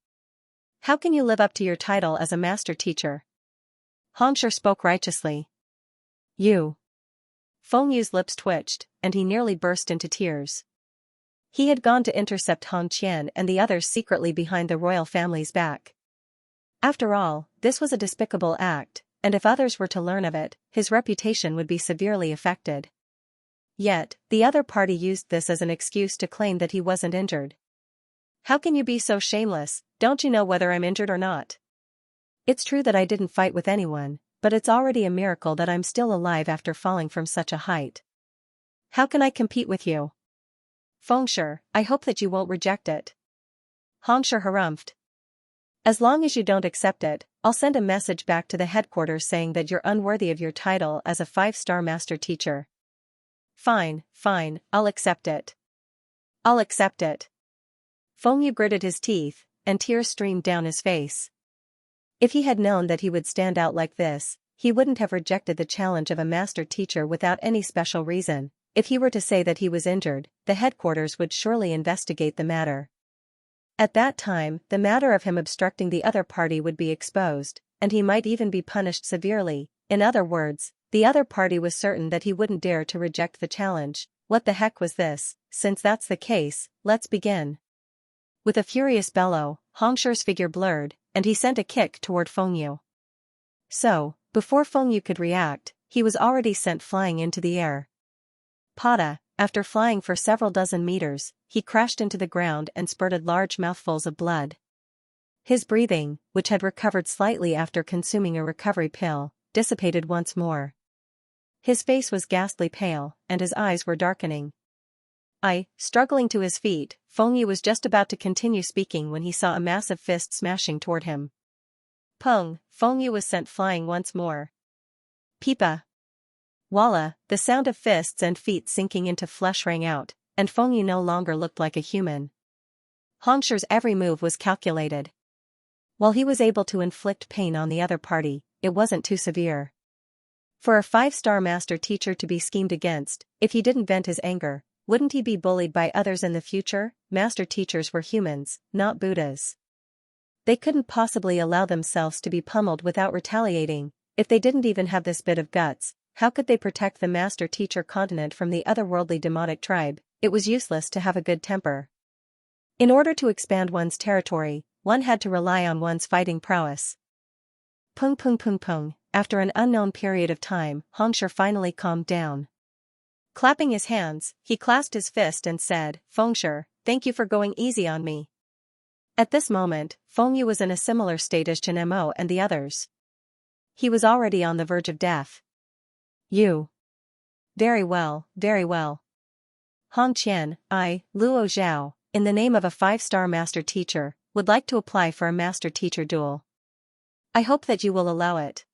How can you live up to your title as a master teacher? Hongshi spoke righteously. You. Fengyu's lips twitched, and he nearly burst into tears. He had gone to intercept Hong Qian and the others secretly behind the royal family's back. After all, this was a despicable act, and if others were to learn of it, his reputation would be severely affected. Yet, the other party used this as an excuse to claim that he wasn't injured. How can you be so shameless? Don't you know whether I'm injured or not? It's true that I didn't fight with anyone, but it's already a miracle that I'm still alive after falling from such a height. How can I compete with you? Fengshi, I hope that you won't reject it. Hongshi harumphed. As long as you don't accept it, I'll send a message back to the headquarters saying that you're unworthy of your title as a 5-star master teacher. Fine, I'll accept it. I'll accept it. Fengyu gritted his teeth, and tears streamed down his face. If he had known that he would stand out like this, he wouldn't have rejected the challenge of a master teacher without any special reason. If he were to say that he was injured, the headquarters would surely investigate the matter. At that time, the matter of him obstructing the other party would be exposed, and he might even be punished severely. In other words, the other party was certain that he wouldn't dare to reject the challenge. What the heck was this? Since that's the case, let's begin. With a furious bellow, Hongshi's figure blurred, and he sent a kick toward Fengyu. So, before Fengyu could react, he was already sent flying into the air. Pada, after flying for several dozen meters, he crashed into the ground and spurted large mouthfuls of blood. His breathing, which had recovered slightly after consuming a recovery pill, dissipated once more. His face was ghastly pale, and his eyes were darkening. Struggling to his feet, Fengyu was just about to continue speaking when he saw a massive fist smashing toward him. Peng, Fengyu was sent flying once more. Pipa. Walla, the sound of fists and feet sinking into flesh rang out, and Fengyu no longer looked like a human. Hongshi's every move was calculated. While he was able to inflict pain on the other party, it wasn't too severe. For a 5-star master teacher to be schemed against, if he didn't vent his anger, wouldn't he be bullied by others in the future? Master teachers were humans, not Buddhas. They couldn't possibly allow themselves to be pummeled without retaliating. If they didn't even have this bit of guts, how could they protect the master teacher continent from the otherworldly demonic tribe? It was useless to have a good temper. In order to expand one's territory, one had to rely on one's fighting prowess. Pung pung pung pung. After an unknown period of time, Hongshi finally calmed down. Clapping his hands, he clasped his fist and said, "Fengshi, thank you for going easy on me." At this moment, Fengyu was in a similar state as Chen Mo and the others. He was already on the verge of death. You. Very well, very well. Hong Qian, I, Luo Zhao, in the name of a 5-star master teacher, would like to apply for a master teacher duel. I hope that you will allow it.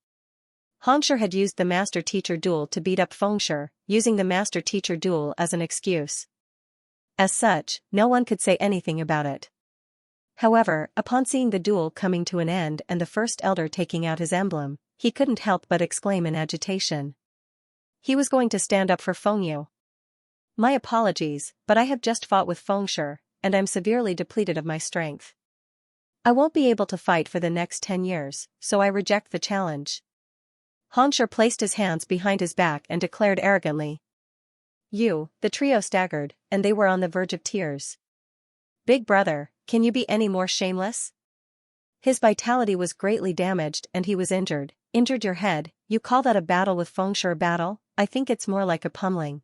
Hongshi had used the master teacher duel to beat up Fengshi, using the master teacher duel as an excuse. As such, no one could say anything about it. However, upon seeing the duel coming to an end and the first elder taking out his emblem, he couldn't help but exclaim in agitation. He was going to stand up for Fengyu. My apologies, but I have just fought with Fengshi, and I'm severely depleted of my strength. I won't be able to fight for the next 10 years, so I reject the challenge. Hongshi placed his hands behind his back and declared arrogantly. The trio staggered, and they were on the verge of tears. Big brother, can you be any more shameless? His vitality was greatly damaged and he was injured. Injured your head, you call that a battle with Fengshi a battle? I think it's more like a pummeling.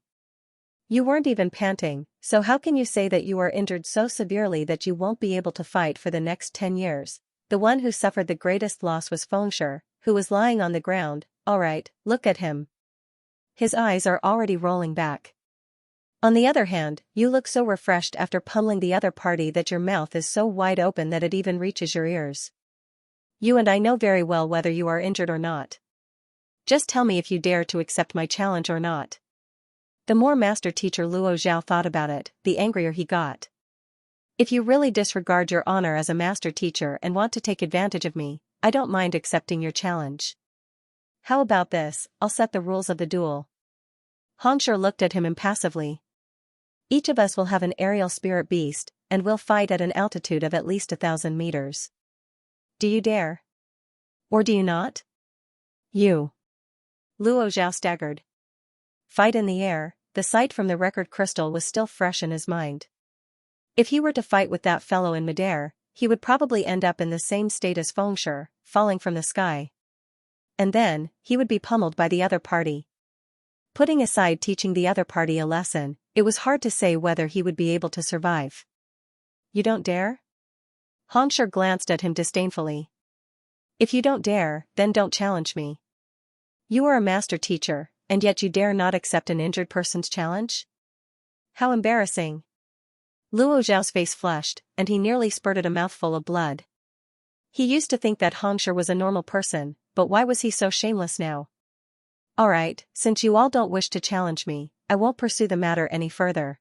You weren't even panting, so how can you say that you are injured so severely that you won't be able to fight for the next 10 years? The one who suffered the greatest loss was Fengshi, who was lying on the ground. Alright, look at him. His eyes are already rolling back. On the other hand, you look so refreshed after pummeling the other party that your mouth is so wide open that it even reaches your ears. You and I know very well whether you are injured or not. Just tell me if you dare to accept my challenge or not. The more Master Teacher Luo Zhao thought about it, the angrier he got. If you really disregard your honor as a Master Teacher and want to take advantage of me, I don't mind accepting your challenge. How about this? I'll set the rules of the duel. Hongshi looked at him impassively. Each of us will have an aerial spirit beast, and we'll fight at an altitude of at least 1,000 meters. Do you dare? Or do you not? You. Luo Zhao staggered. Fight in the air. The sight from the record crystal was still fresh in his mind. If he were to fight with that fellow in midair, he would probably end up in the same state as Fengshi, falling from the sky. And then, he would be pummeled by the other party. Putting aside teaching the other party a lesson, it was hard to say whether he would be able to survive. You don't dare? Hongshi glanced at him disdainfully. If you don't dare, then don't challenge me. You are a master teacher, and yet you dare not accept an injured person's challenge? How embarrassing. Luo Zhao's face flushed, and he nearly spurted a mouthful of blood. He used to think that Hongshi was a normal person, but why was he so shameless now? Alright, since you all don't wish to challenge me, I won't pursue the matter any further.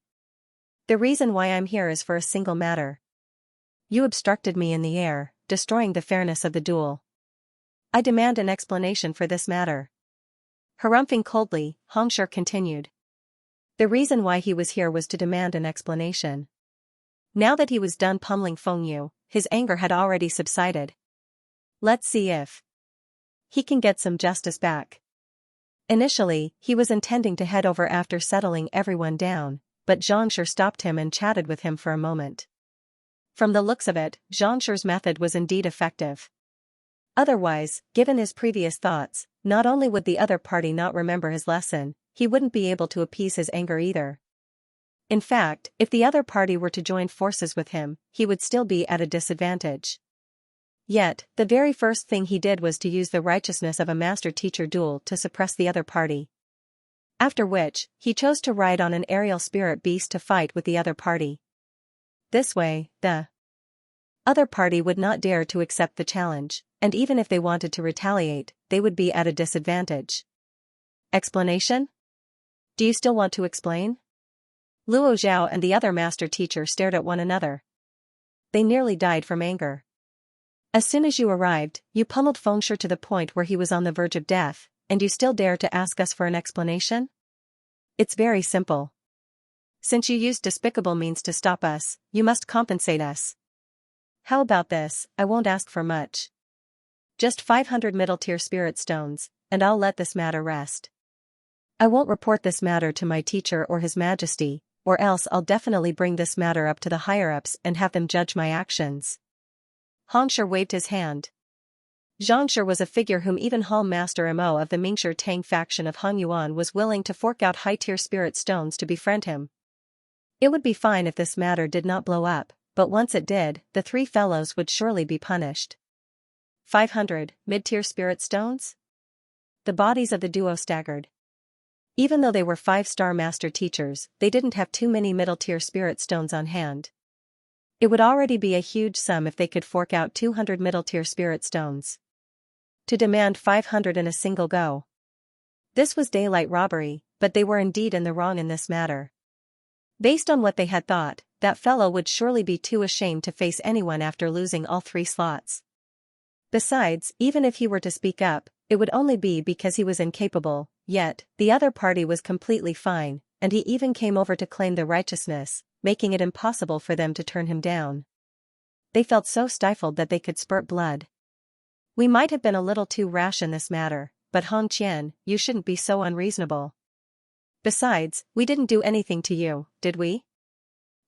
The reason why I'm here is for a single matter. You obstructed me in the air, destroying the fairness of the duel. I demand an explanation for this matter. Harumphing coldly, Hongshi continued. The reason why he was here was to demand an explanation. Now that he was done pummeling Fengyu, his anger had already subsided. Let's see if he can get some justice back. Initially, he was intending to head over after settling everyone down, but Xianxia stopped him and chatted with him for a moment. From the looks of it, Xianxia's method was indeed effective. Otherwise, given his previous thoughts, not only would the other party not remember his lesson, he wouldn't be able to appease his anger either. In fact, if the other party were to join forces with him, he would still be at a disadvantage. Yet, the very first thing he did was to use the righteousness of a master-teacher duel to suppress the other party. After which, he chose to ride on an aerial spirit beast to fight with the other party. This way, the other party would not dare to accept the challenge. and even if they wanted to retaliate, they would be at a disadvantage. Explanation? Do you still want to explain? Luo Zhao and the other master teacher stared at one another. They nearly died from anger. As soon as you arrived, you pummeled Fengshe to the point where he was on the verge of death, and you still dare to ask us for an explanation? It's very simple. Since you used despicable means to stop us, you must compensate us. How about this? I won't ask for much. Just 500 middle-tier spirit stones, and I'll let this matter rest. I won't report this matter to my teacher or His Majesty, or else I'll definitely bring this matter up to the higher-ups and have them judge my actions. Hongshi waved his hand. Xianxia was a figure whom even Hall Master Mo of the Mingshi Tang faction of Hongyuan was willing to fork out high-tier spirit stones to befriend him. It would be fine if this matter did not blow up, but once it did, the three fellows would surely be punished. 500 mid-tier spirit stones? The bodies of the duo staggered. Even though they were 5-star master teachers, they didn't have too many middle-tier spirit stones on hand. It would already be a huge sum if they could fork out 200 middle-tier spirit stones. To demand 500 in a single go. This was daylight robbery, but they were indeed in the wrong in this matter. Based on what they had thought, that fellow would surely be too ashamed to face anyone after losing all 3 slots. Besides, even if he were to speak up, it would only be because he was incapable, yet, the other party was completely fine, and he even came over to claim the righteousness, making it impossible for them to turn him down. They felt so stifled that they could spurt blood. We might have been a little too rash in this matter, but Hong Qian, you shouldn't be so unreasonable. Besides, we didn't do anything to you, did we?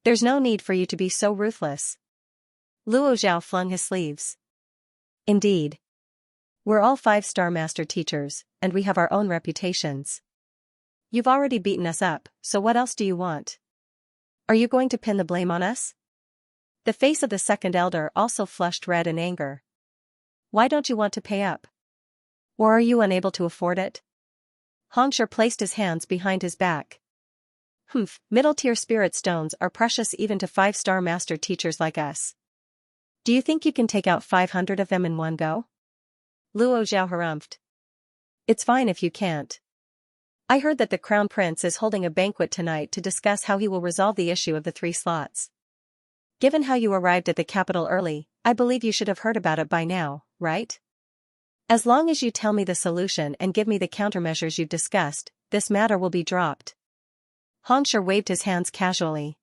There's no need for you to be so ruthless. Luo Zhao flung his sleeves. Indeed. We're all 5-star master teachers, and we have our own reputations. You've already beaten us up, so what else do you want? Are you going to pin the blame on us? The face of the second elder also flushed red in anger. Why don't you want to pay up? Or are you unable to afford it? Hongshi placed his hands behind his back. Middle-tier spirit stones are precious even to 5-star master teachers like us. Do you think you can take out 500 of them in one go? Luo Zhao harumphed. It's fine if you can't. I heard that the Crown Prince is holding a banquet tonight to discuss how he will resolve the issue of the 3 slots. Given how you arrived at the capital early, I believe you should have heard about it by now, right? As long as you tell me the solution and give me the countermeasures you've discussed, this matter will be dropped. Hongshi waved his hands casually.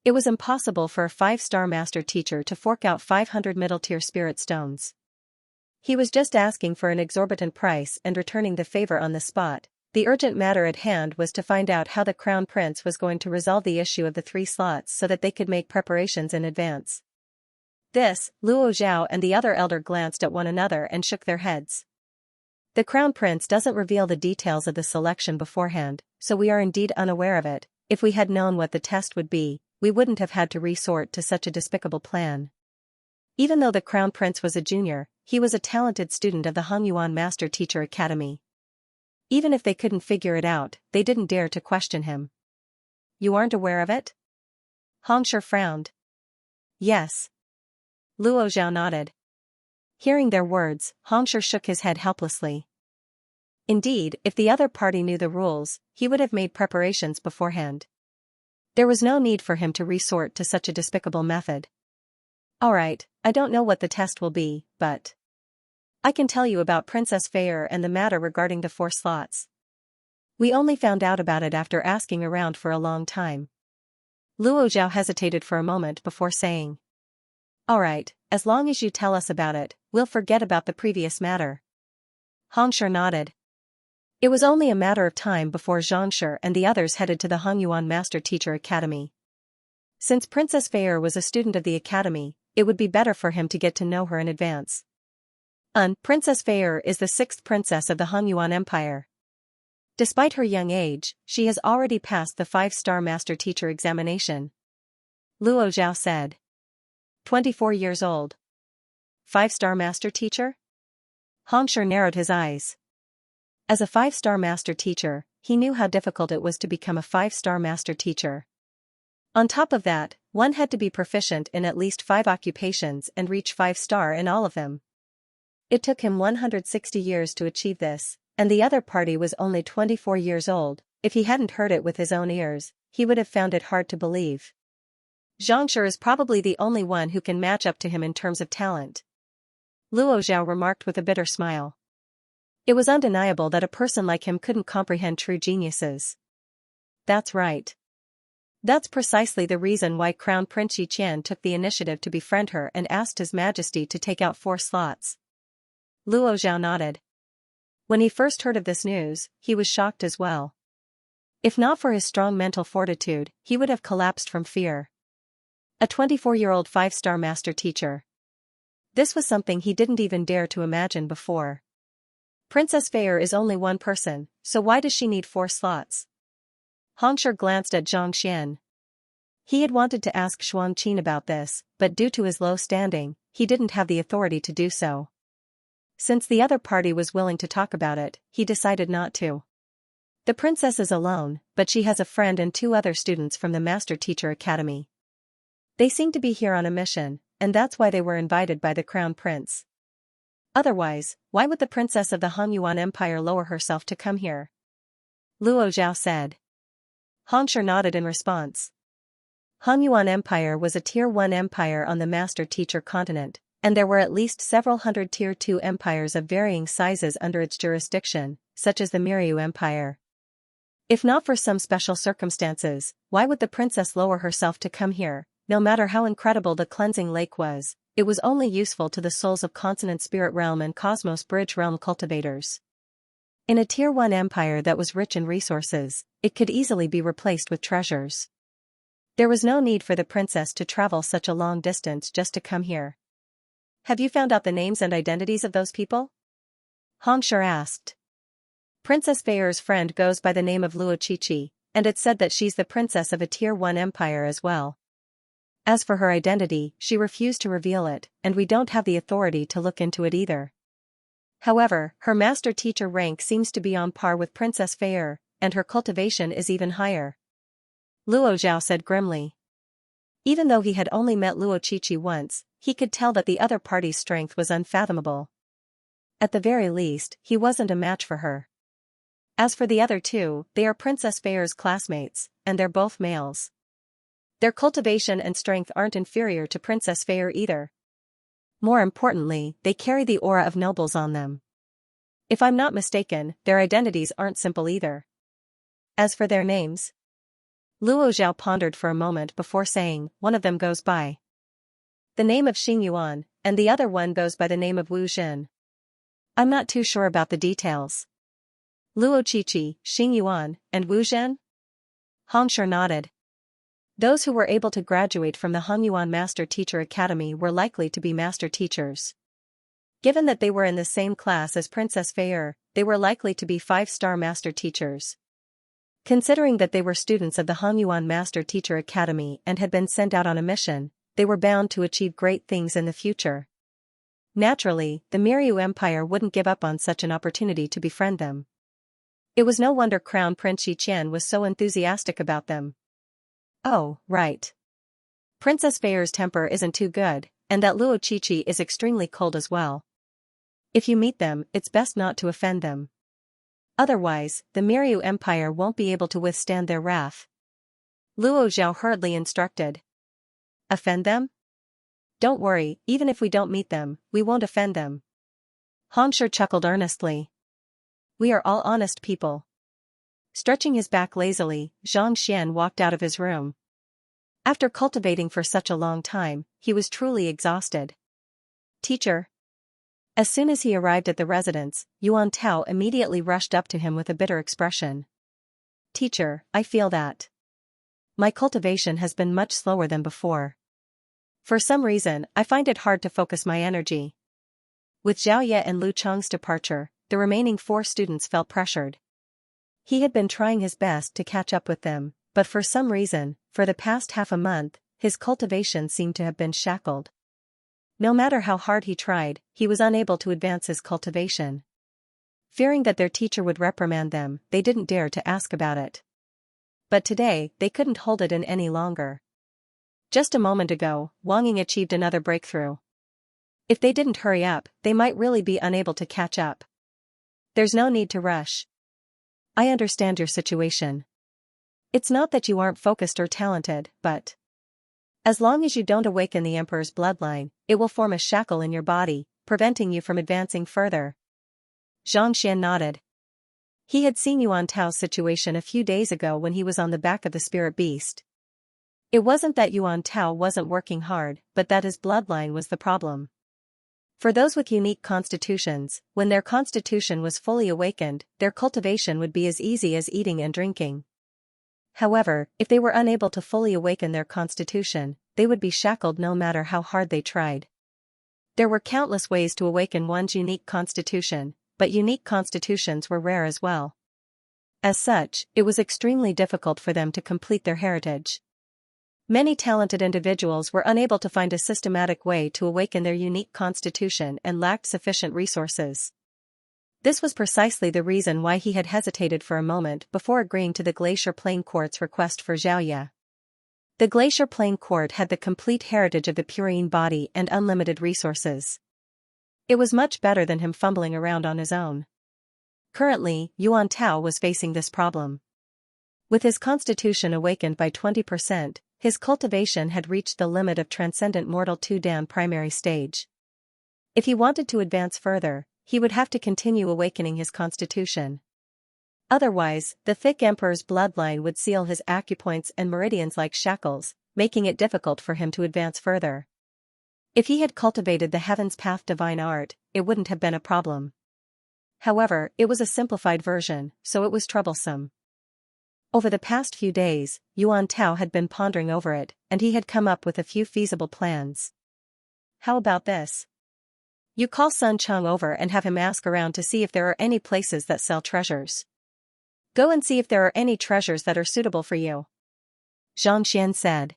It was impossible for a 5-star master teacher to fork out 500 middle-tier spirit stones. He was just asking for an exorbitant price and returning the favor on the spot. The urgent matter at hand was to find out how the Crown Prince was going to resolve the issue of the 3 slots so that they could make preparations in advance. This, Luo Zhao and the other elder glanced at one another and shook their heads. The Crown Prince doesn't reveal the details of the selection beforehand, so we are indeed unaware of it. If we had known what the test would be, we wouldn't have had to resort to such a despicable plan. Even though the Crown Prince was a junior, he was a talented student of the Hongyuan Master Teacher Academy. Even if they couldn't figure it out, they didn't dare to question him. You aren't aware of it? Hongshi frowned. Yes. Luo Zhao nodded. Hearing their words, Hongshi shook his head helplessly. Indeed, if the other party knew the rules, he would have made preparations beforehand. There was no need for him to resort to such a despicable method. Alright, I don't know what the test will be, but I can tell you about Princess Feier and the matter regarding the 4 slots. We only found out about it after asking around for a long time. Luo Zhao hesitated for a moment before saying. Alright, as long as you tell us about it, we'll forget about the previous matter. Hongshi nodded. It was only a matter of time before Xianxia and the others headed to the Hongyuan Master Teacher Academy. Since Princess Feier was a student of the academy, it would be better for him to get to know her in advance. Princess Feier is the 6th princess of the Hongyuan Empire. Despite her young age, she has already passed the 5-star Master Teacher examination. Luo Zhao said. 24 years old. 5-star Master Teacher? Hongshi narrowed his eyes. As a 5-star Master Teacher, he knew how difficult it was to become a 5-star Master Teacher. On top of that, one had to be proficient in at least 5 occupations and reach 5-star in all of them. It took him 160 years to achieve this, and the other party was only 24 years old. If he hadn't heard it with his own ears, he would have found it hard to believe. Xianxia is probably the only one who can match up to him in terms of talent, Luo Zhao remarked with a bitter smile. It was undeniable that a person like him couldn't comprehend true geniuses. That's right. That's precisely the reason why Crown Prince Yiqian took the initiative to befriend her and asked His Majesty to take out 4 slots. Luo Zhao nodded. When he first heard of this news, he was shocked as well. If not for his strong mental fortitude, he would have collapsed from fear. A 24-year-old 5-star master teacher. This was something he didn't even dare to imagine before. Princess Feier is only one person, so why does she need 4 slots? Hongshi glanced at Zhang Xian. He had wanted to ask Shuang Qin about this, but due to his low standing, he didn't have the authority to do so. Since the other party was willing to talk about it, he decided not to. The princess is alone, but she has a friend and 2 other students from the Master Teacher Academy. They seem to be here on a mission, and that's why they were invited by the Crown Prince. Otherwise, why would the princess of the Han Empire lower herself to come here? Luo Zhao said. Hongshi nodded in response. Han Empire was a Tier 1 empire on the Master Teacher continent, and there were at least several hundred Tier 2 empires of varying sizes under its jurisdiction, such as the Miryu Empire. If not for some special circumstances, why would the princess lower herself to come here? No matter how incredible the cleansing lake was, it was only useful to the souls of Consonant Spirit Realm and Cosmos Bridge Realm cultivators. In a Tier 1 empire that was rich in resources, it could easily be replaced with treasures. There was no need for the princess to travel such a long distance just to come here. Have you found out the names and identities of those people? Hongshi asked. Princess Feier's friend goes by the name of Luo Qiqi, and it's said that she's the princess of a Tier 1 empire as well. As for her identity, she refused to reveal it, and we don't have the authority to look into it either. However, her master teacher rank seems to be on par with Princess Feier, and her cultivation is even higher. Luo Zhao said grimly. Even though he had only met Luo Qiqi once, he could tell that the other party's strength was unfathomable. At the very least, he wasn't a match for her. As for the other 2, they are Princess Feier's classmates, and they're both males. Their cultivation and strength aren't inferior to Princess Feier either. More importantly, they carry the aura of nobles on them. If I'm not mistaken, their identities aren't simple either. As for their names, Luo Zhao pondered for a moment before saying, one of them goes by the name of Xing Yuan, and the other one goes by the name of Wu Zhen. I'm not too sure about the details. Luo Qiqi, Xing Yuan, and Wu Zhen? Hongshi nodded. Those who were able to graduate from the Han Master Teacher Academy were likely to be master teachers. Given that they were in the same class as Princess Feier, they were likely to be 5-star master teachers. Considering that they were students of the Han Master Teacher Academy and had been sent out on a mission, they were bound to achieve great things in the future. Naturally, the Miryu Empire wouldn't give up on such an opportunity to befriend them. It was no wonder Crown Prince Yiqian was so enthusiastic about them. Oh, right. Princess Feier's temper isn't too good, and that Luo Qiqi is extremely cold as well. If you meet them, it's best not to offend them. Otherwise, the Miryu Empire won't be able to withstand their wrath. Luo Zhao hurriedly instructed. Offend them? Don't worry, even if we don't meet them, we won't offend them. Hongshi chuckled earnestly. We are all honest people. Stretching his back lazily, Zhang Xian walked out of his room. After cultivating for such a long time, he was truly exhausted. Teacher. As soon as he arrived at the residence, Yuan Tao immediately rushed up to him with a bitter expression. Teacher, I feel that my cultivation has been much slower than before. For some reason, I find it hard to focus my energy. With Zhao Ye and Lu Chang's departure, the remaining 4 students felt pressured. He had been trying his best to catch up with them, but for some reason, for the past half a month, his cultivation seemed to have been shackled. No matter how hard he tried, he was unable to advance his cultivation. Fearing that their teacher would reprimand them, they didn't dare to ask about it. But today, they couldn't hold it in any longer. Just a moment ago, Wang Ying achieved another breakthrough. If they didn't hurry up, they might really be unable to catch up. There's no need to rush. I understand your situation. It's not that you aren't focused or talented, but as long as you don't awaken the Emperor's bloodline, it will form a shackle in your body, preventing you from advancing further. Xianxia nodded. He had seen Yuan Tao's situation a few days ago when he was on the back of the spirit beast. It wasn't that Yuan Tao wasn't working hard, but that his bloodline was the problem. For those with unique constitutions, when their constitution was fully awakened, their cultivation would be as easy as eating and drinking. However, if they were unable to fully awaken their constitution, they would be shackled no matter how hard they tried. There were countless ways to awaken one's unique constitution, but unique constitutions were rare as well. As such, it was extremely difficult for them to complete their heritage. Many talented individuals were unable to find a systematic way to awaken their unique constitution and lacked sufficient resources. This was precisely the reason why he had hesitated for a moment before agreeing to the Glacier Plain Court's request for Xiaoya. The Glacier Plain Court had the complete heritage of the Purine body and unlimited resources. It was much better than him fumbling around on his own. Currently, Yuan Tao was facing this problem. With his constitution awakened by 20%, his cultivation had reached the limit of Transcendent Mortal 2 down primary stage. If he wanted to advance further, he would have to continue awakening his constitution. Otherwise, the thick Emperor's bloodline would seal his acupoints and meridians like shackles, making it difficult for him to advance further. If he had cultivated the Heaven's Path divine art, it wouldn't have been a problem. However, it was a simplified version, so it was troublesome. Over the past few days, Yuan Tao had been pondering over it, and he had come up with a few feasible plans. How about this? You call Sun Cheng over and have him ask around to see if there are any places that sell treasures. Go and see if there are any treasures that are suitable for you. Xianxia said.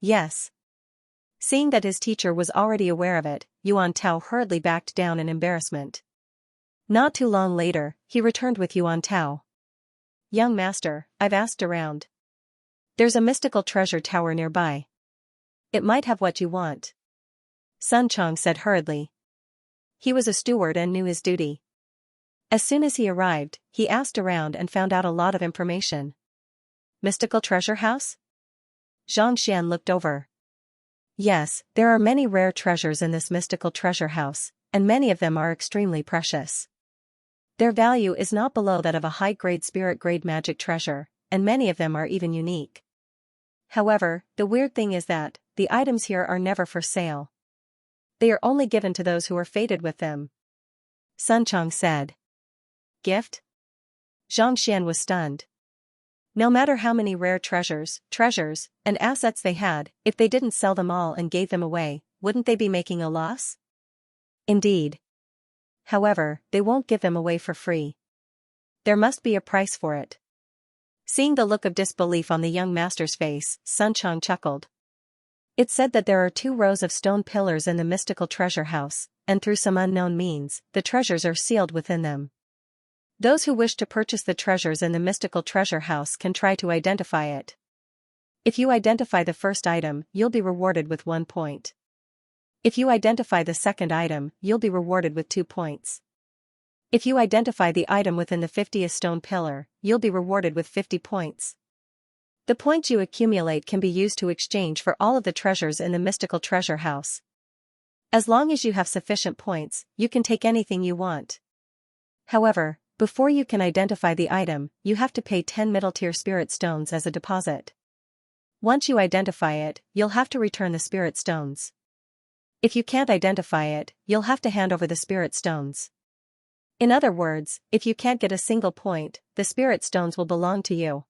Yes. Seeing that his teacher was already aware of it, Yuan Tao hurriedly backed down in embarrassment. Not too long later, he returned with Yuan Tao. Young master, I've asked around. There's a mystical treasure tower nearby. It might have what you want. Sun Cheng said hurriedly. He was a steward and knew his duty. As soon as he arrived, he asked around and found out a lot of information. Mystical treasure house? Xianxia looked over. Yes, there are many rare treasures in this mystical treasure house, and many of them are extremely precious. Their value is not below that of a high-grade spirit-grade magic treasure, and many of them are even unique. However, the weird thing is that the items here are never for sale. They are only given to those who are fated with them. Sun Cheng said. Gift? Xianxia was stunned. No matter how many rare treasures, and assets they had, if they didn't sell them all and gave them away, wouldn't they be making a loss? Indeed. However, they won't give them away for free. There must be a price for it. Seeing the look of disbelief on the young master's face, Sun Cheng chuckled. It's said that there are 2 rows of stone pillars in the mystical treasure house, and through some unknown means, the treasures are sealed within them. Those who wish to purchase the treasures in the mystical treasure house can try to identify it. If you identify the first item, you'll be rewarded with 1 point. If you identify the second item, you'll be rewarded with 2 points. If you identify the item within the 50th stone pillar, you'll be rewarded with 50 points. The points you accumulate can be used to exchange for all of the treasures in the mystical treasure house. As long as you have sufficient points, you can take anything you want. However, before you can identify the item, you have to pay 10 middle-tier spirit stones as a deposit. Once you identify it, you'll have to return the spirit stones. If you can't identify it, you'll have to hand over the spirit stones. In other words, if you can't get a single point, the spirit stones will belong to you.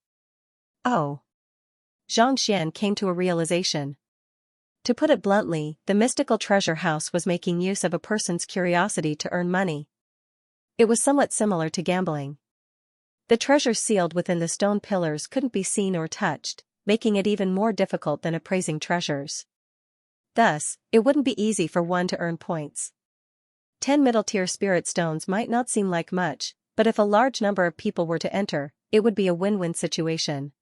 Oh. Xianxia came to a realization. To put it bluntly, the mystical treasure house was making use of a person's curiosity to earn money. It was somewhat similar to gambling. The treasures sealed within the stone pillars couldn't be seen or touched, making it even more difficult than appraising treasures. Thus, it wouldn't be easy for one to earn points. 10 middle-tier spirit stones might not seem like much, but if a large number of people were to enter, it would be a win-win situation.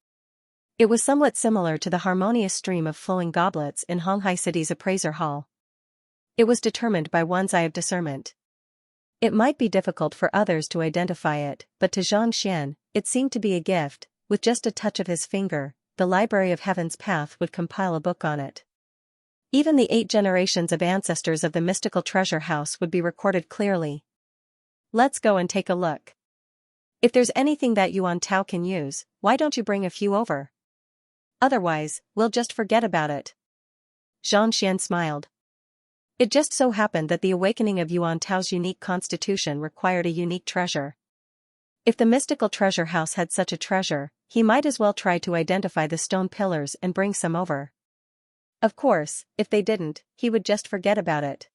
It was somewhat similar to the harmonious stream of flowing goblets in Honghai City's appraiser hall. It was determined by one's eye of discernment. It might be difficult for others to identify it, but to Xianxia, it seemed to be a gift. With just a touch of his finger, the Library of Heaven's Path would compile a book on it. Even the 8 generations of ancestors of the mystical treasure house would be recorded clearly. Let's go and take a look. If there's anything that Yuan Tao can use, why don't you bring a few over? Otherwise, we'll just forget about it. Xianxia smiled. It just so happened that the awakening of Yuan Tao's unique constitution required a unique treasure. If the mystical treasure house had such a treasure, he might as well try to identify the stone pillars and bring some over. Of course, if they didn't, he would just forget about it.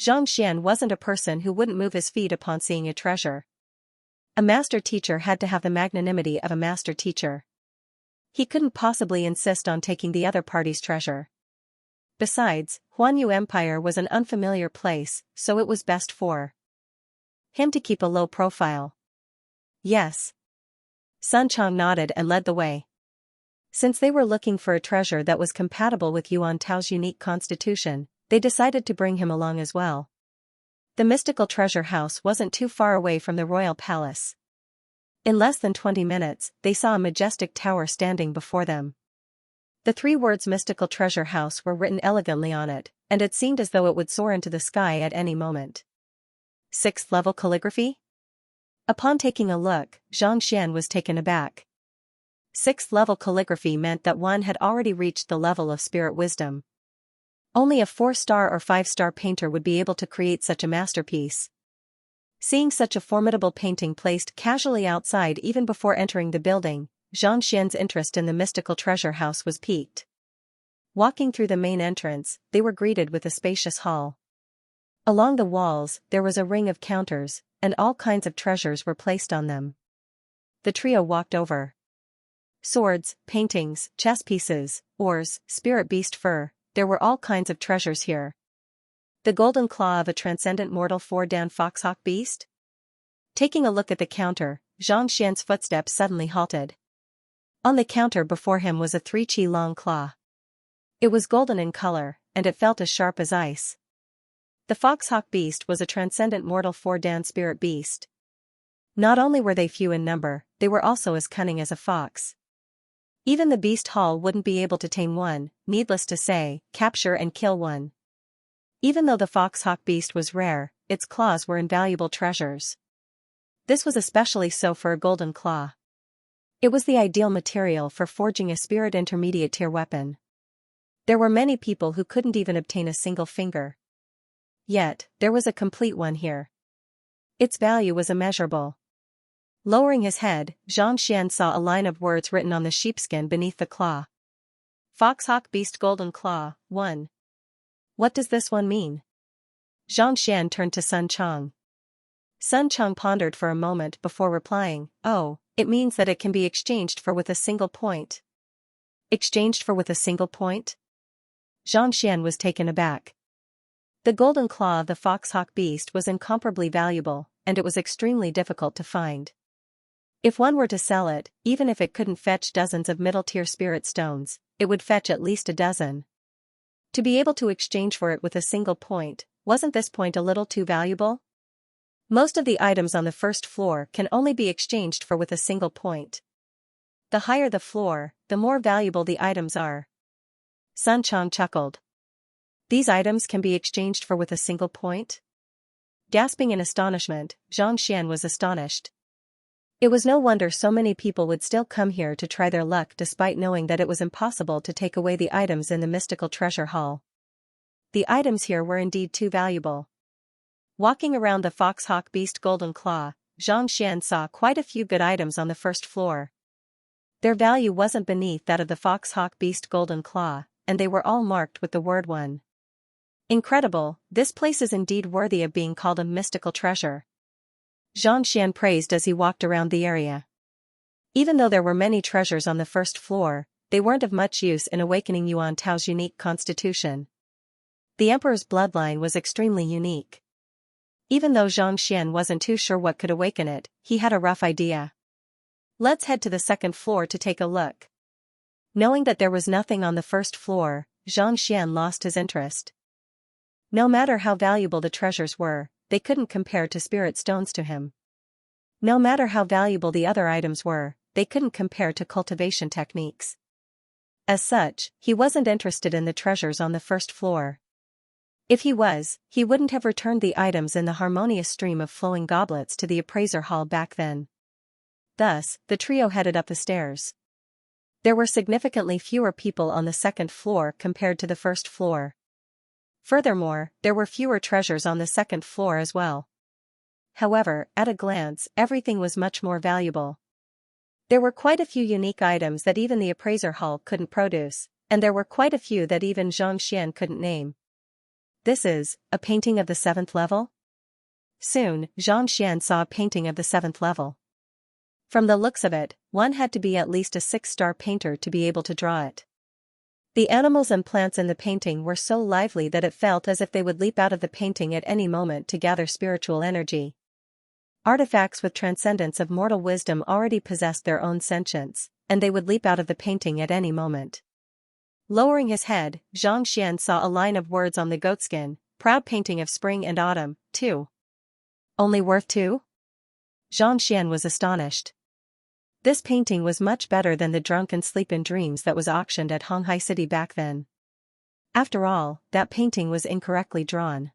Xianxia wasn't a person who wouldn't move his feet upon seeing a treasure. A master teacher had to have the magnanimity of a master teacher. He couldn't possibly insist on taking the other party's treasure. Besides, Huanyu Empire was an unfamiliar place, so it was best for him to keep a low profile. Yes. Sun Chang nodded and led the way. Since they were looking for a treasure that was compatible with Yuan Tao's unique constitution, they decided to bring him along as well. The mystical treasure house wasn't too far away from the royal palace. In less than 20 minutes, they saw a majestic tower standing before them. The 3 words mystical treasure house were written elegantly on it, and it seemed as though it would soar into the sky at any moment. 6th level calligraphy? Upon taking a look, Xianxia was taken aback. 6th level calligraphy meant that one had already reached the level of spirit wisdom. Only a 4-star or 5-star painter would be able to create such a masterpiece. Seeing such a formidable painting placed casually outside even before entering the building, Xianxia's interest in the mystical treasure house was piqued. Walking through the main entrance, they were greeted with a spacious hall. Along the walls, there was a ring of counters, and all kinds of treasures were placed on them. The trio walked over. Swords, paintings, chess pieces, oars, spirit beast fur, there were all kinds of treasures here. The golden claw of a transcendent mortal 4-dan foxhawk beast? Taking a look at the counter, Xianxia's footsteps suddenly halted. On the counter before him was a 3-chi long claw. It was golden in color, and it felt as sharp as ice. The foxhawk beast was a transcendent mortal 4-dan spirit beast. Not only were they few in number, they were also as cunning as a fox. Even the beast hall wouldn't be able to tame one, needless to say, capture and kill one. Even though the foxhawk beast was rare, its claws were invaluable treasures. This was especially so for a golden claw. It was the ideal material for forging a spirit intermediate tier weapon. There were many people who couldn't even obtain a single finger. Yet, there was a complete one here. Its value was immeasurable. Lowering his head, Xianxia saw a line of words written on the sheepskin beneath the claw. Foxhawk Beast Golden Claw, 1. What does this one mean? Xianxia turned to Sun Chang. Sun Chang pondered for a moment before replying, "Oh, it means that it can be exchanged for with a single point." Exchanged for with a single point? Xianxia was taken aback. The golden claw of the foxhawk beast was incomparably valuable, and it was extremely difficult to find. If one were to sell it, even if it couldn't fetch dozens of middle-tier spirit stones, it would fetch at least a dozen. To be able to exchange for it with a single point, wasn't this point a little too valuable? Most of the items on the first floor can only be exchanged for with a single point. The higher the floor, the more valuable the items are. Sun Chang chuckled. These items can be exchanged for with a single point? Gasping in astonishment, Xianxia was astonished. It was no wonder so many people would still come here to try their luck despite knowing that it was impossible to take away the items in the mystical treasure hall. The items here were indeed too valuable. Walking around the foxhawk beast golden claw, Xianxia saw quite a few good items on the first floor. Their value wasn't beneath that of the foxhawk beast golden claw, and they were all marked with the word 1. Incredible, this place is indeed worthy of being called a mystical treasure. Xianxia praised as he walked around the area. Even though there were many treasures on the first floor, they weren't of much use in awakening Yuan Tao's unique constitution. The emperor's bloodline was extremely unique. Even though Xianxia wasn't too sure what could awaken it, he had a rough idea. Let's head to the second floor to take a look. Knowing that there was nothing on the first floor, Xianxia lost his interest. No matter how valuable the treasures were, they couldn't compare to spirit stones to him. No matter how valuable the other items were, they couldn't compare to cultivation techniques. As such, he wasn't interested in the treasures on the first floor. If he was, he wouldn't have returned the items in the harmonious stream of flowing goblets to the appraiser hall back then. Thus, the trio headed up the stairs. There were significantly fewer people on the second floor compared to the first floor. Furthermore, there were fewer treasures on the second floor as well. However, at a glance, everything was much more valuable. There were quite a few unique items that even the appraiser hall couldn't produce, and there were quite a few that even Xianxia couldn't name. This is a painting of the 7th level? Soon, Xianxia saw a painting of the 7th level. From the looks of it, one had to be at least a 6-star painter to be able to draw it. The animals and plants in the painting were so lively that it felt as if they would leap out of the painting at any moment to gather spiritual energy. Artifacts with transcendence of mortal wisdom already possessed their own sentience, and they would leap out of the painting at any moment. Lowering his head, Xianxia saw a line of words on the goatskin, proud painting of spring and autumn, 2. Only worth 2? Xianxia was astonished. This painting was much better than the drunken sleep in dreams that was auctioned at Honghai City back then. After all, that painting was incorrectly drawn.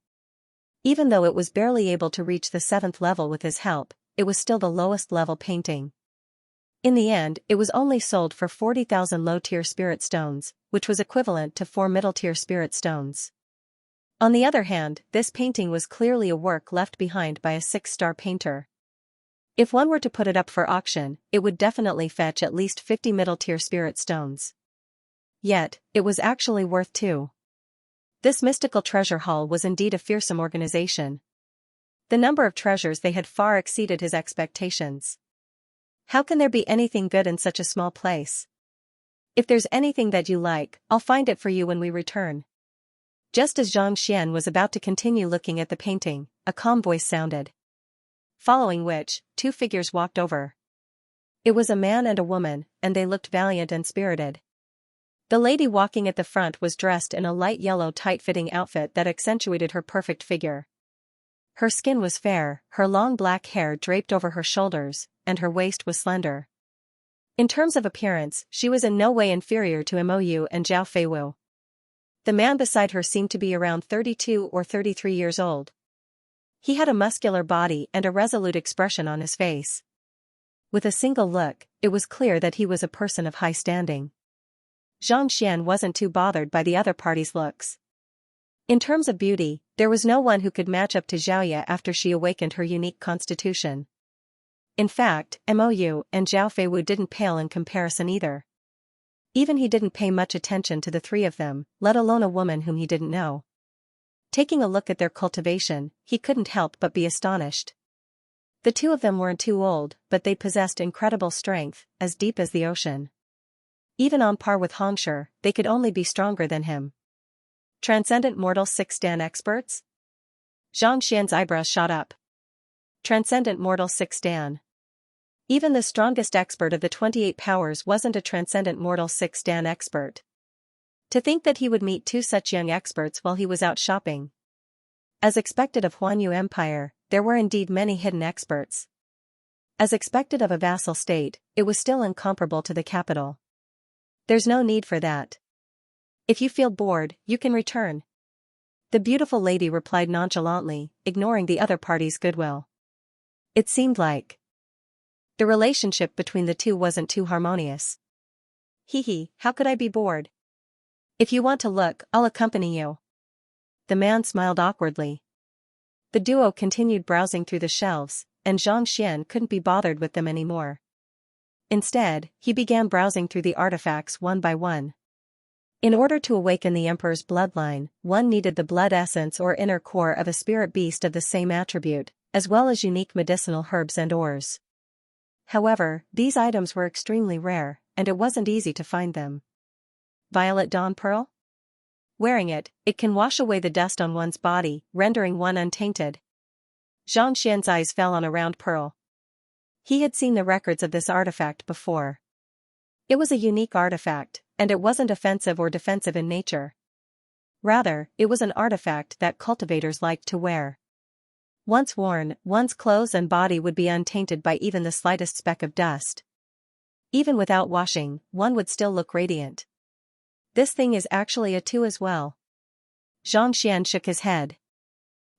Even though it was barely able to reach the 7th level with his help, it was still the lowest level painting. In the end, it was only sold for 40,000 low-tier spirit stones, which was equivalent to 4 middle-tier spirit stones. On the other hand, this painting was clearly a work left behind by a 6-star painter. If one were to put it up for auction, it would definitely fetch at least 50 middle-tier spirit stones. Yet, it was actually worth 2. This mystical treasure hall was indeed a fearsome organization. The number of treasures they had far exceeded his expectations. How can there be anything good in such a small place? If there's anything that you like, I'll find it for you when we return. Just as Xianxia was about to continue looking at the painting, a calm voice sounded. Following which, 2 figures walked over. It was a man and a woman, and they looked valiant and spirited. The lady walking at the front was dressed in a light yellow tight-fitting outfit that accentuated her perfect figure. Her skin was fair, her long black hair draped over her shoulders, and her waist was slender. In terms of appearance, she was in no way inferior to Mou and Zhao Feiwu. The man beside her seemed to be around 32 or 33 years old. He had a muscular body and a resolute expression on his face. With a single look, it was clear that he was a person of high standing. Xianxia wasn't too bothered by the other party's looks. In terms of beauty, there was no one who could match up to Xiaoya after she awakened her unique constitution. In fact, Mou and Zhao Feiwu didn't pale in comparison either. Even he didn't pay much attention to the 3 of them, let alone a woman whom he didn't know. Taking a look at their cultivation, he couldn't help but be astonished. The 2 of them weren't too old, but they possessed incredible strength, as deep as the ocean. Even on par with Hongshi, they could only be stronger than him. Transcendent mortal 6-dan experts? Xianxia's eyebrows shot up. Transcendent mortal 6-dan. Even the strongest expert of the 28 powers wasn't a transcendent mortal 6-dan expert. To think that he would meet 2 such young experts while he was out shopping. As expected of Huanyu Empire, there were indeed many hidden experts. As expected of a vassal state, it was still incomparable to the capital. There's no need for that. If you feel bored, you can return. The beautiful lady replied nonchalantly, ignoring the other party's goodwill. It seemed like the relationship between the 2 wasn't too harmonious. Hee, how could I be bored? If you want to look, I'll accompany you. The man smiled awkwardly. The duo continued browsing through the shelves, and Xianxia couldn't be bothered with them anymore. Instead, he began browsing through the artifacts one by one. In order to awaken the Emperor's bloodline, one needed the blood essence or inner core of a spirit beast of the same attribute, as well as unique medicinal herbs and ores. However, these items were extremely rare, and it wasn't easy to find them. Violet Dawn Pearl? Wearing it, it can wash away the dust on one's body, rendering one untainted. Xianxia's eyes fell on a round pearl. He had seen the records of this artifact before. It was a unique artifact, and it wasn't offensive or defensive in nature. Rather, it was an artifact that cultivators liked to wear. Once worn, one's clothes and body would be untainted by even the slightest speck of dust. Even without washing, one would still look radiant. This thing is actually a 2 as well. Xianxia shook his head.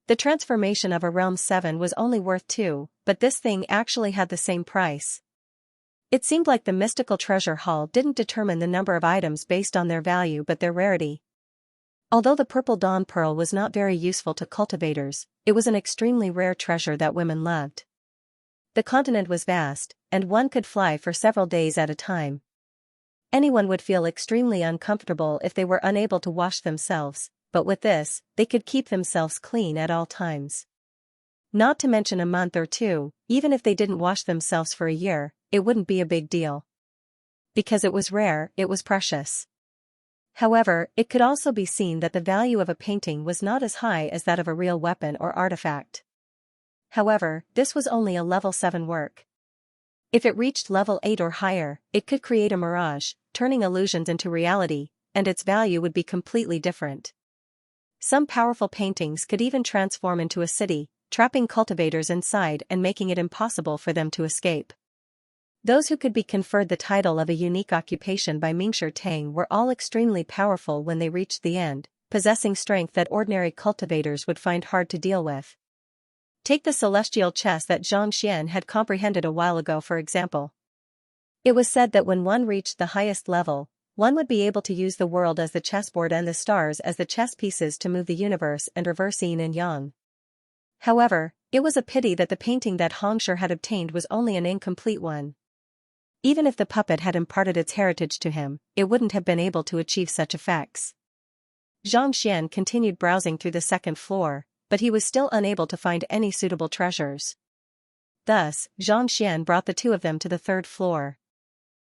The transformation of a realm 7 was only worth 2, but this thing actually had the same price. It seemed like the mystical treasure haul didn't determine the number of items based on their value but their rarity. Although the purple dawn pearl was not very useful to cultivators, it was an extremely rare treasure that women loved. The continent was vast, and one could fly for several days at a time. Anyone would feel extremely uncomfortable if they were unable to wash themselves, but with this, they could keep themselves clean at all times. Not to mention a month or 2, even if they didn't wash themselves for a year, it wouldn't be a big deal. Because it was rare, it was precious. However, it could also be seen that the value of a painting was not as high as that of a real weapon or artifact. However, this was only a level 7 work. If it reached level 8 or higher, it could create a mirage, turning illusions into reality, and its value would be completely different. Some powerful paintings could even transform into a city, trapping cultivators inside and making it impossible for them to escape. Those who could be conferred the title of a unique occupation by Mingshi Tang were all extremely powerful when they reached the end, possessing strength that ordinary cultivators would find hard to deal with. Take the celestial chess that Xianxia had comprehended a while ago for example. It was said that when one reached the highest level, one would be able to use the world as the chessboard and the stars as the chess pieces to move the universe and reverse yin and yang. However, it was a pity that the painting that Hongshi had obtained was only an incomplete one. Even if the puppet had imparted its heritage to him, it wouldn't have been able to achieve such effects. Xianxia continued browsing through the second floor, but he was still unable to find any suitable treasures. Thus, Xianxia brought the 2 of them to the third floor.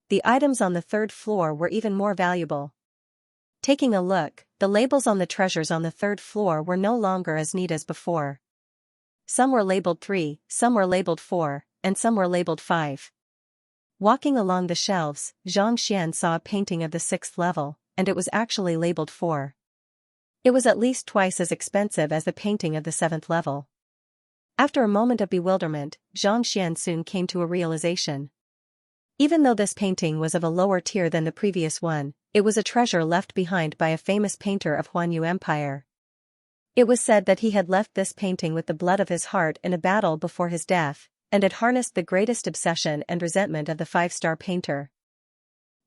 The items on the third floor were even more valuable. Taking a look, the labels on the treasures on the third floor were no longer as neat as before. Some were labeled 3, some were labeled 4, and some were labeled 5. Walking along the shelves, Xianxia saw a painting of the 6th level, and it was actually labeled 4. It was at least twice as expensive as the painting of the 7th level. After a moment of bewilderment, Xianxia soon came to a realization. Even though this painting was of a lower tier than the previous one, it was a treasure left behind by a famous painter of Huanyu Empire. It was said that he had left this painting with the blood of his heart in a battle before his death, and had harnessed the greatest obsession and resentment of the 5-star painter.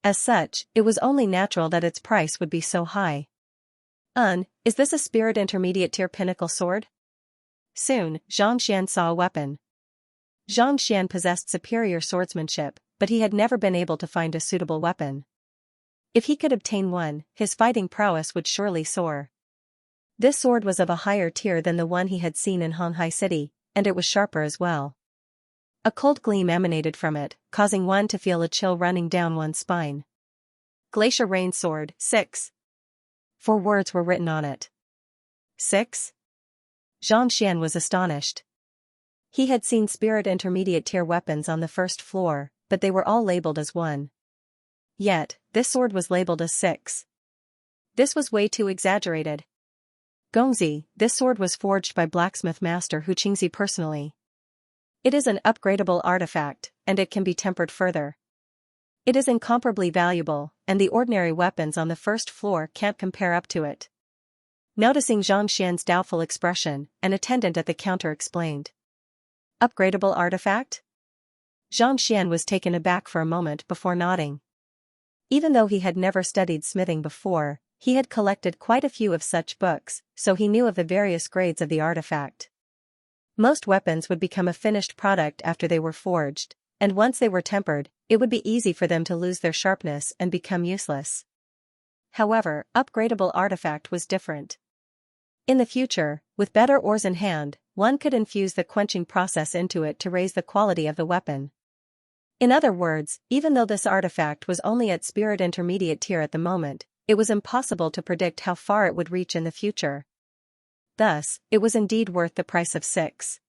As such, it was only natural that its price would be so high. Is this a spirit intermediate tier pinnacle sword? Soon, Xianxia saw a weapon. Xianxia possessed superior swordsmanship, but he had never been able to find a suitable weapon. If he could obtain one, his fighting prowess would surely soar. This sword was of a higher tier than the one he had seen in Honghai City, and it was sharper as well. A cold gleam emanated from it, causing one to feel a chill running down one's spine. Glacier Rain Sword, 6. 4 words were written on it. 6? Xianxia was astonished. He had seen spirit intermediate tier weapons on the first floor, but they were all labeled as 1. Yet, this sword was labeled as 6. This was way too exaggerated. Gongzi, this sword was forged by blacksmith master Hu Qingzi personally. It is an upgradable artifact, and it can be tempered further. It is incomparably valuable, and the ordinary weapons on the first floor can't compare up to it. Noticing Xianxia's doubtful expression, an attendant at the counter explained. Upgradable artifact? Xianxia was taken aback for a moment before nodding. Even though he had never studied smithing before, he had collected quite a few of such books, so he knew of the various grades of the artifact. Most weapons would become a finished product after they were forged, and once they were tempered, it would be easy for them to lose their sharpness and become useless. However, upgradable artifact was different. In the future, with better ores in hand, one could infuse the quenching process into it to raise the quality of the weapon. In other words, even though this artifact was only at spirit intermediate tier at the moment, it was impossible to predict how far it would reach in the future. Thus, it was indeed worth the price of 6.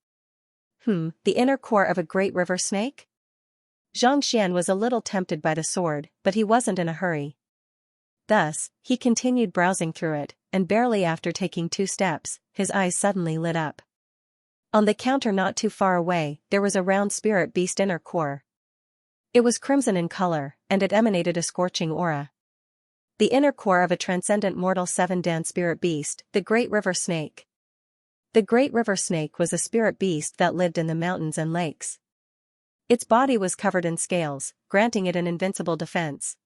The inner core of a great river snake? Xianxia was a little tempted by the sword, but he wasn't in a hurry. Thus, he continued browsing through it, and barely after taking 2 steps, his eyes suddenly lit up. On the counter not too far away, there was a round spirit beast inner core. It was crimson in color, and it emanated a scorching aura. The inner core of a transcendent mortal 7-dan spirit beast, the Great River Snake. The Great River Snake was a spirit beast that lived in the mountains and lakes. Its body was covered in scales, granting it an invincible defense.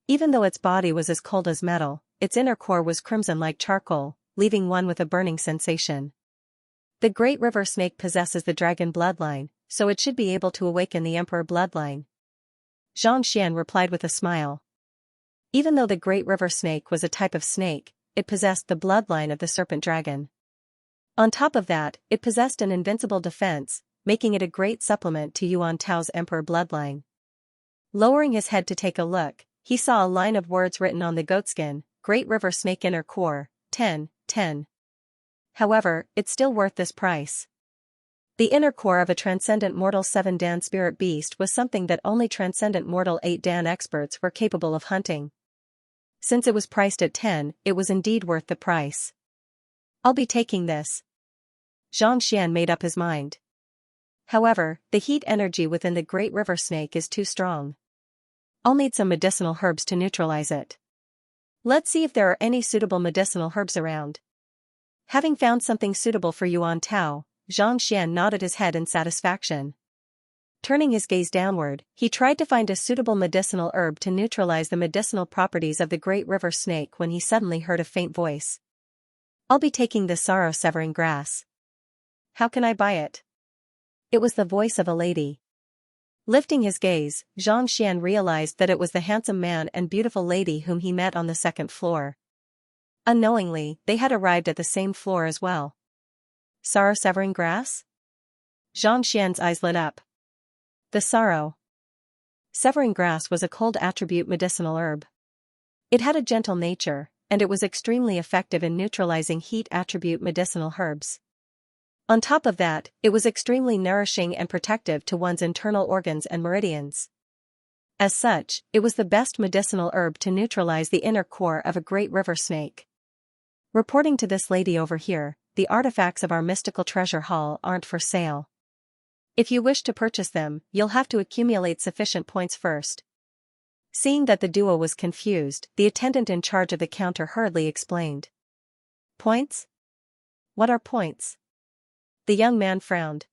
Even though its body was as cold as metal, its inner core was crimson like charcoal, leaving one with a burning sensation. The Great River Snake possesses the dragon bloodline, so it should be able to awaken the Emperor bloodline. Xianxia replied with a smile. Even though the Great River Snake was a type of snake, it possessed the bloodline of the serpent dragon. On top of that, it possessed an invincible defense, making it a great supplement to Yuan Tao's Emperor bloodline. Lowering his head to take a look, he saw a line of words written on the goatskin, Great River Snake Inner Core, 10, 10. However, it's still worth this price. The inner core of a transcendent mortal 7-dan spirit beast was something that only transcendent mortal 8-dan experts were capable of hunting. Since it was priced at 10, it was indeed worth the price. I'll be taking this. Xianxia made up his mind. However, the heat energy within the Great River Snake is too strong. I'll need some medicinal herbs to neutralize it. Let's see if there are any suitable medicinal herbs around. Having found something suitable for Yuan Tao, Xianxia nodded his head in satisfaction. Turning his gaze downward, he tried to find a suitable medicinal herb to neutralize the medicinal properties of the Great River Snake when he suddenly heard a faint voice. I'll be taking this sorrow-severing grass. How can I buy it? It was the voice of a lady. Lifting his gaze, Xianxia realized that it was the handsome man and beautiful lady whom he met on the 2nd floor. Unknowingly, they had arrived at the same floor as well. Sorrow-severing grass? Xianxia's eyes lit up. The sorrow-severing grass was a cold attribute medicinal herb. It had a gentle nature, and it was extremely effective in neutralizing heat attribute medicinal herbs. On top of that, it was extremely nourishing and protective to one's internal organs and meridians. As such, it was the best medicinal herb to neutralize the inner core of a great river snake. Reporting to this lady over here, the artifacts of our mystical treasure hall aren't for sale. If you wish to purchase them, you'll have to accumulate sufficient points first. Seeing that the duo was confused, the attendant in charge of the counter hurriedly explained. Points? What are points? The young man frowned.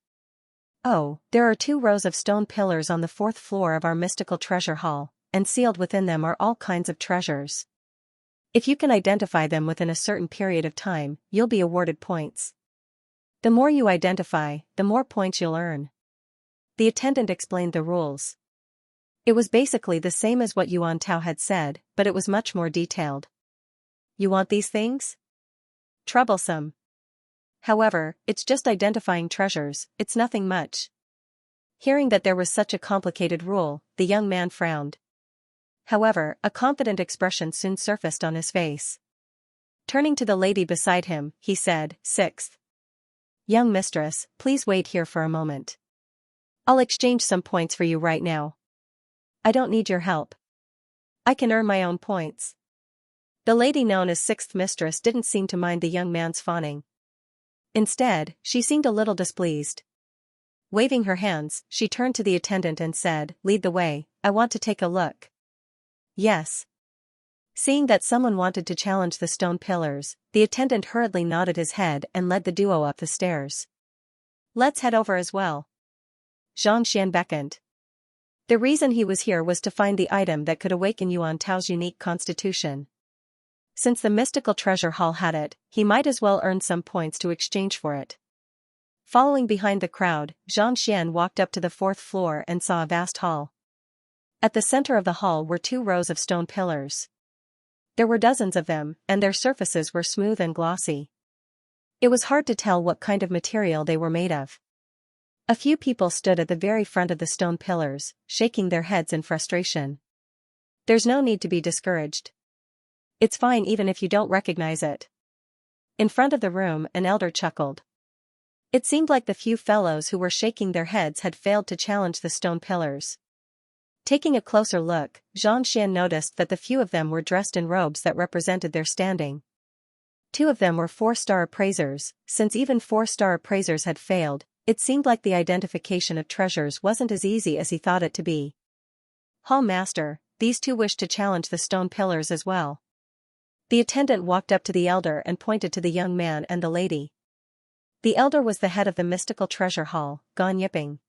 Oh, there are 2 rows of stone pillars on the 4th floor of our mystical treasure hall, and sealed within them are all kinds of treasures. If you can identify them within a certain period of time, you'll be awarded points. The more you identify, the more points you'll earn. The attendant explained the rules. It was basically the same as what Yuan Tao had said, but it was much more detailed. You want these things? Troublesome. However, it's just identifying treasures, it's nothing much. Hearing that there was such a complicated rule, the young man frowned. However, a confident expression soon surfaced on his face. Turning to the lady beside him, he said, 6th. Young mistress, please wait here for a moment. I'll exchange some points for you right now. I don't need your help. I can earn my own points. The lady known as 6th mistress didn't seem to mind the young man's fawning. Instead, she seemed a little displeased. Waving her hands, she turned to the attendant and said, Lead the way, I want to take a look. Yes. Seeing that someone wanted to challenge the stone pillars, the attendant hurriedly nodded his head and led the duo up the stairs. Let's head over as well. Xianxia beckoned. The reason he was here was to find the item that could awaken Yuan Tao's unique constitution. Since the mystical treasure hall had it, he might as well earn some points to exchange for it. Following behind the crowd, Xianxia walked up to the 4th floor and saw a vast hall. At the center of the hall were 2 rows of stone pillars. There were dozens of them, and their surfaces were smooth and glossy. It was hard to tell what kind of material they were made of. A few people stood at the very front of the stone pillars, shaking their heads in frustration. There's no need to be discouraged. It's fine even if you don't recognize it. In front of the room, an elder chuckled. It seemed like the few fellows who were shaking their heads had failed to challenge the stone pillars. Taking a closer look, Xianxia noticed that the few of them were dressed in robes that represented their standing. 2 of them were 4-star appraisers. Since even 4-star appraisers had failed, it seemed like the identification of treasures wasn't as easy as he thought it to be. Hall Master, these 2 wished to challenge the stone pillars as well. The attendant walked up to the elder and pointed to the young man and the lady. The elder was the head of the mystical treasure hall, Gan Yiping.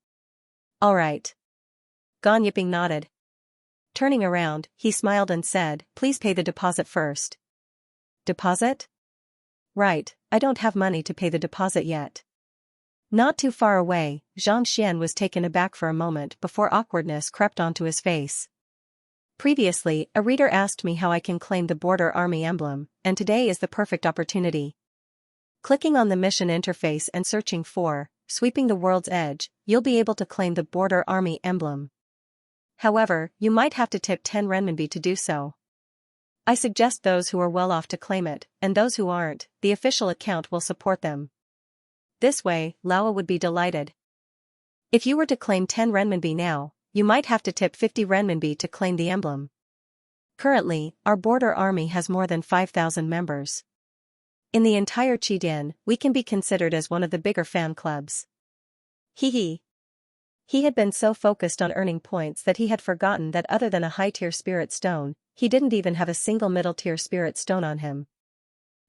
All right. Gan Yiping nodded. Turning around, he smiled and said, please pay the deposit first. Deposit? Right, I don't have money to pay the deposit yet. Not too far away, Zhang Xian was taken aback for a moment before awkwardness crept onto his face. Previously, a reader asked me how I can claim the Border Army emblem, and today is the perfect opportunity. Clicking on the mission interface and searching for, sweeping the world's edge, you'll be able to claim the Border Army emblem. However, you might have to tip 10 renminbi to do so. I suggest those who are well off to claim it, and those who aren't, the official account will support them. This way, Laowa would be delighted. If you were to claim 10 renminbi now, you might have to tip 50 renminbi to claim the emblem. Currently, our border army has more than 5,000 members. In the entire Qidin, we can be considered as one of the bigger fan clubs. He had been so focused on earning points that he had forgotten that other than a high-tier spirit stone, he didn't even have a single middle-tier spirit stone on him.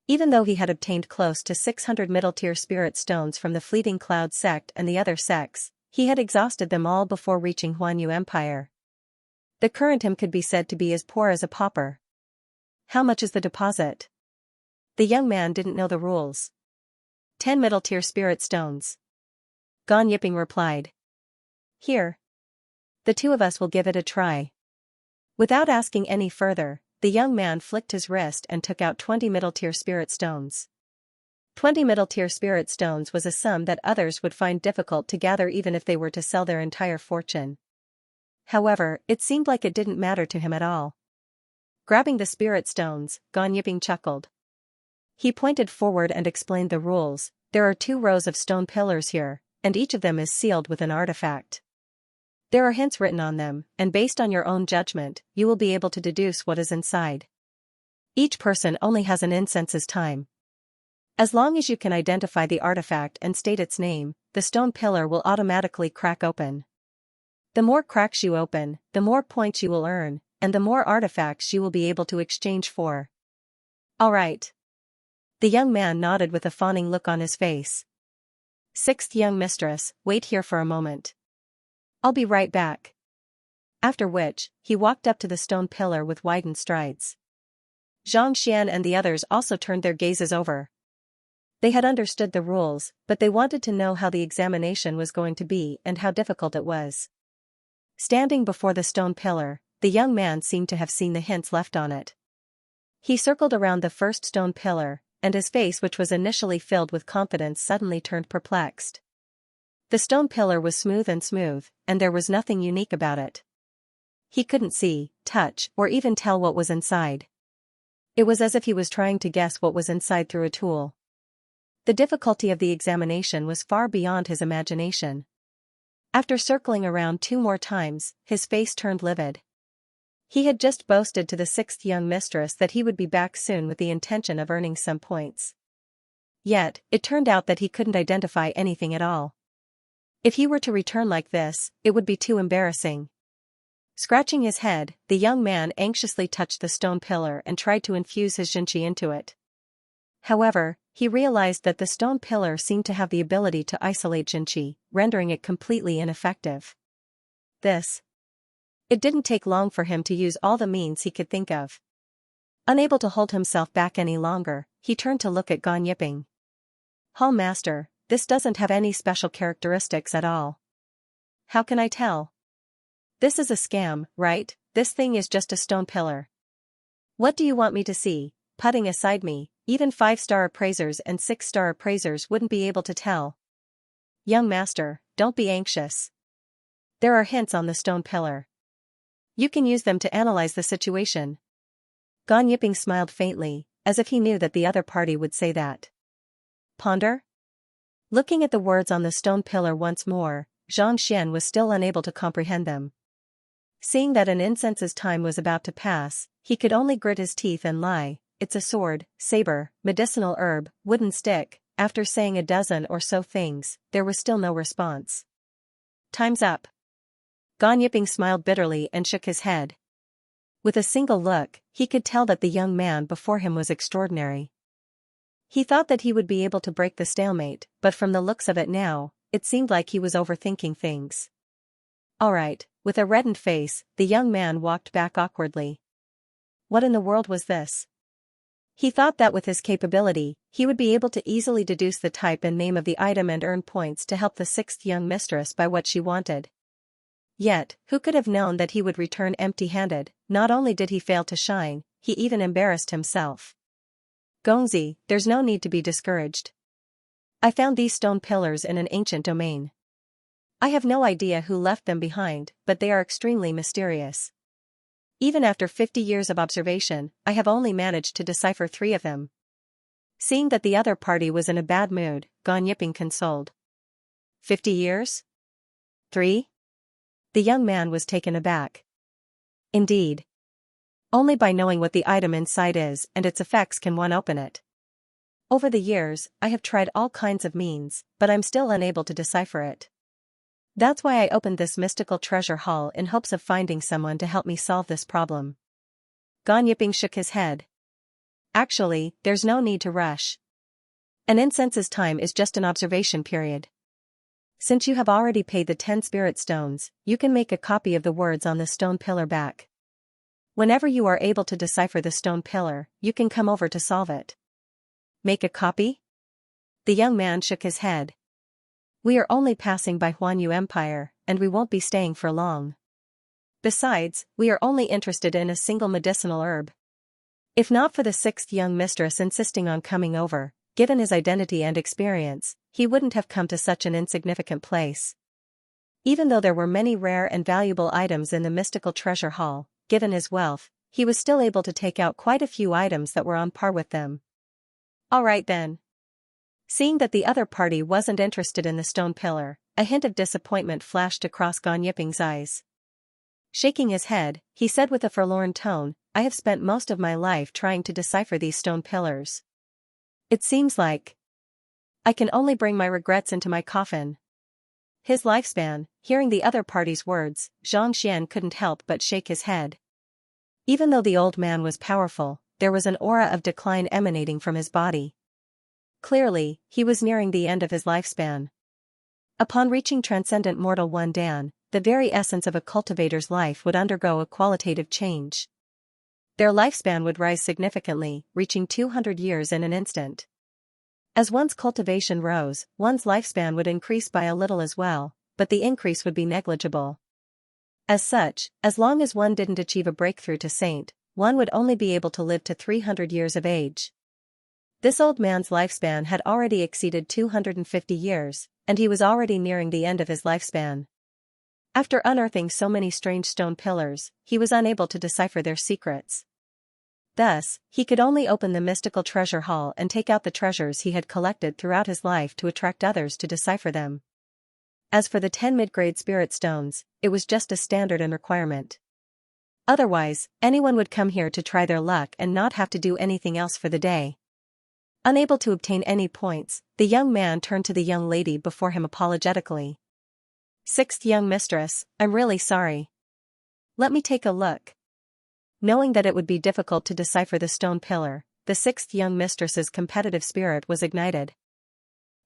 Even though he had obtained close to 600 middle-tier spirit stones from the Fleeting Cloud sect and the other sects, he had exhausted them all before reaching Huanyu Empire. The current him could be said to be as poor as a pauper. How much is the deposit? The young man didn't know the rules. 10 middle-tier spirit stones. Gan Yiping replied. Here. The 2 of us will give it a try. Without asking any further, the young man flicked his wrist and took out 20 middle-tier spirit stones. 20 middle-tier spirit stones was a sum that others would find difficult to gather even if they were to sell their entire fortune. However, it seemed like it didn't matter to him at all. Grabbing the spirit stones, Gan Yiping chuckled. He pointed forward and explained the rules. There are 2 rows of stone pillars here, and each of them is sealed with an artifact. There are hints written on them, and based on your own judgment, you will be able to deduce what is inside. Each person only has an incense's time. As long as you can identify the artifact and state its name, the stone pillar will automatically crack open. The more cracks you open, the more points you will earn, and the more artifacts you will be able to exchange for. All right. The young man nodded with a fawning look on his face. 6th young mistress, wait here for a moment. I'll be right back. After which, he walked up to the stone pillar with widened strides. Zhang Xian and the others also turned their gazes over. They had understood the rules, but they wanted to know how the examination was going to be and how difficult it was. Standing before the stone pillar, the young man seemed to have seen the hints left on it. He circled around the first stone pillar, and his face, which was initially filled with confidence, suddenly turned perplexed. The stone pillar was smooth, and there was nothing unique about it. He couldn't see, touch, or even tell what was inside. It was as if he was trying to guess what was inside through a tool. The difficulty of the examination was far beyond his imagination. After circling around 2 more times, his face turned livid. He had just boasted to the 6th young mistress that he would be back soon with the intention of earning some points. Yet, it turned out that he couldn't identify anything at all. If he were to return like this, it would be too embarrassing. Scratching his head, the young man anxiously touched the stone pillar and tried to infuse his Xianxia into it. However, he realized that the stone pillar seemed to have the ability to isolate Xianxia, rendering it completely ineffective. It didn't take long for him to use all the means he could think of. Unable to hold himself back any longer, he turned to look at Gan Yiping. Hall Master, this doesn't have any special characteristics at all. How can I tell? This is a scam, right? This thing is just a stone pillar. What do you want me to see? Putting aside me, even 5-star appraisers and 6-star appraisers wouldn't be able to tell. Young master, don't be anxious. There are hints on the stone pillar. You can use them to analyze the situation. Gan Yiping smiled faintly, as if he knew that the other party would say that. Ponder? Looking at the words on the stone pillar once more, Zhang Xian was still unable to comprehend them. Seeing that an incense's time was about to pass, he could only grit his teeth and lie, "It's a sword, saber, medicinal herb, wooden stick." After saying a dozen or so things, there was still no response. "Time's up." Gan Yiping smiled bitterly and shook his head. With a single look, he could tell that the young man before him was extraordinary. He thought that he would be able to break the stalemate, but from the looks of it now, it seemed like he was overthinking things. "All right." With a reddened face, the young man walked back awkwardly. What in the world was this? He thought that with his capability, he would be able to easily deduce the type and name of the item and earn points to help the sixth young mistress buy what she wanted. Yet, who could have known that he would return empty-handed? Not only did he fail to shine, he even embarrassed himself. "Gongzi, there's no need to be discouraged. I found these stone pillars in an ancient domain. I have no idea who left them behind, but they are extremely mysterious. Even after 50 years of observation, I have only managed to decipher 3 of them." Seeing that the other party was in a bad mood, Gan Yiping consoled. 50 years? 3? The young man was taken aback. Indeed. Only by knowing what the item inside is and its effects can one open it. Over the years, I have tried all kinds of means, but I'm still unable to decipher it. That's why I opened this mystical treasure hall in hopes of finding someone to help me solve this problem. Gan Yiping shook his head. Actually, there's no need to rush. An incense's time is just an observation period. Since you have already paid the 10 spirit stones, you can make a copy of the words on the stone pillar back. Whenever you are able to decipher the stone pillar, you can come over to solve it. Make a copy? The young man shook his head. We are only passing by Huanyu Empire, and we won't be staying for long. Besides, we are only interested in a single medicinal herb. If not for the sixth young mistress insisting on coming over, given his identity and experience, he wouldn't have come to such an insignificant place. Even though there were many rare and valuable items in the mystical treasure hall, given his wealth, he was still able to take out quite a few items that were on par with them. All right then. Seeing that the other party wasn't interested in the stone pillar, a hint of disappointment flashed across Gan Yiping's eyes. Shaking his head, he said with a forlorn tone, "I have spent most of my life trying to decipher these stone pillars. It seems like I can only bring my regrets into my coffin." His lifespan. Hearing the other party's words, Xianxia couldn't help but shake his head. Even though the old man was powerful, there was an aura of decline emanating from his body. Clearly, he was nearing the end of his lifespan. Upon reaching transcendent mortal one Dan, the very essence of a cultivator's life would undergo a qualitative change. Their lifespan would rise significantly, reaching 200 years in an instant. As one's cultivation rose, one's lifespan would increase by a little as well, but the increase would be negligible. As such, as long as one didn't achieve a breakthrough to saint, one would only be able to live to 300 years of age. This old man's lifespan had already exceeded 250 years, and he was already nearing the end of his lifespan. After unearthing so many strange stone pillars, he was unable to decipher their secrets. Thus, he could only open the mystical treasure hall and take out the treasures he had collected throughout his life to attract others to decipher them. As for the 10 mid-grade spirit stones, it was just a standard and requirement. Otherwise, anyone would come here to try their luck and not have to do anything else for the day. Unable to obtain any points, the young man turned to the young lady before him apologetically. "Sixth young mistress, I'm really sorry. Let me take a look." Knowing that it would be difficult to decipher the stone pillar, the sixth young mistress's competitive spirit was ignited.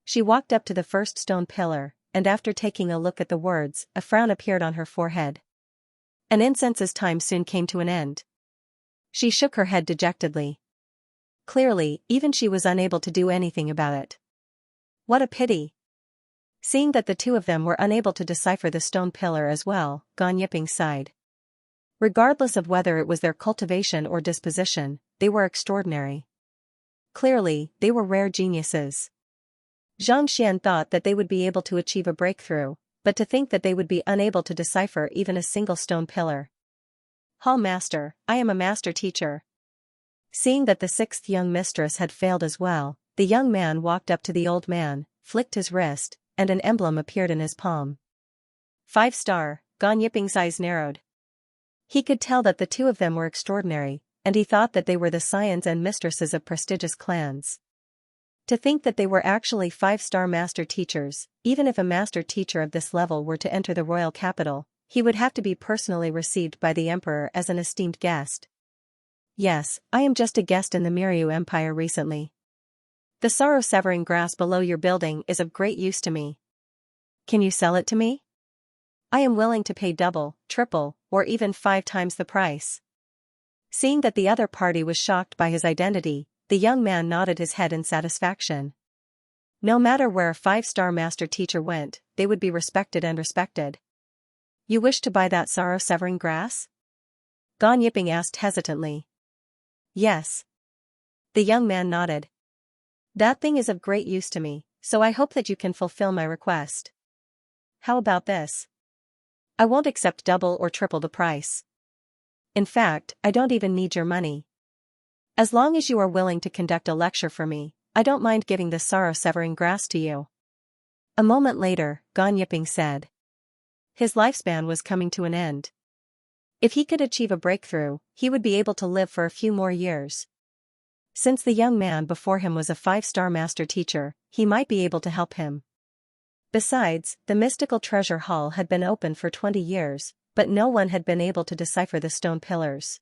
She walked up to the first stone pillar, and after taking a look at the words, a frown appeared on her forehead. An incense's time soon came to an end. She shook her head dejectedly. Clearly, even she was unable to do anything about it. What a pity. Seeing that the two of them were unable to decipher the stone pillar as well, Gan Yiping sighed. Regardless of whether it was their cultivation or disposition, they were extraordinary. Clearly, they were rare geniuses. Xianxia thought that they would be able to achieve a breakthrough, but to think that they would be unable to decipher even a single stone pillar. "Hall master, I am a master teacher." Seeing that the sixth young mistress had failed as well, the young man walked up to the old man, flicked his wrist, and an emblem appeared in his palm. 5-star, Gan Yiping's eyes narrowed. He could tell that the two of them were extraordinary, and he thought that they were the scions and mistresses of prestigious clans. To think that they were actually 5-star master teachers, even if a master teacher of this level were to enter the royal capital, he would have to be personally received by the emperor as an esteemed guest. Yes, I am just a guest in the Miryu Empire recently. The sorrow-severing grass below your building is of great use to me. Can you sell it to me? I am willing to pay double, triple, or even 5 times the price. Seeing that the other party was shocked by his identity, the young man nodded his head in satisfaction. No matter where a 5-star master teacher went, they would be respected and respected. You wish to buy that sorrow-severing grass? Gan Yipping asked hesitantly. Yes. The young man nodded. That thing is of great use to me, so I hope that you can fulfill my request. How about this? I won't accept double or triple the price. In fact, I don't even need your money. As long as you are willing to conduct a lecture for me, I don't mind giving this sorrow-severing grass to you. A moment later, Gan Yipping said. His lifespan was coming to an end. If he could achieve a breakthrough, he would be able to live for a few more years. Since the young man before him was a 5-star master teacher, he might be able to help him. Besides, the mystical treasure hall had been open for 20 years, but no one had been able to decipher the stone pillars.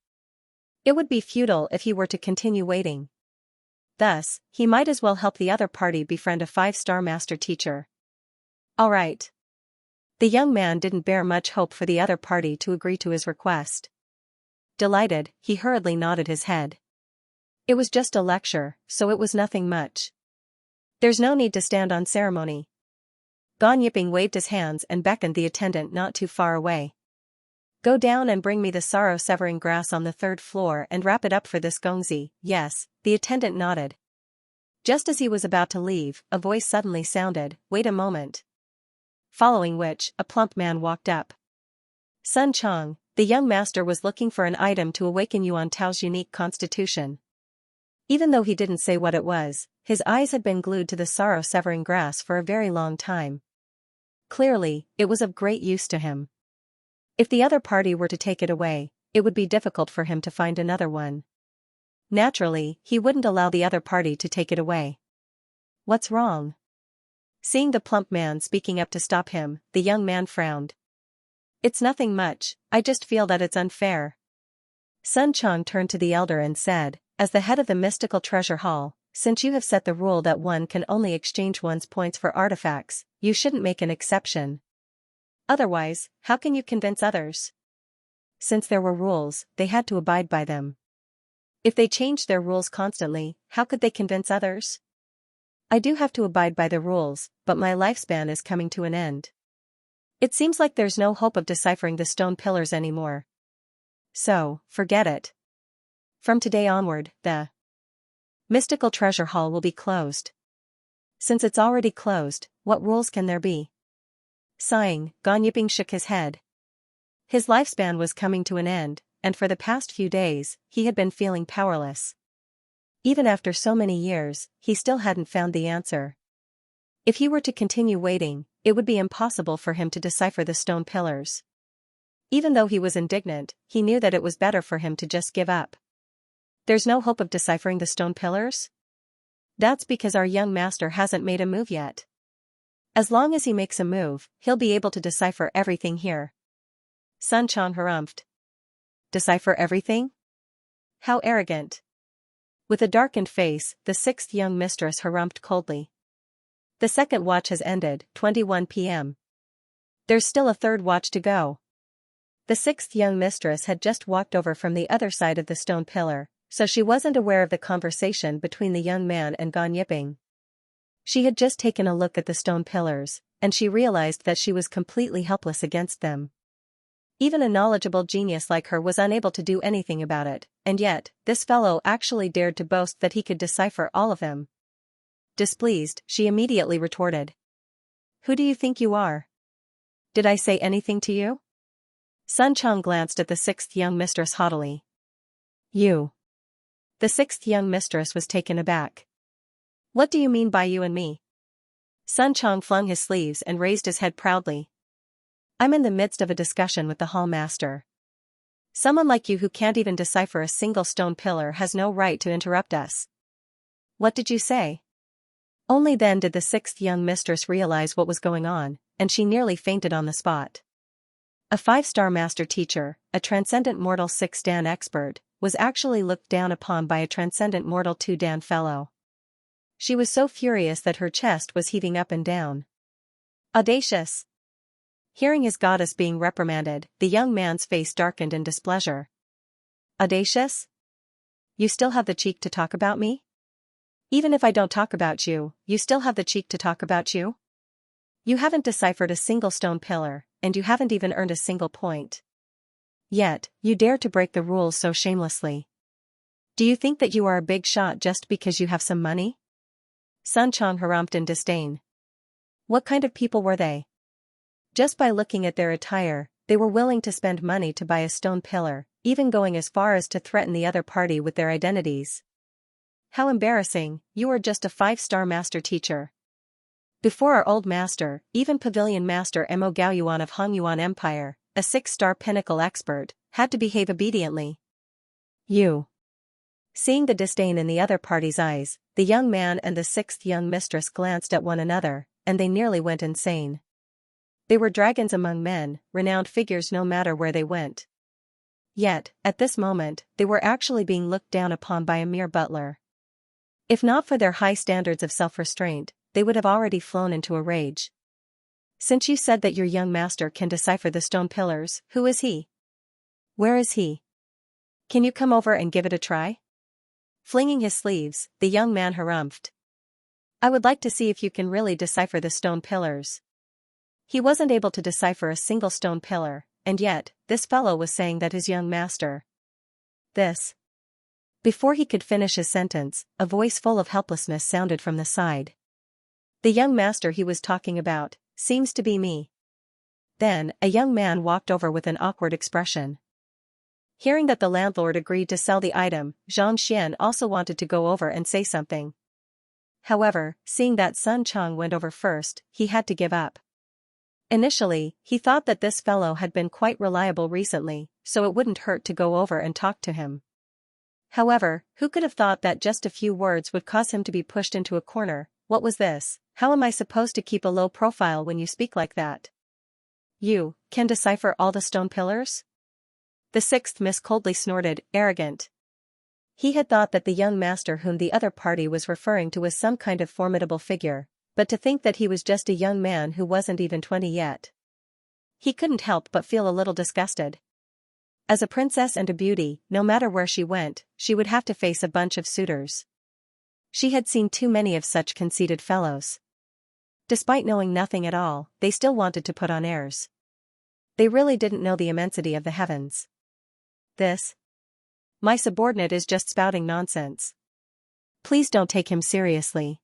It would be futile if he were to continue waiting. Thus, he might as well help the other party befriend a 5-star master teacher. All right. The young man didn't bear much hope for the other party to agree to his request. Delighted, he hurriedly nodded his head. It was just a lecture, so it was nothing much. There's no need to stand on ceremony. Gan Yipping waved his hands and beckoned the attendant not too far away. Go down and bring me the sorrow-severing grass on the 3rd floor and wrap it up for this gongzi. Yes, the attendant nodded. Just as he was about to leave, a voice suddenly sounded, wait a moment. Following which, a plump man walked up. Sun Chong, the young master was looking for an item to awaken Yuan Tao's unique constitution. Even though he didn't say what it was, his eyes had been glued to the sorrow-severing grass for a very long time. Clearly, it was of great use to him. If the other party were to take it away, it would be difficult for him to find another one. Naturally, he wouldn't allow the other party to take it away. What's wrong? Seeing the plump man speaking up to stop him, the young man frowned. It's nothing much, I just feel that it's unfair. Sun Chong turned to the elder and said, as the head of the mystical treasure hall, since you have set the rule that one can only exchange one's points for artifacts, you shouldn't make an exception. Otherwise, how can you convince others? Since there were rules, they had to abide by them. If they changed their rules constantly, how could they convince others? I do have to abide by the rules, but my lifespan is coming to an end. It seems like there's no hope of deciphering the stone pillars anymore. So, forget it. From today onward, the mystical treasure hall will be closed. Since it's already closed, what rules can there be? Sighing, Gan Yipping shook his head. His lifespan was coming to an end, and for the past few days, he had been feeling powerless. Even after so many years, he still hadn't found the answer. If he were to continue waiting, it would be impossible for him to decipher the stone pillars. Even though he was indignant, he knew that it was better for him to just give up. There's no hope of deciphering the stone pillars? That's because our young master hasn't made a move yet. As long as he makes a move, he'll be able to decipher everything here. Sun Chong harumphed. Decipher everything? How arrogant. With a darkened face, the 6th young mistress harumphed coldly. The second watch has ended, 21 p.m. There's still a third watch to go. The 6th young mistress had just walked over from the other side of the stone pillar, so she wasn't aware of the conversation between the young man and Gan Yipping. She had just taken a look at the stone pillars, and she realized that she was completely helpless against them. Even a knowledgeable genius like her was unable to do anything about it, and yet, this fellow actually dared to boast that he could decipher all of them. Displeased, she immediately retorted. Who do you think you are? Did I say anything to you? Sun Chong glanced at the 6th young mistress haughtily. You. The 6th young mistress was taken aback. What do you mean by you and me? Sun Chong flung his sleeves and raised his head proudly. I'm in the midst of a discussion with the hall master. Someone like you who can't even decipher a single stone pillar has no right to interrupt us. What did you say? Only then did the sixth young mistress realize what was going on, and she nearly fainted on the spot. A 5-star master teacher, a transcendent mortal 6-dan expert, was actually looked down upon by a transcendent mortal 2-dan fellow. She was so furious that her chest was heaving up and down. Audacious! Hearing his goddess being reprimanded, the young man's face darkened in displeasure. Audacious? You still have the cheek to talk about me? Even if I don't talk about you, you still have the cheek to talk about you? You haven't deciphered a single stone pillar, and you haven't even earned a single point. Yet, you dare to break the rules so shamelessly. Do you think that you are a big shot just because you have some money? Sun Chang harumphed in disdain. What kind of people were they? Just by looking at their attire, they were willing to spend money to buy a stone pillar, even going as far as to threaten the other party with their identities. How embarrassing, you are just a 5-star master teacher. Before our old master, even Pavilion Master Mo Gaoyuan of Hongyuan Empire, a 6-star pinnacle expert, had to behave obediently. You. Seeing the disdain in the other party's eyes, the young man and the 6th young mistress glanced at one another, and they nearly went insane. They were dragons among men, renowned figures no matter where they went. Yet, at this moment, they were actually being looked down upon by a mere butler. If not for their high standards of self-restraint, they would have already flown into a rage. Since you said that your young master can decipher the stone pillars, who is he? Where is he? Can you come over and give it a try? Flinging his sleeves, the young man harumphed. I would like to see if you can really decipher the stone pillars. He wasn't able to decipher a single stone pillar, and yet, this fellow was saying that his young master. This. Before he could finish his sentence, a voice full of helplessness sounded from the side. The young master he was talking about, seems to be me. Then, a young man walked over with an awkward expression. Hearing that the landlord agreed to sell the item, Xianxia also wanted to go over and say something. However, seeing that Sun Chang went over first, he had to give up. Initially, he thought that this fellow had been quite reliable recently, so it wouldn't hurt to go over and talk to him. However, who could have thought that just a few words would cause him to be pushed into a corner? What was this? How am I supposed to keep a low profile when you speak like that? You can decipher all the stone pillars? The 6th miss coldly snorted, arrogant. He had thought that the young master whom the other party was referring to was some kind of formidable figure, but to think that he was just a young man who wasn't even 20 yet. He couldn't help but feel a little disgusted. As a princess and a beauty, no matter where she went, she would have to face a bunch of suitors. She had seen too many of such conceited fellows. Despite knowing nothing at all, they still wanted to put on airs. They really didn't know the immensity of the heavens. This? My subordinate is just spouting nonsense. Please don't take him seriously.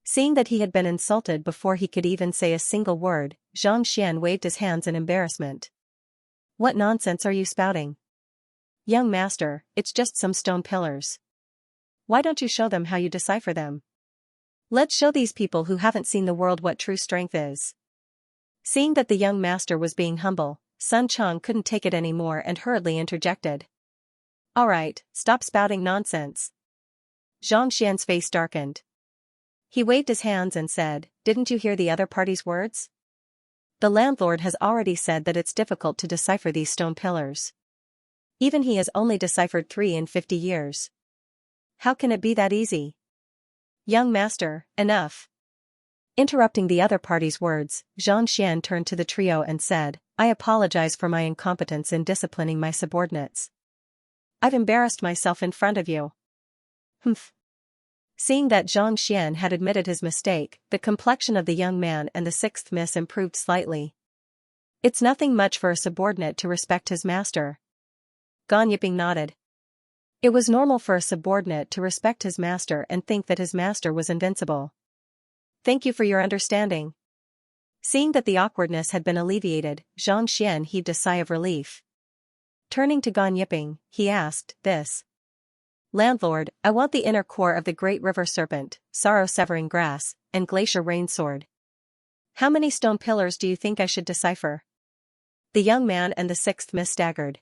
Seeing that he had been insulted before he could even say a single word, Xianxia waved his hands in embarrassment. What nonsense are you spouting? Young master, it's just some stone pillars. Why don't you show them how you decipher them? Let's show these people who haven't seen the world what true strength is. Seeing that the young master was being humble, Sun Chang couldn't take it anymore and hurriedly interjected. All right, stop spouting nonsense. Xianxian's face darkened. He waved his hands and said, didn't you hear the other party's words? The landlord has already said that it's difficult to decipher these stone pillars. Even he has only deciphered 3 in 50 years. How can it be that easy? Young master, enough. Interrupting the other party's words, Xianxia turned to the trio and said, I apologize for my incompetence in disciplining my subordinates. I've embarrassed myself in front of you. Humph. Seeing that Xianxia had admitted his mistake, the complexion of the young man and the 6th miss improved slightly. It's nothing much for a subordinate to respect his master. Gan Yiping nodded. It was normal for a subordinate to respect his master and think that his master was invincible. Thank you for your understanding. Seeing that the awkwardness had been alleviated, Xianxia heaved a sigh of relief. Turning to Gan Yiping, he asked, this. Landlord, I want the inner core of the Great River Serpent, Sorrow-Severing Grass, and Glacier Rain Sword. How many stone pillars do you think I should decipher? The young man and the 6th miss staggered.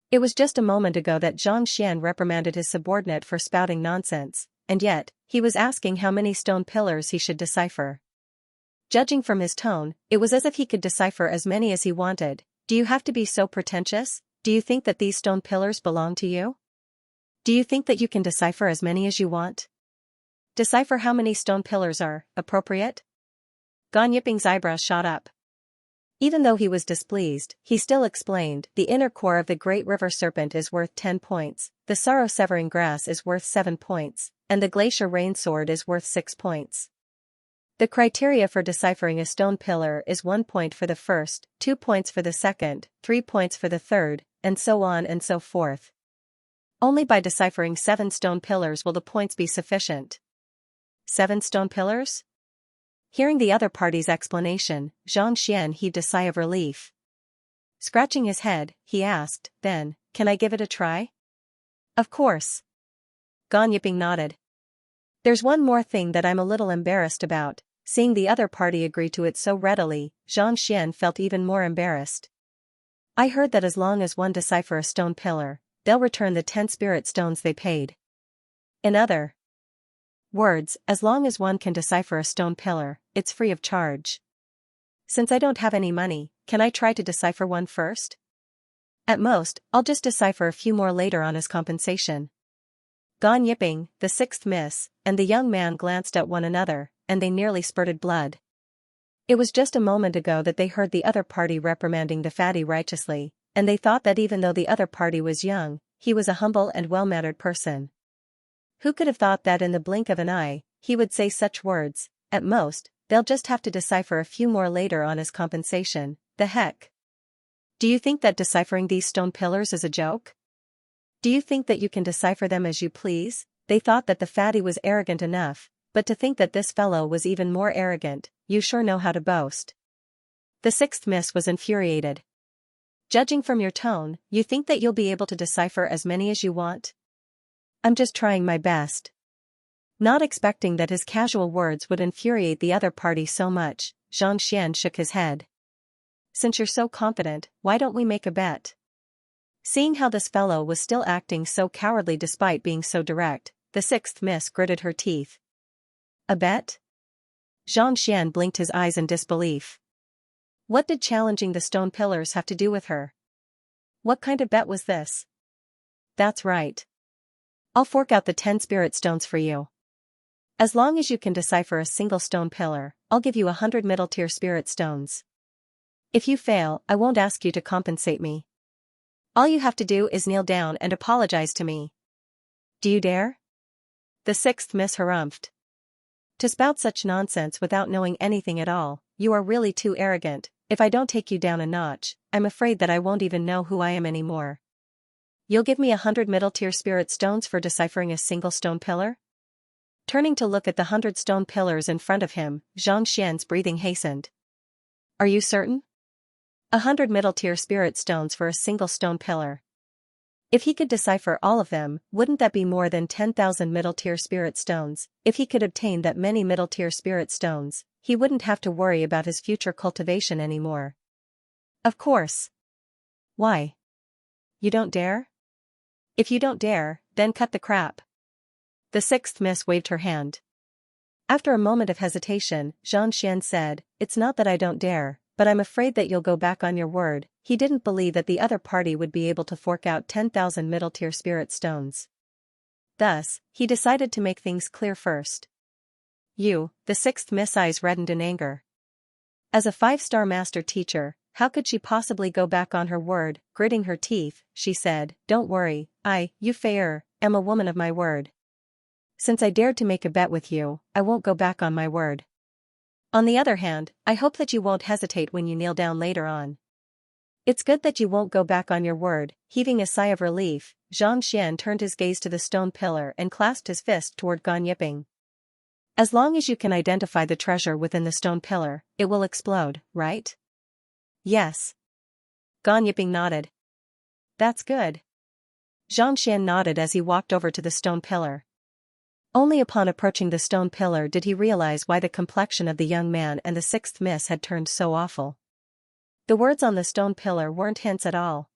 It was just a moment ago that Xianxia reprimanded his subordinate for spouting nonsense, and yet, he was asking how many stone pillars he should decipher. Judging from his tone, it was as if he could decipher as many as he wanted. Do you have to be so pretentious? Do you think that these stone pillars belong to you? Do you think that you can decipher as many as you want? Decipher how many stone pillars are appropriate? Gan Yiping's eyebrows shot up. Even though he was displeased, he still explained, the inner core of the great river serpent is worth 10 points, the sorrow-severing grass is worth 7 points, and the glacier rain sword is worth 6 points. The criteria for deciphering a stone pillar is 1 point for the first, 2 points for the second, 3 points for the third, and so on and so forth. Only by deciphering 7 stone pillars will the points be sufficient. 7 stone pillars? Hearing the other party's explanation, Xianxia heaved a sigh of relief. Scratching his head, he asked, then, can I give it a try? Of course. Gan Yiping nodded. There's one more thing that I'm a little embarrassed about. Seeing the other party agree to it so readily, Xianxia felt even more embarrassed. I heard that as long as one decipher a stone pillar, they'll return the 10 spirit stones they paid. In other words, as long as one can decipher a stone pillar, it's free of charge. Since I don't have any money, can I try to decipher one first? At most, I'll just decipher a few more later on as compensation. Gan Yiping, the 6th miss, and the young man glanced at one another, and they nearly spurted blood. It was just a moment ago that they heard the other party reprimanding the fatty righteously, and they thought that even though the other party was young, he was a humble and well-mannered person. Who could have thought that in the blink of an eye, he would say such words? At most, they'll just have to decipher a few more later on as compensation. The heck? Do you think that deciphering these stone pillars is a joke? Do you think that you can decipher them as you please? They thought that the fatty was arrogant enough, but to think that this fellow was even more arrogant, you sure know how to boast. The 6th miss was infuriated. Judging from your tone, you think that you'll be able to decipher as many as you want? I'm just trying my best. Not expecting that his casual words would infuriate the other party so much, Xianxia shook his head. Since you're so confident, why don't we make a bet? Seeing how this fellow was still acting so cowardly despite being so direct, the 6th miss gritted her teeth. A bet? Xianxia blinked his eyes in disbelief. What did challenging the stone pillars have to do with her? What kind of bet was this? That's right. I'll fork out the 10 spirit stones for you. As long as you can decipher a single stone pillar, I'll give you 100 middle-tier spirit stones. If you fail, I won't ask you to compensate me. All you have to do is kneel down and apologize to me. Do you dare? The 6th miss harumphed. To spout such nonsense without knowing anything at all, you are really too arrogant. If I don't take you down a notch, I'm afraid that I won't even know who I am anymore. You'll give me 100 middle-tier spirit stones for deciphering a single stone pillar? Turning to look at the 100 stone pillars in front of him, Xianxia's breathing hastened. Are you certain? 100 middle-tier spirit stones for a single stone pillar. If he could decipher all of them, wouldn't that be more than 10,000 middle-tier spirit stones? If he could obtain that many middle-tier spirit stones, he wouldn't have to worry about his future cultivation anymore. Of course. Why? You don't dare? If you don't dare, then cut the crap. The 6th miss waved her hand. After a moment of hesitation, Xianxia said, It's not that I don't dare, but I'm afraid that you'll go back on your word. He didn't believe that the other party would be able to fork out 10,000 middle-tier spirit stones. Thus, he decided to make things clear first. You, the 6th miss eyes reddened in anger. As a 5-star master teacher, how could she possibly go back on her word? Gritting her teeth, she said, Don't worry, you fair, am a woman of my word. Since I dared to make a bet with you, I won't go back on my word. On the other hand, I hope that you won't hesitate when you kneel down later on. It's good that you won't go back on your word. Heaving a sigh of relief, Xianxia turned his gaze to the stone pillar and clasped his fist toward Gan Yiping. As long as you can identify the treasure within the stone pillar, it will explode, right? Yes. Gan Yiping nodded. That's good. Xianxia nodded as he walked over to the stone pillar. Only upon approaching the stone pillar did he realize why the complexion of the young man and the 6th miss had turned so awful. The words on the stone pillar weren't hints at all.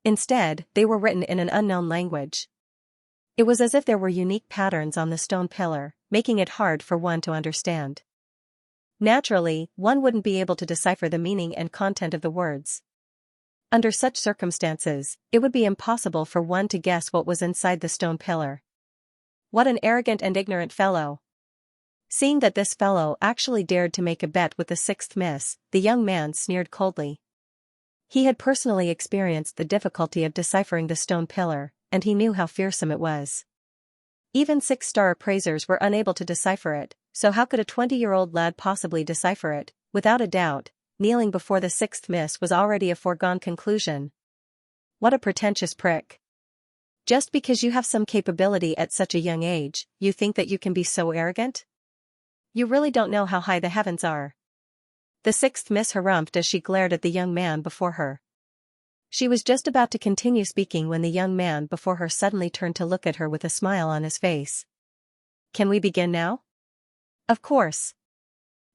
Instead, they were written in an unknown language. It was as if there were unique patterns on the stone pillar, making it hard for one to understand. Naturally, one wouldn't be able to decipher the meaning and content of the words. Under such circumstances, it would be impossible for one to guess what was inside the stone pillar. What an arrogant and ignorant fellow! Seeing that this fellow actually dared to make a bet with the sixth miss, the young man sneered coldly. He had personally experienced the difficulty of deciphering the stone pillar, and he knew how fearsome it was. Even six-star appraisers were unable to decipher it, so how could a 20-year-old lad possibly decipher it? Without a doubt, kneeling before the sixth miss was already a foregone conclusion. What a pretentious prick. Just because you have some capability at such a young age, you think that you can be so arrogant? You really don't know how high the heavens are. The sixth miss harumphed as she glared at the young man before her. She was just about to continue speaking when the young man before her suddenly turned to look at her with a smile on his face. Can we begin now? Of course.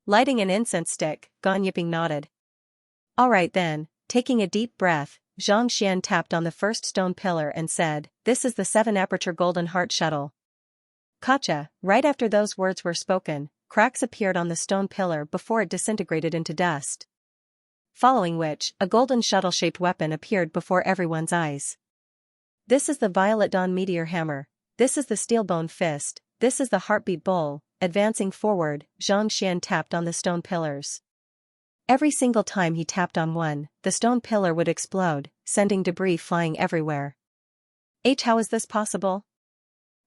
Lighting an incense stick, Gonyiping nodded. All right then, taking a deep breath, Xianxia tapped on the first stone pillar and said, "This is the 7-aperture golden heart shuttle." Gotcha. Right after those words were spoken, cracks appeared on the stone pillar before it disintegrated into dust. Following which, a golden shuttle-shaped weapon appeared before everyone's eyes. This is the Violet Dawn Meteor Hammer. This is the Steelbone Fist. This is the Heartbeat Bowl. Advancing forward, Xianxia tapped on the stone pillars. Every single time he tapped on one, the stone pillar would explode, sending debris flying everywhere. How is this possible?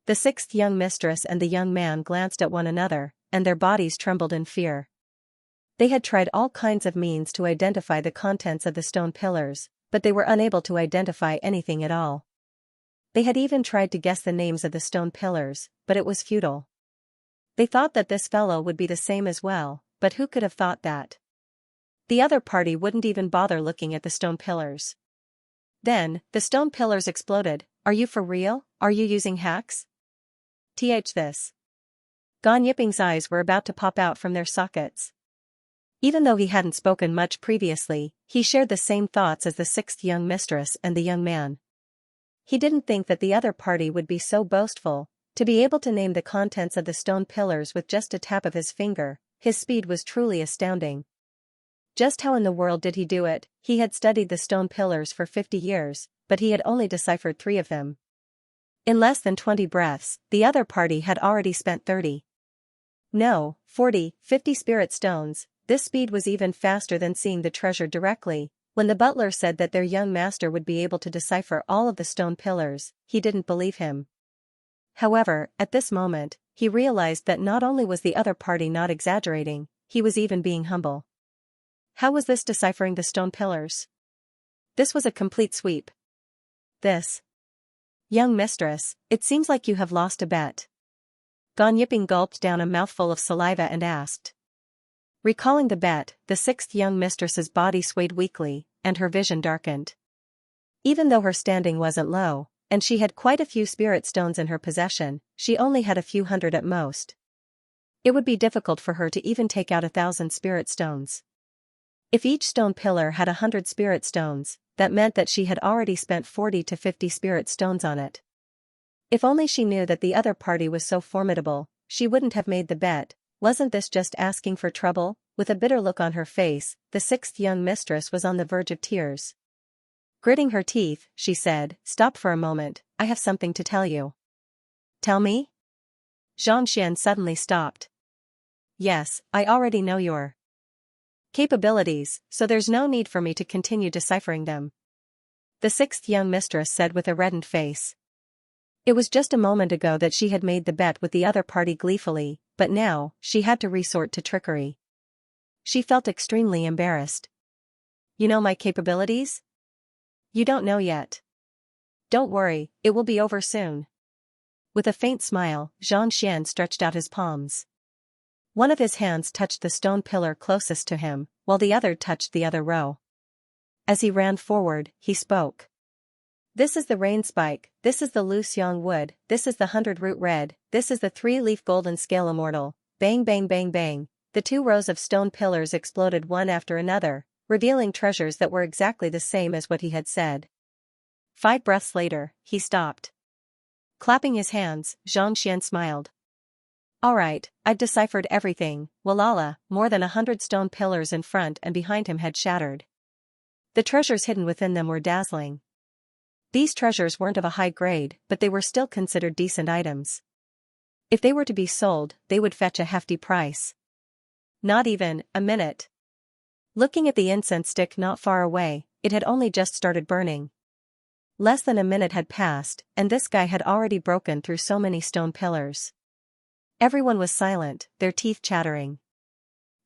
The sixth young mistress and the young man glanced at one another, and their bodies trembled in fear. They had tried all kinds of means to identify the contents of the stone pillars, but they were unable to identify anything at all. They had even tried to guess the names of the stone pillars, but it was futile. They thought that this fellow would be the same as well, but who could have thought that? The other party wouldn't even bother looking at the stone pillars. Then, the stone pillars exploded. Are you for real? Are you using hacks? This. Gonyiping's eyes were about to pop out from their sockets. Even though he hadn't spoken much previously, he shared the same thoughts as the sixth young mistress and the young man. He didn't think that the other party would be so boastful, to be able to name the contents of the stone pillars with just a tap of his finger. His speed was truly astounding. Just how in the world did he do it? He had studied the stone pillars for 50 years, but he had only deciphered 3 of them. In less than 20 breaths, the other party had already spent 30. No, 40, 50 spirit stones. This speed was even faster than seeing the treasure directly. When the butler said that their young master would be able to decipher all of the stone pillars, he didn't believe him. However, at this moment, he realized that not only was the other party not exaggerating, he was even being humble. How was this deciphering the stone pillars? This was a complete sweep. This. Young mistress, it seems like you have lost a bet. Gonyiping gulped down a mouthful of saliva and asked. Recalling the bet, the sixth young mistress's body swayed weakly, and her vision darkened. Even though her standing wasn't low, and she had quite a few spirit stones in her possession, she only had a few hundred at most. It would be difficult for her to even take out 1,000 spirit stones. If each stone pillar had 100 spirit stones, that meant that she had already spent 40 to 50 spirit stones on it. If only she knew that the other party was so formidable, she wouldn't have made the bet. Wasn't this just asking for trouble? With a bitter look on her face, the sixth young mistress was on the verge of tears. Gritting her teeth, she said, "Stop for a moment, I have something to tell you." "Tell me?" Xianxia suddenly stopped. "Yes, I already know your capabilities, so there's no need for me to continue deciphering them," the sixth young mistress said with a reddened face. It was just a moment ago that she had made the bet with the other party gleefully, but now, she had to resort to trickery. She felt extremely embarrassed. "You know my capabilities? You don't know yet. Don't worry, it will be over soon." With a faint smile, Xianxia stretched out his palms. One of his hands touched the stone pillar closest to him, while the other touched the other row. As he ran forward, he spoke. "This is the rain spike, this is the loose young wood, this is the 100-root red, this is the 3-leaf golden scale immortal." Bang bang bang bang, the 2 rows of stone pillars exploded one after another, revealing treasures that were exactly the same as what he had said. 5 breaths later, he stopped. Clapping his hands, Xianxia smiled. All right, I've deciphered everything. Walala, more than 100 stone pillars in front and behind him had shattered. The treasures hidden within them were dazzling. These treasures weren't of a high grade, but they were still considered decent items. If they were to be sold, they would fetch a hefty price. Not even a minute. Looking at the incense stick not far away, it had only just started burning. Less than a minute had passed, and this guy had already broken through so many stone pillars. Everyone was silent, their teeth chattering.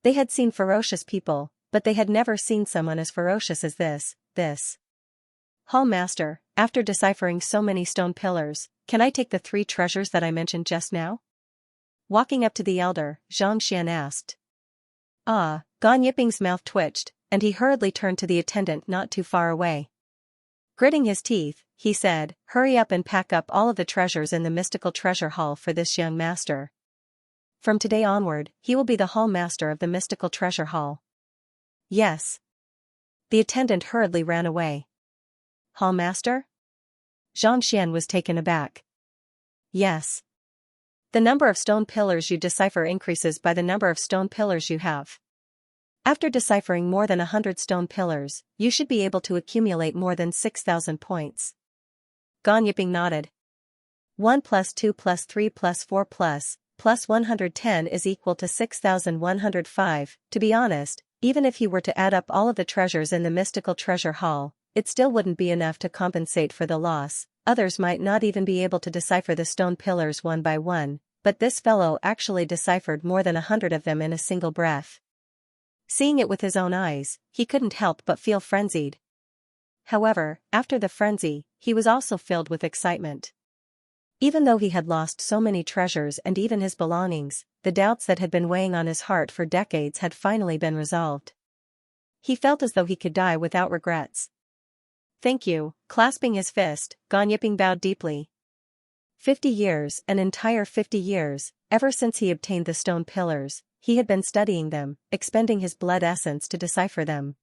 They had seen ferocious people, but they had never seen someone as ferocious as this. Hall Master, after deciphering so many stone pillars, can I take the 3 treasures that I mentioned just now? Walking up to the elder, Xianxia asked. Gan Yiping's mouth twitched, and he hurriedly turned to the attendant not too far away. Gritting his teeth, he said, hurry up and pack up all of the treasures in the mystical treasure hall for this young master. From today onward, he will be the hall master of the mystical treasure hall. Yes. The attendant hurriedly ran away. Hall master? Xianxia was taken aback. Yes. The number of stone pillars you decipher increases by the number of stone pillars you have. After deciphering more than 100 stone pillars, you should be able to accumulate more than 6,000 points. Gan Yiping nodded. 1 plus 2 plus 3 plus 4 plus 110 is equal to 6,105. To be honest, even if he were to add up all of the treasures in the mystical treasure hall, it still wouldn't be enough to compensate for the loss. Others might not even be able to decipher the stone pillars one by one, but this fellow actually deciphered more than 100 of them in a single breath. Seeing it with his own eyes, he couldn't help but feel frenzied. However, after the frenzy, he was also filled with excitement. Even though he had lost so many treasures and even his belongings, the doubts that had been weighing on his heart for decades had finally been resolved. He felt as though he could die without regrets. Thank you. Clasping his fist, Gan Yiping bowed deeply. 50 years, an entire 50 years, ever since he obtained the stone pillars, he had been studying them, expending his blood essence to decipher them.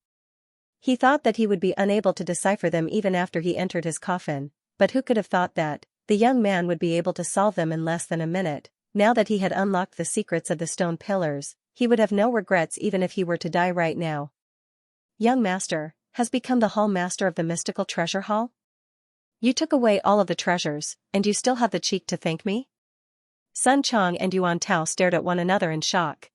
He thought that he would be unable to decipher them even after he entered his coffin, but who could have thought that the young man would be able to solve them in less than a minute? Now that he had unlocked the secrets of the stone pillars, he would have no regrets even if he were to die right now. Young master, has become the hall master of the mystical treasure hall? You took away all of the treasures, and you still have the cheek to thank me? Sun Chang and Yuan Tao stared at one another in shock.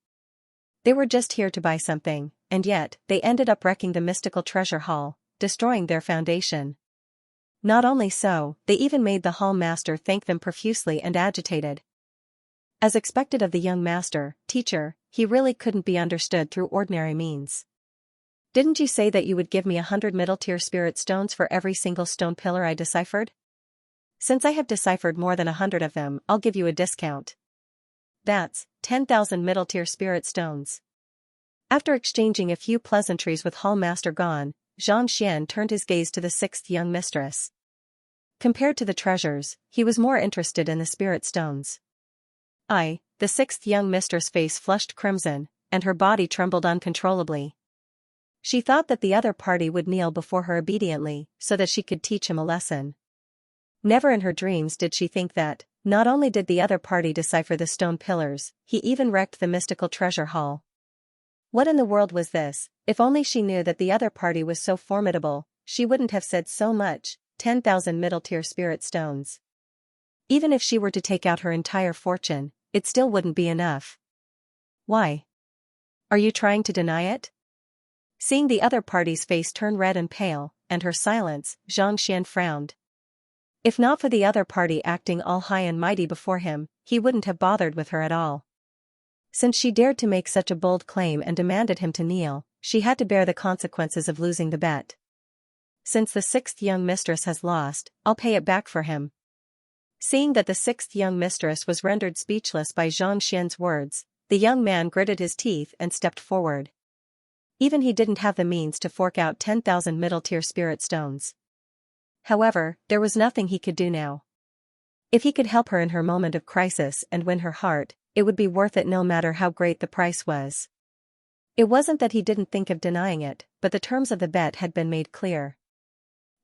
They were just here to buy something, and yet, they ended up wrecking the mystical treasure hall, destroying their foundation. Not only so, they even made the hall master thank them profusely and agitated. As expected of the young master, teacher, he really couldn't be understood through ordinary means. Didn't you say that you would give me 100 middle-tier spirit stones for every single stone pillar I deciphered? Since I have deciphered more than 100 of them, I'll give you a discount. That's 10,000 middle-tier spirit stones. After exchanging a few pleasantries with Hall Master Gan, Xianxia turned his gaze to the 6th young mistress. Compared to the treasures, he was more interested in the spirit stones. The 6th young mistress' face flushed crimson, and her body trembled uncontrollably. She thought that the other party would kneel before her obediently, so that she could teach him a lesson. Never in her dreams did she think that, not only did the other party decipher the stone pillars, he even wrecked the mystical treasure hall. What in the world was this? If only she knew that the other party was so formidable, she wouldn't have said so much. 10,000 middle-tier spirit stones. Even if she were to take out her entire fortune, it still wouldn't be enough. Why? Are you trying to deny it? Seeing the other party's face turn red and pale, and her silence, Xianxia frowned. If not for the other party acting all high and mighty before him, he wouldn't have bothered with her at all. Since she dared to make such a bold claim and demanded him to kneel, she had to bear the consequences of losing the bet. Since the 6th young mistress has lost, I'll pay it back for him. Seeing that the 6th young mistress was rendered speechless by Xianxia's words, the young man gritted his teeth and stepped forward. Even he didn't have the means to fork out 10,000 middle-tier spirit stones. However, there was nothing he could do now. If he could help her in her moment of crisis and win her heart, it would be worth it no matter how great the price was. It wasn't that he didn't think of denying it, but the terms of the bet had been made clear.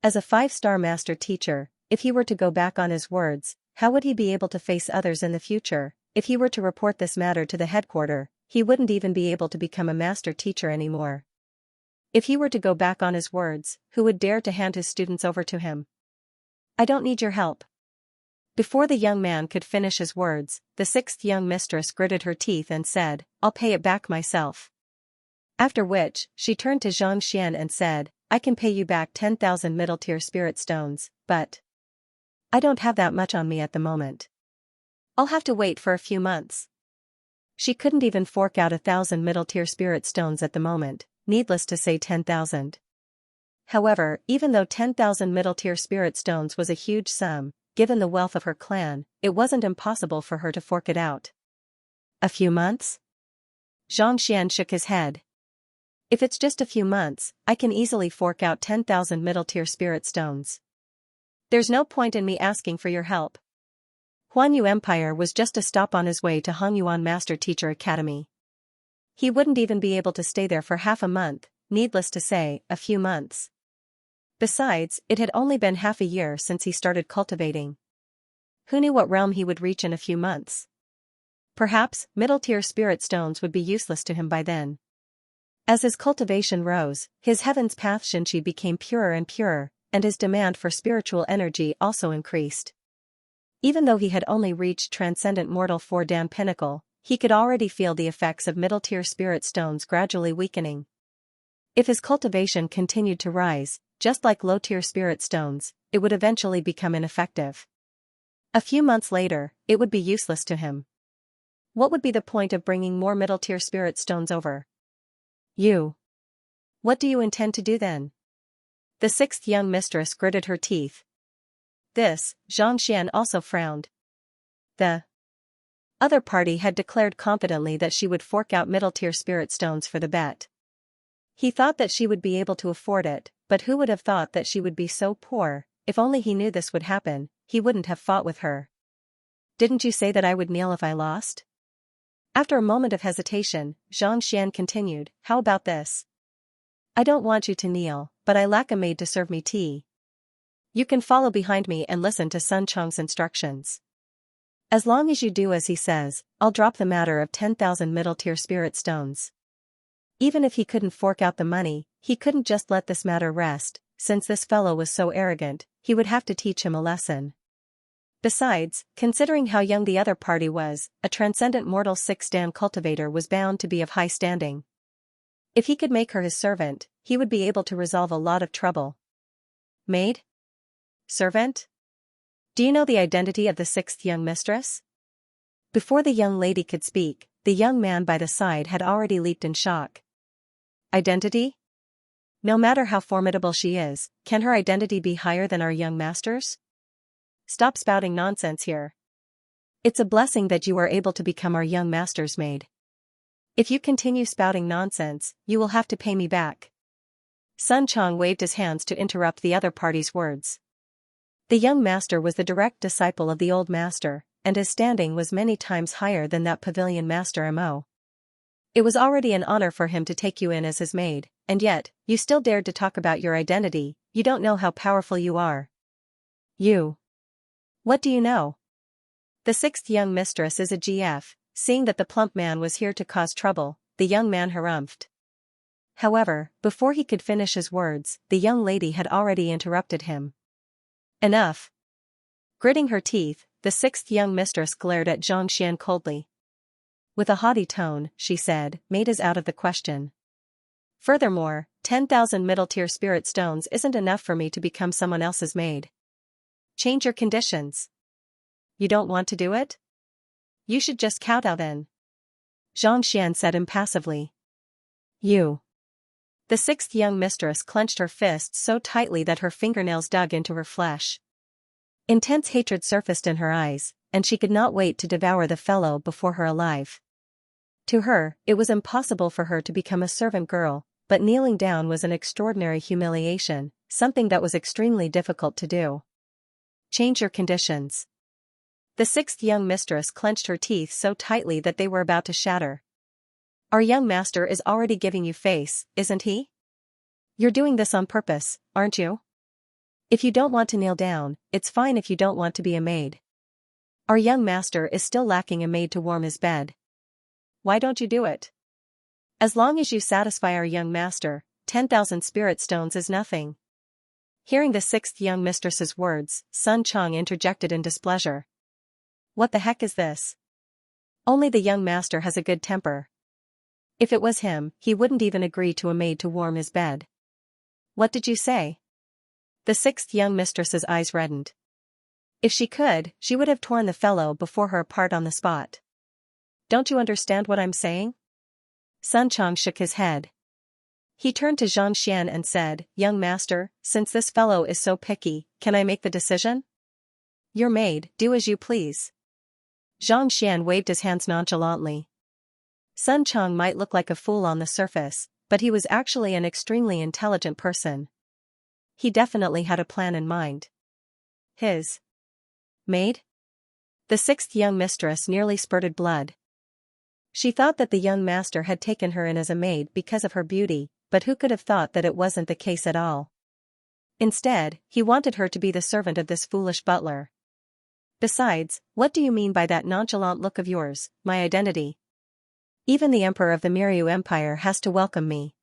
As a 5-star master teacher, if he were to go back on his words, how would he be able to face others in the future? If he were to report this matter to the headquarters, he wouldn't even be able to become a master teacher anymore. If he were to go back on his words, who would dare to hand his students over to him? I don't need your help. Before the young man could finish his words, the 6th young mistress gritted her teeth and said, I'll pay it back myself. After which, she turned to Xianxia and said, I can pay you back 10,000 middle-tier spirit stones, but I don't have that much on me at the moment. I'll have to wait for a few months. She couldn't even fork out 1,000 middle-tier spirit stones at the moment, needless to say 10,000. However, even though 10,000 middle-tier spirit stones was a huge sum, given the wealth of her clan, it wasn't impossible for her to fork it out. A few months? Xianxia shook his head. If it's just a few months, I can easily fork out 10,000 middle-tier spirit stones. There's no point in me asking for your help. Huanyu Empire was just a stop on his way to Hongyuan Master Teacher Academy. He wouldn't even be able to stay there for half a month, needless to say, a few months. Besides, it had only been half a year since he started cultivating. Who knew what realm he would reach in a few months? Perhaps, middle-tier spirit stones would be useless to him by then. As his cultivation rose, his heaven's path Xianxia became purer and purer, and his demand for spiritual energy also increased. Even though he had only reached transcendent mortal 4-dan pinnacle, he could already feel the effects of middle-tier spirit stones gradually weakening. If his cultivation continued to rise, just like low-tier spirit stones, it would eventually become ineffective. A few months later, it would be useless to him. What would be the point of bringing more middle-tier spirit stones over? What do you intend to do then? The 6th young mistress gritted her teeth. This, Xianxia also frowned. The other party had declared confidently that she would fork out middle-tier spirit stones for the bet. He thought that she would be able to afford it, but who would have thought that she would be so poor? If only he knew this would happen, he wouldn't have fought with her. Didn't you say that I would kneel if I lost? After a moment of hesitation, Xianxia continued, how about this? I don't want you to kneel, but I lack a maid to serve me tea. You can follow behind me and listen to Sun Chong's instructions. As long as you do as he says, I'll drop the matter of 10,000 middle-tier spirit stones. Even if he couldn't fork out the money, he couldn't just let this matter rest, since this fellow was so arrogant, he would have to teach him a lesson. Besides, considering how young the other party was, a transcendent mortal 6-dan cultivator was bound to be of high standing. If he could make her his servant, he would be able to resolve a lot of trouble. Maid? Servant? Do you know the identity of the 6th young mistress? Before the young lady could speak, the young man by the side had already leaped in shock. Identity? No matter how formidable she is, can her identity be higher than our young master's? Stop spouting nonsense here. It's a blessing that you are able to become our young master's maid. If you continue spouting nonsense, you will have to pay me back. Sun Chong waved his hands to interrupt the other party's words. The young master was the direct disciple of the old master, and his standing was many times higher than that pavilion master Mo. It was already an honor for him to take you in as his maid, and yet, you still dared to talk about your identity. You don't know how powerful you are. What do you know? The 6th young mistress is a GF. Seeing that the plump man was here to cause trouble, the young man harumphed. However, before he could finish his words, the young lady had already interrupted him. Enough. Gritting her teeth, the 6th young mistress glared at Xianxia coldly. With a haughty tone, she said, maid is out of the question. Furthermore, 10,000 middle-tier spirit stones isn't enough for me to become someone else's maid. Change your conditions. You don't want to do it? You should just kowtow then. Xianxia said impassively. The 6th young mistress clenched her fists so tightly that her fingernails dug into her flesh. Intense hatred surfaced in her eyes, and she could not wait to devour the fellow before her alive. To her, it was impossible for her to become a servant girl, but kneeling down was an extraordinary humiliation, something that was extremely difficult to do. Change your conditions. The 6th young mistress clenched her teeth so tightly that they were about to shatter. Our young master is already giving you face, isn't he? You're doing this on purpose, aren't you? If you don't want to kneel down, it's fine if you don't want to be a maid. Our young master is still lacking a maid to warm his bed. Why don't you do it? As long as you satisfy our young master, 10,000 spirit stones is nothing. Hearing the sixth young mistress's words, Sun Chang interjected in displeasure. What the heck is this? Only the young master has a good temper. If it was him, he wouldn't even agree to a maid to warm his bed. What did you say? The sixth young mistress's eyes reddened. If she could, she would have torn the fellow before her apart on the spot. Don't you understand what I'm saying? Sun Chang shook his head. He turned to Xianxia and said, Young master, since this fellow is so picky, can I make the decision? Your maid, do as you please. Xianxia waved his hands nonchalantly. Sun Chang might look like a fool on the surface, but he was actually an extremely intelligent person. He definitely had a plan in mind. His maid? The sixth young mistress nearly spurted blood. She thought that the young master had taken her in as a maid because of her beauty, but who could have thought that it wasn't the case at all? Instead, he wanted her to be the servant of this foolish butler. Besides, what do you mean by that nonchalant look of yours, my identity? Even the emperor of the Miryu Empire has to welcome me.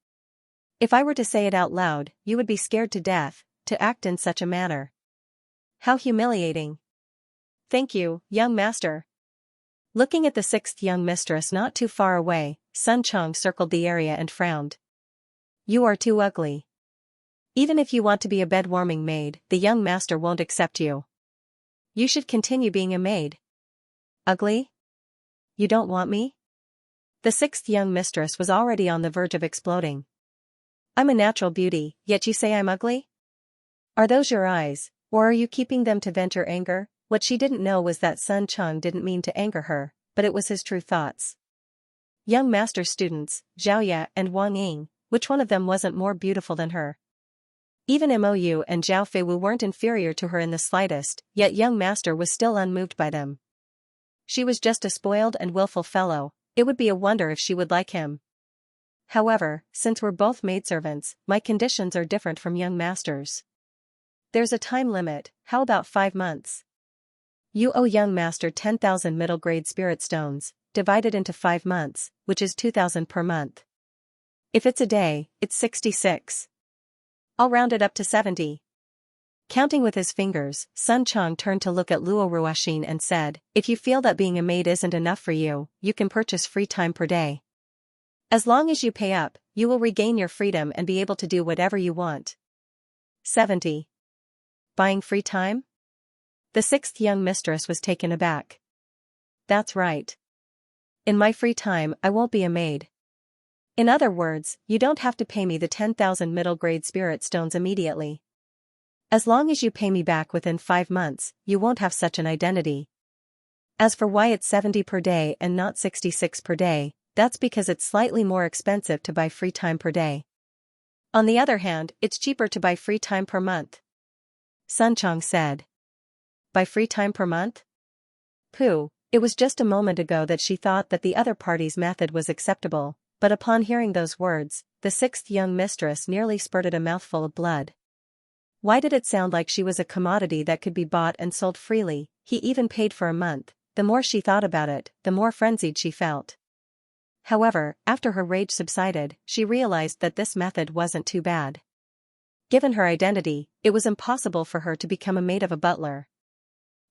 If I were to say it out loud, you would be scared to death, to act in such a manner. How humiliating. Thank you, young master. Looking at the sixth young mistress not too far away, Sun Chang circled the area and frowned. You are too ugly. Even if you want to be a bed-warming maid, the young master won't accept you. You should continue being a maid. Ugly? You don't want me? The sixth young mistress was already on the verge of exploding. I'm a natural beauty, yet you say I'm ugly? Are those your eyes, or are you keeping them to vent your anger? What she didn't know was that Sun Chang didn't mean to anger her, but it was his true thoughts. Young master students, Xiaoya and Wang Ying, which one of them wasn't more beautiful than her? Even Mou and Zhao Feiwu weren't inferior to her in the slightest, yet young master was still unmoved by them. She was just a spoiled and willful fellow, it would be a wonder if she would like him. However, since we're both maidservants, my conditions are different from young master's. There's a time limit, how about 5 months? You owe young master 10,000 middle-grade spirit stones, divided into 5 months, which is 2,000 per month. If it's a day, it's 66. I'll round it up to 70. Counting with his fingers, Sun Chang turned to look at Luo Ruoxin and said, If you feel that being a maid isn't enough for you, you can purchase free time per day. As long as you pay up, you will regain your freedom and be able to do whatever you want. 70. Buying free time? The sixth young mistress was taken aback. That's right. In my free time, I won't be a maid. In other words, you don't have to pay me the 10,000 middle-grade spirit stones immediately. As long as you pay me back within 5 months, you won't have such an identity. As for why it's 70 per day and not 66 per day, that's because it's slightly more expensive to buy free time per day. On the other hand, it's cheaper to buy free time per month. Sun Chang said. Buy free time per month? Pooh, it was just a moment ago that she thought that the other party's method was acceptable, but upon hearing those words, the sixth young mistress nearly spurted a mouthful of blood. Why did it sound like she was a commodity that could be bought and sold freely? He even paid for a month. The more she thought about it, the more frenzied she felt. However, after her rage subsided, she realized that this method wasn't too bad. Given her identity, it was impossible for her to become a maid of a butler.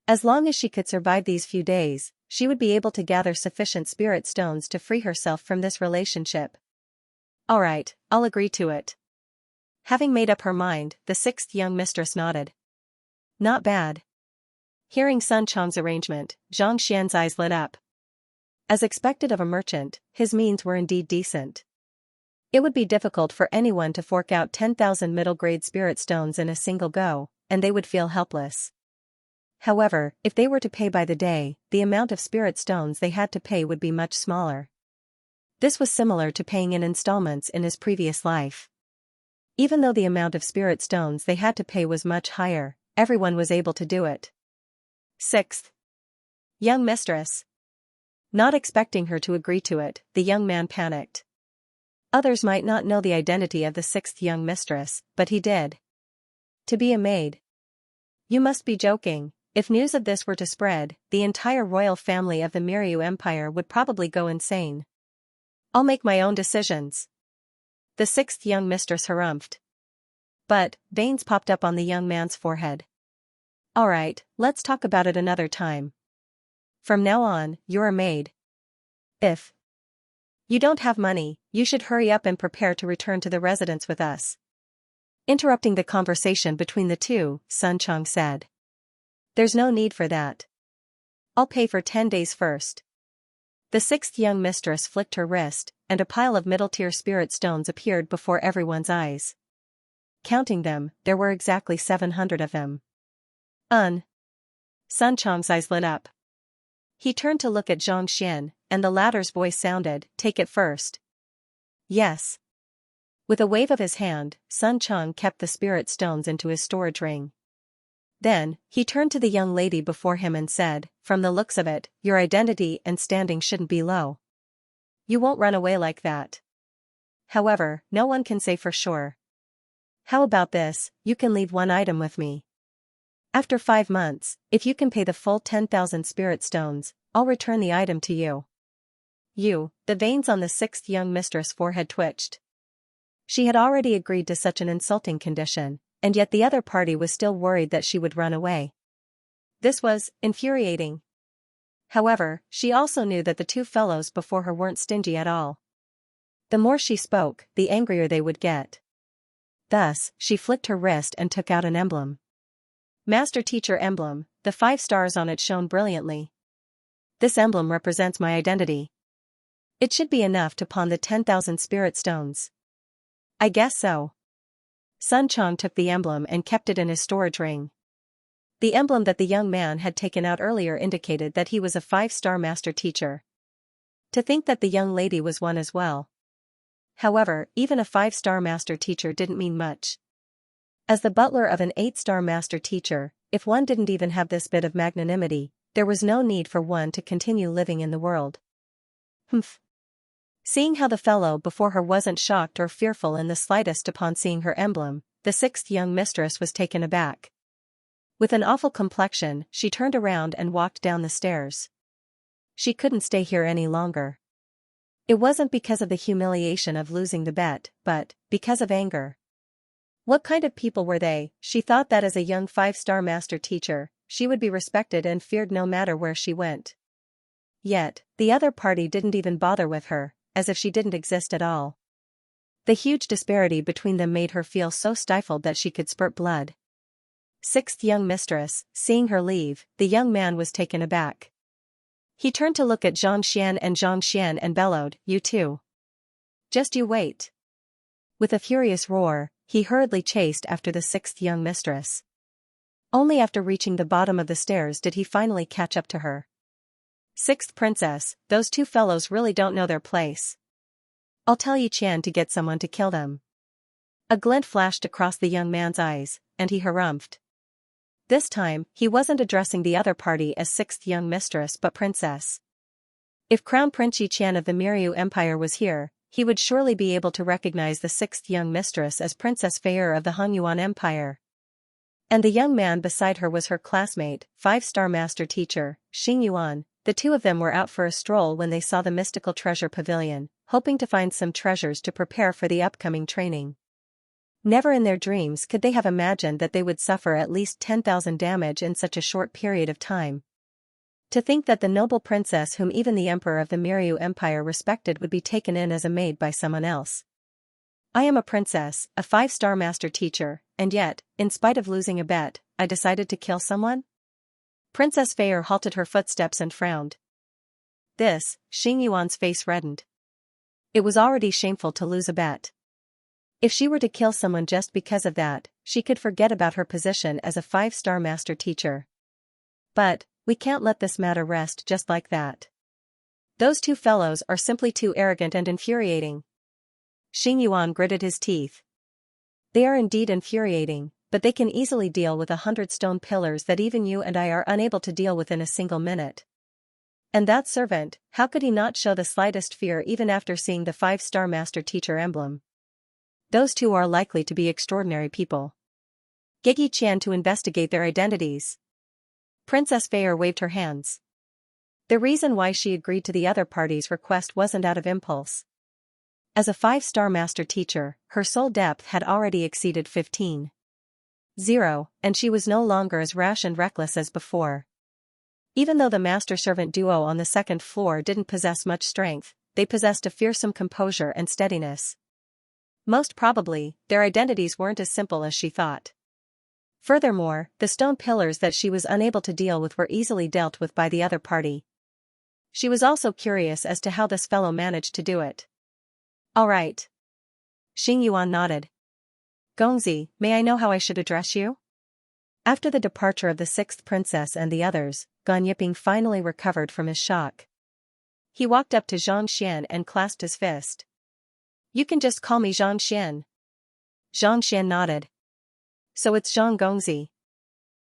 As long as she could survive these few days, she would be able to gather sufficient spirit stones to free herself from this relationship. All right, I'll agree to it. Having made up her mind, the sixth young mistress nodded. Not bad. Hearing Sun Chang's arrangement, Zhang Xian's eyes lit up. As expected of a merchant, his means were indeed decent. It would be difficult for anyone to fork out 10,000 middle-grade spirit stones in a single go, and they would feel helpless. However, if they were to pay by the day, the amount of spirit stones they had to pay would be much smaller. This was similar to paying in installments in his previous life. Even though the amount of spirit stones they had to pay was much higher, everyone was able to do it. 6th. Young mistress. Not expecting her to agree to it, the young man panicked. Others might not know the identity of the sixth young mistress, but he did. To be a maid. You must be joking. If news of this were to spread, the entire royal family of the Miryu Empire would probably go insane. I'll make my own decisions. The sixth young mistress harumphed. But, veins popped up on the young man's forehead. Alright, let's talk about it another time. From now on, you're a maid. If you don't have money, you should hurry up and prepare to return to the residence with us. Interrupting the conversation between the two, Sun Chong said. There's no need for that. I'll pay for 10 days first. The sixth young mistress flicked her wrist, and a pile of middle-tier spirit stones appeared before everyone's eyes. Counting them, there were exactly 700 of them. Sun Chong's eyes lit up. He turned to look at Zhang Xian, and the latter's voice sounded, take it first. Yes. With a wave of his hand, Sun Chong kept the spirit stones into his storage ring. Then, he turned to the young lady before him and said, from the looks of it, your identity and standing shouldn't be low. You won't run away like that. However, no one can say for sure. How about this, you can leave one item with me. After 5 months, if you can pay the full 10,000 spirit stones, I'll return the item to you. The veins on the sixth young mistress' forehead twitched. She had already agreed to such an insulting condition, and yet the other party was still worried that she would run away. This was infuriating. However, she also knew that the two fellows before her weren't stingy at all. The more she spoke, the angrier they would get. Thus, she flicked her wrist and took out an emblem. Master Teacher emblem, the 5 stars on it shone brilliantly. This emblem represents my identity. It should be enough to pawn the 10,000 spirit stones. I guess so. Sun Chong took the emblem and kept it in his storage ring. The emblem that the young man had taken out earlier indicated that he was a 5-star master teacher. To think that the young lady was one as well. However, even a 5-star master teacher didn't mean much. As the butler of an 8-star master teacher, if one didn't even have this bit of magnanimity, there was no need for one to continue living in the world. Humph. Seeing how the fellow before her wasn't shocked or fearful in the slightest upon seeing her emblem, the sixth young mistress was taken aback. With an awful complexion, she turned around and walked down the stairs. She couldn't stay here any longer. It wasn't because of the humiliation of losing the bet, but because of anger. What kind of people were they? She thought that as a young 5-star master teacher, she would be respected and feared no matter where she went. Yet, the other party didn't even bother with her, as if she didn't exist at all. The huge disparity between them made her feel so stifled that she could spurt blood. Sixth young mistress, seeing her leave, the young man was taken aback. He turned to look at Zhang Xian and bellowed, you too. Just you wait. With a furious roar, he hurriedly chased after the sixth young mistress. Only after reaching the bottom of the stairs did he finally catch up to her. Sixth princess, those two fellows really don't know their place. I'll tell Yi Qian to get someone to kill them. A glint flashed across the young man's eyes, and he harumphed. This time, he wasn't addressing the other party as sixth young mistress but princess. If Crown Prince Yi Qian of the Miryu Empire was here, he would surely be able to recognize the sixth young mistress as Princess Fei of the Hongyuan Empire. And the young man beside her was her classmate, 5-star master teacher, Xing Yuan. The two of them were out for a stroll when they saw the mystical treasure pavilion, hoping to find some treasures to prepare for the upcoming training. Never in their dreams could they have imagined that they would suffer at least 10,000 damage in such a short period of time. To think that the noble princess whom even the emperor of the Miryu Empire respected would be taken in as a maid by someone else. I am a princess, a 5-star master teacher, and yet, in spite of losing a bet, I decided to kill someone? Princess Fei halted her footsteps and frowned. This, Xing Yuan's face reddened. It was already shameful to lose a bet. If she were to kill someone just because of that, she could forget about her position as a 5-star master teacher. But, we can't let this matter rest just like that. Those two fellows are simply too arrogant and infuriating. Xing Yuan gritted his teeth. They are indeed infuriating, but they can easily deal with 100 stone pillars that even you and I are unable to deal with in a single minute. And that servant, how could he not show the slightest fear even after seeing the 5-star master teacher emblem? Those two are likely to be extraordinary people. Get Yi Qian to investigate their identities. Princess Feyre waved her hands. The reason why she agreed to the other party's request wasn't out of impulse. As a 5-star master teacher, her soul depth had already exceeded 15. 0, and she was no longer as rash and reckless as before. Even though the master-servant duo on the second floor didn't possess much strength, they possessed a fearsome composure and steadiness. Most probably, their identities weren't as simple as she thought. Furthermore, the stone pillars that she was unable to deal with were easily dealt with by the other party. She was also curious as to how this fellow managed to do it. All right. Xing Yuan nodded. Gongzi, may I know how I should address you? After the departure of the 6th princess and the others, Gan Yiping finally recovered from his shock. He walked up to Zhang Xian and clasped his fist. You can just call me Zhang Xian. Zhang Xian nodded. So it's Zhang Gongzi.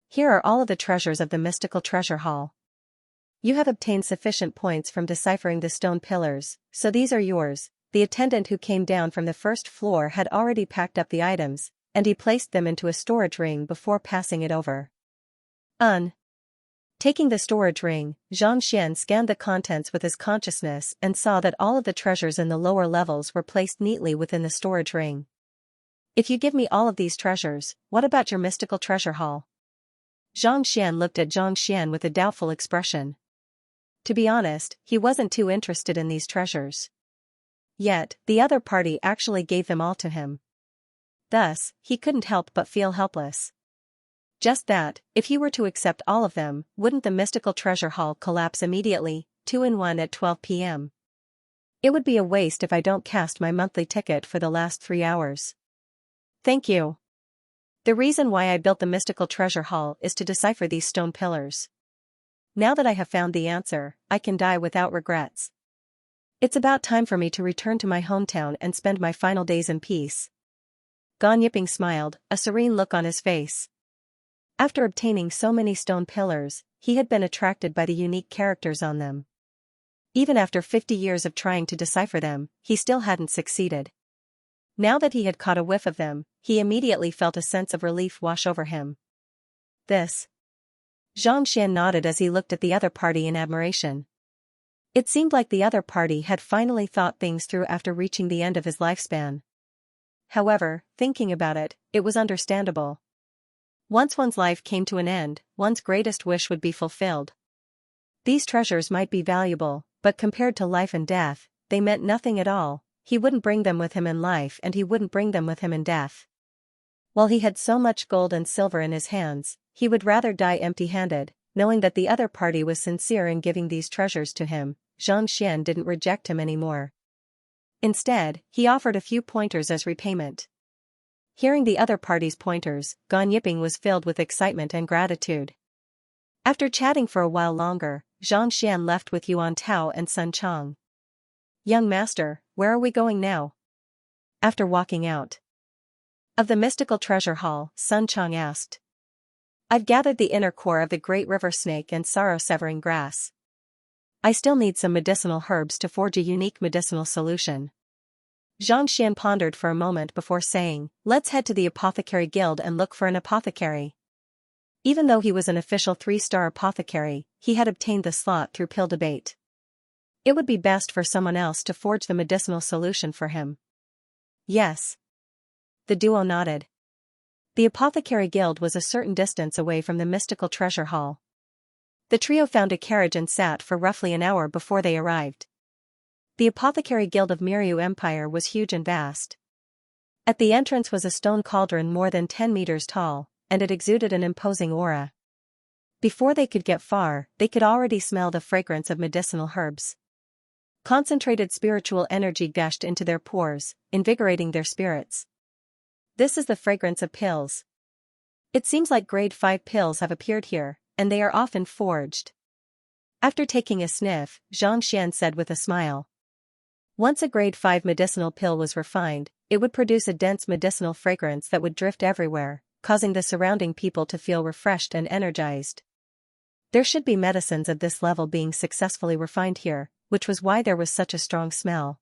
Here are all of the treasures of the mystical treasure hall. You have obtained sufficient points from deciphering the stone pillars, so these are yours. The attendant who came down from the first floor had already packed up the items, and he placed them into a storage ring before passing it over. Taking the storage ring, Zhang Xian scanned the contents with his consciousness and saw that all of the treasures in the lower levels were placed neatly within the storage ring. If you give me all of these treasures, what about your mystical treasure hall? Zhang Xian looked at Zhang Xian with a doubtful expression. To be honest, he wasn't too interested in these treasures. Yet, the other party actually gave them all to him. Thus, he couldn't help but feel helpless. Just that, if he were to accept all of them, wouldn't the mystical treasure hall collapse immediately, 2-in-1 at 12 p.m.? It would be a waste if I don't cast my monthly ticket for the last 3 hours. Thank you. The reason why I built the mystical treasure hall is to decipher these stone pillars. Now that I have found the answer, I can die without regrets. It's about time for me to return to my hometown and spend my final days in peace. Gan Yiping smiled, a serene look on his face. After obtaining so many stone pillars, he had been attracted by the unique characters on them. Even after 50 years of trying to decipher them, he still hadn't succeeded. Now that he had caught a whiff of them, he immediately felt a sense of relief wash over him. This. Zhang Xian nodded as he looked at the other party in admiration. It seemed like the other party had finally thought things through after reaching the end of his lifespan. However, thinking about it, it was understandable. Once one's life came to an end, one's greatest wish would be fulfilled. These treasures might be valuable, but compared to life and death, they meant nothing at all. He wouldn't bring them with him in life and he wouldn't bring them with him in death. While he had so much gold and silver in his hands, he would rather die empty-handed, knowing that the other party was sincere in giving these treasures to him. Zhang Xian didn't reject him anymore. Instead, he offered a few pointers as repayment. Hearing the other party's pointers, Gan Yiping was filled with excitement and gratitude. After chatting for a while longer, Zhang Xian left with Yuan Tao and Sun Chang. Young master, where are we going now? After walking out of the mystical treasure hall, Sun Chang asked. I've gathered the inner core of the great river snake and sorrow-severing grass. I still need some medicinal herbs to forge a unique medicinal solution. Zhang Xian pondered for a moment before saying, let's head to the apothecary guild and look for an apothecary. Even though he was an official 3-star apothecary, he had obtained the slot through pill debate. It would be best for someone else to forge the medicinal solution for him. Yes. The duo nodded. The apothecary guild was a certain distance away from the mystical treasure hall. The trio found a carriage and sat for roughly an hour before they arrived. The apothecary guild of Miryu Empire was huge and vast. At the entrance was a stone cauldron more than 10 meters tall, and it exuded an imposing aura. Before they could get far, they could already smell the fragrance of medicinal herbs. Concentrated spiritual energy gushed into their pores, invigorating their spirits. This is the fragrance of pills. It seems like grade 5 pills have appeared here, and they are often forged. After taking a sniff, Zhang Xian said with a smile. Once a grade 5 medicinal pill was refined, it would produce a dense medicinal fragrance that would drift everywhere, causing the surrounding people to feel refreshed and energized. There should be medicines of this level being successfully refined here, which was why there was such a strong smell.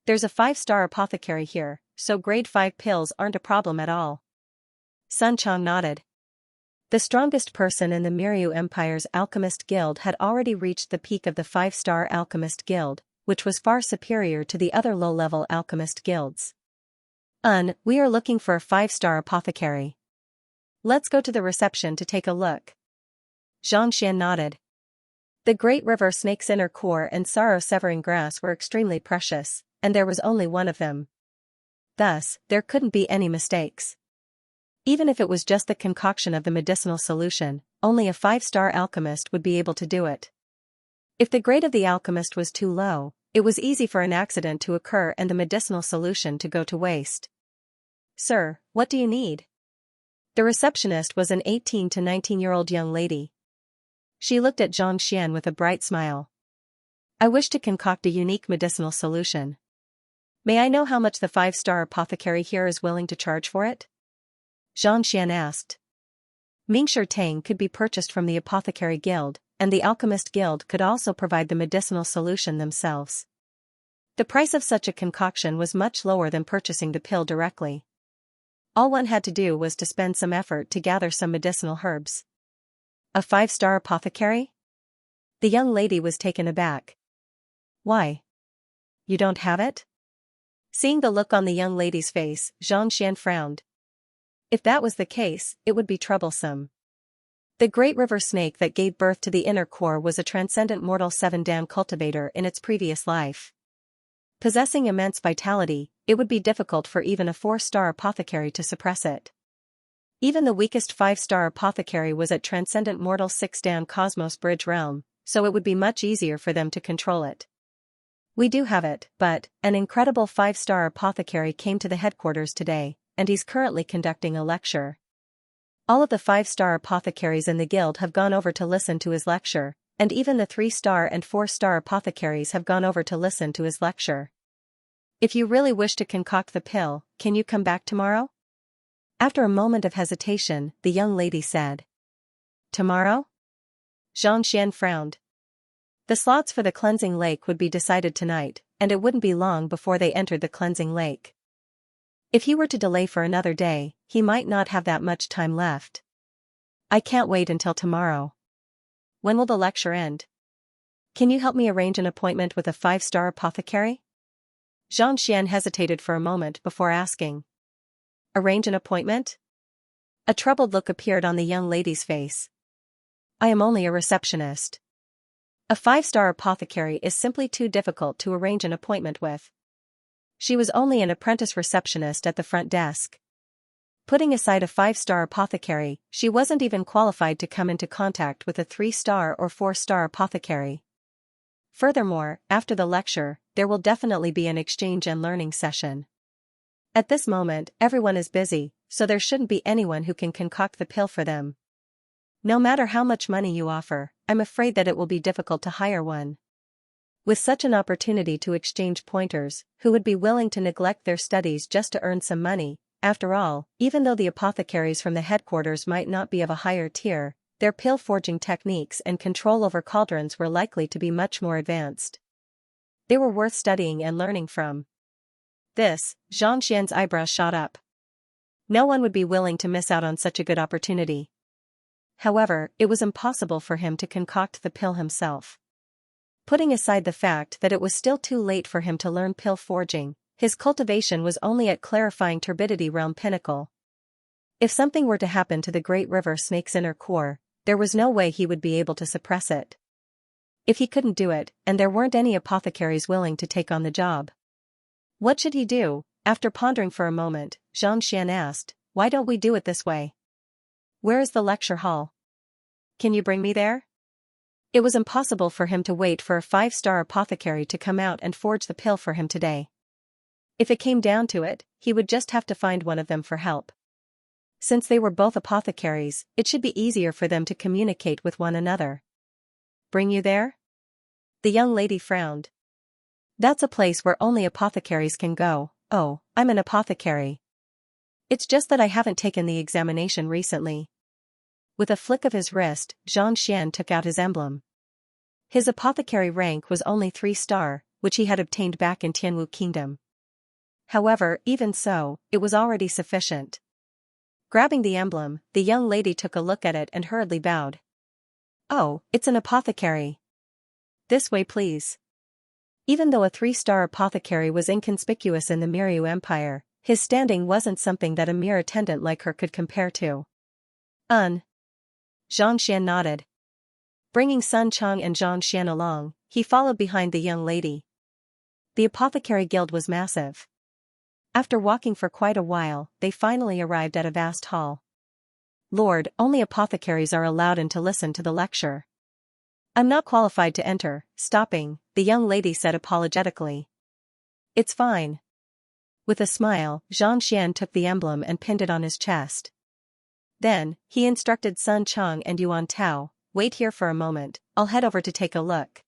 There's a 5-star apothecary here, so grade 5 pills aren't a problem at all. Sun Chang nodded. The strongest person in the Miryu Empire's Alchemist Guild had already reached the peak of the 5-star Alchemist Guild, which was far superior to the other low-level Alchemist Guilds. We are looking for a 5-star apothecary. Let's go to the reception to take a look. Xianxia nodded. The great river snake's inner core and sorrow-severing grass were extremely precious, and there was only one of them. Thus, there couldn't be any mistakes. Even if it was just the concoction of the medicinal solution, only a 5-star alchemist would be able to do it. If the grade of the alchemist was too low, it was easy for an accident to occur and the medicinal solution to go to waste. Sir, what do you need? The receptionist was an 18 to 19-year-old young lady. She looked at Zhang Xian with a bright smile. I wish to concoct a unique medicinal solution. May I know how much the 5-star apothecary here is willing to charge for it? Zhang Xian asked. Mingshi Tang could be purchased from the Apothecary Guild, and the Alchemist Guild could also provide the medicinal solution themselves. The price of such a concoction was much lower than purchasing the pill directly. All one had to do was to spend some effort to gather some medicinal herbs. A 5-star apothecary? The young lady was taken aback. Why? You don't have it? Seeing the look on the young lady's face, Zhang Xian frowned. If that was the case, it would be troublesome. The great river snake that gave birth to the inner core was a transcendent mortal 7-dan cultivator in its previous life. Possessing immense vitality, it would be difficult for even a 4-star apothecary to suppress it. Even the weakest 5-star apothecary was at transcendent mortal 6-dan cosmos bridge realm, so it would be much easier for them to control it. We do have it, but an incredible 5-star apothecary came to the headquarters today, and he's currently conducting a lecture. All of the 5-star apothecaries in the guild have gone over to listen to his lecture, and even the 3-star and 4-star apothecaries have gone over to listen to his lecture. If you really wish to concoct the pill, can you come back tomorrow? After a moment of hesitation, the young lady said. Tomorrow? Zhang Xian frowned. The slots for the cleansing lake would be decided tonight, and it wouldn't be long before they entered the cleansing lake. If he were to delay for another day, he might not have that much time left. I can't wait until tomorrow. When will the lecture end? Can you help me arrange an appointment with a 5-star apothecary? Zhang Xian hesitated for a moment before asking. Arrange an appointment? A troubled look appeared on the young lady's face. I am only a receptionist. A 5-star apothecary is simply too difficult to arrange an appointment with. She was only an apprentice receptionist at the front desk. Putting aside a 5-star apothecary, she wasn't even qualified to come into contact with a 3-star or 4-star apothecary. Furthermore, after the lecture, there will definitely be an exchange and learning session. At this moment, everyone is busy, so there shouldn't be anyone who can concoct the pill for them. No matter how much money you offer, I'm afraid that it will be difficult to hire one. With such an opportunity to exchange pointers, who would be willing to neglect their studies just to earn some money? After all, even though the apothecaries from the headquarters might not be of a higher tier, their pill forging techniques and control over cauldrons were likely to be much more advanced. They were worth studying and learning from. This, Zhang Xian's eyebrows shot up. No one would be willing to miss out on such a good opportunity. However, it was impossible for him to concoct the pill himself. Putting aside the fact that it was still too late for him to learn pill forging, his cultivation was only at clarifying turbidity realm pinnacle. If something were to happen to the great river snake's inner core, there was no way he would be able to suppress it. If he couldn't do it, and there weren't any apothecaries willing to take on the job. What should he do? After pondering for a moment, Zhang Xian asked, why don't we do it this way? Where is the lecture hall? Can you bring me there? It was impossible for him to wait for a 5-star apothecary to come out and forge the pill for him today. If it came down to it, he would just have to find one of them for help. Since they were both apothecaries, it should be easier for them to communicate with one another. Bring you there? The young lady frowned. That's a place where only apothecaries can go. Oh, I'm an apothecary. It's just that I haven't taken the examination recently. With a flick of his wrist, Zhang Xian took out his emblem. His apothecary rank was only 3-star, which he had obtained back in Tianwu Kingdom. However, even so, it was already sufficient. Grabbing the emblem, the young lady took a look at it and hurriedly bowed. "Oh, it's an apothecary. This way please." Even though a 3-star apothecary was inconspicuous in the Miryu Empire, his standing wasn't something that a mere attendant like her could compare to. Xianxia nodded. Bringing Sun Chang and Xian along, he followed behind the young lady. The apothecary guild was massive. After walking for quite a while, they finally arrived at a vast hall. "Lord, only apothecaries are allowed in to listen to the lecture. I'm not qualified to enter." Stopping, the young lady said apologetically. "It's fine." With a smile, Xian took the emblem and pinned it on his chest. Then, he instructed Sun Chang and Yuan Tao, "Wait here for a moment, I'll head over to take a look."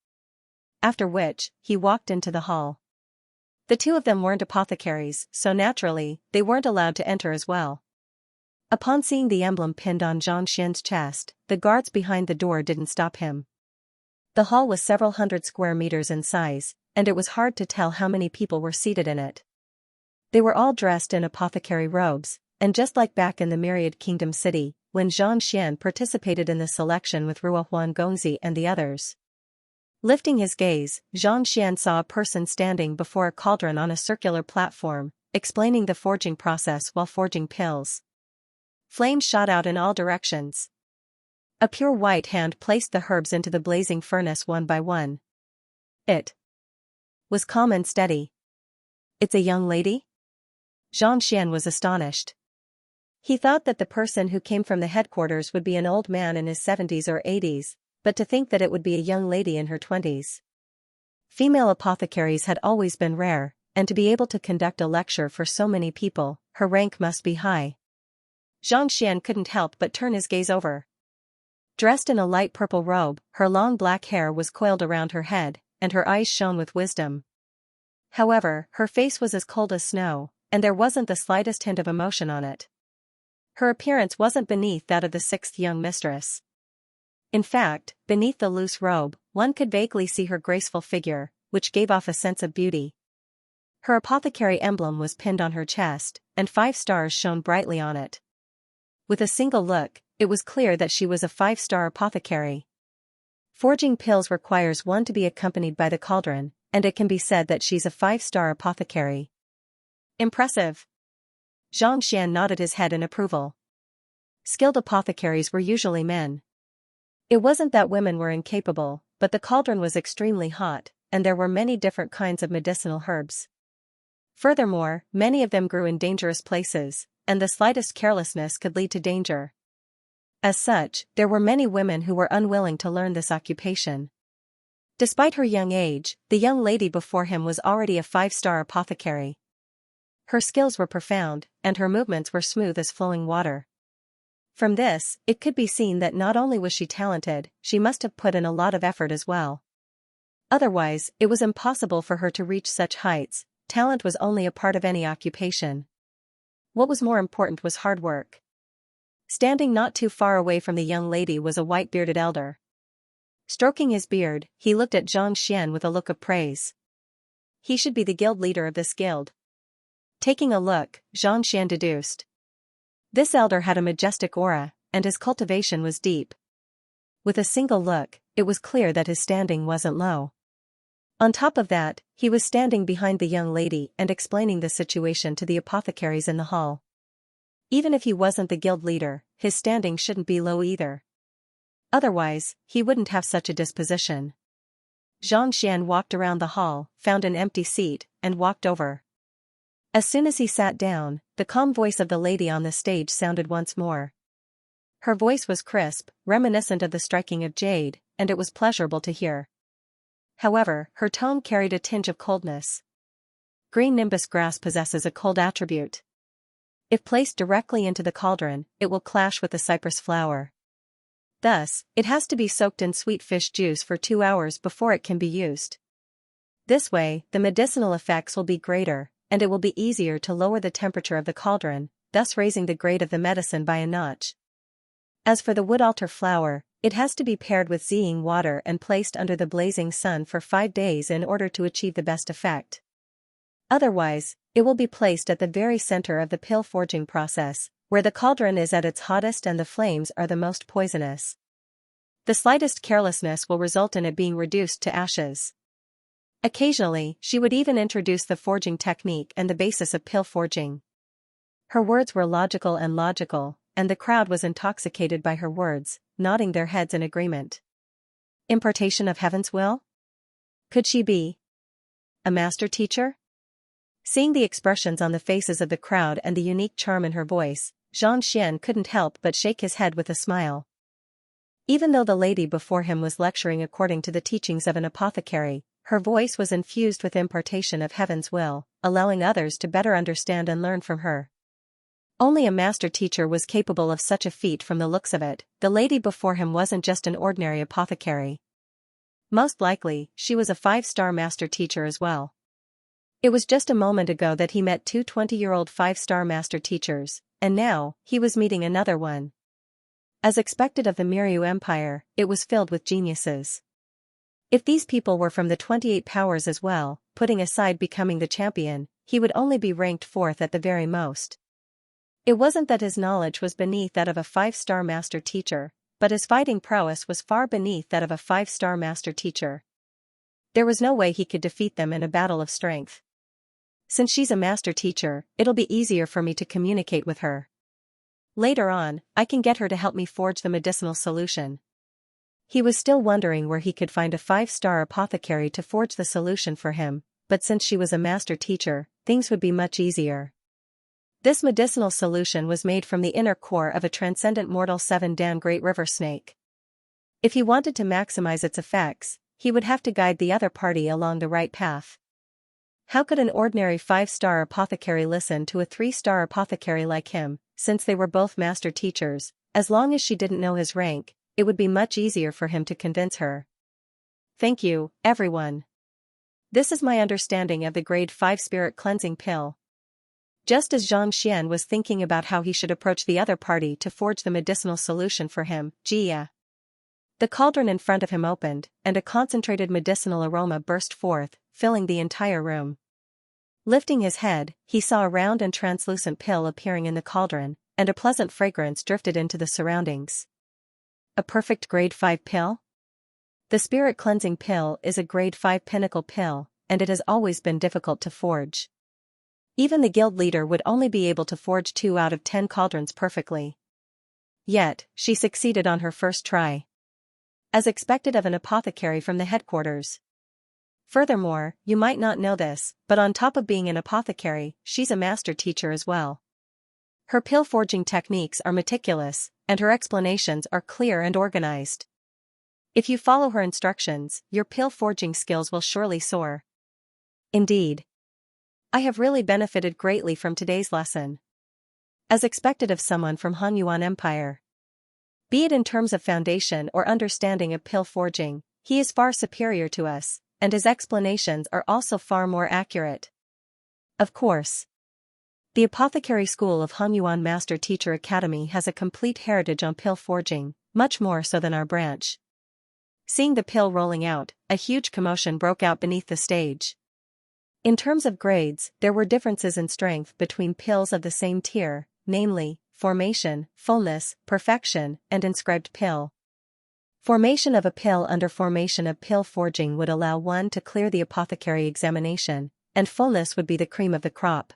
After which, he walked into the hall. The two of them weren't apothecaries, so naturally, they weren't allowed to enter as well. Upon seeing the emblem pinned on Xian's chest, the guards behind the door didn't stop him. The hall was several hundred square meters in size, and it was hard to tell how many people were seated in it. They were all dressed in apothecary robes, and just like back in the Myriad Kingdom City, when Xian participated in the selection with Ruohuan Gongzi and the others. Lifting his gaze, Xian saw a person standing before a cauldron on a circular platform, explaining the forging process while forging pills. Flames shot out in all directions. A pure white hand placed the herbs into the blazing furnace one by one. It was calm and steady. "It's a young lady?" Xian was astonished. He thought that the person who came from the headquarters would be an old man in his 70s or 80s, but to think that it would be a young lady in her 20s. Female apothecaries had always been rare, and to be able to conduct a lecture for so many people, her rank must be high. Xian couldn't help but turn his gaze over. Dressed in a light purple robe, her long black hair was coiled around her head, and her eyes shone with wisdom. However, her face was as cold as snow, and there wasn't the slightest hint of emotion on it. Her appearance wasn't beneath that of the 6th young mistress. In fact, beneath the loose robe, one could vaguely see her graceful figure, which gave off a sense of beauty. Her apothecary emblem was pinned on her chest, and 5 stars shone brightly on it. With a single look, it was clear that she was a 5-star apothecary. Forging pills requires one to be accompanied by the cauldron, and it can be said that she's a 5-star apothecary. Impressive. Xian nodded his head in approval. Skilled apothecaries were usually men. It wasn't that women were incapable, but the cauldron was extremely hot, and there were many different kinds of medicinal herbs. Furthermore, many of them grew in dangerous places, and the slightest carelessness could lead to danger. As such, there were many women who were unwilling to learn this occupation. Despite her young age, the young lady before him was already a 5-star apothecary. Her skills were profound, and her movements were smooth as flowing water. From this, it could be seen that not only was she talented, she must have put in a lot of effort as well. Otherwise, it was impossible for her to reach such heights. Talent was only a part of any occupation. What was more important was hard work. Standing not too far away from the young lady was a white-bearded elder. Stroking his beard, he looked at Xian with a look of praise. He should be the guild leader of this guild. Taking a look, Xian deduced. This elder had a majestic aura, and his cultivation was deep. With a single look, it was clear that his standing wasn't low. On top of that, he was standing behind the young lady and explaining the situation to the apothecaries in the hall. Even if he wasn't the guild leader, his standing shouldn't be low either. Otherwise, he wouldn't have such a disposition. Xian walked around the hall, found an empty seat, and walked over. As soon as he sat down, the calm voice of the lady on the stage sounded once more. Her voice was crisp, reminiscent of the striking of jade, and it was pleasurable to hear. However, her tone carried a tinge of coldness. Green nimbus grass possesses a cold attribute. If placed directly into the cauldron, it will clash with the cypress flower. Thus, it has to be soaked in sweet fish juice for 2 hours before it can be used. This way, the medicinal effects will be greater, and it will be easier to lower the temperature of the cauldron, thus raising the grade of the medicine by a notch. As for the wood altar flower, it has to be paired with zing water and placed under the blazing sun for 5 days in order to achieve the best effect. Otherwise, it will be placed at the very center of the pill forging process, where the cauldron is at its hottest and the flames are the most poisonous. The slightest carelessness will result in it being reduced to ashes. Occasionally, she would even introduce the forging technique and the basis of pill forging. Her words were logical, and the crowd was intoxicated by her words, nodding their heads in agreement. Impartation of heaven's will? Could she be a master teacher? Seeing the expressions on the faces of the crowd and the unique charm in her voice, Xianxia couldn't help but shake his head with a smile. Even though the lady before him was lecturing according to the teachings of an apothecary, her voice was infused with impartation of heaven's will, allowing others to better understand and learn from her. Only a master teacher was capable of such a feat. From the looks of it, the lady before him wasn't just an ordinary apothecary. Most likely, she was a 5-star master teacher as well. It was just a moment ago that he met two 20-year-old 5-star master teachers, and now, he was meeting another one. As expected of the Miryu Empire, it was filled with geniuses. If these people were from the 28 powers as well, putting aside becoming the champion, he would only be ranked 4th at the very most. It wasn't that his knowledge was beneath that of a 5-star master teacher, but his fighting prowess was far beneath that of a 5-star master teacher. There was no way he could defeat them in a battle of strength. Since she's a master teacher, it'll be easier for me to communicate with her. Later on, I can get her to help me forge the medicinal solution. He was still wondering where he could find a 5-star apothecary to forge the solution for him, but since she was a master teacher, things would be much easier. This medicinal solution was made from the inner core of a transcendent mortal 7-dan great river snake. If he wanted to maximize its effects, he would have to guide the other party along the right path. How could an ordinary 5-star apothecary listen to a 3-star apothecary like him? Since they were both master teachers, as long as she didn't know his rank, it would be much easier for him to convince her. Thank you, everyone. This is my understanding of the grade 5 spirit cleansing pill. Just as Xianxia was thinking about how he should approach the other party to forge the medicinal solution for him, Jia. The cauldron in front of him opened, and a concentrated medicinal aroma burst forth, filling the entire room. Lifting his head, he saw a round and translucent pill appearing in the cauldron, and a pleasant fragrance drifted into the surroundings. A perfect grade 5 pill? The spirit cleansing pill is a grade 5 pinnacle pill, and it has always been difficult to forge. Even the guild leader would only be able to forge 2 out of 10 cauldrons perfectly. Yet, she succeeded on her first try. As expected of an apothecary from the headquarters. Furthermore, you might not know this, but on top of being an apothecary, she's a master teacher as well. Her pill forging techniques are meticulous, and her explanations are clear and organized. If you follow her instructions, your pill forging skills will surely soar. Indeed. I have really benefited greatly from today's lesson. As expected of someone from Hunyuan Empire. Be it in terms of foundation or understanding of pill forging, he is far superior to us, and his explanations are also far more accurate. Of course. The Apothecary School of Hunyuan Master Teacher Academy has a complete heritage on pill forging, much more so than our branch. Seeing the pill rolling out, a huge commotion broke out beneath the stage. In terms of grades, there were differences in strength between pills of the same tier, namely, formation, fullness, perfection, and inscribed pill. Formation of a pill under formation of pill forging would allow one to clear the apothecary examination, and fullness would be the cream of the crop.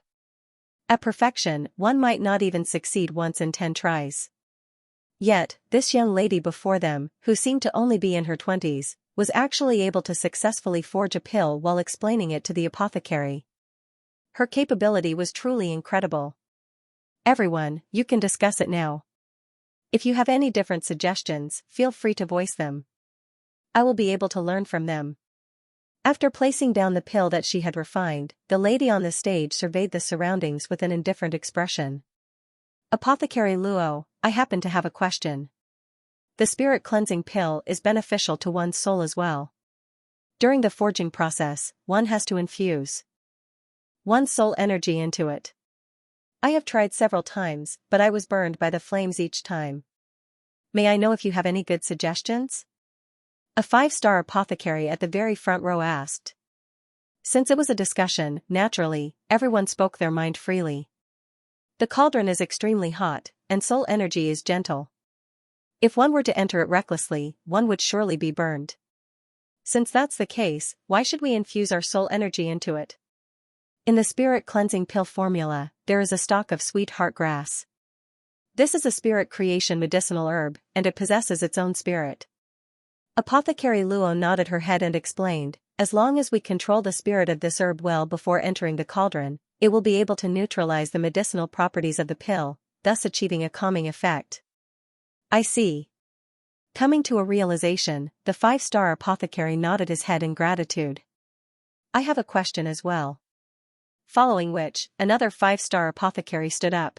At perfection, one might not even succeed once in 10 tries. Yet, this young lady before them, who seemed to only be in her 20s, was actually able to successfully forge a pill while explaining it to the apothecary. Her capability was truly incredible. Everyone, you can discuss it now. If you have any different suggestions, feel free to voice them. I will be able to learn from them. After placing down the pill that she had refined, the lady on the stage surveyed the surroundings with an indifferent expression. Apothecary Luo, I happen to have a question. The spirit cleansing pill is beneficial to one's soul as well. During the forging process, one has to infuse one's soul energy into it. I have tried several times, but I was burned by the flames each time. May I know if you have any good suggestions? A 5-star apothecary at the very front row asked. Since it was a discussion, naturally, everyone spoke their mind freely. The cauldron is extremely hot, and soul energy is gentle. If one were to enter it recklessly, one would surely be burned. Since that's the case, why should we infuse our soul energy into it? In the spirit cleansing pill formula, there is a stalk of sweetheart grass. This is a spirit creation medicinal herb, and it possesses its own spirit. Apothecary Luo nodded her head and explained, as long as we control the spirit of this herb well before entering the cauldron, it will be able to neutralize the medicinal properties of the pill, thus achieving a calming effect. I see. Coming to a realization, the 5-star apothecary nodded his head in gratitude. I have a question as well. Following which, another 5-star apothecary stood up.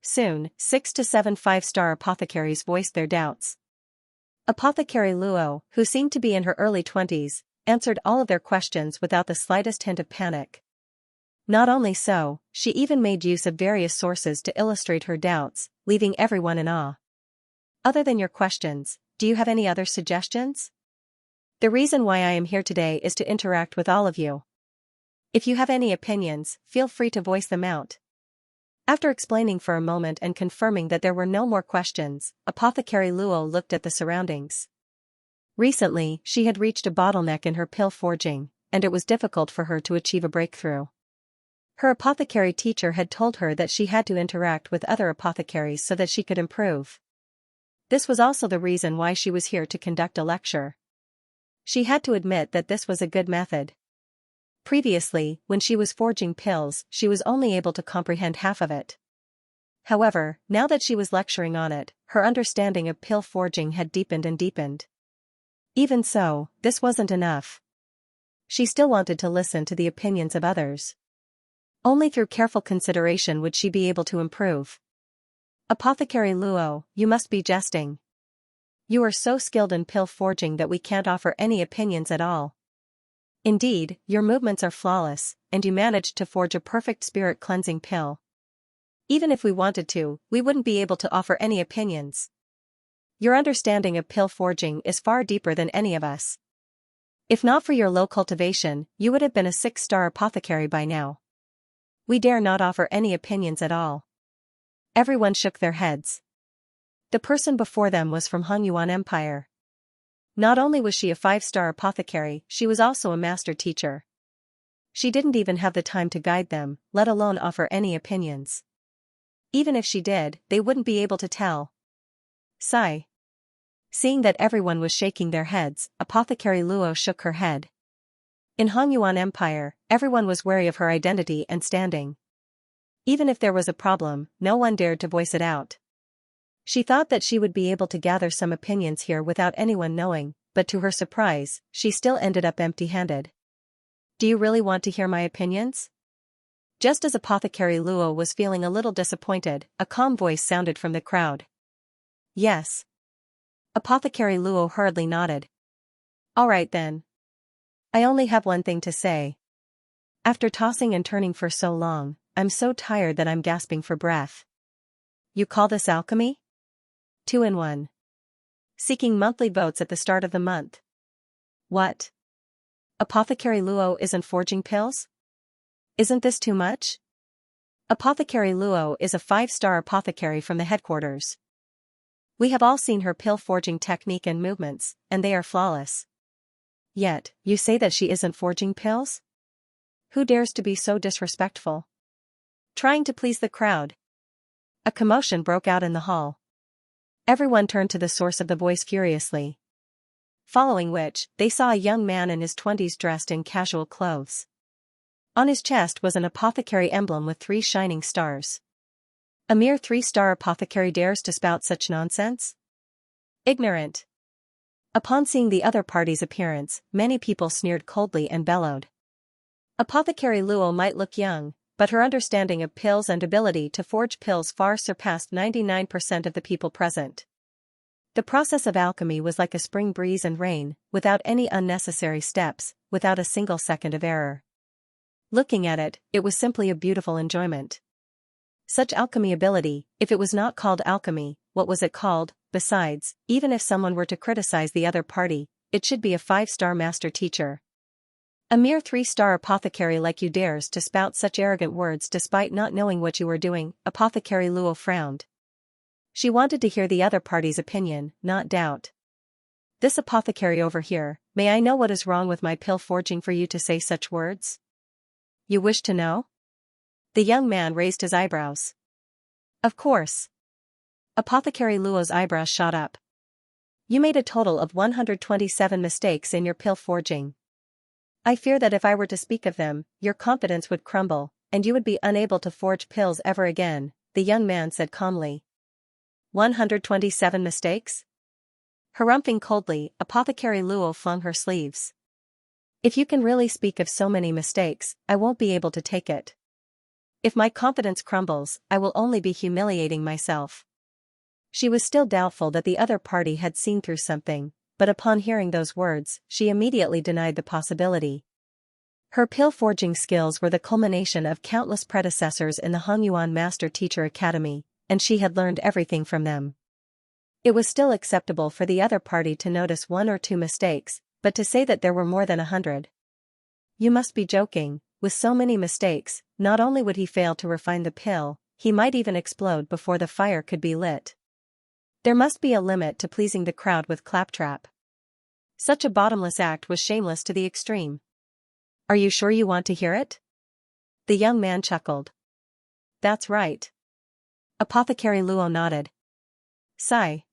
Soon, 6 to 7 5-star apothecaries voiced their doubts. Apothecary Luo, who seemed to be in her early 20s, answered all of their questions without the slightest hint of panic. Not only so, she even made use of various sources to illustrate her doubts, leaving everyone in awe. Other than your questions, do you have any other suggestions? The reason why I am here today is to interact with all of you. If you have any opinions, feel free to voice them out. After explaining for a moment and confirming that there were no more questions, Apothecary Luo looked at the surroundings. Recently, she had reached a bottleneck in her pill forging, and it was difficult for her to achieve a breakthrough. Her apothecary teacher had told her that she had to interact with other apothecaries so that she could improve. This was also the reason why she was here to conduct a lecture. She had to admit that this was a good method. Previously, when she was forging pills, she was only able to comprehend half of it. However, now that she was lecturing on it, her understanding of pill forging had deepened and deepened. Even so, this wasn't enough. She still wanted to listen to the opinions of others. Only through careful consideration would she be able to improve. Apothecary Luo, you must be jesting. You are so skilled in pill forging that we can't offer any opinions at all. Indeed, your movements are flawless, and you managed to forge a perfect spirit cleansing pill. Even if we wanted to, we wouldn't be able to offer any opinions. Your understanding of pill forging is far deeper than any of us. If not for your low cultivation, you would have been a 6-star apothecary by now. We dare not offer any opinions at all. Everyone shook their heads. The person before them was from Hongyuan Empire. Not only was she a 5-star apothecary, she was also a master teacher. She didn't even have the time to guide them, let alone offer any opinions. Even if she did, they wouldn't be able to tell. Sigh. Seeing that everyone was shaking their heads, Apothecary Luo shook her head. In Hongyuan Empire, everyone was wary of her identity and standing. Even if there was a problem, no one dared to voice it out. She thought that she would be able to gather some opinions here without anyone knowing, but to her surprise, she still ended up empty-handed. Do you really want to hear my opinions? Just as Apothecary Luo was feeling a little disappointed, a calm voice sounded from the crowd. Yes. Apothecary Luo hurriedly nodded. All right then. I only have one thing to say. After tossing and turning for so long, I'm so tired that I'm gasping for breath. You call this alchemy? 2 in 1. Seeking monthly votes at the start of the month. What? Apothecary Luo isn't forging pills? Isn't this too much? Apothecary Luo is a 5-star apothecary from the headquarters. We have all seen her pill forging technique and movements, and they are flawless. Yet, you say that she isn't forging pills? Who dares to be so disrespectful? Trying to please the crowd. A commotion broke out in the hall. Everyone turned to the source of the voice furiously. Following which, they saw a young man in his 20s dressed in casual clothes. On his chest was an apothecary emblem with 3 shining stars. A mere 3-star apothecary dares to spout such nonsense? Ignorant. Upon seeing the other party's appearance, many people sneered coldly and bellowed. Apothecary Luo might look young, but her understanding of pills and ability to forge pills far surpassed 99% of the people present. The process of alchemy was like a spring breeze and rain, without any unnecessary steps, without a single second of error. Looking at it, it was simply a beautiful enjoyment. Such alchemy ability, if it was not called alchemy, what was it called? Besides, even if someone were to criticize the other party, it should be a 5-star master teacher. A mere 3-star apothecary like you dares to spout such arrogant words despite not knowing what you were doing, Apothecary Luo frowned. She wanted to hear the other party's opinion, not doubt. This apothecary over here, may I know what is wrong with my pill forging for you to say such words? You wish to know? The young man raised his eyebrows. Of course. Apothecary Luo's eyebrows shot up. You made a total of 127 mistakes in your pill forging. I fear that if I were to speak of them, your confidence would crumble, and you would be unable to forge pills ever again, the young man said calmly. 127 mistakes? Harumphing coldly, Apothecary Luo flung her sleeves. If you can really speak of so many mistakes, I won't be able to take it. If my confidence crumbles, I will only be humiliating myself. She was still doubtful that the other party had seen through something, but upon hearing those words, she immediately denied the possibility. Her pill forging skills were the culmination of countless predecessors in the Hongyuan Master Teacher Academy, and she had learned everything from them. It was still acceptable for the other party to notice 1 or 2 mistakes, but to say that there were more than 100. You must be joking. With so many mistakes, not only would he fail to refine the pill, he might even explode before the fire could be lit. There must be a limit to pleasing the crowd with claptrap. Such a bottomless act was shameless to the extreme. Are you sure you want to hear it? The young man chuckled. That's right. Apothecary Luo nodded. Sigh.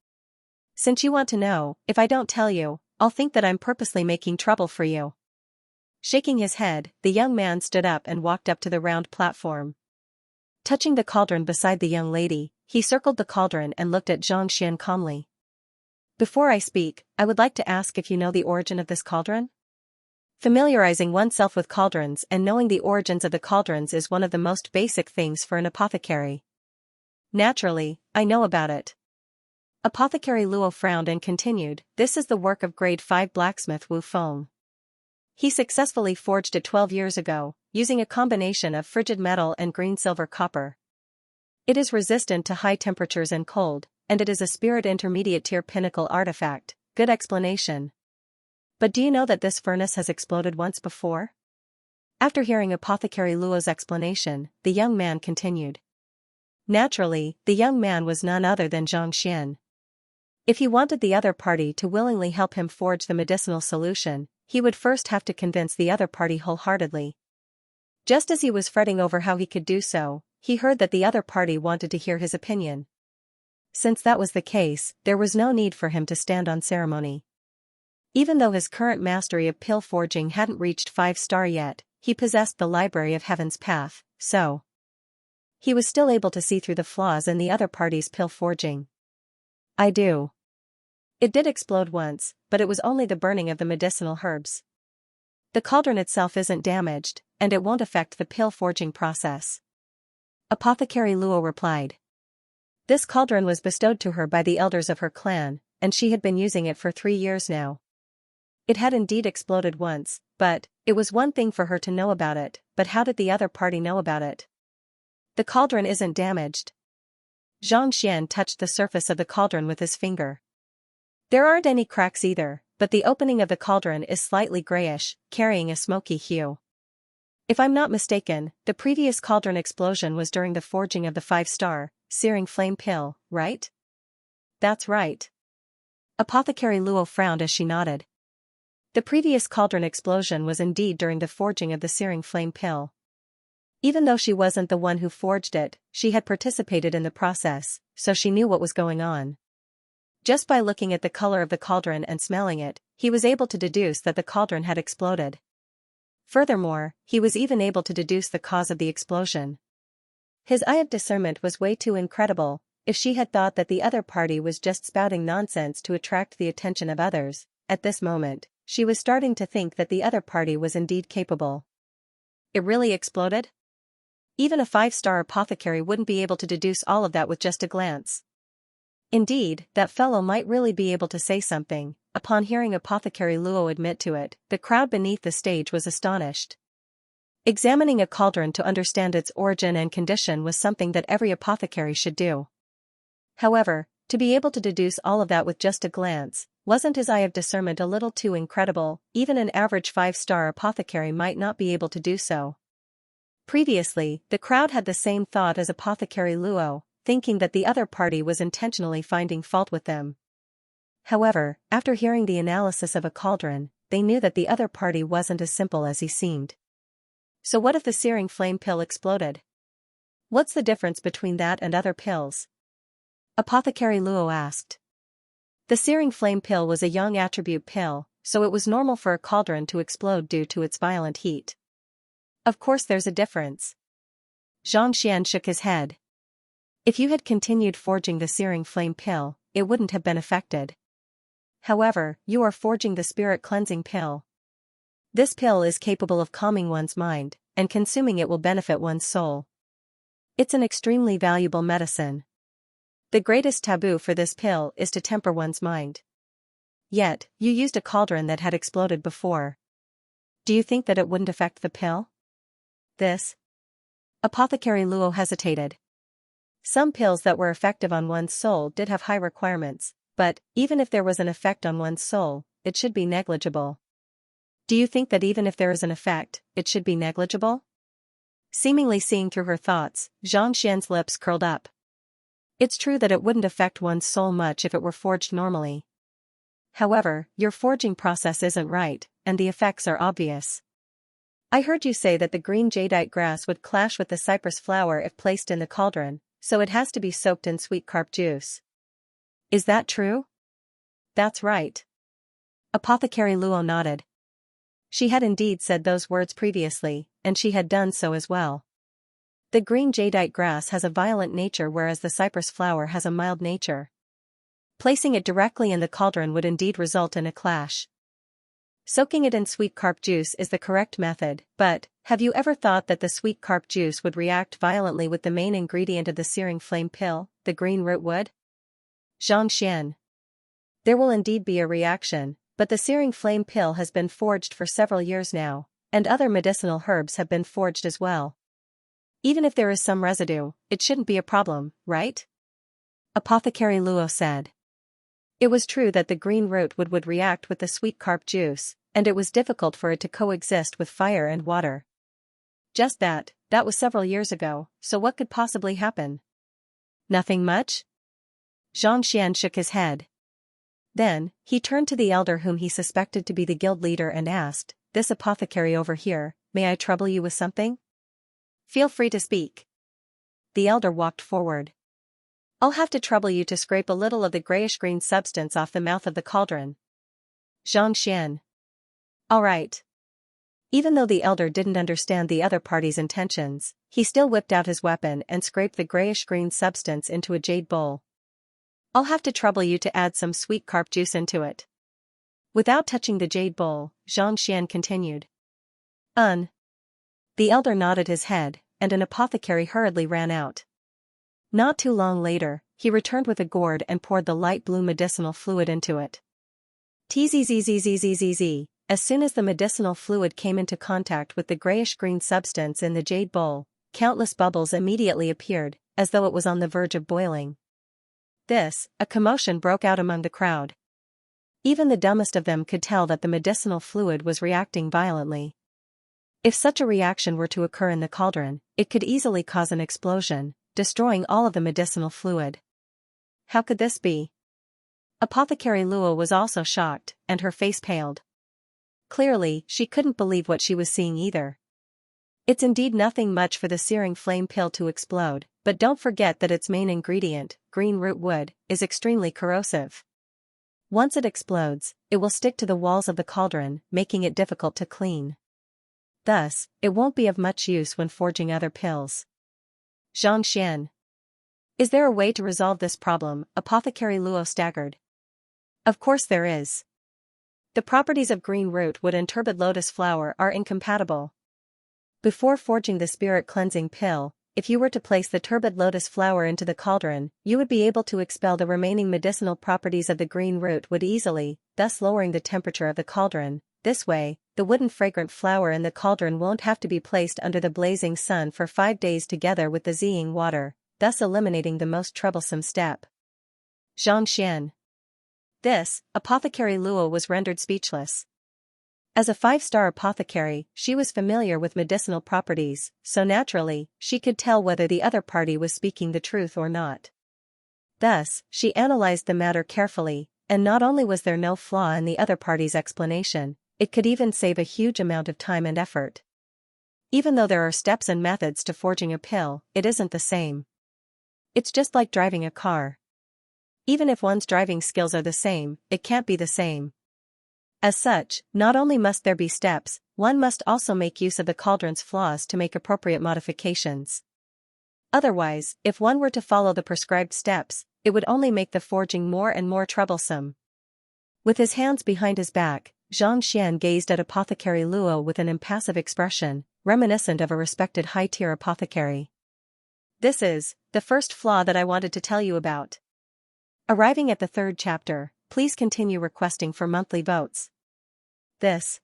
Since you want to know, if I don't tell you, I'll think that I'm purposely making trouble for you. Shaking his head, the young man stood up and walked up to the round platform. Touching the cauldron beside the young lady, he circled the cauldron and looked at Xianxia calmly. Before I speak, I would like to ask if you know the origin of this cauldron? Familiarizing oneself with cauldrons and knowing the origins of the cauldrons is one of the most basic things for an apothecary. Naturally, I know about it. Apothecary Luo frowned and continued, this is the work of grade 5 blacksmith Wu Feng. He successfully forged it 12 years ago, using a combination of frigid metal and green silver copper. It is resistant to high temperatures and cold, and it is a spirit intermediate tier pinnacle artifact. Good explanation. But do you know that this furnace has exploded once before? After hearing Apothecary Luo's explanation, the young man continued. Naturally, the young man was none other than Xianxia. If he wanted the other party to willingly help him forge the medicinal solution, he would first have to convince the other party wholeheartedly. Just as he was fretting over how he could do so, he heard that the other party wanted to hear his opinion. Since that was the case, there was no need for him to stand on ceremony. Even though his current mastery of pill forging hadn't reached 5-star yet, he possessed the Library of Heaven's Path, so he was still able to see through the flaws in the other party's pill forging. I do. It did explode once, but it was only the burning of the medicinal herbs. The cauldron itself isn't damaged, and it won't affect the pill forging process. Apothecary Luo replied. This cauldron was bestowed to her by the elders of her clan, and she had been using it for 3 years now. It had indeed exploded once, but it was one thing for her to know about it, but how did the other party know about it? The cauldron isn't damaged. Xianxia touched the surface of the cauldron with his finger. There aren't any cracks either, but the opening of the cauldron is slightly grayish, carrying a smoky hue. If I'm not mistaken, the previous cauldron explosion was during the forging of the 5-star, searing flame pill, right? That's right. Apothecary Luo frowned as she nodded. The previous cauldron explosion was indeed during the forging of the searing flame pill. Even though she wasn't the one who forged it, she had participated in the process, so she knew what was going on. Just by looking at the color of the cauldron and smelling it, he was able to deduce that the cauldron had exploded. Furthermore, he was even able to deduce the cause of the explosion. His eye of discernment was way too incredible. If she had thought that the other party was just spouting nonsense to attract the attention of others, at this moment, she was starting to think that the other party was indeed capable. It really exploded? Even a 5-star apothecary wouldn't be able to deduce all of that with just a glance. Indeed, that fellow might really be able to say something. Upon hearing Apothecary Luo admit to it, the crowd beneath the stage was astonished. Examining a cauldron to understand its origin and condition was something that every apothecary should do. However, to be able to deduce all of that with just a glance, wasn't his eye of discernment a little too incredible? Even an average 5-star apothecary might not be able to do so. Previously, the crowd had the same thought as Apothecary Luo, thinking that the other party was intentionally finding fault with them. However, after hearing the analysis of a cauldron, they knew that the other party wasn't as simple as he seemed. So what if the searing flame pill exploded? What's the difference between that and other pills? Apothecary Luo asked. The searing flame pill was a young attribute pill, so it was normal for a cauldron to explode due to its violent heat. Of course there's a difference. Xianxia shook his head. If you had continued forging the searing flame pill, it wouldn't have been affected. However, you are forging the spirit cleansing pill. This pill is capable of calming one's mind, and consuming it will benefit one's soul. It's an extremely valuable medicine. The greatest taboo for this pill is to temper one's mind. Yet, you used a cauldron that had exploded before. Do you think that it wouldn't affect the pill? This? Apothecary Luo hesitated. Some pills that were effective on one's soul did have high requirements, but, even if there was an effect on one's soul, it should be negligible. Do you think that even if there is an effect, it should be negligible? Seemingly seeing through her thoughts, Xianxia's lips curled up. It's true that it wouldn't affect one's soul much if it were forged normally. However, your forging process isn't right, and the effects are obvious. I heard you say that the green jadeite grass would clash with the cypress flower if placed in the cauldron, so it has to be soaked in sweet carp juice. Is that true? That's right. Apothecary Luo nodded. She had indeed said those words previously, and she had done so as well. The green jadeite grass has a violent nature whereas the cypress flower has a mild nature. Placing it directly in the cauldron would indeed result in a clash. Soaking it in sweet carp juice is the correct method, but, have you ever thought that the sweet carp juice would react violently with the main ingredient of the searing flame pill, the green root wood? Xianxia. There will indeed be a reaction, but the searing flame pill has been forged for several years now, and other medicinal herbs have been forged as well. Even if there is some residue, it shouldn't be a problem, right? Apothecary Luo said. It was true that the green root would react with the sweet carp juice, and it was difficult for it to coexist with fire and water. Just that was several years ago, so what could possibly happen? Nothing much? Xianxian shook his head. Then, he turned to the elder whom he suspected to be the guild leader and asked, "This apothecary over here, may I trouble you with something?" "Feel free to speak." The elder walked forward. "I'll have to trouble you to scrape a little of the grayish-green substance off the mouth of the cauldron." Xianxian. "All right." Even though the elder didn't understand the other party's intentions, he still whipped out his weapon and scraped the grayish-green substance into a jade bowl. "I'll have to trouble you to add some sweet carp juice into it." Without touching the jade bowl, Xianxian continued. The elder nodded his head, and an apothecary hurriedly ran out. Not too long later, he returned with a gourd and poured the light blue medicinal fluid into it. Tzzzzzzzzzz. As soon as the medicinal fluid came into contact with the grayish-green substance in the jade bowl, countless bubbles immediately appeared, as though it was on the verge of boiling. A commotion broke out among the crowd. Even the dumbest of them could tell that the medicinal fluid was reacting violently. If such a reaction were to occur in the cauldron, it could easily cause an explosion, destroying all of the medicinal fluid. How could this be? Apothecary Luo was also shocked, and her face paled. Clearly, she couldn't believe what she was seeing either. It's indeed nothing much for the searing flame pill to explode, but don't forget that its main ingredient, green root wood, is extremely corrosive. Once it explodes, it will stick to the walls of the cauldron, making it difficult to clean. Thus, it won't be of much use when forging other pills. Xianxian. Is there a way to resolve this problem? Apothecary Luo staggered. Of course there is. The properties of green root wood and turbid lotus flower are incompatible. Before forging the spirit cleansing pill, if you were to place the turbid lotus flower into the cauldron, you would be able to expel the remaining medicinal properties of the green root wood easily, thus lowering the temperature of the cauldron. This way, the wood and fragrant flower in the cauldron won't have to be placed under the blazing sun for 5 days together with the zing water, thus eliminating the most troublesome step. Xianxian. This, Apothecary Luo was rendered speechless. As a 5-star apothecary, she was familiar with medicinal properties, so naturally, she could tell whether the other party was speaking the truth or not. Thus, she analyzed the matter carefully, and not only was there no flaw in the other party's explanation, it could even save a huge amount of time and effort. Even though there are steps and methods to forging a pill, it isn't the same. It's just like driving a car. Even if one's driving skills are the same, it can't be the same. As such, not only must there be steps, one must also make use of the cauldron's flaws to make appropriate modifications. Otherwise, if one were to follow the prescribed steps, it would only make the forging more and more troublesome. With his hands behind his back, Xianxia gazed at Apothecary Luo with an impassive expression, reminiscent of a respected high-tier apothecary. This is the first flaw that I wanted to tell you about. Arriving at the 3rd chapter, please continue requesting for monthly votes. This.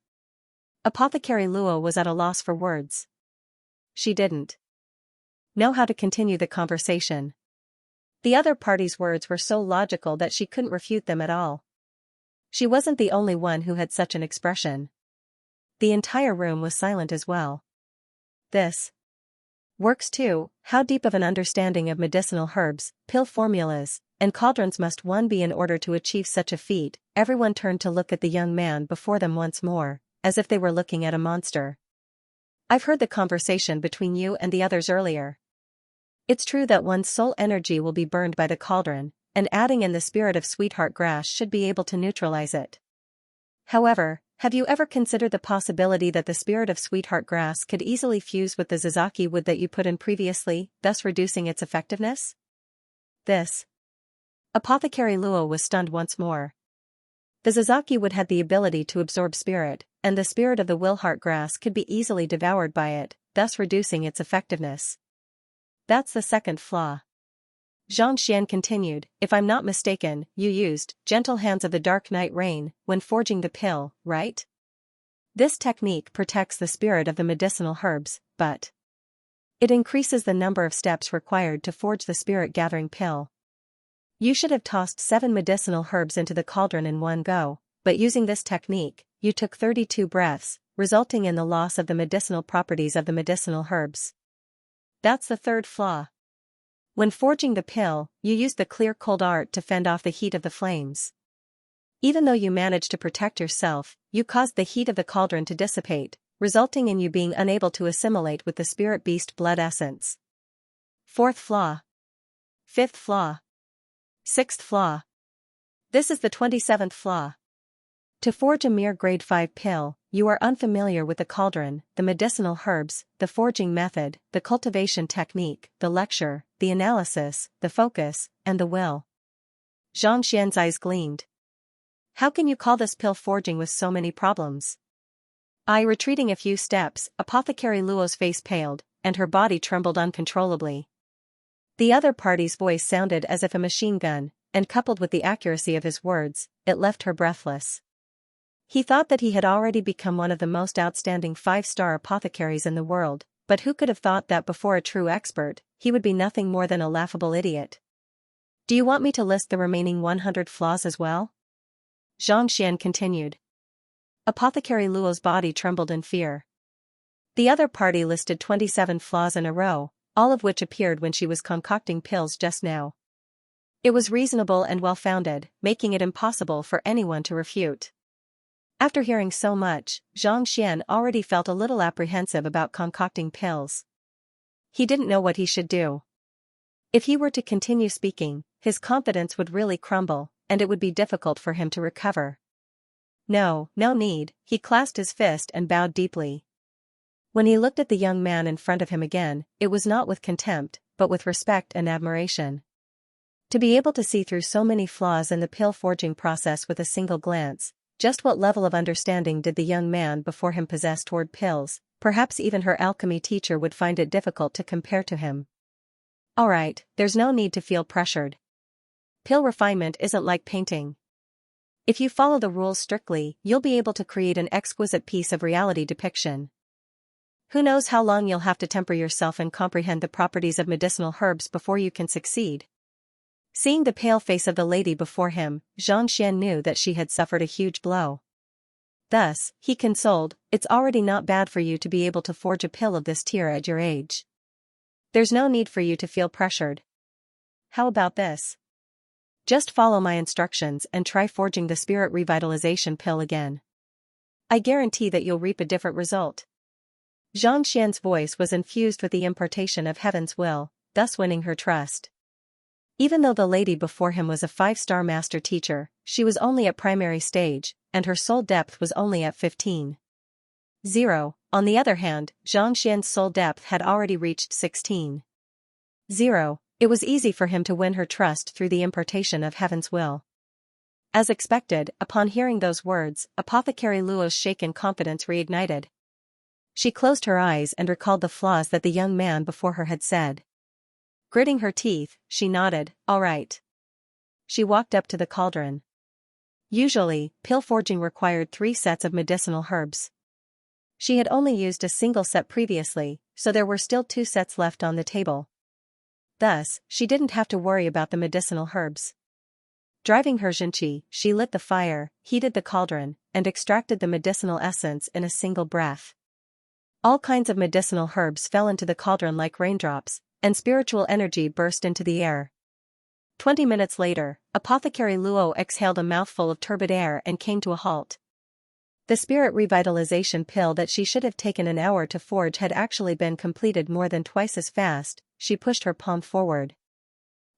Apothecary Luo was at a loss for words. She didn't know how to continue the conversation. The other party's words were so logical that she couldn't refute them at all. She wasn't the only one who had such an expression. The entire room was silent as well. This works too. How deep of an understanding of medicinal herbs, pill formulas, and cauldrons must one be in order to achieve such a feat? Everyone turned to look at the young man before them once more, as if they were looking at a monster. I've heard the conversation between you and the others earlier. It's true that one's soul energy will be burned by the cauldron, and adding in the spirit of sweetheart grass should be able to neutralize it. However, have you ever considered the possibility that the spirit of sweetheart grass could easily fuse with the Zazaki wood that you put in previously, thus reducing its effectiveness? This. Apothecary Luo was stunned once more. The Zazaki wood had the ability to absorb spirit, and the spirit of the Willheart grass could be easily devoured by it, thus reducing its effectiveness. That's the second flaw. Xianxia continued, if I'm not mistaken, you used gentle hands of the dark night rain when forging the pill, right? This technique protects the spirit of the medicinal herbs, but it increases the number of steps required to forge the spirit-gathering pill. You should have tossed 7 medicinal herbs into the cauldron in one go, but using this technique, you took 32 breaths, resulting in the loss of the medicinal properties of the medicinal herbs. That's the third flaw. When forging the pill, you used the clear cold art to fend off the heat of the flames. Even though you managed to protect yourself, you caused the heat of the cauldron to dissipate, resulting in you being unable to assimilate with the spirit beast blood essence. Fourth flaw. Fifth flaw. Sixth flaw. This is the 27th flaw. To forge a mere grade 5 pill, you are unfamiliar with the cauldron, the medicinal herbs, the forging method, the cultivation technique, the lecture, the analysis, the focus, and the will. Xianxia's eyes gleamed. How can you call this pill forging with so many problems? Retreating a few steps, Apothecary Luo's face paled, and her body trembled uncontrollably. The other party's voice sounded as if a machine gun, and coupled with the accuracy of his words, it left her breathless. He thought that he had already become one of the most outstanding 5-star apothecaries in the world, but who could have thought that before a true expert, he would be nothing more than a laughable idiot? Do you want me to list the remaining 100 flaws as well? Xianxia continued. Apothecary Luo's body trembled in fear. The other party listed 27 flaws in a row, all of which appeared when she was concocting pills just now. It was reasonable and well-founded, making it impossible for anyone to refute. After hearing so much, Xianxia already felt a little apprehensive about concocting pills. He didn't know what he should do. If he were to continue speaking, his confidence would really crumble, and it would be difficult for him to recover. No need, he clasped his fist and bowed deeply. When he looked at the young man in front of him again, it was not with contempt, but with respect and admiration. To be able to see through so many flaws in the pill forging process with a single glance, just what level of understanding did the young man before him possess toward pills? Perhaps even her alchemy teacher would find it difficult to compare to him. Alright, there's no need to feel pressured. Pill refinement isn't like painting. If you follow the rules strictly, you'll be able to create an exquisite piece of reality depiction. Who knows how long you'll have to temper yourself and comprehend the properties of medicinal herbs before you can succeed. Seeing the pale face of the lady before him, Xianxia knew that she had suffered a huge blow. Thus, he consoled, "It's already not bad for you to be able to forge a pill of this tier at your age. There's no need for you to feel pressured. How about this? Just follow my instructions and try forging the spirit revitalization pill again. I guarantee that you'll reap a different result." Zhang Xian's voice was infused with the impartation of heaven's will, thus winning her trust. Even though the lady before him was a 5-star master teacher, she was only at primary stage, and her soul depth was only at 15. 0. On the other hand, Zhang Xian's soul depth had already reached 16. 0. It was easy for him to win her trust through the impartation of heaven's will. As expected, upon hearing those words, Apothecary Luo's shaken confidence reignited. She closed her eyes and recalled the flaws that the young man before her had said. Gritting her teeth, she nodded, "All right." She walked up to the cauldron. Usually, pill forging required 3 sets of medicinal herbs. She had only used a single set previously, so there were still 2 sets left on the table. Thus, she didn't have to worry about the medicinal herbs. Driving her Xianxia, she lit the fire, heated the cauldron, and extracted the medicinal essence in a single breath. All kinds of medicinal herbs fell into the cauldron like raindrops, and spiritual energy burst into the air. 20 minutes later, Apothecary Luo exhaled a mouthful of turbid air and came to a halt. The spirit revitalization pill that she should have taken an hour to forge had actually been completed more than twice as fast. She pushed her palm forward.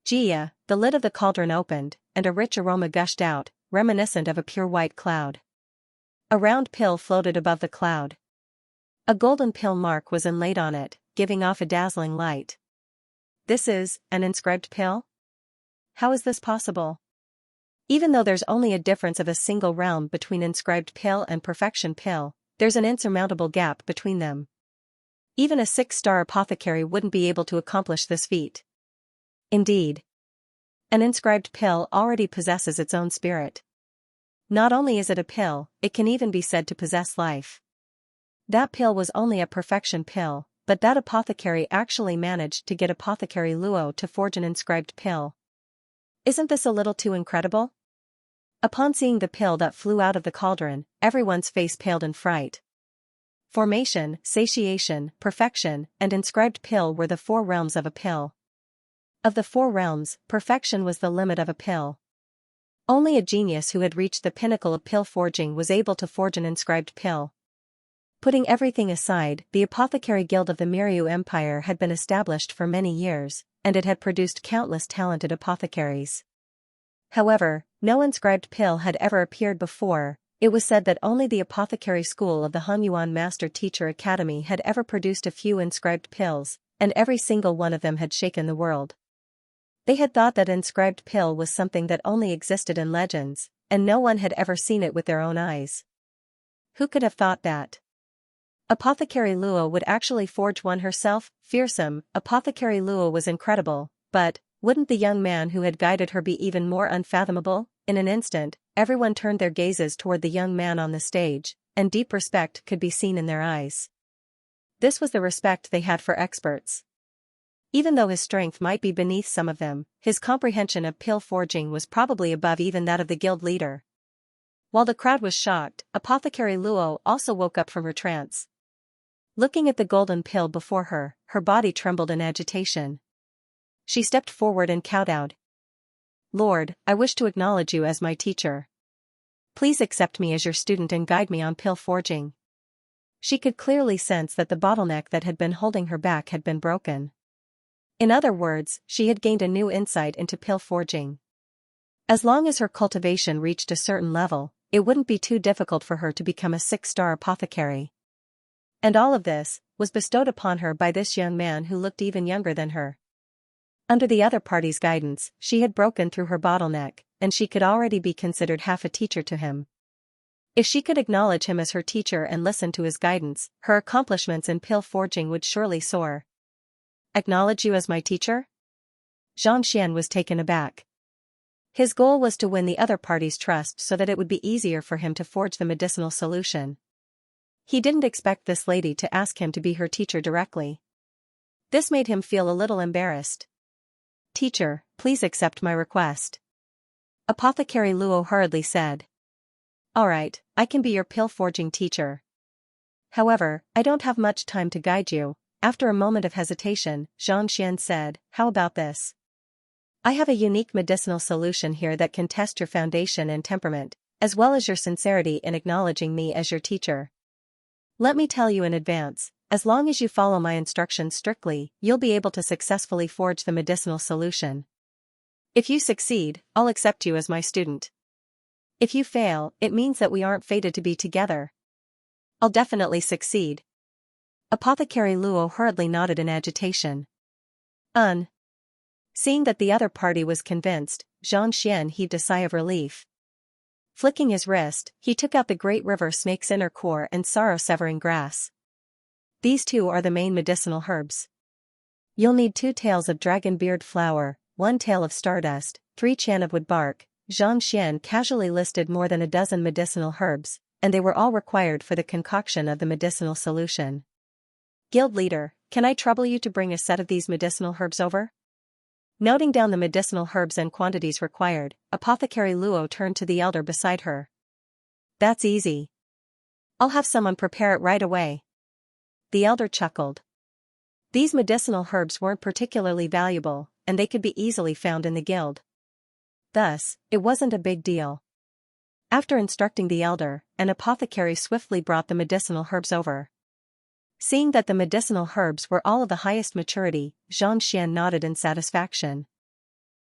Jia, the lid of the cauldron opened, and a rich aroma gushed out, reminiscent of a pure white cloud. A round pill floated above the cloud. A golden pill mark was inlaid on it, giving off a dazzling light. This is an inscribed pill? How is this possible? Even though there's only a difference of a single realm between inscribed pill and perfection pill, there's an insurmountable gap between them. Even a 6-star apothecary wouldn't be able to accomplish this feat. Indeed, an inscribed pill already possesses its own spirit. Not only is it a pill, it can even be said to possess life. That pill was only a perfection pill, but that apothecary actually managed to get Apothecary Luo to forge an inscribed pill. Isn't this a little too incredible? Upon seeing the pill that flew out of the cauldron, everyone's face paled in fright. Formation, satiation, perfection, and inscribed pill were the 4 realms of a pill. Of the 4 realms, perfection was the limit of a pill. Only a genius who had reached the pinnacle of pill forging was able to forge an inscribed pill. Putting everything aside, the Apothecary Guild of the Miryu Empire had been established for many years, and it had produced countless talented apothecaries. However, no inscribed pill had ever appeared before. It was said that only the apothecary school of the Hunyuan Master Teacher Academy had ever produced a few inscribed pills, and every single one of them had shaken the world. They had thought that inscribed pill was something that only existed in legends, and no one had ever seen it with their own eyes. Who could have thought that Apothecary Luo would actually forge one herself? Fearsome, Apothecary Luo was incredible, but wouldn't the young man who had guided her be even more unfathomable? In an instant, everyone turned their gazes toward the young man on the stage, and deep respect could be seen in their eyes. This was the respect they had for experts. Even though his strength might be beneath some of them, his comprehension of pill forging was probably above even that of the guild leader. While the crowd was shocked, Apothecary Luo also woke up from her trance. Looking at the golden pill before her, her body trembled in agitation. She stepped forward and kowtowed. "Lord, I wish to acknowledge you as my teacher. Please accept me as your student and guide me on pill forging." She could clearly sense that the bottleneck that had been holding her back had been broken. In other words, she had gained a new insight into pill forging. As long as her cultivation reached a certain level, it wouldn't be too difficult for her to become a 6-star apothecary. And all of this was bestowed upon her by this young man who looked even younger than her. Under the other party's guidance, she had broken through her bottleneck, and she could already be considered half a teacher to him. If she could acknowledge him as her teacher and listen to his guidance, her accomplishments in pill forging would surely soar. "Acknowledge you as my teacher?" Xianxia was taken aback. His goal was to win the other party's trust so that it would be easier for him to forge the medicinal solution. He didn't expect this lady to ask him to be her teacher directly. This made him feel a little embarrassed. "Teacher, please accept my request. Apothecary Luo hurriedly said. Alright, I can be your pill forging teacher. However, I don't have much time to guide you. After a moment of hesitation, Xianxia said, how about this? I have a unique medicinal solution here that can test your foundation and temperament, as well as your sincerity in acknowledging me as your teacher. Let me tell you in advance, as long as you follow my instructions strictly, you'll be able to successfully forge the medicinal solution. If you succeed, I'll accept you as my student. If you fail, it means that we aren't fated to be together. I'll definitely succeed. Apothecary Luo hurriedly nodded in agitation. Seeing that the other party was convinced, Xianxia heaved a sigh of relief. Flicking his wrist, he took out the great river snake's inner core and sorrow-severing grass. These two are the main medicinal herbs. You'll need 2 tails of dragon beard flower, 1 tail of stardust, 3 chan of wood bark. Xianxia casually listed more than a dozen medicinal herbs, and they were all required for the concoction of the medicinal solution. Guild leader, can I trouble you to bring a set of these medicinal herbs over? Noting down the medicinal herbs and quantities required, Apothecary Luo turned to the elder beside her. That's easy. I'll have someone prepare it right away. The elder chuckled. These medicinal herbs weren't particularly valuable, and they could be easily found in the guild. Thus, it wasn't a big deal. After instructing the elder, an apothecary swiftly brought the medicinal herbs over. Seeing that the medicinal herbs were all of the highest maturity, Xianxia nodded in satisfaction.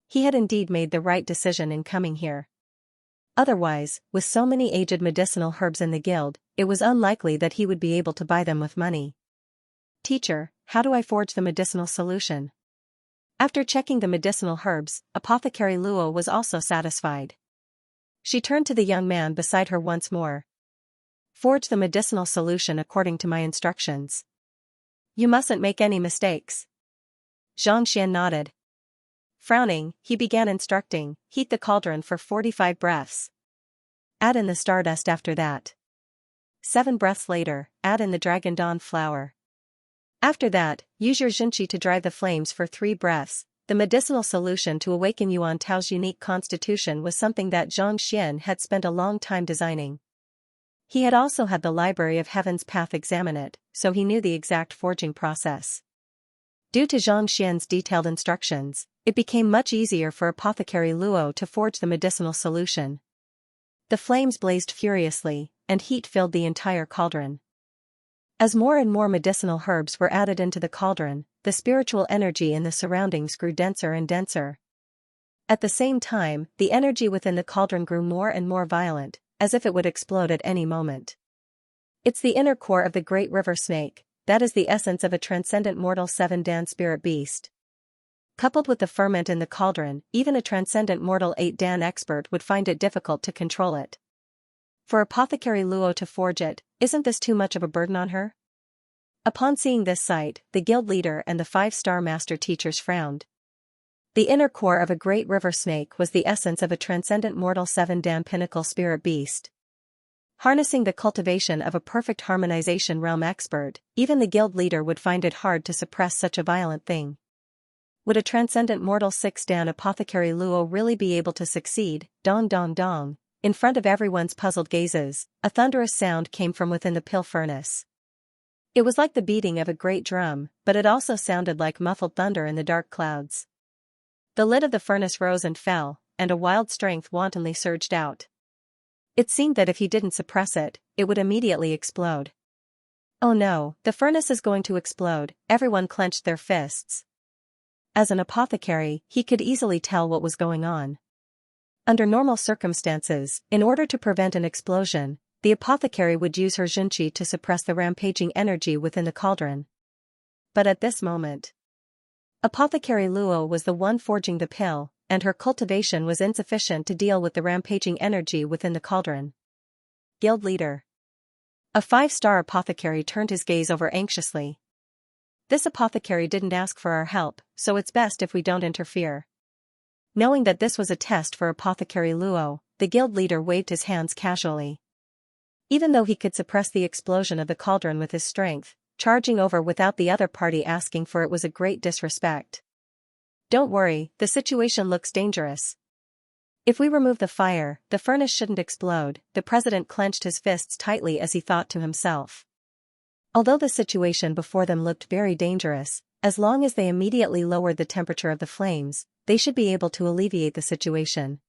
He had indeed made the right decision in coming here. Otherwise, with so many aged medicinal herbs in the guild, it was unlikely that he would be able to buy them with money. Teacher, how do I forge the medicinal solution? After checking the medicinal herbs, Apothecary Luo was also satisfied. She turned to the young man beside her once more. Forge the medicinal solution according to my instructions. You mustn't make any mistakes. Xianxia nodded. Frowning, he began instructing, heat the cauldron for 45 breaths. Add in the stardust after that. 7 breaths later, add in the dragon dawn flower. After that, use your Xianxia to drive the flames for 3 breaths. The medicinal solution to awaken Yuan Tao's unique constitution was something that Xianxia had spent a long time designing. He had also had the Library of Heaven's Path examine it, so he knew the exact forging process. Due to Xianxia's detailed instructions, it became much easier for Apothecary Luo to forge the medicinal solution. The flames blazed furiously, and heat filled the entire cauldron. As more and more medicinal herbs were added into the cauldron, the spiritual energy in the surroundings grew denser and denser. At the same time, the energy within the cauldron grew more and more violent, as if it would explode at any moment. It's the inner core of the great river snake, that is the essence of a transcendent mortal 7-dan spirit beast. Coupled with the ferment in the cauldron, even a transcendent mortal 8-dan expert would find it difficult to control it. For Apothecary Luo to forge it, isn't this too much of a burden on her? Upon seeing this sight, the guild leader and the 5-star master teachers frowned. The inner core of a great river snake was the essence of a transcendent mortal 7-dan pinnacle spirit beast. Harnessing the cultivation of a perfect harmonization realm expert, even the guild leader would find it hard to suppress such a violent thing. Would a transcendent mortal 6-dan Apothecary Luo really be able to succeed? Dong dong dong. In front of everyone's puzzled gazes, a thunderous sound came from within the pill furnace. It was like the beating of a great drum, but it also sounded like muffled thunder in the dark clouds. The lid of the furnace rose and fell, and a wild strength wantonly surged out. It seemed that if he didn't suppress it, it would immediately explode. Oh no, the furnace is going to explode, everyone clenched their fists. As an apothecary, he could easily tell what was going on. Under normal circumstances, in order to prevent an explosion, the apothecary would use her Xianxia to suppress the rampaging energy within the cauldron. But at this moment, Apothecary Luo was the one forging the pill, and her cultivation was insufficient to deal with the rampaging energy within the cauldron. Guild leader. A 5-star apothecary turned his gaze over anxiously. This apothecary didn't ask for our help, so it's best if we don't interfere. Knowing that this was a test for Apothecary Luo, the guild leader waved his hands casually. Even though he could suppress the explosion of the cauldron with his strength, charging over without the other party asking for it was a great disrespect. Don't worry, the situation looks dangerous. If we remove the fire, the furnace shouldn't explode. The president clenched his fists tightly as he thought to himself. Although the situation before them looked very dangerous, as long as they immediately lowered the temperature of the flames, they should be able to alleviate the situation.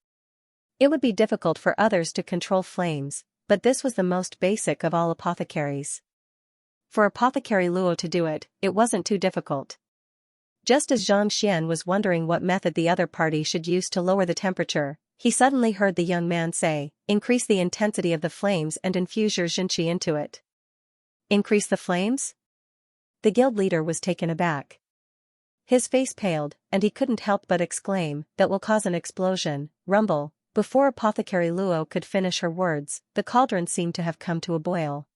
It would be difficult for others to control flames, but this was the most basic of all apothecaries. For Apothecary Luo to do it, it wasn't too difficult. Just as Xianxia was wondering what method the other party should use to lower the temperature, he suddenly heard the young man say, "Increase the intensity of the flames and infuse your Xianxia into it." Increase the flames? The guild leader was taken aback. His face paled, and he couldn't help but exclaim, "That will cause an explosion, rumble." Before Apothecary Luo could finish her words, the cauldron seemed to have come to a boil.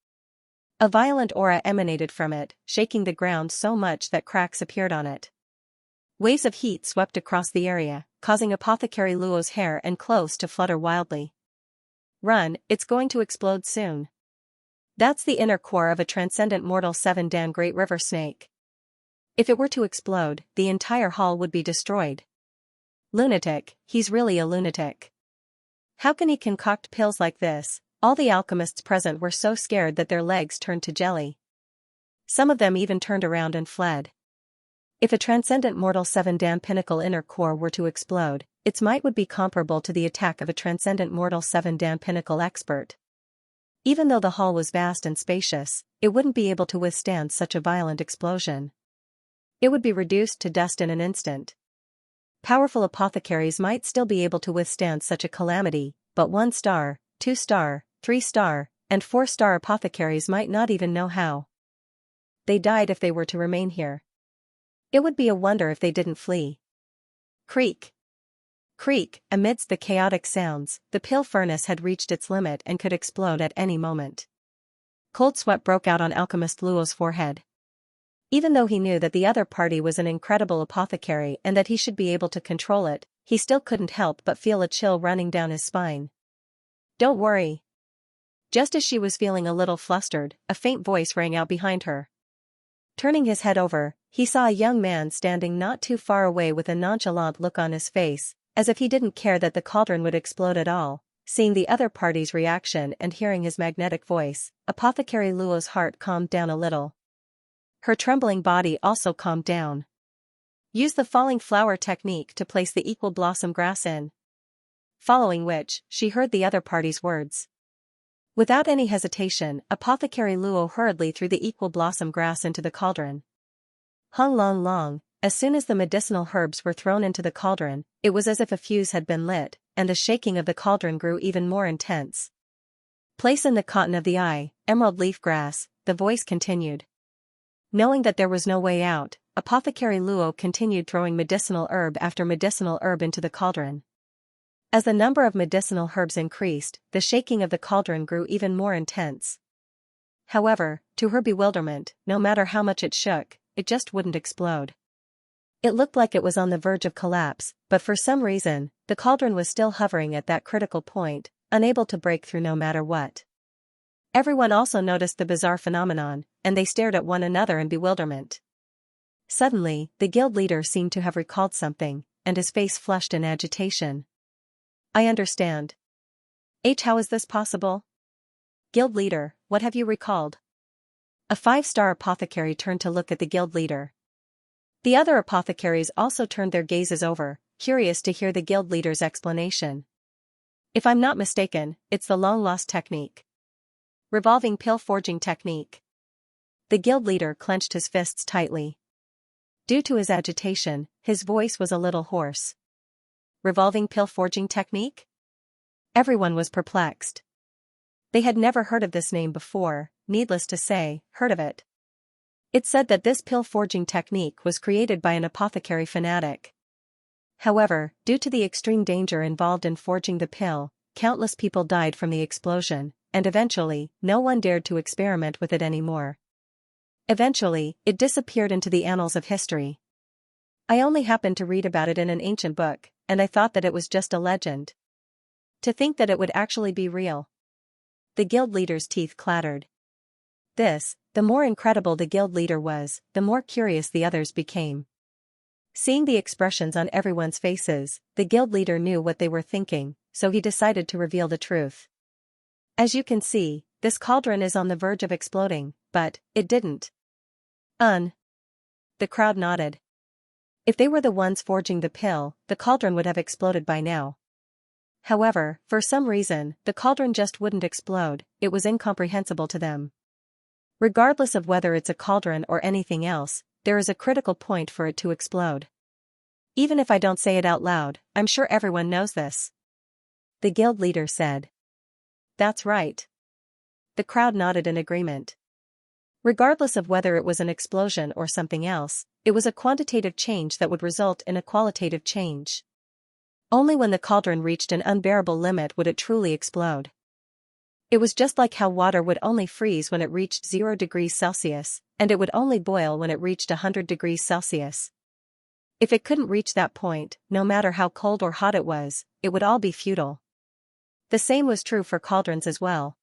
A violent aura emanated from it, shaking the ground so much that cracks appeared on it. Waves of heat swept across the area, causing Apothecary Luo's hair and clothes to flutter wildly. "Run, it's going to explode soon." That's the inner core of a transcendent mortal 7-dan great river snake. If it were to explode, the entire hall would be destroyed. Lunatic, he's really a lunatic. How can he concoct pills like this? All the alchemists present were so scared that their legs turned to jelly. Some of them even turned around and fled. If a transcendent mortal 7-dan pinnacle inner core were to explode, its might would be comparable to the attack of a transcendent mortal 7-dan pinnacle expert. Even though the hall was vast and spacious, it wouldn't be able to withstand such a violent explosion. It would be reduced to dust in an instant. Powerful apothecaries might still be able to withstand such a calamity, but 1-star, 2-star, 3-star, and 4-star apothecaries might not even know how. They died if they were to remain here. It would be a wonder if they didn't flee. Creak. Creak, amidst the chaotic sounds, the pill furnace had reached its limit and could explode at any moment. Cold sweat broke out on Alchemist Luo's forehead. Even though he knew that the other party was an incredible apothecary and that he should be able to control it, he still couldn't help but feel a chill running down his spine. "Don't worry." Just as she was feeling a little flustered, a faint voice rang out behind her. Turning his head over, he saw a young man standing not too far away with a nonchalant look on his face, as if he didn't care that the cauldron would explode at all. Seeing the other party's reaction and hearing his magnetic voice, Apothecary Luo's heart calmed down a little. Her trembling body also calmed down. Use the falling flower technique to place the equal blossom grass in. Following which, she heard the other party's words. Without any hesitation, Apothecary Luo hurriedly threw the equal blossom grass into the cauldron. Hung long long, as soon as the medicinal herbs were thrown into the cauldron, it was as if a fuse had been lit, and the shaking of the cauldron grew even more intense. Place in the cotton of the eye, emerald leaf grass, the voice continued. Knowing that there was no way out, Apothecary Luo continued throwing medicinal herb after medicinal herb into the cauldron. As the number of medicinal herbs increased, the shaking of the cauldron grew even more intense. However, to her bewilderment, no matter how much it shook, it just wouldn't explode. It looked like it was on the verge of collapse, but for some reason, the cauldron was still hovering at that critical point, unable to break through no matter what. Everyone also noticed the bizarre phenomenon, and they stared at one another in bewilderment. Suddenly, the guild leader seemed to have recalled something, and his face flushed in agitation. "I understand. How is this possible?" "Guild leader, what have you recalled?" A 5-star apothecary turned to look at the guild leader. The other apothecaries also turned their gazes over, curious to hear the guild leader's explanation. "If I'm not mistaken, it's the long-lost technique. Revolving pill forging technique." The guild leader clenched his fists tightly. Due to his agitation, his voice was a little hoarse. Revolving pill forging technique? Everyone was perplexed. They had never heard of this name before, needless to say, heard of it. It said that this pill forging technique was created by an apothecary fanatic. However, due to the extreme danger involved in forging the pill, countless people died from the explosion, and eventually, no one dared to experiment with it anymore. Eventually, it disappeared into the annals of history. I only happened to read about it in an ancient book, and I thought that it was just a legend. To think that it would actually be real. The guild leader's teeth clattered. The more incredible the guild leader was, the more curious the others became. Seeing the expressions on everyone's faces, the guild leader knew what they were thinking, so he decided to reveal the truth. As you can see, this cauldron is on the verge of exploding, but it didn't. The crowd nodded. If they were the ones forging the pill, the cauldron would have exploded by now. However, for some reason, the cauldron just wouldn't explode. It was incomprehensible to them. Regardless of whether it's a cauldron or anything else, there is a critical point for it to explode. Even if I don't say it out loud, I'm sure everyone knows this. The guild leader said. That's right. The crowd nodded in agreement. Regardless of whether it was an explosion or something else, it was a quantitative change that would result in a qualitative change. Only when the cauldron reached an unbearable limit would it truly explode. It was just like how water would only freeze when it reached 0 degrees Celsius, and it would only boil when it reached 100 degrees Celsius. If it couldn't reach that point, no matter how cold or hot it was, it would all be futile. The same was true for cauldrons as well.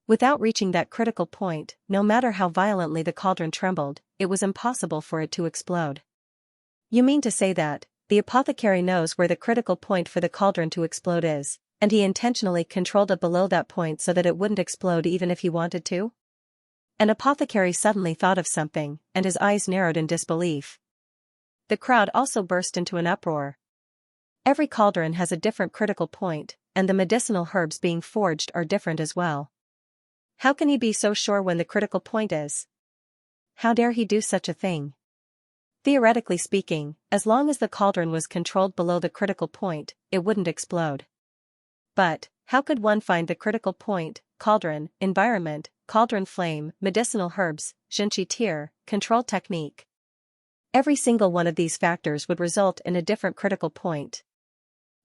Without reaching that critical point, no matter how violently the cauldron trembled, it was impossible for it to explode. You mean to say that the apothecary knows where the critical point for the cauldron to explode is, and he intentionally controlled it below that point so that it wouldn't explode even if he wanted to? An apothecary suddenly thought of something, and his eyes narrowed in disbelief. The crowd also burst into an uproar. Every cauldron has a different critical point, and the medicinal herbs being forged are different as well. How can he be so sure when the critical point is? How dare he do such a thing? Theoretically speaking, as long as the cauldron was controlled below the critical point, it wouldn't explode. But, how could one find the critical point, cauldron, environment, cauldron flame, medicinal herbs, Xianxia, control technique? Every single one of these factors would result in a different critical point.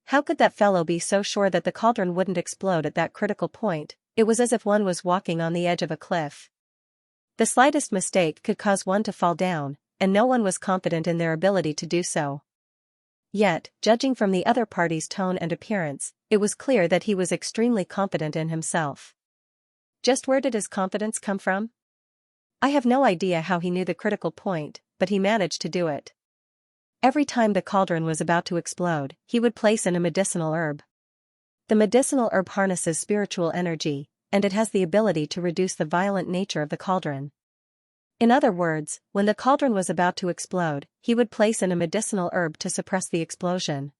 How could that fellow be so sure that the cauldron wouldn't explode at that critical point? It was as if one was walking on the edge of a cliff. The slightest mistake could cause one to fall down, and no one was confident in their ability to do so. Yet, judging from the other party's tone and appearance, it was clear that he was extremely confident in himself. Just where did his confidence come from? I have no idea how he knew the critical point, but he managed to do it. Every time the cauldron was about to explode, he would place in a medicinal herb. The medicinal herb harnesses spiritual energy, and it has the ability to reduce the violent nature of the cauldron. In other words, when the cauldron was about to explode, he would place in a medicinal herb to suppress the explosion.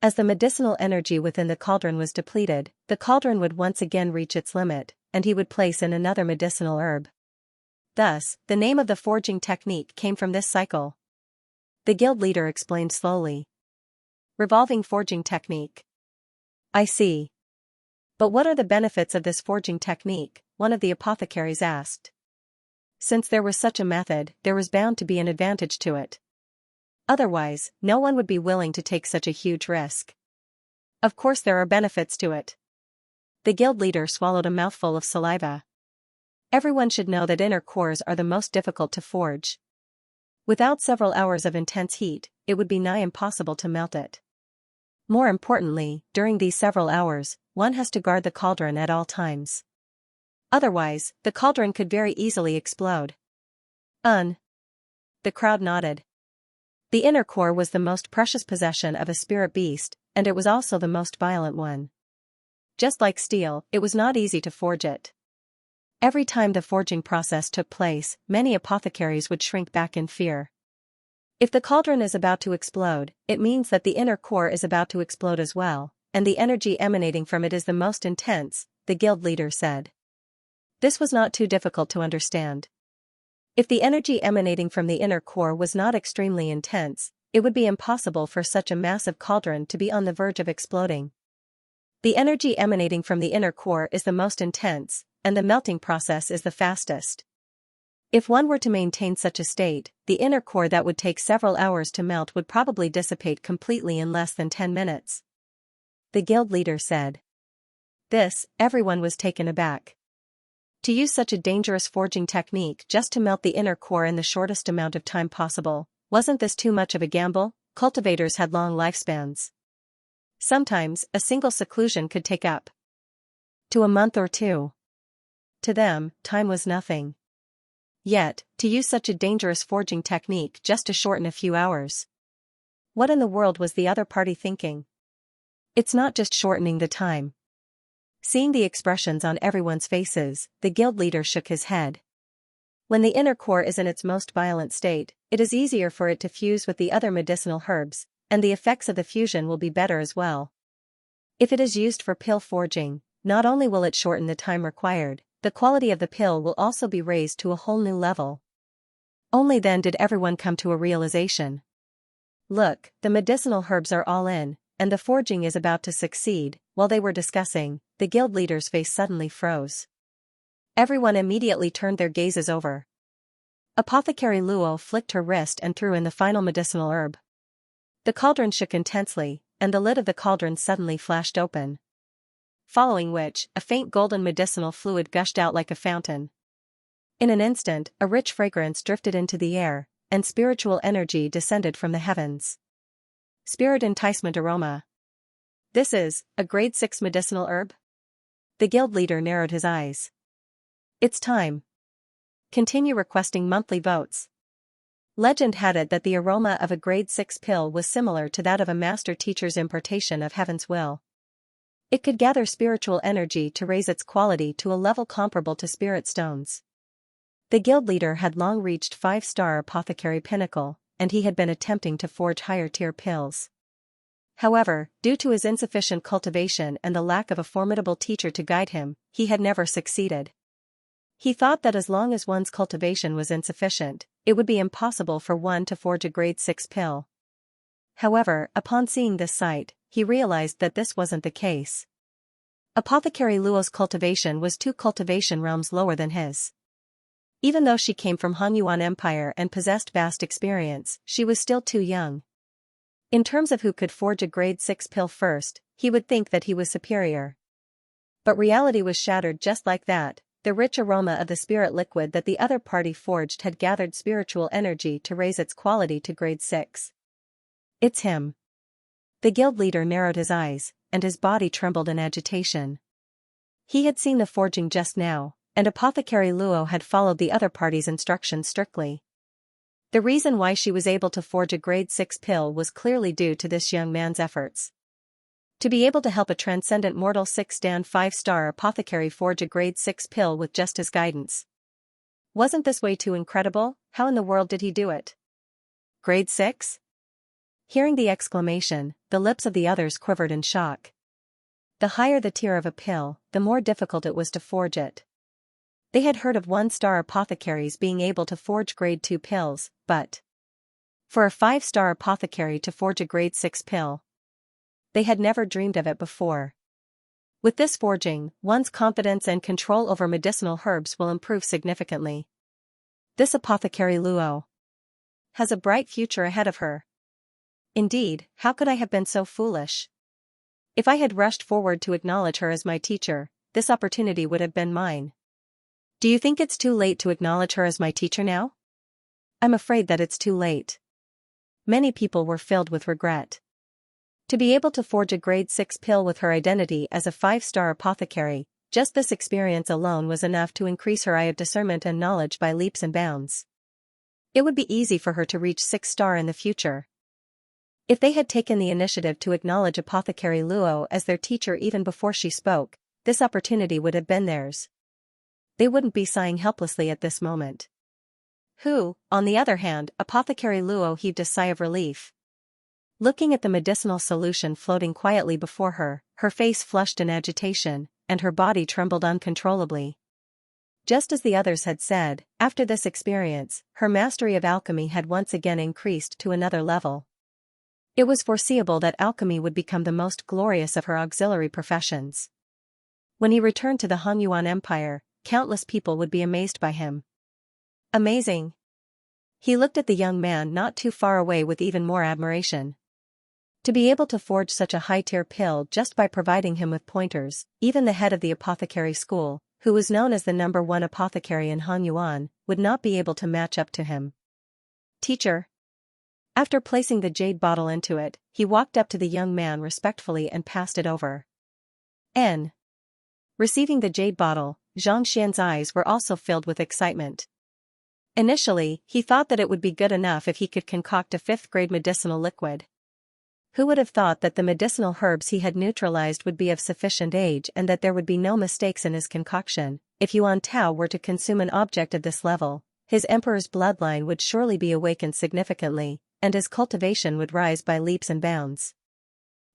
As the medicinal energy within the cauldron was depleted, the cauldron would once again reach its limit, and he would place in another medicinal herb. Thus, the name of the forging technique came from this cycle. The guild leader explained slowly. Revolving forging technique. I see. But what are the benefits of this forging technique? One of the apothecaries asked. Since there was such a method, there was bound to be an advantage to it. Otherwise, no one would be willing to take such a huge risk. Of course there are benefits to it. The guild leader swallowed a mouthful of saliva. Everyone should know that inner cores are the most difficult to forge. Without several hours of intense heat, it would be nigh impossible to melt it. More importantly, during these several hours, one has to guard the cauldron at all times. Otherwise, the cauldron could very easily explode. The crowd nodded. The inner core was the most precious possession of a spirit beast, and it was also the most violent one. Just like steel, it was not easy to forge it. Every time the forging process took place, many apothecaries would shrink back in fear. If the cauldron is about to explode, it means that the inner core is about to explode as well, and the energy emanating from it is the most intense, the guild leader said. This was not too difficult to understand. If the energy emanating from the inner core was not extremely intense, it would be impossible for such a massive cauldron to be on the verge of exploding. The energy emanating from the inner core is the most intense, and the melting process is the fastest. If one were to maintain such a state, the inner core that would take several hours to melt would probably dissipate completely in less than 10 minutes. The guild leader said. Everyone was taken aback. To use such a dangerous forging technique just to melt the inner core in the shortest amount of time possible, wasn't this too much of a gamble? Cultivators had long lifespans. Sometimes, a single seclusion could take up to a month or two. To them, time was nothing. Yet, to use such a dangerous forging technique just to shorten a few hours. What in the world was the other party thinking? It's not just shortening the time. Seeing the expressions on everyone's faces, the guild leader shook his head. When the inner core is in its most violent state, it is easier for it to fuse with the other medicinal herbs, and the effects of the fusion will be better as well. If it is used for pill forging, not only will it shorten the time required, the quality of the pill will also be raised to a whole new level. Only then did everyone come to a realization. Look, the medicinal herbs are all in, and the forging is about to succeed. While they were discussing, the guild leader's face suddenly froze. Everyone immediately turned their gazes over. Apothecary Luo flicked her wrist and threw in the final medicinal herb. The cauldron shook intensely, and the lid of the cauldron suddenly flashed open. Following which, a faint golden medicinal fluid gushed out like a fountain. In an instant, a rich fragrance drifted into the air, and spiritual energy descended from the heavens. Spirit enticement aroma. This is a grade 6 medicinal herb? The guild leader narrowed his eyes. It's time. Continue requesting monthly votes. Legend had it that the aroma of a grade 6 pill was similar to that of a master teacher's impartation of heaven's will. It could gather spiritual energy to raise its quality to a level comparable to spirit stones. The guild leader had long reached 5-star apothecary pinnacle, and he had been attempting to forge higher-tier pills. However, due to his insufficient cultivation and the lack of a formidable teacher to guide him, he had never succeeded. He thought that as long as one's cultivation was insufficient, it would be impossible for one to forge a grade 6 pill. However, upon seeing this sight, he realized that this wasn't the case. Apothecary Luo's cultivation was 2 cultivation realms lower than his. Even though she came from Hanyuan Empire and possessed vast experience, she was still too young. In terms of who could forge a grade 6 pill first, he would think that he was superior. But reality was shattered just like that. The rich aroma of the spirit liquid that the other party forged had gathered spiritual energy to raise its quality to grade 6. It's him. The guild leader narrowed his eyes, and his body trembled in agitation. He had seen the forging just now, and Apothecary Luo had followed the other party's instructions strictly. The reason why she was able to forge a grade 6 pill was clearly due to this young man's efforts. To be able to help a transcendent mortal 6-dan 5-star apothecary forge a grade 6 pill with just his guidance. Wasn't this way too incredible? How in the world did he do it? Grade 6? Hearing the exclamation, the lips of the others quivered in shock. The higher the tier of a pill, the more difficult it was to forge it. They had heard of 1-star apothecaries being able to forge grade 2 pills, but for a 5-star apothecary to forge a grade 6 pill, they had never dreamed of it before. With this forging, one's confidence and control over medicinal herbs will improve significantly. This Apothecary Luo has a bright future ahead of her. Indeed, how could I have been so foolish? If I had rushed forward to acknowledge her as my teacher, this opportunity would have been mine. Do you think it's too late to acknowledge her as my teacher now? I'm afraid that it's too late. Many people were filled with regret. To be able to forge a grade 6 pill with her identity as a 5-star apothecary, just this experience alone was enough to increase her eye of discernment and knowledge by leaps and bounds. It would be easy for her to reach 6-star in the future. If they had taken the initiative to acknowledge Apothecary Luo as their teacher even before she spoke, this opportunity would have been theirs. They wouldn't be sighing helplessly at this moment. On the other hand, Apothecary Luo heaved a sigh of relief. Looking at the medicinal solution floating quietly before her, her face flushed in agitation, and her body trembled uncontrollably. Just as the others had said, after this experience, her mastery of alchemy had once again increased to another level. It was foreseeable that alchemy would become the most glorious of her auxiliary professions. When he returned to the Hanyuan Empire, countless people would be amazed by him. Amazing. He looked at the young man not too far away with even more admiration. To be able to forge such a high-tier pill just by providing him with pointers, even the head of the apothecary school, who was known as the #1 apothecary in Hanyuan, would not be able to match up to him. Teacher. After placing the jade bottle into it, he walked up to the young man respectfully and passed it over. Receiving the jade bottle, Xianxia's eyes were also filled with excitement. Initially, he thought that it would be good enough if he could concoct a 5th-grade medicinal liquid. Who would have thought that the medicinal herbs he had neutralized would be of sufficient age and that there would be no mistakes in his concoction? If Yuan Tao were to consume an object of this level, his emperor's bloodline would surely be awakened significantly, and his cultivation would rise by leaps and bounds.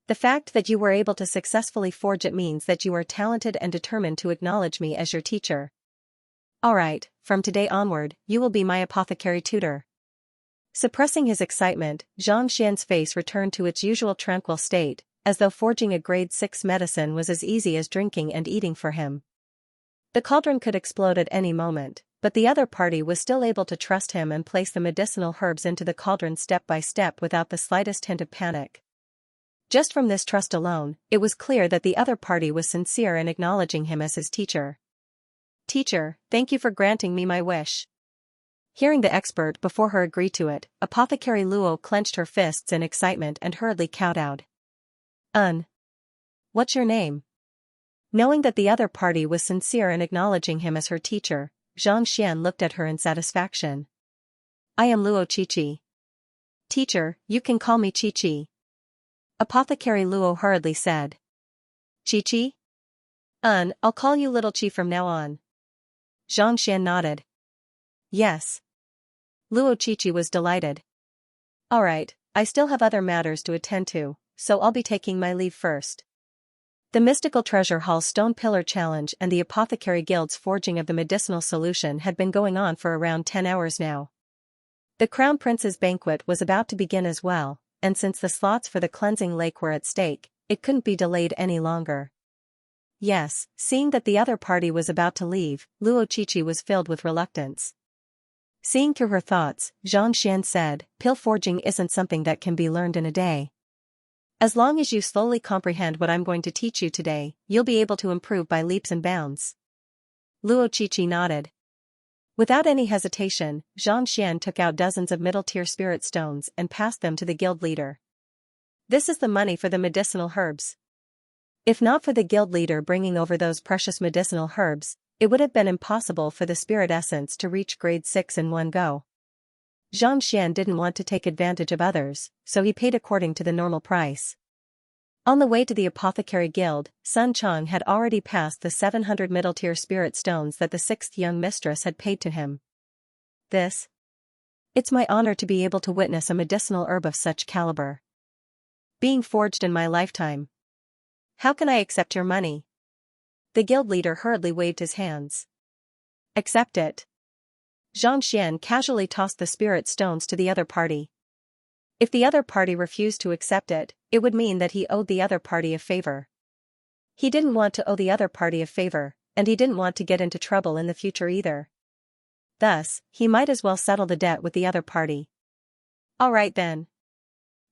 The fact that you were able to successfully forge it means that you are talented and determined to acknowledge me as your teacher. Alright, from today onward, you will be my apothecary tutor. Suppressing his excitement, Xianxia's face returned to its usual tranquil state, as though forging a grade 6 medicine was as easy as drinking and eating for him. The cauldron could explode at any moment, but the other party was still able to trust him and place the medicinal herbs into the cauldron step by step without the slightest hint of panic. Just from this trust alone, it was clear that the other party was sincere in acknowledging him as his teacher. Teacher, thank you for granting me my wish. Hearing the expert before her agree to it, Apothecary Luo clenched her fists in excitement and hurriedly kowtowed. What's your name? Knowing that the other party was sincere in acknowledging him as her teacher, Xianxia looked at her in satisfaction. I am Luo Qiqi. Teacher, you can call me Qiqi. Apothecary Luo hurriedly said. Qiqi? I'll call you Little Qi from now on. Xianxia nodded. Yes. Luo Qiqi was delighted. Alright, I still have other matters to attend to, so I'll be taking my leave first. The Mystical Treasure Hall Stone Pillar Challenge and the Apothecary Guild's forging of the medicinal solution had been going on for around 10 hours now. The Crown Prince's banquet was about to begin as well, and since the slots for the cleansing lake were at stake, it couldn't be delayed any longer. Yes, seeing that the other party was about to leave, Luo Qiqi was filled with reluctance. Seeing through her thoughts, Xianxia said, pill forging isn't something that can be learned in a day. As long as you slowly comprehend what I'm going to teach you today, you'll be able to improve by leaps and bounds. Luo Qiqi nodded. Without any hesitation, Xianxia took out dozens of middle-tier spirit stones and passed them to the guild leader. This is the money for the medicinal herbs. If not for the guild leader bringing over those precious medicinal herbs, it would have been impossible for the spirit essence to reach grade 6 in one go. Xianxia didn't want to take advantage of others, so he paid according to the normal price. On the way to the Apothecary Guild, Sun Chang had already passed the 700 middle-tier spirit stones that the 6th young mistress had paid to him. It's my honor to be able to witness a medicinal herb of such caliber being forged in my lifetime. How can I accept your money? The guild leader hurriedly waved his hands. Accept it. Xianxia casually tossed the spirit stones to the other party. If the other party refused to accept it, it would mean that he owed the other party a favor. He didn't want to owe the other party a favor, and he didn't want to get into trouble in the future either. Thus, he might as well settle the debt with the other party. Alright then.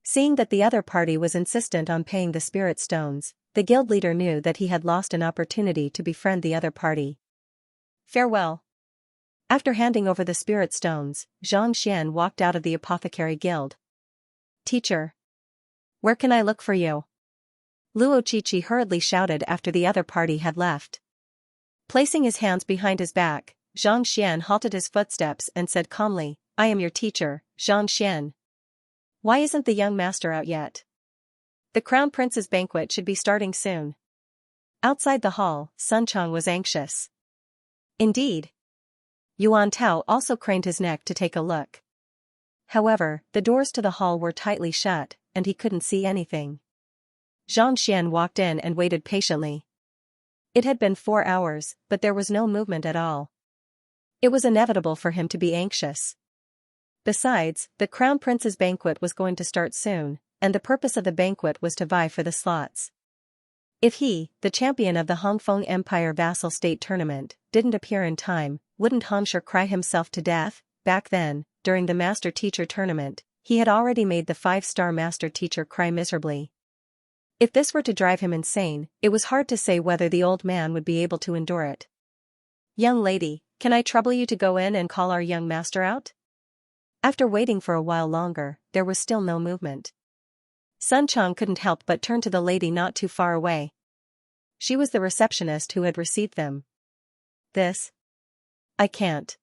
Seeing that the other party was insistent on paying the spirit stones, the guild leader knew that he had lost an opportunity to befriend the other party. Farewell. After handing over the spirit stones, Xianxia walked out of the Apothecary Guild. Teacher. Where can I look for you? Luo Qiqi hurriedly shouted after the other party had left. Placing his hands behind his back, Xianxia halted his footsteps and said calmly, I am your teacher, Xianxia. Why isn't the young master out yet? The Crown Prince's banquet should be starting soon. Outside the hall, Sun Chang was anxious. Indeed. Yuan Tao also craned his neck to take a look. However, the doors to the hall were tightly shut, and he couldn't see anything. Xianxia walked in and waited patiently. It had been 4 hours, but there was no movement at all. It was inevitable for him to be anxious. Besides, the Crown Prince's banquet was going to start soon, and the purpose of the banquet was to vie for the slots. If he, the champion of the Hongfeng Empire Vassal State Tournament, didn't appear in time, wouldn't Hongshi cry himself to death? Back then, during the Master Teacher Tournament, he had already made the 5-star Master Teacher cry miserably. If this were to drive him insane, it was hard to say whether the old man would be able to endure it. Young lady, can I trouble you to go in and call our young master out? After waiting for a while longer, there was still no movement. Sun Chang couldn't help but turn to the lady not too far away. She was the receptionist who had received them. I can't.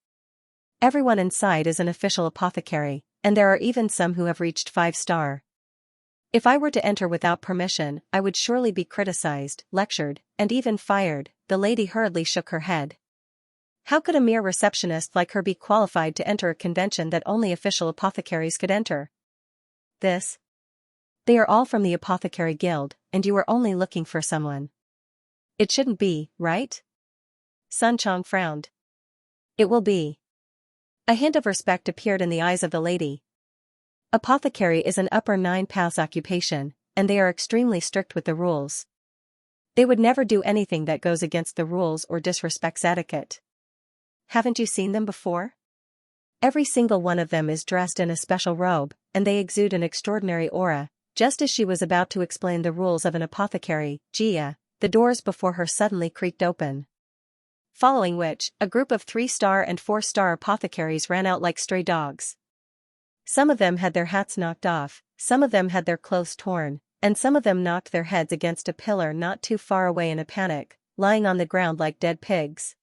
Everyone inside is an official apothecary, and there are even some who have reached 5-star. If I were to enter without permission, I would surely be criticized, lectured, and even fired. The lady hurriedly shook her head. How could a mere receptionist like her be qualified to enter a convention that only official apothecaries could enter? They are all from the Apothecary Guild, and you are only looking for someone. It shouldn't be, right? Sun Chong frowned. It will be. A hint of respect appeared in the eyes of the lady. Apothecary is an upper 9 paths occupation, and they are extremely strict with the rules. They would never do anything that goes against the rules or disrespects etiquette. Haven't you seen them before? Every single one of them is dressed in a special robe, and they exude an extraordinary aura. Just as she was about to explain the rules of an apothecary, Xianxia, the doors before her suddenly creaked open. Following which, a group of 3-star and 4-star apothecaries ran out like stray dogs. Some of them had their hats knocked off, some of them had their clothes torn, and some of them knocked their heads against a pillar not too far away in a panic, lying on the ground like dead pigs.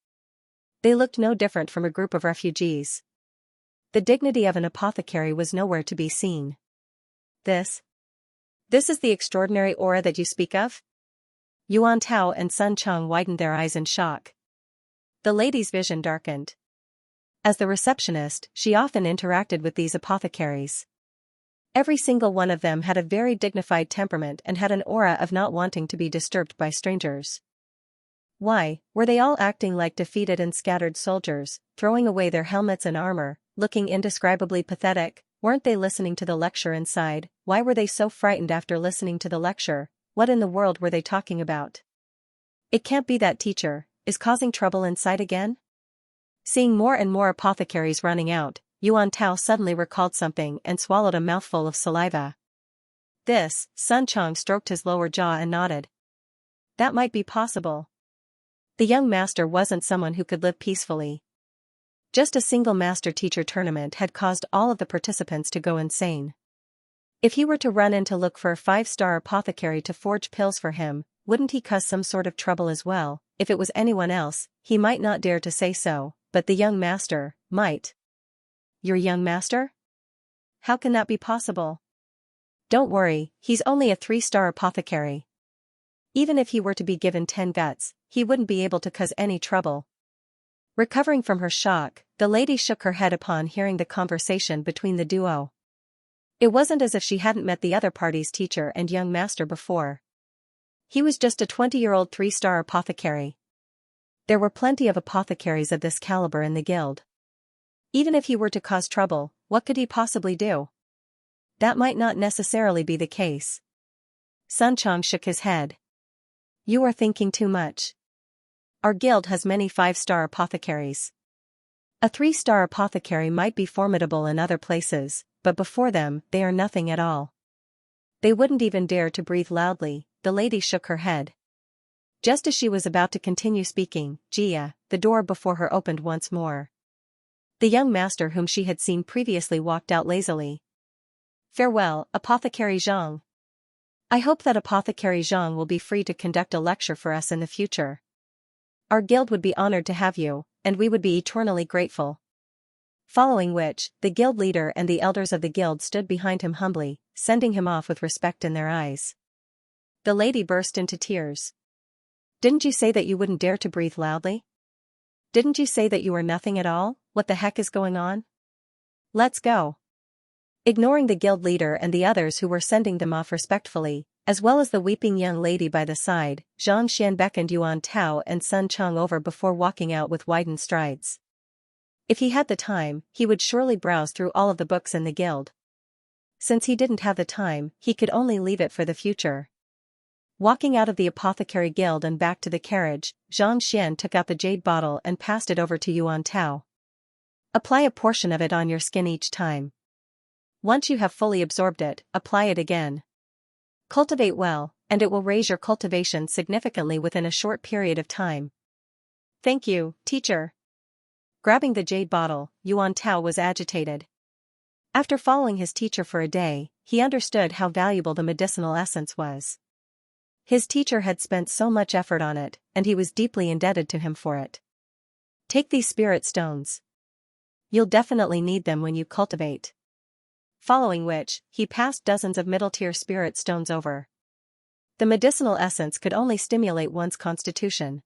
They looked no different from a group of refugees. The dignity of an apothecary was nowhere to be seen. This is the extraordinary aura that you speak of? Yuan Tao and Sun Chong widened their eyes in shock. The lady's vision darkened. As the receptionist, she often interacted with these apothecaries. Every single one of them had a very dignified temperament and had an aura of not wanting to be disturbed by strangers. Why, were they all acting like defeated and scattered soldiers, throwing away their helmets and armor, looking indescribably pathetic? Weren't they listening to the lecture inside? Why were they so frightened after listening to the lecture? What in the world were they talking about? It can't be that teacher is causing trouble inside again? Seeing more and more apothecaries running out, Yuan Tao suddenly recalled something and swallowed a mouthful of saliva. Sun Chong stroked his lower jaw and nodded. That might be possible. The young master wasn't someone who could live peacefully. Just a single master-teacher tournament had caused all of the participants to go insane. If he were to run in to look for a 5-star apothecary to forge pills for him, wouldn't he cause some sort of trouble as well? If it was anyone else, he might not dare to say so, but the young master might. Your young master? How can that be possible? Don't worry, he's only a 3-star apothecary. Even if he were to be given 10 guts, he wouldn't be able to cause any trouble. Recovering from her shock, the lady shook her head upon hearing the conversation between the duo. It wasn't as if she hadn't met the other party's teacher and young master before. He was just a 20-year-old 3-star apothecary. There were plenty of apothecaries of this caliber in the guild. Even if he were to cause trouble, what could he possibly do? That might not necessarily be the case. Sun Chong shook his head. You are thinking too much. Our guild has many 5-star apothecaries. A 3-star apothecary might be formidable in other places, but before them, they are nothing at all. They wouldn't even dare to breathe loudly. The lady shook her head. Just as she was about to continue speaking, Xianxia, the door before her opened once more. The young master whom she had seen previously walked out lazily. Farewell, Apothecary Zhang. I hope that Apothecary Zhang will be free to conduct a lecture for us in the future. Our guild would be honored to have you, and we would be eternally grateful. Following which, the guild leader and the elders of the guild stood behind him humbly, sending him off with respect in their eyes. The lady burst into tears. Didn't you say that you wouldn't dare to breathe loudly? Didn't you say that you are nothing at all? What the heck is going on? Let's go. Ignoring the guild leader and the others who were sending them off respectfully, as well as the weeping young lady by the side, Xianxia beckoned Yuan Tao and Sun Chong over before walking out with widened strides. If he had the time, he would surely browse through all of the books in the guild. Since he didn't have the time, he could only leave it for the future. Walking out of the Apothecary Guild and back to the carriage, Xianxia took out the jade bottle and passed it over to Yuan Tao. Apply a portion of it on your skin each time. Once you have fully absorbed it, apply it again. Cultivate well, and it will raise your cultivation significantly within a short period of time. Thank you, teacher. Grabbing the jade bottle, Yuan Tao was agitated. After following his teacher for a day, he understood how valuable the medicinal essence was. His teacher had spent so much effort on it, and he was deeply indebted to him for it. Take these spirit stones. You'll definitely need them when you cultivate. Following which, he passed dozens of middle-tier spirit stones over. The medicinal essence could only stimulate one's constitution.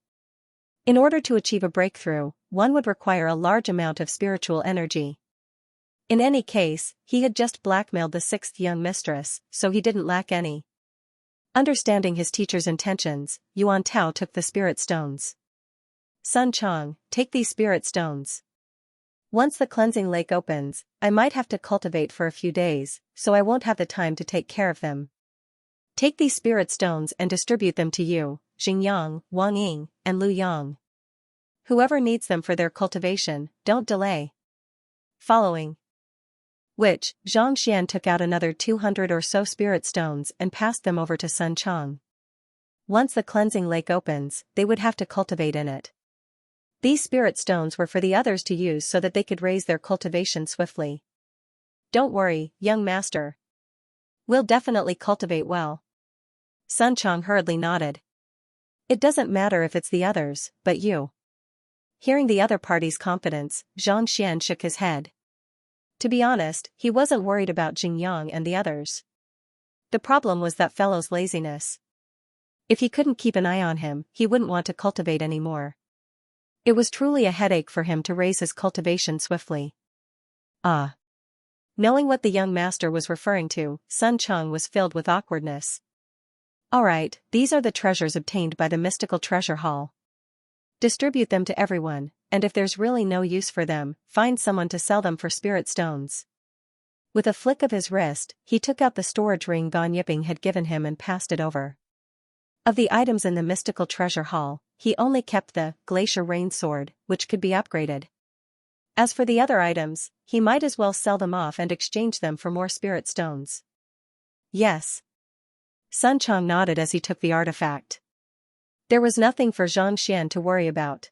In order to achieve a breakthrough, one would require a large amount of spiritual energy. In any case, he had just blackmailed the sixth young mistress, so he didn't lack any. Understanding his teacher's intentions, Yuan Tao took the spirit stones. Sun Chang, take these spirit stones. Once the cleansing lake opens, I might have to cultivate for a few days, so I won't have the time to take care of them. Take these spirit stones and distribute them to you, Xingyang, Wang Ying, and Lu Yang. Whoever needs them for their cultivation, don't delay. Following which, Xianxia took out another 200 or so spirit stones and passed them over to Sun Chang. Once the cleansing lake opens, they would have to cultivate in it. These spirit stones were for the others to use so that they could raise their cultivation swiftly. Don't worry, young master. We'll definitely cultivate well. Sun Chang hurriedly nodded. It doesn't matter if it's the others, but you. Hearing the other party's confidence, Xianxia shook his head. To be honest, he wasn't worried about Xingyang and the others. The problem was that fellow's laziness. If he couldn't keep an eye on him, he wouldn't want to cultivate anymore. It was truly a headache for him to raise his cultivation swiftly. Ah. Knowing what the young master was referring to, Sun Chang was filled with awkwardness. Alright, these are the treasures obtained by the mystical treasure hall. Distribute them to everyone, and if there's really no use for them, find someone to sell them for spirit stones. With a flick of his wrist, he took out the storage ring Gan Yiping had given him and passed it over. Of the items in the mystical treasure hall, he only kept the glacier rain sword, which could be upgraded. As for the other items, he might as well sell them off and exchange them for more spirit stones. Yes. Sun Chang nodded as he took the artifact. There was nothing for Xianxia to worry about.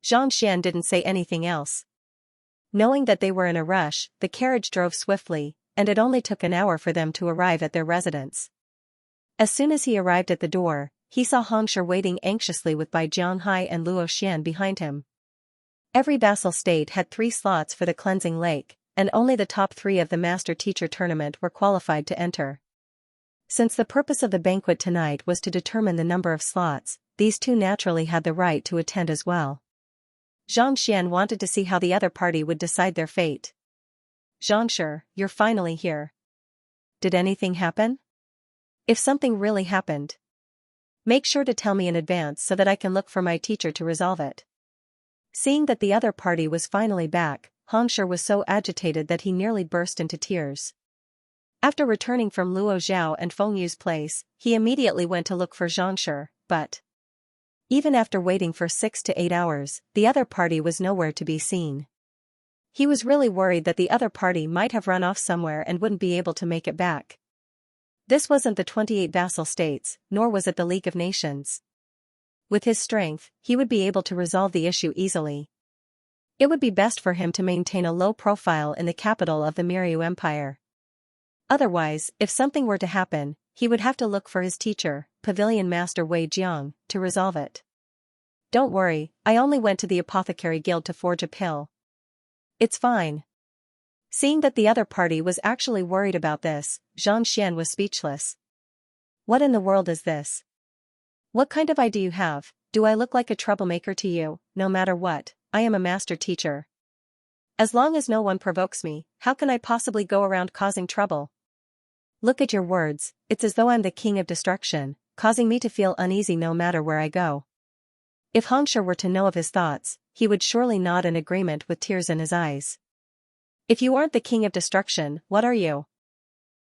Xianxia didn't say anything else. Knowing that they were in a rush, the carriage drove swiftly, and it only took an hour for them to arrive at their residence. As soon as he arrived at the door, he saw Hongshi waiting anxiously with Bai Jianghai and Luo Xian behind him. Every vassal state had 3 slots for the cleansing lake, and only the top 3 of the master-teacher tournament were qualified to enter. Since the purpose of the banquet tonight was to determine the number of slots, these 2 naturally had the right to attend as well. Xianxia wanted to see how the other party would decide their fate. Xianxia, you're finally here. Did anything happen? If something really happened, make sure to tell me in advance so that I can look for my teacher to resolve it. Seeing that the other party was finally back, Hongshi was so agitated that he nearly burst into tears. After returning from Luo Zhao and Feng Yu's place, he immediately went to look for Xianxia, but even after waiting for 6 to 8 hours, the other party was nowhere to be seen. He was really worried that the other party might have run off somewhere and wouldn't be able to make it back. This wasn't the 28 vassal states, nor was it the League of Nations. With his strength, he would be able to resolve the issue easily. It would be best for him to maintain a low profile in the capital of the Miryu Empire. Otherwise, if something were to happen, he would have to look for his teacher, Pavilion Master Wei Jiang, to resolve it. Don't worry, I only went to the Apothecary Guild to forge a pill. It's fine. Seeing that the other party was actually worried about this, Xianxia was speechless. What in the world is this? What kind of eye do you have? Do I look like a troublemaker to you? No matter what, I am a master teacher. As long as no one provokes me, how can I possibly go around causing trouble? Look at your words, it's as though I'm the king of destruction, causing me to feel uneasy no matter where I go. If Hongshi were to know of his thoughts, he would surely nod in agreement with tears in his eyes. If you aren't the king of destruction, what are you?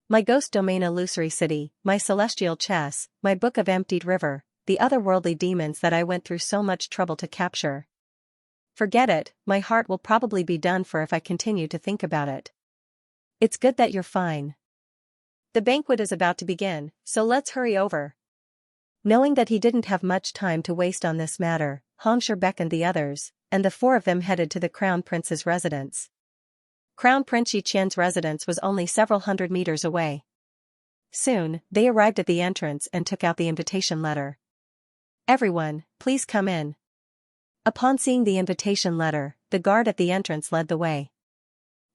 My ghost domain illusory city, my celestial chess, my book of emptied river, the otherworldly demons that I went through so much trouble to capture. Forget it, my heart will probably be done for if I continue to think about it. It's good that you're fine. The banquet is about to begin, so let's hurry over. Knowing that he didn't have much time to waste on this matter, Hongshi beckoned the others, and the 4 of them headed to the Crown Prince's residence. Crown Prince Yi Qian's residence was only several hundred meters away. Soon, they arrived at the entrance and took out the invitation letter. Everyone, please come in. Upon seeing the invitation letter, the guard at the entrance led the way.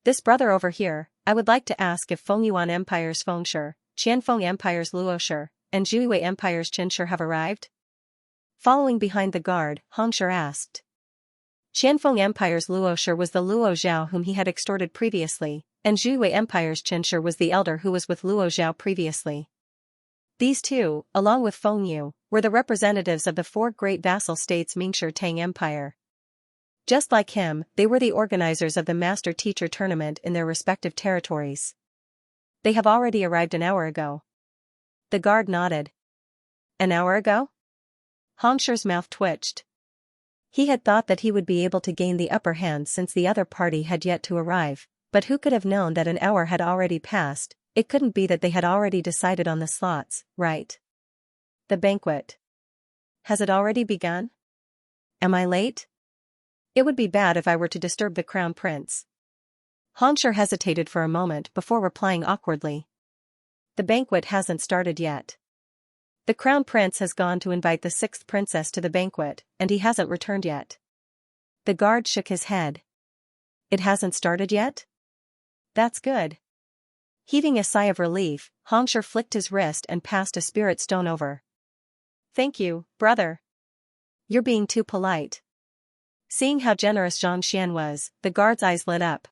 This brother over here, I would like to ask if Fengyuan Empire's Fengshi, Qianfeng Empire's Luoshi, and Zhuiwei Empire's Qinshi have arrived? Following behind the guard, Hongshi asked. Qianfeng Empire's Luoshi was the Luo Zhao whom he had extorted previously, and Zhuiwei Empire's Qinshi was the elder who was with Luo Zhao previously. These two, along with Fengyu, were the representatives of the four great vassal states Mingshi Tang Empire. Just like him, they were the organizers of the master-teacher tournament in their respective territories. They have already arrived an hour ago. The guard nodded. An hour ago? Hongshi's mouth twitched. He had thought that he would be able to gain the upper hand since the other party had yet to arrive, but who could have known that an hour had already passed? It couldn't be that they had already decided on the slots, right? The banquet. Has it already begun? Am I late? It would be bad if I were to disturb the crown prince. Hongshi hesitated for a moment before replying awkwardly. The banquet hasn't started yet. The crown prince has gone to invite the sixth princess to the banquet, and he hasn't returned yet. The guard shook his head. It hasn't started yet? That's good. Heaving a sigh of relief, Hongshi flicked his wrist and passed a spirit stone over. Thank you, brother. You're being too polite. Seeing how generous Xianxia was, the guard's eyes lit up.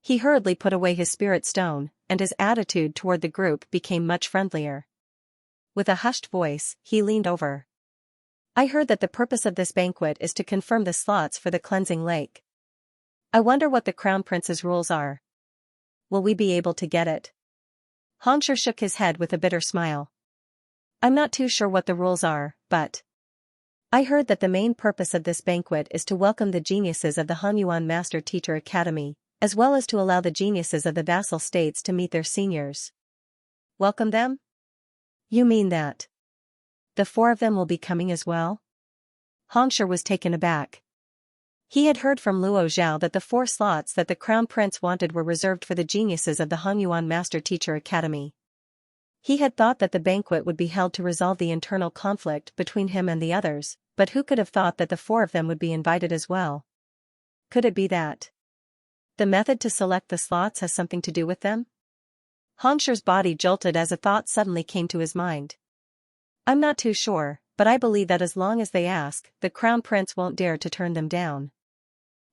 He hurriedly put away his spirit stone, and his attitude toward the group became much friendlier. With a hushed voice, he leaned over. I heard that the purpose of this banquet is to confirm the slots for the cleansing lake. I wonder what the crown prince's rules are. Will we be able to get it? Hongshi shook his head with a bitter smile. I'm not too sure what the rules are, but I heard that the main purpose of this banquet is to welcome the geniuses of the Hanyuan Master Teacher Academy, as well as to allow the geniuses of the vassal states to meet their seniors. Welcome them? You mean that the four of them will be coming as well? Hongshi was taken aback. He had heard from Luo Zhao that the 4 slots that the crown prince wanted were reserved for the geniuses of the Hanyuan Master Teacher Academy. He had thought that the banquet would be held to resolve the internal conflict between him and the others, but who could have thought that the 4 of them would be invited as well? Could it be that the method to select the slots has something to do with them? Hongshi's body jolted as a thought suddenly came to his mind. I'm not too sure, but I believe that as long as they ask, the crown prince won't dare to turn them down.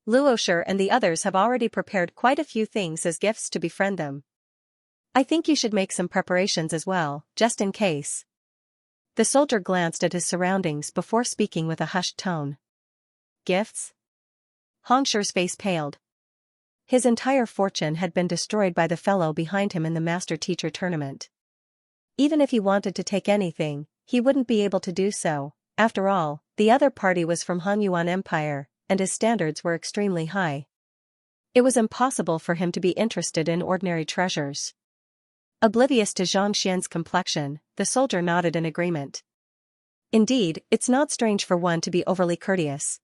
Luoshi and the others have already prepared quite a few things as gifts to befriend them. I think you should make some preparations as well, just in case. The soldier glanced at his surroundings before speaking with a hushed tone. Gifts? Hongshi's face paled. His entire fortune had been destroyed by the fellow behind him in the master-teacher tournament. Even if he wanted to take anything, he wouldn't be able to do so. After all, the other party was from Hanyuan Empire, and his standards were extremely high. It was impossible for him to be interested in ordinary treasures. Oblivious to Xianxia's complexion, the soldier nodded in agreement. Indeed, it's not strange for one to be overly courteous.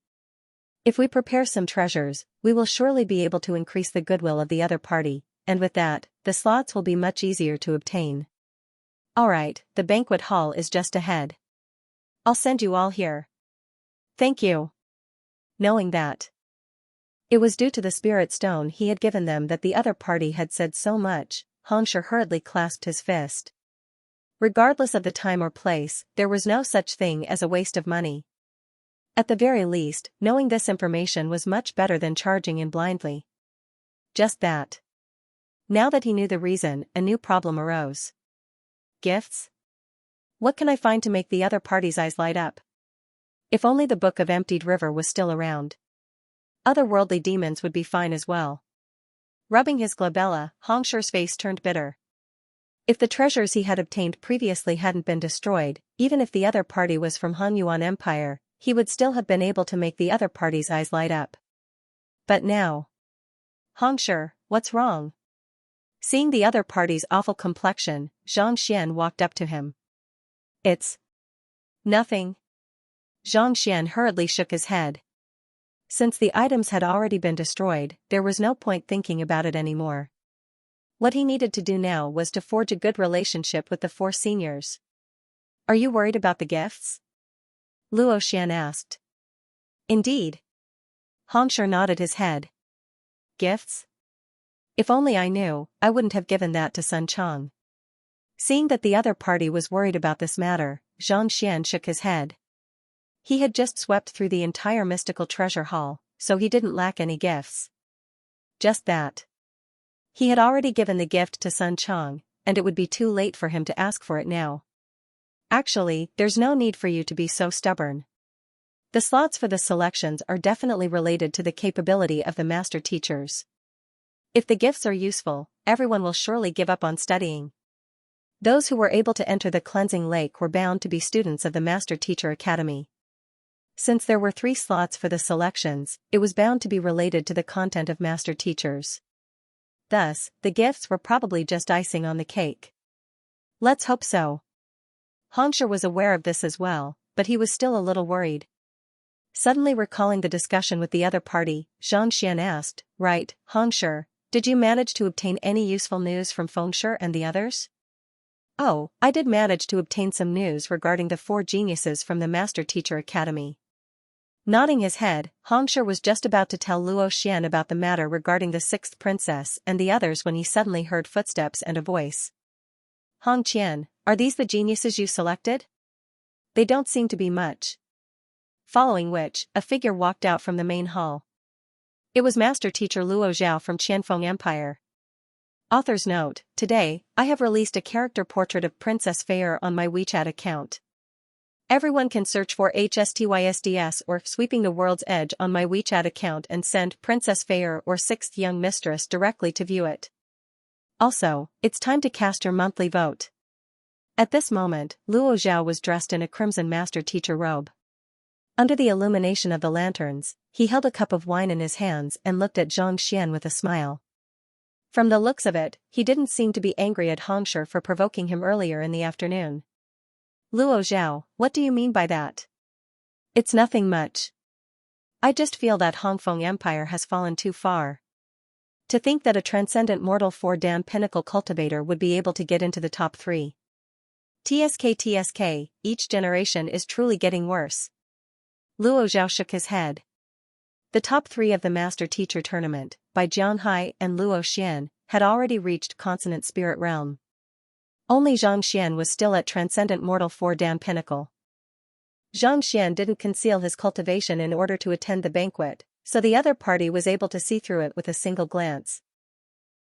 If we prepare some treasures, we will surely be able to increase the goodwill of the other party, and with that, the slots will be much easier to obtain. Alright, the banquet hall is just ahead. I'll send you all here. Thank you. Knowing that it was due to the spirit stone he had given them that the other party had said so much, Hongshi hurriedly clasped his fist. Regardless of the time or place, there was no such thing as a waste of money. At the very least, knowing this information was much better than charging in blindly. Just that. Now that he knew the reason, a new problem arose. Gifts? What can I find to make the other party's eyes light up? If only the Book of Emptied River was still around. Otherworldly demons would be fine as well. Rubbing his glabella, Hongshi's face turned bitter. If the treasures he had obtained previously hadn't been destroyed, even if the other party was from Hanyuan Empire, he would still have been able to make the other party's eyes light up. But now. Hongshi, what's wrong? Seeing the other party's awful complexion, Xianxia walked up to him. It's nothing. Xianxia hurriedly shook his head. Since the items had already been destroyed, there was no point thinking about it anymore. What he needed to do now was to forge a good relationship with the 4 seniors. Are you worried about the gifts? Luo Xian asked. Indeed. Hongshi nodded his head. Gifts? If only I knew, I wouldn't have given that to Sun Chang. Seeing that the other party was worried about this matter, Xianxia shook his head. He had just swept through the entire mystical treasure hall, so he didn't lack any gifts. Just that. He had already given the gift to Sun Chang, and it would be too late for him to ask for it now. Actually, there's no need for you to be so stubborn. The slots for the selections are definitely related to the capability of the master teachers. If the gifts are useful, everyone will surely give up on studying. Those who were able to enter the cleansing lake were bound to be students of the Master Teacher Academy. Since there were 3 slots for the selections, it was bound to be related to the content of master teachers. Thus, the gifts were probably just icing on the cake. Let's hope so. Hongshi was aware of this as well, but he was still a little worried. Suddenly recalling the discussion with the other party, Xianxia asked, "Right, Hongshi, did you manage to obtain any useful news from Fengshi and the others?" "Oh, I did manage to obtain some news regarding the 4 geniuses from the Master Teacher Academy." Nodding his head, Hongshi was just about to tell Luo Xian about the matter regarding the 6th princess and the others when he suddenly heard footsteps and a voice. "Hong Qian, are these the geniuses you selected? They don't seem to be much." Following which, a figure walked out from the main hall. It was Master Teacher Luo Zhao from Qianfeng Empire. Author's note: today, I have released a character portrait of Princess Feier on my WeChat account. Everyone can search for HSTYSDS or Sweeping the World's Edge on my WeChat account and send Princess Feier or 6th Young Mistress directly to view it. Also, it's time to cast your monthly vote. At this moment, Luo Zhao was dressed in a crimson master teacher robe. Under the illumination of the lanterns, he held a cup of wine in his hands and looked at Zhang Xian with a smile. From the looks of it, he didn't seem to be angry at Hongshi for provoking him earlier in the afternoon. "Luo Zhao, what do you mean by that?" "It's nothing much. I just feel that Hongfeng Empire has fallen too far. To think that a transcendent mortal 4-Dan pinnacle cultivator would be able to get into the top 3. TSK, each generation is truly getting worse." Luo Zhao shook his head. The top 3 of the Master Teacher Tournament, by Jiang Hai and Luo Xian, had already reached Consonant Spirit Realm. Only Zhang Xian was still at Transcendent Mortal 4-Dan Pinnacle. Zhang Xian didn't conceal his cultivation in order to attend the banquet, so the other party was able to see through it with a single glance.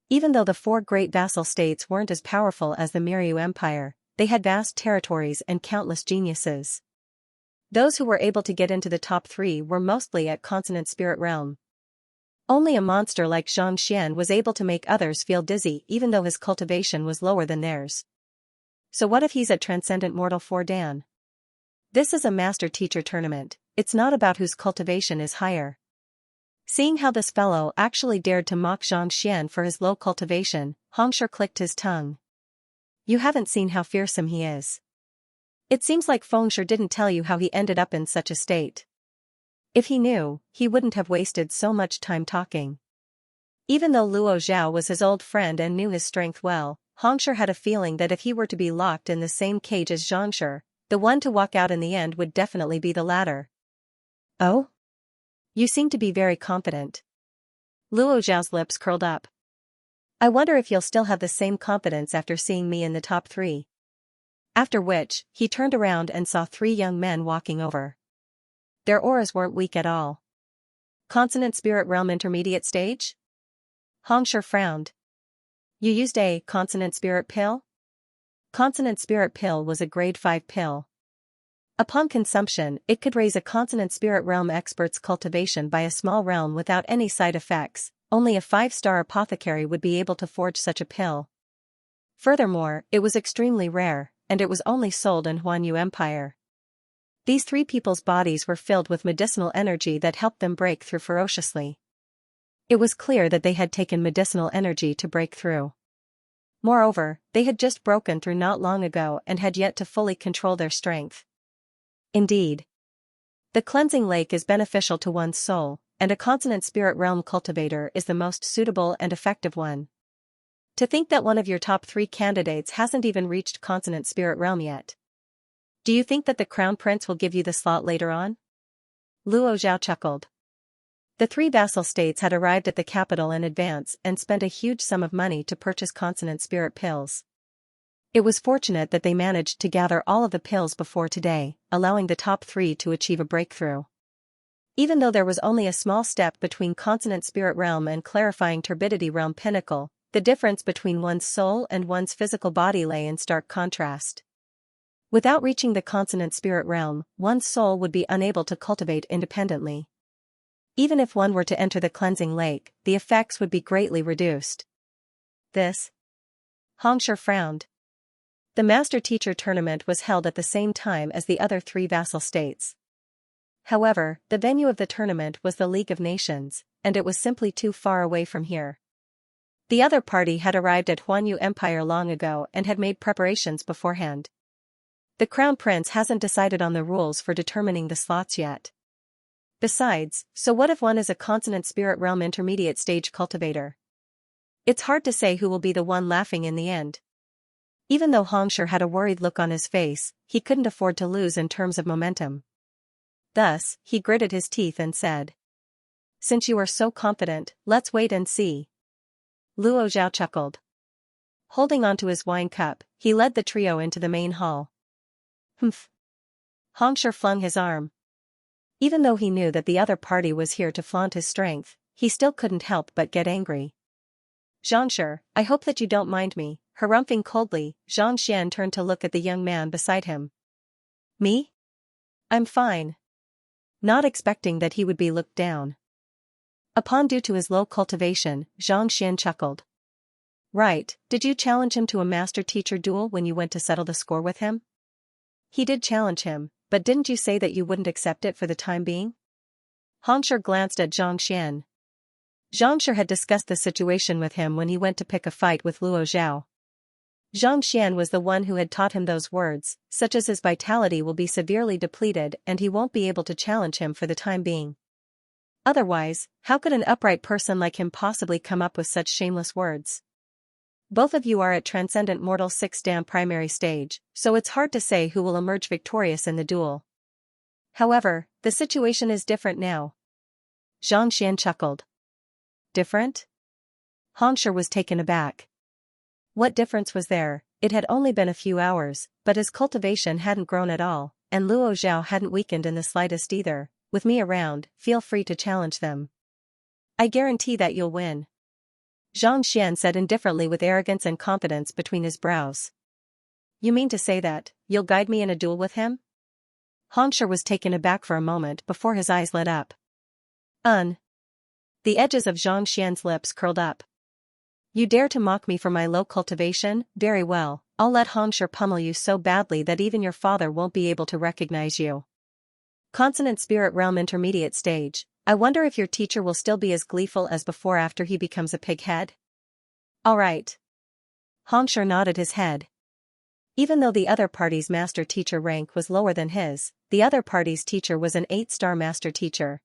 Even though the 4 great vassal states weren't as powerful as the Miryu Empire, they had vast territories and countless geniuses. Those who were able to get into the top 3 were mostly at Consonant Spirit Realm. Only a monster like Zhang Xian was able to make others feel dizzy even though his cultivation was lower than theirs. So what if he's at Transcendent Mortal 4-Dan? This is a Master Teacher Tournament, it's not about whose cultivation is higher. Seeing how this fellow actually dared to mock Zhang Xian for his low cultivation, Hongshi clicked his tongue. You haven't seen how fearsome he is. It seems like Fengshi didn't tell you how he ended up in such a state. If he knew, he wouldn't have wasted so much time talking. Even though Luo Zhao was his old friend and knew his strength well, Hongshi had a feeling that if he were to be locked in the same cage as Zhangshi, the one to walk out in the end would definitely be the latter. "Oh? You seem to be very confident." Luo Zhao's lips curled up. "I wonder if you'll still have the same confidence after seeing me in the top 3. After which, he turned around and saw 3 young men walking over. Their auras weren't weak at all. Consonant Spirit Realm Intermediate Stage? Hongshi frowned. You used a Consonant Spirit Pill? Consonant Spirit Pill was a grade 5 pill. Upon consumption, it could raise a Consonant Spirit Realm expert's cultivation by a small realm without any side effects. Only a 5-star apothecary would be able to forge such a pill. Furthermore, it was extremely rare, and it was only sold in Huanyu Empire. These 3 people's bodies were filled with medicinal energy that helped them break through ferociously. It was clear that they had taken medicinal energy to break through. Moreover, they had just broken through not long ago and had yet to fully control their strength. Indeed, the cleansing lake is beneficial to one's soul, and a Consonant Spirit Realm cultivator is the most suitable and effective one. To think that one of your top 3 candidates hasn't even reached Consonant Spirit Realm yet. Do you think that the Crown Prince will give you the slot later on? Luo Zhao chuckled. The three vassal states had arrived at the capital in advance and spent a huge sum of money to purchase consonant spirit pills. It was fortunate that they managed to gather all of the pills before today, allowing the top three to achieve a breakthrough. Even though there was only a small step between consonant spirit realm and clarifying turbidity realm pinnacle, the difference between one's soul and one's physical body lay in stark contrast. Without reaching the consonant spirit realm, one's soul would be unable to cultivate independently. Even if one were to enter the cleansing lake, the effects would be greatly reduced. This? Xianxia frowned. The master-teacher tournament was held at the same time as the other three vassal states. However, the venue of the tournament was the League of Nations, and it was simply too far away from here. The other party had arrived at Huanyu Empire long ago and had made preparations beforehand. The Crown Prince hasn't decided on the rules for determining the slots yet. Besides, so what if one is a consonant spirit realm intermediate stage cultivator? It's hard to say who will be the one laughing in the end. Even though Xianxia had a worried look on his face, he couldn't afford to lose in terms of momentum. Thus, he gritted his teeth and said, "Since you are so confident, let's wait and see." Luo Zhao chuckled. Holding onto his wine cup, he led the trio into the main hall. Humph. Xianxia flung his arm. Even though he knew that the other party was here to flaunt his strength, he still couldn't help but get angry. "Xianxia, I hope that you don't mind me." Harumphing coldly, Zhang Xian turned to look at the young man beside him. "Me? I'm fine." Not expecting that he would be looked down upon due to his low cultivation, Zhang Xian chuckled. "Right, did you challenge him to a master-teacher duel when you went to settle the score with him?" "He did challenge him, but didn't you say that you wouldn't accept it for the time being?" Xianxia glanced at Zhang Xian. Xianxia had discussed the situation with him when he went to pick a fight with Luo Zhao. Zhang Xian was the one who had taught him those words, such as his vitality will be severely depleted and he won't be able to challenge him for the time being. Otherwise, how could an upright person like him possibly come up with such shameless words? Both of you are at Transcendent Mortal 6-Dan primary stage, so it's hard to say who will emerge victorious in the duel. However, the situation is different now. Zhang Xian chuckled. Different? Xianxia was taken aback. What difference was there? It had only been a few hours, but his cultivation hadn't grown at all, and Luo Zhao hadn't weakened in the slightest either. With me around, feel free to challenge them. I guarantee that you'll win. Zhang Xian said indifferently with arrogance and confidence between his brows. You mean to say that you'll guide me in a duel with him? Xianxia was taken aback for a moment before his eyes lit up. The edges of Zhang Xian's lips curled up. You dare to mock me for my low cultivation? Very well, I'll let Xianxia pummel you so badly that even your father won't be able to recognize you. Consonant Spirit Realm Intermediate Stage, I wonder if your teacher will still be as gleeful as before after he becomes a pighead? Alright. Xianxia nodded his head. Even though the other party's master teacher rank was lower than his, the other party's teacher was an 8-star master teacher.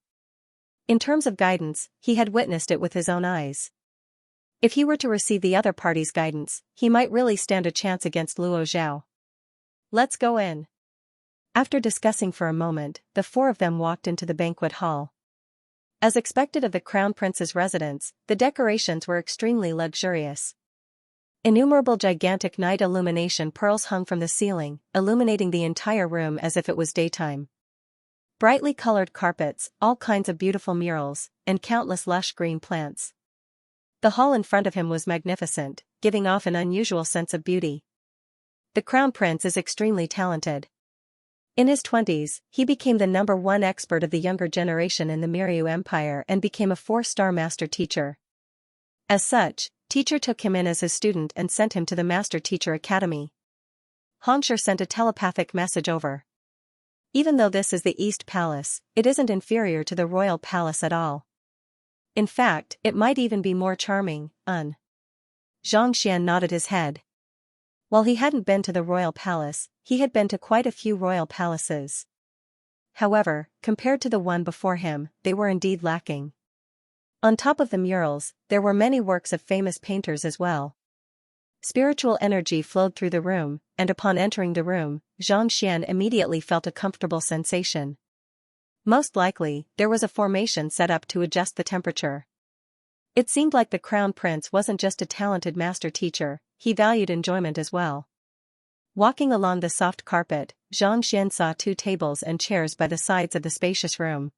In terms of guidance, he had witnessed it with his own eyes. If he were to receive the other party's guidance, he might really stand a chance against Luo Zhao. Let's go in. After discussing for a moment, the four of them walked into the banquet hall. As expected of the Crown Prince's residence, the decorations were extremely luxurious. Innumerable gigantic night illumination pearls hung from the ceiling, illuminating the entire room as if it was daytime. Brightly colored carpets, all kinds of beautiful murals, and countless lush green plants. The hall in front of him was magnificent, giving off an unusual sense of beauty. The Crown Prince is extremely talented. In his 20s, he became the #1 expert of the younger generation in the Miryu Empire and became a 4-star master teacher. As such, teacher took him in as his student and sent him to the Master Teacher Academy. Xianxia sent a telepathic message over. Even though this is the East Palace, it isn't inferior to the Royal Palace at all. In fact, it might even be more charming. Zhang Xian nodded his head. While he hadn't been to the Royal Palace, he had been to quite a few royal palaces. However, compared to the one before him, they were indeed lacking. On top of the murals, there were many works of famous painters as well. Spiritual energy flowed through the room, and upon entering the room, Zhang Xian immediately felt a comfortable sensation. Most likely, there was a formation set up to adjust the temperature. It seemed like the Crown Prince wasn't just a talented master teacher, he valued enjoyment as well. Walking along the soft carpet, Xianxia saw 2 tables and chairs by the sides of the spacious room.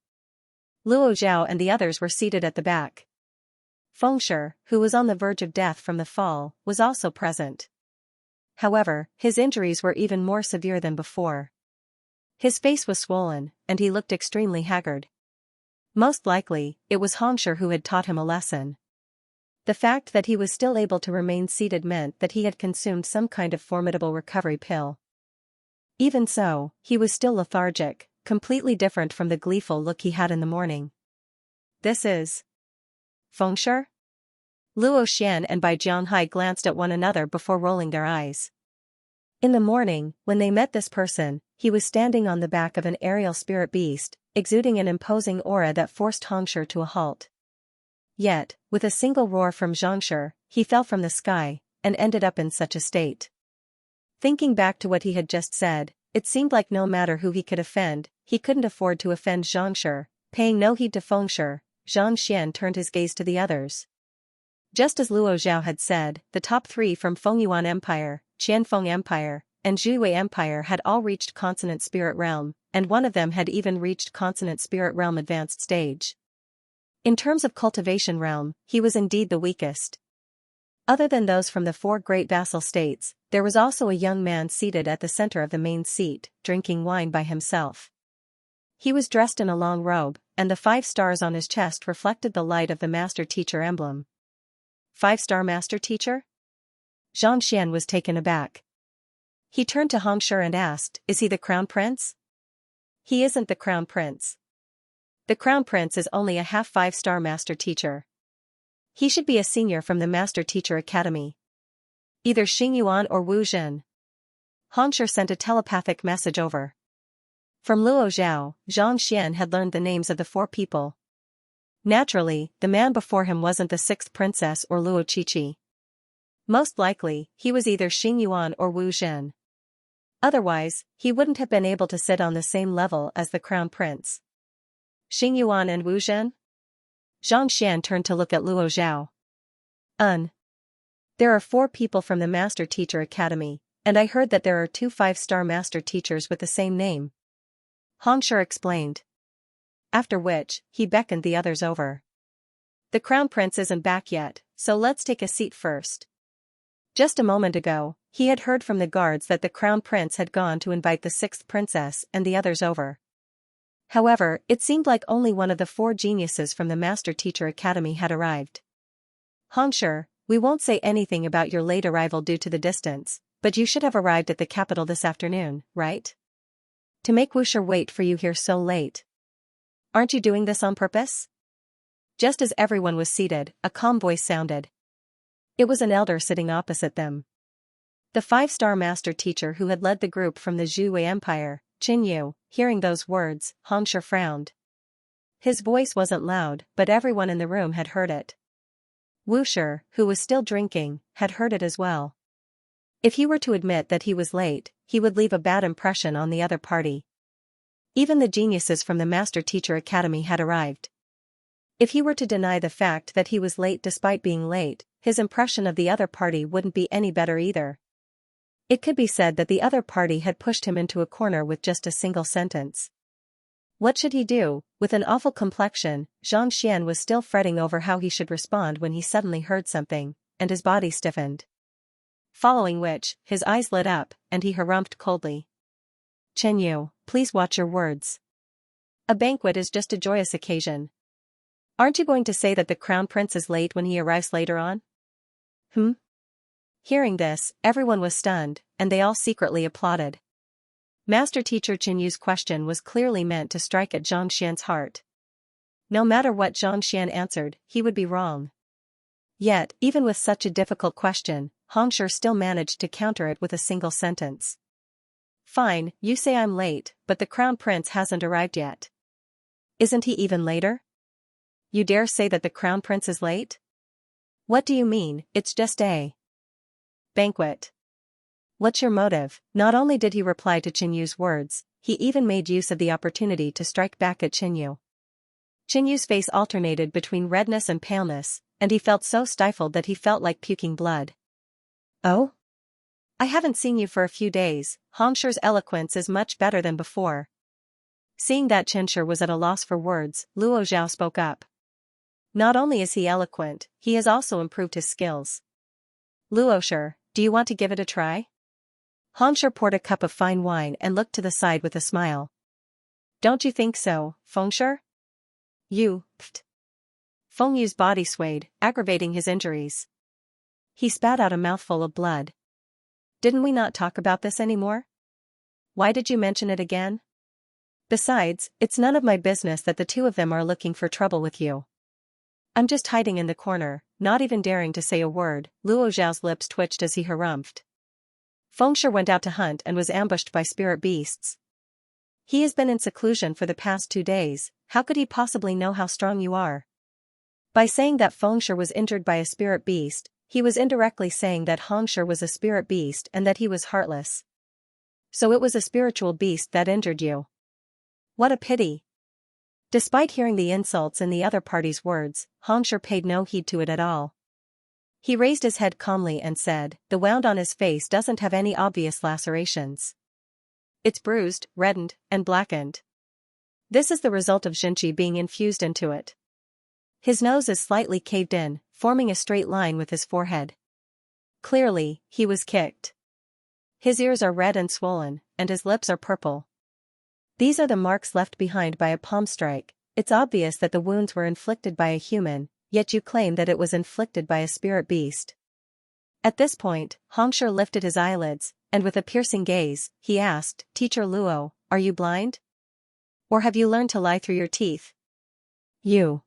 Luo Zhao and the others were seated at the back. Fengshe, who was on the verge of death from the fall, was also present. However, his injuries were even more severe than before. His face was swollen, and he looked extremely haggard. Most likely, it was Fengshe who had taught him a lesson. The fact that he was still able to remain seated meant that he had consumed some kind of formidable recovery pill. Even so, he was still lethargic, completely different from the gleeful look he had in the morning. This is Fengshe? Luo Xian and Bai Jianhai glanced at one another before rolling their eyes. In the morning, when they met this person, he was standing on the back of an aerial spirit beast, exuding an imposing aura that forced Fengshe to a halt. Yet, with a single roar from Xianxia, he fell from the sky, and ended up in such a state. Thinking back to what he had just said, it seemed like no matter who he could offend, he couldn't afford to offend Xianxia. Paying no heed to Fengshe, Zhang Xian turned his gaze to the others. Just as Luo Zhao had said, the top 3 from Fengyuan Empire, Qianfeng Empire, and Zhuwei Empire had all reached Consonant Spirit Realm, and one of them had even reached Consonant Spirit Realm Advanced Stage. In terms of Cultivation Realm, he was indeed the weakest. Other than those from the 4 great vassal states, there was also a young man seated at the center of the main seat, drinking wine by himself. He was dressed in a long robe, and the 5 stars on his chest reflected the light of the Master Teacher emblem. 5-star Master Teacher? Zhang Xian was taken aback. He turned to Fengshe and asked, "Is he the Crown Prince?" "He isn't the Crown Prince. The Crown Prince is only a half 5-star Master Teacher. He should be a senior from the Master Teacher Academy. Either Xingyuan or Wu Zhen." Fengshe sent a telepathic message over. From Luo Zhao, Zhang Xian had learned the names of the 4 people. Naturally, the man before him wasn't the 6th princess or Luo Qiqi. Most likely, he was either Xingyuan or Wu Zhen. Otherwise, he wouldn't have been able to sit on the same level as the Crown Prince. Xingyuan and Wu Zhen? Zhang Xian turned to look at Luo Zhao. There are 4 people from the Master Teacher Academy, and I heard that there are 2 5-star Master Teachers with the same name. Fengshe explained. After which, he beckoned the others over. The Crown Prince isn't back yet, so let's take a seat first. Just a moment ago, he had heard from the guards that the Crown Prince had gone to invite the 6th princess and the others over. However, it seemed like only one of the 4 geniuses from the Master Teacher Academy had arrived. Fengshe, we won't say anything about your late arrival due to the distance, but you should have arrived at the capital this afternoon, right? To make Wuxia wait for you here so late. Aren't you doing this on purpose? Just as everyone was seated, a calm voice sounded. It was an elder sitting opposite them. The 5-star Master Teacher who had led the group from the Zhuwei Empire, Qin Yu. Hearing those words, Fengshe frowned. His voice wasn't loud, but everyone in the room had heard it. Wuxia, who was still drinking, had heard it as well. If he were to admit that he was late, he would leave a bad impression on the other party. Even the geniuses from the Master Teacher Academy had arrived. If he were to deny the fact that he was late despite being late, his impression of the other party wouldn't be any better either. It could be said that the other party had pushed him into a corner with just a single sentence. What should he do? With an awful complexion, Zhang Xian was still fretting over how he should respond when he suddenly heard something, and his body stiffened. Following which, his eyes lit up, and he harumphed coldly. "Chen Yu, please watch your words. A banquet is just a joyous occasion. Aren't you going to say that the Crown Prince is late when he arrives later on?" Hearing this, everyone was stunned, and they all secretly applauded. Master Teacher Qin Yu's question was clearly meant to strike at Zhang Xian's heart. No matter what Zhang Xian answered, he would be wrong. Yet, even with such a difficult question, Fengshe still managed to counter it with a single sentence. "Fine, you say I'm late, but the Crown Prince hasn't arrived yet. Isn't he even later? You dare say that the Crown Prince is late? What do you mean, it's just a banquet? What's your motive?" Not only did he reply to Qin Yu's words, he even made use of the opportunity to strike back at Xianxia. Xianxu's face alternated between redness and paleness, and he felt so stifled that he felt like puking blood. "Oh? I haven't seen you for a few days." Hongshi's eloquence is much better than before. Seeing that Xianxia was at a loss for words, Luo Zhao spoke up. "Not only is he eloquent, he has also improved his skills. Luoshi, do you want to give it a try?" Hongshi poured a cup of fine wine and looked to the side with a smile. "Don't you think so, Fengshi? You, pfft." Fengyu's body swayed, aggravating his injuries. He spat out a mouthful of blood. "Didn't we not talk about this anymore? Why did you mention it again? Besides, it's none of my business that the two of them are looking for trouble with you. I'm just hiding in the corner, not even daring to say a word." Luo Zhao's lips twitched as he harumphed. Fengshi went out to hunt and was ambushed by spirit beasts. He has been in seclusion for the past 2 days, how could he possibly know how strong you are? By saying that Fengshi was injured by a spirit beast, he was indirectly saying that Hongshi was a spirit beast and that he was heartless. So it was a spiritual beast that injured you. What a pity. Despite hearing the insults in the other party's words, Hongshi paid no heed to it at all. He raised his head calmly and said, "The wound on his face doesn't have any obvious lacerations. It's bruised, reddened, and blackened. This is the result of Xianxia being infused into it. His nose is slightly caved in, forming a straight line with his forehead. Clearly, he was kicked. His ears are red and swollen, and his lips are purple. These are the marks left behind by a palm strike. It's obvious that the wounds were inflicted by a human, yet you claim that it was inflicted by a spirit beast." At this point, Hongshi lifted his eyelids, and with a piercing gaze, he asked, "Teacher Luo, are you blind? Or have you learned to lie through your teeth?" "You."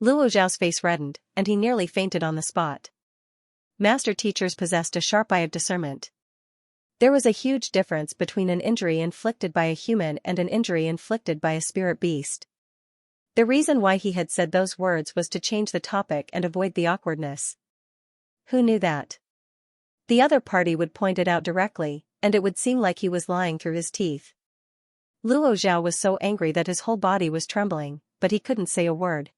Luo Zhao's face reddened, and he nearly fainted on the spot. Master teachers possessed a sharp eye of discernment. There was a huge difference between an injury inflicted by a human and an injury inflicted by a spirit beast. The reason why he had said those words was to change the topic and avoid the awkwardness. Who knew that? The other party would point it out directly, and it would seem like he was lying through his teeth. Luo Zhao was so angry that his whole body was trembling, but he couldn't say a word.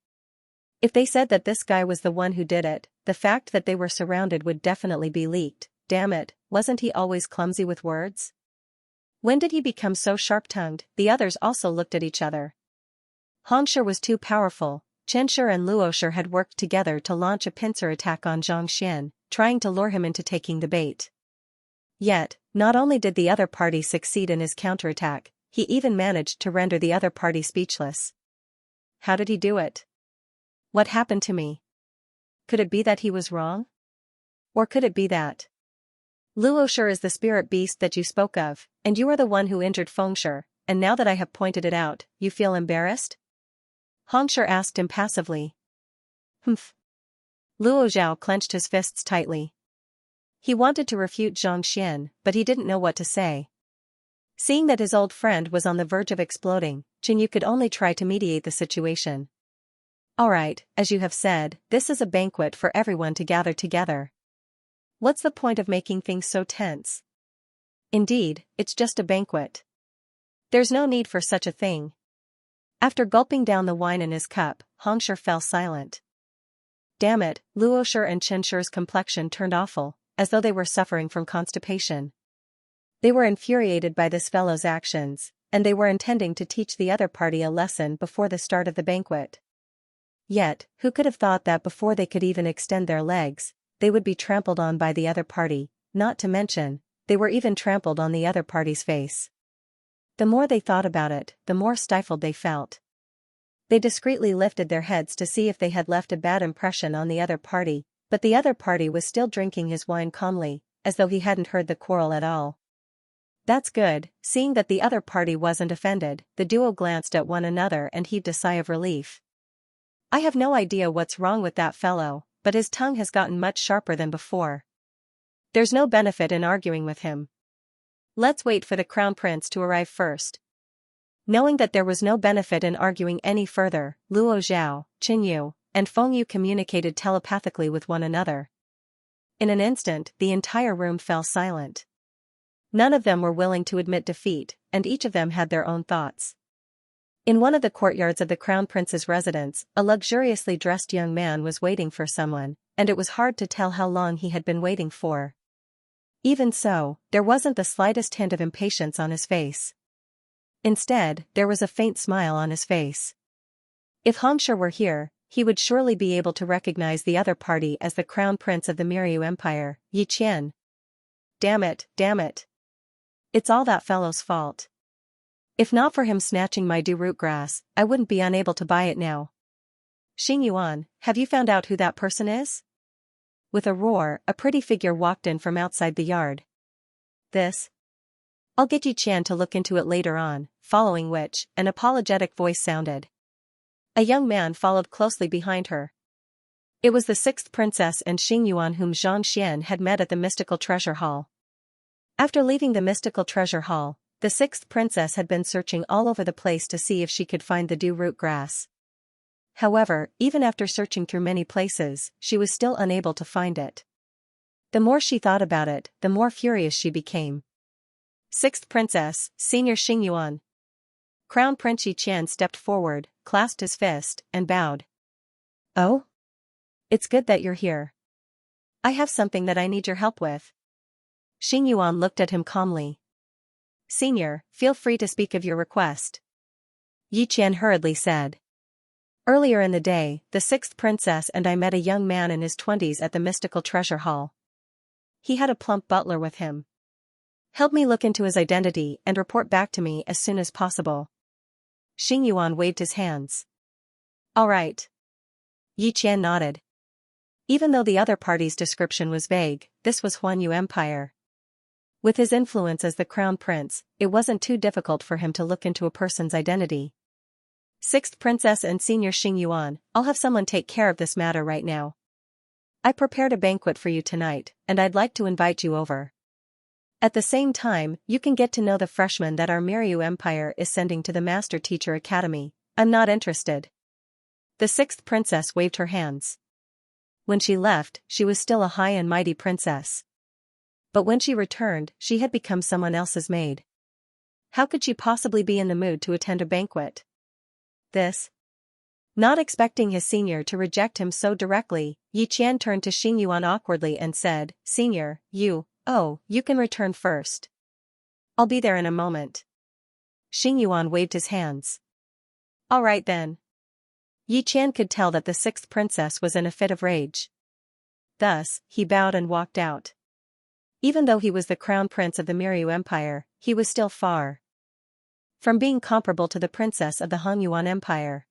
If they said that this guy was the one who did it, the fact that they were surrounded would definitely be leaked. Damn it, wasn't he always clumsy with words? When did he become so sharp-tongued? The others also looked at each other. Hongshi was too powerful. Xianxia and Luoshi had worked together to launch a pincer attack on Zhang Xian, trying to lure him into taking the bait. Yet, not only did the other party succeed in his counterattack, he even managed to render the other party speechless. How did he do it? What happened to me? Could it be that he was wrong? Or could it be that Luoshi is the spirit beast that you spoke of, and you are the one who injured Fengshi, and now that I have pointed it out, you feel embarrassed? Hongshi asked impassively. Humph. Luo Zhao clenched his fists tightly. He wanted to refute Zhang Xian, but he didn't know what to say. Seeing that his old friend was on the verge of exploding, Xianxia could only try to mediate the situation. Alright, as you have said, this is a banquet for everyone to gather together. What's the point of making things so tense? Indeed, it's just a banquet. There's no need for such a thing. After gulping down the wine in his cup, Hongshi fell silent. Damn it, Luoshi and Qianxi's complexion turned awful, as though they were suffering from constipation. They were infuriated by this fellow's actions, and they were intending to teach the other party a lesson before the start of the banquet. Yet, who could have thought that before they could even extend their legs, they would be trampled on by the other party, not to mention, they were even trampled on the other party's face. The more they thought about it, the more stifled they felt. They discreetly lifted their heads to see if they had left a bad impression on the other party, but the other party was still drinking his wine calmly, as though he hadn't heard the quarrel at all. That's good. Seeing that the other party wasn't offended, the duo glanced at one another and heaved a sigh of relief. I have no idea what's wrong with that fellow, but his tongue has gotten much sharper than before. There's no benefit in arguing with him. Let's wait for the crown prince to arrive first. Knowing that there was no benefit in arguing any further, Luo Zhao, Qianxia, and Fengyu communicated telepathically with one another. In an instant, the entire room fell silent. None of them were willing to admit defeat, and each of them had their own thoughts. In one of the courtyards of the Crown Prince's residence, a luxuriously dressed young man was waiting for someone, and it was hard to tell how long he had been waiting for. Even so, there wasn't the slightest hint of impatience on his face. Instead, there was a faint smile on his face. If Xianxia were here, he would surely be able to recognize the other party as the Crown Prince of the Miryu Empire, Yiqian. Damn it, damn it. It's all that fellow's fault. If not for him snatching my root grass, I wouldn't be unable to buy it now. Xingyuan, have you found out who that person is? With a roar, a pretty figure walked in from outside the yard. This? I'll get Yiqian to look into it later on, following which, an apologetic voice sounded. A young man followed closely behind her. It was the sixth princess and Xingyuan whom Xianxia had met at the mystical treasure hall. After leaving the mystical treasure hall, the sixth princess had been searching all over the place to see if she could find the root grass. However, even after searching through many places, she was still unable to find it. The more she thought about it, the more furious she became. Sixth princess, Senior Xingyuan. Crown Prince Yiqian stepped forward, clasped his fist, and bowed. Oh? It's good that you're here. I have something that I need your help with. Xingyuan looked at him calmly. Senior, feel free to speak of your request. Yiqian hurriedly said. Earlier in the day, the sixth princess and I met a young man in his 20s at the mystical treasure hall. He had a plump butler with him. Help me look into his identity and report back to me as soon as possible. Xingyuan waved his hands. All right. Yiqian nodded. Even though the other party's description was vague, this was Huanyu Empire. With his influence as the crown prince, it wasn't too difficult for him to look into a person's identity. Sixth princess and Senior Xingyuan, I'll have someone take care of this matter right now. I prepared a banquet for you tonight, and I'd like to invite you over. At the same time, you can get to know the freshmen that our Miryu Empire is sending to the Master Teacher Academy. I'm not interested. The sixth princess waved her hands. When she left, she was still a high and mighty princess. But when she returned, she had become someone else's maid. How could she possibly be in the mood to attend a banquet? This? Not expecting his senior to reject him so directly, Yiqian turned to Xingyuan awkwardly and said, Senior, you can return first. I'll be there in a moment. Xingyuan waved his hands. All right then. Yiqian could tell that the sixth princess was in a fit of rage. Thus, he bowed and walked out. Even though he was the crown prince of the Miryu Empire, he was still far from being comparable to the princess of the Huanyuan Empire.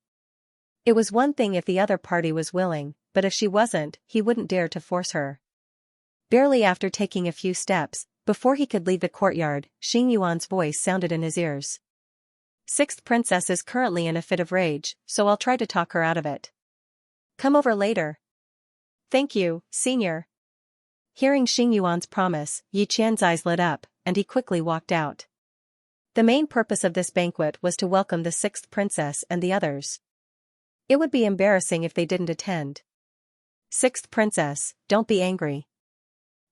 It was one thing if the other party was willing, but if she wasn't, he wouldn't dare to force her. Barely after taking a few steps, before he could leave the courtyard, Xingyuan's voice sounded in his ears. Sixth princess is currently in a fit of rage, so I'll try to talk her out of it. Come over later. Thank you, senior. Hearing Xingyuan's promise, Yiqian's eyes lit up, and he quickly walked out. The main purpose of this banquet was to welcome the sixth princess and the others. It would be embarrassing if they didn't attend. Sixth princess, don't be angry.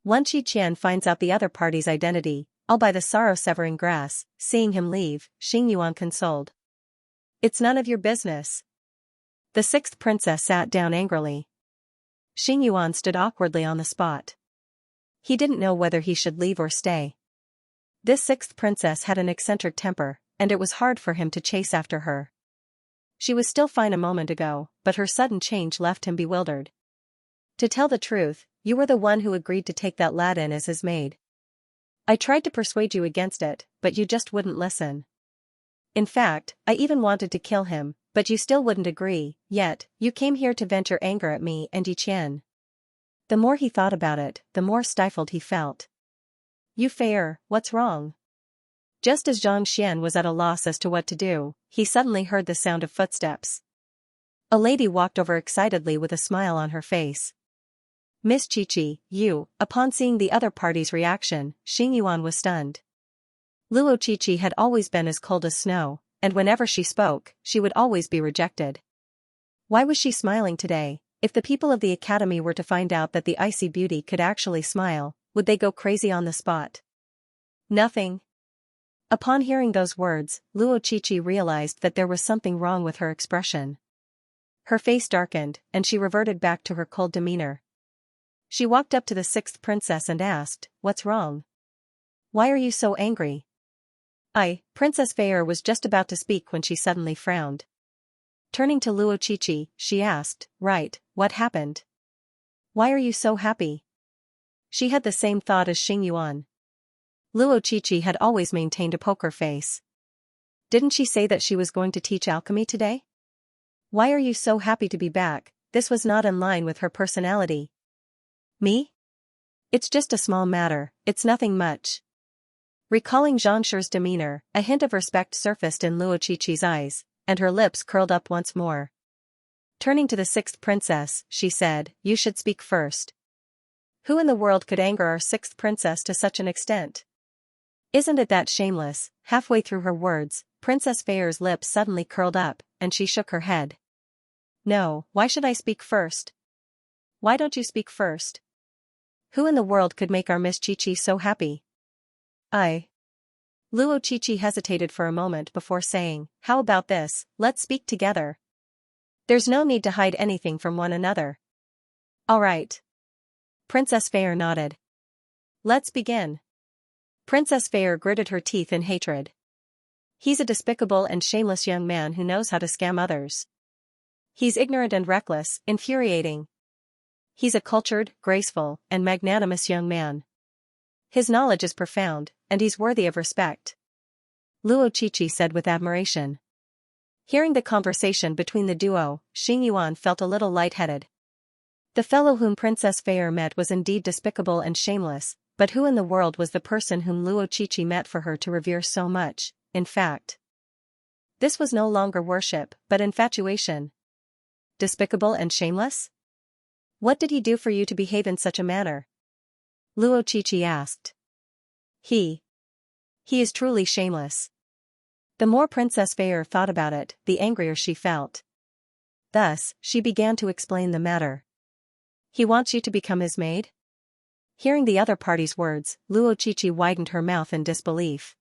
Once Yiqian finds out the other party's identity, I'll buy the sorrow-severing grass. Seeing him leave, Xingyuan consoled. It's none of your business. The sixth princess sat down angrily. Xingyuan stood awkwardly on the spot. He didn't know whether he should leave or stay. This sixth princess had an eccentric temper, and it was hard for him to chase after her. She was still fine a moment ago, but her sudden change left him bewildered. To tell the truth, you were the one who agreed to take that lad in as his maid. I tried to persuade you against it, but you just wouldn't listen. In fact, I even wanted to kill him, but you still wouldn't agree, yet, you came here to vent your anger at me and Yiqian. The more he thought about it, the more stifled he felt. You fair, what's wrong? Just as Xianxia was at a loss as to what to do, he suddenly heard the sound of footsteps. A lady walked over excitedly with a smile on her face. Miss Qiqi, you. Upon seeing the other party's reaction, Xingyuan was stunned. Luo Qiqi had always been as cold as snow, and whenever she spoke, she would always be rejected. Why was she smiling today? If the people of the academy were to find out that the icy beauty could actually smile, would they go crazy on the spot? Nothing. Upon hearing those words, Luo Qiqi realized that there was something wrong with her expression. Her face darkened, and she reverted back to her cold demeanor. She walked up to the sixth princess and asked, "What's wrong? Why are you so angry?" Princess Fair was just about to speak when she suddenly frowned. Turning to Luo Qiqi, she asked, "Right, what happened? Why are you so happy?" She had the same thought as Xingyuan. Luo Qiqi had always maintained a poker face. Didn't she say that she was going to teach alchemy today? Why are you so happy to be back? This was not in line with her personality. Me? It's just a small matter, it's nothing much. Recalling Xianxia's demeanor, a hint of respect surfaced in Luo Qiqi's eyes, and her lips curled up once more. Turning to the sixth princess, she said, "You should speak first. Who in the world could anger our sixth princess to such an extent? Isn't it that shameless?" Halfway through her words, Princess Fair's lips suddenly curled up, and she shook her head. "No, why should I speak first? Why don't you speak first? Who in the world could make our Miss Qiqi so happy?" Luo Qiqi hesitated for a moment before saying, "How about this, let's speak together. There's no need to hide anything from one another." "All right." Princess Fair nodded. "Let's begin." Princess Fair gritted her teeth in hatred. He's a despicable and shameless young man who knows how to scam others. He's ignorant and reckless, infuriating. He's a cultured, graceful, and magnanimous young man. His knowledge is profound, and he's worthy of respect," Luo Qiqi said with admiration. Hearing the conversation between the duo, Xingyuan felt a little lightheaded. The fellow whom Princess Fair met was indeed despicable and shameless, but who in the world was the person whom Luo Qiqi met for her to revere so much? In fact, this was no longer worship, but infatuation. Despicable and shameless? What did he do for you to behave in such a manner? Luo Qiqi asked. He is truly shameless. The more Princess Fair thought about it, the angrier she felt. Thus, she began to explain the matter. He wants you to become his maid? Hearing the other party's words, Luo Qiqi widened her mouth in disbelief.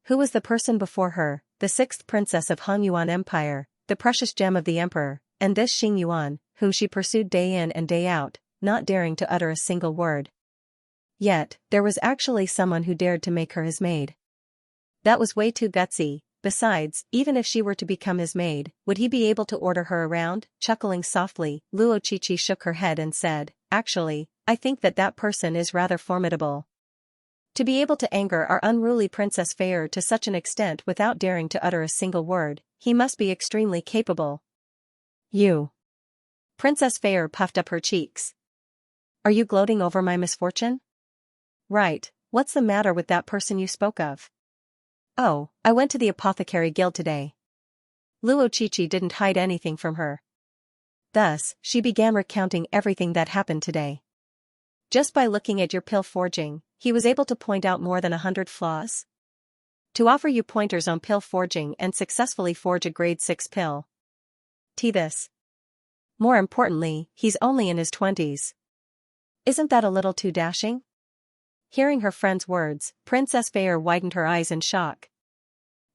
Who was the person before her, the sixth princess of Hongyuan Empire, the precious gem of the emperor, and this Xingyuan, whom she pursued day in and day out, not daring to utter a single word? Yet, there was actually someone who dared to make her his maid. That was way too gutsy. Besides, even if she were to become his maid, would he be able to order her around? Chuckling softly, Luo Qiqi shook her head and said, "Actually, I think that person is rather formidable. To be able to anger our unruly Princess Fair to such an extent without daring to utter a single word, he must be extremely capable." "You." Princess Fair puffed up her cheeks. "Are you gloating over my misfortune?" "Right, what's the matter with that person you spoke of?" "Oh, I went to the apothecary guild today." Luo Qiqi didn't hide anything from her. Thus, she began recounting everything that happened today. "Just by looking at your pill forging, he was able to point out more than 100 flaws? To offer you pointers on pill forging and successfully forge a grade 6 pill. This. More importantly, he's only in his 20s. Isn't that a little too dashing?" Hearing her friend's words, Princess Fair widened her eyes in shock.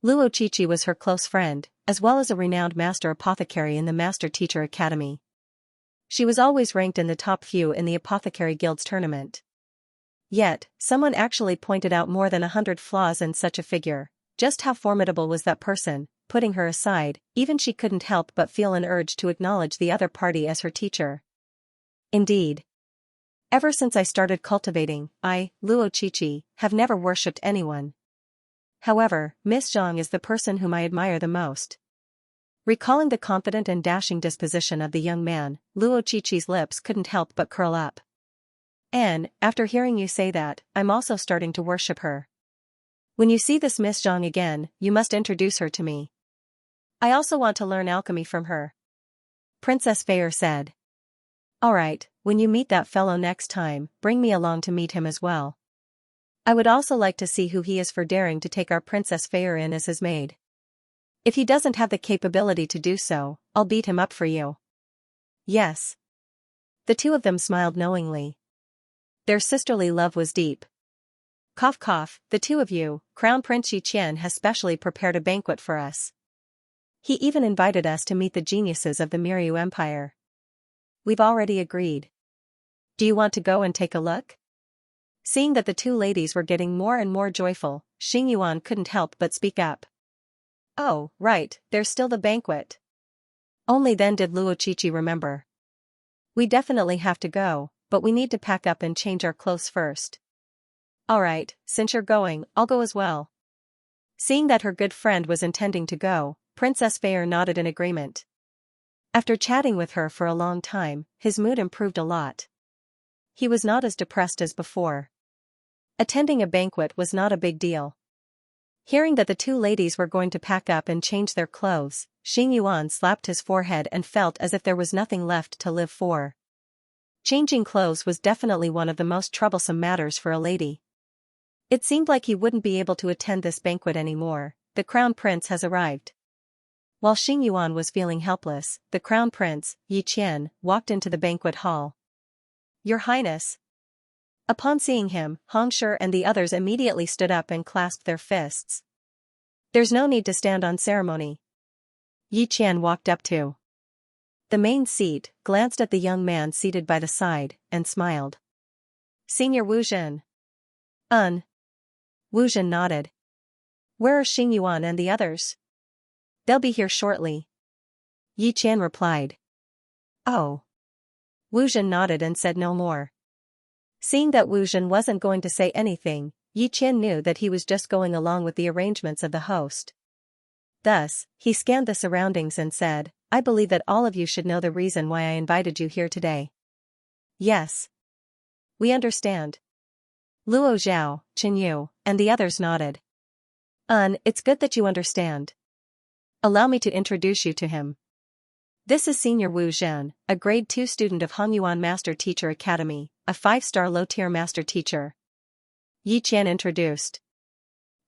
Luo Qiqi was her close friend, as well as a renowned master apothecary in the Master Teacher Academy. She was always ranked in the top few in the Apothecary Guild's tournament. Yet, someone actually pointed out more than 100 flaws in such a figure. Just how formidable was that person? Putting her aside, even she couldn't help but feel an urge to acknowledge the other party as her teacher. Indeed. Ever since I started cultivating, I, Luo Qiqi, have never worshipped anyone. However, Miss Zhang is the person whom I admire the most. Recalling the confident and dashing disposition of the young man, Luo Qiqi's lips couldn't help but curl up. "And, after hearing you say that, I'm also starting to worship her. When you see this Miss Zhang again, you must introduce her to me. I also want to learn alchemy from her," Princess Fair said. "Alright, when you meet that fellow next time, bring me along to meet him as well. I would also like to see who he is for daring to take our Princess Fair in as his maid. If he doesn't have the capability to do so, I'll beat him up for you." Yes. The two of them smiled knowingly. Their sisterly love was deep. Cough cough, the two of you, Crown Prince Xianxia has specially prepared a banquet for us. He even invited us to meet the geniuses of the Miryu Empire. We've already agreed. Do you want to go and take a look? Seeing that the two ladies were getting more and more joyful, Xingyuan couldn't help but speak up. Oh, right, there's still the banquet. Only then did Luochichi remember. We definitely have to go, but we need to pack up and change our clothes first. Alright, since you're going, I'll go as well. Seeing that her good friend was intending to go, Princess Fair nodded in agreement. After chatting with her for a long time, his mood improved a lot. He was not as depressed as before. Attending a banquet was not a big deal. Hearing that the two ladies were going to pack up and change their clothes, Xingyuan slapped his forehead and felt as if there was nothing left to live for. Changing clothes was definitely one of the most troublesome matters for a lady. It seemed like he wouldn't be able to attend this banquet anymore. The crown prince has arrived. While Xingyuan was feeling helpless, the crown prince, Yi Qian, walked into the banquet hall. Your Highness. Upon seeing him, Hongshi and the others immediately stood up and clasped their fists. There's no need to stand on ceremony. Yi Qian walked up to the main seat, glanced at the young man seated by the side, and smiled. Senior Wu Zhen. Wu Zhen nodded. Where are Xingyuan and the others? They'll be here shortly. Yi Qian replied. Oh. Wu Zhen nodded and said no more. Seeing that Wu Zhen wasn't going to say anything, Yi Qian knew that he was just going along with the arrangements of the host. Thus, he scanned the surroundings and said, I believe that all of you should know the reason why I invited you here today. Yes. We understand. Luo Zhao, Chen Yu, and the others nodded. It's good that you understand. Allow me to introduce you to him. This is Senior Wu Zhen, a grade 2 student of Hongyuan Master Teacher Academy, a 5-star low-tier master teacher. Yi Qian introduced.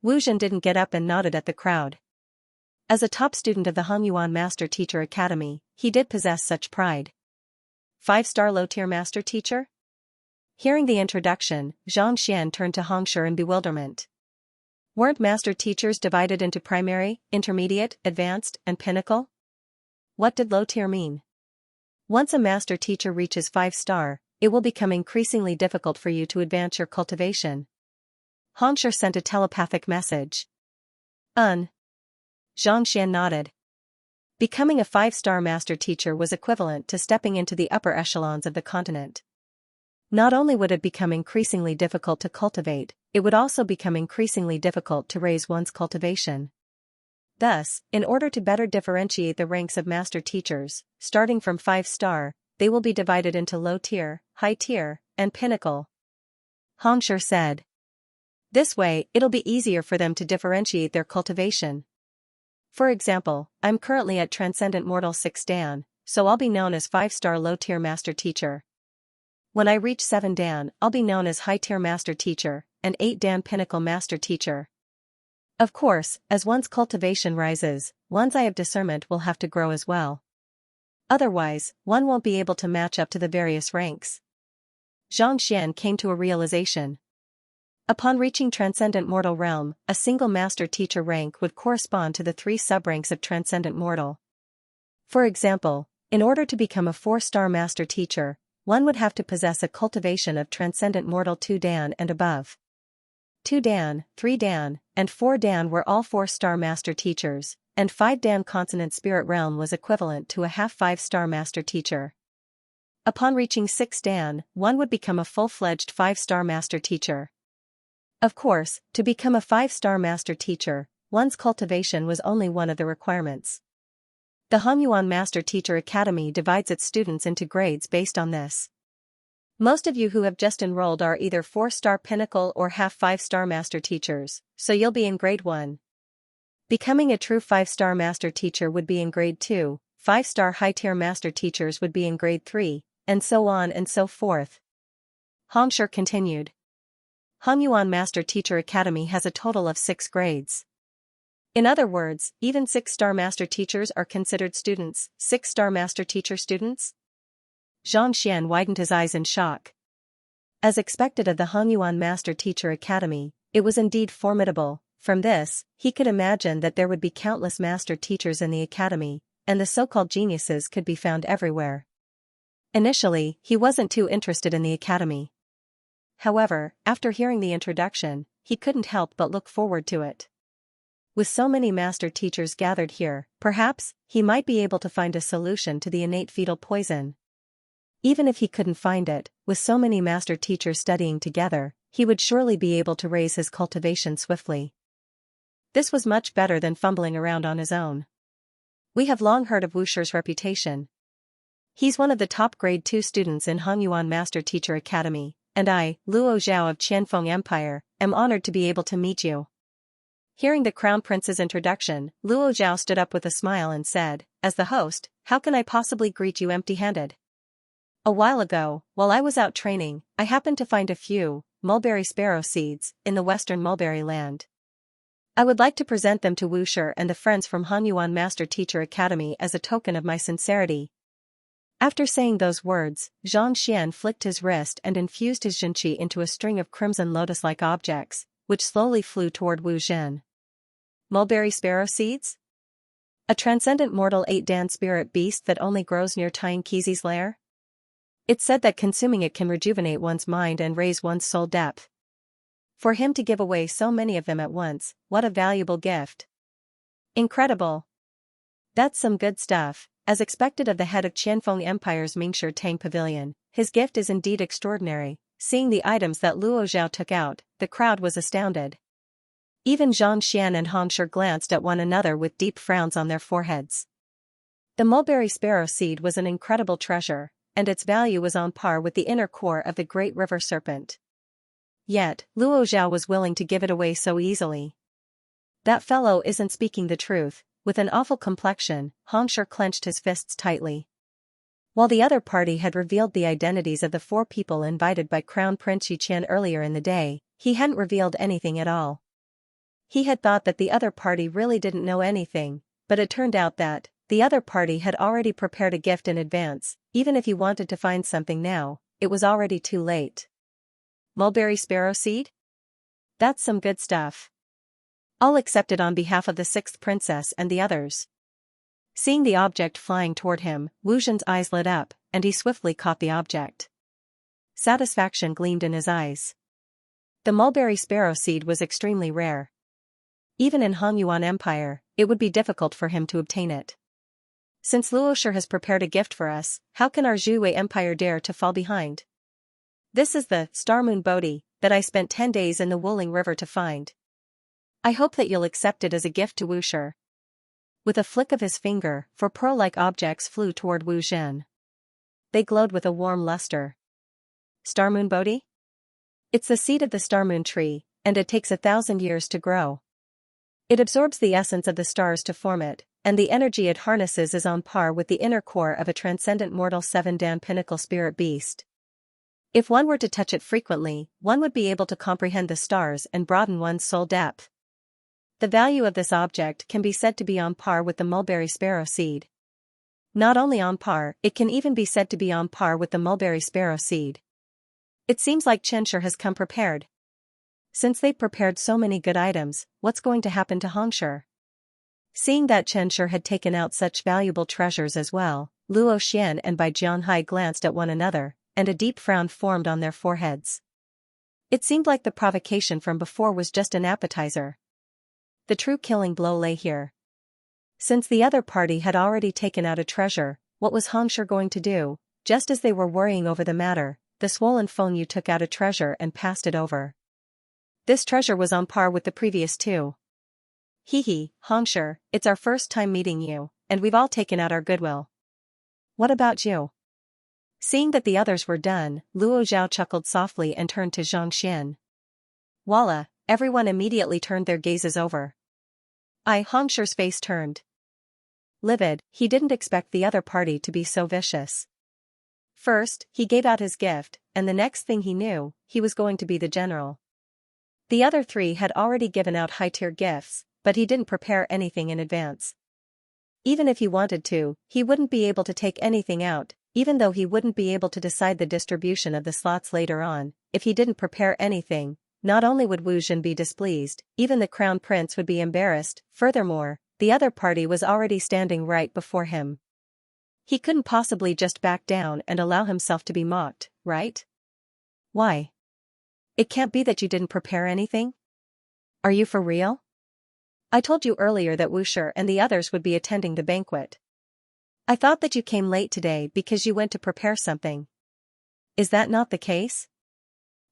Wu Zhen didn't get up and nodded at the crowd. As a top student of the Hongyuan Master Teacher Academy, he did possess such pride. 5-star low-tier master teacher? Hearing the introduction, Xianxia turned to Hongshi in bewilderment. Weren't master teachers divided into primary, intermediate, advanced, and pinnacle? What did low-tier mean? Once a master teacher reaches 5-star, it will become increasingly difficult for you to advance your cultivation. Hongshi sent a telepathic message. Xianxia nodded. Becoming a 5-star master teacher was equivalent to stepping into the upper echelons of the continent. Not only would it become increasingly difficult to cultivate, it would also become increasingly difficult to raise one's cultivation. Thus, in order to better differentiate the ranks of master teachers, starting from 5-star, they will be divided into low-tier, high-tier, and pinnacle. Hongshi said. This way, it'll be easier for them to differentiate their cultivation. For example, I'm currently at Transcendent Mortal 6 Dan, so I'll be known as 5-star low-tier master teacher. When I reach 7 Dan, I'll be known as high-tier master teacher, and 8 Dan pinnacle master teacher. Of course, as one's cultivation rises, one's eye of discernment will have to grow as well. Otherwise, one won't be able to match up to the various ranks. Xianxia came to a realization. Upon reaching Transcendent Mortal Realm, a single Master Teacher rank would correspond to the 3 sub-ranks of Transcendent Mortal. For example, in order to become a 4-star Master Teacher, one would have to possess a cultivation of Transcendent Mortal 2 Dan and above. 2 Dan, 3 Dan, and 4 Dan were all 4-star Master Teachers, and 5 Dan Consonant Spirit Realm was equivalent to a half 5-star Master Teacher. Upon reaching 6 Dan, one would become a full-fledged 5-star Master Teacher. Of course, to become a 5-star Master Teacher, one's cultivation was only one of the requirements. The Hongyuan Master Teacher Academy divides its students into grades based on this. Most of you who have just enrolled are either 4-star Pinnacle or half 5-star Master Teachers, so you'll be in grade 1. Becoming a true 5-star Master Teacher would be in grade 2, 5-star high-tier Master Teachers would be in grade 3, and so on and so forth. Hongshi continued. Hongyuan Master Teacher Academy has a total of 6 grades. In other words, even 6-star Master Teachers are considered students, 6-star Master Teacher students? Xianxia widened his eyes in shock. As expected of the Hongyuan Master Teacher Academy, it was indeed formidable. From this, he could imagine that there would be countless master teachers in the academy, and the so-called geniuses could be found everywhere. Initially, he wasn't too interested in the academy. However, after hearing the introduction, he couldn't help but look forward to it. With so many master teachers gathered here, perhaps, he might be able to find a solution to the innate fetal poison. Even if he couldn't find it, with so many master teachers studying together, he would surely be able to raise his cultivation swiftly. This was much better than fumbling around on his own. We have long heard of Wusher's reputation. He's one of the top grade 2 students in Hongyuan Master Teacher Academy, and I, Luo Zhao of Qianfeng Empire, am honored to be able to meet you. Hearing the Crown Prince's introduction, Luo Zhao stood up with a smile and said, as the host, how can I possibly greet you empty-handed? A while ago, while I was out training, I happened to find a few mulberry sparrow seeds in the western mulberry land. I would like to present them to Wusher and the friends from Hanyuan Master Teacher Academy as a token of my sincerity. After saying those words, Xianxia flicked his wrist and infused his Xianxia into a string of crimson lotus-like objects, which slowly flew toward Wu Zhen. Mulberry sparrow seeds? A transcendent mortal 8-dan spirit beast that only grows near Tianqizi's lair? It's said that consuming it can rejuvenate one's mind and raise one's soul depth. For him to give away so many of them at once, what a valuable gift. Incredible. That's some good stuff. As expected of the head of Qianfeng Empire's Mingshi Tang Pavilion, his gift is indeed extraordinary. Seeing the items that Luo Zhao took out, the crowd was astounded. Even Zhang Xian and Han Shi glanced at one another with deep frowns on their foreheads. The mulberry sparrow seed was an incredible treasure, and its value was on par with the inner core of the great river serpent. Yet, Luo Zhao was willing to give it away so easily. That fellow isn't speaking the truth. With an awful complexion, Han Shi clenched his fists tightly. While the other party had revealed the identities of the 4 people invited by Crown Prince Yiqian earlier in the day, he hadn't revealed anything at all. He had thought that the other party really didn't know anything, but it turned out that the other party had already prepared a gift in advance. Even if he wanted to find something now, it was already too late. Mulberry sparrow seed? That's some good stuff. I'll accept it on behalf of the 6th princess and the others. Seeing the object flying toward him, Wu Zhen's eyes lit up, and he swiftly caught the object. Satisfaction gleamed in his eyes. The mulberry sparrow seed was extremely rare. Even in Hanyuan Empire, it would be difficult for him to obtain it. Since Luosher has prepared a gift for us, how can our Zhuwei Empire dare to fall behind? This is the Star Moon Bodhi that I spent 10 days in the Wuling River to find. I hope that you'll accept it as a gift to Wusher. With a flick of his finger, 4 pearl-like objects flew toward Wu Zhen. They glowed with a warm luster. Star Moon Bodhi? It's the seed of the Star Moon tree, and it takes 1,000 years to grow. It absorbs the essence of the stars to form it, and the energy it harnesses is on par with the inner core of a transcendent mortal 7-dan pinnacle spirit beast. If one were to touch it frequently, one would be able to comprehend the stars and broaden one's soul depth. The value of this object can be said to be on par with the mulberry sparrow seed. Not only on par, it can even be said to be on par with the mulberry sparrow seed. It seems like Qianxia has come prepared. Since they prepared so many good items, what's going to happen to Hongshi? Seeing that Qianxia had taken out such valuable treasures as well, Luo Xian and Bai Jianhai glanced at one another, and a deep frown formed on their foreheads. It seemed like the provocation from before was just an appetizer. The true killing blow lay here. Since the other party had already taken out a treasure, what was Hongshi going to do? Just as they were worrying over the matter, the swollen Fengyu took out a treasure and passed it over. This treasure was on par with the previous 2. Hee, Hongshi, it's our first time meeting you, and we've all taken out our goodwill. What about you? Seeing that the others were done, Luo Zhao chuckled softly and turned to Zhang Xian. Voila, everyone immediately turned their gazes over. Hongshi's face turned livid. He didn't expect the other party to be so vicious. First, he gave out his gift, and the next thing he knew, he was going to be the general. The other 3 had already given out high-tier gifts, but he didn't prepare anything in advance. Even if he wanted to, he wouldn't be able to take anything out. even though he wouldn't be able to decide the distribution of the slots later on, if he didn't prepare anything. Not only would Wu Zhen be displeased, even the crown prince would be embarrassed. Furthermore, the other party was already standing right before him. He couldn't possibly just back down and allow himself to be mocked, right? Why? It can't be that you didn't prepare anything? Are you for real? I told you earlier that Wu Shi and the others would be attending the banquet. I thought that you came late today because you went to prepare something. Is that not the case?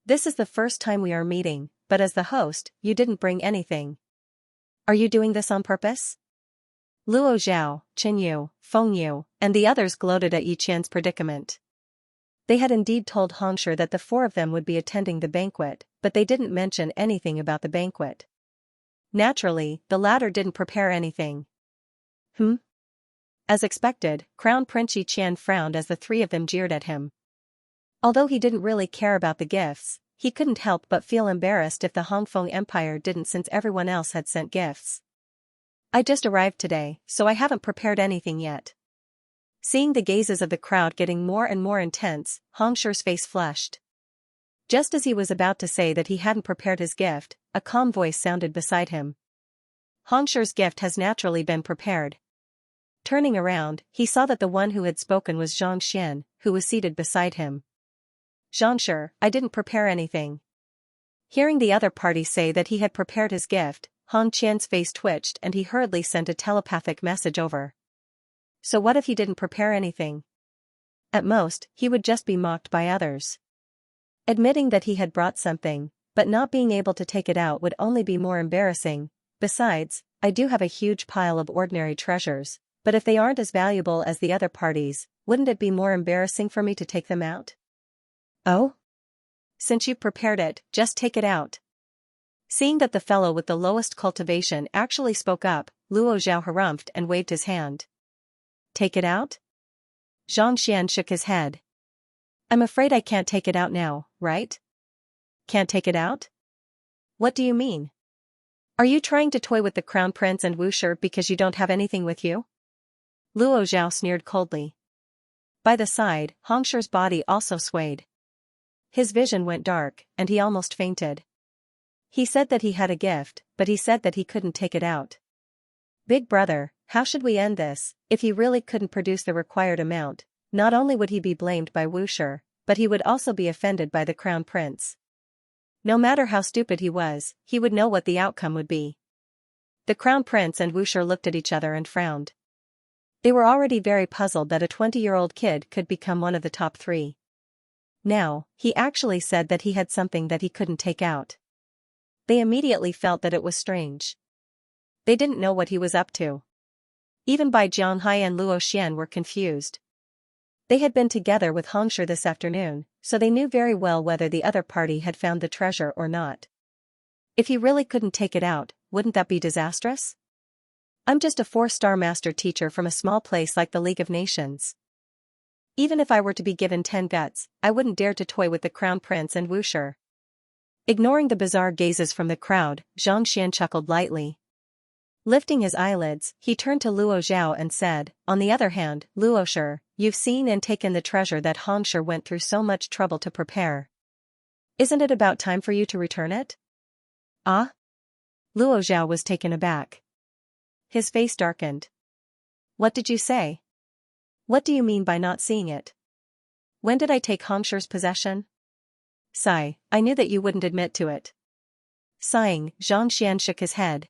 This is the first time we are meeting, but as the host, you didn't bring anything. Are you doing this on purpose? Luo Zhao, Chen Yu, Feng Yu, and the others gloated at Yi Qian's predicament. They had indeed told Hongshi that the four of them would be attending the banquet, but they didn't mention anything about the banquet. Naturally, the latter didn't prepare anything. As expected, Crown Prince Yi Qian frowned as the three of them jeered at him. Although he didn't really care about the gifts, he couldn't help but feel embarrassed if the Hongfeng Empire didn't, since everyone else had sent gifts. I just arrived today, so I haven't prepared anything yet. Seeing the gazes of the crowd getting more and more intense, Hongshi's face flushed. Just as he was about to say that he hadn't prepared his gift, a calm voice sounded beside him. Hongshi's gift has naturally been prepared. Turning around, he saw that the one who had spoken was Xianxia, who was seated beside him. Xianxia, I didn't prepare anything. Hearing the other party say that he had prepared his gift, Hong Qian's face twitched and he hurriedly sent a telepathic message over. So what if he didn't prepare anything? At most, he would just be mocked by others. Admitting that he had brought something, but not being able to take it out would only be more embarrassing. Besides, I do have a huge pile of ordinary treasures, but if they aren't as valuable as the other parties, wouldn't it be more embarrassing for me to take them out? Oh? Since you've prepared it, just take it out. Seeing that the fellow with the lowest cultivation actually spoke up, Luo Zhao harumphed and waved his hand. Take it out? Xianxia shook his head. I'm afraid I can't take it out now, right? Can't take it out? What do you mean? Are you trying to toy with the crown prince and Wu Shi because you don't have anything with you? Luo Zhao sneered coldly. By the side, Hongshi's body also swayed. His vision went dark, and he almost fainted. He said that he had a gift, but he said that he couldn't take it out. Big brother, how should we end this? If he really couldn't produce the required amount, not only would he be blamed by Wu Shi, but he would also be offended by the crown prince. No matter how stupid he was, he would know what the outcome would be. The crown prince and Wu Shi looked at each other and frowned. They were already very puzzled that a 20-year-old kid could become one of the top three. Now, he actually said that he had something that he couldn't take out. They immediately felt that it was strange. They didn't know what he was up to. Even Bai Jianghai and Luo Xian were confused. They had been together with Hongshi this afternoon, so they knew very well whether the other party had found the treasure or not. If he really couldn't take it out, wouldn't that be disastrous? I'm just a 4-star master teacher from a small place like the League of Nations. Even if I were to be given 10 guts, I wouldn't dare to toy with the crown prince and Wu Shi. Ignoring the bizarre gazes from the crowd, Xianxia chuckled lightly. Lifting his eyelids, he turned to Luo Zhao and said, on the other hand, Luo Shi, you've seen and taken the treasure that Hongshi went through so much trouble to prepare. Isn't it about time for you to return it? Ah? Luo Zhao was taken aback. His face darkened. What did you say? What do you mean by not seeing it? When did I take Hongshi's possession? Sigh, I knew that you wouldn't admit to it. Sighing, Xianxia shook his head.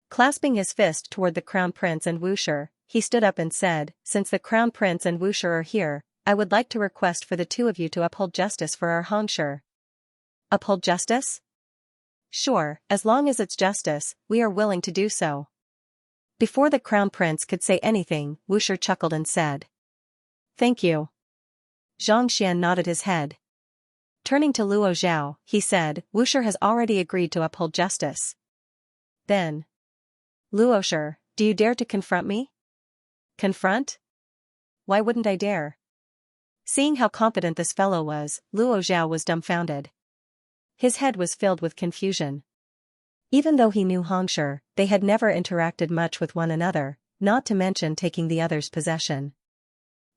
Clasping his fist toward the crown prince and Wu Shi, he stood up and said, since the crown prince and Wu Shi are here, I would like to request for the two of you to uphold justice for our Hongshi. Uphold justice? Sure, as long as it's justice, we are willing to do so. Before the crown prince could say anything, Wu Shi chuckled and said. Thank you. Xianxia nodded his head. Turning to Luo Zhao, he said, Wu Shi has already agreed to uphold justice. Then. Luo Shi, do you dare to confront me? Confront? Why wouldn't I dare? Seeing how confident this fellow was, Luo Zhao was dumbfounded. His head was filled with confusion. Even though he knew Hongshi, they had never interacted much with one another, not to mention taking the other's possession.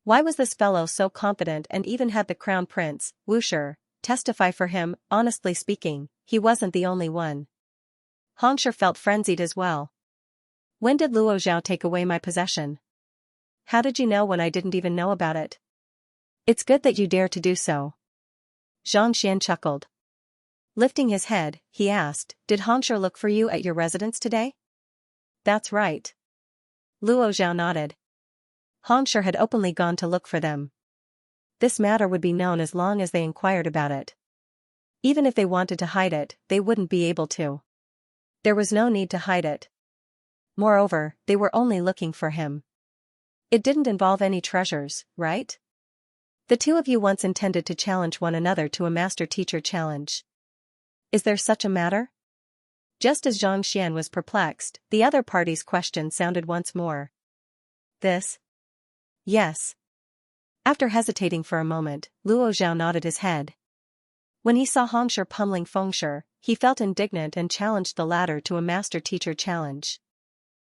Why was this fellow so confident and even had the crown prince, Wuxia, testify for him? Honestly speaking, he wasn't the only one. Hongshi felt frenzied as well. When did Luo Zhao take away my possession? How did you know when I didn't even know about it? It's good that you dare to do so. Xianxia chuckled. Lifting his head, he asked, did Hongshi look for you at your residence today? That's right. Luo Zhao nodded. Hongshi had openly gone to look for them. This matter would be known as long as they inquired about it. Even if they wanted to hide it, they wouldn't be able to. There was no need to hide it. Moreover, they were only looking for him. It didn't involve any treasures, right? The two of you once intended to challenge one another to a master-teacher challenge. Is there such a matter? Just as Zhang Xian was perplexed, the other party's question sounded once more. This? Yes. After hesitating for a moment, Luo Zhao nodded his head. When he saw Hongshi pummeling Fengshi, he felt indignant and challenged the latter to a master-teacher challenge.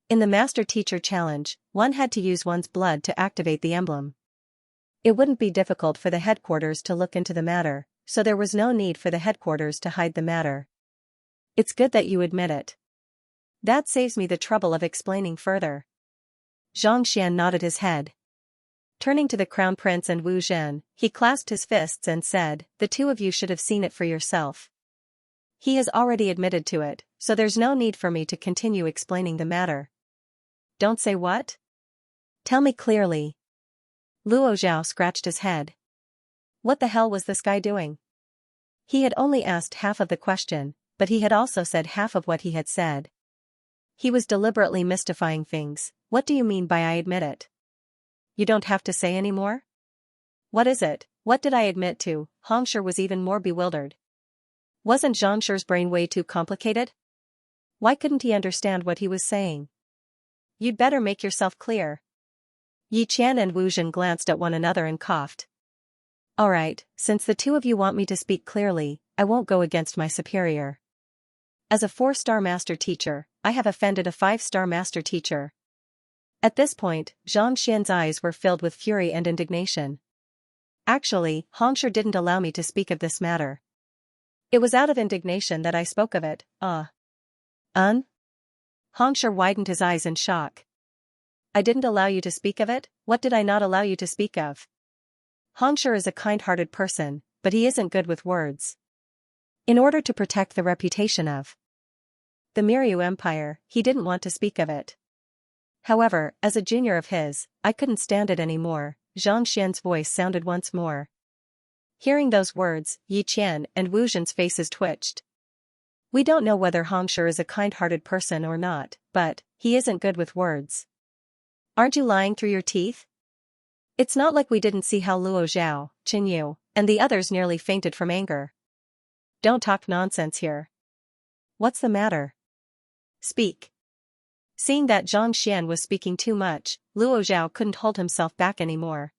In the master-teacher challenge, one had to use one's blood to activate the emblem. It wouldn't be difficult for the headquarters to look into the matter, so there was no need for the headquarters to hide the matter. It's good that you admit it. That saves me the trouble of explaining further. Zhang Xian nodded his head. Turning to the crown prince and Wu Zhen, he clasped his fists and said, the two of you should have seen it for yourself. He has already admitted to it, so there's no need for me to continue explaining the matter. Don't say what? Tell me clearly. Luo Zhao scratched his head. What the hell was this guy doing? He had only asked half of the question, but he had also said half of what he had said. He was deliberately mystifying things. What do you mean by I admit it? You don't have to say any more? What is it? What did I admit to? Hongshi was even more bewildered. Wasn't Zhangshi's brain way too complicated? Why couldn't he understand what he was saying? You'd better make yourself clear. Yi Qian and Wu Zhen glanced at one another and coughed. Alright, since the two of you want me to speak clearly, I won't go against my superior. As a 4-star master teacher, I have offended a 5-star master teacher. At this point, Zhang Xian's eyes were filled with fury and indignation. Actually, Hongshi didn't allow me to speak of this matter. It was out of indignation that I spoke of it. Hongshi widened his eyes in shock. I didn't allow you to speak of it? What did I not allow you to speak of? Hongshi is a kind-hearted person, but he isn't good with words. In order to protect the reputation of the Miryu Empire, he didn't want to speak of it. However, as a junior of his, I couldn't stand it anymore. Zhang Xian's voice sounded once more. Hearing those words, Yi Qian and Wu Zhen's faces twitched. We don't know whether Hongshi is a kind-hearted person or not, but he isn't good with words. Aren't you lying through your teeth? It's not like we didn't see how Luo Zhao, Qin Yu, and the others nearly fainted from anger. Don't talk nonsense here. What's the matter? Speak. Seeing that Zhang Xian was speaking too much, Luo Zhao couldn't hold himself back anymore.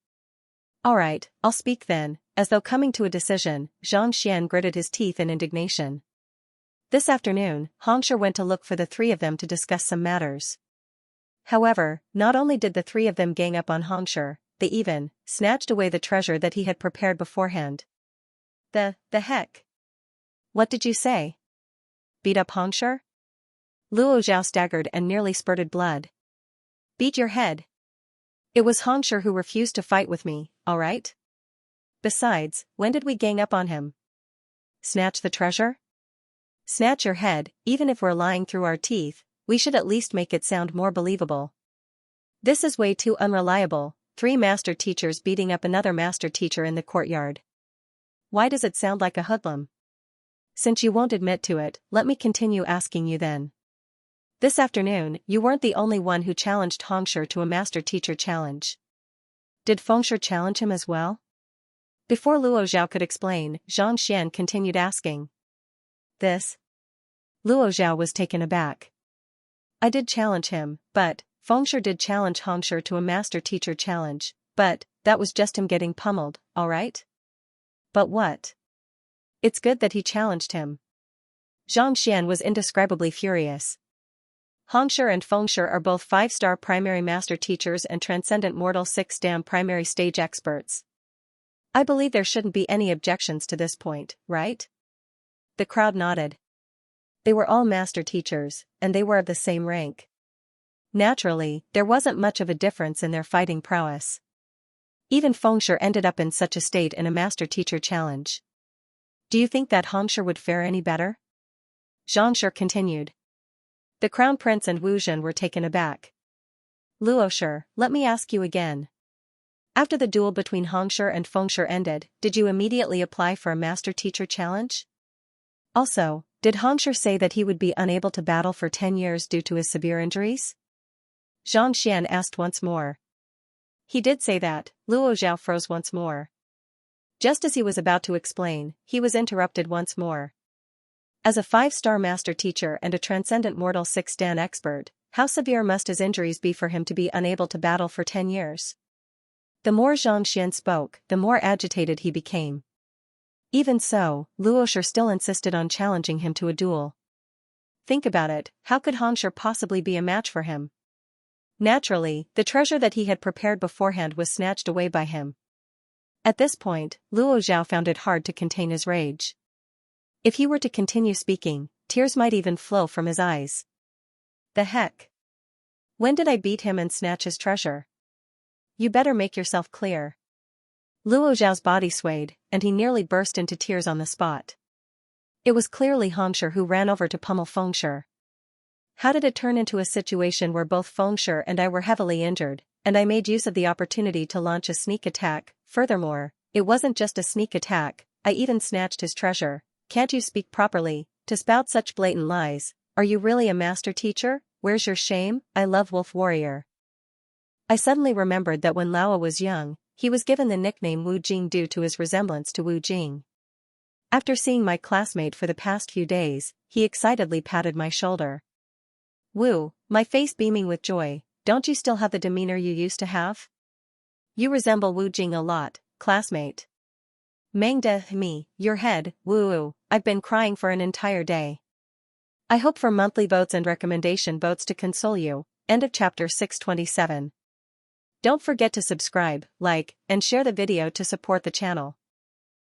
Alright, I'll speak then. As though coming to a decision, Zhang Xian gritted his teeth in indignation. This afternoon, Hongshi went to look for the three of them to discuss some matters. However, not only did the three of them gang up on Hongshi, they even snatched away the treasure that he had prepared beforehand. The heck? What did you say? Beat up Hongshi? Luo Zhao staggered and nearly spurted blood. Beat your head. It was Hongshi who refused to fight with me, alright? Besides, when did we gang up on him? Snatch the treasure? Snatch your head. Even if we're lying through our teeth, we should at least make it sound more believable. This is way too unreliable. 3 master teachers beating up another master teacher in the courtyard. Why does it sound like a hoodlum? Since you won't admit to it, let me continue asking you then. This afternoon, you weren't the only one who challenged Hongshi to a master-teacher challenge. Did Fengshi challenge him as well? Before Luo Zhao could explain, Zhang Xian continued asking. This? Luo Zhao was taken aback. I did challenge him, but Fengshi did challenge Hongshi to a master-teacher challenge, but that was just him getting pummeled, alright? But what? It's good that he challenged him. Zhang Xian was indescribably furious. Xianxia and Fengxia are both 5-star primary master teachers and Transcendent Mortal 6-dan primary stage experts. I believe there shouldn't be any objections to this point, right? The crowd nodded. They were all master teachers, and they were of the same rank. Naturally, there wasn't much of a difference in their fighting prowess. Even Fengxia ended up in such a state in a master teacher challenge. Do you think that Xianxia would fare any better? Xianxia continued. The Crown Prince and Wu Zhen were taken aback. Luoshi, let me ask you again. After the duel between Xianxia and Fengxia ended, did you immediately apply for a master teacher challenge? Also, did Xianxia say that he would be unable to battle for 10 years due to his severe injuries? Zhang Xian asked once more. He did say that. Luo Zhao froze once more. Just as he was about to explain, he was interrupted once more. As a 5-star master teacher and a Transcendent Mortal 6-dan expert, how severe must his injuries be for him to be unable to battle for 10 years? The more Zhang Xian spoke, the more agitated he became. Even so, Luoshi still insisted on challenging him to a duel. Think about it, how could Xianxia possibly be a match for him? Naturally, the treasure that he had prepared beforehand was snatched away by him. At this point, Luo Zhao found it hard to contain his rage. If he were to continue speaking, tears might even flow from his eyes. The heck? When did I beat him and snatch his treasure? You better make yourself clear. Luo Zhao's body swayed, and he nearly burst into tears on the spot. It was clearly Xianxia who ran over to pummel Fengxia. How did it turn into a situation where both Fengxia and I were heavily injured, and I made use of the opportunity to launch a sneak attack? Furthermore, it wasn't just a sneak attack, I even snatched his treasure. Can't you speak properly, to spout such blatant lies? Are you really a master teacher? Where's your shame? I love Wolf Warrior. I suddenly remembered that when Lao was young, he was given the nickname Wu Jing due to his resemblance to Wu Jing. After seeing my classmate for the past few days, he excitedly patted my shoulder. Wu, my face beaming with joy, don't you still have the demeanor you used to have? You resemble Wu Jing a lot, classmate. Mengde, me, your head, woo-woo, I've been crying for an entire day. I hope for monthly votes and recommendation votes to console you. End of chapter 627. Don't forget to subscribe, like, and share the video to support the channel.